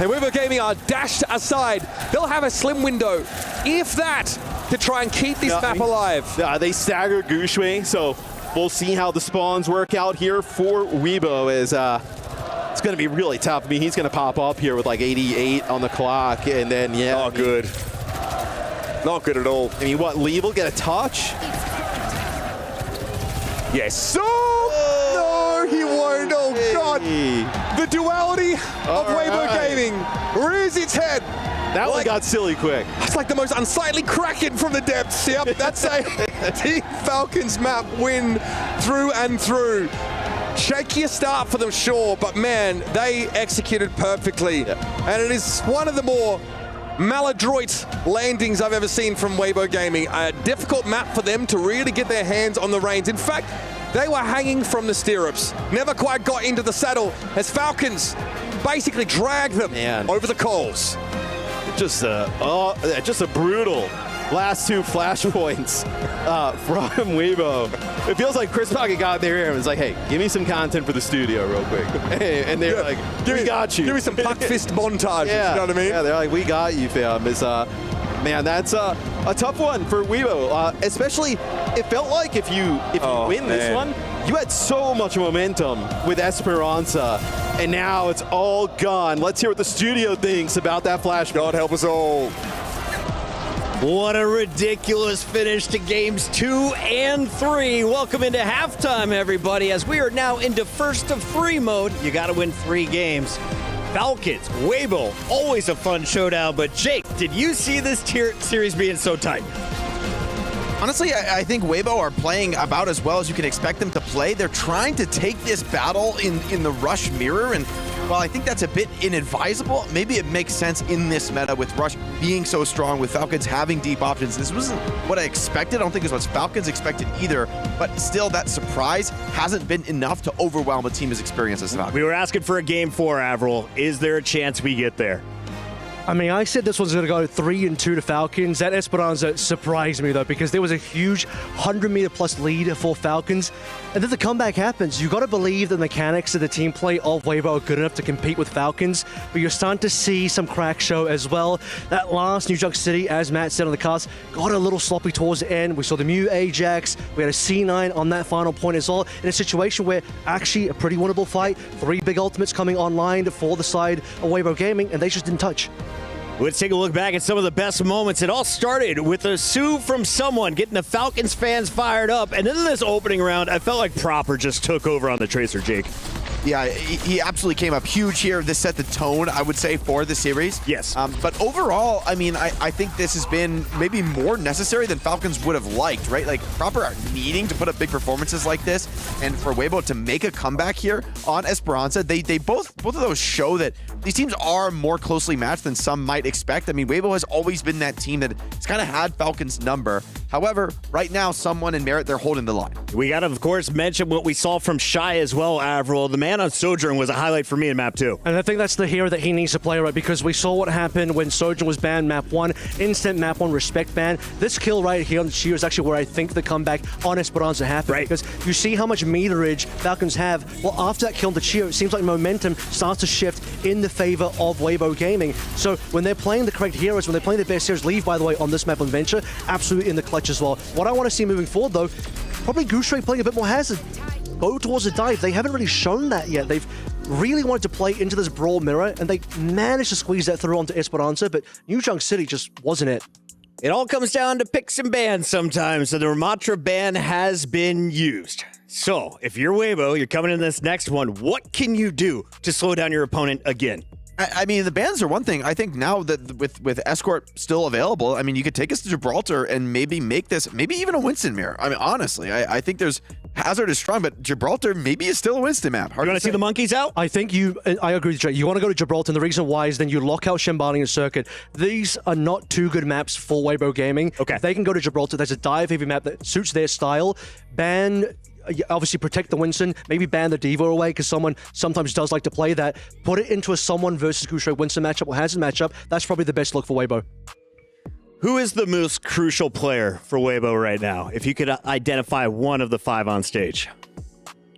And Weibo Gaming are dashed aside. They'll have a slim window, if that, to try and keep this map alive. They stagger Gushue, so we'll see how the spawns work out here for Weibo as it's going to be really tough. I mean, he's going to pop up here with like 88 on the clock, and then, Not good. Not good at all. I mean, what, Lee will get a touch? Yes. No, he won't. Oh, God. The duality of Weibo Gaming rears its head. That one got silly quick. It's like the most unsightly Kraken from the depths. Yep, that's a Team Falcons map win through and through. Shakier start for them, sure, but man, they executed perfectly. And it is one of the more maladroit landings I've ever seen from Weibo Gaming. A difficult map for them to really get their hands on the reins. In fact, they were hanging from the stirrups. Never quite got into the saddle as Falcons basically dragged them over the coals. Just a brutal last two flashpoints from Weibo. It feels like Chris Pocket got there and was like, hey, give me some content for the studio real quick. And they're like, we got you. Give me some puck fist montage, you know what I mean? Yeah, they're like, we got you, fam. It's, man, that's a tough one for Weibo. Especially, it felt like if you win this one, you had so much momentum with Esperanza, and now it's all gone. Let's hear what the studio thinks about that flash. God help us all. What a ridiculous finish to games 2 and 3. Welcome into halftime, everybody, as we are now into first of 3 mode. You got to win 3 games. Falcons, Weibo, always a fun showdown. But Jake, did you see this series being so tight? Honestly, I think Weibo are playing about as well as you can expect them to play. They're trying to take this battle in the Rush mirror, and while I think that's a bit inadvisable, maybe it makes sense in this meta with Rush being so strong, with Falcons having deep options. This wasn't what I expected. I don't think it was what Falcons expected either, but still that surprise hasn't been enough to overwhelm a team as experienced as Falcons. We were asking for a game 4, Avril. Is there a chance we get there? I mean, I said this one's going to go 3-2 to Falcons. That Esperanza surprised me, though, because there was a huge 100-meter-plus lead for Falcons. And then the comeback happens. You got to believe the mechanics of the team play of Weibo are good enough to compete with Falcons, but you're starting to see some crack show as well. That last New York City, as Matt said on the cast, got a little sloppy towards the end. We saw the Mew Ajax. We had a C9 on that final point as well, in a situation where actually a pretty winnable fight. 3 big ultimates coming online for the side of Weibo Gaming, and they just didn't touch. Let's take a look back at some of the best moments. It all started with a sue from someone getting the Falcons fans fired up. And then in this opening round, I felt like Proper just took over on the Tracer, Jake. Yeah, he absolutely came up huge here. This set the tone, I would say, for the series. Yes. But overall, I mean, I think this has been maybe more necessary than Falcons would have liked, right? Like, Proper are needing to put up big performances like this, and for Weibo to make a comeback here on Esperanza, they both of those show that these teams are more closely matched than some might expect. I mean, Weibo has always been that team that has kind of had Falcons' number. However, right now, someone in Merit, they're holding the line. We got to, of course, mention what we saw from Shy as well, Avril. The man on Sojourn was a highlight for me in Map 2. And I think that's the hero that he needs to play, right? Because we saw what happened when Sojourn was banned Map 1. Instant Map 1 respect ban. This kill right here on the Chio is actually where I think the comeback on Esperanza happened. Right. Because you see how much meterage Falcons have. Well, after that kill on the Chio, it seems like momentum starts to shift in the favor of Weibo Gaming. So when they're playing the correct heroes, when they're playing the best heroes, leave, by the way, on this map on Venture, absolutely in the clutch as well. What I want to see moving forward, though, probably Goose Ray playing a bit more hazard. Go towards the dive. They haven't really shown that yet. They've really wanted to play into this brawl mirror, and they managed to squeeze that through onto Esperanza, but New Junk City just wasn't it. It all comes down to picks and bans sometimes, so the Ramatra ban has been used. So, if you're Weibo, you're coming in this next one, what can you do to slow down your opponent again? I mean, the bans are one thing. I think now that with Escort still available, I mean, you could take us to Gibraltar and maybe make this, maybe even a Winston mirror. I mean, honestly, I think there's Hazard is strong, but Gibraltar maybe is still a Winston map. Hard you want to see the monkeys out? I think I agree with Jay. You want to go to Gibraltar, and the reason why is then you lock out Shambali and Circuit. These are not two good maps for Weibo Gaming. Okay. If they can go to Gibraltar, there's a dive-heavy map that suits their style. Obviously protect the Winston, maybe ban the Diva away because someone sometimes does like to play that. Put it into a someone versus Gusho Winston matchup or Hazard matchup. That's probably the best look for Weibo. Who is the most crucial player for Weibo right now, if you could identify one of the 5 on stage?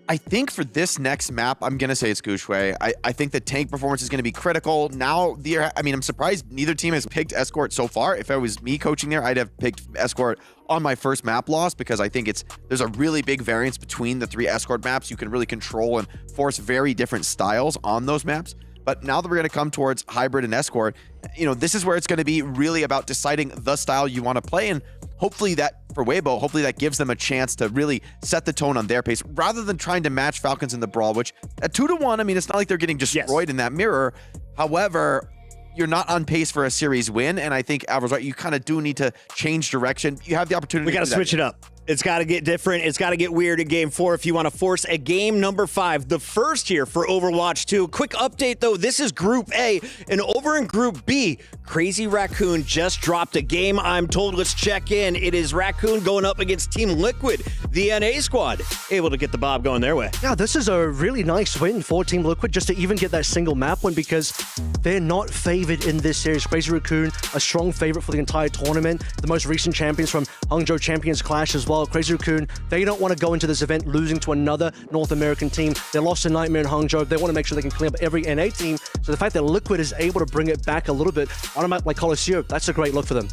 I think for this next map, I'm going to say it's Gushue. I think the tank performance is going to be critical. Now, I'm surprised neither team has picked Escort so far. If it was me coaching there, I'd have picked Escort on my first map loss because I think there's a really big variance between the 3 Escort maps. You can really control and force very different styles on those maps. But now that we're going to come towards Hybrid and Escort, this is where it's going to be really about deciding the style you want to play. And hopefully that, for Weibo, hopefully that gives them a chance to really set the tone on their pace rather than trying to match Falcons in the brawl, which at 2-1, I mean, it's not like they're getting destroyed in that mirror. However, you're not on pace for a series win. And I think Alvaro's right. You kind of do need to change direction. You have the opportunity. We got to switch it up. It's got to get different. It's got to get weird in Game 4 if you want to force a game number 5, the first here for Overwatch 2. Quick update, though. This is Group A, and over in Group B, Crazy Raccoon just dropped a game, I'm told. Let's check in. It is Raccoon going up against Team Liquid, the NA squad, able to get the bob going their way. Yeah, this is a really nice win for Team Liquid just to even get that single map win because they're not favored in this series. Crazy Raccoon, a strong favorite for the entire tournament. The most recent champions from Hangzhou Champions Clash as well. Crazy Raccoon, they don't want to go into this event losing to another North American team. They lost to Nightmare in Hangzhou. They want to make sure they can clean up every NA team. So the fact that Liquid is able to bring it back a little bit on a map like Coliseum, that's a great look for them.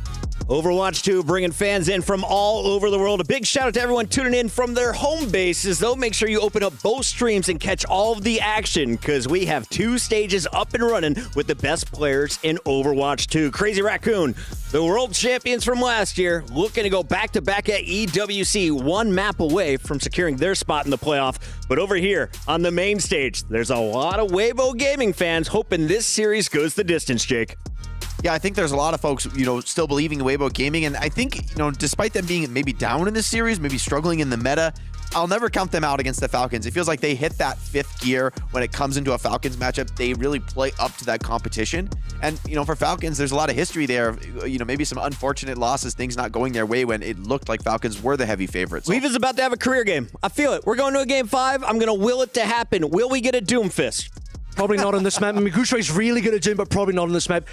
Overwatch 2 bringing fans in from all over the world. A big shout out to everyone tuning in from their home bases, though. Make sure you open up both streams and catch all of the action because we have 2 stages up and running with the best players in Overwatch 2. Crazy Raccoon, the world champions from last year, looking to go back-to-back at EWC, 1 map away from securing their spot in the playoff. But over here on the main stage, there's a lot of Weibo Gaming fans hoping this series goes the distance, Jake. Yeah, I think there's a lot of folks, still believing in Weibo Gaming. And I think, despite them being maybe down in this series, maybe struggling in the meta, I'll never count them out against the Falcons. It feels like they hit that 5th gear when it comes into a Falcons matchup. They really play up to that competition. And, for Falcons, there's a lot of history there. Maybe some unfortunate losses, things not going their way when it looked like Falcons were the heavy favorites. Weave is about to have a career game. I feel it. We're going to a Game 5. I'm going to will it to happen. Will we get a Doomfist? Probably not on this map. I mean, Gushue's really good at Doom, but probably not on this map.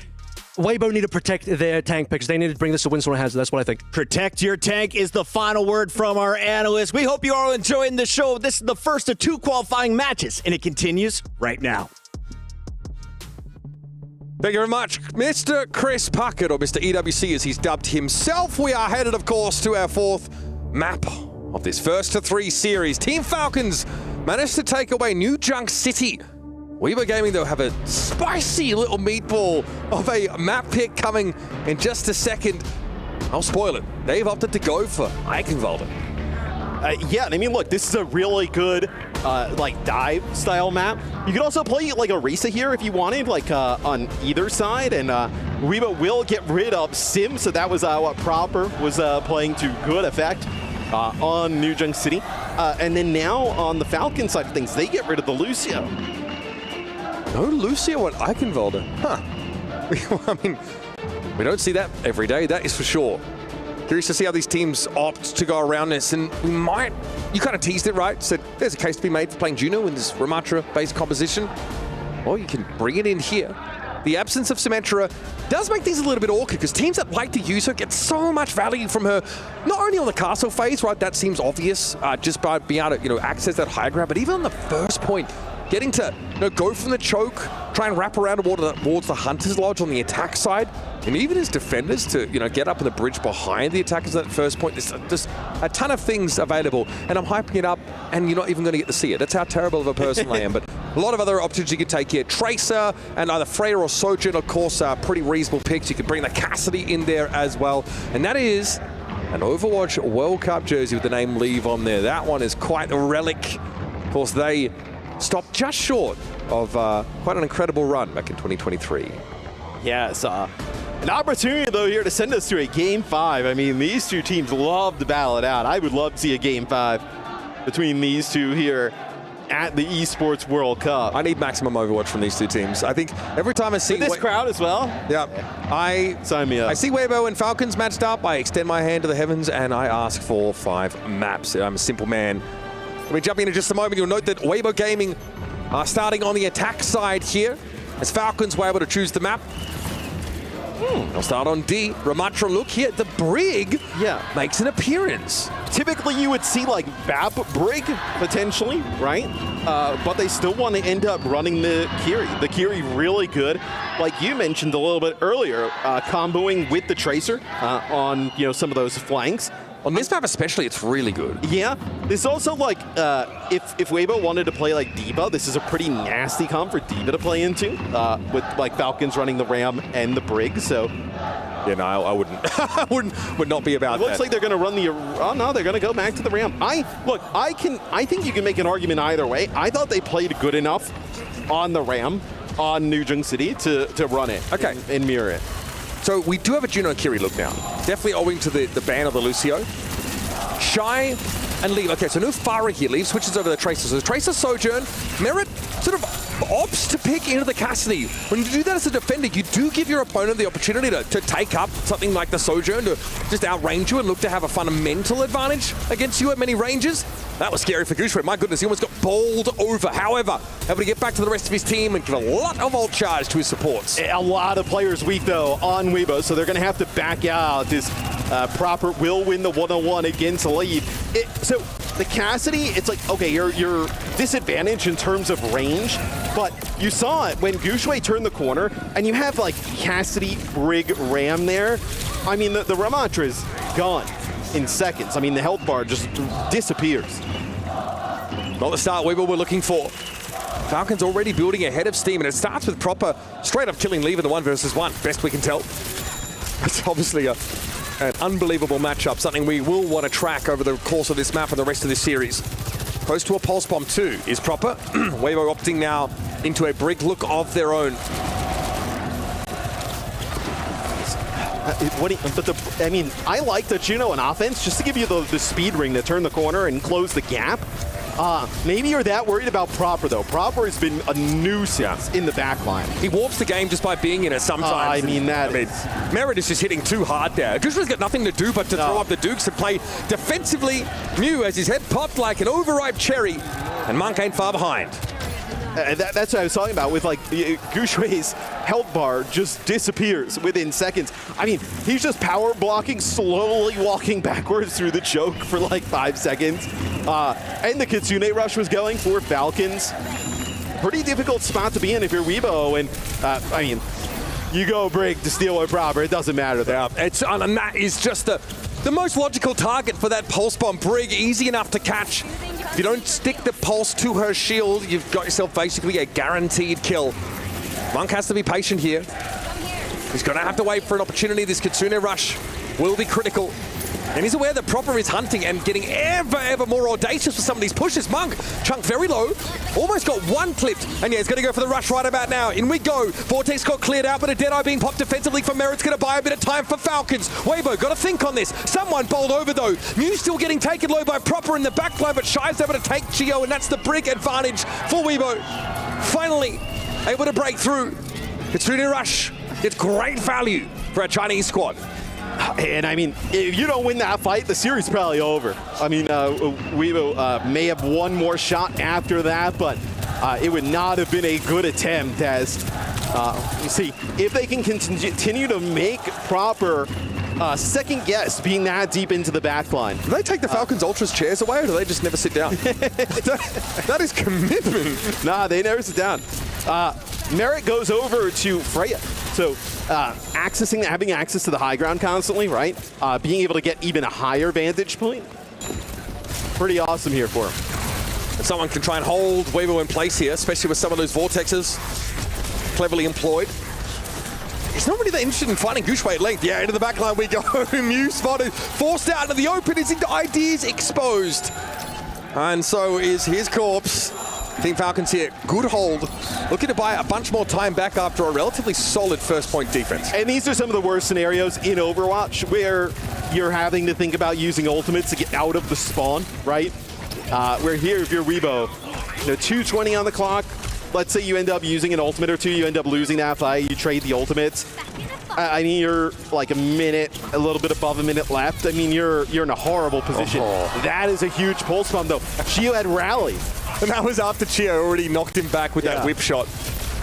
Weibo need to protect their tank picks. They need to bring this to Winston Hazard. That's what I think. Protect your tank is the final word from our analysts. We hope you are enjoying the show. This is the first of 2 qualifying matches, and it continues right now. Thank you very much, Mr. Chris Puckett, or Mr. EWC as he's dubbed himself. We are headed, of course, to our 4th map of this first of 3 series. Team Falcons managed to take away New Junk City. Weibo Gaming, though, have a spicy little meatball of a map pick coming in just a second. I'll spoil it. They've opted to go for Eichenwalde. Yeah, I mean, look, this is a really good, like, dive-style map. You could also play, like, a Risa here if you wanted, like, on either side, and Weibo will get rid of Sim, so that was what Proper was playing to good effect on New Junk City. And then now, on the Falcon side of things, they get rid of the Lucio. No Lucio on Eichenwalde. Huh. I mean, we don't see that every day, that is for sure. Curious to see how these teams opt to go around this, and we might, you kind of teased it, right? Said there's a case to be made for playing Juno in this Ramatra-based composition. Well, you can bring it in here. The absence of Symmetra does make things a little bit awkward, because teams that like to use her get so much value from her, not only on the castle phase, right? That seems obvious, just by being able to, access that high ground, but even on the first point, getting to go from the choke, try and wrap around towards the Hunter's Lodge on the attack side, and even as defenders to get up on the bridge behind the attackers at that first point. There's just a ton of things available, and I'm hyping it up, and you're not even going to get to see it. That's how terrible of a person I am. But a lot of other options you could take here. Tracer and either Freya or Sojourn, of course, are pretty reasonable picks. You could bring the Cassidy in there as well, and that is an Overwatch World Cup jersey with the name Leave on there. That one is quite a relic. Of course, they stopped just short of quite an incredible run back in 2023. Yes, an opportunity, though, here to send us to a Game 5. I mean, these two teams love to battle it out. I would love to see a Game 5 between these two here at the Esports World Cup. I need maximum Overwatch from these two teams. I think every time I see... With this crowd as well? Yeah. Sign me up. I see Weibo and Falcons matched up. I extend my hand to the heavens, and I ask for 5 maps. I'm a simple man. We're jumping in just a moment. You'll note that Weibo Gaming are starting on the attack side here, as Falcons were able to choose the map. They'll start on D. Ramatra, look here. The Brig makes an appearance. Typically, you would see like BAP Brig, potentially, right? But they still want to end up running the Kiri. The Kiri really good. Like you mentioned a little bit earlier, comboing with the Tracer on some of those flanks. On this map especially, it's really good. Yeah. There's also, like, if Weibo wanted to play, like, D.Va, this is a pretty nasty comp for D.Va to play into, with, like, Falcons running the Ram and the Brig, so... Yeah, no, I wouldn't. Would not be about that. It looks like they're going to run the... Oh, no, they're going to go back to the Ram. I think you can make an argument either way. I thought they played good enough on the Ram, on New Junk City, to run it and mirror it. So we do have a Juno Kiri look now. Definitely owing to the ban of the Lucio. Shy and Leave. Okay, so no Farah here. Leave switches over the Tracer. So the Tracer Sojourn. Merit sort of opts to pick into the Cassidy. When you do that as a defender, you do give your opponent the opportunity to take up something like the Sojourn, to just outrange you and look to have a fundamental advantage against you at many ranges. That was scary for Gushue. My goodness, he almost got bowled over. However, able to get back to the rest of his team and give a lot of ult charge to his supports. A lot of players weak, though, on Weibo, so they're going to have to back out. This Proper will win the one-on-one against Lead. So the Cassidy, it's like, okay, you're disadvantaged in terms of range, but you saw it when Gushue turned the corner, and you have, like, Cassidy, Brig, Ram there. I mean, the Ramatra is gone in seconds. I mean, the health bar just disappears. Not the start Weibo we're looking for. Falcons already building ahead of steam, and it starts with Proper straight up killing Leave in the 1v1, best we can tell. It's obviously an unbelievable matchup, something we will want to track over the course of this map and the rest of this series. Close to a Pulse Bomb too is Proper. Weibo opting now into a Brig look of their own. I like the Juno on offense just to give you the speed ring to turn the corner and close the gap. Maybe you're that worried about Proper, though. Proper has been a nuisance in the back line. He warps the game just by being in it sometimes. Merit is just hitting too hard there. Jushua's got nothing to do but to throw up the Dukes and play defensively. Mew as his head popped like an overripe cherry, and Monk ain't far behind. That's what I was talking about with like Gushui's health bar just disappears within seconds. I mean, he's just power blocking, slowly walking backwards through the choke for like 5 seconds. And the Kitsune rush was going for Falcons. Pretty difficult spot to be in if you're Weibo. And I mean, you go Brig to steal or proper, it doesn't matter though. Yeah, and that is just the most logical target for that pulse bomb. Brig, easy enough to catch. If you don't stick the pulse to her shield, you've got yourself basically a guaranteed kill. Monk has to be patient here. He's going to have to wait for an opportunity. This Kitsune rush will be critical. And he's aware that Proper is hunting and getting ever more audacious with some of these pushes. Monk, chunk very low, almost got one clipped. And yeah, he's going to go for the rush right about now. In we go. Vortex got cleared out, but a Deadeye being popped defensively for Merit's going to buy a bit of time for Falcons. Weibo, got to think on this. Someone bowled over though. Mew still getting taken low by Proper in the backline, but Shy's able to take Geo, and that's the Brig advantage for Weibo. Finally, able to break through. Kitsune rush. It's great value for a Chinese squad. And I mean, if you don't win that fight, the series is probably over. I mean, Weibo may have one more shot after that, but it would not have been a good attempt as, you see, if they can continue to make Proper second guess being that deep into the backline. Do they take the Falcons Ultras chairs away, or do they just never sit down? that is commitment. Nah, they never sit down. Merit goes over to Freya. So having access to the high ground constantly, right? Being able to get even a higher vantage point. Pretty awesome here for him. If someone can try and hold Weibo in place here, especially with some of those vortexes cleverly employed. He's not really that interested in fighting Gushui at length. Yeah, into the backline we go. Mew spotted, forced out into the open. His ID's exposed. And so is his corpse. Team Falcons here, good hold. Looking to buy a bunch more time back after a relatively solid first point defense. And these are some of the worst scenarios in Overwatch where you're having to think about using ultimates to get out of the spawn, right? Where here, if you're Weibo, 2:20 on the clock, let's say you end up using an ultimate or two, you end up losing that fight, you trade the ultimates. I mean, you're like a little bit above a minute left. I mean, you're in a horrible position. That is a huge pulse bomb, though. Chio had rallied. And that was after Chio already knocked him back with that whip shot.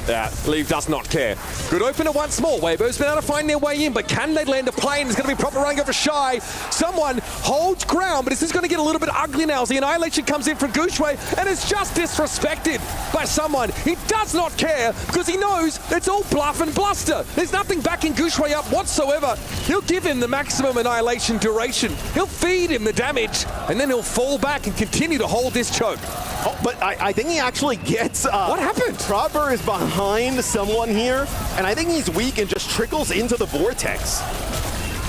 Yeah, Leave does not care. Good opener once more. Weibo's been able to find their way in, but can they land a play? There's going to be proper running over Shy. Someone holds ground, but this is going to get a little bit ugly now as the Annihilation comes in from Gushui, and it's just disrespected by someone. He does not care because he knows it's all bluff and bluster. There's nothing backing Gushui up whatsoever. He'll give him the maximum Annihilation duration. He'll feed him the damage, and then he'll fall back and continue to hold this choke. Oh, but I think he actually gets... what happened? Proper is behind someone here, and I think he's weak and just trickles into the vortex.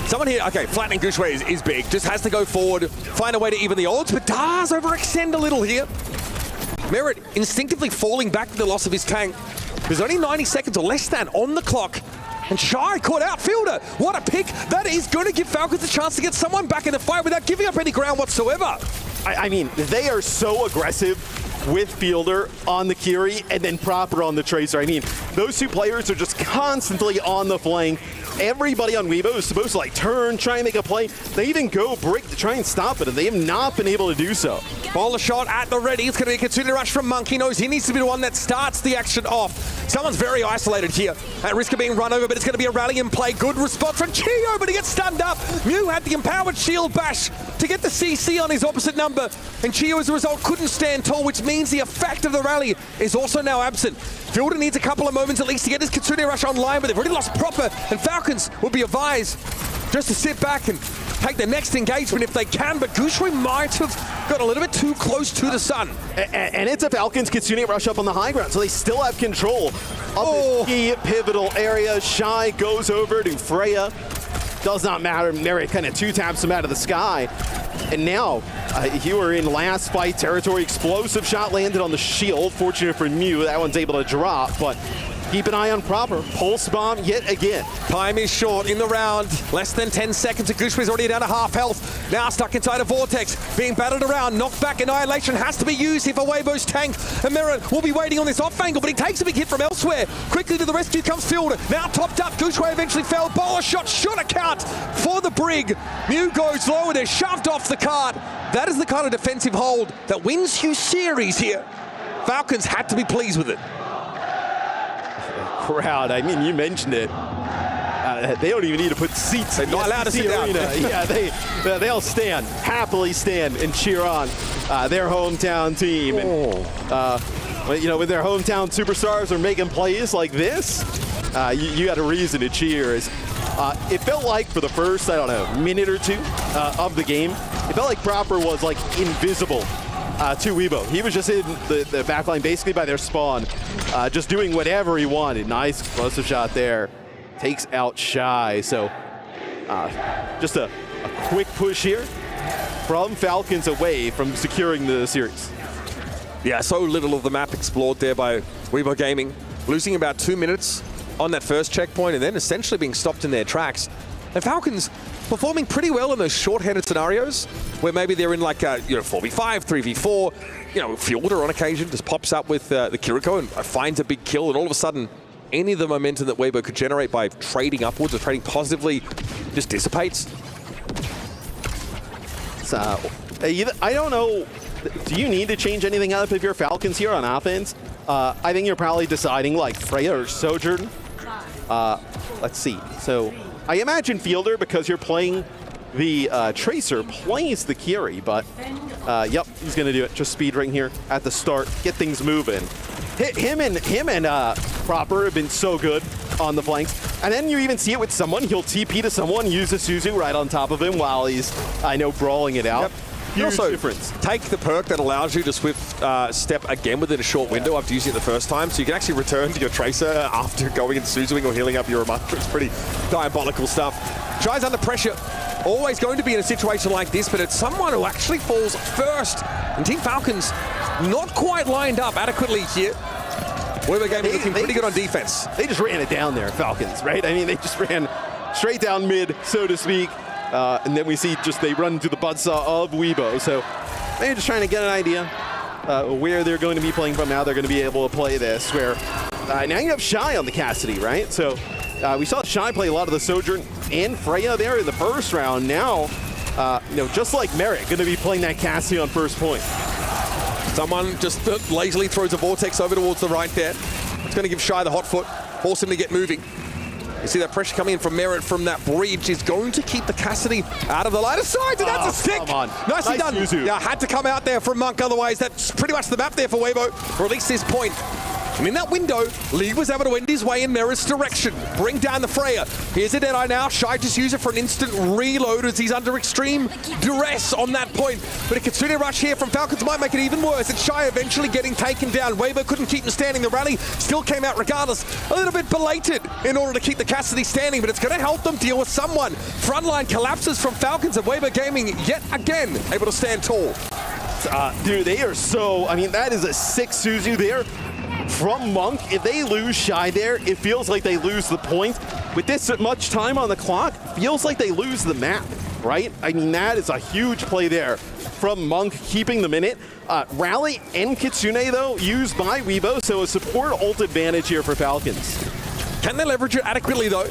Someone here, okay, flattening Gushui is big. Just has to go forward, find a way to even the odds, but does overextend a little here. Merit instinctively falling back with the loss of his tank. There's only 90 seconds or less than on the clock. And Shy caught out Fielder. What a pick. That is going to give Falcons a chance to get someone back in the fight without giving up any ground whatsoever. I mean, they are so aggressive with Fielder on the Kiri and then Proper on the Tracer. I mean, those two players are just constantly on the flank. Everybody on Weibo is supposed to like turn, try and make a play. They even go break to try and stop it, and they have not been able to do so. Bowler shot at the ready. It's going to be a Kitsune rush from Monk. He knows he needs to be the one that starts the action off. Someone's very isolated here. At risk of being run over, but it's going to be a rally and play. Good response from Chio, but he gets stunned up. Mew had the empowered shield bash to get the CC on his opposite number, and Chio as a result couldn't stand tall, which means the effect of the rally is also now absent. Fielder needs a couple of moments at least to get his Kitsune rush online, but they've already lost Proper, and Falcons will be advised just to sit back and take the next engagement if they can, but Gushui might have got a little bit too close to the sun. And it's a Falcons Kitsune rush up on the high ground, so they still have control of this key pivotal area. Shy goes over to Freya. Does not matter. Merit kind of two-taps him out of the sky. And now, you were in last fight territory. Explosive shot landed on the shield. Fortunate for Mew, that one's able to drop, but keep an eye on Proper. Pulse bomb yet again. Time is short in the round. Less than 10 seconds. Gushui's already down to half health. Now stuck inside a vortex. Being battered around. Knocked back. Annihilation has to be used here for Weibo's tank. And Merit will be waiting on this off angle, but he takes a big hit from elsewhere. Quickly to the rescue comes Fielder. Now topped up. Gushui eventually fell. Bowler shot should account for the Brig. Mew goes low and they're shoved off the cart. That is the kind of defensive hold that wins you series here Falcons had to be pleased with it. Crowd, I mean, you mentioned it. They don't even need to put seats. They're not allowed to sit down. Yeah, they'll happily stand and cheer on their hometown team. And, you know, when their hometown superstars are making plays like this, you got a reason to cheer. It felt like for the first, I don't know, minute or two of the game, it felt like Proper was like invisible to Weibo. He was just in the backline basically by their spawn, just doing whatever he wanted. Nice explosive shot there. Takes out Shy. So just a quick push here from Falcons away from securing the series. Yeah, so little of the map explored there by Weibo Gaming. Losing about 2 minutes on that first checkpoint and then essentially being stopped in their tracks. And Falcons performing pretty well in those short-handed scenarios where maybe they're in like a 4v5, 3v4. You know, Fielder on occasion just pops up with the Kiriko and finds a big kill, and all of a sudden any of the momentum that Weibo could generate by trading upwards or trading positively just dissipates. So, I don't know, do you need to change anything up if you're Falcons here on offense? I think you're probably deciding like Freya or Sojourn. Let's see. So I imagine Fielder, because you're playing the Tracer, plays the Kiri, but yep, he's going to do it. Just speed ring here at the start, get things moving. Him and Proper have been so good on the flanks. And then you even see it with someone. He'll TP to someone, use a Suzu right on top of him while he's, I know, brawling it out. Yep. Huge also, difference. Take the perk that allows you to swift step again within a short window after using it the first time, so you can actually return to your Tracer after going and Suzuing or healing up your Ramatra. It's pretty diabolical stuff. Shy's under pressure. Always going to be in a situation like this, but it's someone who actually falls first. And Team Falcons not quite lined up adequately here. Weibo Gaming looking pretty good on defense. They just ran it down there, Falcons, right? I mean, they just ran straight down mid, so to speak. And then we see just they run into the buzzsaw of Weibo. So they're just trying to get an idea where they're going to be playing from, how they're going to be able to play this, where now you have Shy on the Cassidy, right? So we saw Shy play a lot of the Sojourn and Freya there in the first round. Now, just like Merritt, going to be playing that Cassidy on first point. Someone just lazily throws a Vortex over towards the right there. It's going to give Shy the hot foot, force him to get moving. You see that pressure coming in from Merritt from that bridge is going to keep the Cassidy out of the line of sight, and that's a stick! Come on. Nicely Nice done. Yuzu. Yeah, had to come out there from Monk, otherwise that's pretty much the map there for Weibo, or at least this point. And in that window, Lee was able to end his way in Merritt's direction, bring down the Freya. Here's a Deadeye now. Shy just use it for an instant reload as he's under extreme duress on that point. But a Kitsune rush here from Falcons might make it even worse. It's Shy eventually getting taken down. Weibo couldn't keep him standing. The rally still came out regardless. A little bit belated in order to keep the Cassidy standing, but it's going to help them deal with someone. Frontline collapses from Falcons, and Weibo Gaming yet again able to stand tall. Dude, they are so, I mean, that is a 6 Suzu there from Monk. If they lose Shy there, it feels like they lose the point. With this much time on the clock, feels like they lose the map, right? I mean, that is a huge play there from Monk, keeping the minute. Rally and Kitsune, though, used by Weibo, so a support ult advantage here for Falcons. Can they leverage it adequately, though?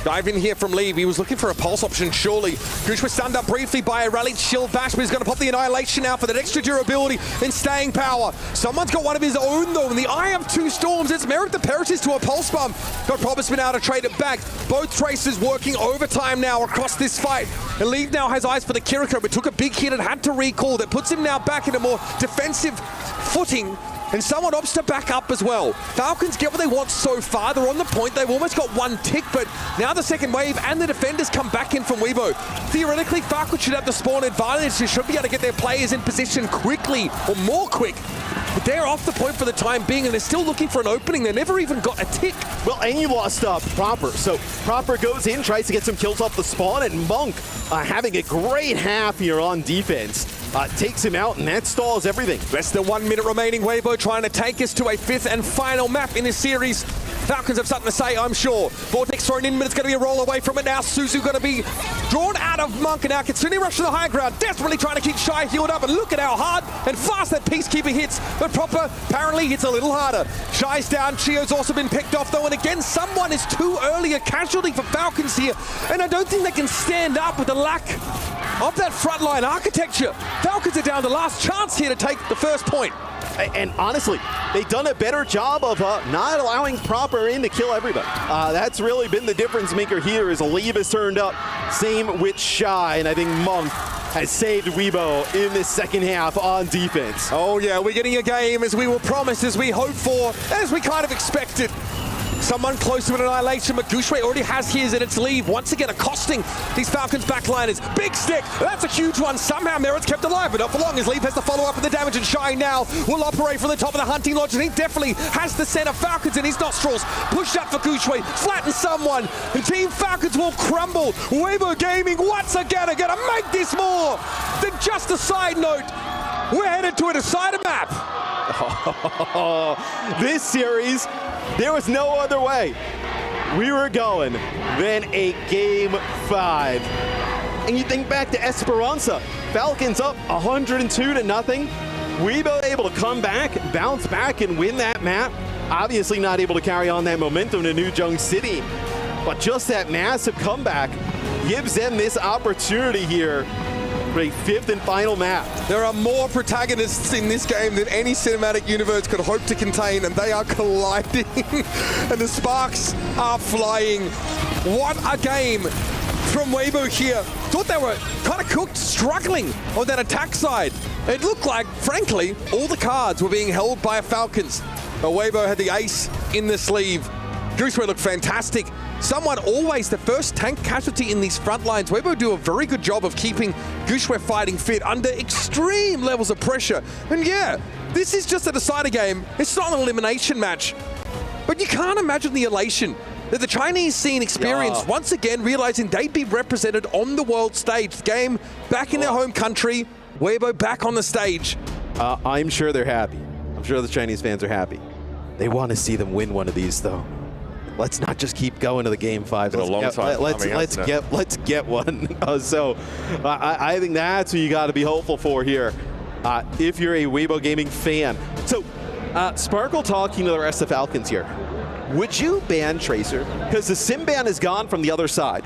Dive in here from Lee. He was looking for a pulse option, surely. Gooch was stunned up briefly by a rallied Shield Bash, but he's going to pop the Annihilation now for that extra durability and staying power. Someone's got one of his own, though, in the eye of two storms. It's Merritt that perishes to a pulse bomb. Got Probus been able to trade it back. Both Tracers working overtime now across this fight. And Lee now has eyes for the Kiriko, but took a big hit and had to recall. That puts him now back in a more defensive footing. And someone opts to back up as well. Falcons get what they want so far. They're on the point. They've almost got one tick, but now the second wave and the defenders come back in from Weibo. Theoretically, Falcons should have the spawn advantage. They should be able to get their players in position quickly, or more quick. But they're off the point for the time being, and they're still looking for an opening. They never even got a tick. Well, and you lost Proper. So Proper goes in, tries to get some kills off the spawn, and Monk having a great half here on defense. Takes him out, and that stalls everything. Less than 1 minute remaining. Weibo trying to take us to a 5th and final map in this series. Falcons have something to say, I'm sure. Vortex thrown in, but it's going to be a roll away from it now. Suzu going to be drawn out of Monk, and now Kitsune rush to the high ground, desperately trying to keep Shy healed up, and look at how hard and fast that Peacekeeper hits. But Proper apparently hits a little harder. Shy's down, Chio's also been picked off though, and again, someone is too early a casualty for Falcons here, and I don't think they can stand up with the lack of that frontline architecture. Falcons are down the last chance here to take the first point. And honestly, they've done a better job of not allowing Proper in to kill everybody. That's really been the difference maker here as Leave has turned up. Same with Shy, and I think Monk has saved Weibo in this second half on defense. Oh yeah, we're getting a game as we were promised, as we hoped for, as we kind of expected. Someone close to an annihilation, but Gushue already has his, and it's Leave once again accosting these Falcons backliners. Big stick, that's a huge one. Somehow Merit's kept alive, but not for long as Leave has to follow up with the damage, and Shy now will operate from the top of the hunting lodge, and he definitely has the center. Falcons in his nostrils, pushed up for Gushue, flatten someone, and Team Falcons will crumble. Weibo Gaming once again are gonna make this more than just a side note. We're headed to a decider map. This series, there was no other way we were going than a Game 5. And you think back to Esperanza, Falcons up 102-0. Weibo able to come back, bounce back, and win that map. Obviously not able to carry on that momentum to New Jung City, but just that massive comeback gives them this opportunity here for a 5th and final map. There are more protagonists in this game than any cinematic universe could hope to contain, and they are colliding, and the sparks are flying. What a game from Weibo here. Thought they were kind of cooked, struggling on that attack side. It looked like, frankly, all the cards were being held by Falcons. But Weibo had the ace in the sleeve. Gooseway looked fantastic. Someone always the first tank casualty in these front lines. Weibo do a very good job of keeping Gushue fighting fit under extreme levels of pressure. And yeah, this is just a decider game. It's not an elimination match. But you can't imagine the elation that the Chinese scene experienced once again, realizing they'd be represented on the world stage. The game back in their home country, Weibo back on the stage. I'm sure they're happy. I'm sure the Chinese fans are happy. They want to see them win one of these, though. Let's not just keep going to the Game 5. Let's get one. I think that's what you got to be hopeful for here if you're a Weibo Gaming fan. So, Sparkle talking to the rest of Falcons here. Would you ban Tracer? Because the Sim ban is gone from the other side.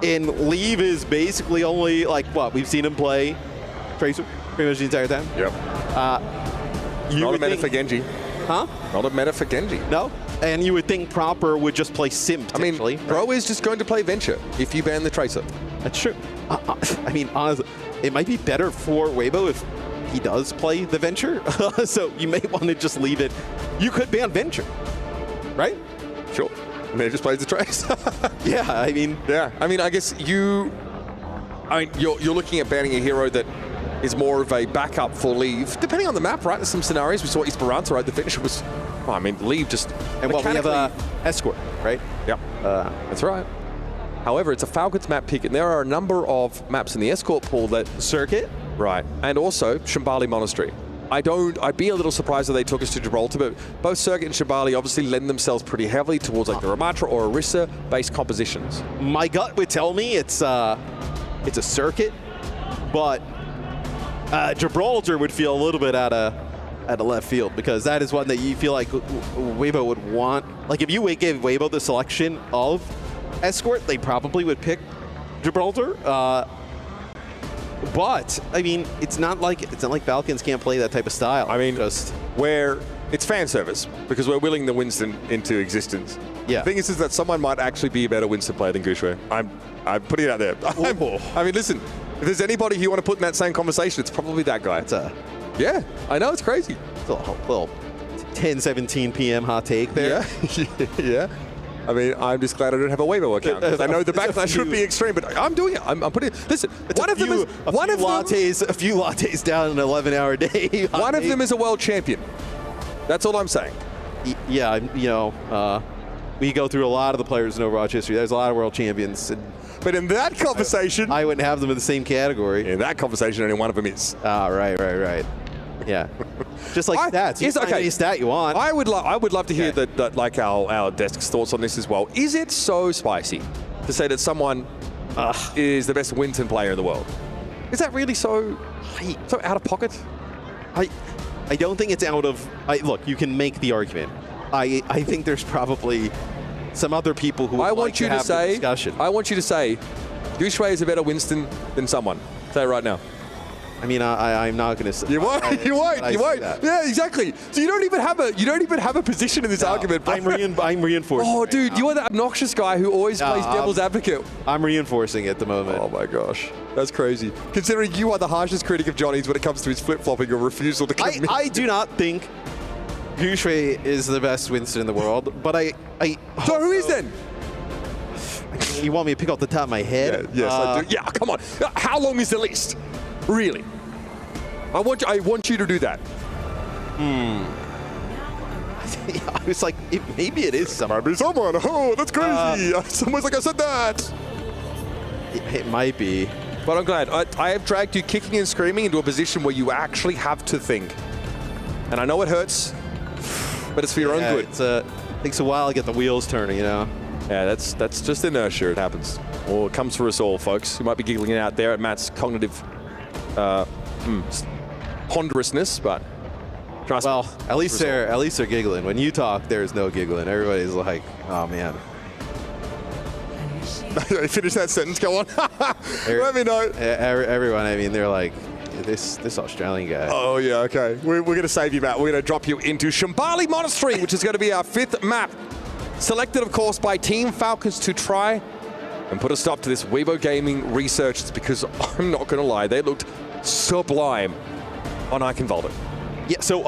And Leave is basically only, like, what? We've seen him play Tracer pretty much the entire time? Yep. Not a meta for Genji. Huh? Not a meta for Genji. No? And you would think Proper would just play Sim, potentially. I mean, Bro is just going to play Venture if you ban the Tracer. That's true. I mean, honestly, it might be better for Weibo if he does play the Venture. So you may want to just leave it. You could ban Venture, right? Sure. And then just plays the Tracer. Yeah, I mean. Yeah, I mean, I guess you're looking at banning a hero that is more of a backup for Leave, depending on the map, right? There's some scenarios. We saw Esperanza, right? The Venture was, I mean, Leave just and we have Escort, right? Yep, that's right. However, it's a Falcons map pick, and there are a number of maps in the Escort pool that Circuit, right, and also Shambali Monastery. I'd be a little surprised if they took us to Gibraltar, but both Circuit and Shambali obviously lend themselves pretty heavily towards like the Ramatra or Orisa-based compositions. My gut would tell me it's a Circuit, but Gibraltar would feel a little bit out of left field, because that is one that you feel like Weibo would want. Like if you gave Weibo the selection of Escort, they probably would pick Gibraltar. But I mean, it's not like Falcons can't play that type of style. I mean, it's fan service because we're willing the Winston into existence. Yeah. The thing is that someone might actually be a better Winston player than Gushue. I'm putting it out there. I mean, listen, if there's anybody you want to put in that same conversation, it's probably that guy. Yeah, I know, it's crazy. It's a little 10:17 p.m. hot take there. Yeah. Yeah. I mean, I'm just glad I don't have a Weibo account, because I know the backlash should be extreme, but I'm doing it. I'm putting it. Listen, a few lattes down an 11-hour day. One of them is a world champion. That's all I'm saying. Yeah, we go through a lot of the players in Overwatch history. There's a lot of world champions. But in that conversation, I wouldn't have them in the same category. In that conversation, only one of them is. Right. Yeah, just like stats. You can find any stat you want. I would love to hear that like our desk's thoughts on this as well. Is it so spicy to say that someone is the best Winston player in the world? Is that really so out of pocket? I don't think it's out of. Look, you can make the argument. I think there's probably some other people who would like to have the discussion. I want you to say, Gushue is a better Winston than someone. Say it right now. I mean, I'm not going to say. You won't. You won't. Yeah, exactly. So you don't even have a position in this argument. Bro. I'm reinforcing. Oh, dude, you are the obnoxious guy who always plays devil's advocate. I'm reinforcing at the moment. Oh my gosh, that's crazy. Considering you are the harshest critic of Johnny's when it comes to his flip-flopping or refusal to commit. I do not think Gushui is the best Winston in the world, but So who is then? You want me to pick off the top of my head? Yeah, yes, I do. Yeah, come on. How long is the list? Really? I want you to do that. I was like, maybe it is someone. Might be someone. Oh, that's crazy. Someone's like, I said that. It might be. But I'm glad. I have dragged you kicking and screaming into a position where you actually have to think. And I know it hurts, but it's for your own good. It takes a while to get the wheels turning, you know? Yeah, that's just inertia. It happens. Or it comes for us all, folks. You might be giggling out there at Matt's cognitive ponderousness, but trust me. Well, at least they're giggling. When you talk, there's no giggling. Everybody's like, oh man. Finish that sentence. Go on. Let me know. Everyone. I mean, they're like, this Australian guy. Oh yeah. Okay. We're going to save you, Matt. We're going to drop you into Shambali Monastery, which is going to be our 5th map. Selected, of course, by Team Falcons to try and put a stop to this Weibo Gaming research. It's because I'm not going to lie, they looked sublime on Eichenwalde. Yeah, so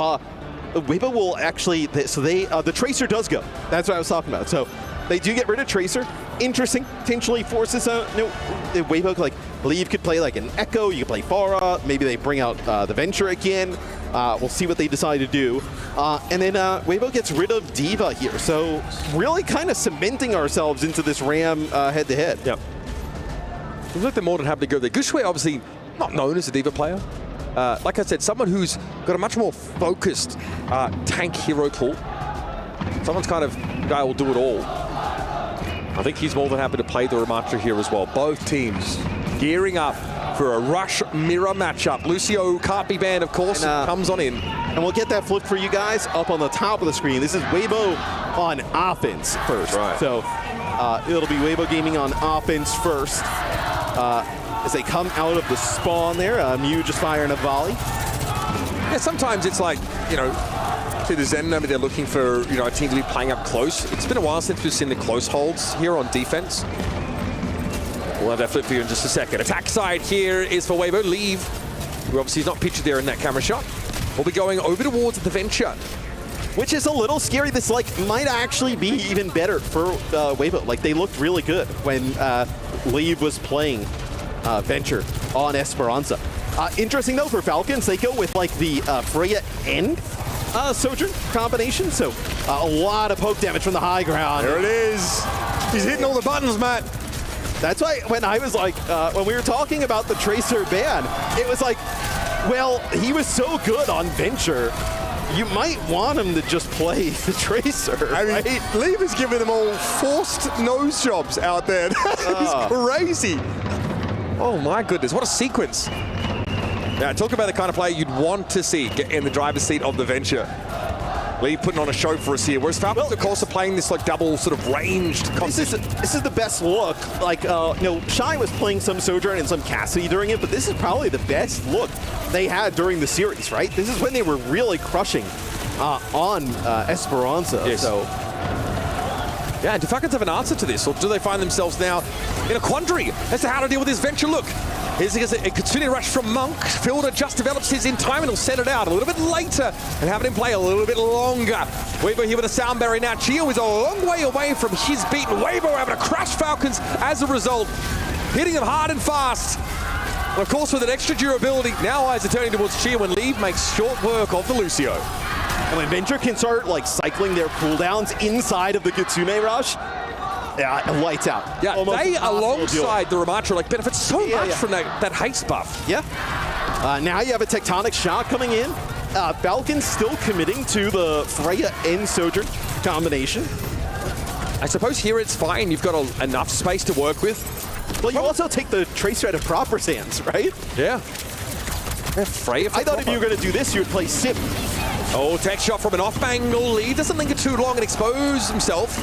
Weibo will actually, the Tracer does go. That's what I was talking about. So they do get rid of Tracer. Interesting, potentially forces Weibo, like, Leave could play like an Echo, you could play Pharah, maybe they bring out the Venture again. We'll see what they decide to do. And then Weibo gets rid of D.Va here. So really kind of cementing ourselves into this Ram head-to-head. Yep. Looks like they're more than happy to go there. Gushui obviously not known as a D.Va player. Like I said, someone who's got a much more focused tank hero pool. Someone's kind of guy will do it all. I think he's more than happy to play the Ramattra here as well. Both teams gearing up for a Rush mirror matchup. Lucio can't be banned, of course, comes on in. And we'll get that flip for you guys up on the top of the screen. This is Weibo on offense first. Right. So it'll be Weibo Gaming on offense first. As they come out of the spawn there, Mew just firing a volley. Yeah, sometimes it's like, you know, see the Zen number, they're looking for, you know, a team to be playing up close. It's been a while since we've seen the close holds here on defense. We'll have that flip for you in just a second. Attack side here is for Weibo. Leave, who obviously is not pictured there in that camera shot, will be going over towards the Venture. Which is a little scary. This might actually be even better for Weibo. Like, they looked really good when Leave was playing Venture on Esperanza. Interesting though for Falcons, they go with like the Freya and Sojourn combination. So a lot of poke damage from the high ground. There it is. He's hitting all the buttons, Matt. That's why when I was like, when we were talking about the Tracer ban, it was like, well, he was so good on Venture. You might want him to just play the Tracer. I mean, right? Leave is giving them all forced nose jobs out there. That is crazy. Oh my goodness, what a sequence. Now, talk about the kind of player you'd want to see get in the driver's seat of the Venture. Leave putting on a show for us here. Whereas Falcons, of course, are playing this like double sort of ranged concept. This is the best look. Like, you know, Shy was playing some Sojourn and some Cassidy during it, but this is probably the best look they had during the series, right? This is when they were really crushing on Esperanza. Yes. So. Yeah, do Falcons have an answer to this, or do they find themselves now in a quandary as to how to deal with this Venture look? Here's a Kitsune rush from Monk. Fielder just develops his in time and he'll set it out a little bit later and have it in play a little bit longer. Weibo here with a sound barrier now. Chio is a long way away from his beat. Weibo having to crush Falcons as a result. Hitting them hard and fast. And of course, with an extra durability, now eyes are turning towards Chio and Leave makes short work of the Lucio. And when Venture can start like cycling their cooldowns inside of the Kitsune rush, yeah, lights out. Yeah, almost they alongside the Ramattra like benefit so much from that haste buff. Yeah. Now you have a tectonic shot coming in. Falcons still committing to the Freya and Sojourn combination. I suppose here it's fine. You've got enough space to work with. Well, you also take the Tracer out of Proper's hands, right? Yeah. Freya I thought if you were going to do this, you would play Sim. Oh, tech shot from an off-angle. Lead doesn't linger too long and expose himself.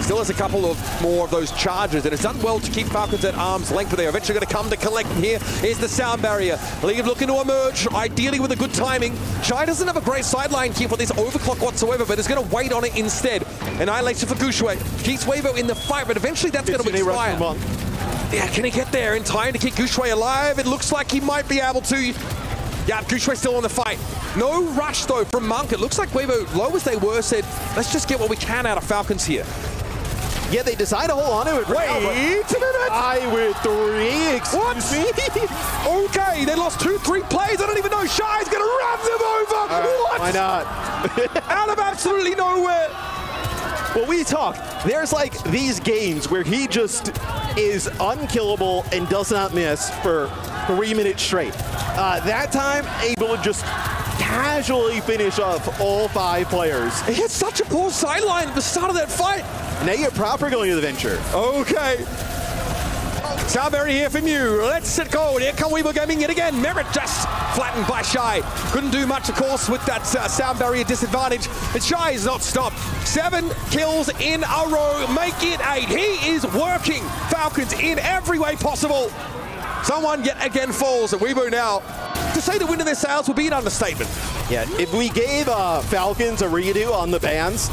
Still has a couple of more of those charges, and it's done well to keep Falcons at arm's length, but they're eventually going to come to collect here. Here's the sound barrier. League looking to emerge, ideally with a good timing. Shy doesn't have a great sideline here for this overclock whatsoever, but is going to wait on it instead. Annihilation for Gushue. Keeps Weibo in the fight, but eventually that's going to expire. Yeah, can he get there in time to keep Gushue alive? It looks like he might be able to. Yeah, Gushue's still in the fight. No rush, though, from Monk. It looks like Weibo, low as they were, said, let's just get what we can out of Falcons here. Yeah, they decide to hold on to it. Wait a minute! I with 3, excuse me. Okay, they lost 2-3 plays. I don't even know. Shy's going to run them over. What? Why not? Out of absolutely nowhere. Well, we talk. There's like these games where he just is unkillable and does not miss for 3 minutes straight. That time, able to just casually finish off all 5 players. He had such a poor sideline at the start of that fight. Now you're proper going to the venture. Okay. Soundberry here from you. Let's it go. Here come Weaver Gaming yet again. Merritt just flattened by Shy. Couldn't do much, of course, with that sound barrier disadvantage. But Shy is not stopped. 7 kills in a row. Make it 8. He is working Falcons in every way possible. Someone yet again falls at Weibo now. To say the wind in their sails would be an understatement. Yeah, if we gave Falcons a redo on the bans,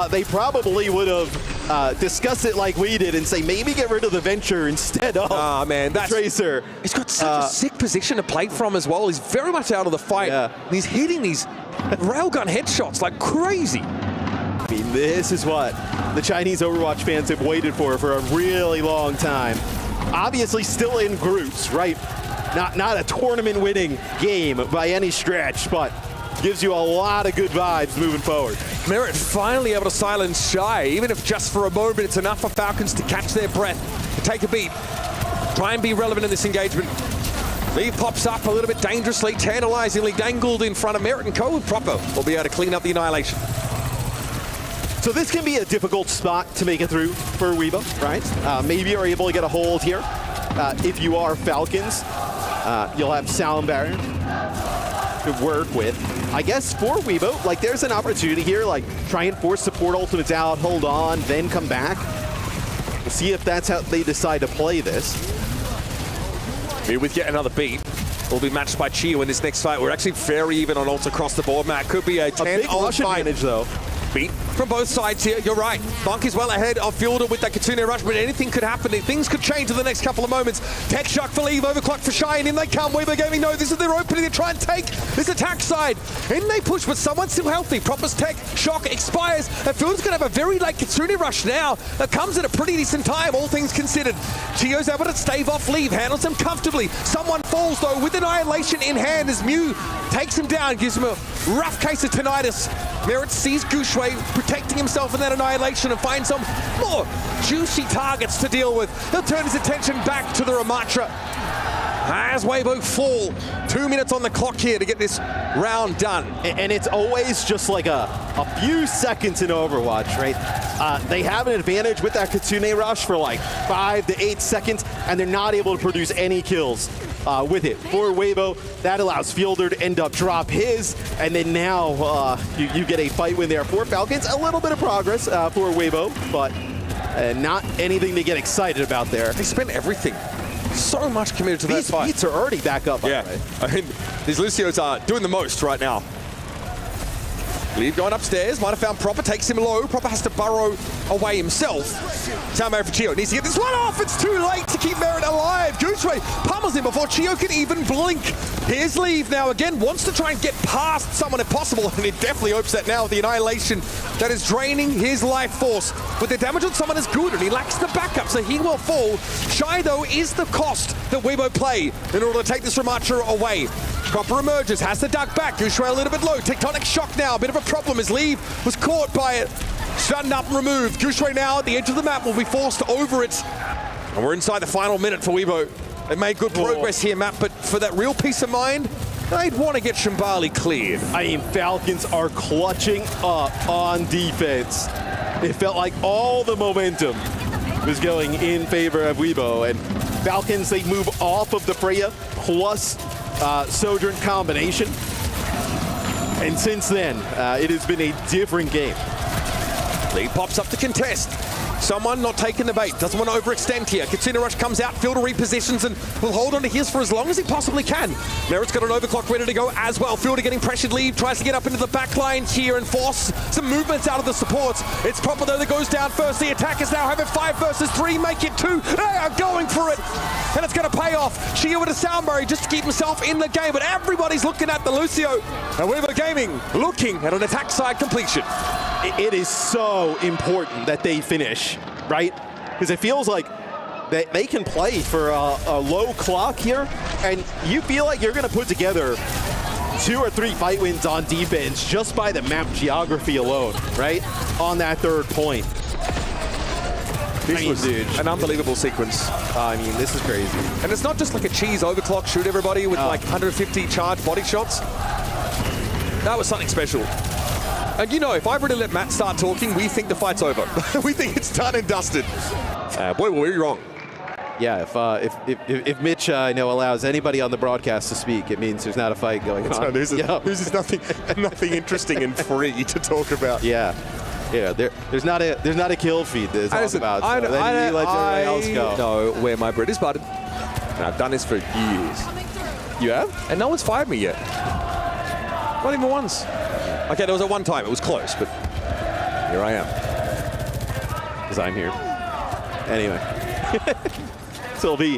they probably would have discussed it like we did and say maybe get rid of the Venture instead of the Tracer. He's got such a sick position to play from as well. He's very much out of the fight. Yeah. He's hitting these railgun headshots like crazy. I mean, this is what the Chinese Overwatch fans have waited for a really long time. Obviously still in groups, right? Not a tournament-winning game by any stretch, but gives you a lot of good vibes moving forward. Merritt finally able to silence Shy, even if just for a moment. It's enough for Falcons to catch their breath, to take a beat, try and be relevant in this engagement. Leave pops up a little bit dangerously, tantalizingly dangled in front of Merritt, and Code proper will be able to clean up the Annihilation. So this can be a difficult spot to make it through for Weibo, right? Maybe you're able to get a hold here. If you are Falcons, you'll have Sound Barrier to work with. I guess for Weibo, like there's an opportunity here, like try and force support ultimates out, hold on, then come back. We'll see if that's how they decide to play this. Here with yet another beat. Will be matched by Chio in this next fight. We're actually very even on ults across the board, Matt. Could be a 10-0 fight. Advantage, though. Beat from both sides here. You're right. Monk is well ahead of Fielder with that Kitsune Rush, but anything could happen. Things could change in the next couple of moments. Tech shock for Leave, overclock for Shy, and in they come. Weaver Gaming, no, this is their opening to try and take this attack side. In they push, but someone's still healthy. Proper's Tech shock expires, and Fielder's going to have a very late Kitsune Rush now. That comes at a pretty decent time, all things considered. Chio's able to stave off Leave, handles him comfortably. Someone falls, though, with Annihilation in hand as Mew takes him down, gives him a rough case of tinnitus. Merritt sees Gushue protecting himself in that Annihilation and finds some more juicy targets to deal with. He'll turn his attention back to the Ramatra. As Weibo fall, 2 minutes on the clock here to get this round done. And it's always just like a few seconds in Overwatch, right? They have an advantage with that Kitsune Rush for like 5 to 8 seconds, and they're not able to produce any kills with it. For Weibo, that allows Fielder to end up drop his, and then now you get a fight win there for Falcons. A little bit of progress for Weibo, but not anything to get excited about there. They spent everything. So much committed to that fight. These beats are already back up. Yeah, I mean, these Lucios are doing the most right now. Leave going upstairs, might have found Proper, takes him low. Proper has to burrow away himself. Sound Barrier for Chio, needs to get this one off. It's too late to keep Merritt alive. Gushue pummels him before Chio can even blink. Here's Leave now again, wants to try and get past someone if possible, and it definitely hopes that now with the Annihilation that is draining his life force. But the damage on someone is good, and he lacks the backup, so he will fall. Shy, though, is the cost that Weibo play in order to take this Ramatra away. Proper emerges, has to duck back. Gushue a little bit low. Tectonic shock now. A bit of a problem as Leave was caught by it. Stunned up and removed. Gushue now at the edge of the map will be forced over it. And we're inside the final minute for Weibo. They made good progress here, Matt, but for that real peace of mind, they'd want to get Shambali cleared. I mean, Falcons are clutching up on defense. It felt like all the momentum was going in favor of Weibo, and Falcons, they move off of the Freya plus Sojourn combination. And since then, it has been a different game. Lead pops up to contest. Someone not taking the bait, doesn't want to overextend here. Katsuna Rush comes out, Fielder repositions and will hold on to his for as long as he possibly can. Merritt's got an overclock ready to go as well. Fielder getting pressured lead, tries to get up into the back line here and force some movements out of the supports. It's Proper though that goes down first. The attackers now have it 5 versus 3, make it 2. They are going for it, and it's going to pay off. Shia with a sound barrier just to keep himself in the game, but everybody's looking at the Lucio. And Weaver Gaming looking at an attack side completion. It is so important that they finish, right? Because it feels like they can play for a low clock here, and you feel like you're going to put together 2 or 3 fight wins on defense just by the map geography alone, right? On that third point. This was an unbelievable sequence. I mean, this is crazy. And it's not just like a cheese overclock, shoot everybody with like 150 charged body shots. That was something special. And you know, if I really let Matt start talking, we think the fight's over. We think it's done and dusted. Boy, were we wrong. Yeah, if Mitch allows anybody on the broadcast to speak, it means there's not a fight going on. There's nothing interesting and free to talk about. Yeah. There's not a kill feed to talk about. So I let everybody else go. know where my bread is buttered. And I've done this for years. You have? And no one's fired me yet. Not even once. Okay, there was a one time. It was close, but here I am. Because I'm here. Anyway. So the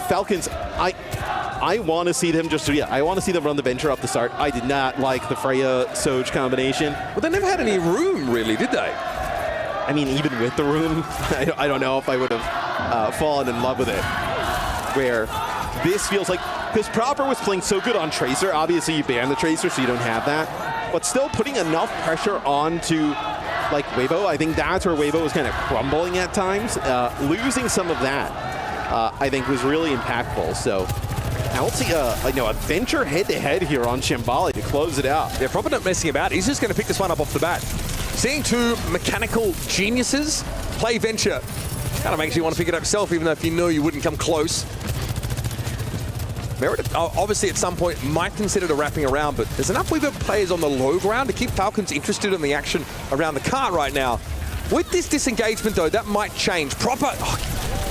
Falcons, I want to see them I want to see them run the Venture up the start. I did not like the Freya Soj combination. Well, they never had any room, really, did they? I mean, even with the room, I don't know if I would have fallen in love with it. Where this feels like, because Proper was playing so good on Tracer, obviously you ban the Tracer, so you don't have that. But still putting enough pressure onto like Weibo, I think that's where Weibo was kind of crumbling at times. Losing some of that, I think, was really impactful. So I don't see a Venture head-to-head here on Shambali to close it out. Yeah, Proper not messing about. He's just going to pick this one up off the bat. Seeing 2 mechanical geniuses play Venture kind of makes you want to pick it up yourself, even though if you know you wouldn't come close. Merritt, obviously, at some point, might consider the wrapping around, but there's enough Weaver players on the low ground to keep Falcons interested in the action around the cart right now. With this disengagement, though, that might change. Proper,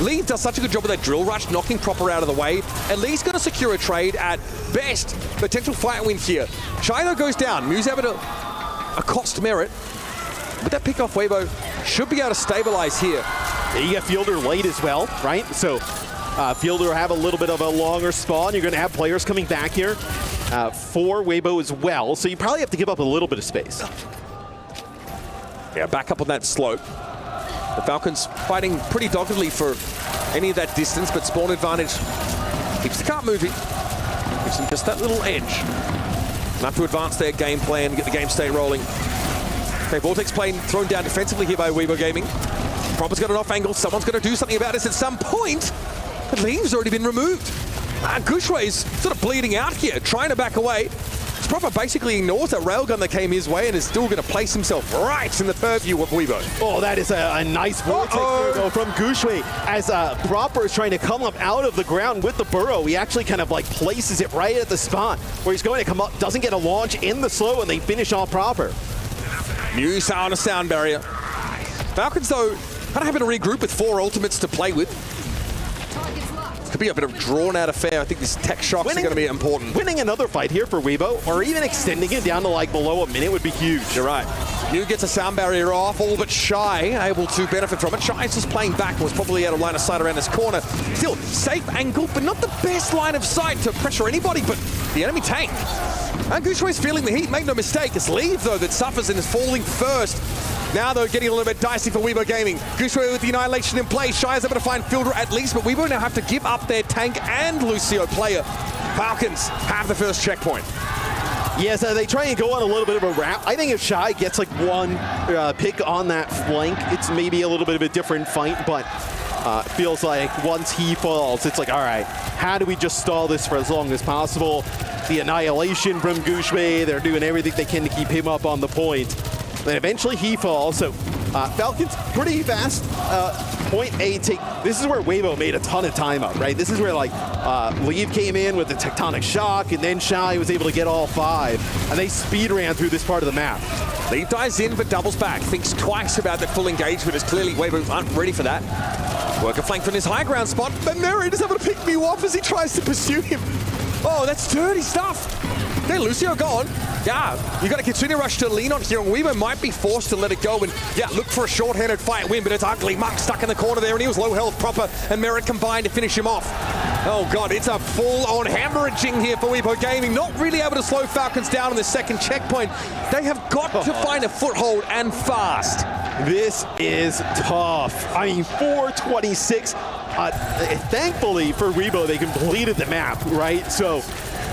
Lee does such a good job with that drill rush, knocking Proper out of the way. At least going to secure a trade at best. Potential fight win here. Shino goes down. Mew's able to accost Merritt. With that pick off, Weibo should be able to stabilize here. Yeah, you get Fielder late as well, right? So Fielder will have a little bit of a longer spawn. You're going to have players coming back here for Weibo as well. So you probably have to give up a little bit of space. Yeah, back up on that slope. The Falcons fighting pretty doggedly for any of that distance, but spawn advantage keeps the cart moving. Gives them just that little edge. Enough to advance their game plan, get the game state rolling. Okay, Vortex plane thrown down defensively here by Weibo Gaming. Proper's got an off angle. Someone's going to do something about this at some point. But Leem's already been removed. Gushway's sort of bleeding out here, trying to back away. Proper basically ignores that railgun that came his way and is still going to place himself right in the purview of Weibo. Oh, that is a nice vortex burrow from Gushway. As Proper is trying to come up out of the ground with the burrow, he actually kind of like places it right at the spot where he's going to come up, doesn't get a launch in the slow, and they finish off Proper. New sound, a sound barrier. Falcons, though, kind of having to regroup with 4 ultimates to play with. Could be a bit of drawn-out affair. I think these tech shocks are going to be important. Winning another fight here for Weibo, or even extending it down to like below a minute would be huge. You're right. New gets a sound barrier off, all but Shy able to benefit from it. Shy's just playing back, was probably out of line of sight around this corner. Still, safe angle, but not the best line of sight to pressure anybody but the enemy tank. And Gushway's feeling the heat, make no mistake. It's Leave, though, that suffers and is falling first. Now, though, getting a little bit dicey for Weibo Gaming. Gushway with the Annihilation in play. Shy is able to find Fielder at least, but Weibo now have to give up their tank and Lucio player. Falcons have the first checkpoint. Yes, they try and go on a little bit of a wrap. I think if Shy gets like one pick on that flank, it's maybe a little bit of a different fight, but feels like once he falls, it's like, all right, how do we just stall this for as long as possible? The Annihilation from Gushway, they're doing everything they can to keep him up on the point. Then eventually he falls, so Falcons pretty fast. Point A take. This is where Weibo made a ton of time up, right? This is where like Leave came in with the tectonic shock, and then Shy was able to get all 5, and they speed ran through this part of the map. Lee dives in but doubles back. Thinks twice about that full engagement as clearly Weibo aren't ready for that. Worker flank from his high ground spot, but Mary is able to pick Mew off as he tries to pursue him. Oh, that's dirty stuff. Okay, Lucio gone. Yeah, you got a Kitsune rush to lean on here, and Weibo might be forced to let it go and, yeah, look for a short-handed fight win, but it's ugly. Mark stuck in the corner there, and he was low health proper, and Merritt combined to finish him off. Oh, God, it's a full-on hemorrhaging here for Weibo Gaming. Not really able to slow Falcons down on the second checkpoint. They have got to find a foothold, and fast. This is tough. I mean, 426. Thankfully for Weibo, they completed the map, right? So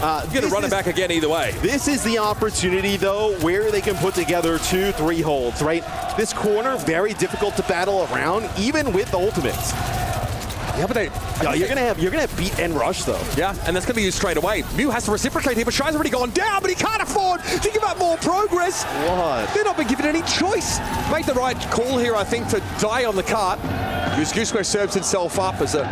you're gonna run it back again either way. This is the opportunity, though, where they can put together 2-3 holds, right? This corner, very difficult to battle around, even with ultimates. Yeah, but you're gonna have beat and rush though. Yeah, and that's gonna be used straight away. Mew has to reciprocate here, but Shy's already gone down, but he can't afford to give up more progress. What? They're not been given any choice. Made the right call here, I think, to die on the cart. Goose serves himself up as a...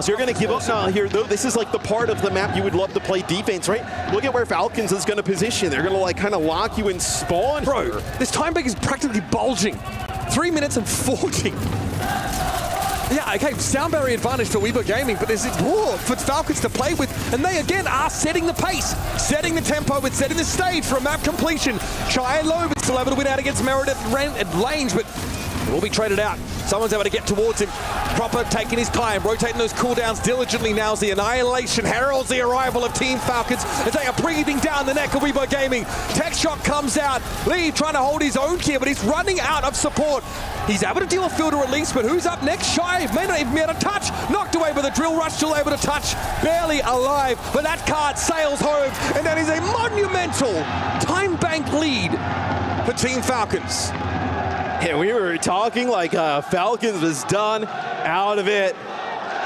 So you're going to give up now here, though. This is like the part of the map you would love to play defense, right? Look at where Falcons is going to position. They're going to like kind of lock you in spawn. Bro, this time bank is practically bulging. 3 minutes and 40. Yeah, okay, sound barrier advantage for Weibo Gaming, but there's more for Falcons to play with, and they again are setting the pace, setting the tempo, and setting the stage for a map completion. Shy and low, but still able to win out against Meredith and Lange, but will be traded out. Someone's able to get towards him. Proper taking his time, rotating those cooldowns diligently. Now's the annihilation. Heralds the arrival of Team Falcons as they are breathing down the neck of Weibo Gaming. Tech shot comes out. Lee trying to hold his own here, but he's running out of support. He's able to deal a field release, but who's up next? Shy may not even be able to touch. Knocked away by the drill rush, still able to touch. Barely alive, but that card sails home, and that is a monumental time bank lead for Team Falcons. Yeah, we were talking like Falcons was done, out of it.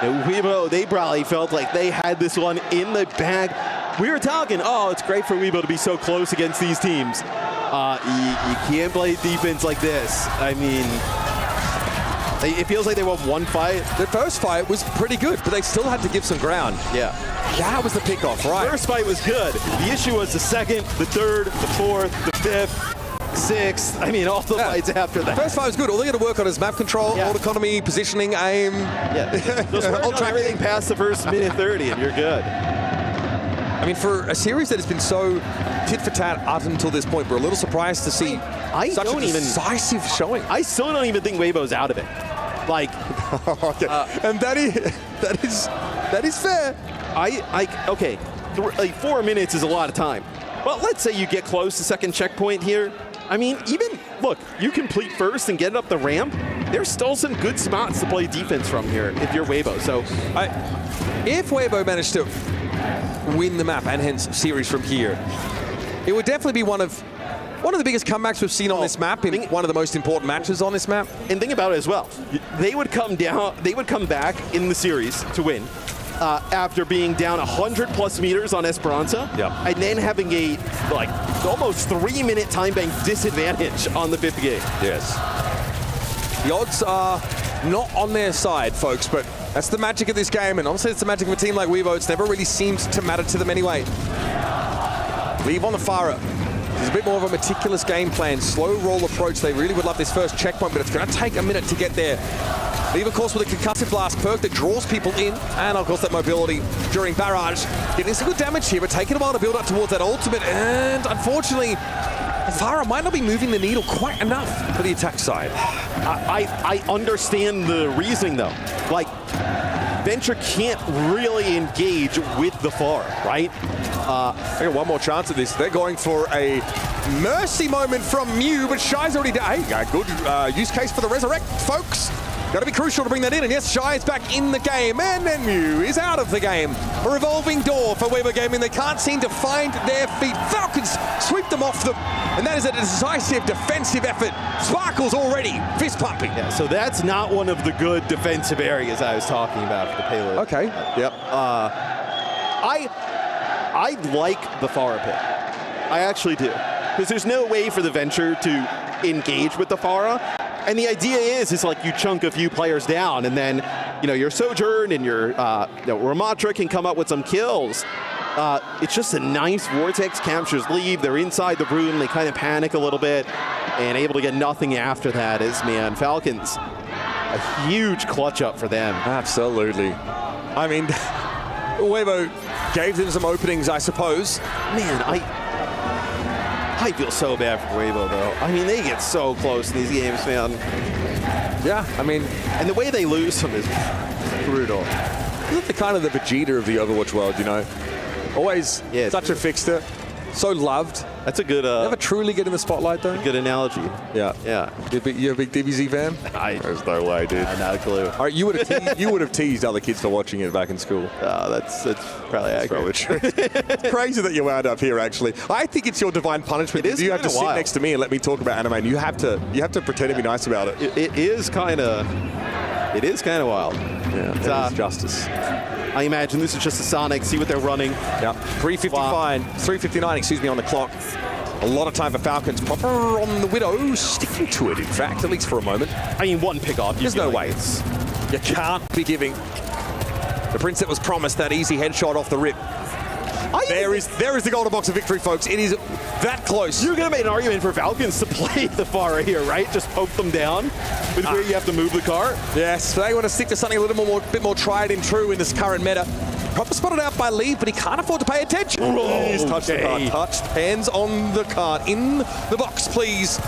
And Weibo, they probably felt like they had this one in the bag. We were talking, oh, it's great for Weibo to be so close against these teams. You can't play defense like this. I mean, it feels like they won one fight. The first fight was pretty good, but they still had to give some ground. Yeah. That was the pickoff, right? First fight was good. The issue was the second, the third, the fourth, the fifth, sixth. I mean, all the fights after that. First fight was good. All they got to work on is map control, hold economy, positioning, aim. Yeah. Just work on everything past the first minute 30 and you're good. I mean, for a series that has been so tit for tat up until this point, we're a little surprised to see such a decisive showing. I still don't even think Weibo's out of it. Like, and that is fair. Okay, like 4 minutes is a lot of time. But let's say you get close to second checkpoint here. I mean, even, look, you complete first and get it up the ramp. There's still some good spots to play defense from here if you're Weibo. So, if Weibo managed to win the map and hence series from here, it would definitely be one of the biggest comebacks we've seen on this map in one of the most important matches on this map. And think about it as well. They would come back in the series to win. After being down 100+ meters on Esperanza, and then having a almost 3-minute time bank disadvantage on the 5th game. Yes. The odds are not on their side, folks, but that's the magic of this game, and honestly, it's the magic of a team like Weibo. It's never really seemed to matter to them anyway. Leave on the Farah. There's a bit more of a meticulous game plan, slow roll approach. They really would love this first checkpoint, but it's going to take a minute to get there. Leave, of course, with a concussive blast perk that draws people in, and of course that mobility during barrage. Getting some good damage here, but taking a while to build up towards that ultimate, and unfortunately, Farah might not be moving the needle quite enough for the attack side. I understand the reasoning, though. Like, Venture can't really engage with the Farah, right? They got one more chance at this. They're going for a mercy moment from Mew, but Shy's already down. Hey, good use case for the resurrect, folks. Got to be crucial to bring that in, and yes, Shy is back in the game, and then Mew is out of the game. A revolving door for Weibo Gaming. They can't seem to find their feet. Falcons sweep them off them, and that is a decisive defensive effort. Sparkle's already fist pumping. Yeah, so that's not one of the good defensive areas I was talking about for the payload. Okay, yep. I like the Farah pick. I actually do. Because there's no way for the Venture to engage with the Farah. And the idea is like you chunk a few players down, and then your Sojourn and your Ramatra can come up with some kills. it's just a nice Vortex captures lead. They're inside the room. They kind of panic a little bit and able to get nothing after that. Man, Falcons, a huge clutch up for them. Absolutely. I mean, Weibo gave them some openings, I suppose. Man, I feel so bad for Weibo, though. I mean, they get so close in these games, man. Yeah, I mean... And the way they lose them is brutal. Isn't the kind of the Vegeta of the Overwatch world, you know? Always such a fixer, so loved. That's a good... Never truly get in the spotlight, though. A good analogy. Yeah. Yeah. You're a big DBZ fan? There's no way, dude. Not a clue. All right, you would have teased other kids for watching it back in school. That's probably accurate. Probably true. It's crazy that you wound up here, actually. I think it's your divine punishment. You have to sit next to me and let me talk about anime, and you have to pretend to be nice about it. It is kind of wild. Yeah, it's justice. I imagine this is just a Sonic. See what they're running. Yeah, 3:59, excuse me, on the clock. A lot of time for Falcons. Proper on the Widow, sticking to it, in fact, at least for a moment. I mean, one pick off. There's no way. You can't be giving the prince that was promised that easy headshot off the rip. There is the golden box of victory, folks. It is that close. You're going to make an argument for Falcons to play the far here, right? Just poke them down with where you have to move the car. Yes, they want to stick to something a little bit more tried and true in this current meta. Proper spotted out by Lee, but he can't afford to pay attention. He's touched the card. Touched. Hands on the card. In the box, please.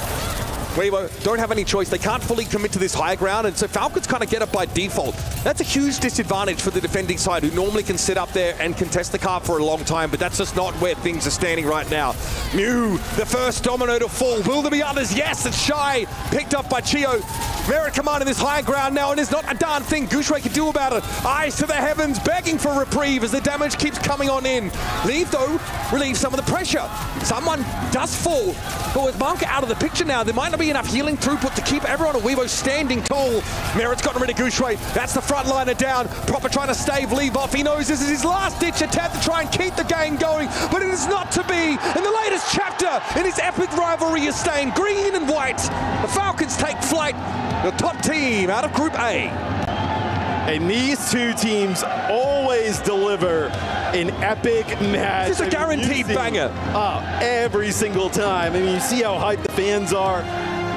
Weibo don't have any choice. They can't fully commit to this high ground, and so Falcons kind of get up by default. That's a huge disadvantage for the defending side, who normally can sit up there and contest the car for a long time, but that's just not where things are standing right now. Mew, the first domino to fall. Will there be others? Yes, it's Shy, picked up by Chio. Merit commanding this high ground now, and there's not a darn thing Gushue can do about it. Eyes to the heavens, begging for reprieve as the damage keeps coming on in. Leave, though, relieves some of the pressure. Someone does fall, but with Monka out of the picture now, there might not be enough healing throughput to keep everyone at Weibo standing tall. Merit's gotten rid of Gushue. That's the front liner down. Proper trying to stave Leave off. He knows this is his last-ditch attempt to try and keep the game going, but it is not to be. And the latest chapter in his epic rivalry is staying green and white. The Falcons take flight. The top team out of Group A. And these two teams always deliver an epic match. It's a guaranteed banger. Every single time. I mean, you see how hyped the fans are,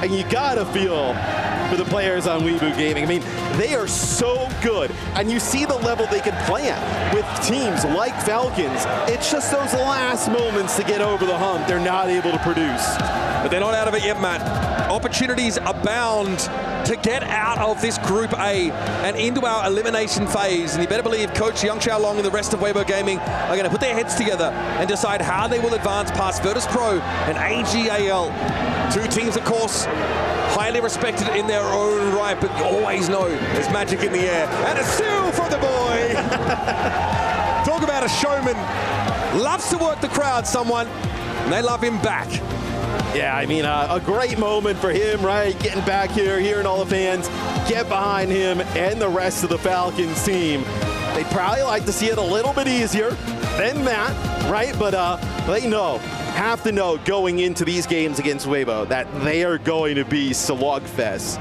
and you gotta feel for the players on Weibo Gaming. I mean, they are so good, and you see the level they can play at with teams like Falcons. It's just those last moments to get over the hump. They're not able to produce. But they're not out of it yet, Matt. Opportunities abound to get out of this Group A and into our elimination phase. And you better believe Coach Young Xiaolong and the rest of Weibo Gaming are going to put their heads together and decide how they will advance past Virtus Pro and AGAL. Two teams, of course, highly respected in their own right, but you always know there's magic in the air. And a steal from the boy. Talk about a showman. Loves to work the crowd, someone, and they love him back. Yeah, I mean, a great moment for him, right? Getting back here, hearing all the fans get behind him and the rest of the Falcons team. They'd probably like to see it a little bit easier than that, right? But they have to know going into these games against Weibo that they are going to be slugfest.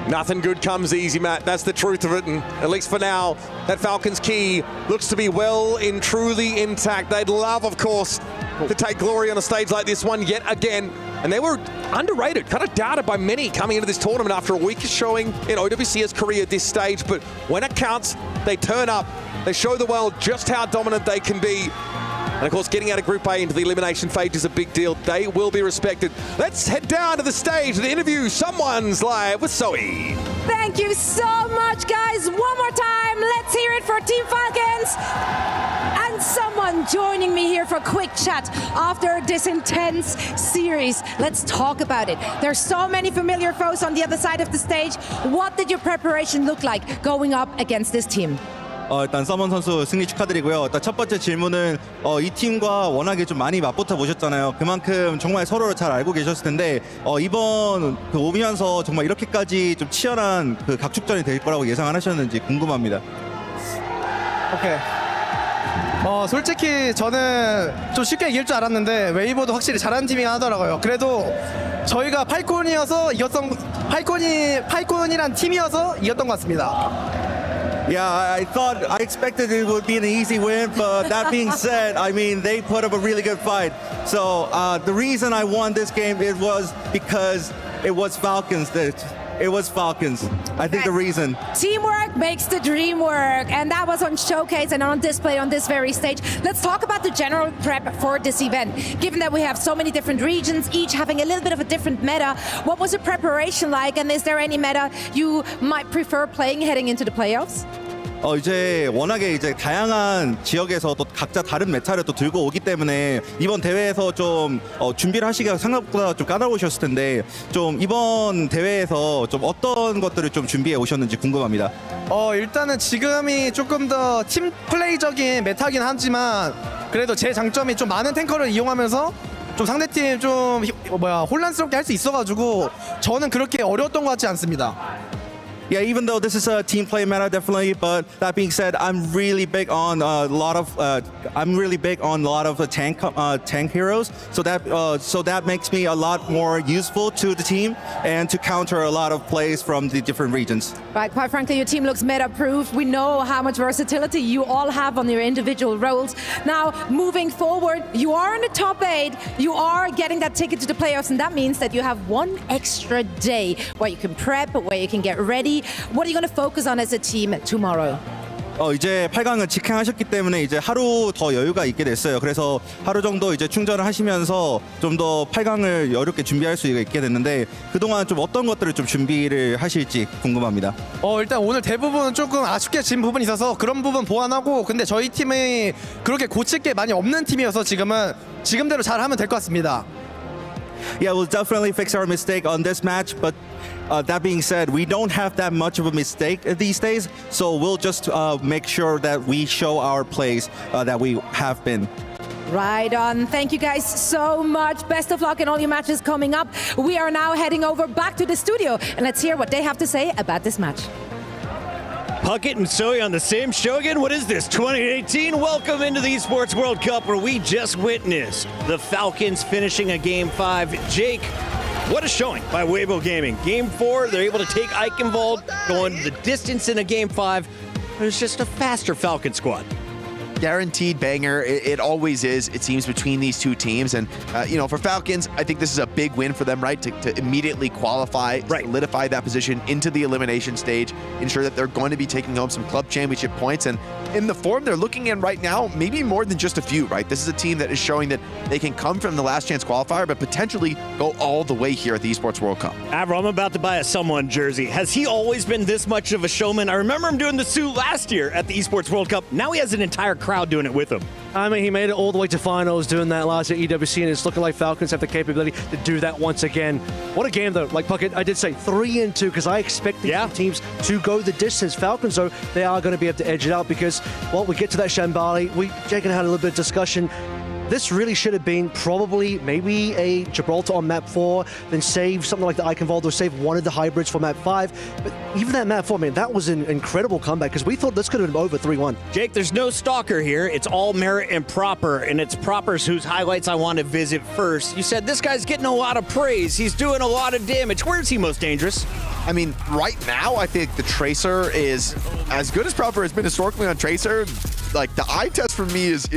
Nothing good comes easy, Matt. That's the truth of it. And at least for now, that Falcons key looks to be well and truly intact. They'd love, of course, to take glory on a stage like this one yet again. And they were underrated, kind of doubted by many coming into this tournament after a weakest showing in OWC's career at this stage. But when it counts, they turn up. They show the world just how dominant they can be. And of course, getting out of Group A into the elimination phase is a big deal. They will be respected. Let's head down to the stage to interview Someone's Live with Zoe. Thank you so much, guys. One more time, let's hear it for Team Falcons. And someone joining me here for a quick chat after this intense series. Let's talk about it. There's so many familiar foes on the other side of the stage. What did your preparation look like going up against this team? 일단 서먼 선수 승리 축하드리고요. 일단 첫 번째 질문은 이 팀과 워낙에 좀 많이 맞붙어 보셨잖아요. 그만큼 정말 서로를 잘 알고 계셨을 텐데 이번 오면서 정말 이렇게까지 좀 치열한 그 각축전이 될 거라고 예상하셨는지 궁금합니다. 오케이. 솔직히 저는 좀 쉽게 이길 줄 알았는데 웨이보도 확실히 잘하는 팀이긴 하더라고요. 그래도 저희가 팔콘이란 팀이어서 이겼던 것 같습니다. Yeah, I expected it would be an easy win, but that being said, I mean, they put up a really good fight. So the reason I won this game, it was because it was Falcons. It was Falcons. I think the reason. Teamwork makes the dream work, and that was on showcase and on display on this very stage. Let's talk about the general prep for this event. Given that we have so many different regions, each having a little bit of a different meta, what was the preparation like, and is there any meta you might prefer playing heading into the playoffs? 이제 워낙에 이제 다양한 지역에서 또 각자 다른 메타를 또 들고 오기 때문에 이번 대회에서 좀 준비를 하시기가 생각보다 좀 까다로우셨을 텐데 좀 이번 대회에서 좀 어떤 것들을 좀 준비해 오셨는지 궁금합니다. 일단은 지금이 조금 더 팀 플레이적인 메타긴 하지만 그래도 제 장점이 좀 많은 탱커를 이용하면서 좀 상대팀 좀 혼란스럽게 할 수 있어가지고 저는 그렇게 어려웠던 것 같지 않습니다. Yeah, even though this is a team play meta, definitely. But that being said, I'm really big on a lot of tank heroes. So that makes me a lot more useful to the team and to counter a lot of plays from the different regions. Right, quite frankly, your team looks meta-proof. We know how much versatility you all have on your individual roles. Now, moving forward, you are in the top 8. You are getting that ticket to the playoffs, and that means that you have one extra day where you can prep, where you can get ready. What are you going to focus on as a team tomorrow? 이제 8강을 직행하셨기 때문에 이제 하루 더 여유가 있게 됐어요. 그래서 하루 정도 이제 충전을 하시면서 좀 더 8강을 여유롭게 준비할 수 있게 됐는데 그동안 좀 어떤 것들을 좀 준비를 하실지 궁금합니다. 일단 오늘 대부분 조금 아쉽게 진 부분이 있어서 그런 부분 보완하고 근데 저희 팀이 그렇게 고칠 게 많이 없는 팀이어서 지금대로 잘 하면 될 것 같습니다. Yeah, we'll definitely fix our mistake on this match, but that being said, we don't have that much of a mistake these days, so we'll just make sure that we show our plays that we have been. Right on. Thank you guys so much. Best of luck in all your matches coming up. We are now heading over back to the studio, and let's hear what they have to say about this match. Puckett and Soy on the same show again? What is this, 2018? Welcome into the Esports World Cup, where we just witnessed the Falcons finishing a Game 5. Jake, what a showing by Weibo Gaming. Game 4, they're able to take Eichenwald, going the distance in a Game 5. It was just a faster Falcon squad. Guaranteed banger. It always is, it seems, between these two teams. And, for Falcons, I think this is a big win for them, right? To immediately qualify, solidify that position into the elimination stage, ensure that they're going to be taking home some club championship points. And in the form they're looking in right now, maybe more than just a few, right? This is a team that is showing that they can come from the last chance qualifier, but potentially go all the way here at the Esports World Cup. Avril, I'm about to buy a someone jersey. Has he always been this much of a showman? I remember him doing the suit last year at the Esports World Cup. Now he has an entire crowd doing it with him. I mean, he made it all the way to finals doing that last at EWC, and it's looking like Falcons have the capability to do that once again. What a game, though. Like Puckett, I did say 3-2 because I expect these teams to go the distance. Falcons, though, they are going to be able to edge it out because, well, we get to that Shambali. Jake and I had a little bit of discussion. This really should have been probably maybe a Gibraltar on map 4, then save something like the Eichenwald or save one of the hybrids for map 5. But even that map 4, man, that was an incredible comeback because we thought this could have been over 3-1. Jake, there's no stalker here. It's all Merit and Proper, and it's Proper's whose highlights I want to visit first. You said this guy's getting a lot of praise. He's doing a lot of damage. Where's he most dangerous? I mean, right now, I think the Tracer is as good as Proper has been historically on Tracer. Like, the eye test for me is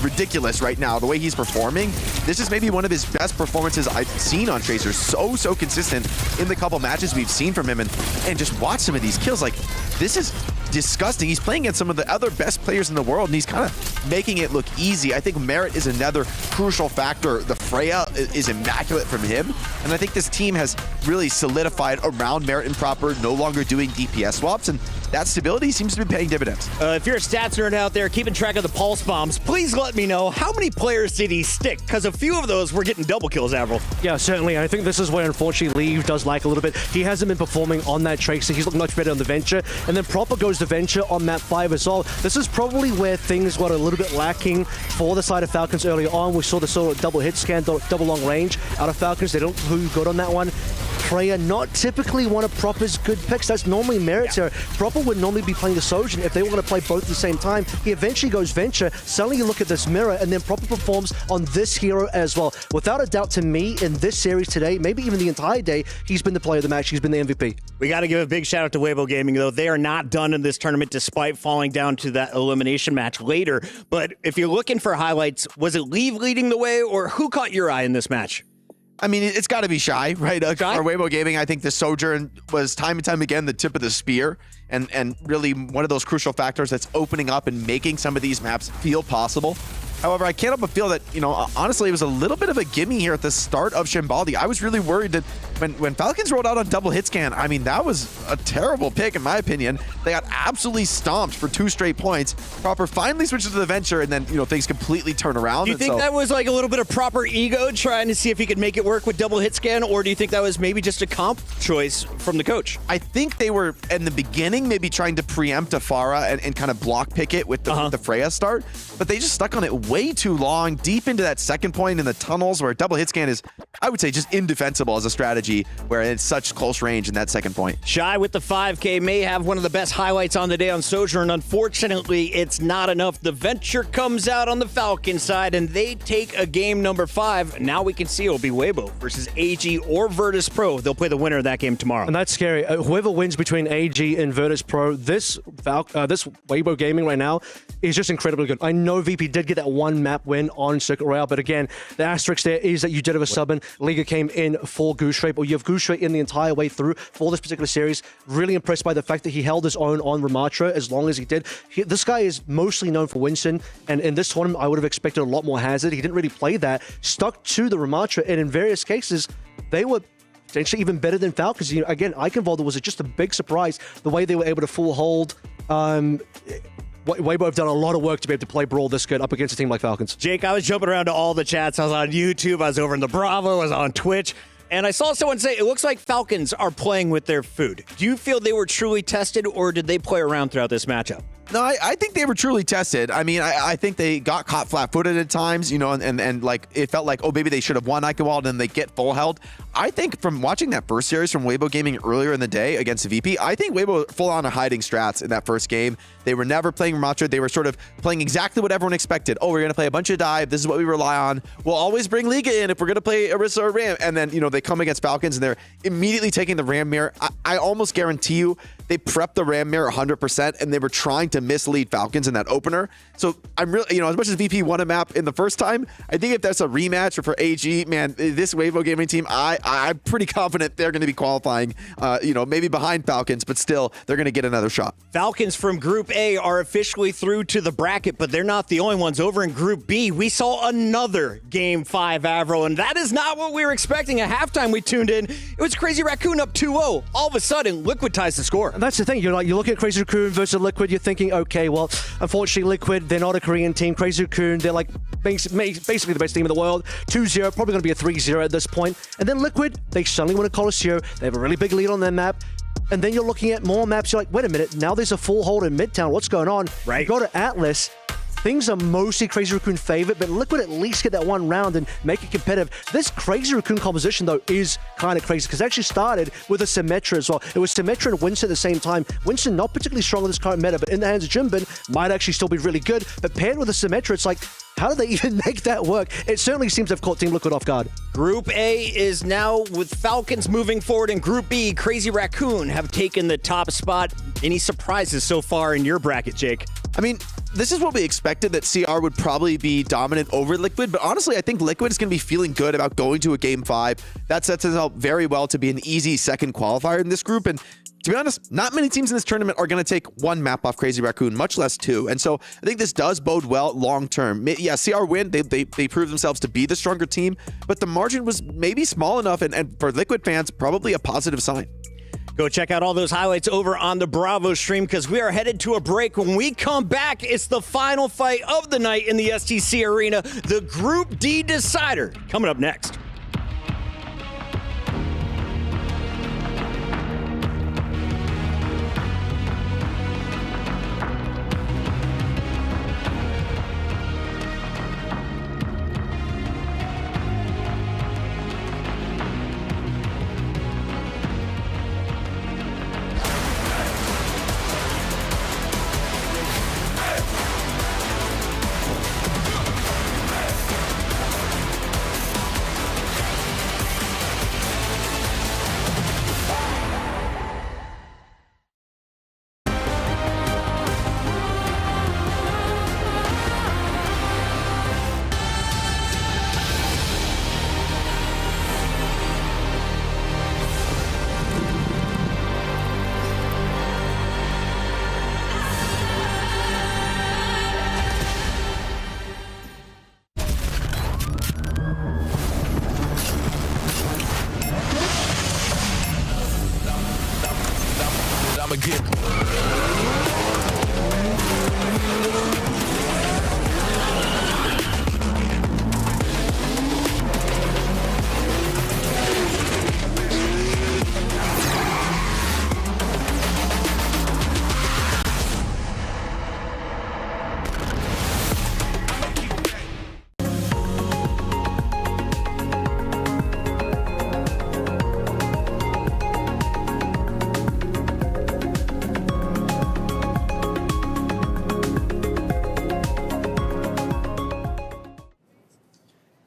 ridiculous right now, the way he's performing. This is maybe one of his best performances I've seen on Tracer. So consistent in the couple matches we've seen from him. And just watch some of these kills. Like, this is disgusting. He's playing against some of the other best players in the world, and he's kind of making it look easy. I think Merit is another crucial factor. The Freya is immaculate from him, and I think this team has really solidified around Merit and Proper, no longer doing DPS swaps, and that stability seems to be paying dividends. If you're a stats nerd out there keeping track of the pulse bombs, please let me know how many players did he stick, because a few of those were getting double kills, Avril. Yeah, certainly. I think this is where, unfortunately, Leave does lack a little bit. He hasn't been performing on that Tracer. He's looking much better on the Venture, and then Proper goes to Venture on map 5 as well. This is probably where things got a little bit lacking for the side of Falcons earlier on. We saw the sort of double hit scan, double long range out of Falcons. They don't do good on that one. Freya, not typically one of Proper's good picks. That's normally Merit's here. Proper would normally be playing the Sojourn if they were going to play both at the same time. He eventually goes Venture. Suddenly you look at this mirror, and then Proper performs on this hero as well. Without a doubt, to me, in this series today, maybe even the entire day, he's been the player of the match. He's been the MVP. We got to give a big shout out to Weibo Gaming, though. They are not done in this tournament despite falling down to that elimination match later. But if you're looking for highlights, was it Leave leading the way, or who caught your eye in this match? I mean, it's got to be Shy, right? For Weibo Gaming, I think the Sojourn was time and time again the tip of the spear and really one of those crucial factors that's opening up and making some of these maps feel possible. However, I can't help but feel that, honestly, it was a little bit of a gimme here at the start of Shimbaldi. I was really worried that when Falcons rolled out on double hit scan, I mean, that was a terrible pick, in my opinion. They got absolutely stomped for 2 straight points. Proper finally switches to the Venture, and then, things completely turn around. Do you think that was like a little bit of Proper ego trying to see if he could make it work with double hit scan, or do you think that was maybe just a comp choice from the coach? I think they were, in the beginning, maybe trying to preempt a Pharah and kind of block pick it with the Freya start, but they just stuck on it way too long, deep into that second point in the tunnels where double hit scan is, I would say, just indefensible as a strategy where it's such close range in that second point. Shy with the 5K may have one of the best highlights on the day on Sojourn. Unfortunately, it's not enough. The Venture comes out on the Falcon side, and they take a game number 5. Now we can see it'll be Weibo versus AG or Virtus Pro. They'll play the winner of that game tomorrow. And that's scary. Whoever wins between AG and Virtus Pro, this Weibo Gaming right now is just incredibly good. I know VP did get that one map win on Circuit Royale, but again, the asterisk there is that you did have a sub-in. Liga came in for Goose Rape, or you have Goose Rape in the entire way through for this particular series. Really impressed by the fact that he held his own on Ramatra as long as he did. This guy is mostly known for Winston, and in this tournament, I would have expected a lot more Hazard. He didn't really play that. Stuck to the Ramatra, and in various cases, they were potentially even better than Falcons. Again, Eichenwalder was just a big surprise, the way they were able to full hold. Weibo have done a lot of work to be able to play Brawl this good up against a team like Falcons. Jake, I was jumping around to all the chats. I was on YouTube, I was over in the Bravo, I was on Twitch, and I saw someone say, it looks like Falcons are playing with their food. Do you feel they were truly tested, or did they play around throughout this matchup? No, I think they were truly tested. I mean, I think they got caught flat-footed at times, and like it felt like, oh, maybe they should have won Eichenwalder and they get full held. I think from watching that first series from Weibo Gaming earlier in the day against VP, I think Weibo full on hiding strats in that first game. They were never playing Ramatra. They were sort of playing exactly what everyone expected. Oh, we're going to play a bunch of dive. This is what we rely on. We'll always bring Liga in if we're going to play Orisa or Ram. And then, they come against Falcons and they're immediately taking the Ram mirror. I almost guarantee you they prepped the Ram mirror 100% and they were trying to mislead Falcons in that opener. So I'm really, as much as VP won a map in the first time, I think if that's a rematch or for AG, man, this Weibo Gaming team, I'm pretty confident they're going to be qualifying, maybe behind Falcons, but still they're going to get another shot. Falcons from Group A are officially through to the bracket, but they're not the only ones. Over in Group B, we saw another Game 5 Avro, and that is not what we were expecting. At halftime, we tuned in. It was Crazy Raccoon up 2-0. All of a sudden, Liquid ties the score. And that's the thing. You're looking at Crazy Raccoon versus Liquid, you're thinking, okay, well, unfortunately, Liquid, they're not a Korean team. Crazy Raccoon, they're like basically the best team in the world. 2-0, probably going to be a 3-0 at this point. And then Liquid, they suddenly win a Colosseo. They have a really big lead on their map. And then you're looking at more maps. You're like, wait a minute, now there's a full hold in Midtown. What's going on? Right. You go to Atlas. Things are mostly Crazy Raccoon favorite, but Liquid at least get that one round and make it competitive. This Crazy Raccoon composition, though, is kind of crazy because it actually started with a Symmetra as well. It was Symmetra and Winston at the same time. Winston not particularly strong in this current meta, but in the hands of Jimbin, might actually still be really good. But paired with a Symmetra, it's like, how do they even make that work? It certainly seems to have caught Team Liquid off guard. Group A is now with Falcons moving forward. In Group B, Crazy Raccoon have taken the top spot. Any surprises so far in your bracket, Jake? I mean, this is what we expected, that CR would probably be dominant over Liquid, but honestly, I think Liquid is going to be feeling good about going to a Game 5. That sets us up very well to be an easy second qualifier in this group, and to be honest, not many teams in this tournament are going to take one map off Crazy Raccoon, much less two. And so I think this does bode well long term. Yeah, CR win. They proved themselves to be the stronger team, but the margin was maybe small enough, and for Liquid fans, probably a positive sign. Go check out all those highlights over on the Bravo stream because we are headed to a break. When we come back, it's the final fight of the night in the STC Arena, the Group D decider, coming up next.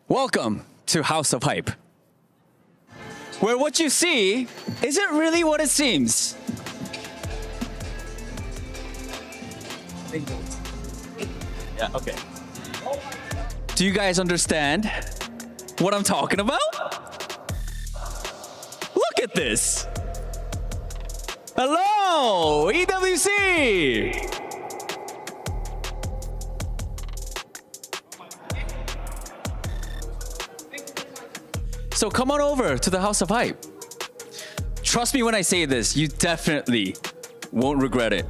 Welcome to House of Hype, where what you see isn't really what it seems. Yeah, okay. Do you guys understand what I'm talking about? Look at this. Hello, EWC. So come on over to the House of Hype. Trust me when I say this, you definitely won't regret it.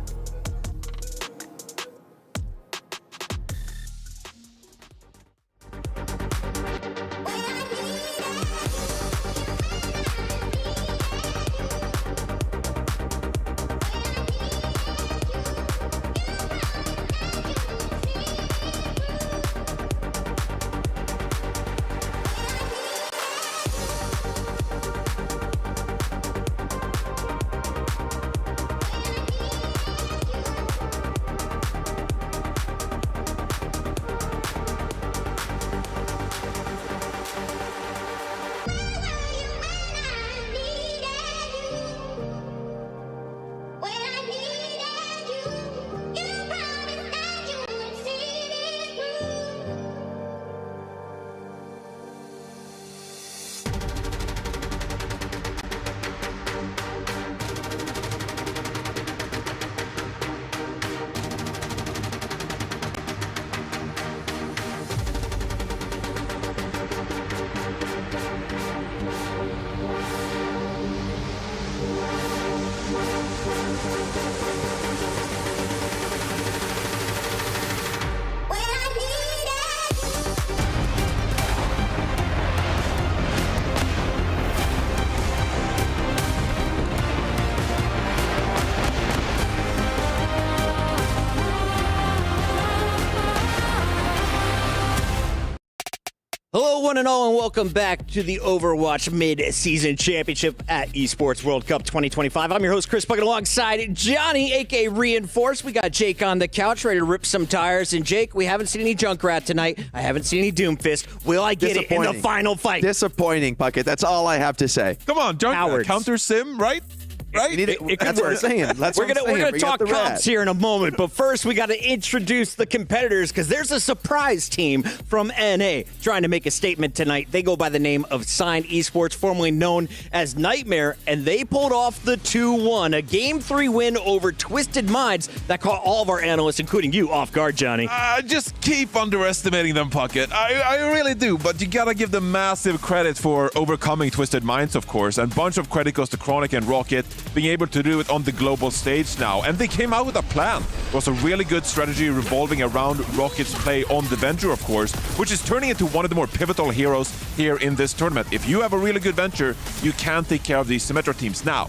Hello, one and all, and welcome back to the Overwatch Mid-Season Championship at Esports World Cup 2025. I'm your host, Chris Puckett, alongside Johnny, a.k.a. Reinforced. We got Jake on the couch, ready to rip some tires. And Jake, we haven't seen any Junkrat tonight. I haven't seen any Doomfist. Will I get it in the final fight? Disappointing, Puckett. That's all I have to say. Come on, Junkrat. Counter sim, right? Right? That's what I'm saying. We're gonna talk comps here in a moment, but first we got to introduce the competitors because there's a surprise team from NA trying to make a statement tonight. They go by the name of Sign Esports, formerly known as Nightmare, and they pulled off the 2-1, a Game 3 win over Twisted Minds that caught all of our analysts, including you, off guard, Johnny. Just keep underestimating them, Puckett. I really do, but you gotta give them massive credit for overcoming Twisted Minds, of course, and bunch of credit goes to Chronic and Rocket being able to do it on the global stage now. And they came out with a plan. It was a really good strategy revolving around Rocket's play on the Venture, of course, which is turning into one of the more pivotal heroes here in this tournament. If you have a really good Venture, you can take care of these Symmetra teams. Now,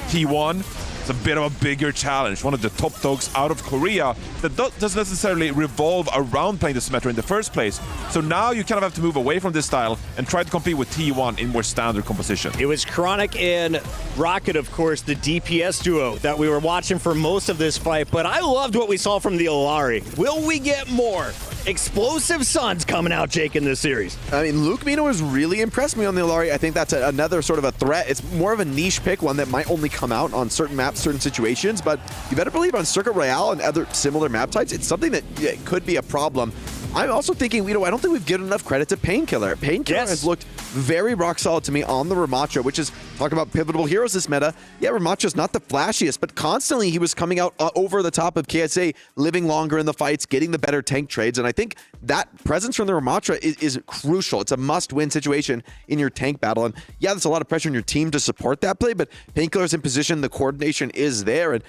T1, it's a bit of a bigger challenge. One of the top dogs out of Korea that doesn't necessarily revolve around playing the Symmetra in the first place. So now you kind of have to move away from this style and try to compete with T1 in more standard composition. It was Chronic and Rocket, of course, the DPS duo that we were watching for most of this fight, but I loved what we saw from the Alari. Will we get more explosive Suns coming out, Jake, in this series? I mean, Luke Mino has really impressed me on the Alari. I think that's another sort of a threat. It's more of a niche pick, one that might only come out on certain maps, certain situations, but you better believe on Circuit Royale and other similar map types, it's something that could be a problem. I'm also thinking, I don't think we've given enough credit to Painkiller. Painkiller has looked very rock solid to me on the Ramattra, which is, talking about pivotal heroes this meta, yeah, Ramatra's not the flashiest, but constantly he was coming out over the top of KSA, living longer in the fights, getting the better tank trades, and I think that presence from the Ramatra is crucial. It's a must-win situation in your tank battle, and yeah, there's a lot of pressure on your team to support that play, but Painkiller's in position, the coordination is there, and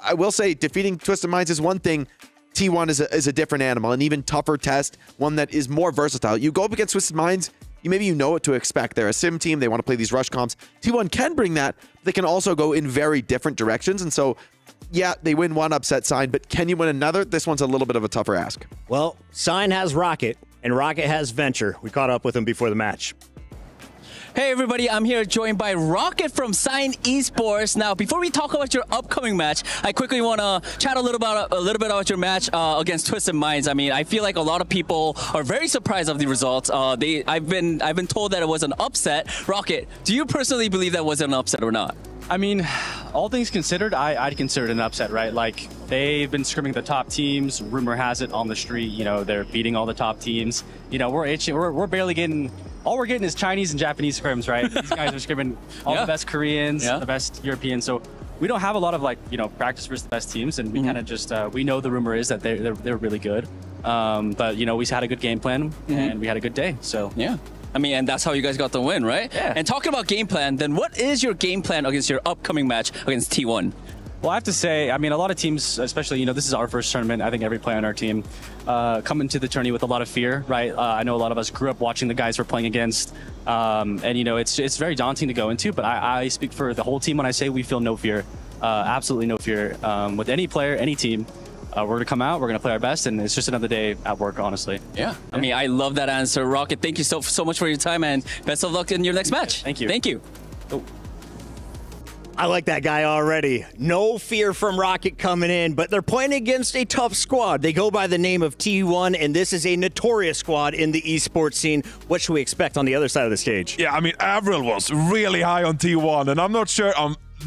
I will say, defeating Twisted Minds is one thing. T1 is a different animal, an even tougher test, one that is more versatile. You go up against Twisted Minds, you know what to expect. They're a sim team. They want to play these rush comps. T1 can bring that. They can also go in very different directions. And so, yeah, they win one, upset Sign, but can you win another? This one's a little bit of a tougher ask. Well, Sign has Rocket, and Rocket has Venture. We caught up with him before the match. Hey everybody, I'm here joined by Rocket from Sign Esports. Now, before we talk about your upcoming match, I quickly want to chat a little bit about your match against Twisted Minds. I mean, I feel like a lot of people are very surprised of the results. I've been told that it was an upset. Rocket, do you personally believe that was an upset or not? I mean, all things considered, I'd consider it an upset, right? Like, they've been scrimming the top teams. Rumor has it on the street, you know, they're beating all the top teams. You know, we're barely getting, all we're getting is Chinese and Japanese scrims, right? These guys are scrimming all the best Koreans, the best Europeans. So we don't have a lot of, like, you know, practice versus the best teams. And we kind of just, we know the rumor is that they're really good. But, you know, we had a good game plan and we had a good day. So, yeah. I mean, and that's how you guys got the win, right? Yeah. And talking about game plan, then what is your game plan against your upcoming match against T1? Well, I have to say, I mean, a lot of teams, especially, you know, this is our first tournament. I think every player on our team come into the tourney with a lot of fear, right? I know a lot of us grew up watching the guys we're playing against. And, you know, it's very daunting to go into, but I speak for the whole team when I say we feel no fear, absolutely no fear. With any player, any team, we're going to come out, we're going to play our best, and it's just another day at work, honestly. Yeah. I mean, I love that answer. Rocket, thank you so much for your time, and best of luck in your next match. Thank you. Thank you. Oh. I like that guy already. No fear from Rocket coming in, but they're playing against a tough squad. They go by the name of T1, and this is a notorious squad in the esports scene. What should we expect on the other side of the stage? Yeah, I mean, Avril was really high on T1, and I'm not sure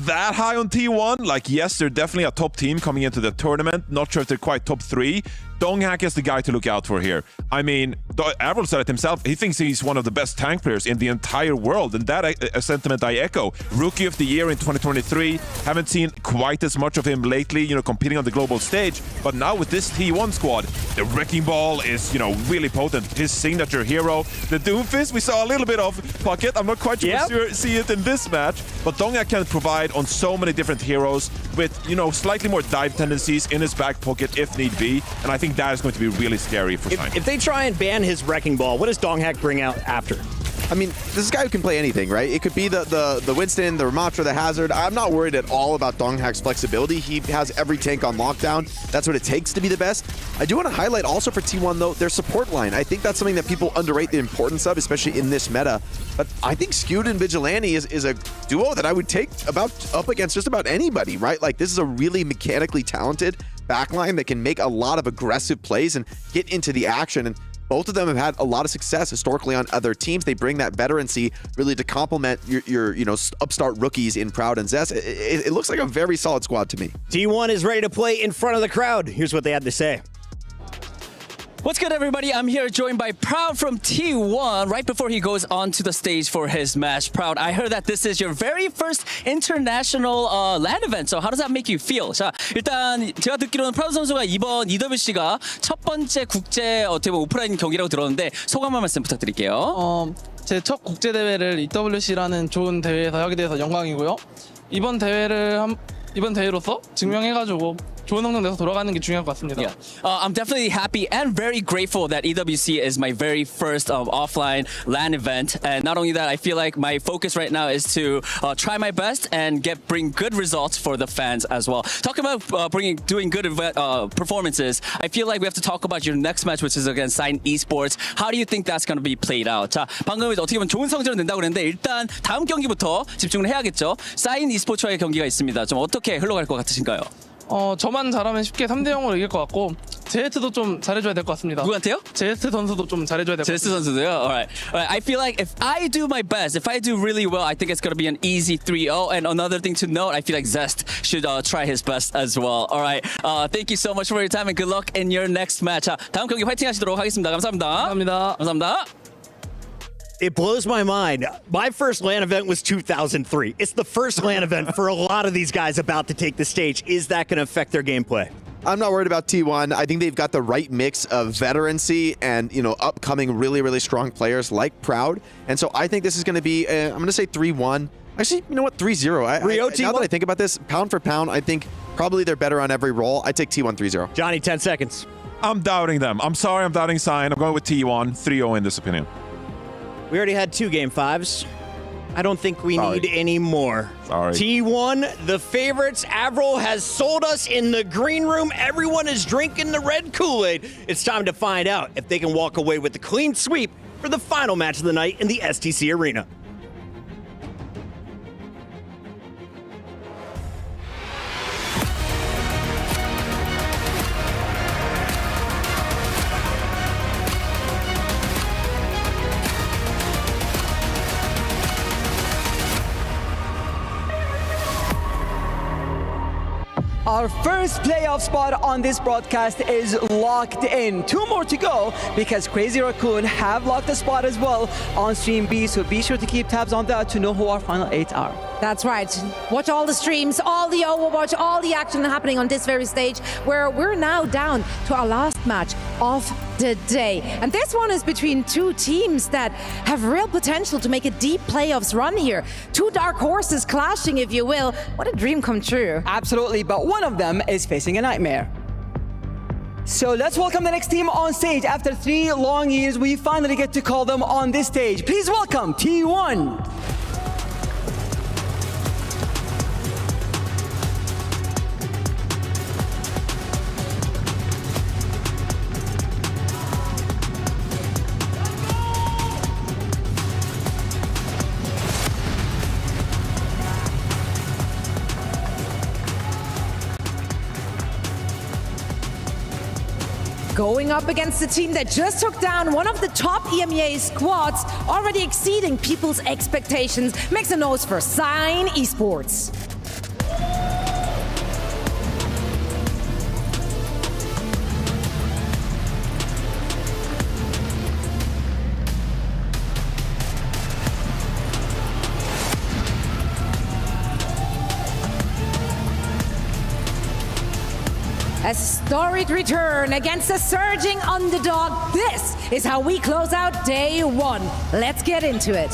that high on T1. Like, yes, they're definitely a top team coming into the tournament. Not sure if they're quite top 3. Donghak is the guy to look out for here. I mean, Avril said it himself. He thinks he's one of the best tank players in the entire world, and that a sentiment I echo. Rookie of the year in 2023. Haven't seen quite as much of him lately, you know, competing on the global stage. But now with this T1 squad, the Wrecking Ball is, you know, really potent. His signature hero, the Doomfist, we saw a little bit of Pocket. I'm not quite sure see it in this match, but Donghak can provide on so many different heroes with, you know, slightly more dive tendencies in his back pocket if need be, and I think that is going to be really scary for Sign. If they try and ban his Wrecking Ball, what does Donghak bring out after? I mean, this is a guy who can play anything, right? It could be the Winston, the Ramatra, the Hazard. I'm not worried at all about Donghak's flexibility. He has every tank on lockdown. That's what it takes to be the best. I do want to highlight also for T1, though, their support line. I think that's something that people underrate the importance of, especially in this meta. But I think Skewed and Vigilante is a duo that I would take up against just about anybody, right? Like, this is a really mechanically talented backline that can make a lot of aggressive plays and get into the action. And both of them have had a lot of success historically on other teams. They bring that veterancy really to complement your you know, upstart rookies in Proud and Zest. It looks like a very solid squad to me. T1 is ready to play in front of the crowd. Here's what they had to say. What's good, everybody? I'm here joined by Proud from T1 right before he goes onto the stage for his match. Proud, I heard that this is your very first international LAN event. So how does that make you feel? 자, 일단 제가 듣기로는 프라우드 선수가 이번 EWC가 첫 번째 국제 어떻게 보면 오프라인 경기라고 들었는데 소감 한 말씀 부탁드릴게요. 제 첫 국제 대회를 EWC라는 좋은 대회에서 하게 돼서 영광이고요. 이번 대회로서 증명해가지고 좋은 성적내서 돌아가는 게 중요할 것 같습니다. Yeah. I'm definitely happy and very grateful that EWC is my very first offline LAN event. And not only that, I feel like my focus right now is to try my best and bring good results for the fans as well. Talking about doing good performances, I feel like we have to talk about your next match, which is against Sign Esports. How do you think that's going to be played out? 자, 방금 어떻게 보면 좋은 성적을 낸다고 그랬는데 일단 다음 경기부터 집중을 해야겠죠. Sign Esports와의 경기가 있습니다. 좀 어떻게 흘러갈 것 같으신가요? 저만 잘하면 쉽게 3대0으로 이길 것 같고 제스트도 좀 잘해줘야 될 것 같습니다. 누구한테요? 제스트 선수도 좀 잘해줘야 될 것 같습니다. 제스트 선수도요? Alright. I feel like if I do my best, if I do really well, I think it's going to be an easy 3-0. And another thing to note, I feel like Zest should try his best as well. Alright. Thank you so much for your time and good luck in your next match. 자, 다음 경기 파이팅 하시도록 하겠습니다. 감사합니다. 감사합니다. 감사합니다. It blows my mind. My first LAN event was 2003. It's the first LAN event for a lot of these guys about to take the stage. Is that going to affect their gameplay? I'm not worried about T1. I think they've got the right mix of veterancy and, you know, upcoming really, really strong players like Proud. And so I think this is going to be, I'm going to say 3-1. Actually, you know what? 3-0. Now that I think about this, pound for pound, I think probably they're better on every role. I take T1 3-0. Johnny, 10 seconds. I'm doubting them. I'm sorry, I'm doubting Sign. I'm going with T1, 3-0 in this opinion. We already had 2 Game 5s. I don't think we need any more. Sorry. T1, the favorites. Avril has sold us in the green room. Everyone is drinking the red Kool-Aid. It's time to find out if they can walk away with the clean sweep for the final match of the night in the STC Arena. our first playoff spot on this broadcast is locked in. 2 more to go because Crazy Raccoon have locked a spot as well on Stream B, so be sure to keep tabs on that to know who our final 8 are. That's right. Watch all the streams, all the Overwatch, all the action happening on this very stage, where we're now down to our last match of the day. And this one is between 2 teams that have real potential to make a deep playoffs run here. 2 dark horses clashing, if you will. What a dream come true. Absolutely, but one of them is facing a nightmare. So let's welcome the next team on stage. After 3 long years, we finally get to call them on this stage. Please welcome T1. Going up against a team that just took down one of the top EMEA squads, already exceeding people's expectations. Makes a nose for Sign Esports. A storied return against a surging underdog. This is how we close out day 1. Let's get into it.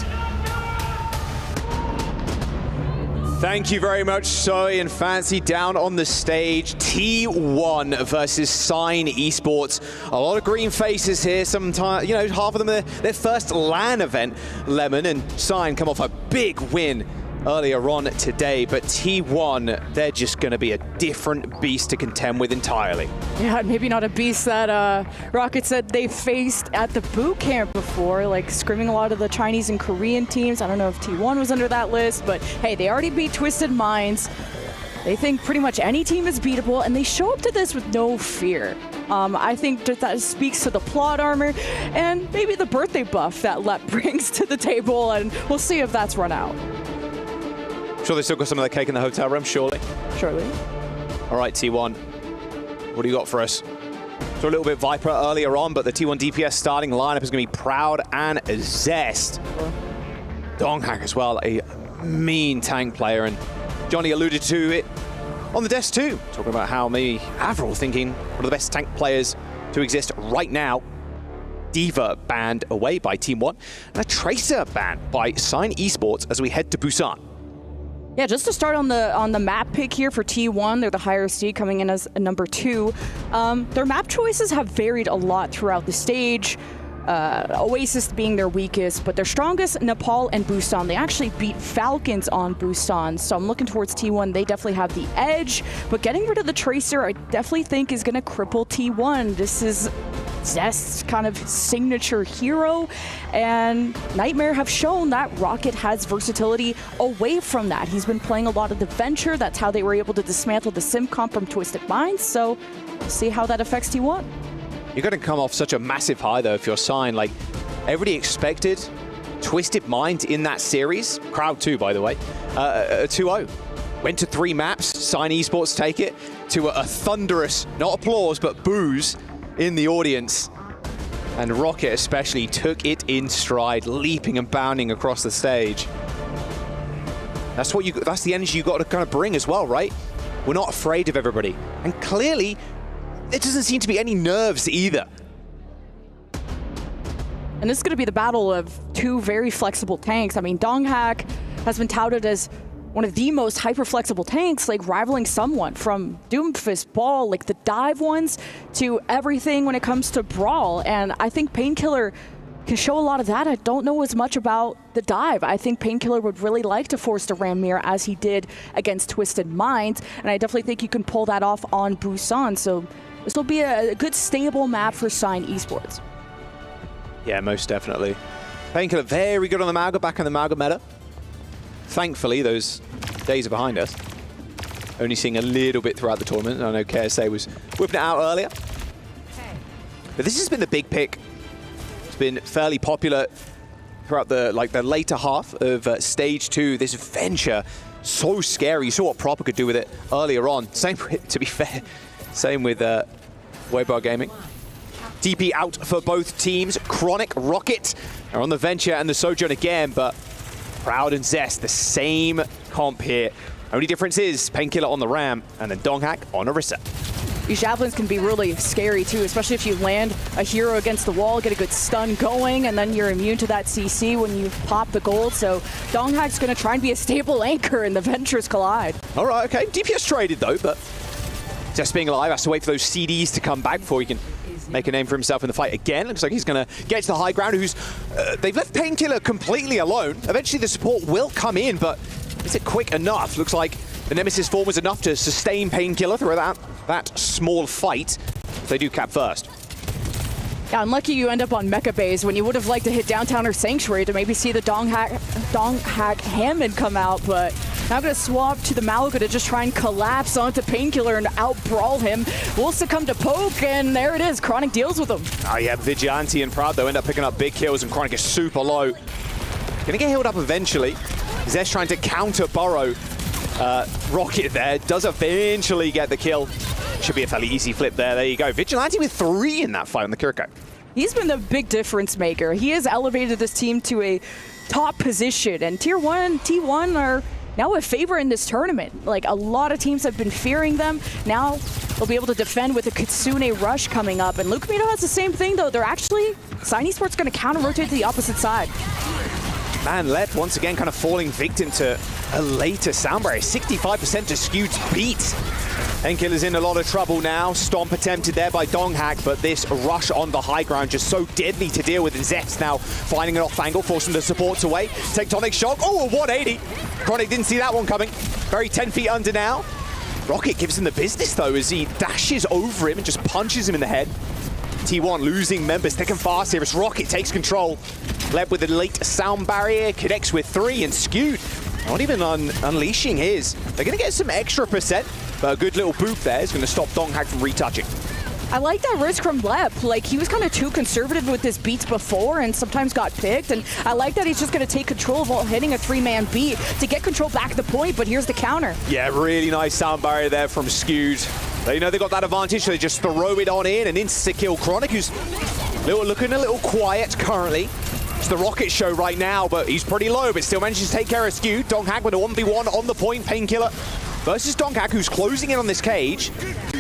Thank you very much, Zoe and Fancy. Down on the stage, T1 versus Sign Esports. A lot of green faces here. Sometimes, you know, half of them are their first LAN event. Lemon and Sign come off a big win earlier on today, but T1, they're just going to be a different beast to contend with entirely. Yeah, maybe not a beast that Rocket said they faced at the boot camp before, like scrimming a lot of the Chinese and Korean teams. I don't know if T1 was under that list, but hey, they already beat Twisted Minds. They think pretty much any team is beatable, and they show up to this with no fear. I think that speaks to the plot armor and maybe the birthday buff that Lep brings to the table, and we'll see if that's run out. Sure, they still got some of the cake in the hotel room, surely. Surely. All right, T1, what do you got for us? So a little bit Viper earlier on, but the T1 DPS starting lineup is going to be Proud and Zest. Donghak as well, a mean tank player, and Johnny alluded to it on the desk too, talking about how maybe Avril thinking one of the best tank players to exist right now. Diva banned away by Team 1, and a Tracer banned by Sign Esports as we head to Busan. Yeah, just to start on the map pick here for T1, they're the higher seed coming in as number 2. Their map choices have varied a lot throughout the stage. Oasis being their weakest, but their strongest, Nepal and Busan. They actually beat Falcons on Busan, so I'm looking towards T1. They definitely have the edge, but getting rid of the Tracer, I definitely think is going to cripple T1. This is Zest's kind of signature hero, and Nightmare have shown that Rocket has versatility away from that. He's been playing a lot of the Venture. That's how they were able to dismantle the Simcom from Twisted Minds, so we'll see how that affects T1. You're going to come off such a massive high, though, if you're Sign. Like, everybody expected Twisted Minds in that series. Crowd 2, by the way. 2-0. Went to 3 maps. Sign Esports take it to a thunderous, not applause, but boos in the audience. And Rocket especially took it in stride, leaping and bounding across the stage. That's the energy you got to kind of bring as well, right? We're not afraid of everybody. And clearly, there doesn't seem to be any nerves either. And this is going to be the battle of 2 very flexible tanks. I mean, Donghak has been touted as one of the most hyper-flexible tanks, like rivaling someone from Doomfist, Ball, like the dive ones, to everything when it comes to Brawl. And I think Painkiller can show a lot of that. I don't know as much about the dive. I think Painkiller would really like to force the Ram Mirror as he did against Twisted Minds. And I definitely think you can pull that off on Busan. So this will be a good stable map for Sign Esports. Yeah, most definitely. Painkiller very good on the Mauga, back in the Mauga meta. Thankfully, those days are behind us. Only seeing a little bit throughout the tournament. I know KSA was whipping it out earlier. But this has been the big pick. It's been fairly popular throughout the later half of Stage 2. This Venture so scary. You saw what Proper could do with it earlier on. Same, to be fair, same with Weibo Gaming. DP out for both teams. Chronic, Rocket are on the Venture and the Sojourn again, but Proud and Zest, the same comp here. Only difference is Painkiller on the Ram and then Donghak on Orisa. These javelins can be really scary too, especially if you land a hero against the wall, get a good stun going, and then you're immune to that CC when you pop the gold. So Donghak's going to try and be a stable anchor in the Ventures collide. All right, okay. DPS traded though, but just being alive has to wait for those CDs to come back before he can make a name for himself in the fight again. Looks like he's going to get to the high ground. They've left Painkiller completely alone. Eventually the support will come in, but is it quick enough? Looks like the Nemesis form was enough to sustain Painkiller through that small fight. They do cap first. Yeah, unlucky you end up on Mecha Base when you would have liked to hit Downtown or Sanctuary to maybe see the Donghak Hammond come out, but now going to swap to the Malga to just try and collapse onto Painkiller and out-brawl him. Will succumb to poke, and there it is. Chronic deals with him. Oh yeah, Vigilante and Proud though end up picking up big kills, and Chronic is super low. Gonna get healed up eventually. Zesh trying to counter Burrow. Rocket there does eventually get the kill. Should be a fairly easy flip there. There you go. Vigilante with 3 in that fight on the Kiriko. He's been the big difference maker. He has elevated this team to a top position, and Tier 1, T1 are now a favor in this tournament. Like, a lot of teams have been fearing them. Now they'll be able to defend with a Kitsune Rush coming up. And Luke Mito has the same thing, though. They're actually, Sign Esports going to counter-rotate to the opposite side. Man left once again kind of falling victim to a later sound barrier. 65% to Skewed's beat. Painkiller's in a lot of trouble now. Stomp attempted there by Donghak, but this rush on the high ground just so deadly to deal with. And Zest now finding an off angle, forcing the supports away. Tectonic shock. Oh, a 180. Chronic didn't see that one coming. Very 10 feet under now. Rocket gives him the business though as he dashes over him and just punches him in the head. T1 losing members thick and fast here as Rocket takes control. Led with a late sound barrier, connects with 3 and Skewed. Not even unleashing his. They're going to get some extra percent, but a good little boop there is going to stop Donghak from retouching. I like that risk from Lep. Like, he was kind of too conservative with his beats before and sometimes got picked. And I like that he's just going to take control while hitting a 3-man beat to get control back at the point, but here's the counter. Yeah, really nice sound barrier there from Skewed. They know they got that advantage, so they just throw it on in and insta-kill Chronic, who's looking a little quiet currently. It's the Rocket show right now, but he's pretty low, but still manages to take care of Skewed. Donghak with a 1v1 on the point. Painkiller versus Donghak, who's closing in on this cage.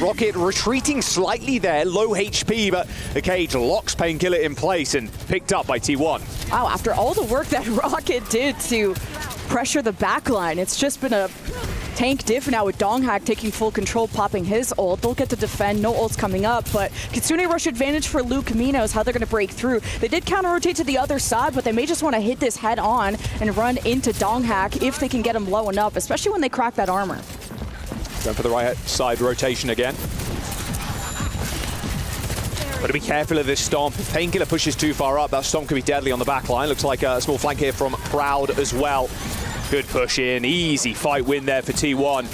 Rocket retreating slightly there, low HP, but the cage locks Painkiller in place and picked up by T1. Wow, after all the work that Rocket did to pressure the backline, it's just been a tank diff now with Donghak taking full control, popping his ult. They'll get to defend, no ults coming up, but Kitsune Rush advantage for Luke Camino is how they're going to break through. They did counter-rotate to the other side, but they may just want to hit this head on and run into Donghak if they can get him low enough, especially when they crack that armor. Going for the right side rotation again. Got to be careful of this stomp. If Painkiller pushes too far up, that stomp could be deadly on the back line. Looks like a small flank here from Proud as well. Good push in, easy fight win there for T1.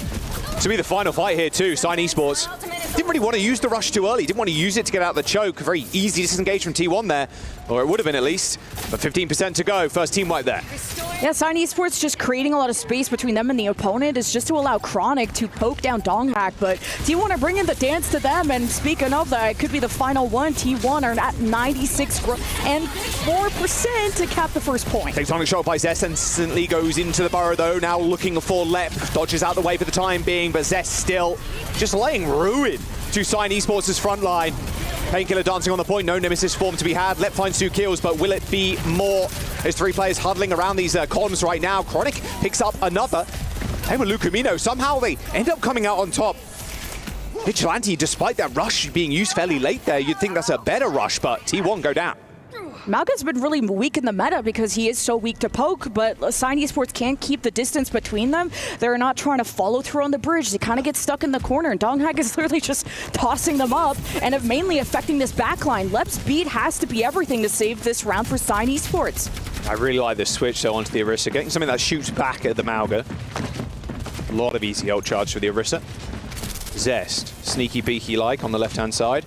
To be the final fight here too, Sign Esports didn't really want to use the rush too early, didn't want to use it to get out the choke. Very easy disengage from T1 there, or it would have been at least, but 15% to go, first team wipe there. Yeah, Sign Esports just creating a lot of space between them and the opponent is just to allow Chronic to poke down Donghak, but T1 are bringing the dance to them, and speaking of that, it could be the final one. T1 are at 96.4% to cap the first point. Tectonic shot by Zest instantly goes into the burrow though, now looking for Lep, dodges out the way for the time being, but Zest still just laying ruin to Sign Esports' front line. Painkiller dancing on the point, no Nemesis form to be had. Lep finds 2 kills, but will it be more? There's 3 players huddling around these columns right now. Chronic picks up another. Hey, with Luke Camino, somehow they end up coming out on top. Vigilante, despite that rush being used fairly late there, you'd think that's a better rush, but T1 go down. Malga's been really weak in the meta because he is so weak to poke, but Sign Esports can't keep the distance between them. They're not trying to follow through on the bridge. They kind of get stuck in the corner, and Donghak is literally just tossing them up and of mainly affecting this backline. Lep's beat has to be everything to save this round for Sign Esports. I really like this switch though onto the Orisa, getting something that shoots back at the Malga. A lot of easy ult charge for the Orisa. Zest, sneaky beaky like on the left-hand side.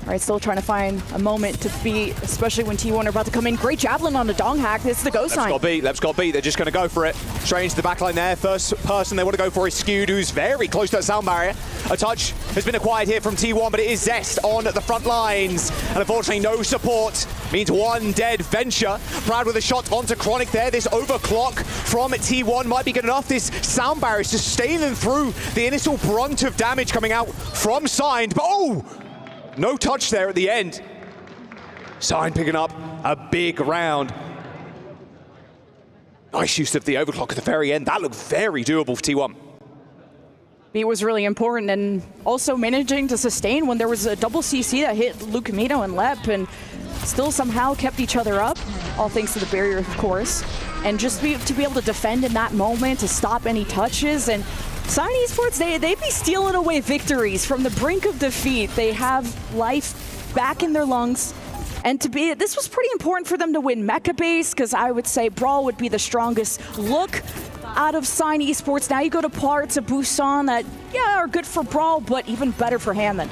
All right, still trying to find a moment to beat, especially when T1 are about to come in. Great javelin on the Dong Hack. It's the go sign. Let's go beat. They're just going to go for it. Straight into the backline there. First person they want to go for is Skewed, who's very close to that sound barrier. A touch has been acquired here from T1, but it is Zest on the front lines. And unfortunately, no support means one dead Venture. Proud with a shot onto Chronic there. This overclock from T1 might be good enough. This sound barrier is sustaining through the initial brunt of damage coming out from Signed. But oh! No touch there at the end. Sign picking up a big round. Nice use of the overclock at the very end. That looked very doable for T1. Beat was really important, and also managing to sustain when there was a double CC that hit Lucamino and Lep and still somehow kept each other up, all thanks to the barrier, of course. And just to be able to defend in that moment, to stop any touches. And Sign Esports, they'd be stealing away victories from the brink of defeat. They have life back in their lungs. And this was pretty important for them to win Mecha Base, because I would say Brawl would be the strongest look out of Sign Esports. Now you go to parts of Busan that, are good for Brawl, but even better for Hammond.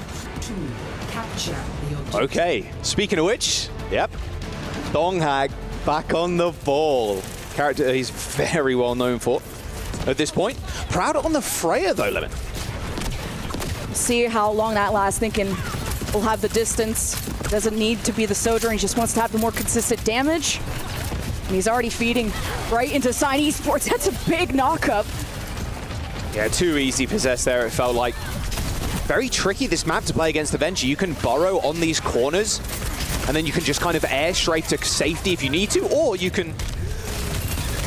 Okay, speaking of which, Dong Hack back on the ball. Character he's very well known for at this point. Proud on the Freya though, Lemon. See how long that lasts, thinking we'll have the distance. Doesn't need to be the Sojourn, he just wants to have the more consistent damage. And he's already feeding right into Sign Esports. That's a big knock-up. Yeah, too easy possessed there, it felt like. Very tricky this map to play against the Venture. You can burrow on these corners, and then you can just kind of airstrike to safety if you need to, or you can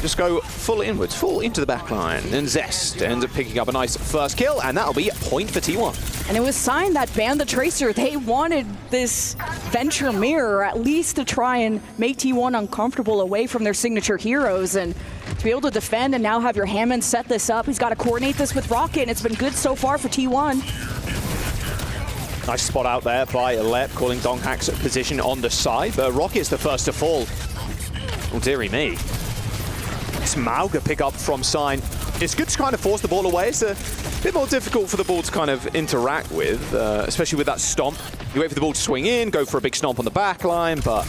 just go full inwards, full into the back line. And Zest ends up picking up a nice first kill, and that'll be a point for T1. And it was Sign that banned the Tracer. They wanted this Venture mirror, at least to try and make T1 uncomfortable away from their signature heroes. And to be able to defend and now have your Hammond set this up, he's got to coordinate this with Rocket, and it's been good so far for T1. Nice spot out there by Lep, calling Dong Hack's position on the side, but Rocket's the first to fall. Oh, dearie me. This Mauga pick up from Sign. It's good to kind of force the ball away. It's a bit more difficult for the ball to kind of interact with, especially with that stomp. You wait for the ball to swing in, go for a big stomp on the back line, but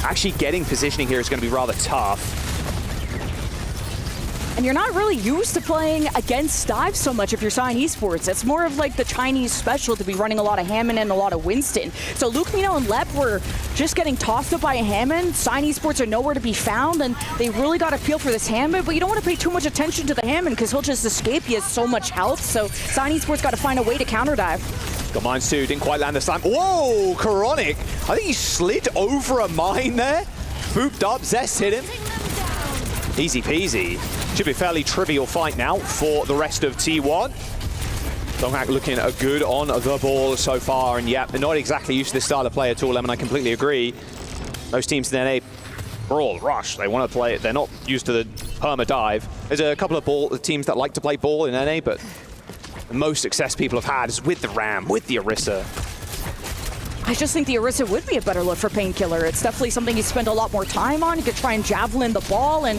actually getting positioning here is going to be rather tough. And you're not really used to playing against dive so much if you're Sign Esports. It's more of like the Chinese special to be running a lot of Hammond and a lot of Winston. So Lucamino and Lep were just getting tossed up by a Hammond. Sign Esports are nowhere to be found, and they really got to feel for this Hammond, but you don't want to pay too much attention to the Hammond because he'll just escape. He has so much health, so Sign Esports got to find a way to counter dive. Got mines too, didn't quite land this time. Whoa, Chronic! I think he slid over a mine there. Booped up, Zest hit him. Easy peasy. Should be a fairly trivial fight now for the rest of T1. Dong Hack looking good on the ball so far, and they're not exactly used to this style of play at all, Lemon, I completely agree. Most teams in NA Brawl, Rush, they want to play it. They're not used to the perma dive. There's a couple of teams that like to play ball in NA, but the most success people have had is with the Ram, with the Orisa. I just think the Orisa would be a better look for Painkiller. It's definitely something you spend a lot more time on. You could try and javelin the ball and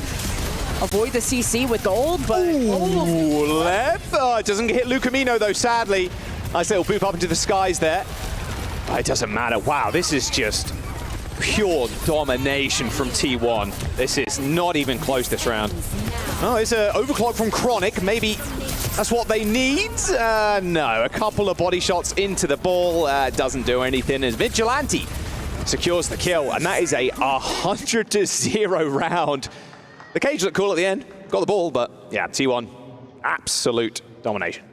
avoid the CC with gold, but... Ooh, Lep. It doesn't hit Lucamino, though, sadly. Nice little boop up into the skies there. But it doesn't matter. Wow, this is just pure domination from T1. This is not even close this round. Oh, it's an overclock from Chronic. Maybe that's what they need. No, a couple of body shots into the ball doesn't do anything as Vigilante secures the kill, and that is a 100-0 round. The cage looked cool at the end, got the ball, but yeah, T1, absolute domination.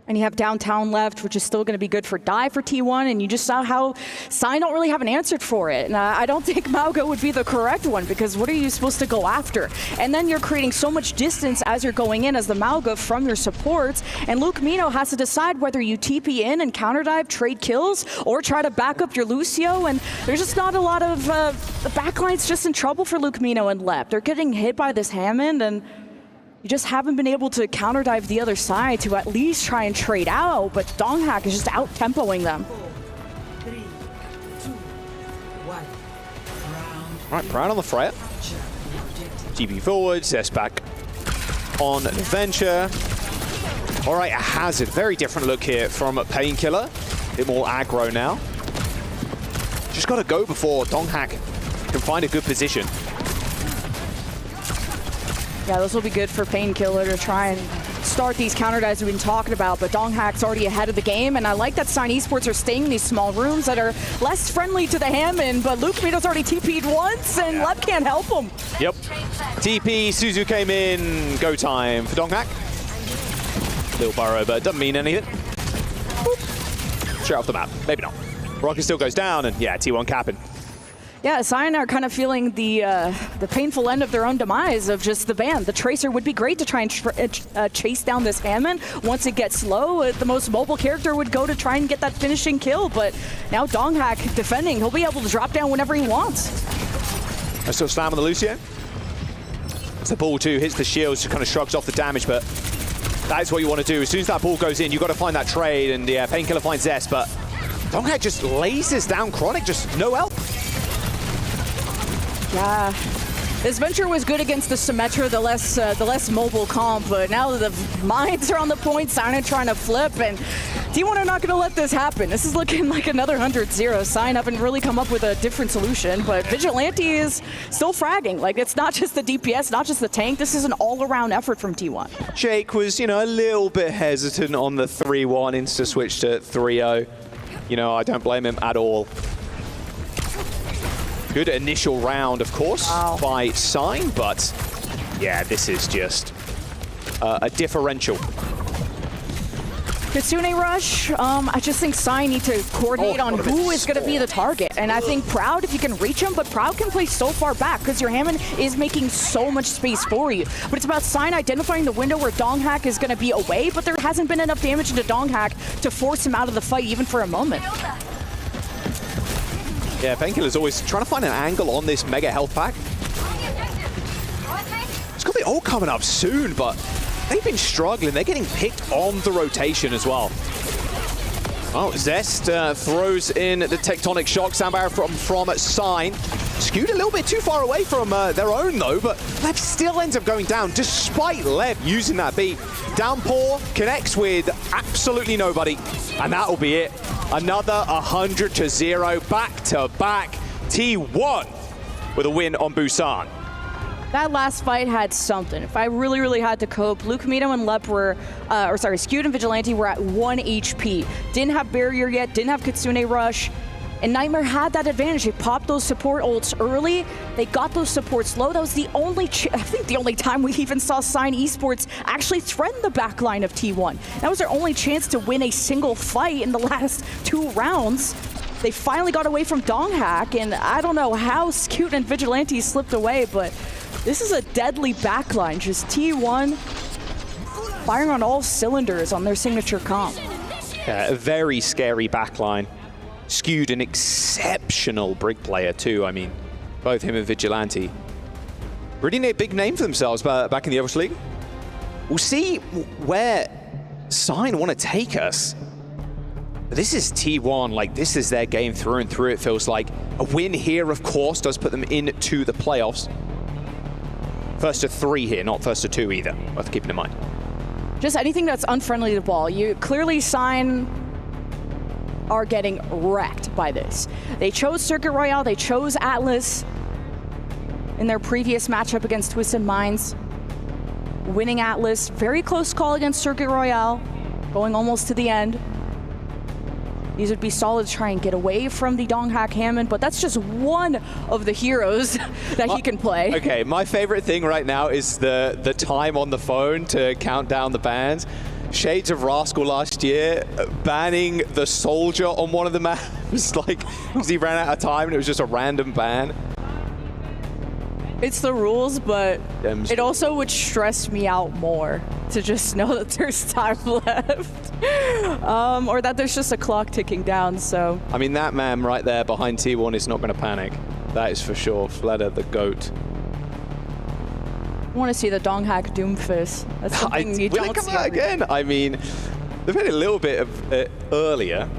And you have downtown left, which is still going to be good for dive for T1, and you just saw how Sign don't really have an answer for it. And I don't think Mauga would be the correct one, because what are you supposed to go after? And then you're creating so much distance as you're going in as the Mauga from your supports, and Lucamino has to decide whether you TP in and counter dive, trade kills, or try to back up your Lucio, and there's just not a lot of, the backline's just in trouble for Lucamino and Lep. They're getting hit by this Hammond, and you just haven't been able to counter dive the other side to at least try and trade out, but Dong Hack is just out-tempoing them. 4, 3, 2, 1. Right, Proud on the Freya. GB forward, Zest back on Venture. All right, a Hazard, very different look here from Painkiller. A bit more aggro now. Just got to go before Donghak can find a good position. Yeah, this will be good for Painkiller to try and start these counter dives we've been talking about, but Donghak's already ahead of the game, and I like that Sign Esports are staying in these small rooms that are less friendly to the Hammond, but Luke Mito's already TP'd once, and Lep can't help him. Yep. TP, Suzu came in, go time for Donghak. Little burrow, but it doesn't mean anything. Boop. Straight off the map, maybe not. Rocket still goes down, and yeah, T1 capping. Yeah, Sign are kind of feeling the painful end of their own demise of just the ban. The Tracer would be great to try and chase down this Hammond. Once it gets low, the most mobile character would go to try and get that finishing kill, but now Donghak defending, he'll be able to drop down whenever he wants. I still slam on the Lucio. As the ball too hits the shields, just kind of shrugs off the damage, but that is what you want to do. As soon as that ball goes in, you've got to find that trade, and yeah, Painkiller finds Zest, but Donghak just lasers down Chronic, just no help. Yeah, this Venture was good against the Symmetra, the less mobile comp, but now the mines are on the point, Sign are trying to flip, and T1 are not going to let this happen. This is looking like another 100-0. Sign haven't really come up with a different solution, but Vigilante is still fragging. Like, it's not just the DPS, not just the tank, this is an all-around effort from T1. Jake was, a little bit hesitant on the 3-1 insta-switch to 3-0. I don't blame him at all. Good initial round, of course, by Sign, but yeah, this is just a differential. Kitsune Rush, I just think Sign need to coordinate on who is going to be the target. And I think Proud, if you can reach him, but Proud can play so far back because your Hammond is making so much space for you. But it's about Sign identifying the window where Donghak is going to be away, but there hasn't been enough damage into Donghak to force him out of the fight even for a moment. Yeah, Painkiller's always trying to find an angle on this mega health pack. It's got the ult coming up soon, but they've been struggling. They're getting picked on the rotation as well. Oh, Zest throws in the Tectonic Shock. Soundbarrier from Sign. Skewed a little bit too far away from their own, though, but Lev still ends up going down, despite Lev using that beat. Downpour connects with absolutely nobody, and that'll be it. Another 100-0, back-to-back. T1 with a win on Busan. That last fight had something. If I really, really had to cope, Luke Mito and Lep were, Skewed and Vigilante were at 1 HP. Didn't have Barrier yet, didn't have Kitsune Rush. And Nightmare had that advantage. They popped those support ults early. They got those supports low. That was the only, I think the only time we even saw Sign Esports actually threaten the backline of T1. That was their only chance to win a single fight in the last 2 rounds. They finally got away from Donghak, and I don't know how Skewed and Vigilante slipped away, but this is a deadly backline. Just T1 firing on all cylinders on their signature comp. Yeah, a very scary backline. Skewed, an exceptional Brig player too. I mean, both him and Vigilante. Really a big name for themselves back in the Overwatch League. We'll see where Sign want to take us. This is T1, like this is their game through and through, it feels like. A win here, of course, does put them into the playoffs. First to 3 here, not first to 2 either, worth keeping in mind. Just anything that's unfriendly to the ball. You clearly Sign are getting wrecked by this. They chose Circuit Royale, they chose Atlas in their previous matchup against Twisted Minds. Winning Atlas, very close call against Circuit Royale, going almost to the end. These would be solid to try and get away from the Donghak Hammond, but that's just one of the heroes that he can play. Okay, my favorite thing right now is the time on the phone to count down the bans. Shades of Rascal last year banning the Soldier on one of the maps, like, because he ran out of time and it was just a random ban. It's the rules, but it also would stress me out more to just know that there's time left. Or that there's just a clock ticking down, so. I mean, that man right there behind T1 is not going to panic. That is for sure. Fleda, the GOAT. I want to see the Donghak Doomfist. That's something you don't see again. I mean, they've had a little bit of it earlier.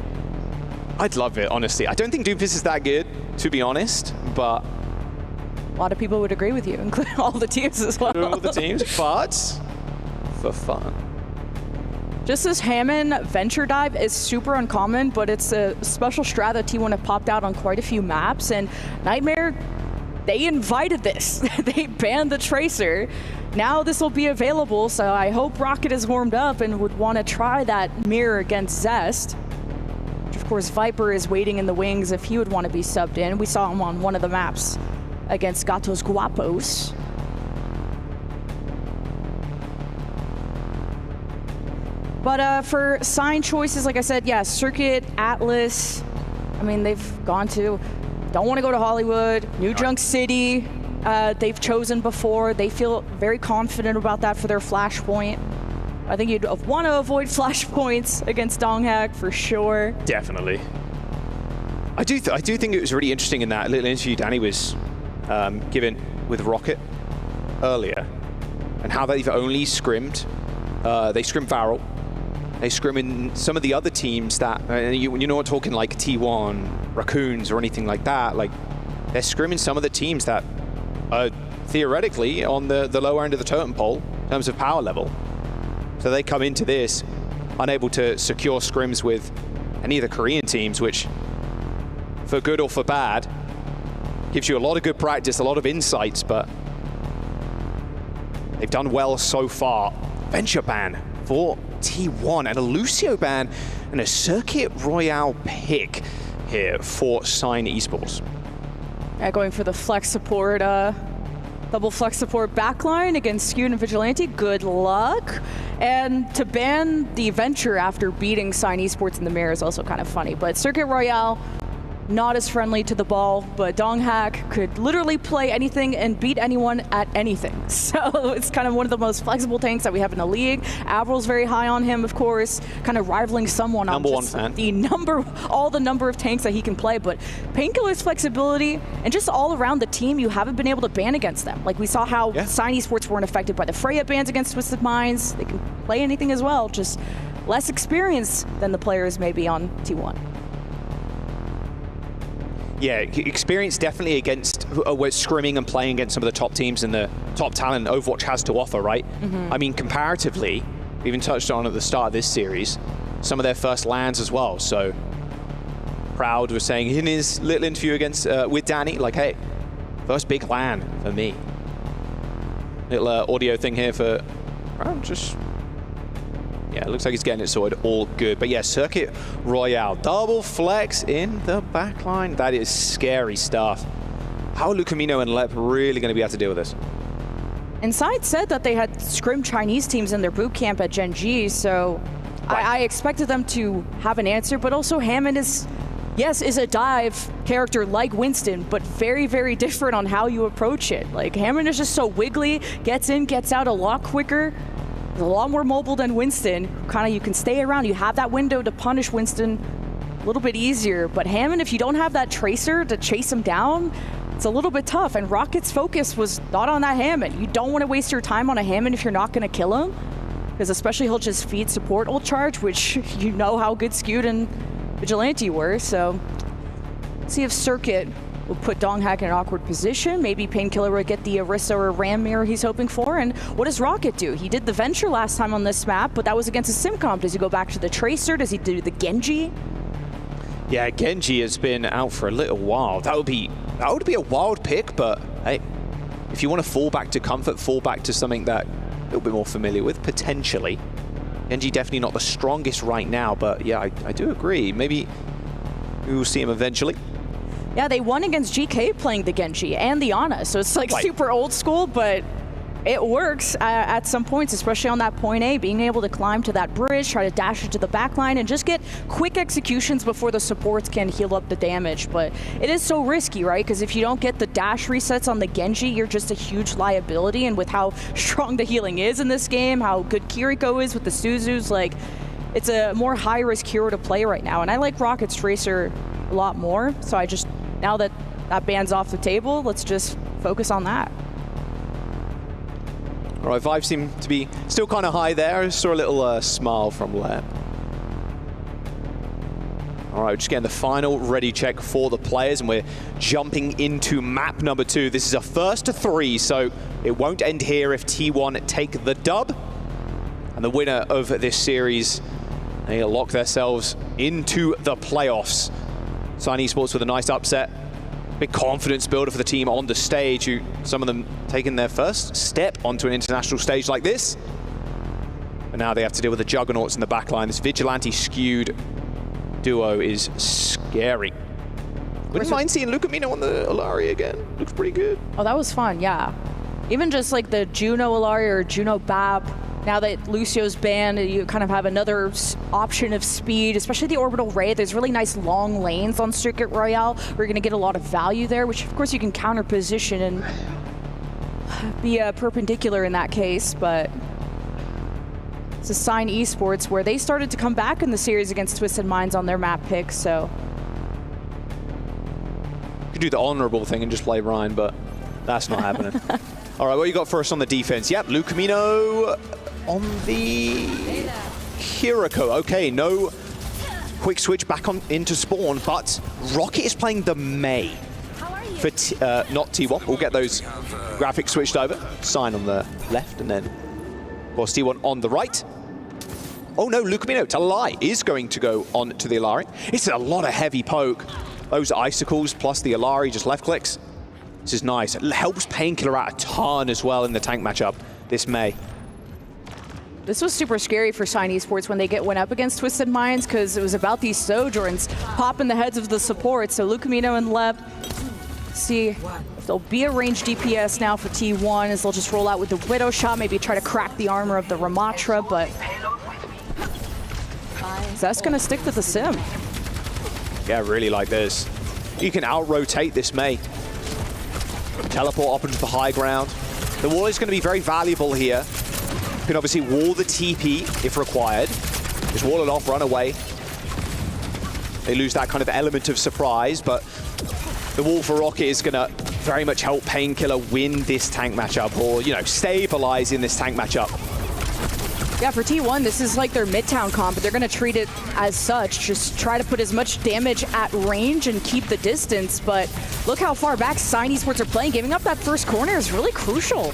I'd love it, honestly. I don't think Doomfist is that good, to be honest, but a lot of people would agree with you, including all the teams as well. All the teams, but for fun. Just this Hammond Venture Dive is super uncommon, but it's a special strat that T1 have popped out on quite a few maps, and Nightmare, they invited this. They banned the Tracer. Now this will be available, so I hope Rocket is warmed up and would want to try that mirror against Zest. Of course, Viper is waiting in the wings if he would want to be subbed in. We saw him on one of the maps against Gatos Guapos. But for sign choices, like I said, yeah, Circuit, Atlas, I mean, they've gone to, don't want to go to Hollywood, New Junk City, they've chosen before. They feel very confident about that for their Flashpoint. I think you'd want to avoid Flashpoints against Donghak for sure. Definitely. I do think it was really interesting in that little interview Danny was given with Rocket earlier, and how they've only scrimmed. They scrimmed Varel. They scrim in some of the other teams that, you're not talking like T1, Raccoons, or anything like that. Like, they're scrimming some of the teams that are theoretically on the lower end of the totem pole in terms of power level. So they come into this unable to secure scrims with any of the Korean teams, which, for good or for bad, gives you a lot of good practice, a lot of insights, but they've done well so far. Venture ban for T1 and a Lucio ban and a Circuit Royale pick here for Sign Esports. Yeah, going for the flex support, double flex support backline against Skewed and Vigilante. Good luck. And to ban the Venture after beating Sign Esports in the mirror is also kind of funny. But Circuit Royale, not as friendly to the ball, but Donghak could literally play anything and beat anyone at anything. So it's kind of one of the most flexible tanks that we have in the league. Avril's very high on him, of course, kind of rivaling someone on just all the number of tanks that he can play. But Painkiller's flexibility and just all around the team, you haven't been able to ban against them. Like we saw how Sign Esports weren't affected by the Freya bans against Twisted Minds. They can play anything as well, just less experience than the players maybe on T1. Yeah, experience definitely against scrimming and playing against some of the top teams and the top talent Overwatch has to offer, right? I mean, comparatively, we even touched on at the start of this series, some of their first lands as well. So Proud was saying in his little interview against with Danny, like, hey, first big land for me. Little audio thing here for Proud, just... Yeah, it looks like he's getting it sorted, all good. But yeah, Circuit Royale, double flex in the backline. That is scary stuff. How are Lucamino and Lep really going to be able to deal with this? Inside said that they had scrimmed Chinese teams in their boot camp at Gen G, so I expected them to have an answer, but also Hammond is a dive character like Winston, but very, very different on how you approach it. Like, Hammond is just so wiggly, gets in, gets out a lot quicker. A lot more mobile than Winston. Kind of, you can stay around. You have that window to punish Winston a little bit easier. But Hammond, if you don't have that Tracer to chase him down, it's a little bit tough. And Rocket's focus was not on that Hammond. You don't want to waste your time on a Hammond if you're not going to kill him. Because especially he'll just feed support ult charge, which you know how good Skewed and Vigilante were. So let's see if Circuit will put Donghak in an awkward position. Maybe Painkiller will get the Orisa or Ram mirror he's hoping for. And what does Rocket do? He did the Venture last time on this map, but that was against a Simcomp. Does he go back to the Tracer? Does he do the Genji? Yeah, Genji has been out for a little while. That would be a wild pick, but hey, if you want to fall back to comfort, fall back to something that you're a little bit more familiar with, potentially. Genji definitely not the strongest right now, but yeah, I do agree. Maybe we will see him eventually. Yeah, they won against GK playing the Genji and the Ana, so it's like super old school, but it works at some points, especially on that point A, being able to climb to that bridge, try to dash it to the backline, and just get quick executions before the supports can heal up the damage. But it is so risky, right? Because if you don't get the dash resets on the Genji, you're just a huge liability, and with how strong the healing is in this game, how good Kiriko is with the Suzus, like, it's a more high-risk hero to play right now, and I like Rocket's Tracer a lot more, so I just, now that that ban's off the table, let's just focus on that. All right, vibes seem to be still kind of high there. I saw a little smile from Lep. All right, we're just getting the final ready check for the players, and we're jumping into map number 2. This is a first to 3, so it won't end here if T1 take the dub. And the winner of this series, they lock themselves into the playoffs. Sign Esports with a nice upset. Big confidence builder for the team on the stage, who some of them taking their first step onto an international stage like this. But now they have to deal with the juggernauts in the backline. This vigilante skewed duo is scary. Wouldn't mind seeing Lucamino on the Illari again. Looks pretty good. Oh, that was fun, yeah. Even just like the Juno Illari or Juno Bab, now that Lucio's banned, you kind of have another option of speed, especially the Orbital Ray. There's really nice long lanes on Circuit Royale. We're going to get a lot of value there, which of course you can counter position and be perpendicular in that case, but it's a Sign Esports where they started to come back in the series against Twisted Minds on their map pick, so. You could do the honorable thing and just play Ryan, but that's not happening. All right, what you got for us on the defense? Yep, Lucamino on the Hirako. Okay, no quick switch back on into spawn, but Rocket is playing the Mei for not T1. We'll get those graphics switched over. Sign on the left, and then, of course, T1 on the right. Oh no, Lucamino, to lie, is going to go on to the Illari. It's a lot of heavy poke. Those icicles plus the Illari just left clicks. This is nice. It helps Painkiller out a ton as well in the tank matchup this May. This was super scary for Sign Esports when they went up against Twisted Minds, because it was about these Sojourns popping the heads of the support. So Lucamino and Lep, see if there'll be a ranged DPS now for T1 as they'll just roll out with the Widow Shot, maybe try to crack the armor of the Ramatra, but Zest gonna stick to the Sim. Yeah, I really like this. You can out-rotate this May. Teleport up into the high ground. The wall is going to be very valuable here. You can obviously wall the TP if required. Just wall it off, run away. They lose that kind of element of surprise, but the wall for Rocket is going to very much help Painkiller win this tank matchup, or, you know, stabilize in this tank matchup. Yeah, for T1, this is like their Midtown comp, but they're going to treat it as such. Just try to put as much damage at range and keep the distance. But look how far back Sign Esports are playing. Giving up that first corner is really crucial.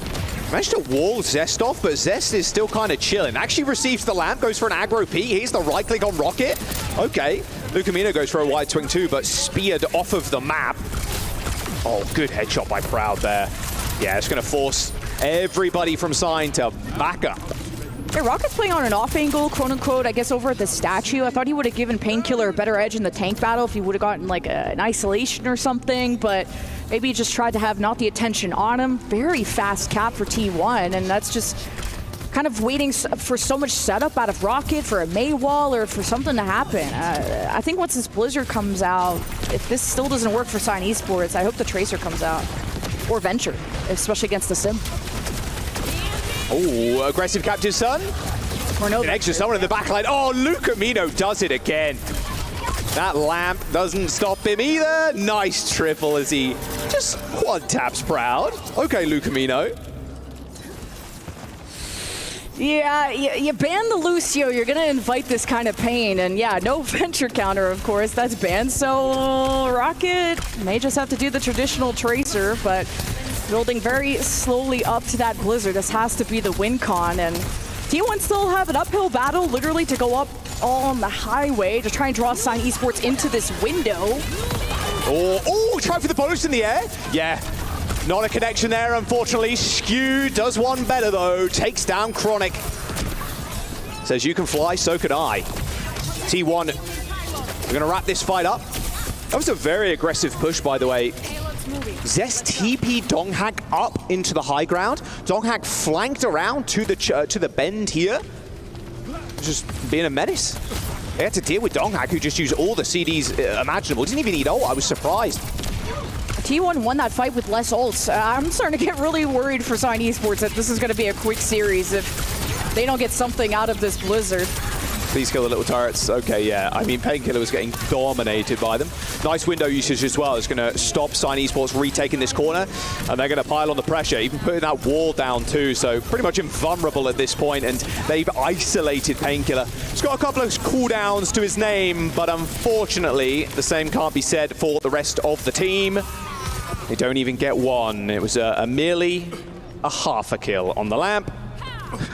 Managed to wall Zest off, but Zest is still kind of chilling. Actually receives the lamp, goes for an aggro P. Here's the right click on Rocket. Okay, Lucamino goes for a wide swing too, but speared off of the map. Oh, good headshot by Proud there. Yeah, it's going to force everybody from Sign to back up. Yeah, Rocket's playing on an off angle, quote unquote, I guess over at the statue. I thought he would have given Painkiller a better edge in the tank battle if he would have gotten like an isolation or something, but maybe he just tried to have not the attention on him. Very fast cap for T1, and that's just kind of waiting for so much setup out of Rocket for a May wall or for something to happen. I think once this Blizzard comes out, if this still doesn't work for Sign Esports, I hope the Tracer comes out. Or Venture, especially against the Sim. Oh, aggressive captive Sun. An extra someone in the backline. Oh, Lucamino does it again. That lamp doesn't stop him either. Nice triple as he just quad taps Proud. Okay, Lucamino. Yeah, you ban the Lucio, you're going to invite this kind of pain. And yeah, no Venture counter, of course, that's banned. So Rocket may just have to do the traditional Tracer, but building very slowly up to that Blizzard. This has to be the win con, and T1 still have an uphill battle, literally to go up on the highway to try and draw Sign Esports into this window. Oh, try for the bonus in the air. Yeah, not a connection there, unfortunately. Skew does one better, though. Takes down Chronic. Says, you can fly, so can I. T1, we're going to wrap this fight up. That was a very aggressive push, by the way. Zest TP Donghak up into the high ground. Donghak flanked around to the bend here. Just being a menace. They had to deal with Donghak, who just used all the CDs imaginable. Didn't even need ult. I was surprised. T1 won that fight with less ults. I'm starting to get really worried for Sign Esports that this is going to be a quick series if they don't get something out of this Blizzard. Please kill the little turrets. Okay, yeah. I mean, Painkiller was getting dominated by them. Nice window usage as well. It's going to stop Sign Esports retaking this corner, and they're going to pile on the pressure, even putting that wall down too. So pretty much invulnerable at this point, and they've isolated Painkiller. He's got a couple of cooldowns to his name, but unfortunately, the same can't be said for the rest of the team. They don't even get one. It was merely a half a kill on the lamp.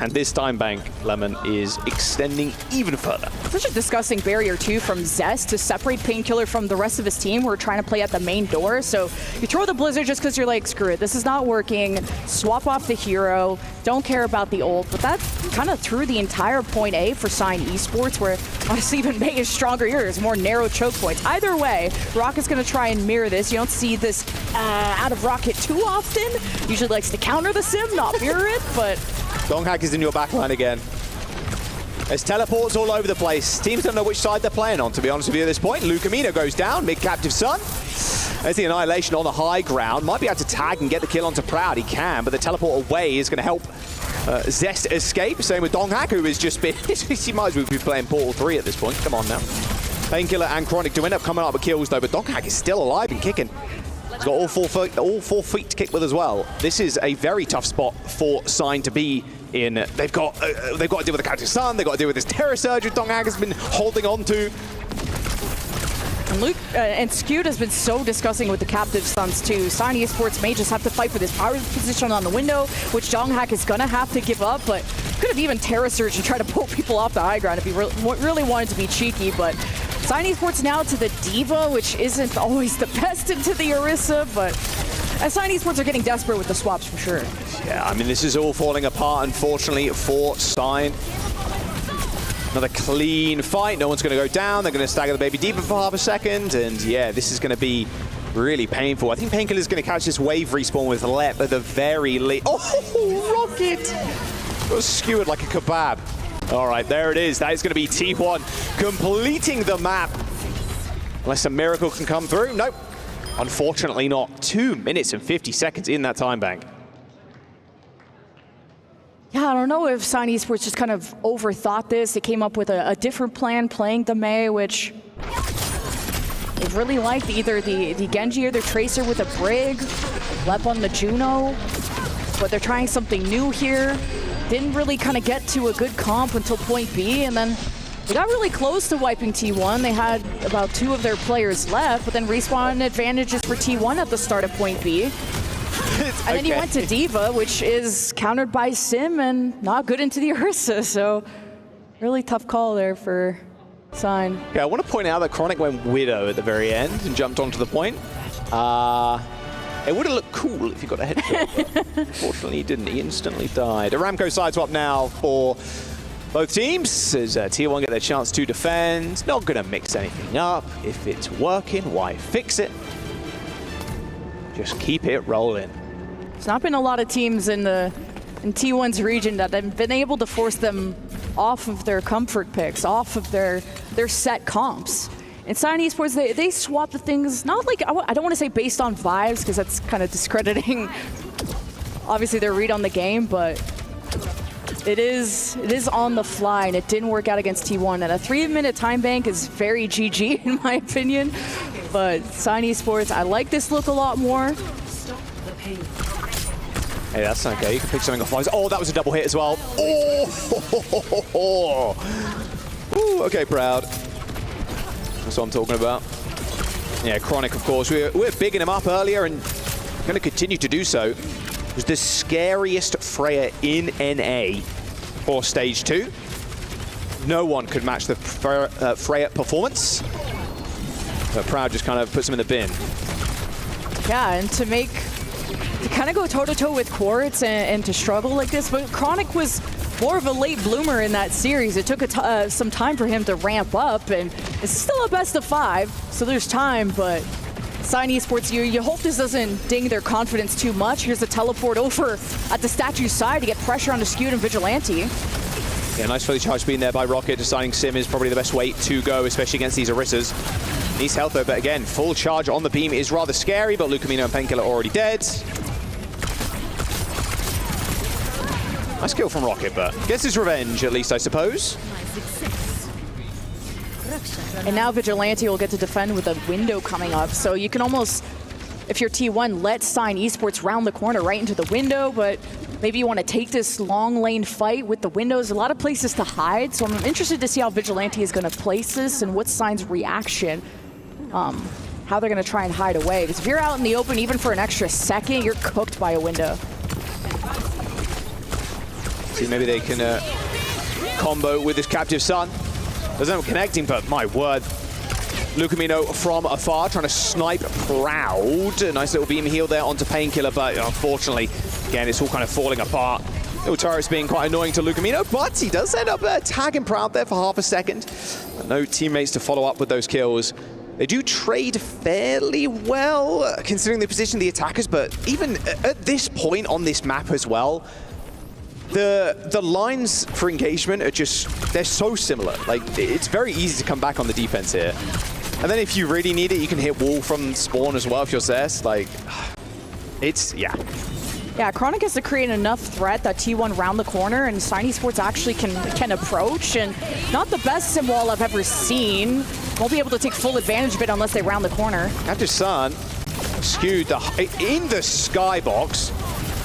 And this time bank, Lemon, is extending even further. Such a disgusting barrier, too, from Zest to separate Painkiller from the rest of his team who are trying to play at the main door. So you throw the Blizzard just because you're like, screw it, this is not working. Swap off the hero. Don't care about the ult. But that kind of threw the entire point A for Sign Esports, where honestly even May is stronger here. There's more narrow choke points. Either way, Rocket's going to try and mirror this. You don't see this out of Rocket too often. Usually likes to counter the sim, not mirror it, but... Donghack is in your backline again. There's teleports all over the place. Teams don't know which side they're playing on, to be honest with you at this point. Lucamino goes down, mid-captive Sun. There's the Annihilation on the high ground. Might be able to tag and get the kill onto Proud. He can, but the teleport away is going to help Zest escape. Same with Donghack, who has just been... he might as well be playing Portal 3 at this point. Come on now. Painkiller and Chronic do end up coming up with kills, though, but Donghack is still alive and kicking. He's got all four feet to kick with as well. This is a very tough spot for Sign to be in. They've got to deal with the Captive Sun. They've got to deal with this Terror Surge that Donghack has been holding on to. And Luke and Skewed has been so disgusting with the Captive Suns too. Sign Esports may just have to fight for this power position on the window, which Donghack is gonna have to give up, but could have even Terror Surge and try to pull people off the high ground if he really wanted to be cheeky. But Sign Esports now to the Diva, which isn't always the best into the Orisa, but Sign Esports are getting desperate with the swaps for sure. Yeah, I mean, this is all falling apart, unfortunately, for Sign. Another clean fight. No one's going to go down. They're going to stagger the Baby Diva for half a second. And yeah, this is going to be really painful. I think Painkiller's going to catch this wave respawn with Lep at the very least. Oh, Rocket! It was skewered like a kebab. All right, there it is. That is going to be T1 completing the map. Unless a miracle can come through. Nope. Unfortunately not. 2 minutes and 50 seconds in that time bank. Yeah, I don't know if Sign Esports just kind of overthought this. They came up with a different plan playing the Mei, which they really liked either the Genji or the Tracer with a Brig, Lep on the Juno, but they're trying something new here. Didn't really kind of get to a good comp until point B, and then they got really close to wiping T1. They had about 2 of their players left, but then respawn advantages for T1 at the start of point B. And then he went to Diva, which is countered by Sim and not good into the Orisa, so really tough call there for Sign. Okay, I want to point out that Chronic went Widow at the very end and jumped onto the point. It would have looked cool if he got a headshot. Unfortunately, he didn't. He instantly died. Aramco sideswap now for both teams as T1 get their chance to defend. Not going to mix anything up. If it's working, why fix it? Just keep it rolling. There's not been a lot of teams in T1's region that have been able to force them off of their comfort picks, off of their set comps. In Sign Esports, they swap the things, not like, I don't want to say based on vibes, because that's kind of discrediting, obviously, their read on the game, but it is on the fly, and it didn't work out against T1. And a 3-minute time bank is very GG, in my opinion. But Sign Esports, I like this look a lot more. Hey, that's okay. You can pick something off. Oh, that was a double hit as well. Oh! Ooh, okay, Proud. That's what I'm talking about. Yeah, Chronic, of course. We're bigging him up earlier and going to continue to do so. It was the scariest Freya in NA for Stage 2. No one could match the Freya performance. But Proud just kind of puts him in the bin. Yeah, and to kind of go toe-to-toe with Quartz and to struggle like this, but Chronic was more of a late bloomer in that series. It took some time for him to ramp up, and it's still a best of 5, so there's time, but Sign Esports, you hope this doesn't ding their confidence too much. Here's a teleport over at the statue's side to get pressure on the Skewed and Vigilante. Yeah, nice fully charged being there by Rocket. Deciding Sim is probably the best way to go, especially against these Orisas. Needs health though, but again, full charge on the beam is rather scary, but Lucamino and Painkiller already dead. Nice kill from Rocket, but gets his revenge at least, I suppose. And now Vigilante will get to defend with a window coming up, so you can almost, if you're T1, let Sign Esports round the corner right into the window, but maybe you want to take this long lane fight with the windows. A lot of places to hide, so I'm interested to see how Vigilante is going to place this and what's Sign's reaction, how they're going to try and hide away. Because if you're out in the open, even for an extra second, you're cooked by a window. See, maybe they can combo with this Captive Sun. There's no connecting, but my word. Lucamino from afar, trying to snipe Proud. A nice little beam heal there onto Painkiller, but unfortunately, again, it's all kind of falling apart. Little turrets being quite annoying to Lucamino, but he does end up tagging Proud there for half a second. No teammates to follow up with those kills. They do trade fairly well, considering the position of the attackers, but even at this point on this map as well, the lines for engagement are just, they're so similar. Like, it's very easy to come back on the defense here. And then if you really need it, you can hit wall from spawn as well if you're Zest. Like, it's, yeah. Yeah, Chronic has to create enough threat that T1 round the corner and Shiny Sports actually can approach. And not the best sim wall I've ever seen. Won't be able to take full advantage of it unless they round the corner. Captive Sun skewed in the skybox.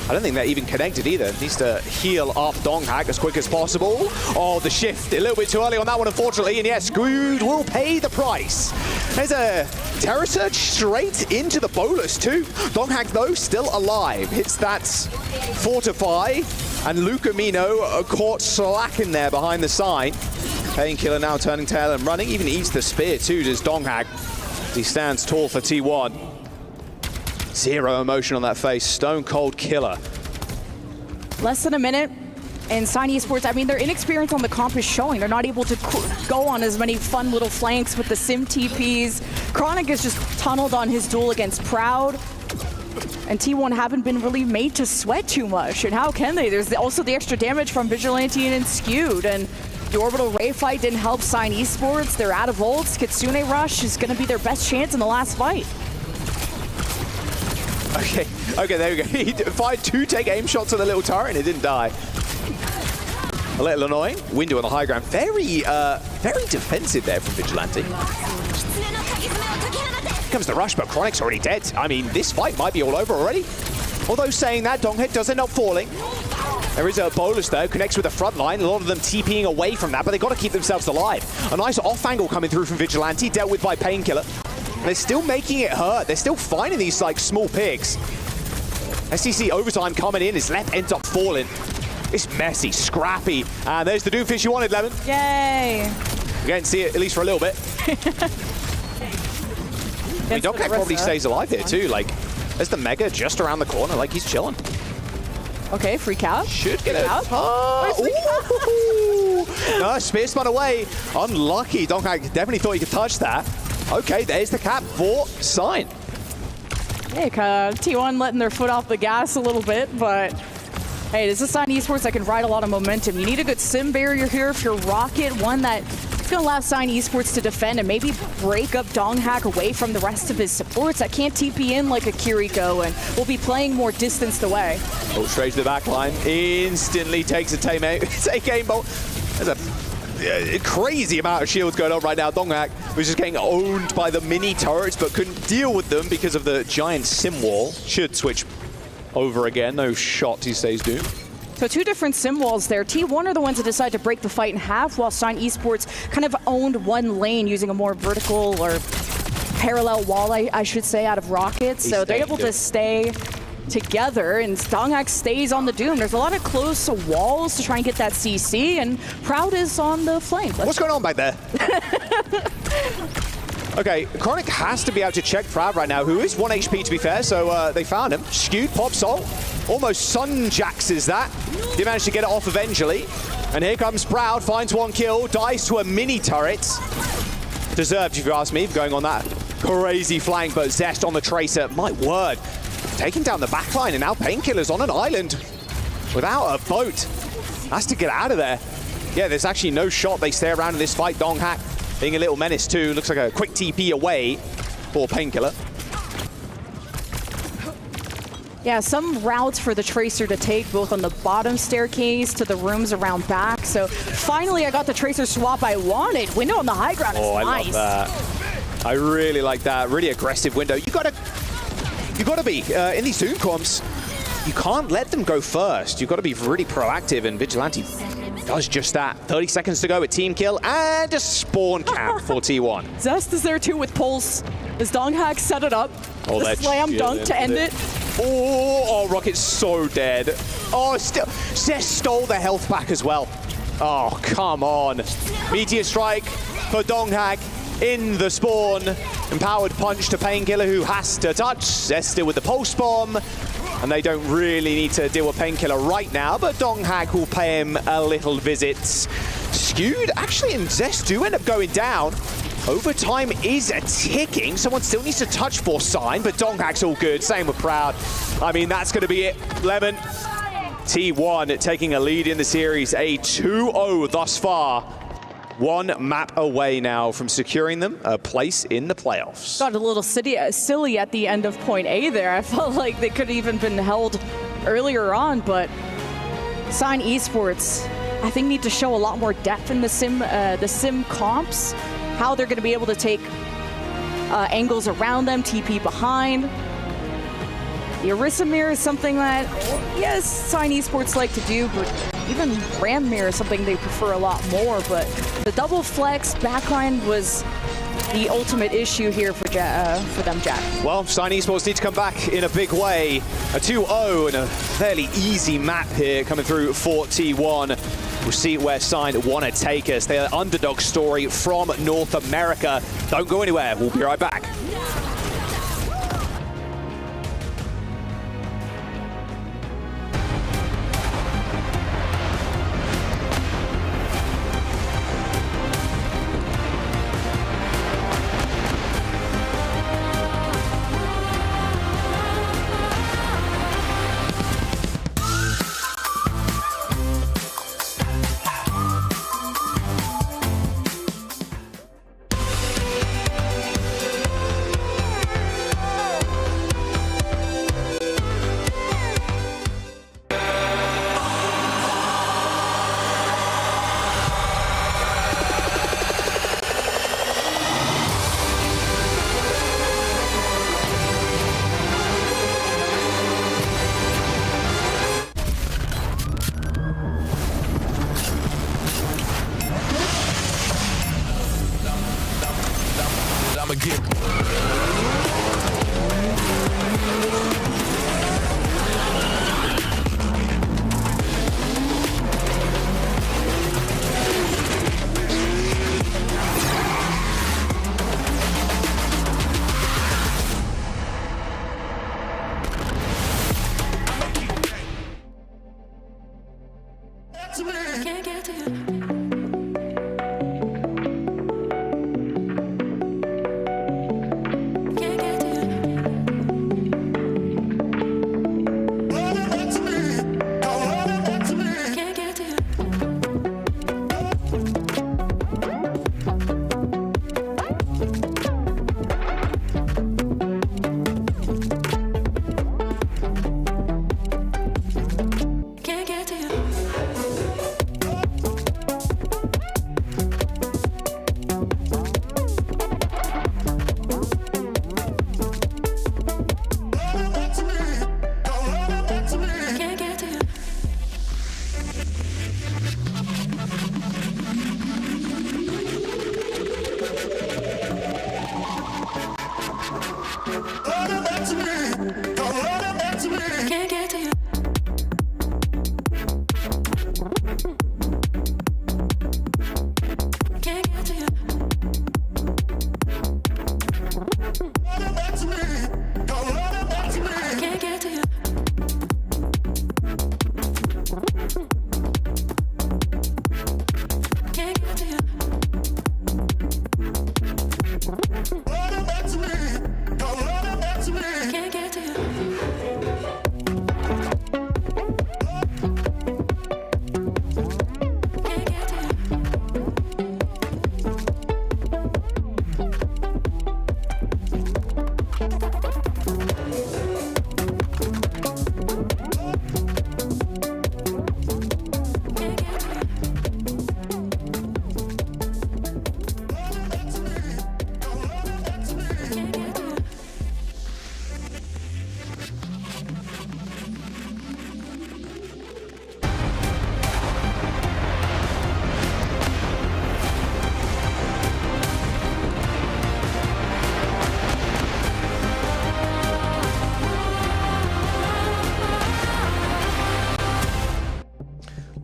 I don't think they're even connected either. Needs to heal up Donghack as quick as possible. Oh, the shift a little bit too early on that one, unfortunately. And yes, Screwed will pay the price. There's a Terror Surge straight into the bolus too. Donghack, though, still alive. Hits that Fortify. And Lucamino caught slacking there behind the sign. Painkiller now turning tail and running. Even eats the spear too, does Donghack. He stands tall for T1. Zero emotion on that face. Stone Cold Killer. Less than a minute. And Sign Esports, I mean, their inexperience on the comp is showing. They're not able to go on as many fun little flanks with the sim TPs. Chronic is just tunneled on his duel against Proud. And T1 haven't been really made to sweat too much. And how can they? There's also the extra damage from Vigilante and Skewed. And the Orbital Ray fight didn't help Sign Esports. They're out of ults. Kitsune Rush is going to be their best chance in the last fight. Okay, there we go. He fired 2 take aim shots on the little turret and it didn't die. A little annoying. Window on the high ground. Very defensive there from Vigilante. Here comes the rush, but Chronic's already dead. I mean, this fight might be all over already. Although saying that, Donghead does end up falling. There is a bolus though, connects with the front line. A lot of them TPing away from that, but they've got to keep themselves alive. A nice off angle coming through from Vigilante, dealt with by Painkiller. They're still making it hurt. They're still finding these like small picks. STC overtime coming in. His left ends up falling. It's messy, scrappy. And there's the Doomfish you wanted, Lemon. Yay. We can't see it, at least for a little bit. I mean, Donghack probably stays alive here too. Like, there's the Mega just around the corner. Like, he's chilling. Okay, freak out. Should get it. No, spear spun away. Unlucky. Donghack definitely thought he could touch that. Okay, there's the cap for Sign. Hey, T1 letting their foot off the gas a little bit, but hey, this is Sign Esports that can ride a lot of momentum. You need a good sim barrier here if you're Rocket, one that's going to allow Sign Esports to defend and maybe break up Donghack away from the rest of his supports that can't TP in like a Kiriko and will be playing more distanced away. Oh, straight to the back line. Instantly takes a take aim bolt. There's a crazy amount of shields going on right now. Donghack was just getting owned by the mini turrets, but couldn't deal with them because of the giant sim wall. Should switch over again. No shot, he stays doomed. So 2 different sim walls there. T1 are the ones that decide to break the fight in half, while Sign Esports kind of owned one lane using a more vertical or parallel wall, I should say, out of Rockets. So they're able to stay together, and Donghack stays on the Doom. There's a lot of close walls to try and get that CC, and Proud is on the flank. What's going on back there? Okay, Chronic has to be able to check Proud right now, who is 1 HP to be fair, so they found him. Skewed, pops ult, almost sun-jaxes that. He managed to get it off eventually. And here comes Proud, finds 1 kill, dies to a mini turret. Deserved, if you ask me, for going on that crazy flank, but Zest on the Tracer, my word. Taking down the backline, and now Painkiller's on an island without a boat. Has to get out of there. Yeah, there's actually no shot. They stay around in this fight. Donghack being a little menace too. Looks like a quick TP away for Painkiller. Yeah, some routes for the Tracer to take, both on the bottom staircase to the rooms around back. So finally, I got the Tracer swap I wanted. Window on the high ground is nice. I love that. I really like that. Really aggressive window. You gotta be in these Doom comps. You can't let them go first. You've got to be really proactive, and Vigilante does just that. 30 seconds to go with team kill and a spawn cap for T1. Zest is there too with Pulse. As Donghack set it up, the slam dunk to end it. Oh, Rocket's so dead. Oh, still, Zest stole the health back as well. Oh, come on. Meteor Strike for Donghag in the spawn. Empowered punch to Painkiller, who has to touch. Zest still with the pulse bomb. And they don't really need to deal with Painkiller right now, but Donghag will pay him a little visit. Skewed, actually, and Zest do end up going down. Overtime is ticking. Someone still needs to touch for Sign, but Donghag's all good. Same with Proud. I mean, that's going to be it. Lemon, T1 taking a lead in the series. A 2-0 thus far. One map away now from securing them a place in the playoffs. Got a little silly at the end of point A there. I felt like they could have even been held earlier on, but Sign Esports, I think, need to show a lot more depth in the sim comps, how they're going to be able to take angles around them, TP behind. The Orisa mirror is something that, yes, Sign Esports like to do, but even Ram mirror is something they prefer a lot more. But the double flex backline was the ultimate issue here for them, Jack. Well, Sign Esports need to come back in a big way. A 2-0 and a fairly easy map here coming through for T1. We'll see where Sign want to take us. They're underdog story from North America. Don't go anywhere. We'll be right back.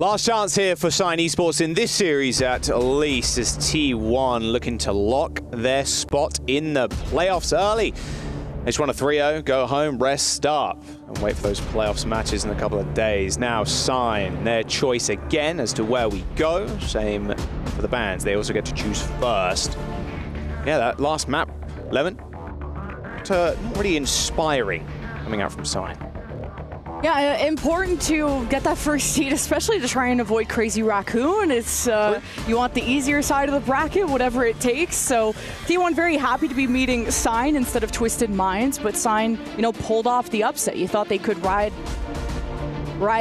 Last chance here for Sign Esports in this series at least, as T1 looking to lock their spot in the playoffs early. They just want a 3-0, go home, rest, start, and wait for those playoffs matches in a couple of days. Now Sign, their choice again as to where we go. Same for the bands. They also get to choose first. Yeah, that last map, 11, not really inspiring coming out from Sign. Yeah, important to get that first seed, especially to try and avoid Crazy Raccoon. It's you want the easier side of the bracket, whatever it takes. So T1 very happy to be meeting Sign instead of Twisted Minds, but Sign, pulled off the upset. You thought they could ride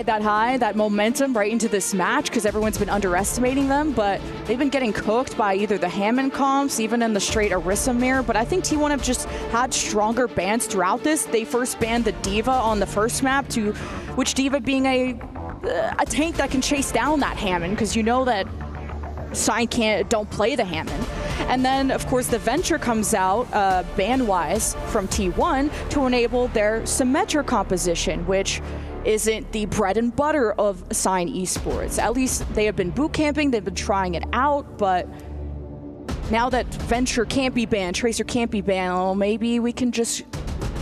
that high, that momentum right into this match because everyone's been underestimating them, but they've been getting cooked by either the Hammond comps, even in the straight Orisa mirror. But I think T1 have just had stronger bans throughout this. They first banned the D.Va on the first map, to which D.Va being a tank that can chase down that Hammond, because you know that Sign don't play the Hammond. And then, of course, the Venture comes out ban-wise from T1 to enable their Symmetra composition, which isn't the bread and butter of Sign Esports. At least they have been boot camping, they've been trying it out, but now that Venture can't be banned, Tracer can't be banned, well, maybe we can just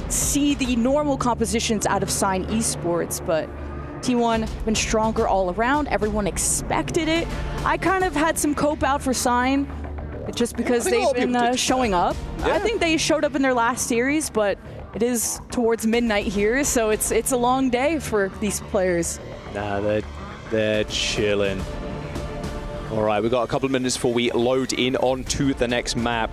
see the normal compositions out of Sign Esports. But T1 been stronger all around, everyone expected it. I kind of had some cope out for Sign, just because they've been showing up. Yeah. I think they showed up in their last series, but it is towards midnight here, so it's a long day for these players. Nah, they're chilling. All right, we've got a couple of minutes before we load in onto the next map.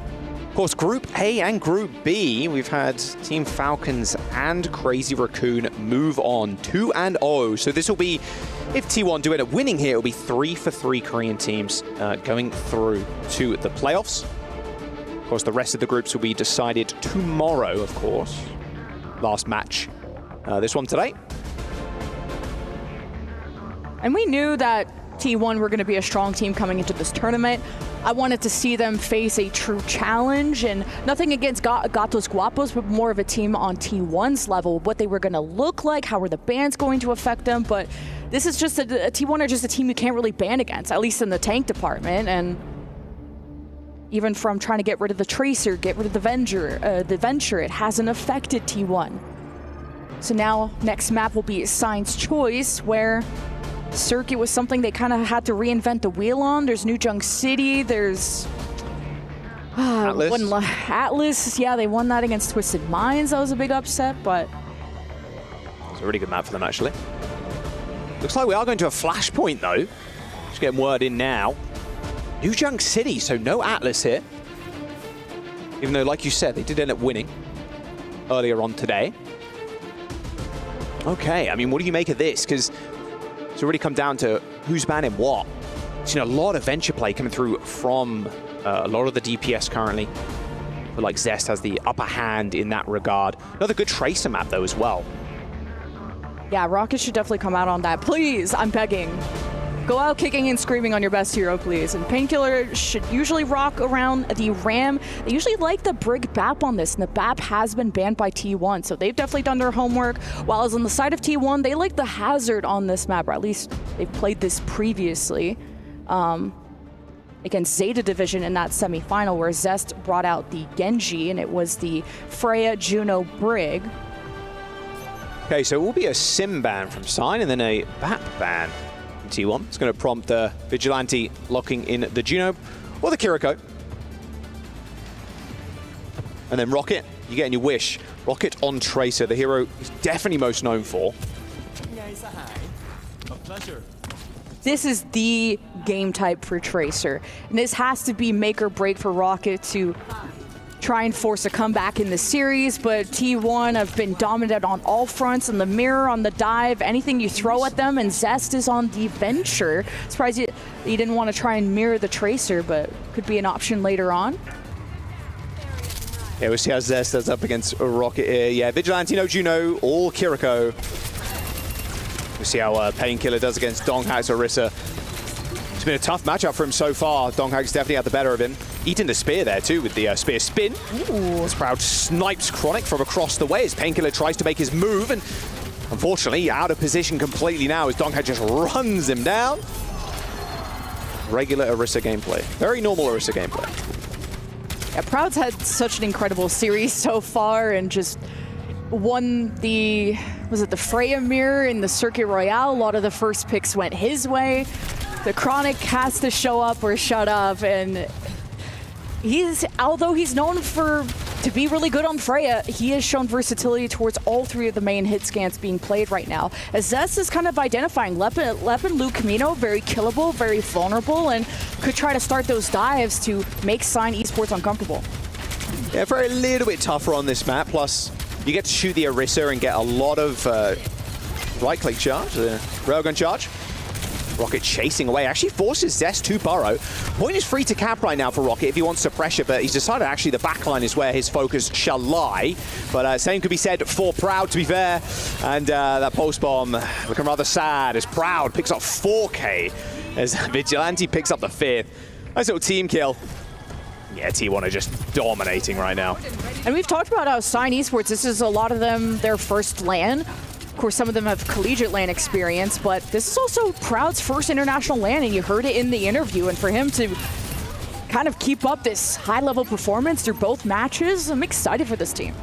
Of course, Group A and Group B, we've had Team Falcons and Crazy Raccoon move on 2-0. So this will be, if T1 do end up winning here, it'll be 3 for 3 Korean teams going through to the playoffs. Of course, the rest of the groups will be decided tomorrow, of course. Last match, this one today. And we knew that T1 were going to be a strong team coming into this tournament. I wanted to see them face a true challenge, and nothing against Gatos Guapos, but more of a team on T1's level, what they were going to look like, how were the bans going to affect them. But this is just a T1 are just a team you can't really ban against, at least in the tank department. And even from trying to get rid of the Tracer, get rid of the Venture, it hasn't affected T1. So now next map will be Sign's Choice, where Circuit was something they kind of had to reinvent the wheel on. There's New Junk City, there's Atlas. Yeah, they won that against Twisted Minds. That was a big upset, but it's a really good map for them, actually. Looks like we are going to a flashpoint, though. Just getting word in now. New Junk City, so no Atlas here. Even though, like you said, they did end up winning earlier on today. Okay, I mean, what do you make of this? Because it's already come down to who's banning what. Seen a lot of Venture play coming through from a lot of the DPS currently. I feel like Zest has the upper hand in that regard. Another good Tracer map, though, as well. Yeah, Rocket should definitely come out on that. Please, I'm begging. Go out kicking and screaming on your best hero, please. And Painkiller should usually rock around the Ram. They usually like the Brig BAP on this, and the BAP has been banned by T1, so they've definitely done their homework. While as on the side of T1, they like the Hazard on this map, or at least they've played this previously against Zeta Division in that semifinal, where Zest brought out the Genji, and it was the Freya Juno Brig. Okay, so it will be a Sim ban from Sign, and then a BAP ban. T1. It's going to prompt the Vigilante locking in the Juno or the Kiriko. And then Rocket, you're getting your wish. Rocket on Tracer, the hero he's definitely most known for. A pleasure. This is the game type for Tracer. And this has to be make or break for Rocket to try and force a comeback in the series, but T1 have been dominant on all fronts, on the mirror, on the dive, anything you throw at them, and Zest is on the Venture. Surprised you didn't want to try and mirror the Tracer, but could be an option later on. Yeah, we'll see how Zest does up against Rocket here. Yeah, Vigilante, no Juno, all Kiriko. We'll see how Painkiller does against Donghack's Orisa. It's been a tough matchup for him so far. Donghack's definitely had the better of him. Eating the spear there too with the spear spin. Ooh. Sprout snipes Chronic from across the way as Painkiller tries to make his move, and Unfortunately, out of position completely now as Donghak just runs him down. Regular Orisa gameplay. Very normal Orisa gameplay. Yeah, Proud's had such an incredible series so far and just won the, was it the Freya Mirror in the Circuit Royale? A lot of the first picks went his way. The Chronic has to show up or shut up, and although he's known to be really good on Freya, he has shown versatility towards all three of the main hit scans being played right now. As Zest is kind of identifying Lep and Lu Camino, very killable, very vulnerable, and could try to start those dives to make Sign Esports uncomfortable. Yeah, for a little bit tougher on this map, plus you get to shoot the Orisa and get a lot of right-click charge, the railgun charge. Rocket chasing away, actually forces Zest to burrow. Point is free to cap right now for Rocket if he wants to pressure, but he's decided actually the backline is where his focus shall lie. But same could be said for Proud, to be fair. And that post bomb looking rather sad as Proud picks up 4K as Vigilante picks up the 5th. Nice little team kill. Yeah, T1 are just dominating right now. And we've talked about how Sign Esports, this is a lot of them their first LAN. Of course, some of them have collegiate LAN experience, but this is also Proud's first international LAN, and you heard it in the interview. And for him to kind of keep up this high-level performance through both matches, I'm excited for this team.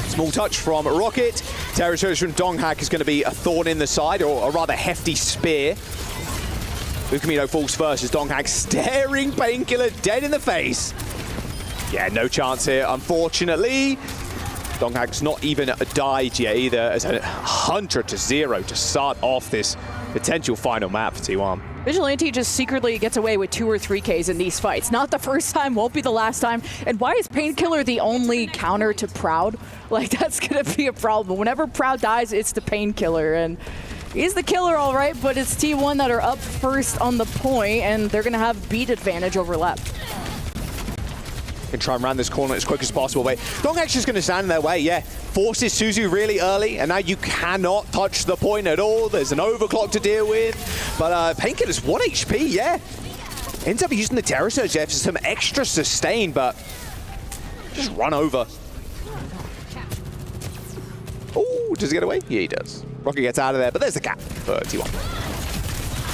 Small touch from Rocket. Terror Surge from Donghak is going to be a thorn in the side, or a rather hefty spear. Lu Camino falls first as Donghak staring Painkiller dead in the face. Yeah, no chance here, unfortunately. Donghak's not even died yet either, as 100-0 to start off this potential final map for T1. Vigilante just secretly gets away with 2 or 3 Ks in these fights. Not the first time, won't be the last time. And why is Painkiller the only counter to Proud? Like, that's gonna be a problem. Whenever Proud dies, it's the Painkiller. And he's the killer, all right, but it's T1 that are up first on the point, and they're gonna have beat advantage over Lep. Can try and round this corner as quick as possible. Wait, Donghak's just going to stand in their way, yeah. Forces Suzu really early, and now you cannot touch the point at all. There's an overclock to deal with. But Painkiller's 1 HP, yeah. Ends up using the Terror Surge there for some extra sustain, but just run over. Oh, does he get away? Yeah, he does. Rocket gets out of there, but there's the cap for T1.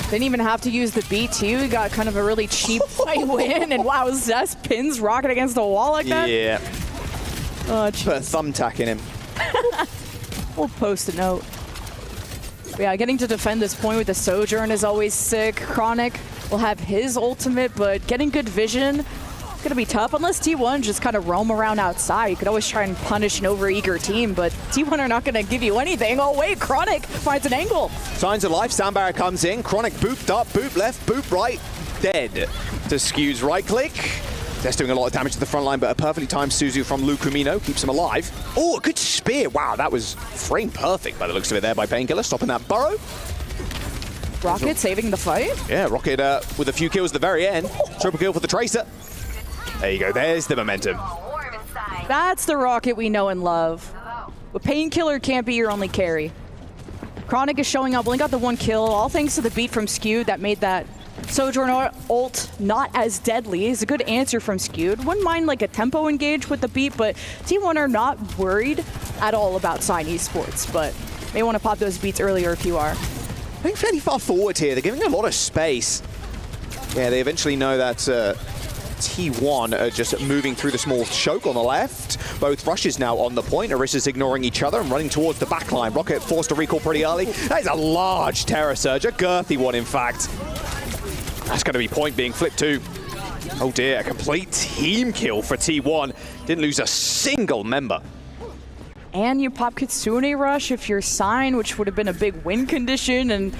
Didn't even have to use the B2. He got kind of a really cheap fight win. And wow, Zest pins Rocket against the wall like that? Yeah. Oh, put a thumbtack in him. We'll post a note. But yeah, getting to defend this point with the Sojourn is always sick. Chronic will have his ultimate, but getting good vision, it's gonna be tough unless T1 just kind of roam around outside. You could always try and punish an overeager team, but T1 are not gonna give you anything. Oh wait, Chronic finds an angle. Signs of life, Sound Barrier comes in. Chronic booped up, boop left, boop right, dead. To Skew's right click. That's doing a lot of damage to the front line, but a perfectly timed Suzu from Lu Camino keeps him alive. Oh, a good spear. Wow, that was frame perfect by the looks of it there by Painkiller, stopping that burrow. Rocket saving the fight? Yeah, Rocket with a few kills at the very end. Triple kill for the Tracer. There you go, there's the momentum. That's the Rocket we know and love. But Painkiller can't be your only carry. Chronic is showing up, only got the 1 kill, all thanks to the beat from Skewed that made that Sojourn ult not as deadly. It's a good answer from Skewed. Wouldn't mind like a tempo engage with the beat, but T1 are not worried at all about Sign Esports, but may want to pop those beats earlier if you are. I think fairly far forward here. They're giving a lot of space. Yeah, they eventually know that T1 are just moving through the small choke on the left. Both rushes now on the point. Orisa's ignoring each other and running towards the backline. Rocket forced to recall pretty early. That is a large Terror Surge, a girthy one in fact. That's going to be point being flipped too. Oh dear, a complete team kill for T1. Didn't lose a single member. And you pop Kitsune Rush if you're Sign, which would have been a big win condition, and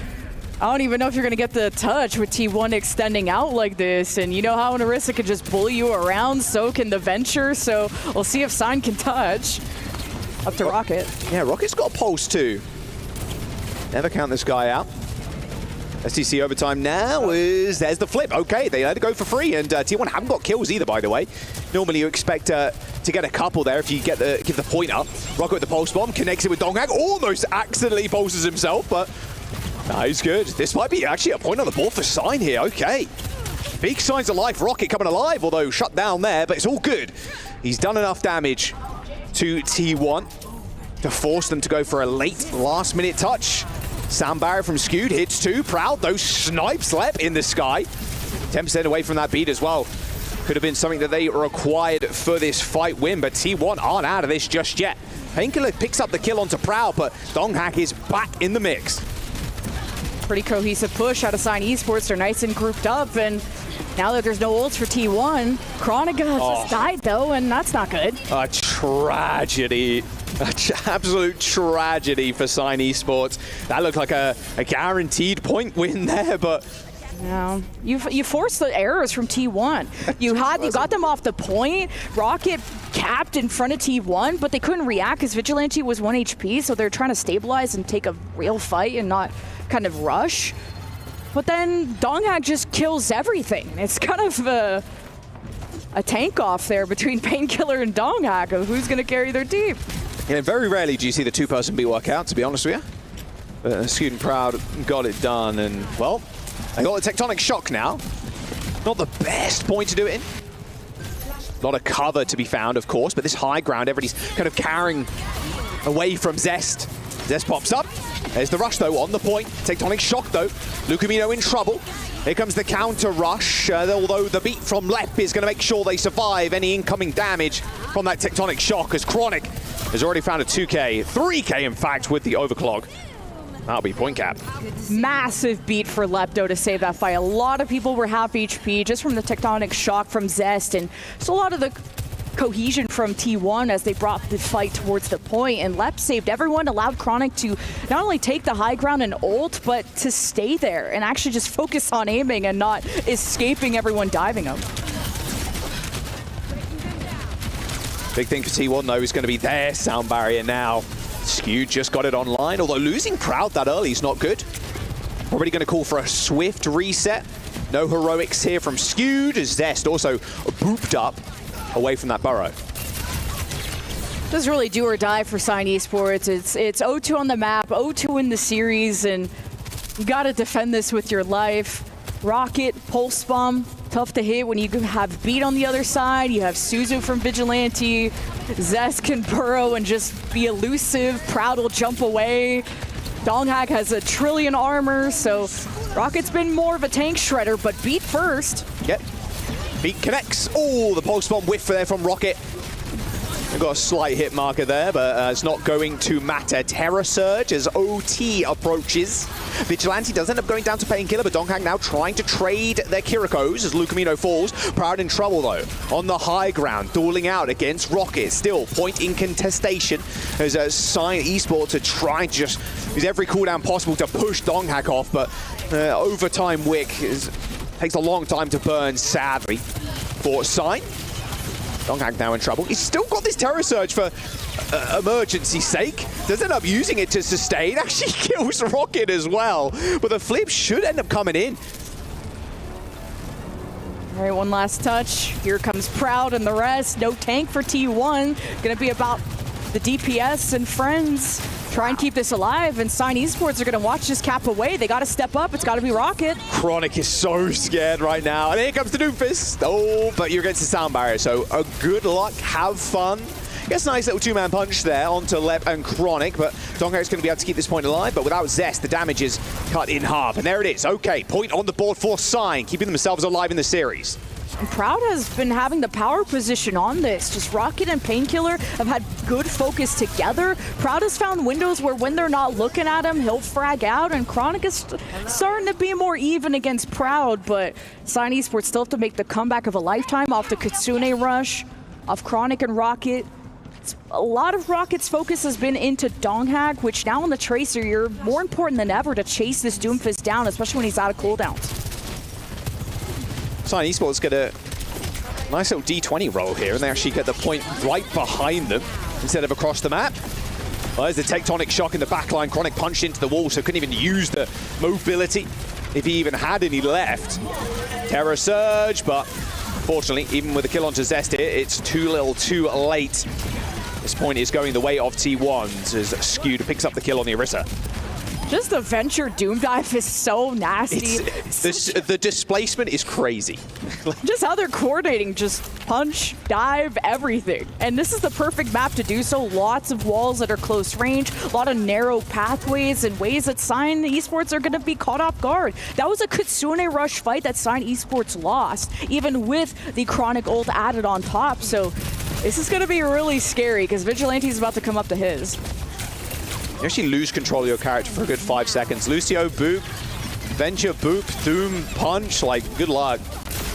I don't even know if you're going to get the touch with T1 extending out like this. And you know how an Orisa can just bully you around, so can the Venture. So we'll see if Sign can touch. Up to Rocket. Yeah, Rocket's got a pulse too. Never count this guy out. STC overtime now is, there's the flip. Okay, they let it go for free, and T1 haven't got kills either, by the way. Normally you expect to get a couple there if you give the point up. Rocket with the pulse bomb, connects it with Donghak, almost accidentally pulses himself, but he's good. This might be actually a point on the board for Sign here, okay. Big signs of life, Rocket coming alive, although shut down there, but it's all good. He's done enough damage to T1. to force them to go for a late last-minute touch. Sound barrier from Skewed hits 2. Proud, though, snipes Lep in the sky. 10% away from that beat as well. Could have been something that they required for this fight win, but T1 aren't out of this just yet. Painkiller picks up the kill onto Proud, but Donghak is back in the mix. Pretty cohesive push out of Sign Esports. They're nice and grouped up, and now that there's no ults for T1, Chronica just died, though, and that's not good. A tragedy. Absolute tragedy for Sign Esports. That looked like a guaranteed point win there, but yeah, you forced the errors from T1. You got them off the point. Rocket capped in front of T1, but they couldn't react because Vigilante was 1 HP, so they're trying to stabilize and take a real fight and not kind of rush. But then Donghak just kills everything. It's kind of a tank off there between Painkiller and Donghak of who's going to carry their team. Yeah, very rarely do you see the two-person beat work out, to be honest with you. But Skewed and Proud got it done, and, well, they got the Tectonic Shock now. Not the best point to do it in. Not a cover to be found, of course, but this high ground, everybody's kind of carrying away from Zest. Zest pops up. There's the rush, though, on the point. Tectonic Shock, though. Lucamino in trouble. Here comes the counter rush, although the beat from Lep is going to make sure they survive any incoming damage from that Tectonic Shock, as Chronic has already found a 2K, 3K in fact, with the overclock. That'll be point cap. Massive beat for Lepto to save that fight. A lot of people were half HP just from the Tectonic Shock from Zest, and so a lot of the cohesion from T1 as they brought the fight towards the point, and Lep saved everyone, allowed Chronic to not only take the high ground and ult, but to stay there and actually just focus on aiming and not escaping everyone diving him. Big thing for T1, though, is going to be their sound barrier now. Skewed just got it online, although losing Proud that early is not good. Already going to call for a swift reset. No heroics here from Skewed, as Zest also booped up away from that burrow. This is really do or die for Sign Esports. It's 0-2 on the map, 0-2 in the series, and you got to defend this with your life. Rocket, Pulse Bomb, tough to hit when you have Beat on the other side. You have Suzu from Vigilante. Zest can burrow and just be elusive. Proud will jump away. Donghak has 1 trillion armor, so Rocket's been more of a tank shredder, but Beat first. Yep. Beat connects. Oh, the Pulse Bomb whiff there from Rocket. We've got a slight hit marker there, but it's not going to matter. Terror Surge as OT approaches. Vigilante does end up going down to Painkiller, but Donghak now trying to trade their Kirikos as Lucamino falls. Proud in trouble, though, on the high ground, dueling out against Rocket. Still, point in contestation as Sign Esports are trying to just use every cooldown possible to push Donghak off, but overtime Wick takes a long time to burn, sadly, for Sign. Donghak now in trouble. He's still got this Terror Surge for emergency's sake. Does end up using it to sustain. Actually kills Rocket as well. But the flip should end up coming in. All right, one last touch. Here comes Proud and the rest. No tank for T1. Gonna be about the DPS and friends. Try and keep this alive, and Sign Esports are going to watch this cap away. They got to step up. It's got to be Rocket. Chronic is so scared right now. And here comes the Doomfist. Oh, but you're against the sound barrier, so good luck. Have fun. Gets a nice little two-man punch there onto Lep and Chronic, but Donghak's going to be able to keep this point alive, but without Zest, the damage is cut in half. And there it is. Okay, point on the board for Sign, keeping themselves alive in the series. And Proud has been having the power position on this. Just Rocket and Painkiller have had good focus together. Proud has found windows where when they're not looking at him, he'll frag out, and Chronic is starting to be more even against Proud, but Sign Esports still have to make the comeback of a lifetime off the Kitsune rush, off Chronic and Rocket. A lot of Rocket's focus has been into Donghak, which now on the Tracer, you're more important than ever to chase this Doomfist down, especially when he's out of cooldowns. Sign Esports get a nice little D20 roll here, and they actually get the point right behind them instead of across the map. Well, there's the Tectonic Shock in the backline. Chronic punched into the wall, so couldn't even use the mobility if he even had any left. Terror Surge, but fortunately, even with the kill onto Zest here, it's too little too late. This point is going the way of T1 as Skewed picks up the kill on the Orisa. Just the Venture Doom Dive is so nasty. The displacement is crazy. Just how they're coordinating, just punch, dive, everything. And this is the perfect map to do so. Lots of walls that are close range, a lot of narrow pathways and ways that Sign Esports are going to be caught off guard. That was a Kitsune Rush fight that Sign Esports lost, even with the Chronic ult added on top. So this is going to be really scary because Vigilante's about to come up to his. You actually lose control of your character for a good 5 seconds. Lucio, boop. Venture, boop. Doom, punch. Like, good luck.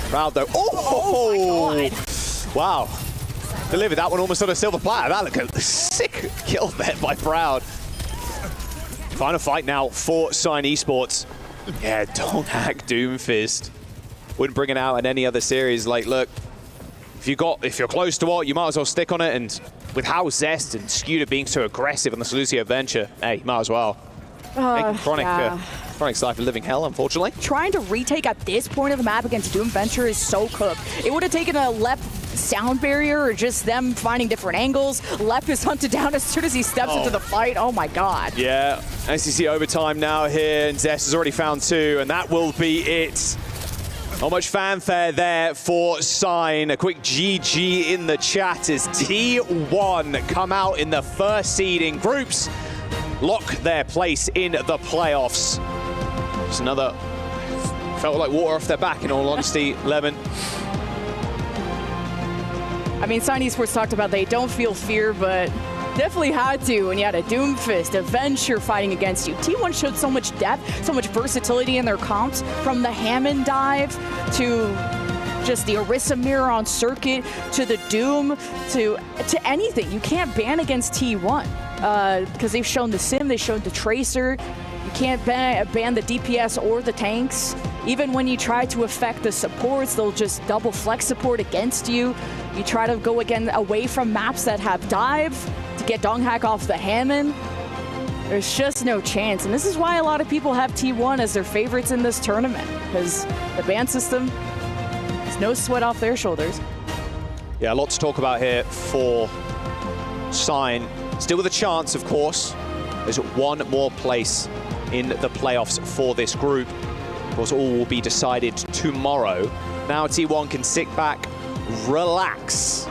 Proud, though. Oh my God. Wow. Delivered that one almost on a silver platter. That looked a sick kill there by Proud. Final fight now for Sign Esports. Yeah, don't hack Doomfist. Wouldn't bring it out in any other series. Like, look, if you're close to it, you might as well stick on it. And with how Zest and Scooter being so aggressive on the Lucio Venture, hey, might as well. Making Chronic's life a living hell, unfortunately. Trying to retake at this point of the map against Doom Venture is so cooked. It would have taken a left sound barrier or just them finding different angles. Lep is hunted down as soon as he steps into the fight. Oh my God. Yeah, SEC overtime now here, and Zest has already found 2, and that will be it. Not much fanfare there for Sign. A quick GG in the chat as T1 come out in the first seed in groups, lock their place in the playoffs. Just another, felt like water off their back in all honesty, Lemon. I mean, Sign Esports talked about they don't feel fear, but definitely had to when you had a Doomfist, a Venture fighting against you. T1 showed so much depth, so much versatility in their comps, from the Hammond dive to just the Orisa mirror on circuit to the Doom to anything. You can't ban against T1 because they've shown the Sim, they've shown the Tracer. You can't ban the DPS or the tanks. Even when you try to affect the supports, they'll just double flex support against you. You try to go again away from maps that have dive to get Donghack off the Hammond. There's just no chance. And this is why a lot of people have T1 as their favorites in this tournament, because the ban system is no sweat off their shoulders. Yeah, a lot to talk about here for Sign. Still with a chance, of course. There's one more place in the playoffs for this group. Of course, all will be decided tomorrow. Now T1 can sit back, relax,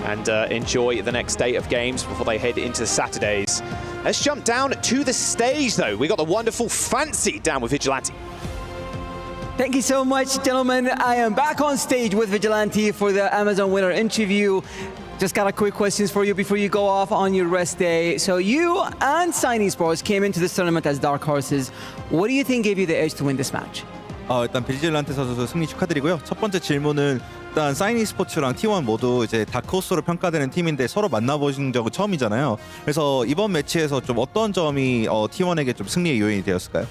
and enjoy the next day of games before they head into Saturdays. Let's jump down to the stage, though. We got the wonderful Fancy down with Vigilante. Thank you so much, gentlemen. I am back on stage with Vigilante for the Amazon winner interview. Just got a quick questions for you before you go off on your rest day. So you and Sign Esports came into this tournament as dark horses. What do you think gave you the edge to win this match? 일단 비질란테 선수 승리 축하드리고요. 첫 번째 질문은 일단 사인 e스포츠랑 T1 모두 이제 다크호스로 평가되는 팀인데 서로 만나보신 적은 처음이잖아요. 그래서 이번 매치에서 좀 어떤 점이 T1에게 좀 승리의 요인이 되었을까요?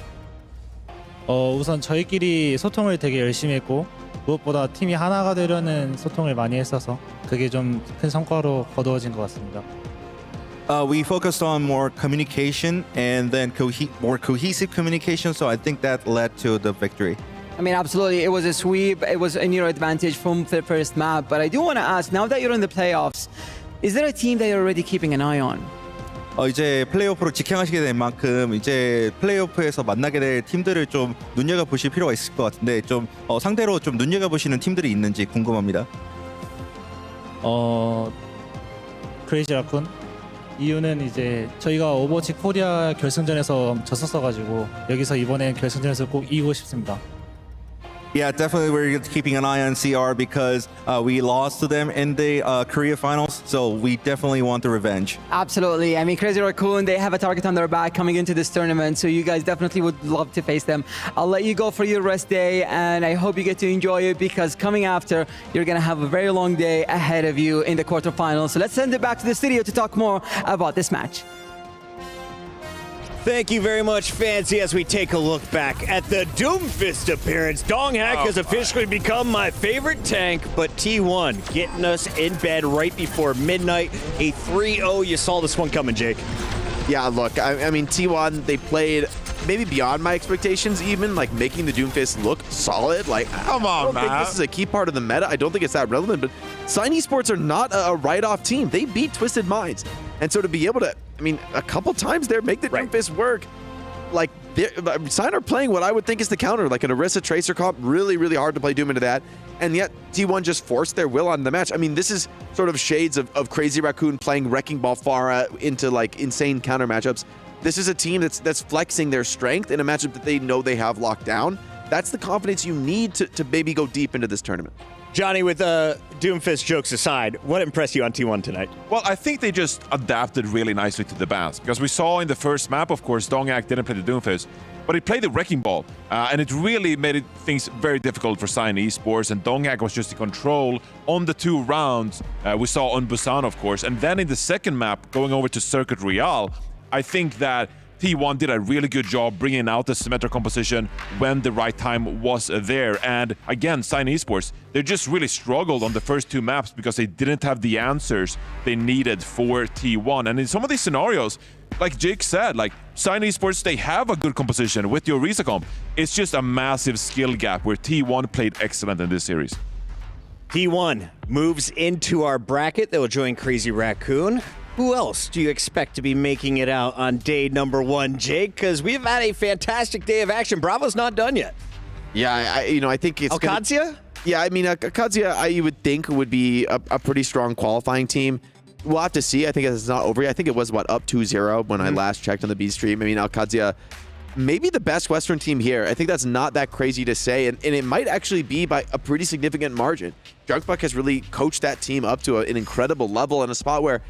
우선 저희끼리 소통을 되게 열심히 했고 무엇보다 팀이 하나가 되려는 소통을 많이 했어서 그게 좀 큰 성과로 거두어진 것 같습니다. We focused on more communication and then more cohesive communication, so I think that led to the victory. I mean, absolutely. It was a sweep. It was in your advantage from the first map. But I do want to ask, now that you're in the playoffs, is there a team that you're already keeping an eye on? 이제 플레이오프로 직행하시게 된 만큼 이제 플레이오프에서 만나게 될 팀들을 좀 눈여겨보실 필요가 있을 것 같은데 좀 상대로 좀 눈여겨보시는 팀들이 있는지 궁금합니다. 크레이지 라쿤 이유는 이제 저희가 오버워치 코리아 결승전에서 졌었어가지고 여기서 이번엔 결승전에서 꼭 이기고 싶습니다. Yeah, definitely we're keeping an eye on CR because we lost to them in the Korea finals, so we definitely want the revenge. Absolutely. I mean, Crazy Raccoon, they have a target on their back coming into this tournament, so you guys definitely would love to face them. I'll let you go for your rest day, and I hope you get to enjoy it because coming after, you're going to have a very long day ahead of you in the quarterfinals. So let's send it back to the studio to talk more about this match. Thank you very much, Fancy, as we take a look back at the Doomfist appearance. Donghack has officially become my favorite tank, but T1 getting us in bed right before midnight. A 3-0. You saw this one coming, Jake. Yeah, look, I mean, T1, they played maybe beyond my expectations even, like making the Doomfist look solid. Like, come on, I don't think this is a key part of the meta. I don't think it's that relevant, but Sign Esports are not a write-off team. They beat Twisted Minds. And so to be able to, I mean, a couple times there, make the Doomfist work. like, Sign are playing what I would think is the counter, like an Orisa Tracer comp, really, really hard to play Doom into that. And yet T1 just forced their will on the match. I mean, this is sort of shades of Crazy Raccoon playing Wrecking Ball Pharah into like insane counter matchups. This is a team that's flexing their strength in a matchup that they know they have locked down. That's the confidence you need to maybe go deep into this tournament. Johnny, with Doomfist jokes aside, what impressed you on T1 tonight? Well, I think they just adapted really nicely to the bans, because we saw in the first map, of course, Dongak didn't play the Doomfist, but he played the Wrecking Ball, and it really made things very difficult for Sign Esports, and Dongak was just in control on the 2 rounds we saw on Busan, of course. And then in the second map, going over to Circuit Royale, I think that T1 did a really good job bringing out the symmetric composition when the right time was there. And again, Sign Esports, they just really struggled on the first 2 maps because they didn't have the answers they needed for T1. And in some of these scenarios, like Jake said, like Sign Esports, they have a good composition with the Orisa comp. It's just a massive skill gap where T1 played excellent in this series. T1 moves into our bracket. They will join Crazy Raccoon. Who else do you expect to be making it out on day number 1, Jake? Because we've had a fantastic day of action. Bravo's not done yet. Yeah, I think it's Alcadzia? Yeah, I mean, Alcadzia, I would think would be a pretty strong qualifying team. We'll have to see. I think it's not over yet. I think it was, up 2-0 when I last checked on the B stream. I mean, Alcadzia, maybe the best Western team here. I think that's not that crazy to say, and it might actually be by a pretty significant margin. Junkbuck has really coached that team up to an incredible level in a spot where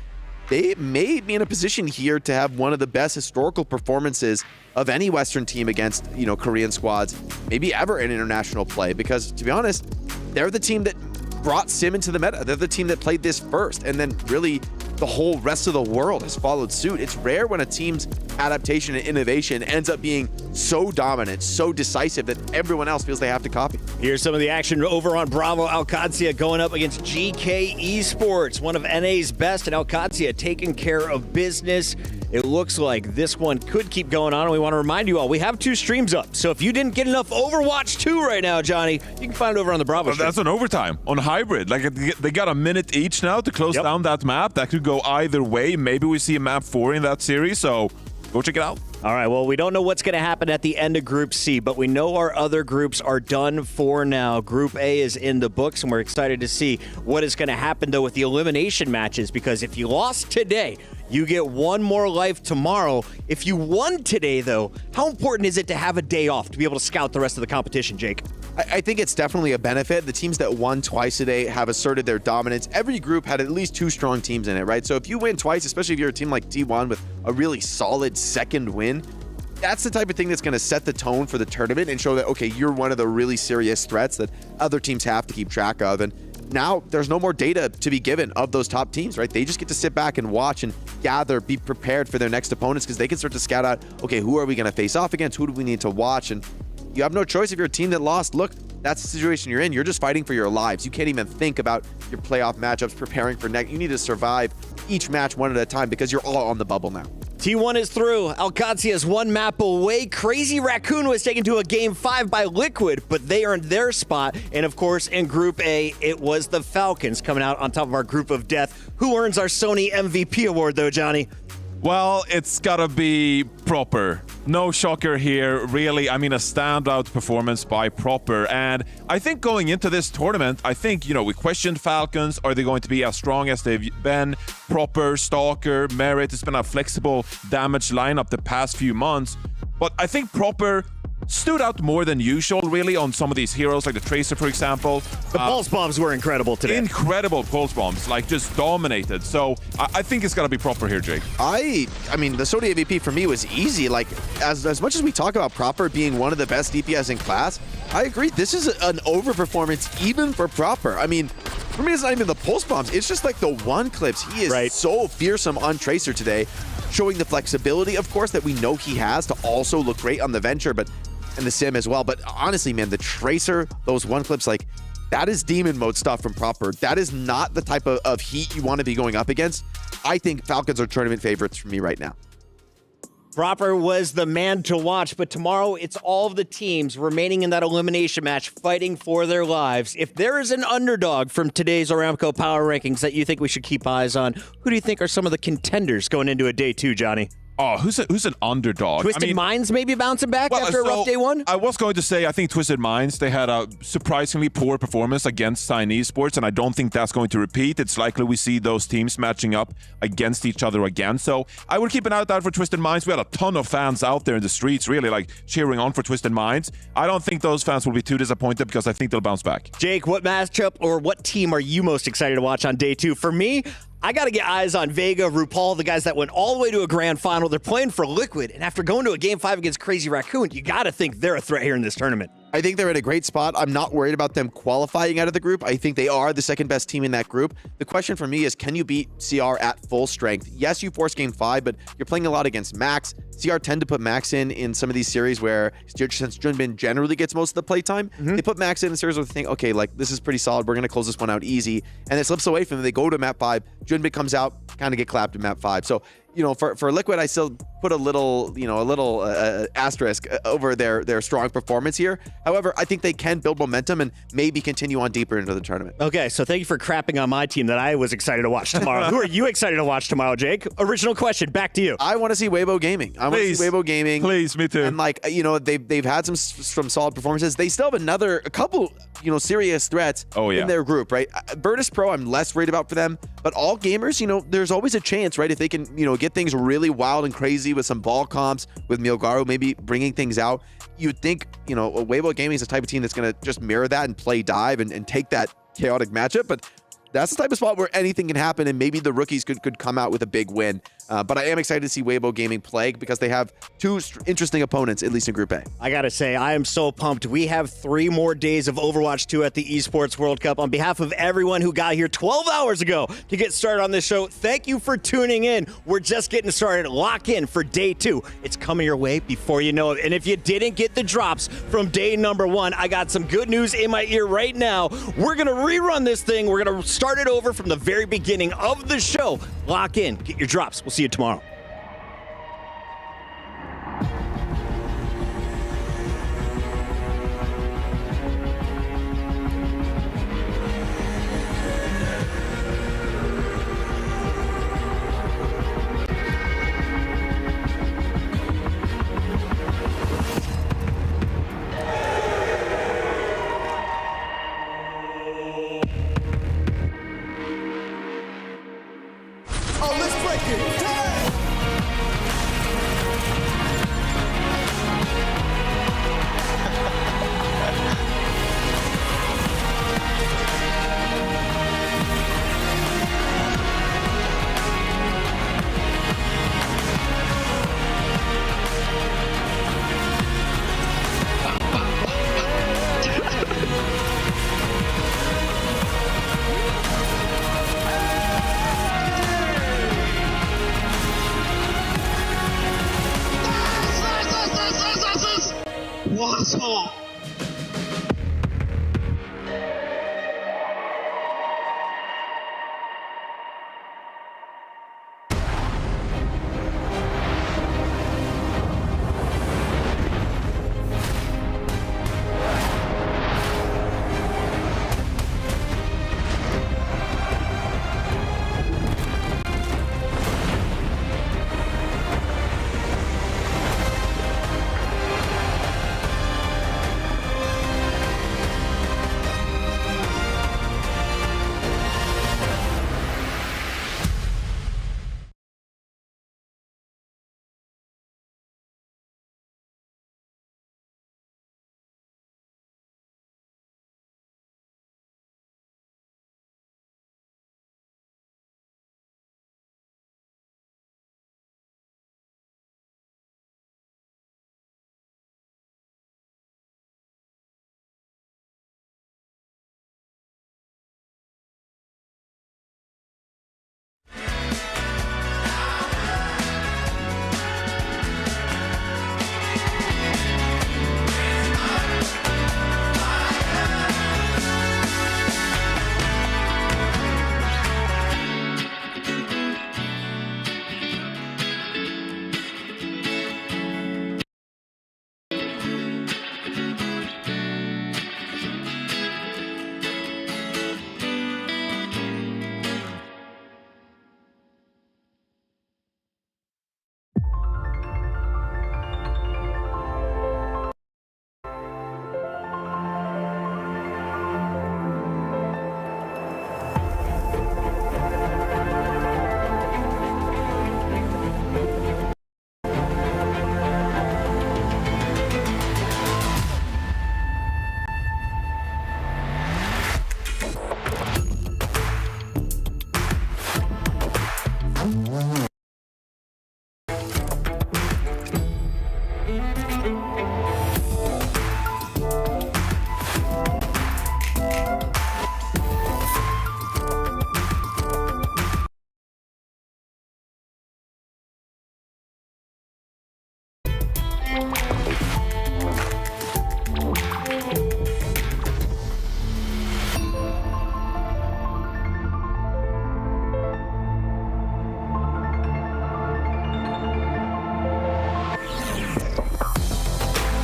they may be in a position here to have one of the best historical performances of any Western team against, Korean squads, maybe ever in international play. Because, to be honest, they're the team that brought Sim into the meta. They're the team that played this first, and then really the whole rest of the world has followed suit. It's rare when a team's adaptation and innovation ends up being so dominant, so decisive that everyone else feels they have to copy. Here's some of the action over on Bravo. Alcadzia going up against GK Esports, one of NA's best, and Alcadzia taking care of business. It looks like this one could keep going on, and we want to remind you all, we have 2 streams up. So if you didn't get enough Overwatch 2 right now, Johnny, you can find it over on the Bravo stream. That's on overtime, on hybrid. Like, they got a minute each now to close down that map. That could go either way. Maybe we see a map 4 in that series, so go check it out. All right, well, we don't know what's going to happen at the end of Group C, but we know our other groups are done for now. Group A is in the books, and we're excited to see what is going to happen, though, with the elimination matches, because if you lost today, you get 1 more life tomorrow. If you won today, though, how important is it to have a day off to be able to scout the rest of the competition, Jake? I think it's definitely a benefit. The teams that won twice today have asserted their dominance. Every group had at least 2 strong teams in it, right? So if you win twice, especially if you're a team like T1 with a really solid second win, that's the type of thing that's going to set the tone for the tournament and show that, okay, you're one of the really serious threats that other teams have to keep track of. And now there's no more data to be given of those top teams, right? They just get to sit back and watch and gather, be prepared for their next opponents, because they can start to scout out, okay, who are we going to face off against? Who do we need to watch? And you have no choice if you're a team that lost. Look, that's the situation you're in. You're just fighting for your lives. You can't even think about your playoff matchups, preparing for next. You need to survive each match one at a time because you're all on the bubble now. T1 is through. Alcadzia is 1 map away. Crazy Raccoon was taken to a Game 5 by Liquid, but they earned their spot. And of course, in Group A, it was the Falcons coming out on top of our group of death. Who earns our Sony MVP award, though, Johnny? Well, it's gotta be Proper. No shocker here, really. I mean, a standout performance by Proper. And I think going into this tournament, I think, we questioned Falcons. Are they going to be as strong as they've been? Proper, Stalker, Merit. It's been a flexible damage lineup the past few months. But I think Proper stood out more than usual, really, on some of these heroes, like the Tracer, for example. The pulse bombs were incredible today. Incredible pulse bombs, like just dominated. So I think it's got to be Proper here, Jake. I mean, the Sony MVP for me was easy. Like, as much as we talk about Proper being one of the best DPS in class, I agree. This is an overperformance even for Proper. I mean, for me, it's not even the pulse bombs. It's just like the one clips. He is so fearsome on Tracer today, showing the flexibility, of course, that we know he has to also look great on the Venture, and the Sim as well. But honestly, man, the Tracer, those one clips, like, that is demon mode stuff from Proper. That is not the type of heat you want to be going up against. I think Falcons are tournament favorites for me right now. Proper was the man to watch, but tomorrow it's all of the teams remaining in that elimination match fighting for their lives. If there is an underdog from today's Aramco Power Rankings that you think we should keep eyes on, who do you think are some of the contenders going into a day 2, Johnny? Oh, who's an underdog? Twisted Minds maybe bouncing back after a rough day one? I was going to say, I think Twisted Minds, they had a surprisingly poor performance against Sign Esports, and I don't think that's going to repeat. It's likely we see those teams matching up against each other again. So I would keep an eye out for Twisted Minds. We had a ton of fans out there in the streets, really, like cheering on for Twisted Minds. I don't think those fans will be too disappointed because I think they'll bounce back. Jake, what matchup or what team are you most excited to watch on day 2? For me, I got to get eyes on Vega, RuPaul, the guys that went all the way to a grand final. They're playing for Liquid, and after going to a Game 5 against Crazy Raccoon, you got to think they're a threat here in this tournament. I think they're in a great spot. I'm not worried about them qualifying out of the group. I think they are the second best team in that group. The question for me is, can you beat CR at full strength? Yes, you force Game 5, but you're playing a lot against Max. CR tend to put Max in some of these series where, since Junbin generally gets most of the playtime, they put Max in series where they think, okay, like, this is pretty solid. We're going to close this one out easy. And it slips away from them. They go to map 5. Junbin comes out, kind of get clapped in map 5. So, for Liquid, I still put a little asterisk over their strong performance here. However, I think they can build momentum and maybe continue on deeper into the tournament. Okay, so thank you for crapping on my team that I was excited to watch tomorrow. Who are you excited to watch tomorrow, Jake? Original question, back to you. I want to see Weibo Gaming. Please, me too. And they've had some solid performances. They still have a couple serious threats in their group, right? Virtus Pro, I'm less worried about for them, but all gamers, there's always a chance, right? If they can, get things really wild and crazy with some ball comps, with Milgaru maybe bringing things out, you'd think, Weibo Gaming is the type of team that's going to just mirror that and play dive and take that chaotic matchup. But that's the type of spot where anything can happen, and maybe the rookies could come out with a big win. But I am excited to see Weibo Gaming play because they have two interesting opponents, at least in Group A. I got to say, I am so pumped. We have 3 more days of Overwatch 2 at the Esports World Cup. On behalf of everyone who got here 12 hours ago to get started on this show, thank you for tuning in. We're just getting started. Lock in for day 2. It's coming your way before you know it. And if you didn't get the drops from day number 1, I got some good news in my ear right now. We're going to rerun this thing. We're going to start it over from the very beginning of the show. Lock in. Get your drops. We'll see you tomorrow.